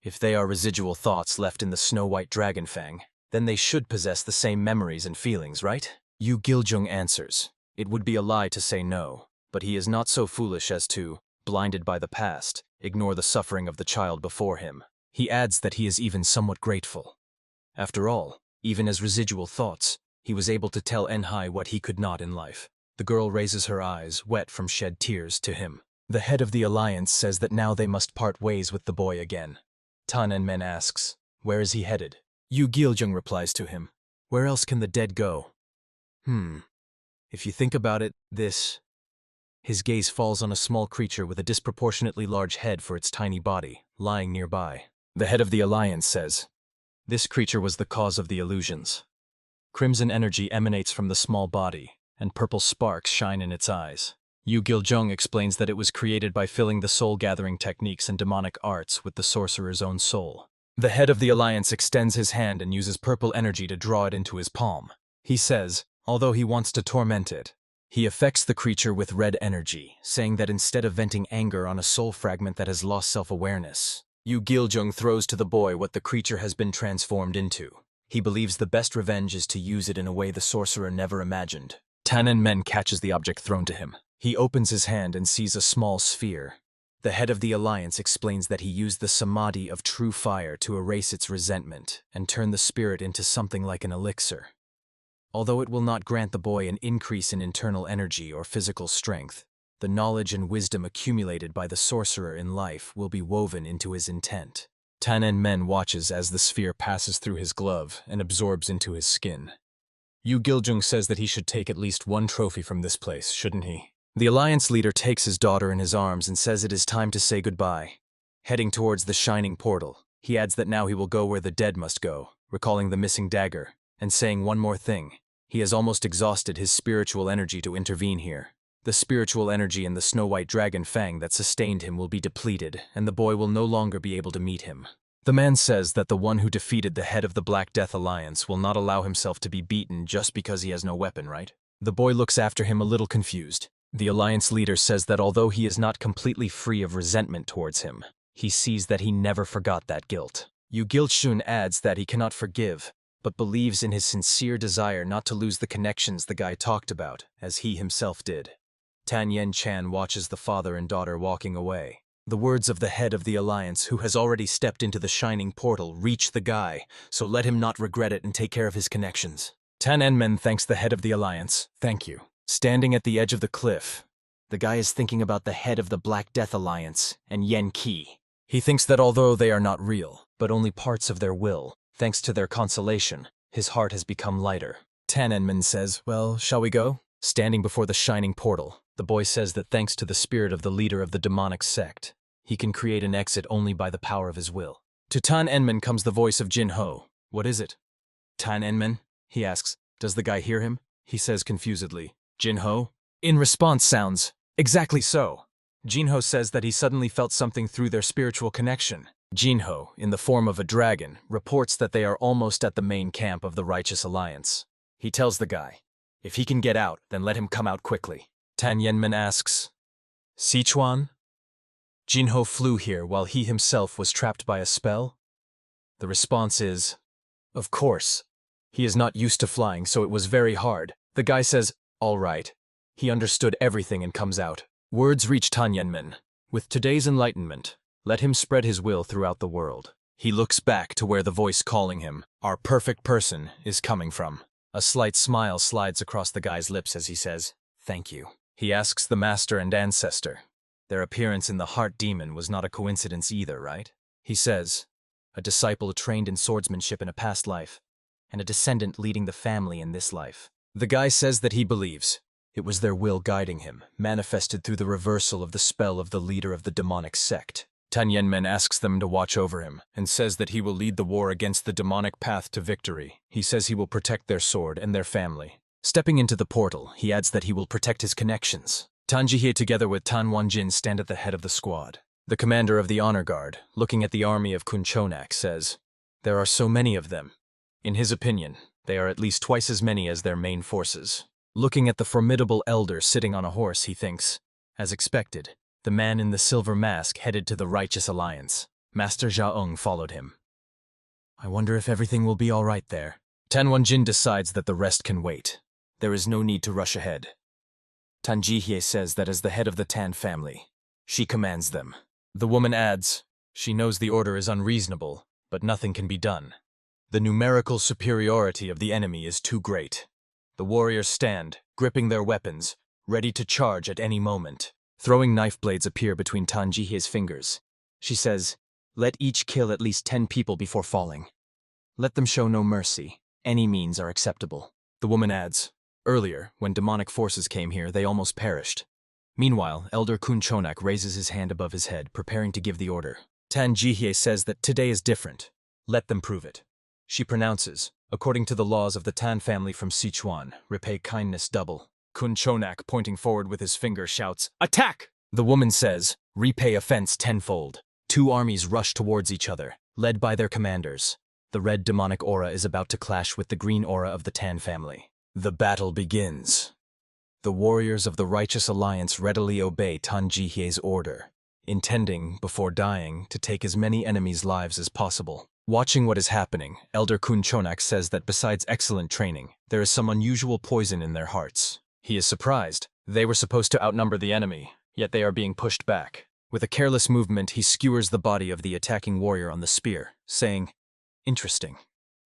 S1: If they are residual thoughts left in the snow-white dragon fang, then they should possess the same memories and feelings, right? Yu Giljung answers. It would be a lie to say no, but he is not so foolish as to, blinded by the past, ignore the suffering of the child before him. He adds that he is even somewhat grateful. After all, even as residual thoughts, he was able to tell Enhai what he could not in life. The girl raises her eyes, wet from shed tears, to him. The head of the alliance says that now they must part ways with the boy again. Tan Yen Men asks, where is he headed? Yu Giljung replies to him, "Where else can the dead go?" If you think about it, His gaze falls on a small creature with a disproportionately large head for its tiny body, lying nearby. The head of the Alliance says, "This creature was the cause of the illusions. Crimson energy emanates from the small body, and purple sparks shine in its eyes." Yu Giljung explains that it was created by filling the soul-gathering techniques and demonic arts with the sorcerer's own soul. The head of the Alliance extends his hand and uses purple energy to draw it into his palm. He says, although he wants to torment it, he affects the creature with red energy, saying that instead of venting anger on a soul fragment that has lost self-awareness, Yu Giljung throws to the boy what the creature has been transformed into. He believes the best revenge is to use it in a way the sorcerer never imagined. Tiananmen catches the object thrown to him. He opens his hand and sees a small sphere. The head of the Alliance explains that he used the samadhi of true fire to erase its resentment and turn the spirit into something like an elixir. Although it will not grant the boy an increase in internal energy or physical strength, the knowledge and wisdom accumulated by the sorcerer in life will be woven into his intent. Tiananmen watches as the sphere passes through his glove and absorbs into his skin. Yu Giljung says that he should take at least one trophy from this place, shouldn't he? The Alliance leader takes his daughter in his arms and says it is time to say goodbye. Heading towards the shining portal, he adds that now he will go where the dead must go, recalling the missing dagger, and saying one more thing. He has almost exhausted his spiritual energy to intervene here. The spiritual energy in the snow-white dragon fang that sustained him will be depleted, and the boy will no longer be able to meet him. The man says that the one who defeated the head of the Black Death Alliance will not allow himself to be beaten just because he has no weapon, right? The boy looks after him a little confused. The Alliance leader says that although he is not completely free of resentment towards him, he sees that he never forgot that guilt. Yu Giljung adds that he cannot forgive, but believes in his sincere desire not to lose the connections the guy talked about, as he himself did. Tan Yen Chan watches the father and daughter walking away. The words of the head of the Alliance, who has already stepped into the shining portal, reach the guy, so let him not regret it and take care of his connections. Tiananmen thanks the head of the Alliance. "Thank you." Standing at the edge of the cliff, the guy is thinking about the head of the Black Death Alliance and Yen Qi. He thinks that although they are not real, but only parts of their will, thanks to their consolation, his heart has become lighter. Tiananmen says, "Well, shall we go?" Standing before the shining portal, the boy says that thanks to the spirit of the leader of the demonic sect, he can create an exit only by the power of his will. To Tiananmen comes the voice of Jin Ho. "What is it?" "Tiananmen?" he asks. Does the guy hear him? He says confusedly, "Jin Ho?" In response sounds, "Exactly so." Jin Ho says that he suddenly felt something through their spiritual connection. Jin Ho, in the form of a dragon, reports that they are almost at the main camp of the Righteous Alliance. He tells the guy, if he can get out, then let him come out quickly. Tiananmen asks, "Sichuan?" Jin Ho flew here while he himself was trapped by a spell? The response is, "Of course." He is not used to flying, so it was very hard. The guy says, "All right." He understood everything and comes out. Words reach Tiananmen. With today's enlightenment, let him spread his will throughout the world. He looks back to where the voice calling him, "Our perfect person," is coming from. A slight smile slides across the guy's lips as he says, "Thank you." He asks the master and ancestor. Their appearance in the Heart Demon was not a coincidence either, right? He says, "A disciple trained in swordsmanship in a past life, and a descendant leading the family in this life." The guy says that he believes it was their will guiding him, manifested through the reversal of the spell of the leader of the demonic sect. Tiananmen asks them to watch over him, and says that he will lead the war against the demonic path to victory. He says he will protect their sword and their family. Stepping into the portal, he adds that he will protect his connections. Tan Jihye together with Tan Wanjin stand at the head of the squad. The commander of the honor guard, looking at the army of Kunchonak, says, "There are so many of them." In his opinion, they are at least twice as many as their main forces. Looking at the formidable elder sitting on a horse, he thinks, as expected, the man in the silver mask headed to the Righteous Alliance. Master Zhaong followed him. "I wonder if everything will be all right there." Tan Wanjin decides that the rest can wait. There is no need to rush ahead. Tan Jihye says that as the head of the Tan family, she commands them. The woman adds, she knows the order is unreasonable, but nothing can be done. The numerical superiority of the enemy is too great. The warriors stand, gripping their weapons, ready to charge at any moment. Throwing knife blades appear between Tan Jihye's fingers. She says, "Let each kill at least 10 people before falling." Let them show no mercy. Any means are acceptable. The woman adds, earlier, when demonic forces came here, they almost perished. Meanwhile, Elder Kun Chonak raises his hand above his head, preparing to give the order. Tan Jihye says that today is different. Let them prove it. She pronounces, according to the laws of the Tan family from Sichuan, repay kindness double. Kun Chonak, pointing forward with his finger, shouts, "Attack!" The woman says, repay offense tenfold. Two armies rush towards each other, led by their commanders. The red demonic aura is about to clash with the green aura of the Tan family. The battle begins. The warriors of the Righteous Alliance readily obey Tan Jihye's order, intending, before dying, to take as many enemies' lives as possible. Watching what is happening, Elder Kun Chonak says that besides excellent training, there is some unusual poison in their hearts. He is surprised. They were supposed to outnumber the enemy, yet they are being pushed back. With a careless movement, he skewers the body of the attacking warrior on the spear, saying, "Interesting."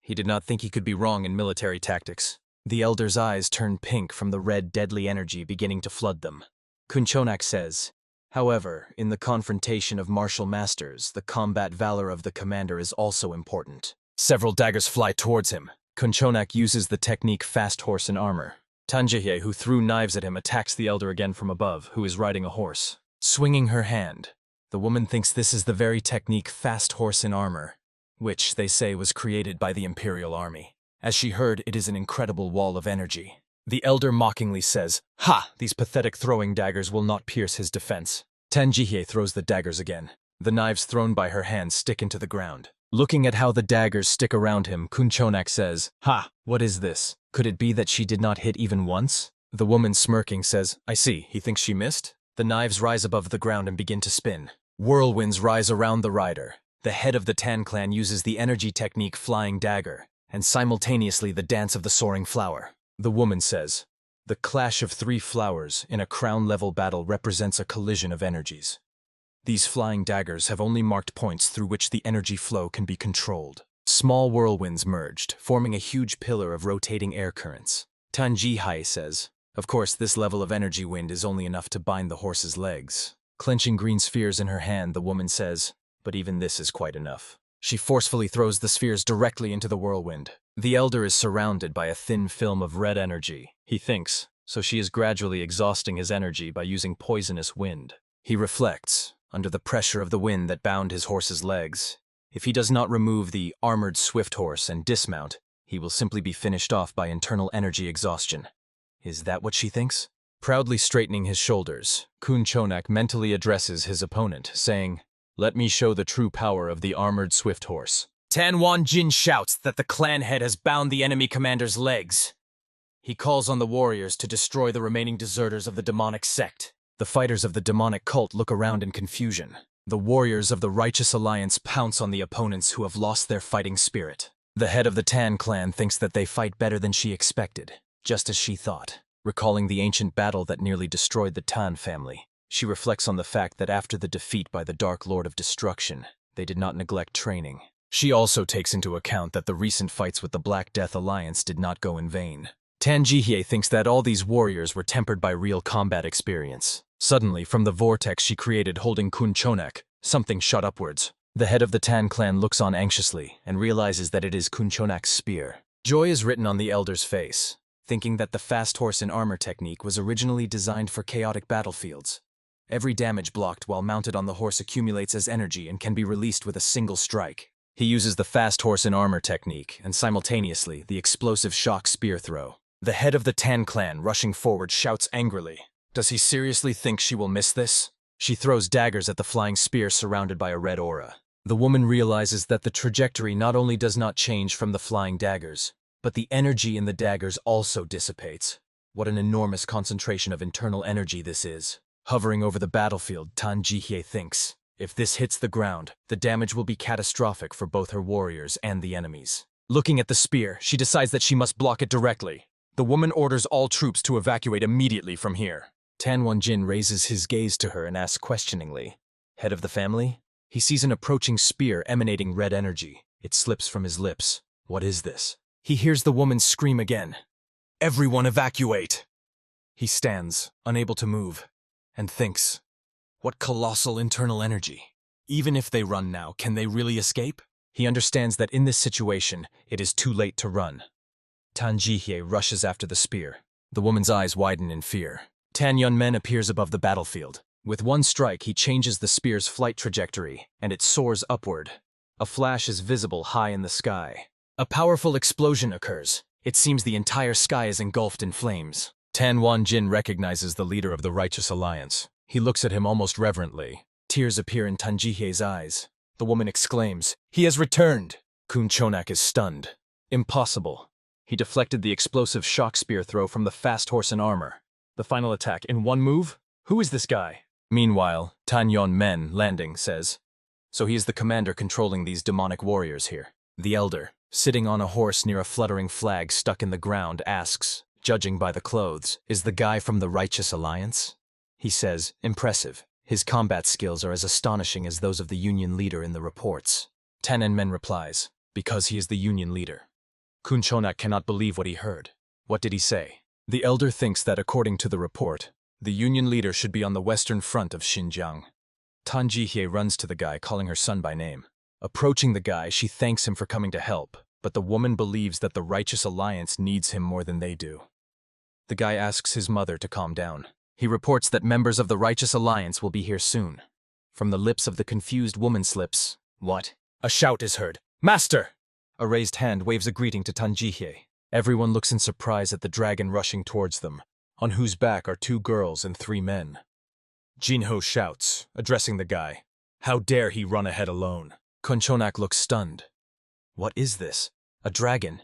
S1: He did not think he could be wrong in military tactics. The elder's eyes turn pink from the red deadly energy beginning to flood them. Kun Chonak says, however, in the confrontation of martial masters, the combat valor of the commander is also important. Several daggers fly towards him. Kun Chonak uses the technique fast horse in armor. Tan Jihye, who threw knives at him, attacks the elder again from above, who is riding a horse. Swinging her hand, the woman thinks this is the very technique fast horse in armor, which, they say, was created by the Imperial Army. As she heard, it is an incredible wall of energy. The elder mockingly says, "Ha! These pathetic throwing daggers will not pierce his defense." Tan Jihye throws the daggers again. The knives thrown by her hand stick into the ground. Looking at how the daggers stick around him, Kun Chonak says, "Ha! What is this? Could it be that she did not hit even once?" The woman, smirking, says, "I see. He thinks she missed?" The knives rise above the ground and begin to spin. Whirlwinds rise around the rider. The head of the Tan clan uses the energy technique Flying Dagger, and simultaneously the dance of the soaring flower. The woman says, "The clash of three flowers in a crown-level battle represents a collision of energies. These flying daggers have only marked points through which the energy flow can be controlled." Small whirlwinds merged, forming a huge pillar of rotating air currents. Tan Jihye says, "Of course, this level of energy wind is only enough to bind the horse's legs." Clenching green spheres in her hand, the woman says, "But even this is quite enough." She forcefully throws the spheres directly into the whirlwind. The elder is surrounded by a thin film of red energy, he thinks, so she is gradually exhausting his energy by using poisonous wind. He reflects, under the pressure of the wind that bound his horse's legs. If he does not remove the armored swift horse and dismount, he will simply be finished off by internal energy exhaustion. Is that what she thinks? Proudly straightening his shoulders, Kun Chonak mentally addresses his opponent, saying, "Let me show the true power of the armored swift horse." Tan Wanjin shouts that the clan head has bound the enemy commander's legs. He calls on the warriors to destroy the remaining deserters of the demonic sect. The fighters of the demonic cult look around in confusion. The warriors of the Righteous Alliance pounce on the opponents who have lost their fighting spirit. The head of the Tan clan thinks that they fight better than she expected, just as she thought. Recalling the ancient battle that nearly destroyed the Tan family, she reflects on the fact that after the defeat by the Dark Lord of Destruction, they did not neglect training. She also takes into account that the recent fights with the Black Death Alliance did not go in vain. Tan Jihye thinks that all these warriors were tempered by real combat experience. Suddenly, from the vortex she created holding Kun Chonak, something shot upwards. The head of the Tan clan looks on anxiously and realizes that it is Kun Chonak's spear. Joy is written on the elder's face, thinking that the fast horse in armor technique was originally designed for chaotic battlefields. Every damage blocked while mounted on the horse accumulates as energy and can be released with a single strike. He uses the fast horse in armor technique and simultaneously the explosive shock spear throw. The head of the Tan clan, rushing forward, shouts angrily. Does he seriously think she will miss this? She throws daggers at the flying spear surrounded by a red aura. The woman realizes that the trajectory not only does not change from the flying daggers, but the energy in the daggers also dissipates. What an enormous concentration of internal energy this is. Hovering over the battlefield, Tan Jihye thinks, if this hits the ground, the damage will be catastrophic for both her warriors and the enemies. Looking at the spear, she decides that she must block it directly. The woman orders all troops to evacuate immediately from here. Tan Wanjin raises his gaze to her and asks questioningly, "Head of the family?" He sees an approaching spear emanating red energy. It slips from his lips. What is this? He hears the woman scream again. "Everyone evacuate!" He stands, unable to move, and thinks, what colossal internal energy. Even if they run now, can they really escape? He understands that in this situation, it is too late to run. Tan Jihye rushes after the spear. The woman's eyes widen in fear. Tan Yunmen appears above the battlefield. With one strike, he changes the spear's flight trajectory, and it soars upward. A flash is visible high in the sky. A powerful explosion occurs. It seems the entire sky is engulfed in flames. Tan Wanjin recognizes the leader of the Righteous Alliance. He looks at him almost reverently. Tears appear in Tan Jihye's eyes. The woman exclaims, "He has returned!" Kun Chonak is stunned. Impossible. He deflected the explosive shock spear throw from the fast horse in armor. The final attack in one move? Who is this guy? Meanwhile, Tan Yunmen, landing, says, "So he is the commander controlling these demonic warriors here." The elder, sitting on a horse near a fluttering flag stuck in the ground, asks, judging by the clothes, "Is the guy from the Righteous Alliance?" He says, "Impressive. His combat skills are as astonishing as those of the Union leader in the reports." Tan Yunmen replies, "Because he is the Union leader." Kun Chonak cannot believe what he heard. What did he say? The elder thinks that according to the report, the Union leader should be on the western front of Xinjiang. Tan Jihye runs to the guy, calling her son by name. Approaching the guy, she thanks him for coming to help, but the woman believes that the Righteous Alliance needs him more than they do. The guy asks his mother to calm down. He reports that members of the Righteous Alliance will be here soon. From the lips of the confused woman slips, "What?" A shout is heard. "Master!" A raised hand waves a greeting to Tan Jihye. Everyone looks in surprise at the dragon rushing towards them, on whose back are 2 girls and 3 men. Jinho shouts, addressing the guy, "How dare he run ahead alone?" Kun Chonak looks stunned. What is this? A dragon?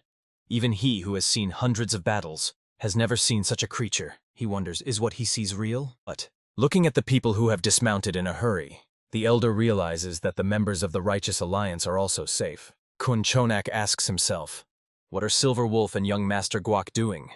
S1: Even he, who has seen hundreds of battles, has never seen such a creature. He wonders, is what he sees real? But, looking at the people who have dismounted in a hurry, the elder realizes that the members of the Righteous Alliance are also safe. Kun Chonak asks himself, what are Silver Wolf and young Master Guak doing?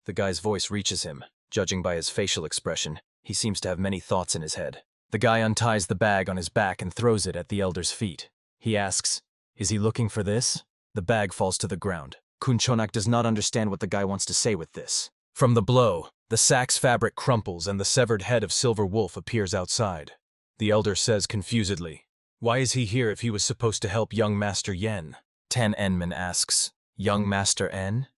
S1: The guy's voice reaches him. Judging by his facial expression, he seems to have many thoughts in his head. The guy unties the bag on his back and throws it at the elder's feet. He asks, is he looking for this? The bag falls to the ground. Kun Chonak does not understand what the guy wants to say with this. From the blow, the sack's fabric crumples and the severed head of Silver Wolf appears outside. The elder says confusedly, why is he here if he was supposed to help young Master Yen? Tan Enman asks, young Master N?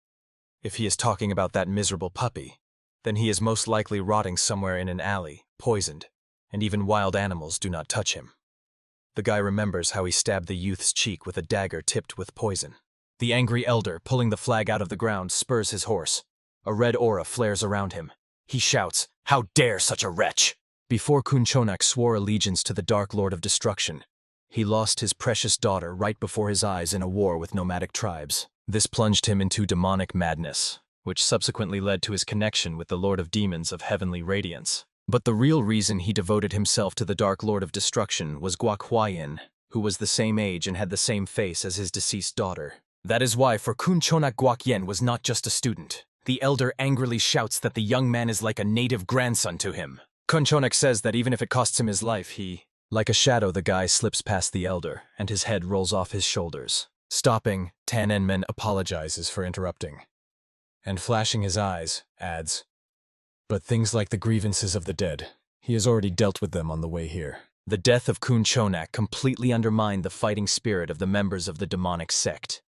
S1: If he is talking about that miserable puppy, then he is most likely rotting somewhere in an alley, poisoned, and even wild animals do not touch him. The guy remembers how he stabbed the youth's cheek with a dagger tipped with poison. The angry elder, pulling the flag out of the ground, spurs his horse. A red aura flares around him. He shouts, how dare such a wretch! Before Kun Chonak swore allegiance to the Dark Lord of Destruction, he lost his precious daughter right before his eyes in a war with nomadic tribes. This plunged him into demonic madness, which subsequently led to his connection with the Lord of Demons of Heavenly Radiance. But the real reason he devoted himself to the Dark Lord of Destruction was Guak Huayin, who was the same age and had the same face as his deceased daughter. That is why for Kun Chonak Guak Yen was not just a student. The elder angrily shouts that the young man is like a native grandson to him. Kun Chonak says that even if it costs him his life, he... Like a shadow, the guy slips past the elder, and his head rolls off his shoulders. Stopping, Tan Enman apologizes for interrupting. And flashing his eyes, adds, but things like the grievances of the dead, he has already dealt with them on the way here. The death of Kun Chonak completely undermined the fighting spirit of the members of the demonic sect.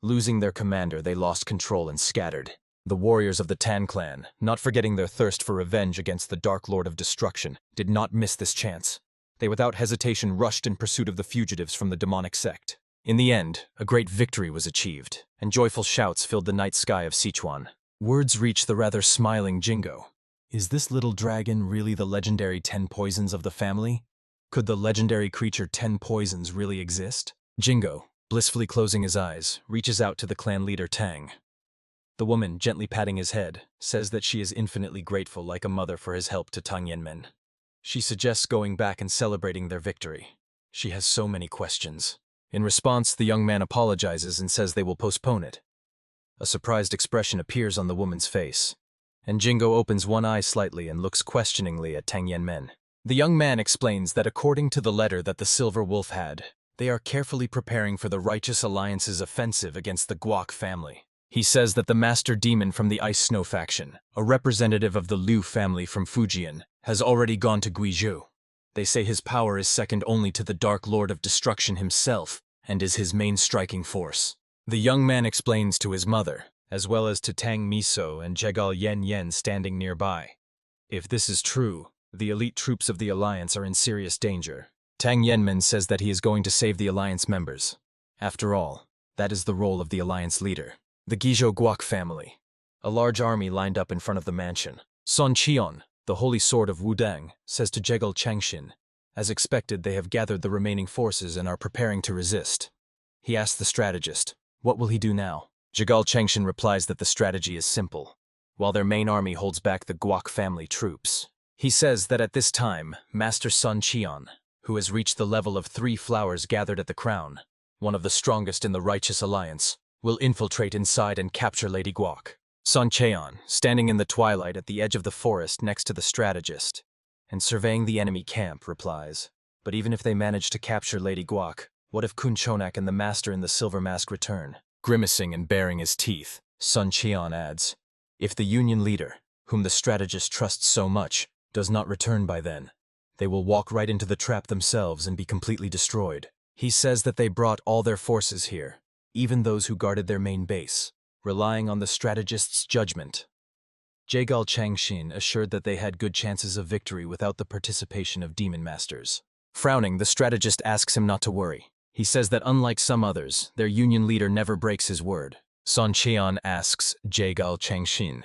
S1: Losing their commander, they lost control and scattered. The warriors of the Tan clan, not forgetting their thirst for revenge against the Dark Lord of Destruction, did not miss this chance. They without hesitation rushed in pursuit of the fugitives from the demonic sect. In the end, a great victory was achieved, and joyful shouts filled the night sky of Sichuan. Words reached the rather smiling Jingo. Is this little dragon really the legendary 10 poisons of the family? Could the legendary creature 10 poisons really exist? Jingo, blissfully closing his eyes, reaches out to the clan leader Tang. The woman, gently patting his head, says that she is infinitely grateful like a mother for his help to Tang Yenmen. She suggests going back and celebrating their victory. She has so many questions. In response, the young man apologizes and says they will postpone it. A surprised expression appears on the woman's face, and Jingo opens one eye slightly and looks questioningly at Tang Yenmen. The young man explains that according to the letter that the Silver Wolf had, they are carefully preparing for the Righteous Alliance's offensive against the Guak family. He says that the Master Demon from the Ice Snow faction, a representative of the Liu family from Fujian, has already gone to Guizhou. They say his power is second only to the Dark Lord of Destruction himself, and is his main striking force. The young man explains to his mother, as well as to Tang Miso and Jigal Yen Yen standing nearby. If this is true, the elite troops of the Alliance are in serious danger. Tang Yenmin says that he is going to save the Alliance members. After all, that is the role of the Alliance leader. The Guizhou Guok family. A large army lined up in front of the mansion. Sun Qian, the holy sword of Wudang, says to Jigal Changshin, as expected, they have gathered the remaining forces and are preparing to resist. He asks the strategist, what will he do now? Jigal Changshin replies that the strategy is simple. While their main army holds back the Guok family troops, he says that at this time, Master Sun Qian, who has reached the level of 3 flowers gathered at the crown, one of the strongest in the Righteous Alliance, will infiltrate inside and capture Lady Guok. Sun Cheon, standing in the twilight at the edge of the forest next to the strategist, and surveying the enemy camp, replies, but even if they manage to capture Lady Guok, what if Kun Chonak and the Master in the Silver Mask return? Grimacing and baring his teeth, Sun Cheon adds, if the Union leader, whom the strategist trusts so much, does not return by then, they will walk right into the trap themselves and be completely destroyed. He says that they brought all their forces here, even those who guarded their main base, relying on the strategist's judgment. Jigal Changshin assured that they had good chances of victory without the participation of demon masters. Frowning, the strategist asks him not to worry. He says that unlike some others, their union leader never breaks his word. Sun Qian asks Jigal Changshin,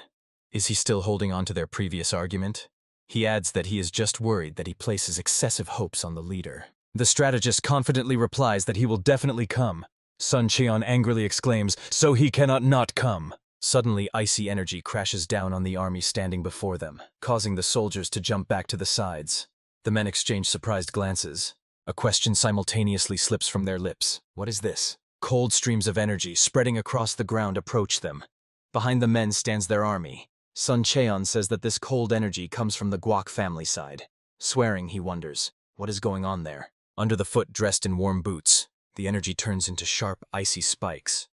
S1: is he still holding on to their previous argument? He adds that he is just worried that he places excessive hopes on the leader. The strategist confidently replies that he will definitely come. Sun Qian angrily exclaims, so he cannot not come. Suddenly, icy energy crashes down on the army standing before them, causing the soldiers to jump back to the sides. The men exchange surprised glances. A question simultaneously slips from their lips. What is this? Cold streams of energy spreading across the ground approach them. Behind the men stands their army. Sun Cheon says that this cold energy comes from the Guok family side. Swearing, he wonders, what is going on there? Under the foot dressed in warm boots, the energy turns into sharp, icy spikes.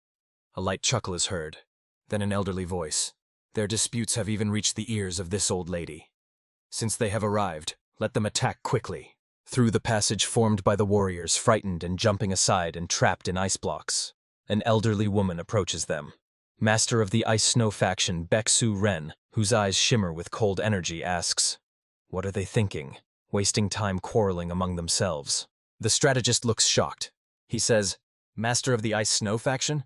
S1: A light chuckle is heard. Then an elderly voice. Their disputes have even reached the ears of this old lady. Since they have arrived, let them attack quickly. Through the passage formed by the warriors, frightened and jumping aside and trapped in ice blocks, an elderly woman approaches them. Master of the Ice Snow faction, Baeksu Ren, whose eyes shimmer with cold energy, asks, what are they thinking? Wasting time quarreling among themselves. The strategist looks shocked. He says, Master of the Ice Snow faction?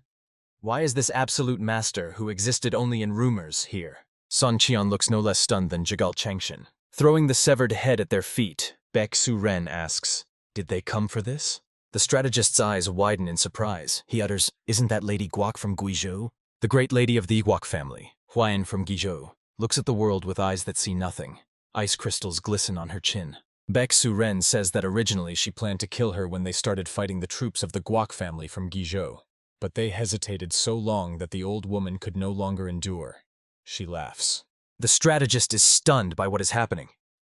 S1: Why is this absolute master, who existed only in rumors, here? Sun Qian looks no less stunned than Jigal Changshin. Throwing the severed head at their feet, Baeksu Ren asks, did they come for this? The strategist's eyes widen in surprise. He utters, isn't that Lady Guok from Guizhou? The great lady of the Guok family, Huayan from Guizhou, looks at the world with eyes that see nothing. Ice crystals glisten on her chin. Baeksu Ren says that originally she planned to kill her when they started fighting the troops of the Guok family from Guizhou. But they hesitated so long that the old woman could no longer endure. She laughs. The strategist is stunned by what is happening.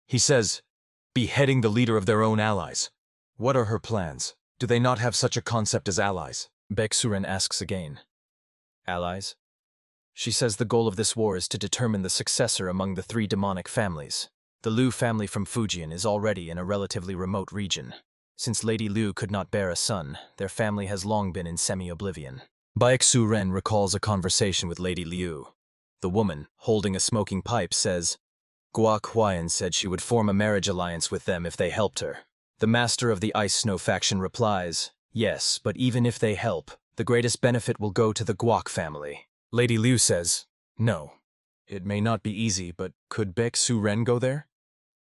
S1: He says, beheading the leader of their own allies. What are her plans? Do they not have such a concept as allies? Baeksu Ren asks again. Allies? She says the goal of this war is to determine the successor among the 3 demonic families. The Liu family from Fujian is already in a relatively remote region. Since Lady Liu could not bear a son, their family has long been in semi-oblivion. Baeksu Ren recalls a conversation with Lady Liu. The woman, holding a smoking pipe, says, Guok Huayan said she would form a marriage alliance with them if they helped her. The master of the Ice Snow faction replies, yes, but even if they help, the greatest benefit will go to the Guok family. Lady Liu says, no. It may not be easy, but could Baeksu Ren go there?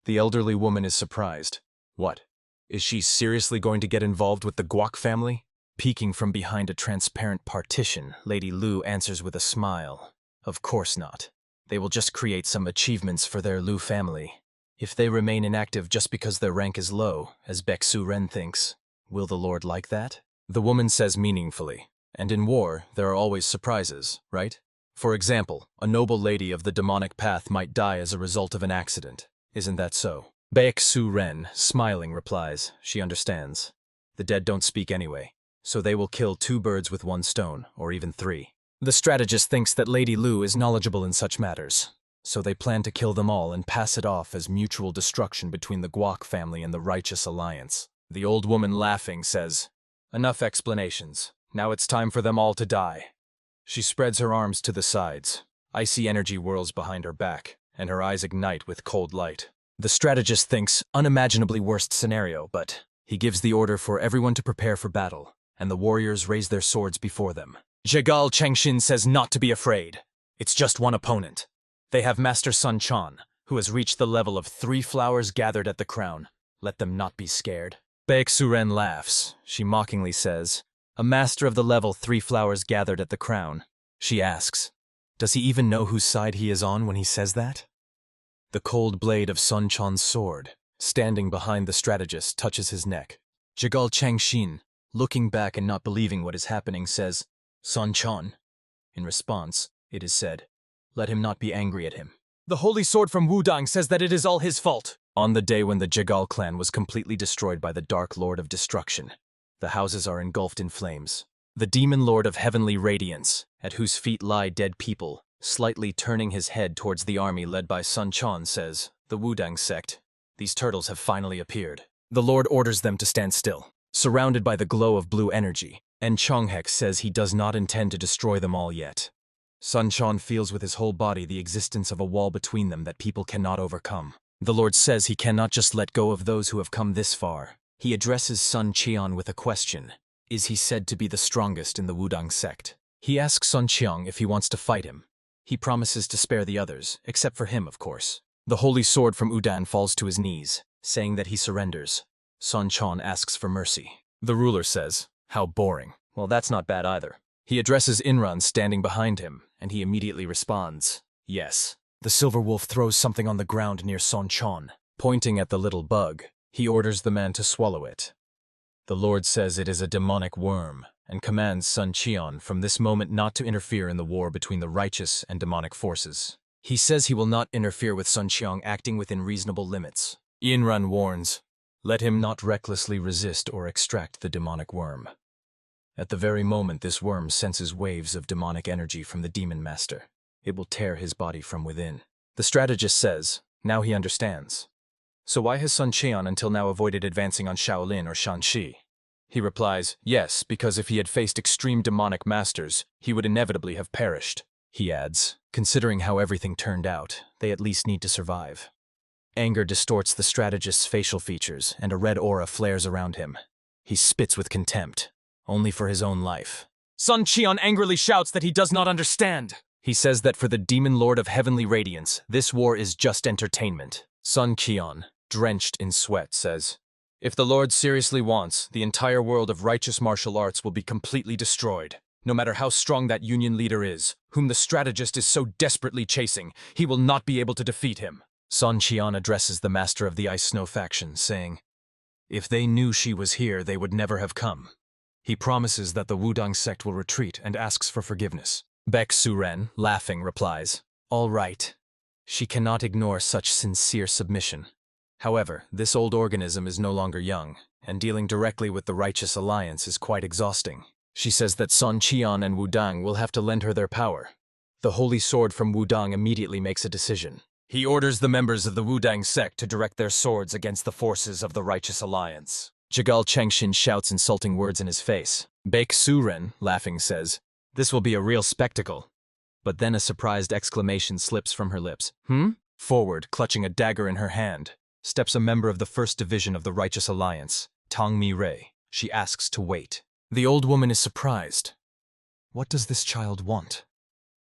S1: The elderly woman is surprised. What? Is she seriously going to get involved with the Guok family? Peeking from behind a transparent partition, Lady Liu answers with a smile. Of course not. They will just create some achievements for their Liu family. If they remain inactive just because their rank is low, as Baeksu Ren thinks, will the Lord like that? The woman says meaningfully, and in war, there are always surprises, right? For example, a noble lady of the demonic path might die as a result of an accident. Isn't that so? Baeksu Ren, smiling, replies, she understands. The dead don't speak anyway, so they will kill 2 birds with 1 stone, or even 3. The strategist thinks that Lady Liu is knowledgeable in such matters, so they plan to kill them all and pass it off as mutual destruction between the Guok family and the Righteous Alliance. The old woman, laughing, says, Enough explanations. Now it's time for them all to die. She spreads her arms to the sides. Icy energy whirls behind her back, and her eyes ignite with cold light. The strategist thinks unimaginably worst scenario, but he gives the order for everyone to prepare for battle, and the warriors raise their swords before them. Jigal Changshin says not to be afraid. It's just one opponent. They have Master Sun Chan, who has reached the level of 3 flowers gathered at the crown. Let them not be scared. Baek Suren laughs. She mockingly says, "A master of the level 3 flowers gathered at the crown." She asks, does he even know whose side he is on when he says that? The cold blade of Sun Chan's sword, standing behind the strategist, touches his neck. Jigal Changshin, looking back and not believing what is happening, says, "Sun Chan." In response, it is said, "Let him not be angry at him. The holy sword from Wudang says that it is all his fault." On the day when the Jigal clan was completely destroyed by the Dark Lord of Destruction, the houses are engulfed in flames. The demon lord of heavenly radiance, at whose feet lie dead people, slightly turning his head towards the army led by Sun Chan, says, "The Wudang sect, these turtles have finally appeared." The lord orders them to stand still, surrounded by the glow of blue energy, and Chonghek says he does not intend to destroy them all yet. Sun Chan feels with his whole body the existence of a wall between them that people cannot overcome. The lord says he cannot just let go of those who have come this far. He addresses Sun Qian with a question. Is he said to be the strongest in the Wudang sect? He asks Sun Qiang if he wants to fight him. He promises to spare the others, except for him, of course. The holy sword from Udan falls to his knees, saying that he surrenders. Sun Chan asks for mercy. The ruler says, "How boring." Well, that's not bad either. He addresses Inran standing behind him, and he immediately responds, "Yes." The silver wolf throws something on the ground near Sun Chan. Pointing at the little bug, he orders the man to swallow it. The Lord says it is a demonic worm, and commands Sun Qian from this moment not to interfere in the war between the righteous and demonic forces. He says he will not interfere with Sun Qiang acting within reasonable limits. Yinran warns, let him not recklessly resist or extract the demonic worm. At the very moment this worm senses waves of demonic energy from the demon master, it will tear his body from within. The strategist says, now he understands. So why has Sun Qian until now avoided advancing on Shaolin or Shanxi? He replies, yes, because if he had faced extreme demonic masters, he would inevitably have perished. He adds, considering how everything turned out, they at least need to survive. Anger distorts the strategist's facial features, and a red aura flares around him. He spits with contempt, only for his own life. Sun Qian angrily shouts that he does not understand. He says that for the demon lord of heavenly radiance, this war is just entertainment. Sun Qian, drenched in sweat, says, if the Lord seriously wants, the entire world of righteous martial arts will be completely destroyed. No matter how strong that union leader is, whom the strategist is so desperately chasing, he will not be able to defeat him. Sun Qian addresses the master of the Ice Snow faction, saying, if they knew she was here, they would never have come. He promises that the Wudang sect will retreat and asks for forgiveness. Baek Suren, laughing, replies, all right. She cannot ignore such sincere submission. However, this old organism is no longer young, and dealing directly with the Righteous Alliance is quite exhausting. She says that Sun Qian and Wudang will have to lend her their power. The holy sword from Wudang immediately makes a decision. He orders the members of the Wudang sect to direct their swords against the forces of the Righteous Alliance. Jigal Changshin shouts insulting words in his face. Baek Suren, laughing, says, this will be a real spectacle. But then a surprised exclamation slips from her lips. Forward, clutching a dagger in her hand, steps a member of the First Division of the Righteous Alliance, Tang Mi-rei. She asks to wait. The old woman is surprised. What does this child want?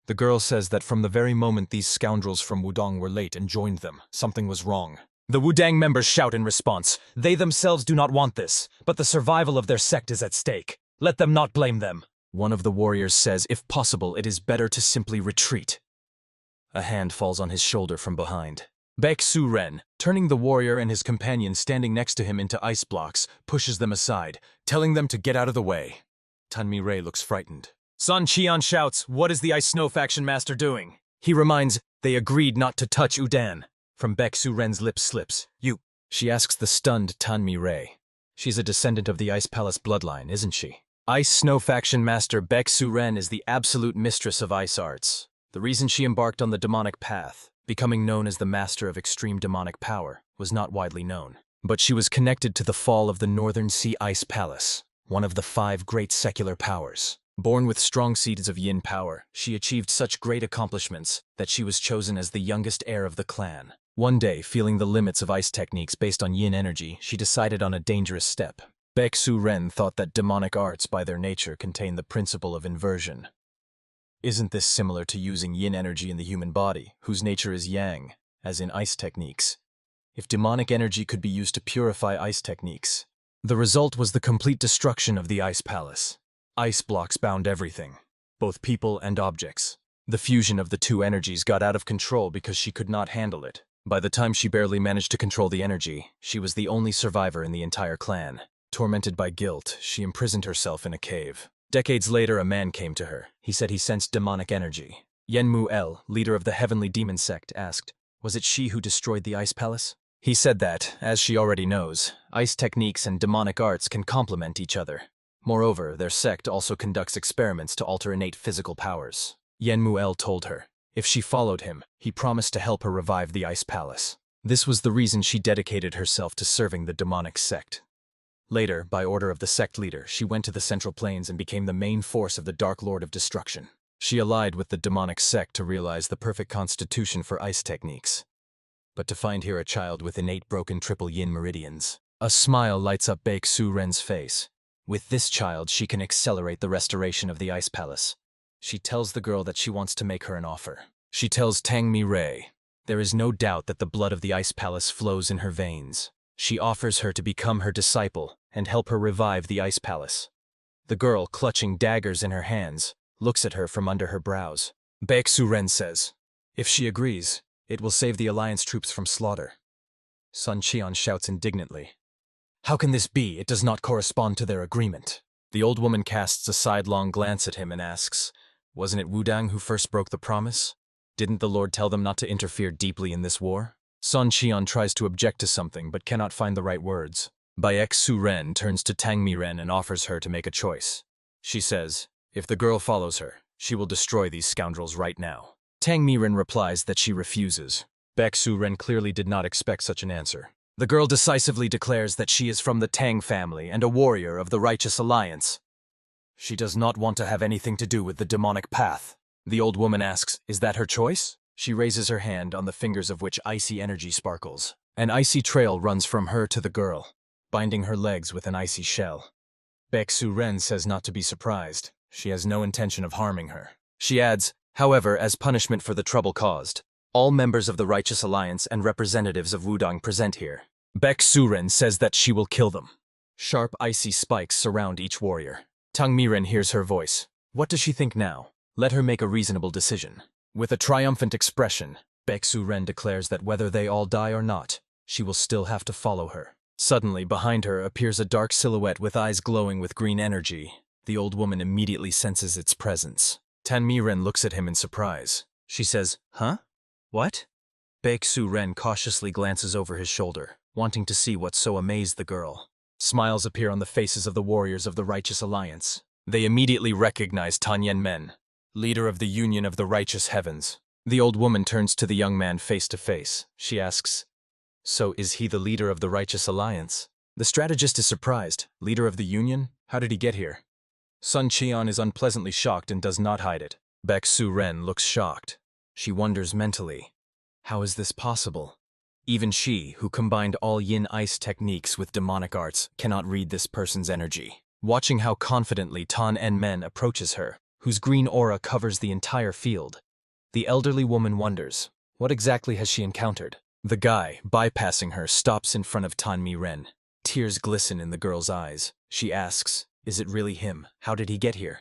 S1: The girl says that from the very moment these scoundrels from Wudang were late and joined them, something was wrong. The Wudang members shout in response. They themselves do not want this, but the survival of their sect is at stake. Let them not blame them. One of the warriors says, if possible, it is better to simply retreat. A hand falls on his shoulder from behind. Baek Suren, turning the warrior and his companion standing next to him into ice blocks, pushes them aside, telling them to get out of the way. Tan Mi-rei looks frightened. Sun Qian shouts, what is the Ice Snow faction master doing? He reminds, they agreed not to touch Udan. From Baek Suren's lips slips, you. She asks the stunned Tan Mi-rei. She's a descendant of the Ice Palace bloodline, isn't she? Ice Snow faction master Baek Suren is the absolute mistress of ice arts. The reason she embarked on the demonic path, becoming known as the master of extreme demonic power, was not widely known. But she was connected to the fall of the Northern Sea Ice Palace. one of the 5 great secular powers. Born with strong seeds of yin power, she achieved such great accomplishments that she was chosen as the youngest heir of the clan. One day, feeling the limits of ice techniques based on yin energy, she decided on a dangerous step. Baeksu Ren thought that demonic arts by their nature contain the principle of inversion. Isn't this similar to using yin energy in the human body, whose nature is yang, as in ice techniques? If demonic energy could be used to purify ice techniques, the result was the complete destruction of the ice palace. Ice blocks bound everything, both people and objects. The fusion of the 2 energies got out of control because she could not handle it. By the time she barely managed to control the energy, she was the only survivor in the entire clan. Tormented by guilt, she imprisoned herself in a cave. Decades later, a man came to her. He said he sensed demonic energy. Yanmu-El, leader of the heavenly demon sect, asked, was it she who destroyed the ice palace? He said that, as she already knows, ice techniques and demonic arts can complement each other. Moreover, their sect also conducts experiments to alter innate physical powers. Yanmu-El told her, if she followed him, he promised to help her revive the ice palace. This was the reason she dedicated herself to serving the demonic sect. Later, by order of the sect leader, she went to the Central Plains and became the main force of the Dark Lord of Destruction. She allied with the demonic sect to realize the perfect constitution for ice techniques. But to find here a child with innate broken triple yin meridians. A smile lights up Baeksu Ren's face. With this child, she can accelerate the restoration of the ice palace. She tells the girl that she wants to make her an offer. She tells Tang Mi-Ray, there is no doubt that the blood of the ice palace flows in her veins. She offers her to become her disciple and help her revive the ice palace. The girl, clutching daggers in her hands, looks at her from under her brows. Baeksu Ren says, if she agrees, it will save the Alliance troops from slaughter. Sun Qian shouts indignantly, how can this be? It does not correspond to their agreement. The old woman casts a sidelong glance at him and asks, wasn't it Wudang who first broke the promise? Didn't the Lord tell them not to interfere deeply in this war? Sun Qian tries to object to something but cannot find the right words. Baeksu Ren turns to Tang Mi-Ren and offers her to make a choice. She says, if the girl follows her, she will destroy these scoundrels right now. Tang Mi-Ren replies that she refuses. Baeksu Ren clearly did not expect such an answer. The girl decisively declares that she is from the Tang family and a warrior of the Righteous Alliance. She does not want to have anything to do with the demonic path. The old woman asks, is that her choice? She raises her hand, on the fingers of which icy energy sparkles. An icy trail runs from her to the girl, binding her legs with an icy shell. Baeksu Ren says not to be surprised. She has no intention of harming her. She adds, however, as punishment for the trouble caused, all members of the Righteous Alliance and representatives of Wudang present here. Baeksu Ren says that she will kill them. Sharp icy spikes surround each warrior. Tang Mi-Ren hears her voice. What does she think now? Let her make a reasonable decision. With a triumphant expression, Baeksu Ren declares that whether they all die or not, she will still have to follow her. Suddenly, behind her appears a dark silhouette with eyes glowing with green energy. The old woman immediately senses its presence. Tang Mi-Ren looks at him in surprise. She says, huh? What? Baeksu Ren cautiously glances over his shoulder, wanting to see what so amazed the girl. Smiles appear on the faces of the warriors of the Righteous Alliance. They immediately recognize Tan Yen-men, leader of the Union of the Righteous Heavens. The old woman turns to the young man face to face. She asks, so is he the leader of the Righteous Alliance? The strategist is surprised. Leader of the Union? How did he get here? Sun Qian is unpleasantly shocked and does not hide it. Baeksu Ren looks shocked. She wonders mentally, how is this possible? Even she, who combined all yin ice techniques with demonic arts, cannot read this person's energy. Watching how confidently Tan En-men approaches her, whose green aura covers the entire field, the elderly woman wonders, what exactly has she encountered? The guy, bypassing her, stops in front of Tan Mi-Ren. Tears glisten in the girl's eyes. She asks, is it really him? How did he get here?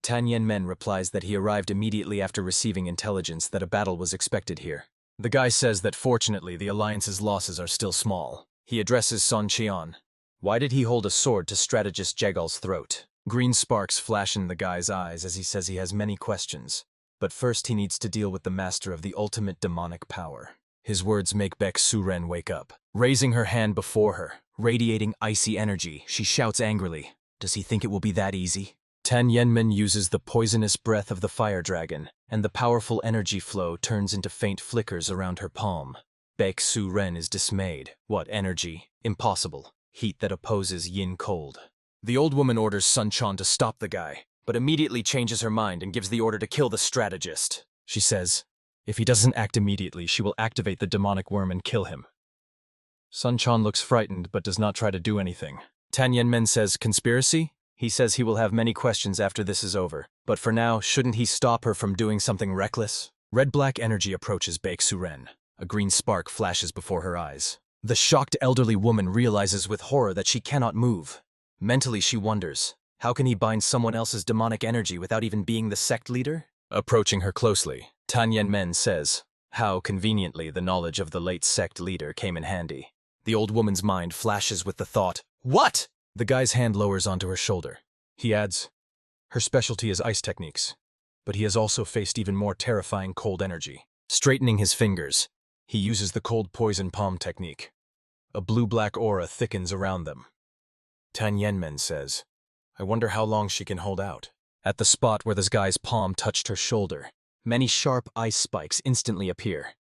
S1: Tan Yen-men replies that he arrived immediately after receiving intelligence that a battle was expected here. The guy says that fortunately the Alliance's losses are still small. He addresses Sun Qian. Why did he hold a sword to strategist Jigal's throat? Green sparks flash in the guy's eyes as he says he has many questions. But first he needs to deal with the master of the ultimate demonic power. His words make Baeksu Ren wake up. Raising her hand before her, radiating icy energy, she shouts angrily, does he think it will be that easy? Tan Yen-men uses the poisonous breath of the fire dragon, and the powerful energy flow turns into faint flickers around her palm. Baeksu Ren is dismayed. What energy? Impossible. Heat that opposes yin cold. The old woman orders Sun Quan to stop the guy, but immediately changes her mind and gives the order to kill the strategist. She says, if he doesn't act immediately, she will activate the demonic worm and kill him. Sun Quan looks frightened but does not try to do anything. Tan Yenmen says, conspiracy? He says he will have many questions after this is over, but for now, shouldn't he stop her from doing something reckless? Red-black energy approaches Baek Su-ren. A green spark flashes before her eyes. The shocked elderly woman realizes with horror that she cannot move. Mentally, she wonders, how can he bind someone else's demonic energy without even being the sect leader? Approaching her closely, Tan Yenmen says, how conveniently the knowledge of the late sect leader came in handy. The old woman's mind flashes with the thought, what? The guy's hand lowers onto her shoulder. He adds, her specialty is ice techniques, but he has also faced even more terrifying cold energy. Straightening his fingers, he uses the cold poison palm technique. A blue-black aura thickens around them. Tan Yenmen says, I wonder how long she can hold out. At the spot where this guy's palm touched her shoulder, many sharp ice spikes instantly appear.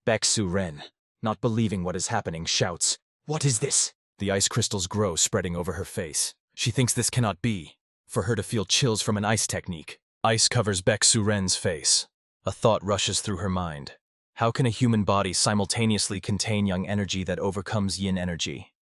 S1: Baek Su-ren, not believing what is happening, shouts, what is this? The ice crystals grow, spreading over her face. She thinks this cannot be. For her to feel chills from an ice technique. Ice covers Baek Su-ren's face. A thought rushes through her mind. How can a human body simultaneously contain yang energy that overcomes yin energy?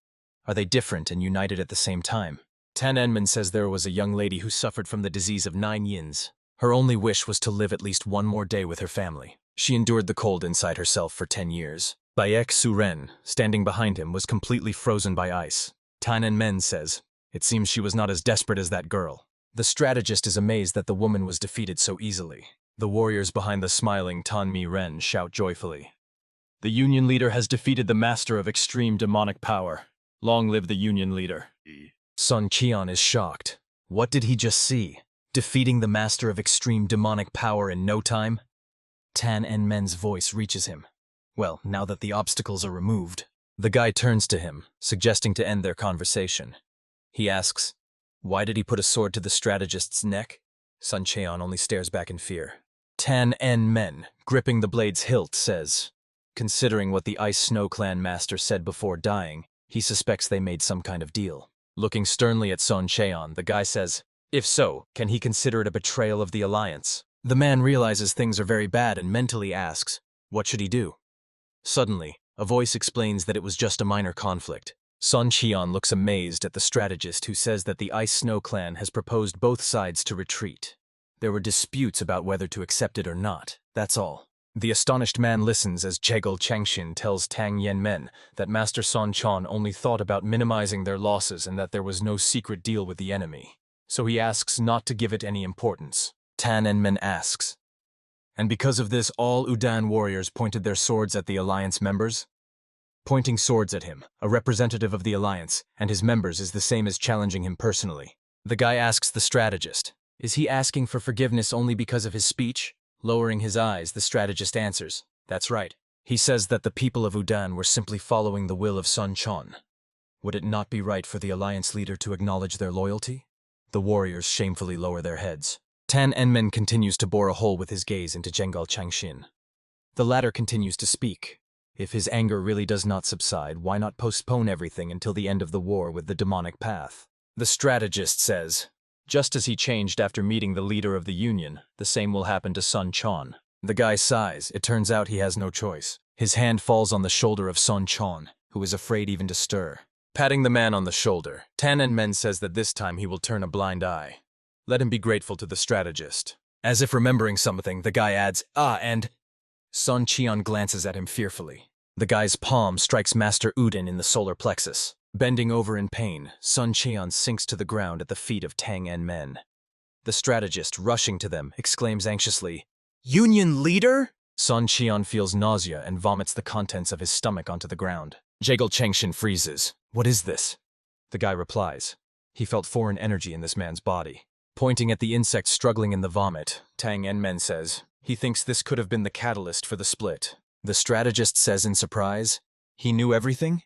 S1: Are they different and united at the same time? Tan Enman says there was a young lady who suffered from the disease of 9 yins. Her only wish was to live at least one more day with her family. She endured the cold inside herself for 10 years. Baek Su-ren, standing behind him, was completely frozen by ice. Tan Enman says, it seems she was not as desperate as that girl. The strategist is amazed that the woman was defeated so easily. The warriors behind the smiling Tan Mi-ren shout joyfully. The Union leader has defeated the master of extreme demonic power. Long live the Union leader. Sun Qian is shocked. What did he just see? Defeating the master of extreme demonic power in no time? Tan Enmen's voice reaches him. Well, now that the obstacles are removed, the guy turns to him, suggesting to end their conversation. He asks, why did he put a sword to the strategist's neck? Sun Cheon only stares back in fear. Tan Enmen, gripping the blade's hilt, says, considering what the Ice Snow Clan master said before dying, he suspects they made some kind of deal. Looking sternly at Sun Cheon, the guy says, if so, can he consider it a betrayal of the alliance? The man realizes things are very bad and mentally asks, what should he do? Suddenly, a voice explains that it was just a minor conflict. Sun Qian looks amazed at the strategist who says that the Ice Snow Clan has proposed both sides to retreat. There were disputes about whether to accept it or not, that's all. The astonished man listens as Jigal Changshin tells Tang Yenmen that Master Sun Quan only thought about minimizing their losses and that there was no secret deal with the enemy. So he asks not to give it any importance. Tan Enmen asks, and because of this, all Udan warriors pointed their swords at the Alliance members? Pointing swords at him, a representative of the Alliance, and his members is the same as challenging him personally. The guy asks the strategist, is he asking for forgiveness only because of his speech? Lowering his eyes, the strategist answers, that's right. He says that the people of Udan were simply following the will of Sun Quan. Would it not be right for the Alliance leader to acknowledge their loyalty? The warriors shamefully lower their heads. Tan Enmen continues to bore a hole with his gaze into Jigal Changshin. The latter continues to speak. If his anger really does not subside, why not postpone everything until the end of the war with the demonic path? The strategist says, just as he changed after meeting the leader of the Union, the same will happen to Sun Quan. The guy sighs. It turns out he has no choice. His hand falls on the shoulder of Sun Quan, who is afraid even to stir. Patting the man on the shoulder, Tan Enmen says that this time he will turn a blind eye. Let him be grateful to the strategist. As if remembering something, the guy adds, and... Sun Qian glances at him fearfully. The guy's palm strikes Master Uden in the solar plexus. Bending over in pain, Sun Qian sinks to the ground at the feet of Tang Enmen. The strategist, rushing to them, exclaims anxiously, Union leader? Sun Qian feels nausea and vomits the contents of his stomach onto the ground. Jigal Changshin freezes. What is this? The guy replies. He felt foreign energy in this man's body. Pointing at the insect struggling in the vomit, Tang Enmen says, he thinks this could have been the catalyst for the split. The strategist says in surprise, he knew everything?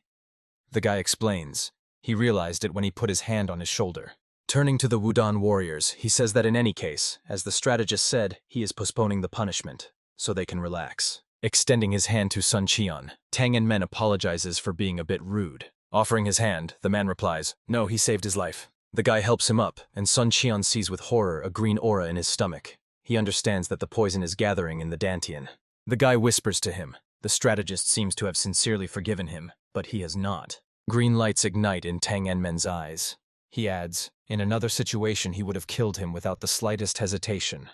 S1: The guy explains, he realized it when he put his hand on his shoulder. Turning to the Wudan warriors, he says that in any case, as the strategist said, he is postponing the punishment, so they can relax. Extending his hand to Sun Qian, Tang Enmen apologizes for being a bit rude. Offering his hand, the man replies, no, he saved his life. The guy helps him up, and Sun Qian sees with horror a green aura in his stomach. He understands that the poison is gathering in the dantian. The guy whispers to him. The strategist seems to have sincerely forgiven him, but he has not. Green lights ignite in Tang Enmen's eyes. He adds, in another situation he would have killed him without the slightest hesitation.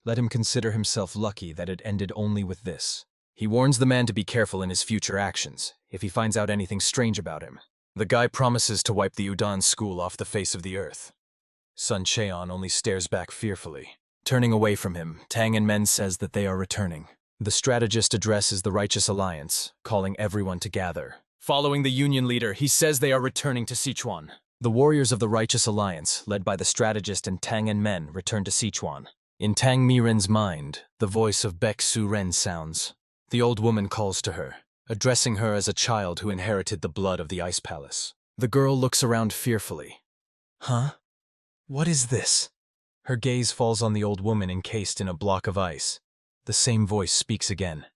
S1: Let him consider himself lucky that it ended only with this. He warns the man to be careful in his future actions, if he finds out anything strange about him. The guy promises to wipe the Udon school off the face of the earth. Sun Cheon only stares back fearfully. Turning away from him, Tang Enmen says that they are returning. The strategist addresses the Righteous Alliance, calling everyone to gather. Following the Union leader, he says they are returning to Sichuan. The warriors of the Righteous Alliance, led by the strategist and Tang Enmen, return to Sichuan. In Tang Miren's mind, the voice of Baek Su-ren sounds. The old woman calls to her, addressing her as a child who inherited the blood of the Ice Palace. The girl looks around fearfully. Huh? What is this? Her gaze falls on the old woman encased in a block of ice. The same voice speaks again.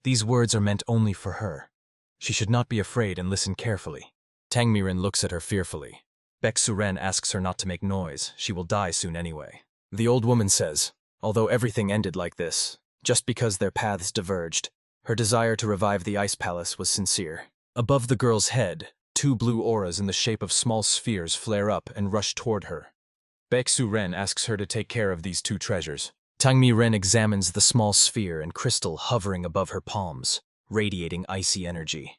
S1: These words are meant only for her. She should not be afraid and listen carefully. Tang Miren looks at her fearfully. Baek Su-ren asks her not to make noise. She will die soon anyway. The old woman says, although everything ended like this, just because their paths diverged, her desire to revive the Ice Palace was sincere. Above the girl's head, 2 blue auras in the shape of small spheres flare up and rush toward her. Baek Su-ren asks her to take care of these 2 treasures. Tang Mi-ren examines the small sphere and crystal hovering above her palms, radiating icy energy.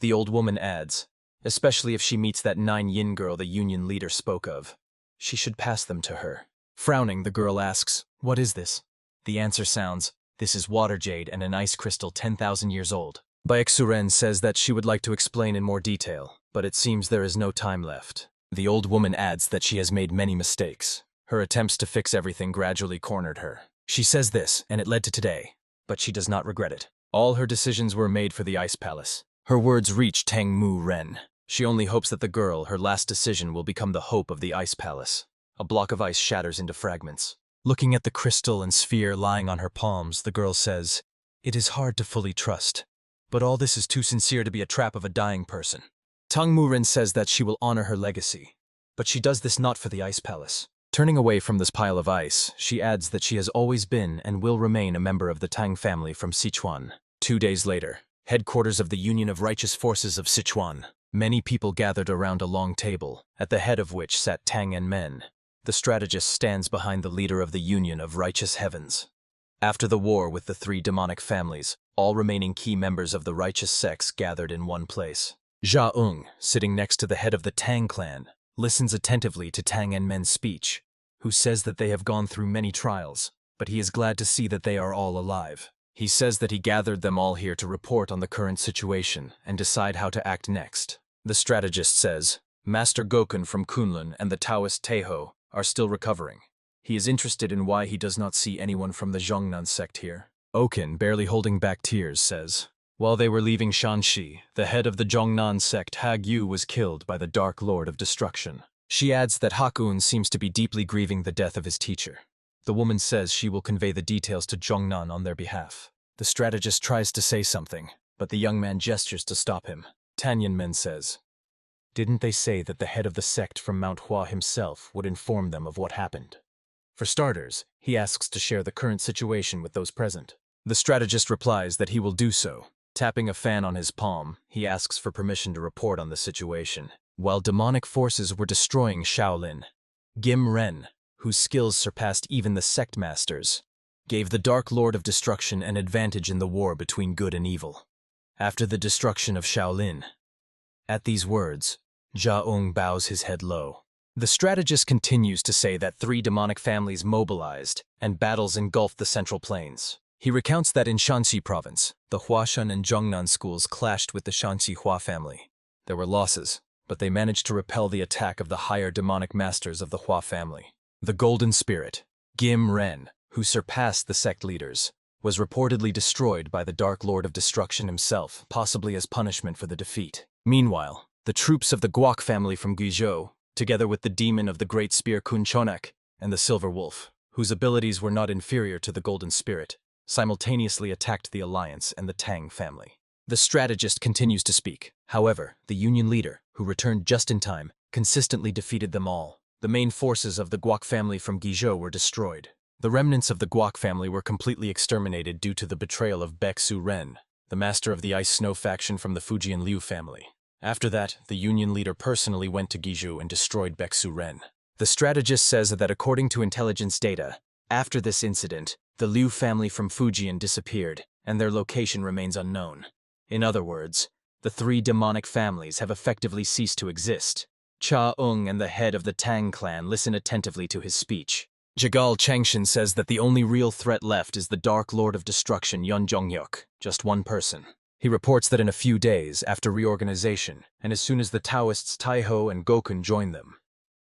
S1: The old woman adds, especially if she meets that 9-yin girl the Union leader spoke of. She should pass them to her. Frowning, the girl asks, what is this? The answer sounds, this is water jade and an ice crystal 10,000 years old. Baek Su-ren says that she would like to explain in more detail, but it seems there is no time left. The old woman adds that she has made many mistakes. Her attempts to fix everything gradually cornered her. She says this, and it led to today, but she does not regret it. All her decisions were made for the Ice Palace. Her words reach Tang Mu-ren. She only hopes that the girl, her last decision, will become the hope of the Ice Palace. A block of ice shatters into fragments. Looking at the crystal and sphere lying on her palms, the girl says, it is hard to fully trust, but all this is too sincere to be a trap of a dying person. Tang Mu-ren says that she will honor her legacy, but she does this not for the Ice Palace. Turning away from this pile of ice, she adds that she has always been and will remain a member of the Tang family from Sichuan. 2 days later, headquarters of the Union of Righteous Forces of Sichuan. Many people gathered around a long table, at the head of which sat Tang Enmen. The strategist stands behind the leader of the Union of Righteous Heavens. After the war with the 3 demonic families, all remaining key members of the righteous sects gathered in one place. Jia Ung, sitting next to the head of the Tang clan, listens attentively to Tang Enmen's speech, who says that they have gone through many trials, but he is glad to see that they are all alive. He says that he gathered them all here to report on the current situation and decide how to act next. The strategist says, Master Gokun from Kunlun and the Taoist Taiho are still recovering. He is interested in why he does not see anyone from the Zhongnan sect here. Okin, barely holding back tears, says, while they were leaving Shanxi, the head of the Zhongnan sect, Hag Yu, was killed by the Dark Lord of Destruction. She adds that Hakun seems to be deeply grieving the death of his teacher. The woman says she will convey the details to Zhongnan on their behalf. The strategist tries to say something, but the young man gestures to stop him. Tang Enmen says, didn't they say that the head of the sect from MANHUA himself would inform them of what happened? For starters, he asks to share the current situation with those present. The strategist replies that he will do so. Tapping a fan on his palm, he asks for permission to report on the situation. While demonic forces were destroying Shaolin, Gim Ren, whose skills surpassed even the sect masters, gave the Dark Lord of Destruction an advantage in the war between good and evil. After the destruction of Shaolin. At these words, Jia Ung bows his head low. The strategist continues to say that 3 demonic families mobilized and battles engulfed the Central Plains. He recounts that in Shanxi province, the Huashan and Zhongnan schools clashed with the Shanxi Hua family. There were losses, but they managed to repel the attack of the higher demonic masters of the Hua family. The Golden Spirit, Gim Ren, who surpassed the sect leaders, was reportedly destroyed by the Dark Lord of Destruction himself, possibly as punishment for the defeat. Meanwhile, the troops of the Guok family from Guizhou, together with the demon of the Great Spear Kun Chonak and the Silver Wolf, whose abilities were not inferior to the Golden Spirit, simultaneously attacked the Alliance and the Tang family. The strategist continues to speak. However, the Union leader, who returned just in time, consistently defeated them all. The main forces of the Guok family from Guizhou were destroyed. The remnants of the Guok family were completely exterminated due to the betrayal of Baeksu Ren, the master of the Ice Snow faction from the Fujian Liu family. After that, the Union leader personally went to Guizhou and destroyed Baeksu Ren. The strategist says that according to intelligence data, after this incident, the Liu family from Fujian disappeared, and their location remains unknown. In other words, the three demonic families have effectively ceased to exist. Cha Ung and the head of the Tang clan listen attentively to his speech. Jigal Changshin says that the only real threat left is the Dark Lord of Destruction Yun Zhongyuk, just one person. He reports that in a few days, after reorganization, and as soon as the Taoists Taiho and Gokun join them,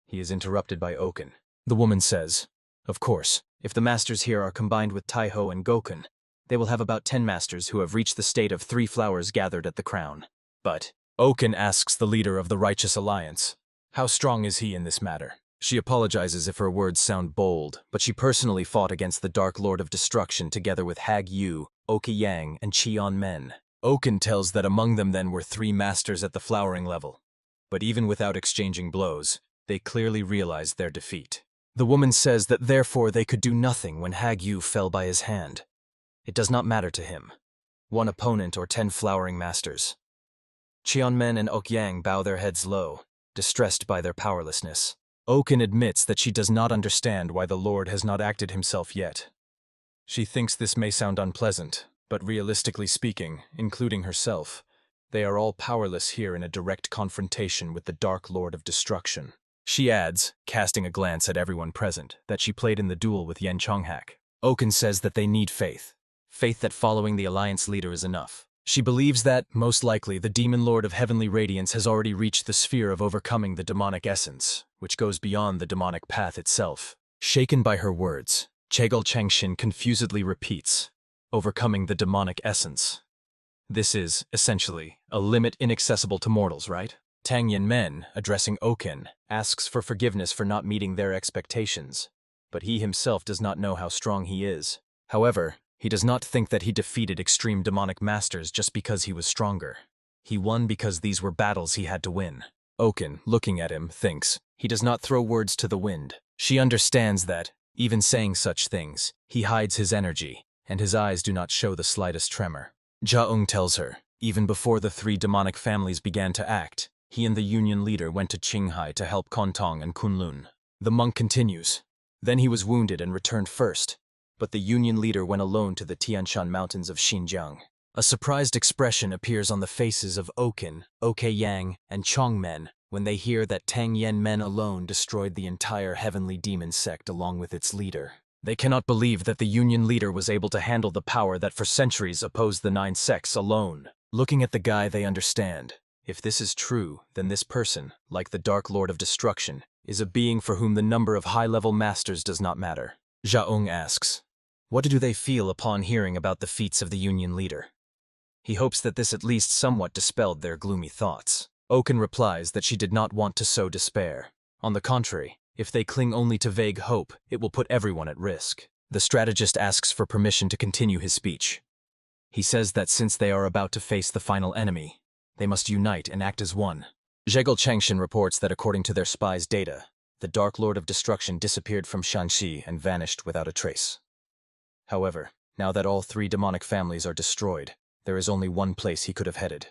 S1: he is interrupted by Oken. The woman says, "Of course, if the masters here are combined with Taiho and Gokun, they will have about 10 masters who have reached the state of 3 flowers gathered at the crown." But Oken asks the leader of the Righteous Alliance, how strong is he in this matter? She apologizes if her words sound bold, but she personally fought against the Dark Lord of Destruction together with Hag Yu, Oki Yang, and Cheon Men. Oken tells that among them then were 3 masters at the flowering level. But even without exchanging blows, they clearly realized their defeat. The woman says that therefore they could do nothing when Hag Yu fell by his hand. It does not matter to him. 1 opponent or 10 flowering masters. Cheon Men and Ok Yang bow their heads low, distressed by their powerlessness. Oken admits that she does not understand why the Lord has not acted himself yet. She thinks this may sound unpleasant, but realistically speaking, including herself, they are all powerless here in a direct confrontation with the Dark Lord of Destruction. She adds, casting a glance at everyone present, that she played in the duel with Yen Chonghak. Oken says that they need faith. Faith that following the Alliance leader is enough. She believes that, most likely, the Demon Lord of Heavenly Radiance has already reached the sphere of overcoming the demonic essence, which goes beyond the demonic path itself. Shaken by her words, Jigal Changshin confusedly repeats, overcoming the demonic essence. This is, essentially, a limit inaccessible to mortals, right? Tang Yen Men, addressing Oken, asks for forgiveness for not meeting their expectations, but he himself does not know how strong he is. However, he does not think that he defeated extreme demonic masters just because he was stronger. He won because these were battles he had to win. Oken, looking at him, thinks he does not throw words to the wind. She understands that, even saying such things, he hides his energy, and his eyes do not show the slightest tremor. Jaung tells her, even before the 3 demonic families began to act, he and the Union leader went to Qinghai to help Kontong and Kunlun. The monk continues. Then he was wounded and returned first, but the Union leader went alone to the Tianshan mountains of Xinjiang. A surprised expression appears on the faces of Oken, Ok Yang, and Chong Men when they hear that Tang Yen Men alone destroyed the entire heavenly demon sect along with its leader. They cannot believe that the Union leader was able to handle the power that for centuries opposed the 9 sects alone. Looking at the guy, they understand. If this is true, then this person, like the Dark Lord of Destruction, is a being for whom the number of high-level masters does not matter. Jaung asks, what do they feel upon hearing about the feats of the Union leader? He hopes that this at least somewhat dispelled their gloomy thoughts. Oken replies that she did not want to sow despair. On the contrary, if they cling only to vague hope, it will put everyone at risk. The strategist asks for permission to continue his speech. He says that since they are about to face the final enemy, they must unite and act as one. Jigal Changshin reports that according to their spies' data, the Dark Lord of Destruction disappeared from Shanxi and vanished without a trace. However, now that all 3 demonic families are destroyed, there is only one place he could have headed.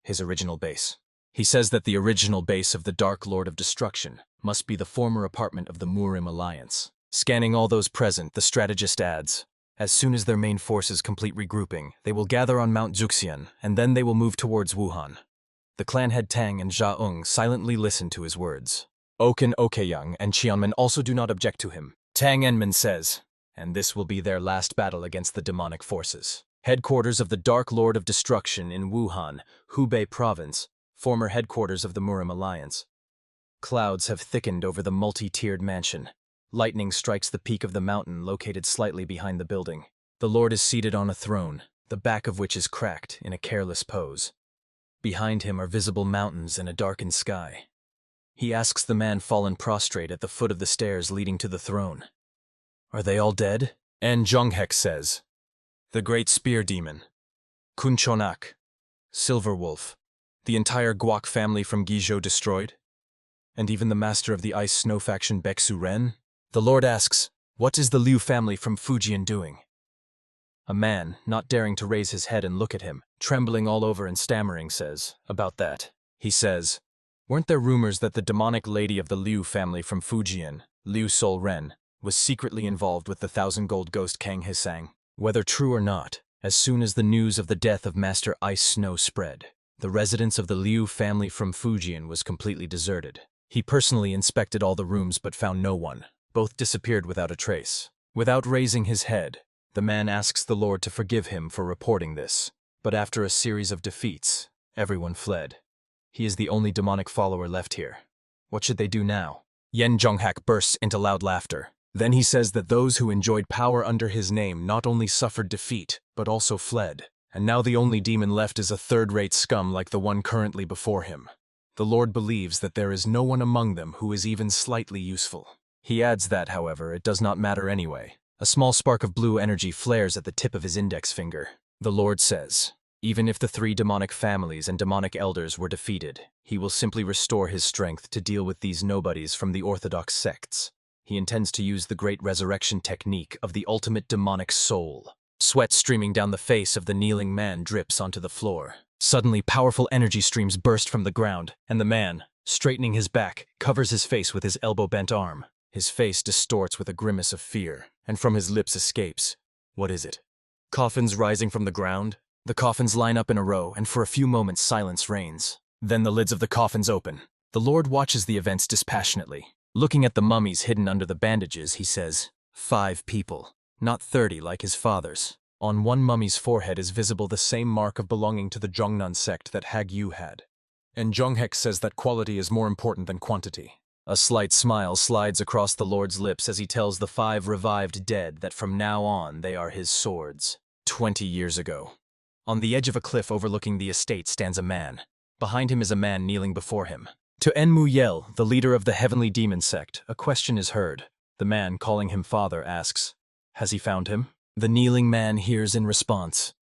S1: His original base. He says that the original base of the Dark Lord of Destruction must be the former apartment of the Murim Alliance. Scanning all those present, the strategist adds, as soon as their main forces complete regrouping, they will gather on Mount Zuxian, and then they will move towards Wuhan. The clan head Tang and Jaung silently listen to his words. Oken Okeyang and Qianmen also do not object to him. Tang Enman says, and this will be their last battle against the demonic forces. Headquarters of the Dark Lord of Destruction in Wuhan, Hubei Province, former headquarters of the Murim Alliance. Clouds have thickened over the multi-tiered mansion. Lightning strikes the peak of the mountain located slightly behind the building. The Lord is seated on a throne, the back of which is cracked in a careless pose. Behind him are visible mountains and a darkened sky. He asks the man fallen prostrate at the foot of the stairs leading to the throne, "Are they all dead?" And Zhonghek says, "The Great Spear Demon, Kunchonak, Silver Wolf, the entire Guok family from Guizhou destroyed?" And even the master of the ice snow faction Baeksu Ren? The Lord asks, what is the Liu family from Fujian doing? A man, not daring to raise his head and look at him, trembling all over and stammering, says, about that. He says, weren't there rumors that the demonic lady of the Liu family from Fujian, Liu Sol Ren, was secretly involved with the 1,000 gold ghost Kang Hisang? Whether true or not, as soon as the news of the death of Master Ice Snow spread, the residence of the Liu family from Fujian was completely deserted. He personally inspected all the rooms but found no one. Both disappeared without a trace. Without raising his head, the man asks the Lord to forgive him for reporting this. But after a series of defeats, everyone fled. He is the only demonic follower left here. What should they do now? Yen Zhonghak bursts into loud laughter. Then he says that those who enjoyed power under his name not only suffered defeat, but also fled. And now the only demon left is a third-rate scum like the one currently before him. The Lord believes that there is no one among them who is even slightly useful. He adds that, however, it does not matter anyway. A small spark of blue energy flares at the tip of his index finger. The Lord says, even if the 3 demonic families and demonic elders were defeated, he will simply restore his strength to deal with these nobodies from the orthodox sects. He intends to use the great resurrection technique of the ultimate demonic soul. Sweat streaming down the face of the kneeling man drips onto the floor. Suddenly, powerful energy streams burst from the ground, and the man, straightening his back, covers his face with his elbow-bent arm. His face distorts with a grimace of fear, and from his lips escapes, what is it? Coffins rising from the ground? The coffins line up in a row, and for a few moments silence reigns. Then the lids of the coffins open. The Lord watches the events dispassionately. Looking at the mummies hidden under the bandages, he says, 5 people, not 30 like his father's. On one mummy's forehead is visible the same mark of belonging to the Zhongnan sect that Hag Yu had. And Zhonghek says that quality is more important than quantity. A slight smile slides across the Lord's lips as he tells the 5 revived dead that from now on they are his swords. 20 years ago. On the edge of a cliff overlooking the estate stands a man. Behind him is a man kneeling before him. To Enmu Yel, the leader of the heavenly demon sect, a question is heard. The man, calling him father, asks, has he found him? The kneeling man hears in response,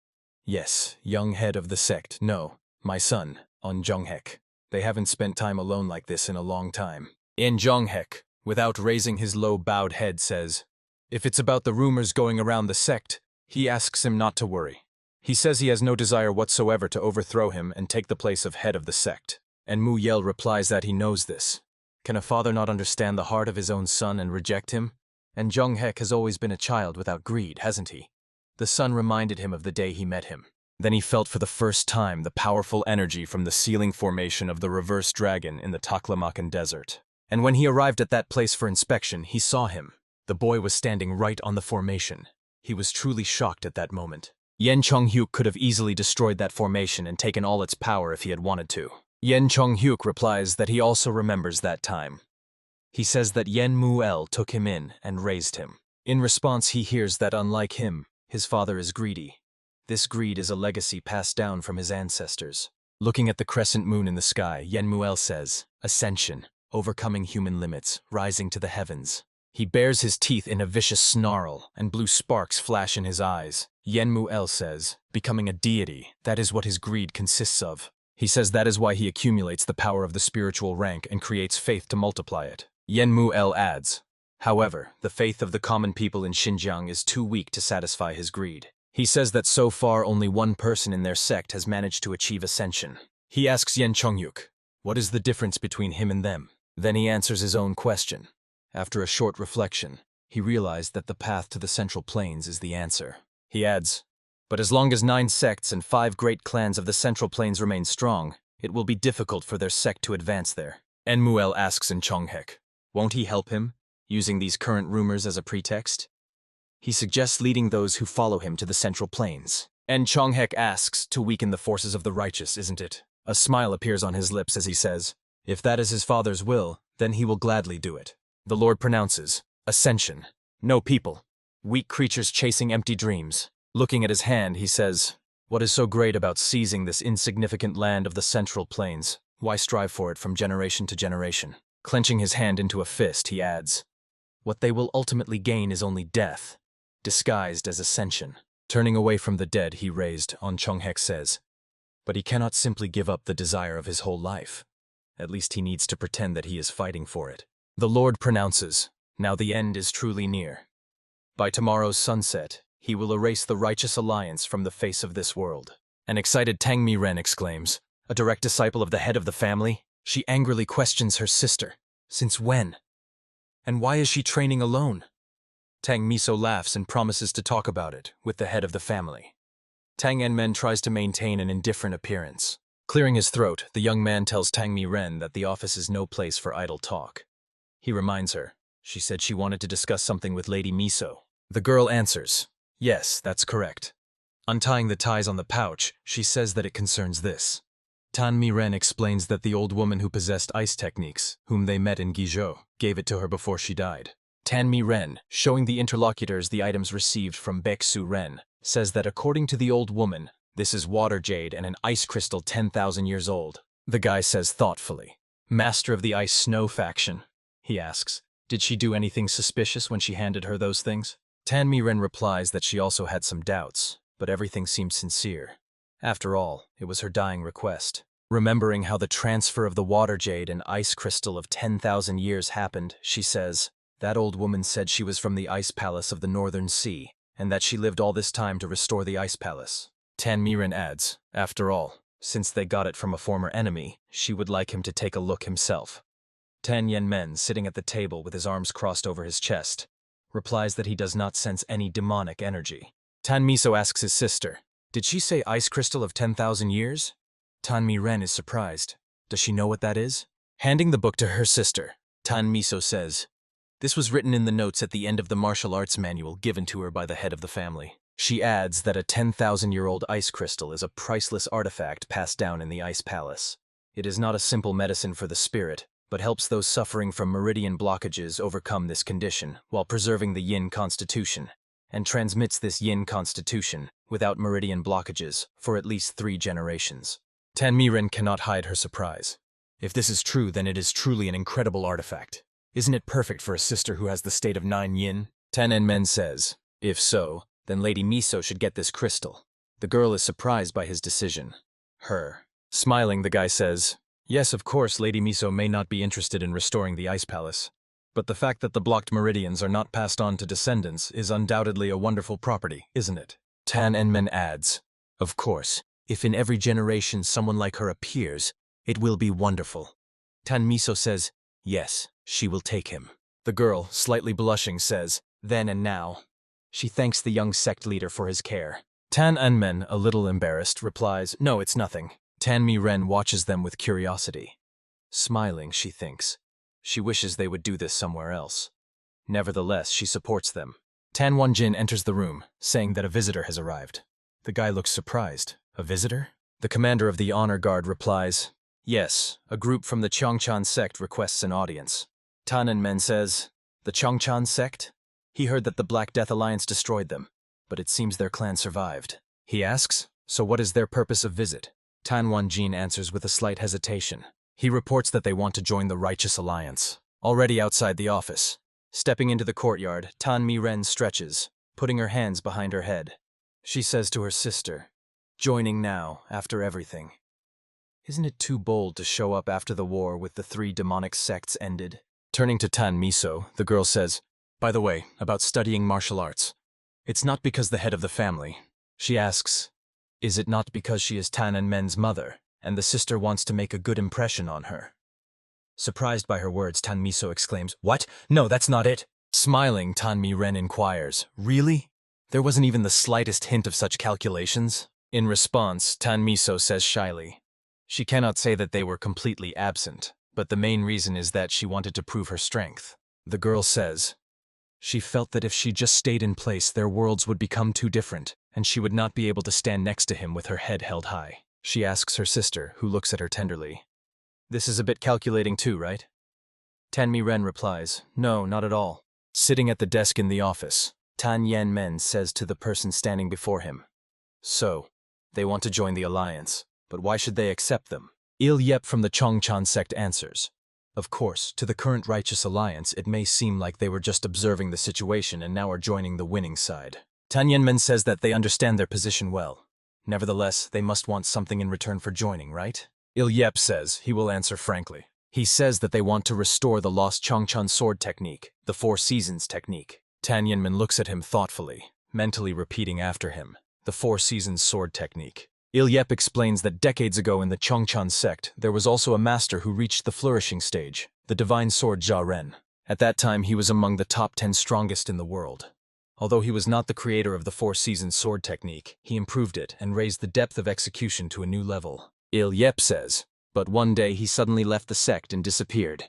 S1: yes, young head of the sect, no, my son, on Zhonghek. They haven't spent time alone like this in a long time. In Zhonghek, without raising his low bowed head, says, if it's about the rumors going around the sect, he asks him not to worry. He says he has no desire whatsoever to overthrow him and take the place of head of the sect. And Mu Yel replies that he knows this. Can a father not understand the heart of his own son and reject him? And Zhonghek has always been a child without greed, hasn't he? The son reminded him of the day he met him. Then he felt for the first time the powerful energy from the sealing formation of the reverse dragon in the Taklamakan desert. And when he arrived at that place for inspection, he saw him. The boy was standing right on the formation. He was truly shocked at that moment. Yen Chonghyuk could have easily destroyed that formation and taken all its power if he had wanted to. Yen Chonghyuk replies that he also remembers that time. He says that Yen Muel took him in and raised him. In response, he hears that unlike him, his father is greedy. This greed is a legacy passed down from his ancestors. Looking at the crescent moon in the sky, Yen Muel says, ascension, overcoming human limits, rising to the heavens. He bares his teeth in a vicious snarl, and blue sparks flash in his eyes. Yen Muel says, becoming a deity, that is what his greed consists of. He says that is why he accumulates the power of the spiritual rank and creates faith to multiply it. Yen Muel adds, however, the faith of the common people in Xinjiang is too weak to satisfy his greed. He says that so far only one person in their sect has managed to achieve ascension. He asks Yen Chongyuk, what is the difference between him and them? Then he answers his own question. After a short reflection, he realized that the path to the Central Plains is the answer. He adds, but as long as 9 sects and 5 great clans of the Central Plains remain strong, it will be difficult for their sect to advance there. Enmuel asks in Chonghek, won't he help him, using these current rumors as a pretext? He suggests leading those who follow him to the Central Plains. En Chonghek asks to weaken the forces of the righteous, isn't it? A smile appears on his lips as he says, if that is his father's will, then he will gladly do it. The Lord pronounces, ascension, no people, weak creatures chasing empty dreams. Looking at his hand, he says, what is so great about seizing this insignificant land of the Central Plains? Why strive for it from generation to generation? Clenching his hand into a fist, he adds, what they will ultimately gain is only death, disguised as ascension. Turning away from the dead he raised, On Chonghek says, but he cannot simply give up the desire of his whole life. At least he needs to pretend that he is fighting for it. The Lord pronounces, "Now the end is truly near. By tomorrow's sunset, he will erase the righteous alliance from the face of this world." An excited Tang Mi-ren exclaims, "A direct disciple of the head of the family?" She angrily questions her sister. Since when? And why is she training alone? Tang Miso laughs and promises to talk about it with the head of the family. Tang En-men tries to maintain an indifferent appearance. Clearing his throat, the young man tells Tang Mi-ren that the office is no place for idle talk. He reminds her. She said she wanted to discuss something with Lady Miso. The girl answers, "Yes, that's correct." Untying the ties on the pouch, she says that it concerns this. Tan Mi-ren explains that the old woman who possessed ice techniques, whom they met in Guizhou, gave it to her before she died. Tan Mi-ren, showing the interlocutors the items received from Baeksu-ren, says that according to the old woman, this is water jade and an ice crystal 10,000 years old. The guy says thoughtfully, "Master of the Ice Snow faction." He asks, "Did she do anything suspicious when she handed her those things?" Tan Mi-ren replies that she also had some doubts, but everything seemed sincere. After all, it was her dying request. Remembering how the transfer of the water jade and ice crystal of 10,000 years happened, she says, "That old woman said she was from the ice palace of the Northern Sea, and that she lived all this time to restore the ice palace." Tan Mi-ren adds, "After all, since they got it from a former enemy, she would like him to take a look himself." Tan Yen-men, sitting at the table with his arms crossed over his chest, replies that he does not sense any demonic energy. Tan Miso asks his sister, "Did she say ice crystal of 10,000 years? Tan Mi-ren is surprised. Does she know what that is? Handing the book to her sister, Tan Miso says, "This was written in the notes at the end of the martial arts manual given to her by the head of the family." She adds that a 10,000-year-old ice crystal is a priceless artifact passed down in the ice palace. It is not a simple medicine for the spirit, but helps those suffering from meridian blockages overcome this condition while preserving the yin constitution, and transmits this yin constitution, without meridian blockages, for at least 3 generations. Tan Mi-ren cannot hide her surprise. If this is true, then it is truly an incredible artifact. Isn't it perfect for a sister who has the state of 9 yin? Tan En-men says, "If so, then Lady Miso should get this crystal." The girl is surprised by his decision. Smiling, the guy says, "Yes, of course, Lady Miso may not be interested in restoring the ice palace. But the fact that the blocked meridians are not passed on to descendants is undoubtedly a wonderful property, isn't it?" Tan En-men adds, "Of course, if in every generation someone like her appears, it will be wonderful." Tan Miso says, "Yes, she will take him." The girl, slightly blushing, says, "Then and now." She thanks the young sect leader for his care. Tan En-men, a little embarrassed, replies, "No, it's nothing." Tan Mi-ren watches them with curiosity. Smiling, she thinks, she wishes they would do this somewhere else. Nevertheless, she supports them. Tan Wan-jin enters the room, saying that a visitor has arrived. The guy looks surprised. A visitor? The commander of the honor guard replies, "Yes, a group from the Cheongchan sect requests an audience." Tan En-men says, "The Cheongchan sect?" He heard that the Black Death Alliance destroyed them, but it seems their clan survived. He asks, "So what is their purpose of visit?" Tan Wan-jin answers with a slight hesitation. He reports that they want to join the Righteous Alliance. Already outside the office, stepping into the courtyard, Tan Mi-ren stretches, putting her hands behind her head. She says to her sister, "Joining now, after everything. Isn't it too bold to show up after the war with the 3 demonic sects ended?" Turning to Tan Miso, the girl says, "By the way, about studying martial arts. It's not because the head of the family." She asks, "Is it not because she is Tan En-men's mother, and the sister wants to make a good impression on her?" Surprised by her words, Tan Miso exclaims, "What? No, that's not it." Smiling, Tan Mi-ren inquires, "Really? There wasn't even the slightest hint of such calculations?" In response, Tan Miso says shyly, she cannot say that they were completely absent, but the main reason is that she wanted to prove her strength. The girl says, she felt that if she just stayed in place, their worlds would become too different, and she would not be able to stand next to him with her head held high. She asks her sister, who looks at her tenderly, "This is a bit calculating too, right?" Tan Mi-ren replies, "No, not at all." Sitting at the desk in the office, Tan Yen-men says to the person standing before him, "So, they want to join the alliance, but why should they accept them?" Il Yep from the Cheongchan sect answers, "Of course, to the current Righteous Alliance, it may seem like they were just observing the situation and now are joining the winning side." Tan Yen-men says that they understand their position well. Nevertheless, they must want something in return for joining, right? Yep says he will answer frankly. He says that they want to restore the lost Changchun sword technique, the Four Seasons technique. Tan Yinmin looks at him thoughtfully, mentally repeating after him, the Four Seasons sword technique. Yep explains that decades ago in the Changchun sect, there was also a master who reached the flourishing stage, the divine sword Jia Ren. At that time, he was among the top 10 strongest in the world. Although he was not the creator of the Four Seasons sword technique, he improved it and raised the depth of execution to a new level. Yep says, but one day he suddenly left the sect and disappeared.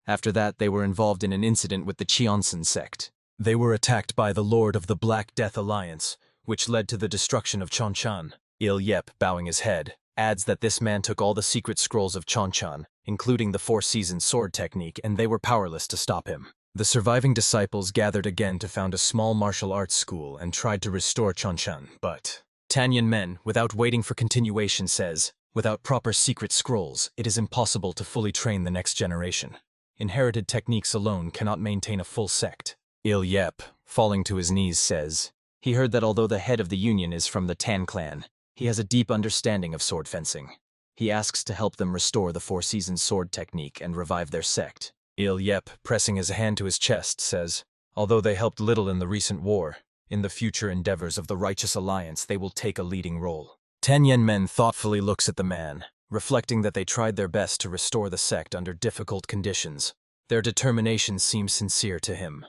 S1: After that, they were involved in an incident with the Qiansen sect. They were attacked by the Lord of the Black Death Alliance, which led to the destruction of Changchun. Yep, bowing his head, adds that this man took all the secret scrolls of Changchun, including the Four Seasons sword technique, and they were powerless to stop him. The surviving disciples gathered again to found a small martial arts school and tried to restore Changchun, but Tan Yinmen, without waiting for continuation, says, without proper secret scrolls, it is impossible to fully train the next generation. Inherited techniques alone cannot maintain a full sect. Yep, falling to his knees, says, he heard that although the head of the union is from the Tan clan, he has a deep understanding of sword fencing. He asks to help them restore the Four Seasons sword technique and revive their sect. Yep, pressing his hand to his chest, says, although they helped little in the recent war, in the future endeavors of the Righteous Alliance they will take a leading role. Tan Yinmen thoughtfully looks at the man, reflecting that they tried their best to restore the sect under difficult conditions. Their determination seems sincere to him.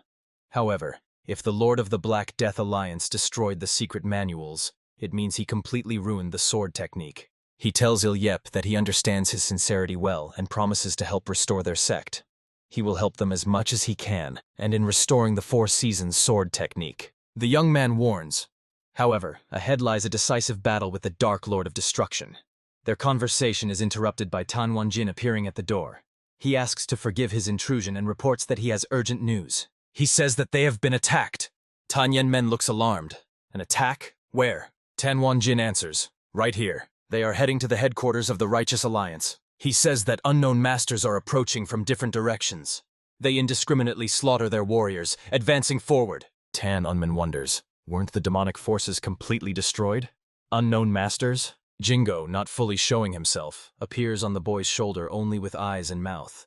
S1: However, if the Lord of the Black Death Alliance destroyed the secret manuals, it means he completely ruined the sword technique. He tells Yep that he understands his sincerity well and promises to help restore their sect. He will help them as much as he can, and in restoring the Four Seasons sword technique. The young man warns. However, ahead lies a decisive battle with the Dark Lord of Destruction. Their conversation is interrupted by Tan Wanjin appearing at the door. He asks to forgive his intrusion and reports that he has urgent news. He says that they have been attacked. Tan Yinmen looks alarmed. An attack? Where? Tan Wanjin answers, right here. They are heading to the headquarters of the Righteous Alliance. He says that unknown masters are approaching from different directions. They indiscriminately slaughter their warriors, advancing forward. Tan Unman wonders, weren't the demonic forces completely destroyed? Unknown masters? Jingo, not fully showing himself, appears on the boy's shoulder only with eyes and mouth.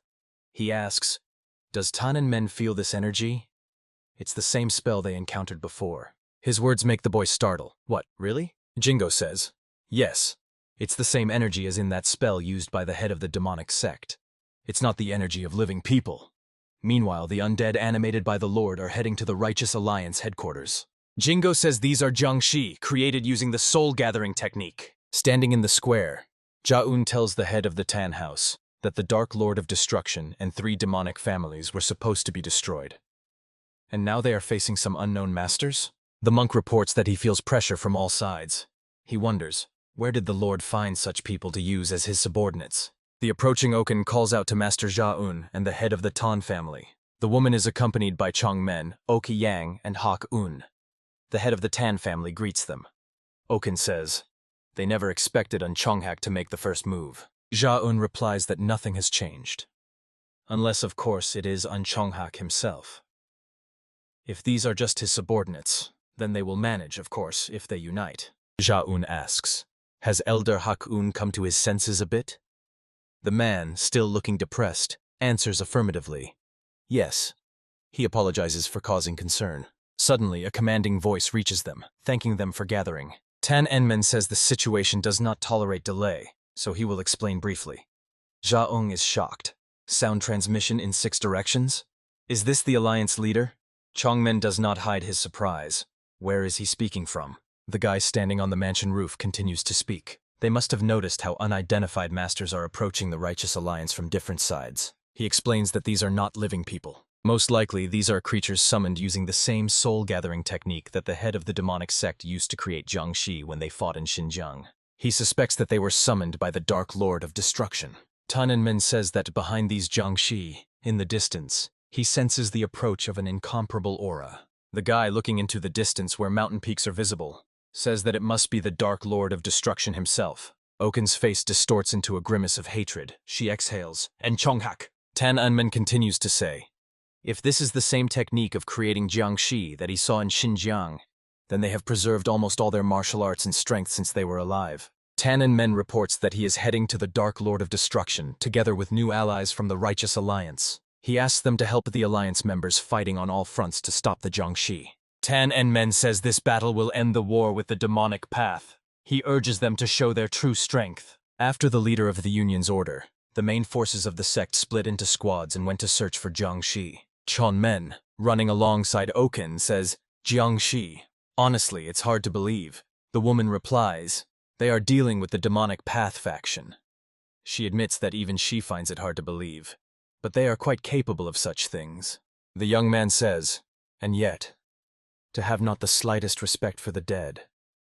S1: He asks, does Tan and Men feel this energy? It's the same spell they encountered before. His words make the boy startle. What, really? Jingo says, yes. It's the same energy as in that spell used by the head of the demonic sect. It's not the energy of living people. Meanwhile, the undead animated by the Lord are heading to the Righteous Alliance headquarters. Jingo says these are Jiangshi, created using the soul-gathering technique. Standing in the square, Jia-un tells the head of the Tan house that the Dark Lord of Destruction and 3 demonic families were supposed to be destroyed. And now they are facing some unknown masters? The monk reports that he feels pressure from all sides. He wonders, where did the Lord find such people to use as his subordinates? The approaching Oken calls out to Master Jia-un and the head of the Tan family. The woman is accompanied by Chong Men, Oki Yang, and Hak Un. The head of the Tan family greets them. Oken says, they never expected Chonghak to make the first move. Jia-un replies that nothing has changed. Unless, of course, it is Chonghak himself. If these are just his subordinates, then they will manage, of course, if they unite. Jia-un asks, has Elder Hak-un come to his senses a bit? The man, still looking depressed, answers affirmatively. Yes. He apologizes for causing concern. Suddenly, a commanding voice reaches them, thanking them for gathering. Tan Enmen says the situation does not tolerate delay, so he will explain briefly. Jia-ung is shocked. Sound transmission in 6 directions? Is this the alliance leader? Chongmen does not hide his surprise. Where is he speaking from? The guy standing on the mansion roof continues to speak. They must have noticed how unidentified masters are approaching the Righteous Alliance from different sides. He explains that these are not living people. Most likely, these are creatures summoned using the same soul-gathering technique that the head of the demonic sect used to create Jiangshi when they fought in Xinjiang. He suspects that they were summoned by the Dark Lord of Destruction. Tan Enmen says that behind these Jiangshi, in the distance, he senses the approach of an incomparable aura. The guy looking into the distance where mountain peaks are visible says that it must be the Dark Lord of Destruction himself. Oken's face distorts into a grimace of hatred. She exhales, and Chonghak. Tan Enmen continues to say, if this is the same technique of creating Jiangshi that he saw in Xinjiang, then they have preserved almost all their martial arts and strength since they were alive. Men reports that he is heading to the Dark Lord of Destruction, together with new allies from the Righteous Alliance. He asks them to help the Alliance members fighting on all fronts to stop the Jiangxi. Men says this battle will end the war with the demonic path. He urges them to show their true strength. After the leader of the Union's order, the main forces of the sect split into squads and went to search for Jiangxi. Men, running alongside Oken, says, Jiangxi. Honestly, it's hard to believe. The woman replies, they are dealing with the demonic path faction. She admits that even she finds it hard to believe, but they are quite capable of such things. The young man says, and yet, to have not the slightest respect for the dead,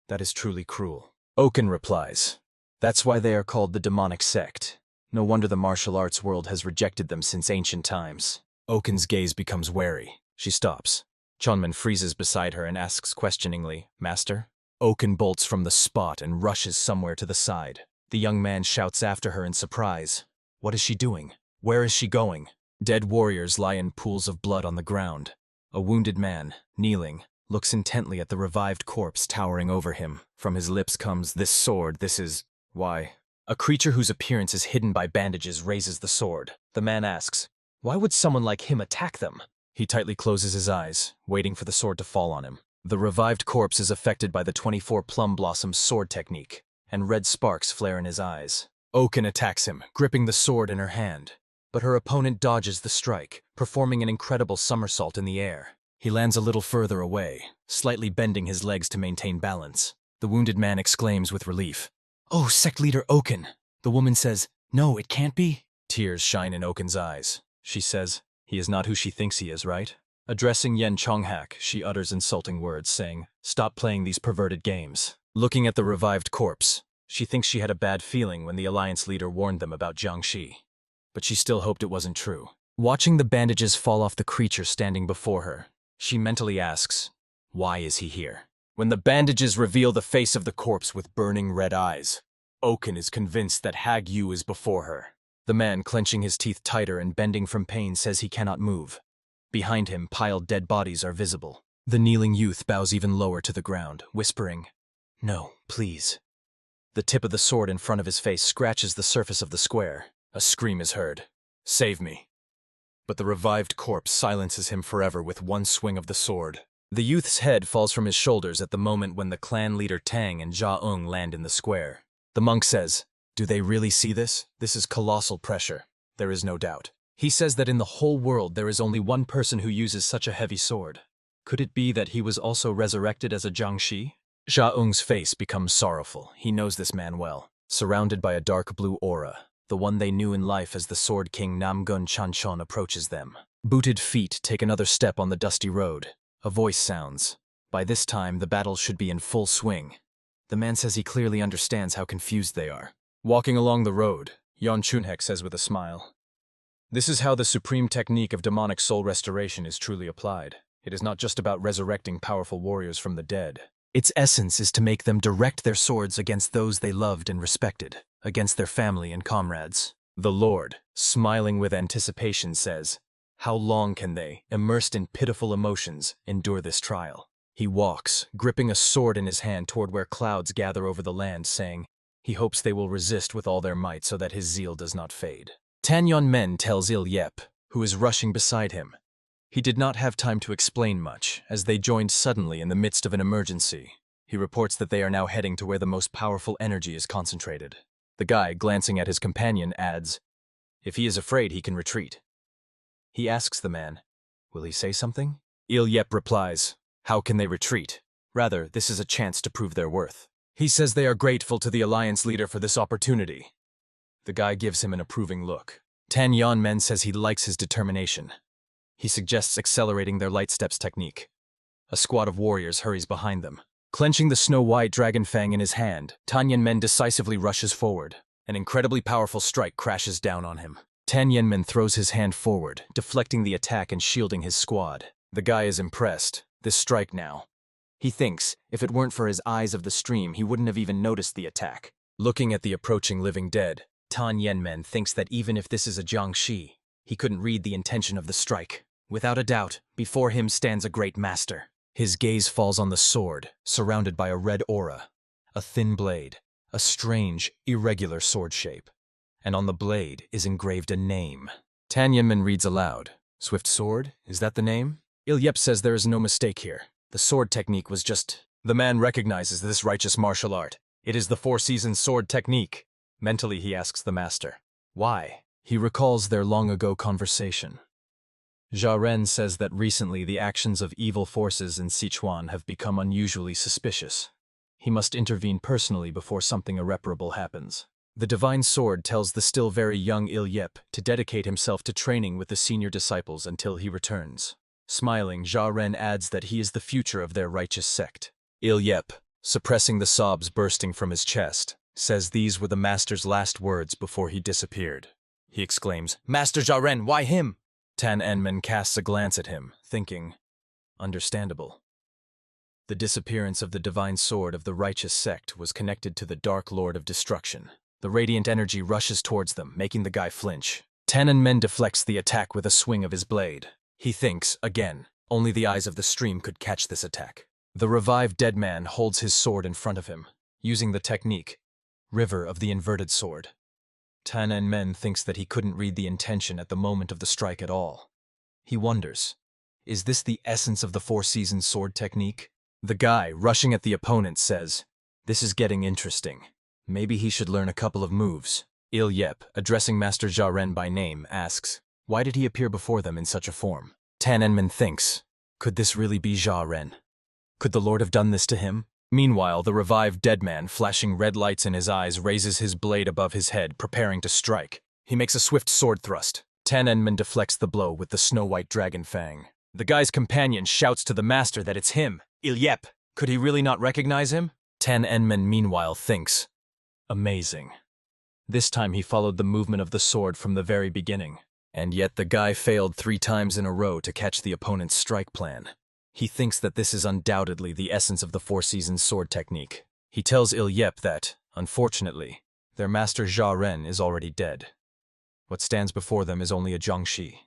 S1: that is truly cruel. Oken replies, that's why they are called the demonic sect. No wonder the martial arts world has rejected them since ancient times. Oken's gaze becomes wary. She stops. Chonman freezes beside her and asks questioningly, Master? Oken bolts from the spot and rushes somewhere to the side. The young man shouts after her in surprise. What is she doing? Where is she going? Dead warriors lie in pools of blood on the ground. A wounded man, kneeling, looks intently at the revived corpse towering over him. From his lips comes, this sword, this is... Why? A creature whose appearance is hidden by bandages raises the sword. The man asks, why would someone like him attack them? He tightly closes his eyes, waiting for the sword to fall on him. The revived corpse is affected by the 24 Plum Blossoms sword technique, and red sparks flare in his eyes. Oken attacks him, gripping the sword in her hand. But her opponent dodges the strike, performing an incredible somersault in the air. He lands a little further away, slightly bending his legs to maintain balance. The wounded man exclaims with relief, Oh, sect leader Oken! The woman says, No, it can't be. Tears shine in Oken's eyes. She says, he is not who she thinks he is, right? Addressing Yen Chonghak, she utters insulting words, saying, Stop playing these perverted games. Looking at the revived corpse, she thinks she had a bad feeling when the Alliance leader warned them about Jiangxi. But she still hoped it wasn't true. Watching the bandages fall off the creature standing before her, she mentally asks, why is he here? When the bandages reveal the face of the corpse with burning red eyes, Oken is convinced that Hag Yu is before her. The man, clenching his teeth tighter and bending from pain, says he cannot move. Behind him, piled dead bodies are visible. The kneeling youth bows even lower to the ground, whispering, No, please. The tip of the sword in front of his face scratches the surface of the square. A scream is heard. Save me. But the revived corpse silences him forever with one swing of the sword. The youth's head falls from his shoulders at the moment when the clan leader Tang and Ja-ung land in the square. The monk says, Do they really see this? This is colossal pressure. There is no doubt. He says that in the whole world there is only one person who uses such a heavy sword. Could it be that he was also resurrected as a Jiangxi? Ja-ung's face becomes sorrowful. He knows this man well. Surrounded by a dark blue aura, the one they knew in life as the Sword King Namgun Chanchon approaches them. Booted feet take another step on the dusty road. A voice sounds. By this time, the battle should be in full swing. The man says he clearly understands how confused they are. Walking along the road, Yon Chunhek says with a smile, This is how the supreme technique of demonic soul restoration is truly applied. It is not just about resurrecting powerful warriors from the dead. Its essence is to make them direct their swords against those they loved and respected, against their family and comrades. The Lord, smiling with anticipation, says, How long can they, immersed in pitiful emotions, endure this trial? He walks, gripping a sword in his hand toward where clouds gather over the land, saying, he hopes they will resist with all their might so that his zeal does not fade. Tan Yon Men tells Il Yep, who is rushing beside him. He did not have time to explain much, as they joined suddenly in the midst of an emergency. He reports that they are now heading to where the most powerful energy is concentrated. The guy, glancing at his companion, adds, If he is afraid, he can retreat. He asks the man, Will he say something? Il Yep replies, How can they retreat? Rather, this is a chance to prove their worth. He says they are grateful to the Alliance leader for this opportunity. The guy gives him an approving look. Tan Yon Men says he likes his determination. He suggests accelerating their light steps technique. A squad of warriors hurries behind them. Clenching the snow-white dragon fang in his hand, Tan Yen Men decisively rushes forward. An incredibly powerful strike crashes down on him. Tan Yen Men throws his hand forward, deflecting the attack and shielding his squad. The guy is impressed. This strike now. He thinks, if it weren't for his eyes of the stream, he wouldn't have even noticed the attack. Looking at the approaching living dead, Tan Yen Men thinks that even if this is a Jiangxi, he couldn't read the intention of the strike. Without a doubt, before him stands a great master. His gaze falls on the sword, surrounded by a red aura. A thin blade, a strange, irregular sword shape, and on the blade is engraved a name. Tang Yanmen reads aloud. Swift sword? Is that the name? Ilyep says there is no mistake here. The sword technique was just... The man recognizes this righteous martial art. It is the four-season sword technique. Mentally, he asks the master. Why? He recalls their long-ago conversation. Jia Ren says that recently the actions of evil forces in Sichuan have become unusually suspicious. He must intervene personally before something irreparable happens. The divine sword tells the still very young Ilyep to dedicate himself to training with the senior disciples until he returns. Smiling, Jia Ren adds that he is the future of their righteous sect. Ilyep, suppressing the sobs bursting from his chest, says these were the master's last words before he disappeared. He exclaims, "Master Jia Ren, why him?" Tang Yanmen casts a glance at him, thinking, understandable. The disappearance of the divine sword of the righteous sect was connected to the Dark Lord of Destruction. The radiant energy rushes towards them, making the guy flinch. Tang Yanmen deflects the attack with a swing of his blade. He thinks, again, only the eyes of the stream could catch this attack. The revived dead man holds his sword in front of him, using the technique, River of the Inverted Sword. Tang Yanmen thinks that he couldn't read the intention at the moment of the strike at all. He wonders, is this the essence of the four-season sword technique? The guy, rushing at the opponent, says, "This is getting interesting. Maybe he should learn a couple of moves." Ilyep, addressing Master Jia Ren by name, asks, why did he appear before them in such a form? Tang Yanmen thinks, could this really be Jia Ren? Could the Lord have done this to him? Meanwhile, the revived dead man, flashing red lights in his eyes, raises his blade above his head, preparing to strike. He makes a swift sword thrust. Tang Yanmen deflects the blow with the snow-white dragon fang. The guy's companion shouts to the master that it's him, Ilyep. Could he really not recognize him? Tang Yanmen meanwhile thinks, amazing. This time he followed the movement of the sword from the very beginning. And yet the guy failed 3 times in a row to catch the opponent's strike plan. He thinks that this is undoubtedly the essence of the four-season sword technique. He tells Ilyep that, unfortunately, their master Jia Ren is already dead. What stands before them is only a Jiangshi,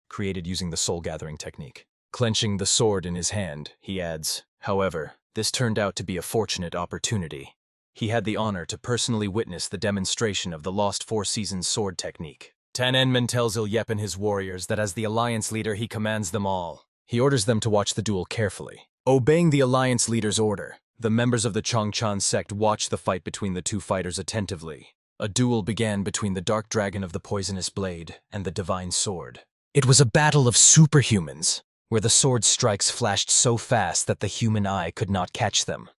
S1: created using the soul-gathering technique. Clenching the sword in his hand, he adds, however, this turned out to be a fortunate opportunity. He had the honor to personally witness the demonstration of the lost four-season sword technique. Tang Yanmen tells Ilyep and his warriors that as the alliance leader he commands them all. He orders them to watch the duel carefully. Obeying the alliance leader's order, the members of the Chongchan sect watched the fight between the two fighters attentively. A duel began between the dark dragon of the poisonous blade and the divine sword. It was a battle of superhumans, where the sword strikes flashed so fast that the human eye could not catch them.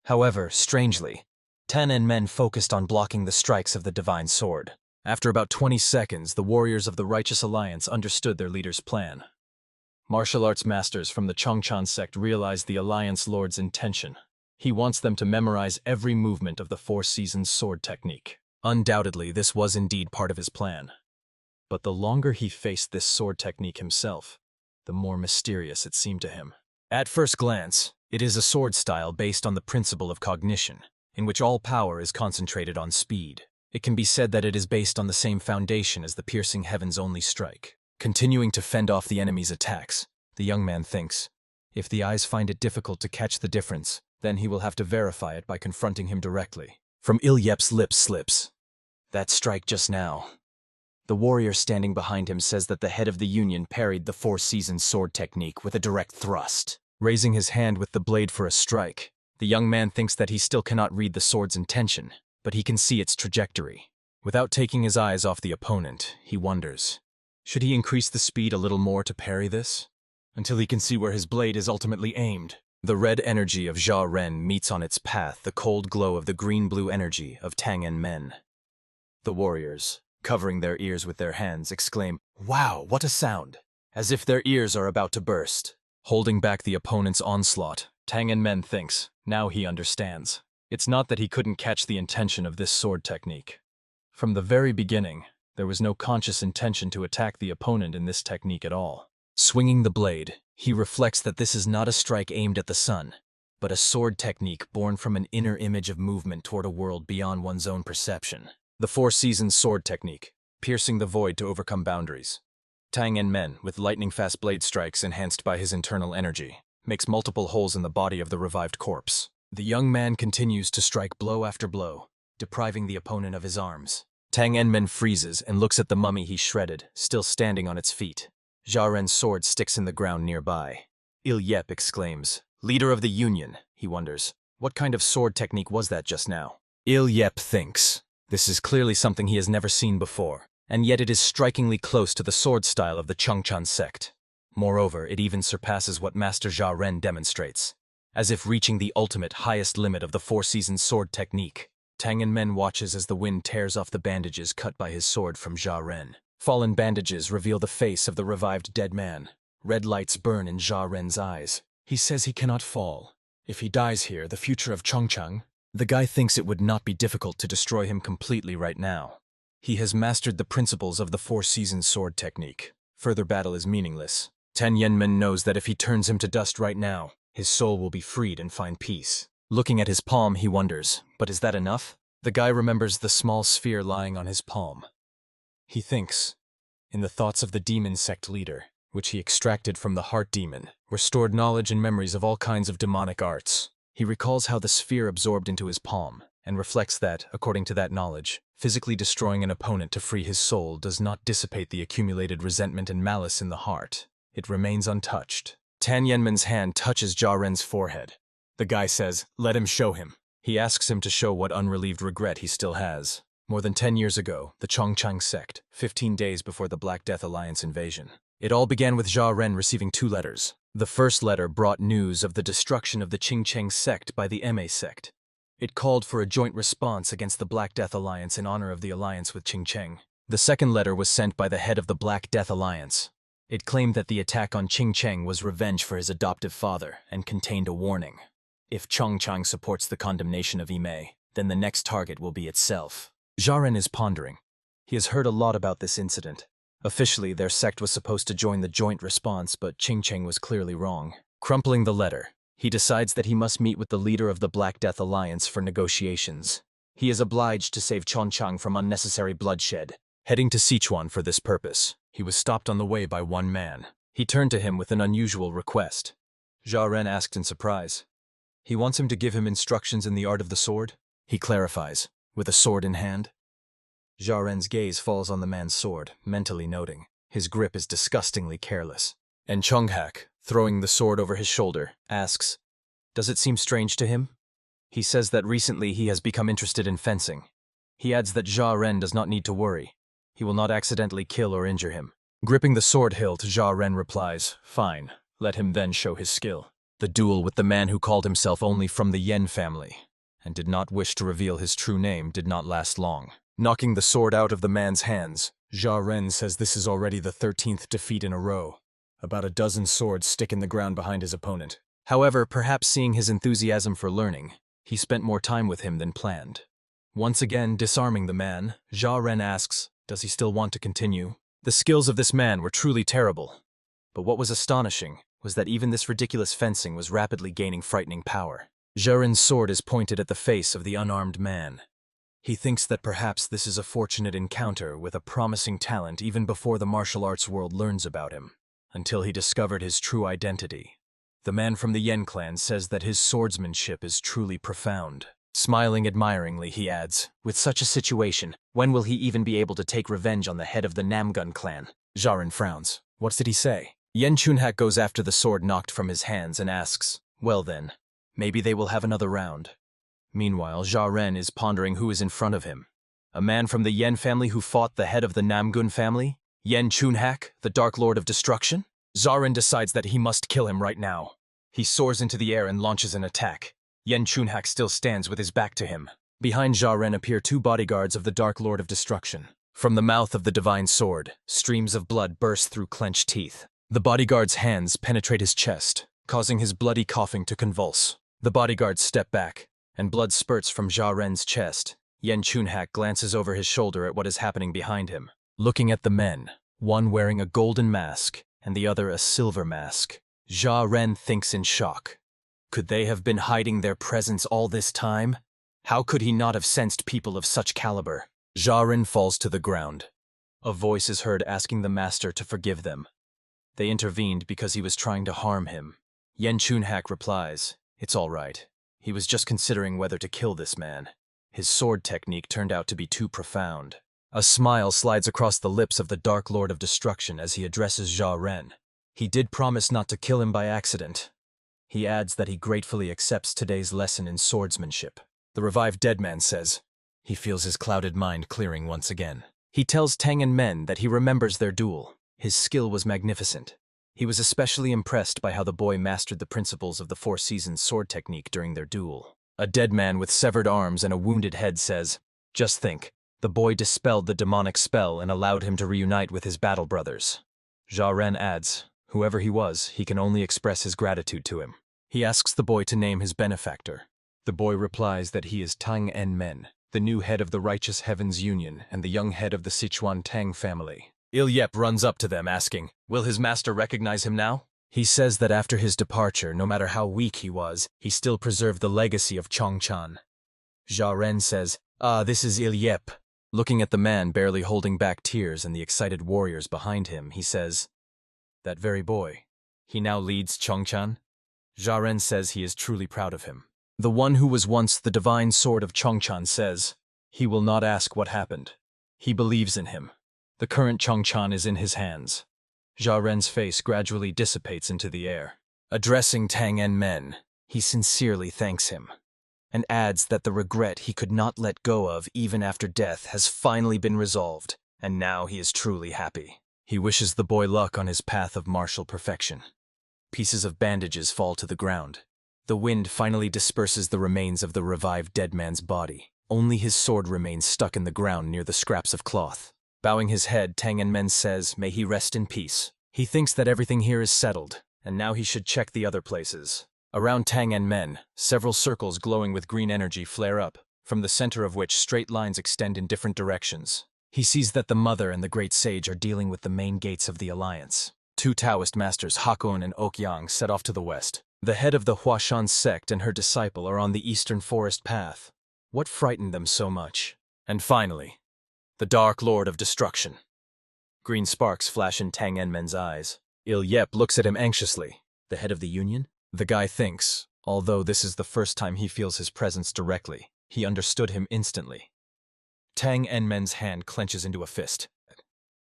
S1: However, strangely, Tang Yanmen focused on blocking the strikes of the divine sword. After about 20 seconds, the warriors of the Righteous Alliance understood their leader's plan. Martial arts masters from the Chongchan sect realized the Alliance Lord's intention. He wants them to memorize every movement of the four-season sword technique. Undoubtedly, this was indeed part of his plan. But the longer he faced this sword technique himself, the more mysterious it seemed to him. At first glance, it is a sword style based on the principle of cognition, in which all power is concentrated on speed. It can be said that it is based on the same foundation as the piercing heaven's only strike. Continuing to fend off the enemy's attacks, the young man thinks, if the eyes find it difficult to catch the difference, then he will have to verify it by confronting him directly. From Ilyep's lips slips, that strike just now. The warrior standing behind him says that the head of the Union parried the four-season sword technique with a direct thrust. Raising his hand with the blade for a strike, the young man thinks that he still cannot read the sword's intention, but he can see its trajectory. Without taking his eyes off the opponent, he wonders, should he increase the speed a little more to parry this? Until he can see where his blade is ultimately aimed. The red energy of Jia Ren meets on its path the cold glow of the green-blue energy of Tang Yanmen. The warriors, covering their ears with their hands, exclaim, "Wow, what a sound!" as if their ears are about to burst. Holding back the opponent's onslaught, Tang Yanmen thinks, now he understands. It's not that he couldn't catch the intention of this sword technique. From the very beginning, there was no conscious intention to attack the opponent in this technique at all. Swinging the blade, he reflects that this is not a strike aimed at the sun, but a sword technique born from an inner image of movement toward a world beyond one's own perception. The four-season sword technique, piercing the void to overcome boundaries. Tang Yanmen, with lightning-fast blade strikes enhanced by his internal energy, makes multiple holes in the body of the revived corpse. The young man continues to strike blow after blow, depriving the opponent of his arms. Tang Enmen freezes and looks at the mummy he shredded, still standing on its feet. Jia Ren's sword sticks in the ground nearby. Il Yep exclaims, "Leader of the Union," he wonders. What kind of sword technique was that just now? Il Yep thinks, this is clearly something he has never seen before, and yet it is strikingly close to the sword style of the Changchan sect. Moreover, it even surpasses what Master Jia Ren demonstrates, as if reaching the ultimate highest limit of the four-season sword technique. Tang Enmen watches as the wind tears off the bandages cut by his sword from Jia Ren. Fallen bandages reveal the face of the revived dead man. Red lights burn in Jia Ren's eyes. He says he cannot fall. If he dies here, the future of Changchang. The guy thinks it would not be difficult to destroy him completely right now. He has mastered the principles of the four-season sword technique. Further battle is meaningless. Tan Yenmen knows that if he turns him to dust right now, his soul will be freed and find peace. Looking at his palm, he wonders, but is that enough? The guy remembers the small sphere lying on his palm. He thinks, in the thoughts of the demon sect leader, which he extracted from the heart demon, were stored knowledge and memories of all kinds of demonic arts. He recalls how the sphere absorbed into his palm, and reflects that, according to that knowledge, physically destroying an opponent to free his soul does not dissipate the accumulated resentment and malice in the heart. It remains untouched. Tan Yenmen's hand touches Jia Ren's forehead. The guy says, "Let him show him." He asks him to show what unrelieved regret he still has. More than 10 years ago, the Chongchang sect, 15 days before the Black Death Alliance invasion. It all began with Jia Ren receiving 2 letters. The first letter brought news of the destruction of the Qingcheng sect by the MA sect. It called for a joint response against the Black Death Alliance in honor of the alliance with Qingcheng. The second letter was sent by the head of the Black Death Alliance. It claimed that the attack on Qingcheng was revenge for his adoptive father and contained a warning. If Chongchang supports the condemnation of Imei, then the next target will be itself. Jia Ren is pondering. He has heard a lot about this incident. Officially, their sect was supposed to join the joint response, but Qingcheng was clearly wrong. Crumpling the letter, he decides that he must meet with the leader of the Black Death Alliance for negotiations. He is obliged to save Chongchang from unnecessary bloodshed. Heading to Sichuan for this purpose, he was stopped on the way by one man. He turned to him with an unusual request. Jia Ren asked in surprise. He wants him to give him instructions in the art of the sword, he clarifies, with a sword in hand. Jia Ren's gaze falls on the man's sword, mentally noting, his grip is disgustingly careless. And Chonghak, throwing the sword over his shoulder, asks, does it seem strange to him? He says that recently he has become interested in fencing. He adds that Jia Ren does not need to worry. He will not accidentally kill or injure him. Gripping the sword hilt, Jia Ren replies, fine, let him then show his skill. The duel with the man who called himself only from the Yen family, and did not wish to reveal his true name, did not last long. Knocking the sword out of the man's hands, Jia Ren says this is already the 13th defeat in a row. About a dozen swords stick in the ground behind his opponent. However, perhaps seeing his enthusiasm for learning, he spent more time with him than planned. Once again disarming the man, Jia Ren asks, does he still want to continue? The skills of this man were truly terrible. But what was astonishing was that even this ridiculous fencing was rapidly gaining frightening power. Jia Ren's sword is pointed at the face of the unarmed man. He thinks that perhaps this is a fortunate encounter with a promising talent even before the martial arts world learns about him, until he discovered his true identity. The man from the Yen clan says that his swordsmanship is truly profound. Smiling admiringly, he adds, with such a situation, when will he even be able to take revenge on the head of the Namgun clan? Jia Ren frowns. What did he say? Yen Chunhak goes after the sword knocked from his hands and asks, well then, maybe they will have another round. Meanwhile, Jia Ren is pondering who is in front of him. A man from the Yen family who fought the head of the Namgun family? Yen Chunhak, the Dark Lord of Destruction? Jia Ren decides that he must kill him right now. He soars into the air and launches an attack. Yen Chunhak still stands with his back to him. Behind Jia Ren appear 2 bodyguards of the Dark Lord of Destruction. From the mouth of the divine sword, streams of blood burst through clenched teeth. The bodyguard's hands penetrate his chest, causing his bloody coughing to convulse. The bodyguards step back, and blood spurts from Jia Ren's chest. Yen Chunhak glances over his shoulder at what is happening behind him. Looking at the men, one wearing a golden mask, and the other a silver mask, Jia Ren thinks in shock. Could they have been hiding their presence all this time? How could he not have sensed people of such caliber? Jia Ren falls to the ground. A voice is heard asking the master to forgive them. They intervened because he was trying to harm him. Yen Chunhak replies, it's all right. He was just considering whether to kill this man. His sword technique turned out to be too profound. A smile slides across the lips of the Dark Lord of Destruction as he addresses Jia Ren. He did promise not to kill him by accident. He adds that he gratefully accepts today's lesson in swordsmanship. The revived dead man says he feels his clouded mind clearing once again. He tells Tang and Men that he remembers their duel. His skill was magnificent. He was especially impressed by how the boy mastered the principles of the Four Seasons sword technique during their duel. A dead man with severed arms and a wounded head says, "Just think, the boy dispelled the demonic spell and allowed him to reunite with his battle brothers." Jia Ren adds, whoever he was, he can only express his gratitude to him. He asks the boy to name his benefactor. The boy replies that he is Tang En Men, the new head of the Righteous Heavens Union and the young head of the Sichuan Tang family. Ilyep runs up to them asking, will his master recognize him now? He says that after his departure, no matter how weak he was, he still preserved the legacy of Chongchan. Jia Ren says, this is Ilyep. Looking at the man barely holding back tears and the excited warriors behind him, he says, that very boy. He now leads Chongchan. Jia Ren says he is truly proud of him. The one who was once the divine sword of Chongchan says, he will not ask what happened. He believes in him. The current Chongchan is in his hands. Jia Ren's face gradually dissipates into the air. Addressing Tang En Men, he sincerely thanks him, and adds that the regret he could not let go of even after death has finally been resolved, and now he is truly happy. He wishes the boy luck on his path of martial perfection. Pieces of bandages fall to the ground. The wind finally disperses the remains of the revived dead man's body. Only his sword remains stuck in the ground near the scraps of cloth. Bowing his head, Tang En Men says, may he rest in peace. He thinks that everything here is settled, and now he should check the other places. Around Tang En Men, several circles glowing with green energy flare up, from the center of which straight lines extend in different directions. He sees that the Mother and the Great Sage are dealing with the main gates of the Alliance. Two Taoist masters, Hakon and Okyang, set off to the west. The head of the Huashan sect and her disciple are on the eastern forest path. What frightened them so much? And finally, the Dark Lord of Destruction. Green sparks flash in Tang En Men's eyes. Ilyep looks at him anxiously. The head of the Union? The guy thinks, although this is the first time he feels his presence directly, he understood him instantly. Tang En Men's hand clenches into a fist.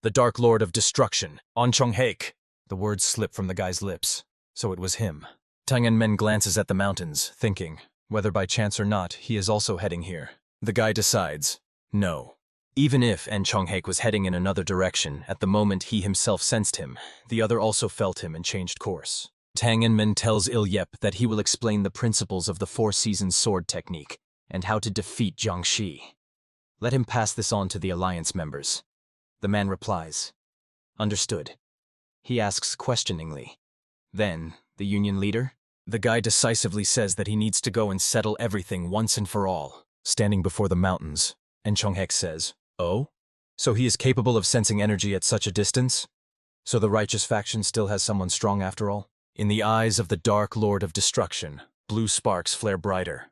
S1: The Dark Lord of Destruction, On Chong Haek. The words slip from the guy's lips. So it was him. Tang En Men glances at the mountains, thinking, whether by chance or not, he is also heading here. The guy decides, no. Even if En Chong Haek was heading in another direction, at the moment he himself sensed him, the other also felt him and changed course. Tang En Men tells Ilyep that he will explain the principles of the Four Seasons sword technique and how to defeat Jiang Shi. Let him pass this on to the Alliance members. The man replies, understood. He asks questioningly, then, the Union leader? The guy decisively says that he needs to go and settle everything once and for all. Standing before the mountains, En Chong Haek says, oh? So he is capable of sensing energy at such a distance? So the righteous faction still has someone strong after all? In the eyes of the Dark Lord of Destruction, blue sparks flare brighter.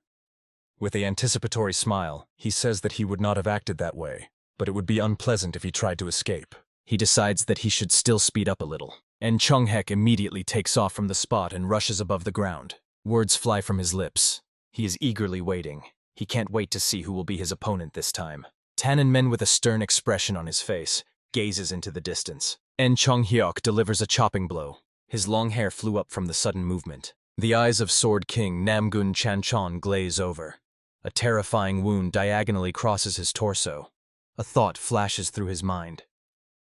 S1: With an anticipatory smile, he says that he would not have acted that way, but it would be unpleasant if he tried to escape. He decides that he should still speed up a little. En Chong Haek immediately takes off from the spot and rushes above the ground. Words fly from his lips. He is eagerly waiting. He can't wait to see who will be his opponent this time. Tang En Men, with a stern expression on his face, gazes into the distance. En Chong Hyok delivers a chopping blow. His long hair flew up from the sudden movement. The eyes of Sword King Namgun Chanchon glaze over. A terrifying wound diagonally crosses his torso. A thought flashes through his mind.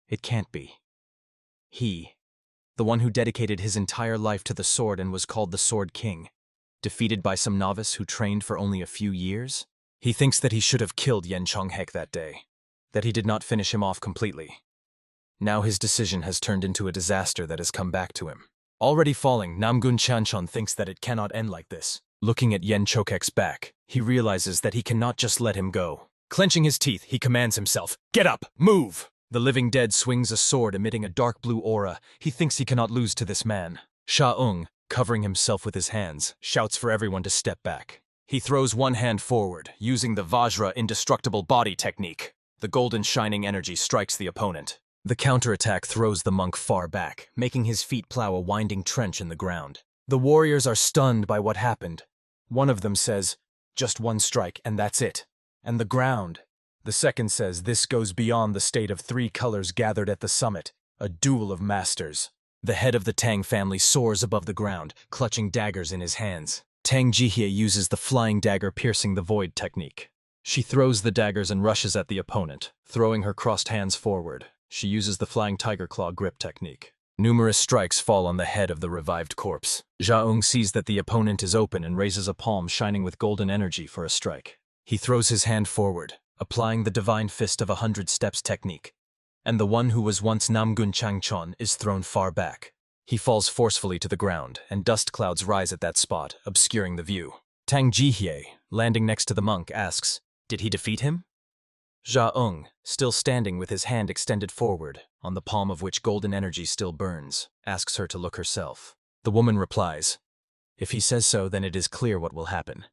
S1: It can't be. He, the one who dedicated his entire life to the sword and was called the Sword King, defeated by some novice who trained for only a few years? He thinks that he should have killed En Chong Haek that day, that he did not finish him off completely. Now his decision has turned into a disaster that has come back to him. Already falling, Namgun Chanchon thinks that it cannot end like this. Looking at En Chong Haek's back, he realizes that he cannot just let him go. Clenching his teeth, he commands himself, "Get up! Move!" The living dead swings a sword emitting a dark blue aura. He thinks he cannot lose to this man. Sha-ung, covering himself with his hands, shouts for everyone to step back. He throws one hand forward, using the Vajra indestructible body technique. The golden shining energy strikes the opponent. The counterattack throws the monk far back, making his feet plow a winding trench in the ground. The warriors are stunned by what happened. One of them says, "Just one strike, and that's it." And the ground. The second says, "This goes beyond the state of three colors gathered at the summit, a duel of masters." The head of the Tang family soars above the ground, clutching daggers in his hands. Tang Jihye uses the flying dagger piercing the void technique. She throws the daggers and rushes at the opponent, throwing her crossed hands forward. She uses the flying tiger claw grip technique. Numerous strikes fall on the head of the revived corpse. Jaeung sees that the opponent is open and raises a palm shining with golden energy for a strike. He throws his hand forward, applying the divine fist of 100 steps technique. And the one who was once Namgun Changchon is thrown far back. He falls forcefully to the ground, and dust clouds rise at that spot, obscuring the view. Tang Jihye, landing next to the monk, asks, "Did he defeat him?" Jaeung, still standing with his hand extended forward, on the palm of which golden energy still burns, asks her to look herself. The woman replies, "If he says so, then it is clear what will happen."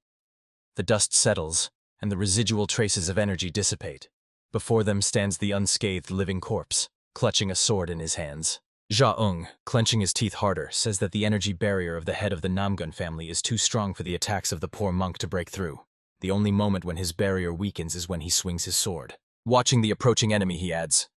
S1: The dust settles, and the residual traces of energy dissipate. Before them stands the unscathed living corpse, clutching a sword in his hands. Jaeung, clenching his teeth harder, says that the energy barrier of the head of the Namgun family is too strong for the attacks of the poor monk to break through. The only moment when his barrier weakens is when he swings his sword. Watching the approaching enemy, he adds,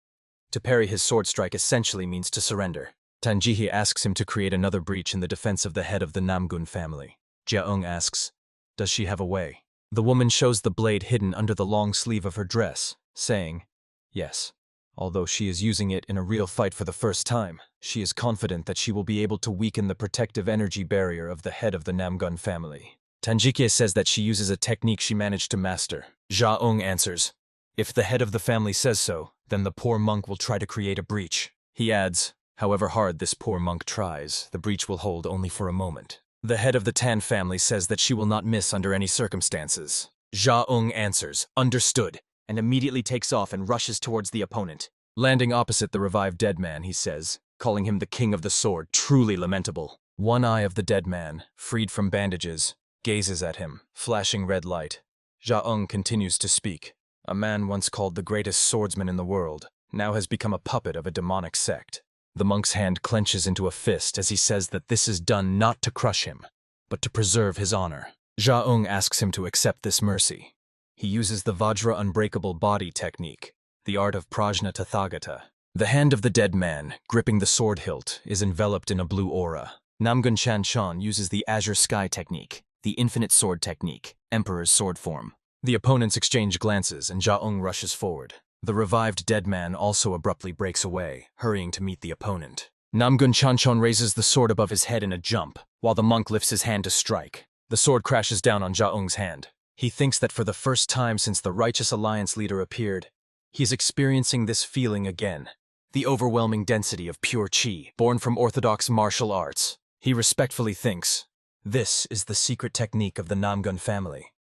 S1: "To parry his sword strike essentially means to surrender." Tang Jihye asks him to create another breach in the defense of the head of the Namgun family. Jaeung asks, "Does she have a way?" The woman shows the blade hidden under the long sleeve of her dress, saying, "Yes. Although she is using it in a real fight for the first time, she is confident that she will be able to weaken the protective energy barrier of the head of the Namgun family." Tang Jihye says that she uses a technique she managed to master. Jaeung answers, "If the head of the family says so, then the poor monk will try to create a breach." He adds, "However hard this poor monk tries, the breach will hold only for a moment." The head of the Tan family says that she will not miss under any circumstances. Jaeung answers, "Understood," and immediately takes off and rushes towards the opponent. Landing opposite the revived dead man, he says, calling him the king of the sword, truly lamentable. One eye of the dead man, freed from bandages, gazes at him, flashing red light. Jaeung continues to speak. "A man once called the greatest swordsman in the world, now has become a puppet of a demonic sect." The monk's hand clenches into a fist as he says that this is done not to crush him, but to preserve his honor. Jaeung asks him to accept this mercy. He uses the Vajra unbreakable body technique, the art of Prajna Tathagata. The hand of the dead man, gripping the sword hilt, is enveloped in a blue aura. Namgun Chanchon uses the Azure Sky technique, the infinite sword technique, Emperor's sword form. The opponents exchange glances and Jaeung rushes forward. The revived dead man also abruptly breaks away, hurrying to meet the opponent. Namgun Chanchon raises the sword above his head in a jump, while the monk lifts his hand to strike. The sword crashes down on Jaeung's hand. He thinks that for the first time since the Righteous Alliance leader appeared, he is experiencing this feeling again. The overwhelming density of pure chi, born from orthodox martial arts. He respectfully thinks, this is the secret technique of the Namgun family.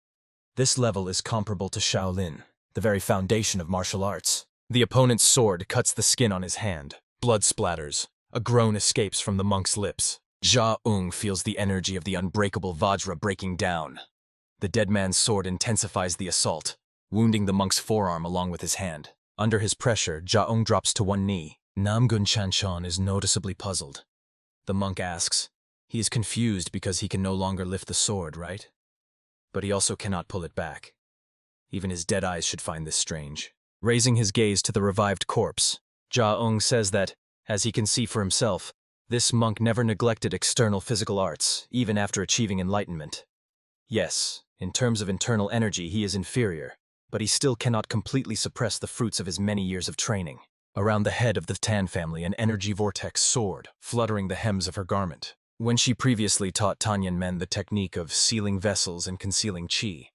S1: This level is comparable to Shaolin, the very foundation of martial arts. The opponent's sword cuts the skin on his hand. Blood splatters. A groan escapes from the monk's lips. Jaeung feels the energy of the unbreakable Vajra breaking down. The dead man's sword intensifies the assault, wounding the monk's forearm along with his hand. Under his pressure, Jaeung drops to one knee. Namgun Chanchon is noticeably puzzled. The monk asks, he is confused because he can no longer lift the sword, right? But he also cannot pull it back. Even his dead eyes should find this strange. Raising his gaze to the revived corpse, Jaeung says that, as he can see for himself, this monk never neglected external physical arts, even after achieving enlightenment. Yes, in terms of internal energy he is inferior, but he still cannot completely suppress the fruits of his many years of training. Around the head of the Tan family, an energy vortex soared, fluttering the hems of her garment. When she previously taught Tanyan men the technique of sealing vessels and concealing chi,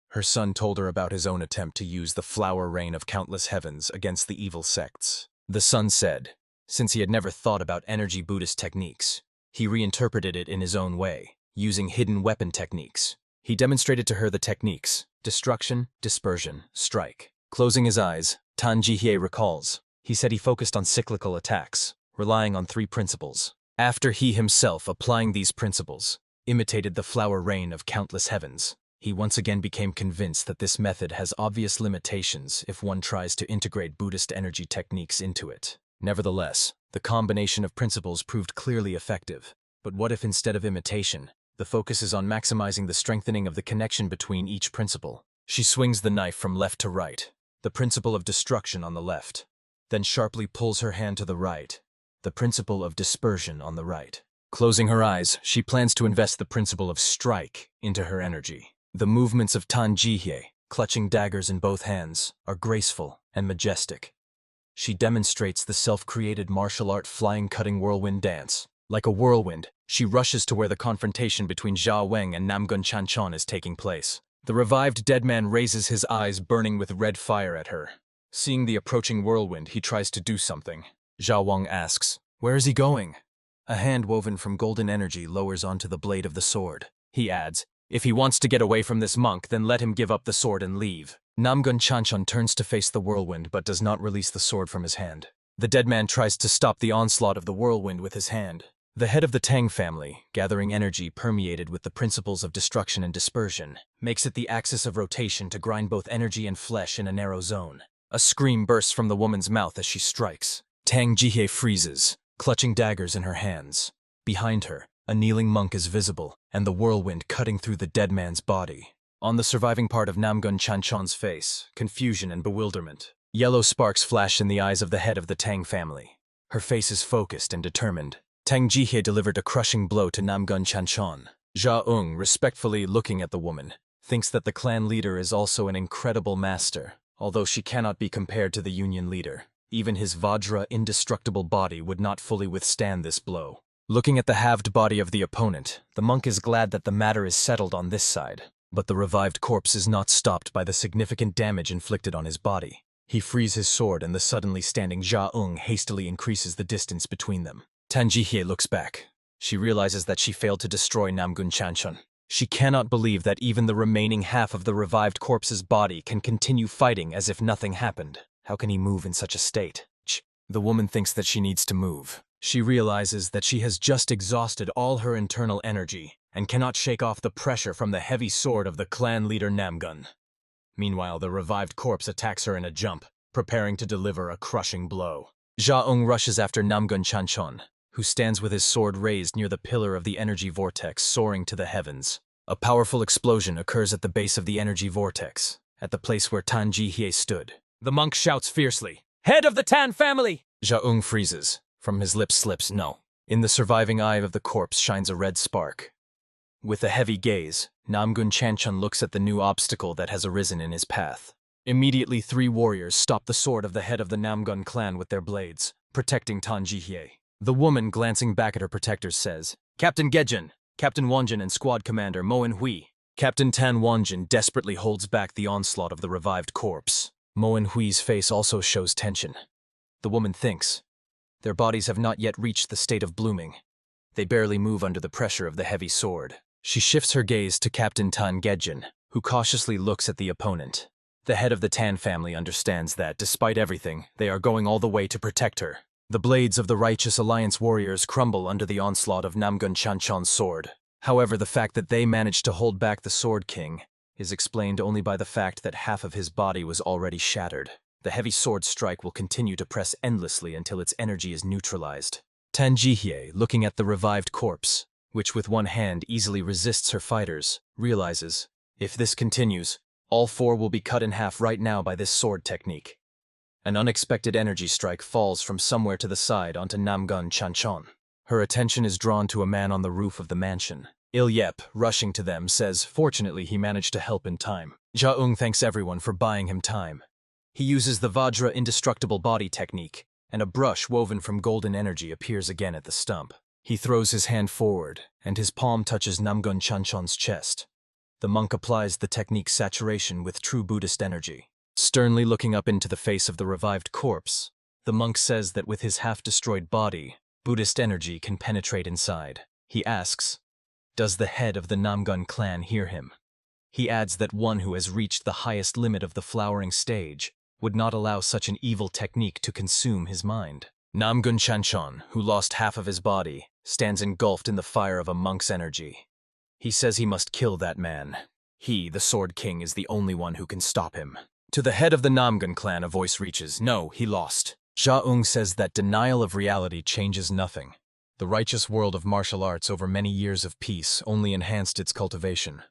S1: her son told her about his own attempt to use the flower rain of countless heavens against the evil sects. The son said, since he had never thought about energy Buddhist techniques, he reinterpreted it in his own way, using hidden weapon techniques. He demonstrated to her the techniques: destruction, dispersion, strike. Closing his eyes, Tang Jihye recalls. He said he focused on cyclical attacks, relying on 3 principles. After he himself, applying these principles, imitated the flower rain of countless heavens, he once again became convinced that this method has obvious limitations if one tries to integrate Buddhist energy techniques into it. Nevertheless, the combination of principles proved clearly effective. But what if instead of imitation, the The focus is on maximizing the strengthening of the connection between each principle. She swings the knife from left to right, the principle of destruction on the left, then sharply pulls her hand to the right, the principle of dispersion on the right. Closing her eyes, she plans to invest the principle of strike into her energy. The movements of Tang Jihye, clutching daggers in both hands, are graceful and majestic. She demonstrates the self-created martial art flying cutting whirlwind dance. Like a whirlwind, she rushes to where the confrontation between Jia Weng and Namgun Chanchon is taking place. The revived dead man raises his eyes burning with red fire at her. Seeing the approaching whirlwind, he tries to do something. Jia Weng asks, "Where is he going?" A hand woven from golden energy lowers onto the blade of the sword. He adds, "If he wants to get away from this monk, then let him give up the sword and leave." Namgun Chanchon turns to face the whirlwind but does not release the sword from his hand. The dead man tries to stop the onslaught of the whirlwind with his hand. The head of the Tang family, gathering energy permeated with the principles of destruction and dispersion, makes it the axis of rotation to grind both energy and flesh in a narrow zone. A scream bursts from the woman's mouth as she strikes. Tang Jihye freezes, clutching daggers in her hands. Behind her, a kneeling monk is visible, and the whirlwind cutting through the dead man's body. On the surviving part of Namgun Chanchon's face, confusion and bewilderment. Yellow sparks flash in the eyes of the head of the Tang family. Her face is focused and determined. Tang Jihye delivered a crushing blow to Namgun Chanchon. Jia Ung, respectfully looking at the woman, thinks that the clan leader is also an incredible master, although she cannot be compared to the Union leader. Even his Vajra indestructible body would not fully withstand this blow. Looking at the halved body of the opponent, the monk is glad that the matter is settled on this side. But the revived corpse is not stopped by the significant damage inflicted on his body. He frees his sword and the suddenly standing Jia Ung hastily increases the distance between them. Tang Jihye looks back. She realizes that she failed to destroy Namgun Chanchon. She cannot believe that even the remaining half of the revived corpse's body can continue fighting as if nothing happened. How can he move in such a state? The woman thinks that she needs to move. She realizes that she has just exhausted all her internal energy and cannot shake off the pressure from the heavy sword of the clan leader Namgun. Meanwhile, the revived corpse attacks her in a jump, preparing to deliver a crushing blow. Jia Ung rushes after Namgun Chanchon, who stands with his sword raised near the pillar of the energy vortex soaring to the heavens. A powerful explosion occurs at the base of the energy vortex, at the place where Tang Jihye stood. The monk shouts fiercely, "Head of the Tan family!" Jia Ung freezes. From his lips slips no. In the surviving eye of the corpse shines a red spark. With a heavy gaze, Namgun Chanchon looks at the new obstacle that has arisen in his path. Immediately 3 warriors stop the sword of the head of the Namgun clan with their blades, protecting Tang Jihye. The woman, glancing back at her protectors, says, "Captain Gejin, Captain Wanjin and Squad Commander Mo En-hui." Captain Tan Wanjin desperately holds back the onslaught of the revived corpse. Mo En-hui's face also shows tension. The woman thinks, their bodies have not yet reached the state of blooming. They barely move under the pressure of the heavy sword. She shifts her gaze to Captain Tan Gejin, who cautiously looks at the opponent. The head of the Tan family understands that, despite everything, they are going all the way to protect her. The blades of the Righteous Alliance warriors crumble under the onslaught of Namgun Chanchon's sword. However, the fact that they managed to hold back the Sword King is explained only by the fact that half of his body was already shattered. The heavy sword strike will continue to press endlessly until its energy is neutralized. Tang Jihye, looking at the revived corpse, which with one hand easily resists her fighters, realizes, if this continues, all 4 will be cut in half right now by this sword technique. An unexpected energy strike falls from somewhere to the side onto Namgun Chanchon. Her attention is drawn to a man on the roof of the mansion. Ilyep, rushing to them, says fortunately he managed to help in time. Jia Ung thanks everyone for buying him time. He uses the Vajra indestructible body technique, and a brush woven from golden energy appears again at the stump. He throws his hand forward, and his palm touches Namgun Chanchon's chest. The monk applies the technique's saturation with true Buddhist energy. Sternly looking up into the face of the revived corpse, the monk says that with his half-destroyed body, Buddhist energy can penetrate inside. He asks, does the head of the Namgun clan hear him? He adds that one who has reached the highest limit of the flowering stage would not allow such an evil technique to consume his mind. Namgun Chanchon, who lost half of his body, stands engulfed in the fire of a monk's energy. He says he must kill that man. He, the Sword King, is the only one who can stop him. To the head of the Namgun clan a voice reaches, no, he lost. Jia Ung says that denial of reality changes nothing. The righteous world of martial arts over many years of peace only enhanced its cultivation.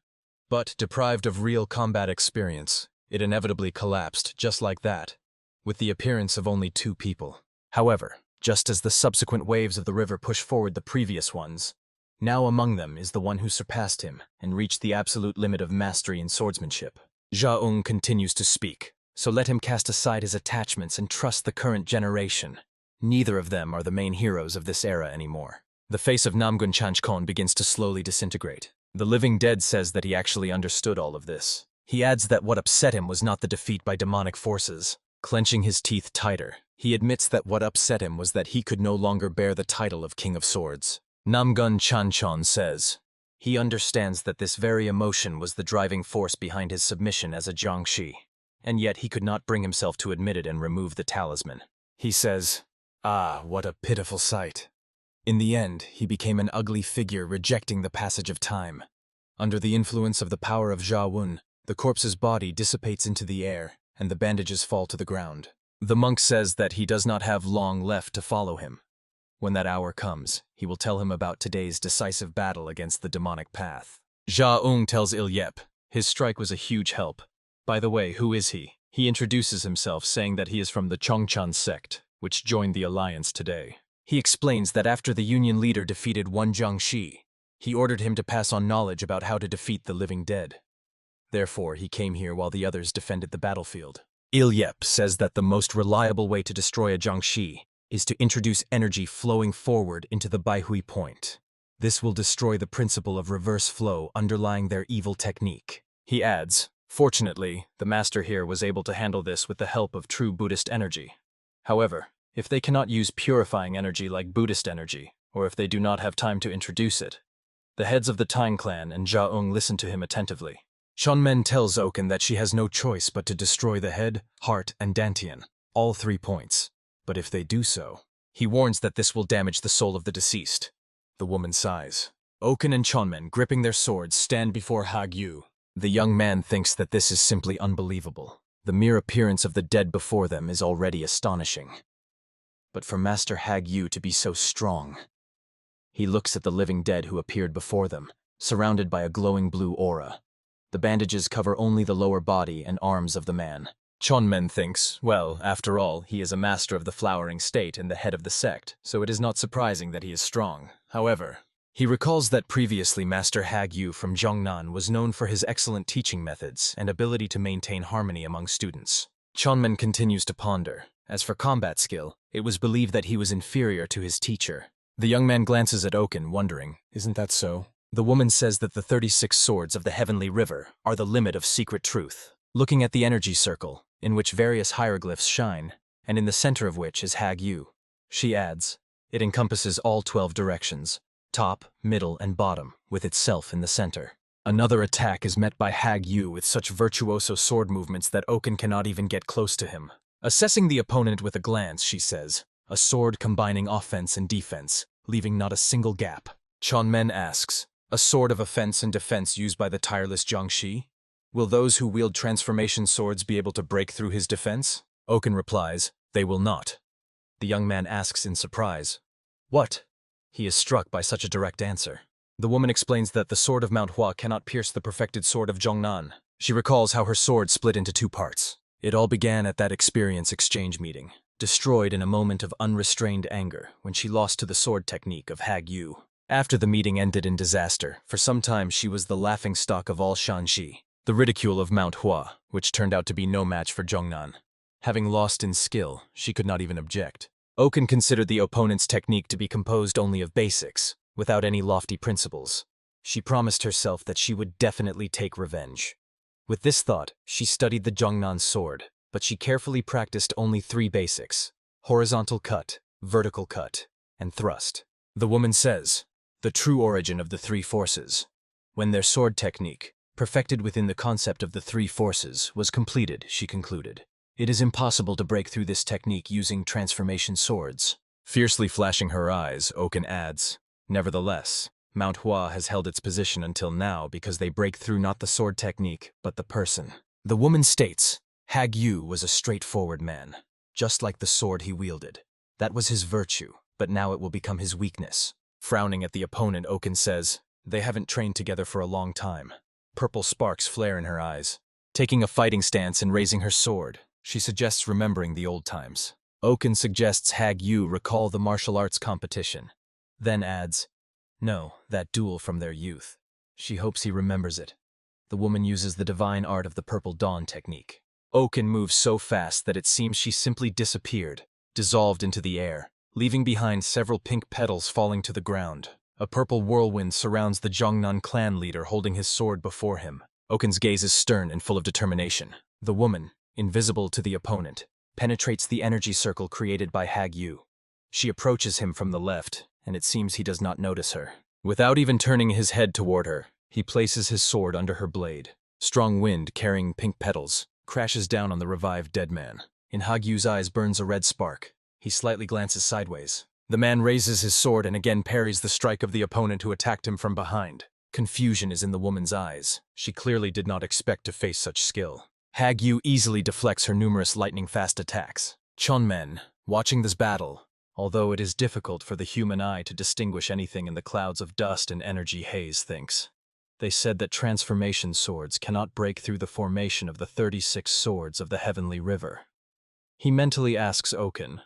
S1: But, deprived of real combat experience, it inevitably collapsed just like that, with the appearance of only 2 people. However, just as the subsequent waves of the river push forward the previous ones, now among them is the one who surpassed him and reached the absolute limit of mastery in swordsmanship. Jaeung continues to speak, so let him cast aside his attachments and trust the current generation. Neither of them are the main heroes of this era anymore. The face of Namgun Chanchkon begins to slowly disintegrate. The living dead says that he actually understood all of this. He adds that what upset him was not the defeat by demonic forces. Clenching his teeth tighter, he admits that what upset him was that he could no longer bear the title of King of Swords. Namgun Chanchon says, he understands that this very emotion was the driving force behind his submission as a Jiangshi, and yet he could not bring himself to admit it and remove the talisman. He says, "Ah, what a pitiful sight." In the end, he became an ugly figure rejecting the passage of time. Under the influence of the power of Jiawun, the corpse's body dissipates into the air, and the bandages fall to the ground. The monk says that he does not have long left to follow him. When that hour comes, he will tell him about today's decisive battle against the demonic path. Jaeung tells Ilyep his strike was a huge help. By the way, who is he? He introduces himself saying that he is from the Chongchan sect, which joined the alliance today. He explains that after the Union leader defeated one Jiangshi, he ordered him to pass on knowledge about how to defeat the living dead. Therefore, he came here while the others defended the battlefield. Ilyep says that the most reliable way to destroy a Jiangshi is to introduce energy flowing forward into the Baihui point. This will destroy the principle of reverse flow underlying their evil technique. He adds, fortunately, the master here was able to handle this with the help of true Buddhist energy. However, if they cannot use purifying energy like Buddhist energy, or if they do not have time to introduce it, the heads of the Tang clan and Jaeung listen to him attentively. Chonmen tells Oken that she has no choice but to destroy the head, heart, and dantian, all 3 points. But if they do so, he warns that this will damage the soul of the deceased. The woman sighs. Oken and Chonmen, gripping their swords, stand before Hagyu. The young man thinks that this is simply unbelievable. The mere appearance of the dead before them is already astonishing. But for Master Hagyu to be so strong... He looks at the living dead who appeared before them, surrounded by a glowing blue aura. The bandages cover only the lower body and arms of the man. Chonmen thinks, well, after all, he is a master of the flowering state and the head of the sect, so it is not surprising that he is strong. However, he recalls that previously Master Hagyu from Zhongnan was known for his excellent teaching methods and ability to maintain harmony among students. Chonmen continues to ponder. As for combat skill, it was believed that he was inferior to his teacher. The young man glances at Oken, wondering, isn't that so? The woman says that the 36 swords of the Heavenly River are the limit of secret truth. Looking at the energy circle, in which various hieroglyphs shine, and in the center of which is Hagyu, she adds, it encompasses all 12 directions, top, middle, and bottom, with itself in the center. Another attack is met by Hagyu with such virtuoso sword movements that Oken cannot even get close to him. Assessing the opponent with a glance, she says, a sword combining offense and defense, leaving not a single gap. Chonmen asks, a sword of offense and defense used by the tireless Jiangshi? Will those who wield transformation swords be able to break through his defense? Oken replies, they will not. The young man asks in surprise, what? He is struck by such a direct answer. The woman explains that the sword of Manhwa cannot pierce the perfected sword of Zhongnan. She recalls how her sword split into 2 parts. It all began at that experience exchange meeting, destroyed in a moment of unrestrained anger when she lost to the sword technique of Hagyu. After the meeting ended in disaster, for some time she was the laughingstock of all Shanxi, the ridicule of Manhwa, which turned out to be no match for Zhongnan. Having lost in skill, she could not even object. Oken considered the opponent's technique to be composed only of basics, without any lofty principles. She promised herself that she would definitely take revenge. With this thought, she studied the Zhongnan sword, but she carefully practiced only 3 basics: horizontal cut, vertical cut, and thrust. The woman says, the true origin of the 3 forces. When their sword technique, perfected within the concept of the 3 forces, was completed, she concluded, it is impossible to break through this technique using transformation swords. Fiercely flashing her eyes, Oken adds, nevertheless, Manhwa has held its position until now because they break through not the sword technique, but the person. The woman states, Hagyu was a straightforward man, just like the sword he wielded. That was his virtue, but now it will become his weakness. Frowning at the opponent, Oken says, "They haven't trained together for a long time." Purple sparks flare in her eyes. Taking a fighting stance and raising her sword, she suggests remembering the old times. Oken suggests Hag-Yu recall the martial arts competition, then adds, "No, that duel from their youth." She hopes he remembers it. The woman uses the divine art of the Purple Dawn technique. Oken moves so fast that it seems she simply disappeared, dissolved into the air, leaving behind several pink petals falling to the ground. A purple whirlwind surrounds the Jongnan clan leader holding his sword before him. Oken's gaze is stern and full of determination. The woman, invisible to the opponent, penetrates the energy circle created by Hag-Yu. She approaches him from the left, and it seems he does not notice her. Without even turning his head toward her, he places his sword under her blade. Strong wind, carrying pink petals, crashes down on the revived dead man. In Hag-Yu's eyes burns a red spark. He slightly glances sideways. The man raises his sword and again parries the strike of the opponent who attacked him from behind. Confusion is in the woman's eyes. She clearly did not expect to face such skill. Hag-Yu easily deflects her numerous lightning-fast attacks. Chonmen, watching this battle, although it is difficult for the human eye to distinguish anything in the clouds of dust and energy haze, thinks. They said that transformation swords cannot break through the formation of the 36 swords of the Heavenly River. He mentally asks Oken,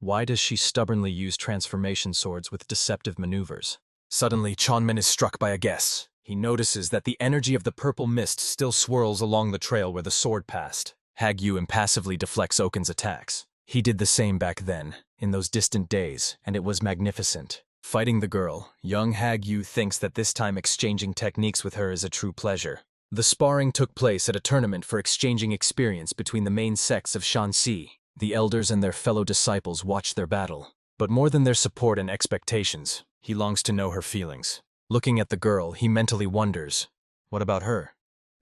S1: why does she stubbornly use transformation swords with deceptive maneuvers? Suddenly, Chonmen is struck by a guess. He notices that the energy of the purple mist still swirls along the trail where the sword passed. Hag-Yu impassively deflects Oken's attacks. He did the same back then, in those distant days, and it was magnificent. Fighting the girl, young Hag-Yu thinks that this time exchanging techniques with her is a true pleasure. The sparring took place at a tournament for exchanging experience between the main sects of Shanxi. The elders and their fellow disciples watched their battle. But more than their support and expectations, he longs to know her feelings. Looking at the girl, he mentally wonders, what about her?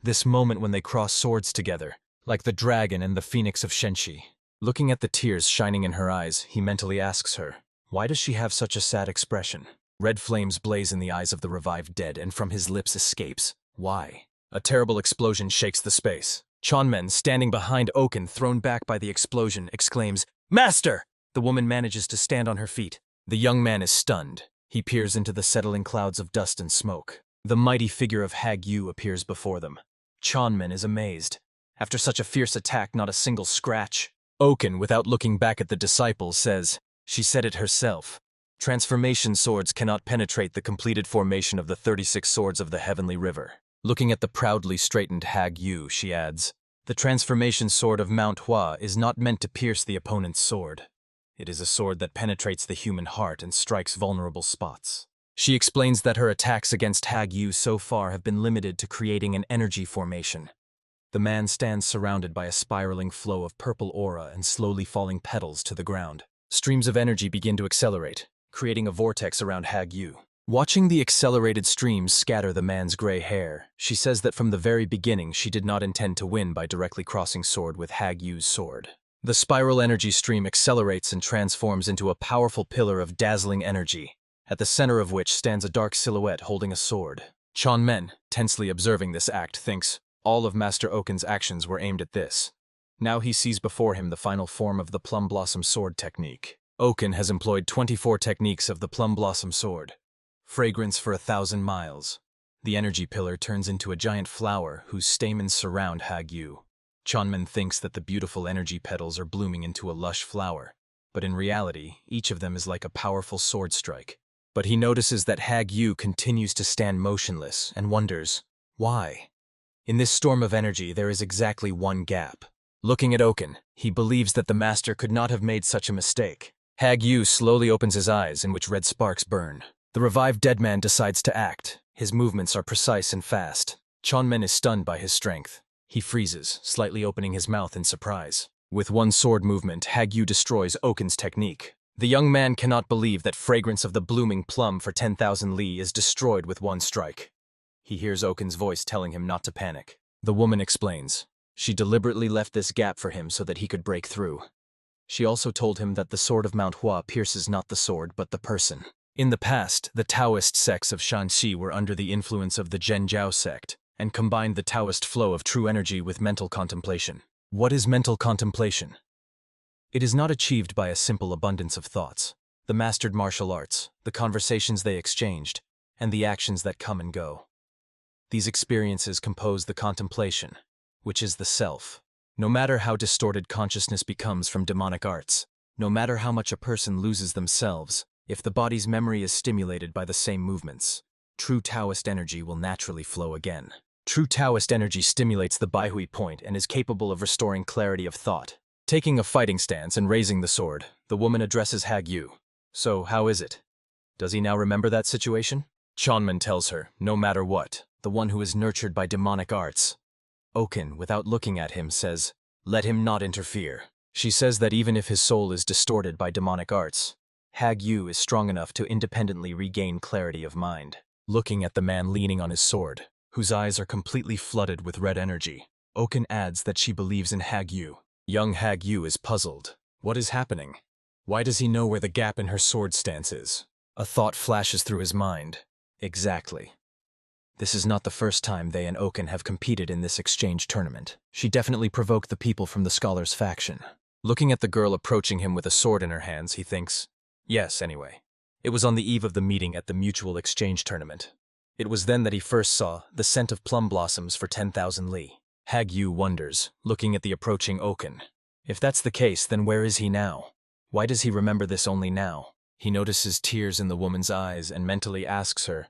S1: This moment when they cross swords together, like the dragon and the phoenix of Shenxi. Looking at the tears shining in her eyes, he mentally asks her, why does she have such a sad expression? Red flames blaze in the eyes of the revived dead, and from his lips escapes, why? A terrible explosion shakes the space. Chonmen, standing behind Oken, thrown back by the explosion, exclaims, "Master!" The woman manages to stand on her feet. The young man is stunned. He peers into the settling clouds of dust and smoke. The mighty figure of Hag-Yu appears before them. Chonmen is amazed. After such a fierce attack, not a single scratch. Oken, without looking back at the disciples, says, "She said it herself. Transformation swords cannot penetrate the completed formation of the 36 swords of the Heavenly River." Looking at the proudly straightened Hag-Yu, she adds, "The transformation sword of MANHWA is not meant to pierce the opponent's sword. It is a sword that penetrates the human heart and strikes vulnerable spots." She explains that her attacks against Hag-Yu so far have been limited to creating an energy formation. The man stands surrounded by a spiraling flow of purple aura and slowly falling petals to the ground. Streams of energy begin to accelerate, creating a vortex around Hag-Yu. Watching the accelerated streams scatter the man's gray hair, she says that from the very beginning she did not intend to win by directly crossing sword with Hag-Yu's sword. The spiral energy stream accelerates and transforms into a powerful pillar of dazzling energy, at the center of which stands a dark silhouette holding a sword. Chonmen, tensely observing this act, thinks all of Master Oken's actions were aimed at this. Now he sees before him the final form of the Plum Blossom Sword technique. Oken has employed 24 techniques of the Plum Blossom Sword. Fragrance for 1,000 miles. The energy pillar turns into a giant flower whose stamens surround Hag-Yu. Chonmen thinks that the beautiful energy petals are blooming into a lush flower, but in reality, each of them is like a powerful sword strike. But he notices that Hag-Yu continues to stand motionless and wonders, why? In this storm of energy, there is exactly one gap. Looking at Oken, he believes that the master could not have made such a mistake. Hag-Yu slowly opens his eyes, in which red sparks burn. The revived dead man decides to act. His movements are precise and fast. Chonmen is stunned by his strength. He freezes, slightly opening his mouth in surprise. With one sword movement, Hag-Yu destroys Oken's technique. The young man cannot believe that fragrance of the blooming plum for 10,000 li is destroyed with one strike. He hears Oken's voice telling him not to panic. The woman explains. She deliberately left this gap for him so that he could break through. She also told him that the sword of MANHWA pierces not the sword but the person. In the past, the Taoist sects of Shanxi were under the influence of the Zhenjiao sect, and combined the Taoist flow of true energy with mental contemplation. What is mental contemplation? It is not achieved by a simple abundance of thoughts. the mastered martial arts, the conversations they exchanged, and the actions that come and go. These experiences compose the contemplation, which is the self. No matter how distorted consciousness becomes from demonic arts, no matter how much a person loses themselves, if the body's memory is stimulated by the same movements, true Taoist energy will naturally flow again. True Taoist energy stimulates the Baihui point and is capable of restoring clarity of thought. Taking a fighting stance and raising the sword, the woman addresses Hagyu. So, how is it? Does he now remember that situation? Chanman tells her, no matter what, the one who is nurtured by demonic arts. Oken, without looking at him, says, let him not interfere. She says that even if his soul is distorted by demonic arts, Hagyu is strong enough to independently regain clarity of mind. Looking at the man leaning on his sword, whose eyes are completely flooded with red energy, Oken adds that she believes in Hagyu. Young Hagyu is puzzled. What is happening? Why does he know where the gap in her sword stance is? A thought flashes through his mind. Exactly. This is not the first time they and Oken have competed in this exchange tournament. She definitely provoked the people from the scholar's faction. Looking at the girl approaching him with a sword in her hands, he thinks, yes, anyway. It was on the eve of the meeting at the mutual exchange tournament. It was then that he first saw the scent of plum blossoms for 10,000 li. Hagyu wonders, looking at the approaching Oken. If that's the case, then where is he now? Why does he remember this only now? He notices tears in the woman's eyes and mentally asks her,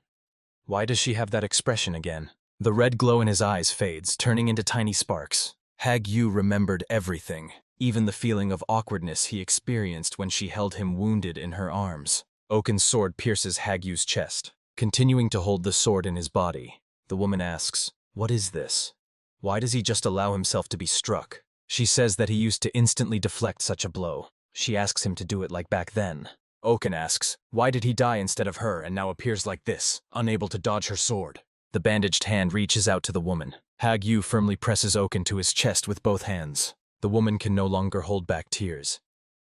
S1: why does she have that expression again? The red glow in his eyes fades, turning into tiny sparks. Hagyu remembered everything, even the feeling of awkwardness he experienced when she held him wounded in her arms. Oken's sword pierces Hagyu's chest. Continuing to hold the sword in his body, the woman asks, what is this? Why does he just allow himself to be struck? She says that he used to instantly deflect such a blow. She asks him to do it like back then. Oken asks, why did he die instead of her and now appears like this, unable to dodge her sword? The bandaged hand reaches out to the woman. Hagyu firmly presses Oken to his chest with both hands. The woman can no longer hold back tears.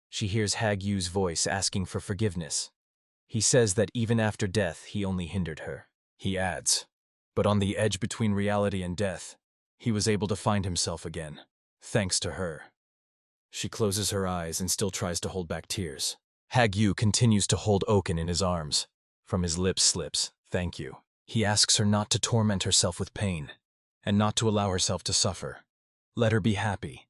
S1: She hears Hagyu's voice asking for forgiveness. He says that even after death, he only hindered her. He adds, but on the edge between reality and death, he was able to find himself again, thanks to her. She closes her eyes and still tries to hold back tears. Hagyu continues to hold Oken in his arms. From his lips slips, thank you. He asks her not to torment herself with pain, and not to allow herself to suffer. Let her be happy.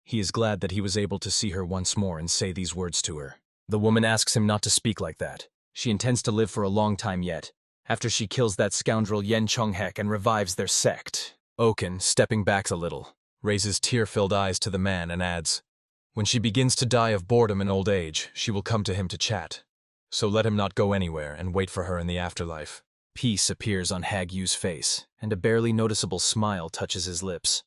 S1: He is glad that he was able to see her once more and say these words to her. The woman asks him not to speak like that. She intends to live for a long time yet, after she kills that scoundrel Yen Chonghek and revives their sect. Oken, stepping back a little, raises tear-filled eyes to the man and adds, when she begins to die of boredom and old age, she will come to him to chat. So let him not go anywhere and wait for her in the afterlife. Peace appears on Hagyu's face, and a barely noticeable smile touches his lips.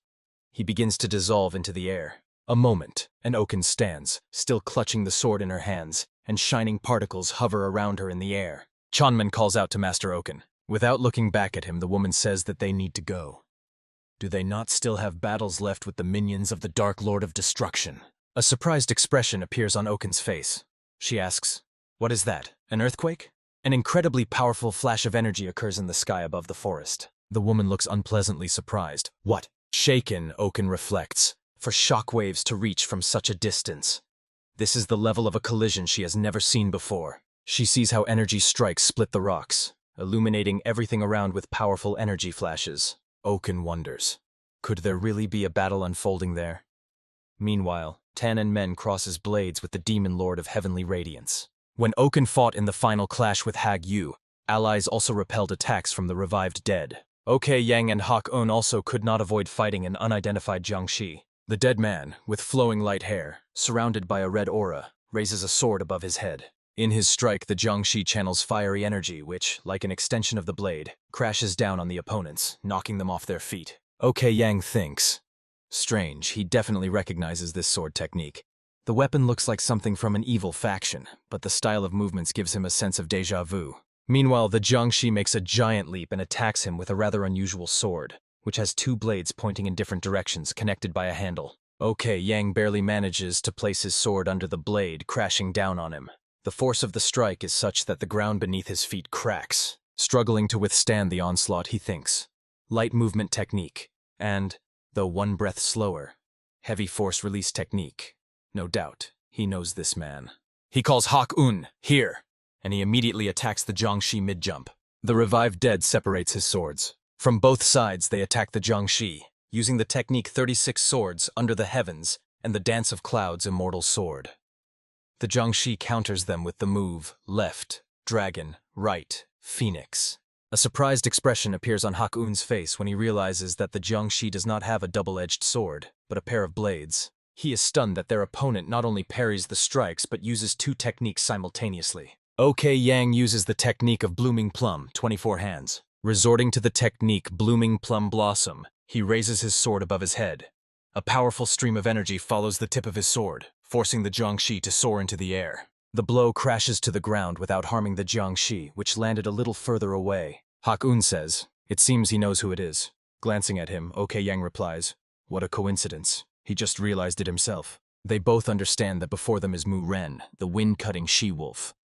S1: He begins to dissolve into the air. A moment, and Oken stands, still clutching the sword in her hands, and shining particles hover around her in the air. Chanman calls out to Master Oken. Without looking back at him, the woman says that they need to go. Do they not still have battles left with the minions of the Dark Lord of Destruction? A surprised expression appears on Oken's face. She asks, what is that, an earthquake? An incredibly powerful flash of energy occurs in the sky above the forest. The woman looks unpleasantly surprised. What? Shaken, Oken reflects, for shockwaves to reach from such a distance. This is the level of a collision she has never seen before. She sees how energy strikes split the rocks, illuminating everything around with powerful energy flashes. Oken wonders, could there really be a battle unfolding there? Meanwhile, Tan Men crosses blades with the Demon Lord of Heavenly Radiance. When Oken fought in the final clash with Hagyu, allies also repelled attacks from the revived dead. Ok Yang and Hak-Un also could not avoid fighting an unidentified Jiangshi. The dead man, with flowing light hair, surrounded by a red aura, raises a sword above his head. In his strike, the Jiangshi channels fiery energy which, like an extension of the blade, crashes down on the opponents, knocking them off their feet. Ok Yang thinks, strange, he definitely recognizes this sword technique. The weapon looks like something from an evil faction, but the style of movements gives him a sense of déjà vu. Meanwhile, the Jiangshi makes a giant leap and attacks him with a rather unusual sword, which has two blades pointing in different directions connected by a handle. Ok, Yang barely manages to place his sword under the blade, crashing down on him. The force of the strike is such that the ground beneath his feet cracks. Struggling to withstand the onslaught, he thinks. Light movement technique, and, though one breath slower, heavy force release technique. No doubt, he knows this man. He calls Hak-un, here, and he immediately attacks the Jiangshi mid-jump. The revived dead separates his swords. From both sides, they attack the Jiangshi, using the technique 36 swords under the heavens and the Dance of Clouds immortal sword. The Jiangshi counters them with the move left, dragon, right, phoenix. A surprised expression appears on Hak-un's face when he realizes that the Jiangshi does not have a double-edged sword, but a pair of blades. He is stunned that their opponent not only parries the strikes but uses two techniques simultaneously. OK Yang uses the technique of Blooming Plum, 24 hands. Resorting to the technique Blooming Plum Blossom, he raises his sword above his head. A powerful stream of energy follows the tip of his sword, forcing the Jiangshi to soar into the air. The blow crashes to the ground without harming the Jiangshi, which landed a little further away. Hak-un says, "It seems he knows who it is." Glancing at him, OK Yang replies, "What a coincidence. He just realized it himself." They both understand that before them is Mu-Ren, the wind-cutting she-wolf.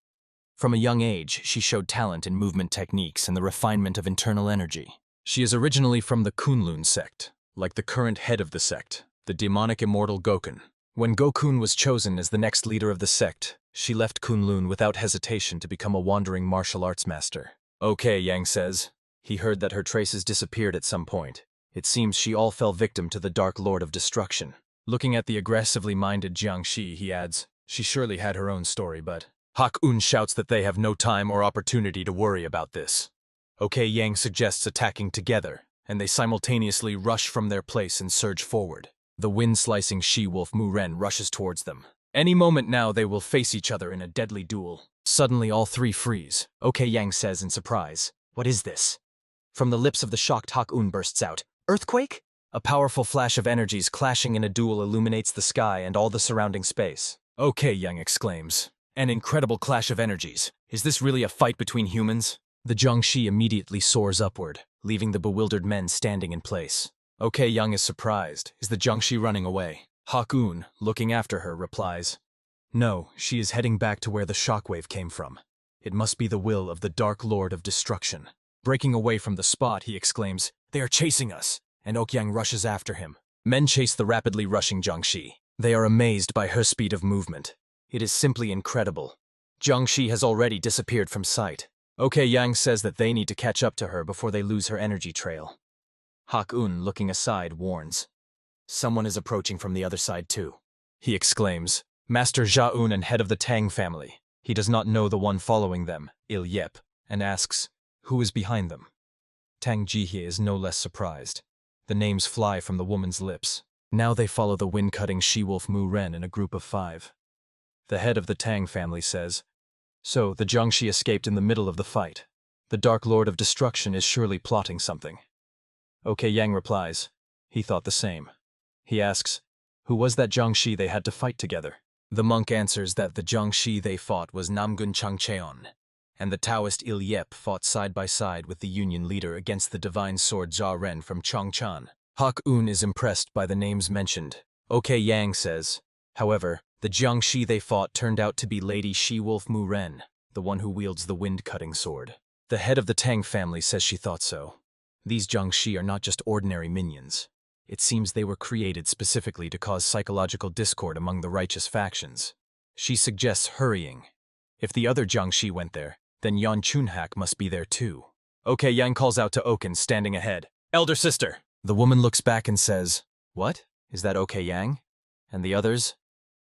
S1: From a young age, she showed talent in movement techniques and the refinement of internal energy. She is originally from the Kunlun sect, like the current head of the sect, the demonic immortal Gokun. When Gokun was chosen as the next leader of the sect, she left Kunlun without hesitation to become a wandering martial arts master. OK, Yang says. He heard that her traces disappeared at some point. It seems she all fell victim to the Dark Lord of Destruction. Looking at the aggressively minded Jiangshi, he adds, "She surely had her own story, but..." Hak-un shouts that they have no time or opportunity to worry about this. OK Yang suggests attacking together, and they simultaneously rush from their place and surge forward. The wind-slicing she-wolf Mu-Ren rushes towards them. Any moment now they will face each other in a deadly duel. Suddenly all three freeze. OK Yang says in surprise, "What is this?" From the lips of the shocked Hak-un bursts out, "Earthquake?" A powerful flash of energies clashing in a duel illuminates the sky and all the surrounding space. OK Yang exclaims, "An incredible clash of energies. Is this really a fight between humans?" The Jiangshi immediately soars upward, leaving the bewildered men standing in place. OK Yang is surprised. Is the Jiangshi running away? Hak-un, looking after her, replies, "No, she is heading back to where the shockwave came from. It must be the will of the Dark Lord of Destruction." Breaking away from the spot, he exclaims, "They are chasing us!" And Okyang rushes after him. Men chase the rapidly rushing Jiangshi. They are amazed by her speed of movement. It is simply incredible. Jiangshi has already disappeared from sight. OK Yang says that they need to catch up to her before they lose her energy trail. Hak-un, looking aside, warns, "Someone is approaching from the other side too." He exclaims, "Master Jia-un and head of the Tang family." He does not know the one following them, Il-Yep, and asks, "Who is behind them?" Tang Jihye is no less surprised. The names fly from the woman's lips. Now they follow the wind-cutting she-wolf Mu-Ren in a group of 5. The head of the Tang family says, "So, the Jiangshi escaped in the middle of the fight. The Dark Lord of Destruction is surely plotting something." OK Yang replies, he thought the same. He asks, "Who was that Jiangshi they had to fight together?" The monk answers that the Jiangshi they fought was Namgun Changcheon, and the Taoist Il-Yep fought side by side with the Union leader against the divine sword Jia Ren from Chongchan. Hak-un is impressed by the names mentioned. OK Yang says, however, the Jiangshi they fought turned out to be Lady She-Wolf Mu-Ren, the one who wields the wind-cutting sword. The head of the Tang family says she thought so. These Jiangshi are not just ordinary minions. It seems they were created specifically to cause psychological discord among the righteous factions. She suggests hurrying. If the other Jiangshi went there, then Yan Chunhak must be there too. OK Yang calls out to Oken standing ahead, "Elder sister!" The woman looks back and says, "What? Is that OK Yang? And the others?"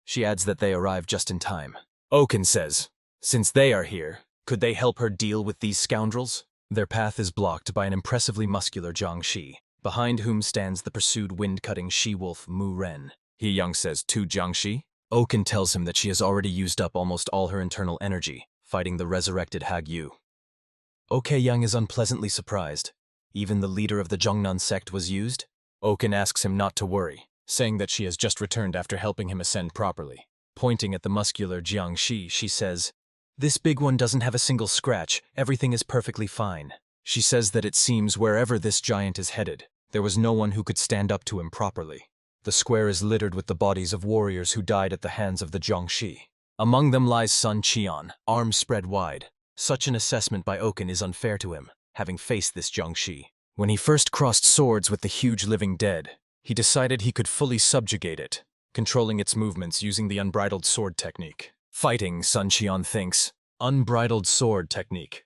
S1: She adds that they arrived just in time. Oken says, "Since they are here, could they help her deal with these scoundrels?" Their path is blocked by an impressively muscular Jiangshi, behind whom stands the pursued wind-cutting she-wolf Mu-Ren. He Yang says, "Two Jiangshi?" Oken tells him that she has already used up almost all her internal energy, fighting the resurrected Hagyu. OK Yang is unpleasantly surprised. Even the leader of the Zhongnan sect was used? Oken asks him not to worry, saying that she has just returned after helping him ascend properly. Pointing at the muscular Jiangshi, she says, "This big one doesn't have a single scratch, everything is perfectly fine." She says that it seems wherever this giant is headed, there was no one who could stand up to him properly. The square is littered with the bodies of warriors who died at the hands of the Jiangshi. Among them lies Sun Qian, arms spread wide. Such an assessment by Oken is unfair to him, having faced this Jiangshi. When he first crossed swords with the huge living dead, he decided he could fully subjugate it, controlling its movements using the unbridled sword technique. Fighting, Sun Qian thinks. Unbridled sword technique.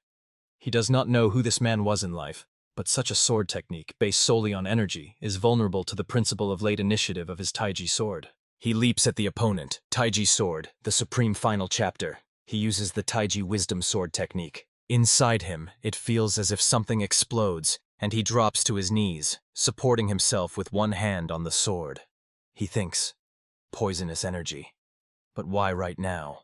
S1: He does not know who this man was in life, but such a sword technique, based solely on energy, is vulnerable to the principle of late initiative of his Taiji sword. He leaps at the opponent, Taiji sword, the supreme final chapter. He uses the Taiji wisdom sword technique. Inside him, it feels as if something explodes, and he drops to his knees, supporting himself with one hand on the sword. He thinks, poisonous energy. But why right now?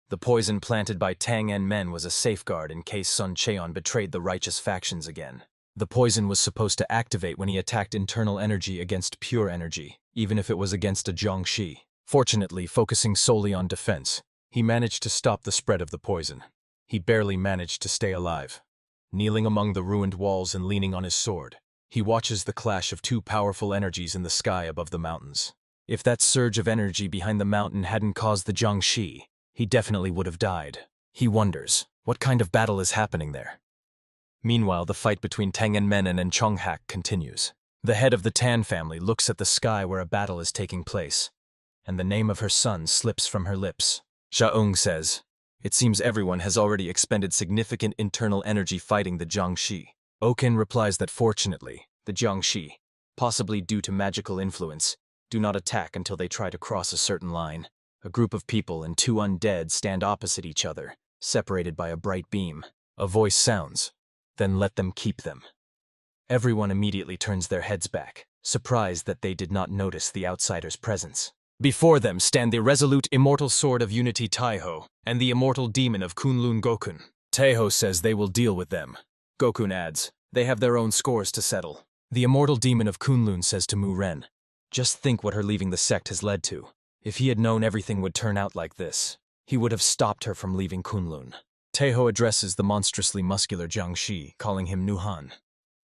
S1: The poison planted by Tang and men was a safeguard in case Sun Cheon betrayed the righteous factions again. The poison was supposed to activate when he attacked internal energy against pure energy, even if it was against a Jiangshi. Fortunately, focusing solely on defense, he managed to stop the spread of the poison. He barely managed to stay alive. Kneeling among the ruined walls and leaning on his sword, he watches the clash of two powerful energies in the sky above the mountains. If that surge of energy behind the mountain hadn't caused the Jiangshi, he definitely would have died. He wonders, what kind of battle is happening there? Meanwhile, the fight between Tang and Men and Chonghak continues. The head of the Tan family looks at the sky where a battle is taking place, and the name of her son slips from her lips. Shaung says, "It seems everyone has already expended significant internal energy fighting the Jiangshi." Oken replies that fortunately, the Jiangshi, possibly due to magical influence, do not attack until they try to cross a certain line. A group of people and two undead stand opposite each other, separated by a bright beam. A voice sounds, "Then let them keep them." Everyone immediately turns their heads back, surprised that they did not notice the outsider's presence. Before them stand the resolute immortal sword of unity Taiho and the immortal demon of Kunlun Gokun. Taiho says they will deal with them. Gokun adds, they have their own scores to settle. The immortal demon of Kunlun says to Mu Ren, "Just think what her leaving the sect has led to. If he had known everything would turn out like this, he would have stopped her from leaving Kunlun." Taiho addresses the monstrously muscular Jiangshi, calling him Nuhan.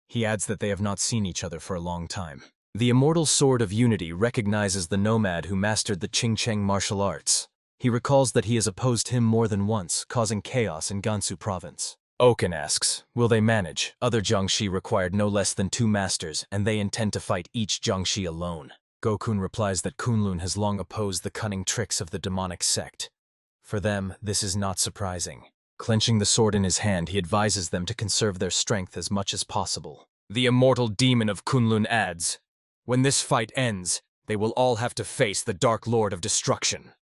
S1: He adds that they have not seen each other for a long time. The immortal sword of unity recognizes the nomad who mastered the Qingcheng martial arts. He recalls that he has opposed him more than once, causing chaos in Gansu province. Oken asks, will they manage? Other Jiangshi required no less than 2 masters, and they intend to fight each Jiangshi alone. Gokun replies that Kunlun has long opposed the cunning tricks of the demonic sect. For them, this is not surprising. Clenching the sword in his hand, he advises them to conserve their strength as much as possible. The immortal demon of Kunlun adds, "When this fight ends, they will all have to face the Dark Lord of Destruction."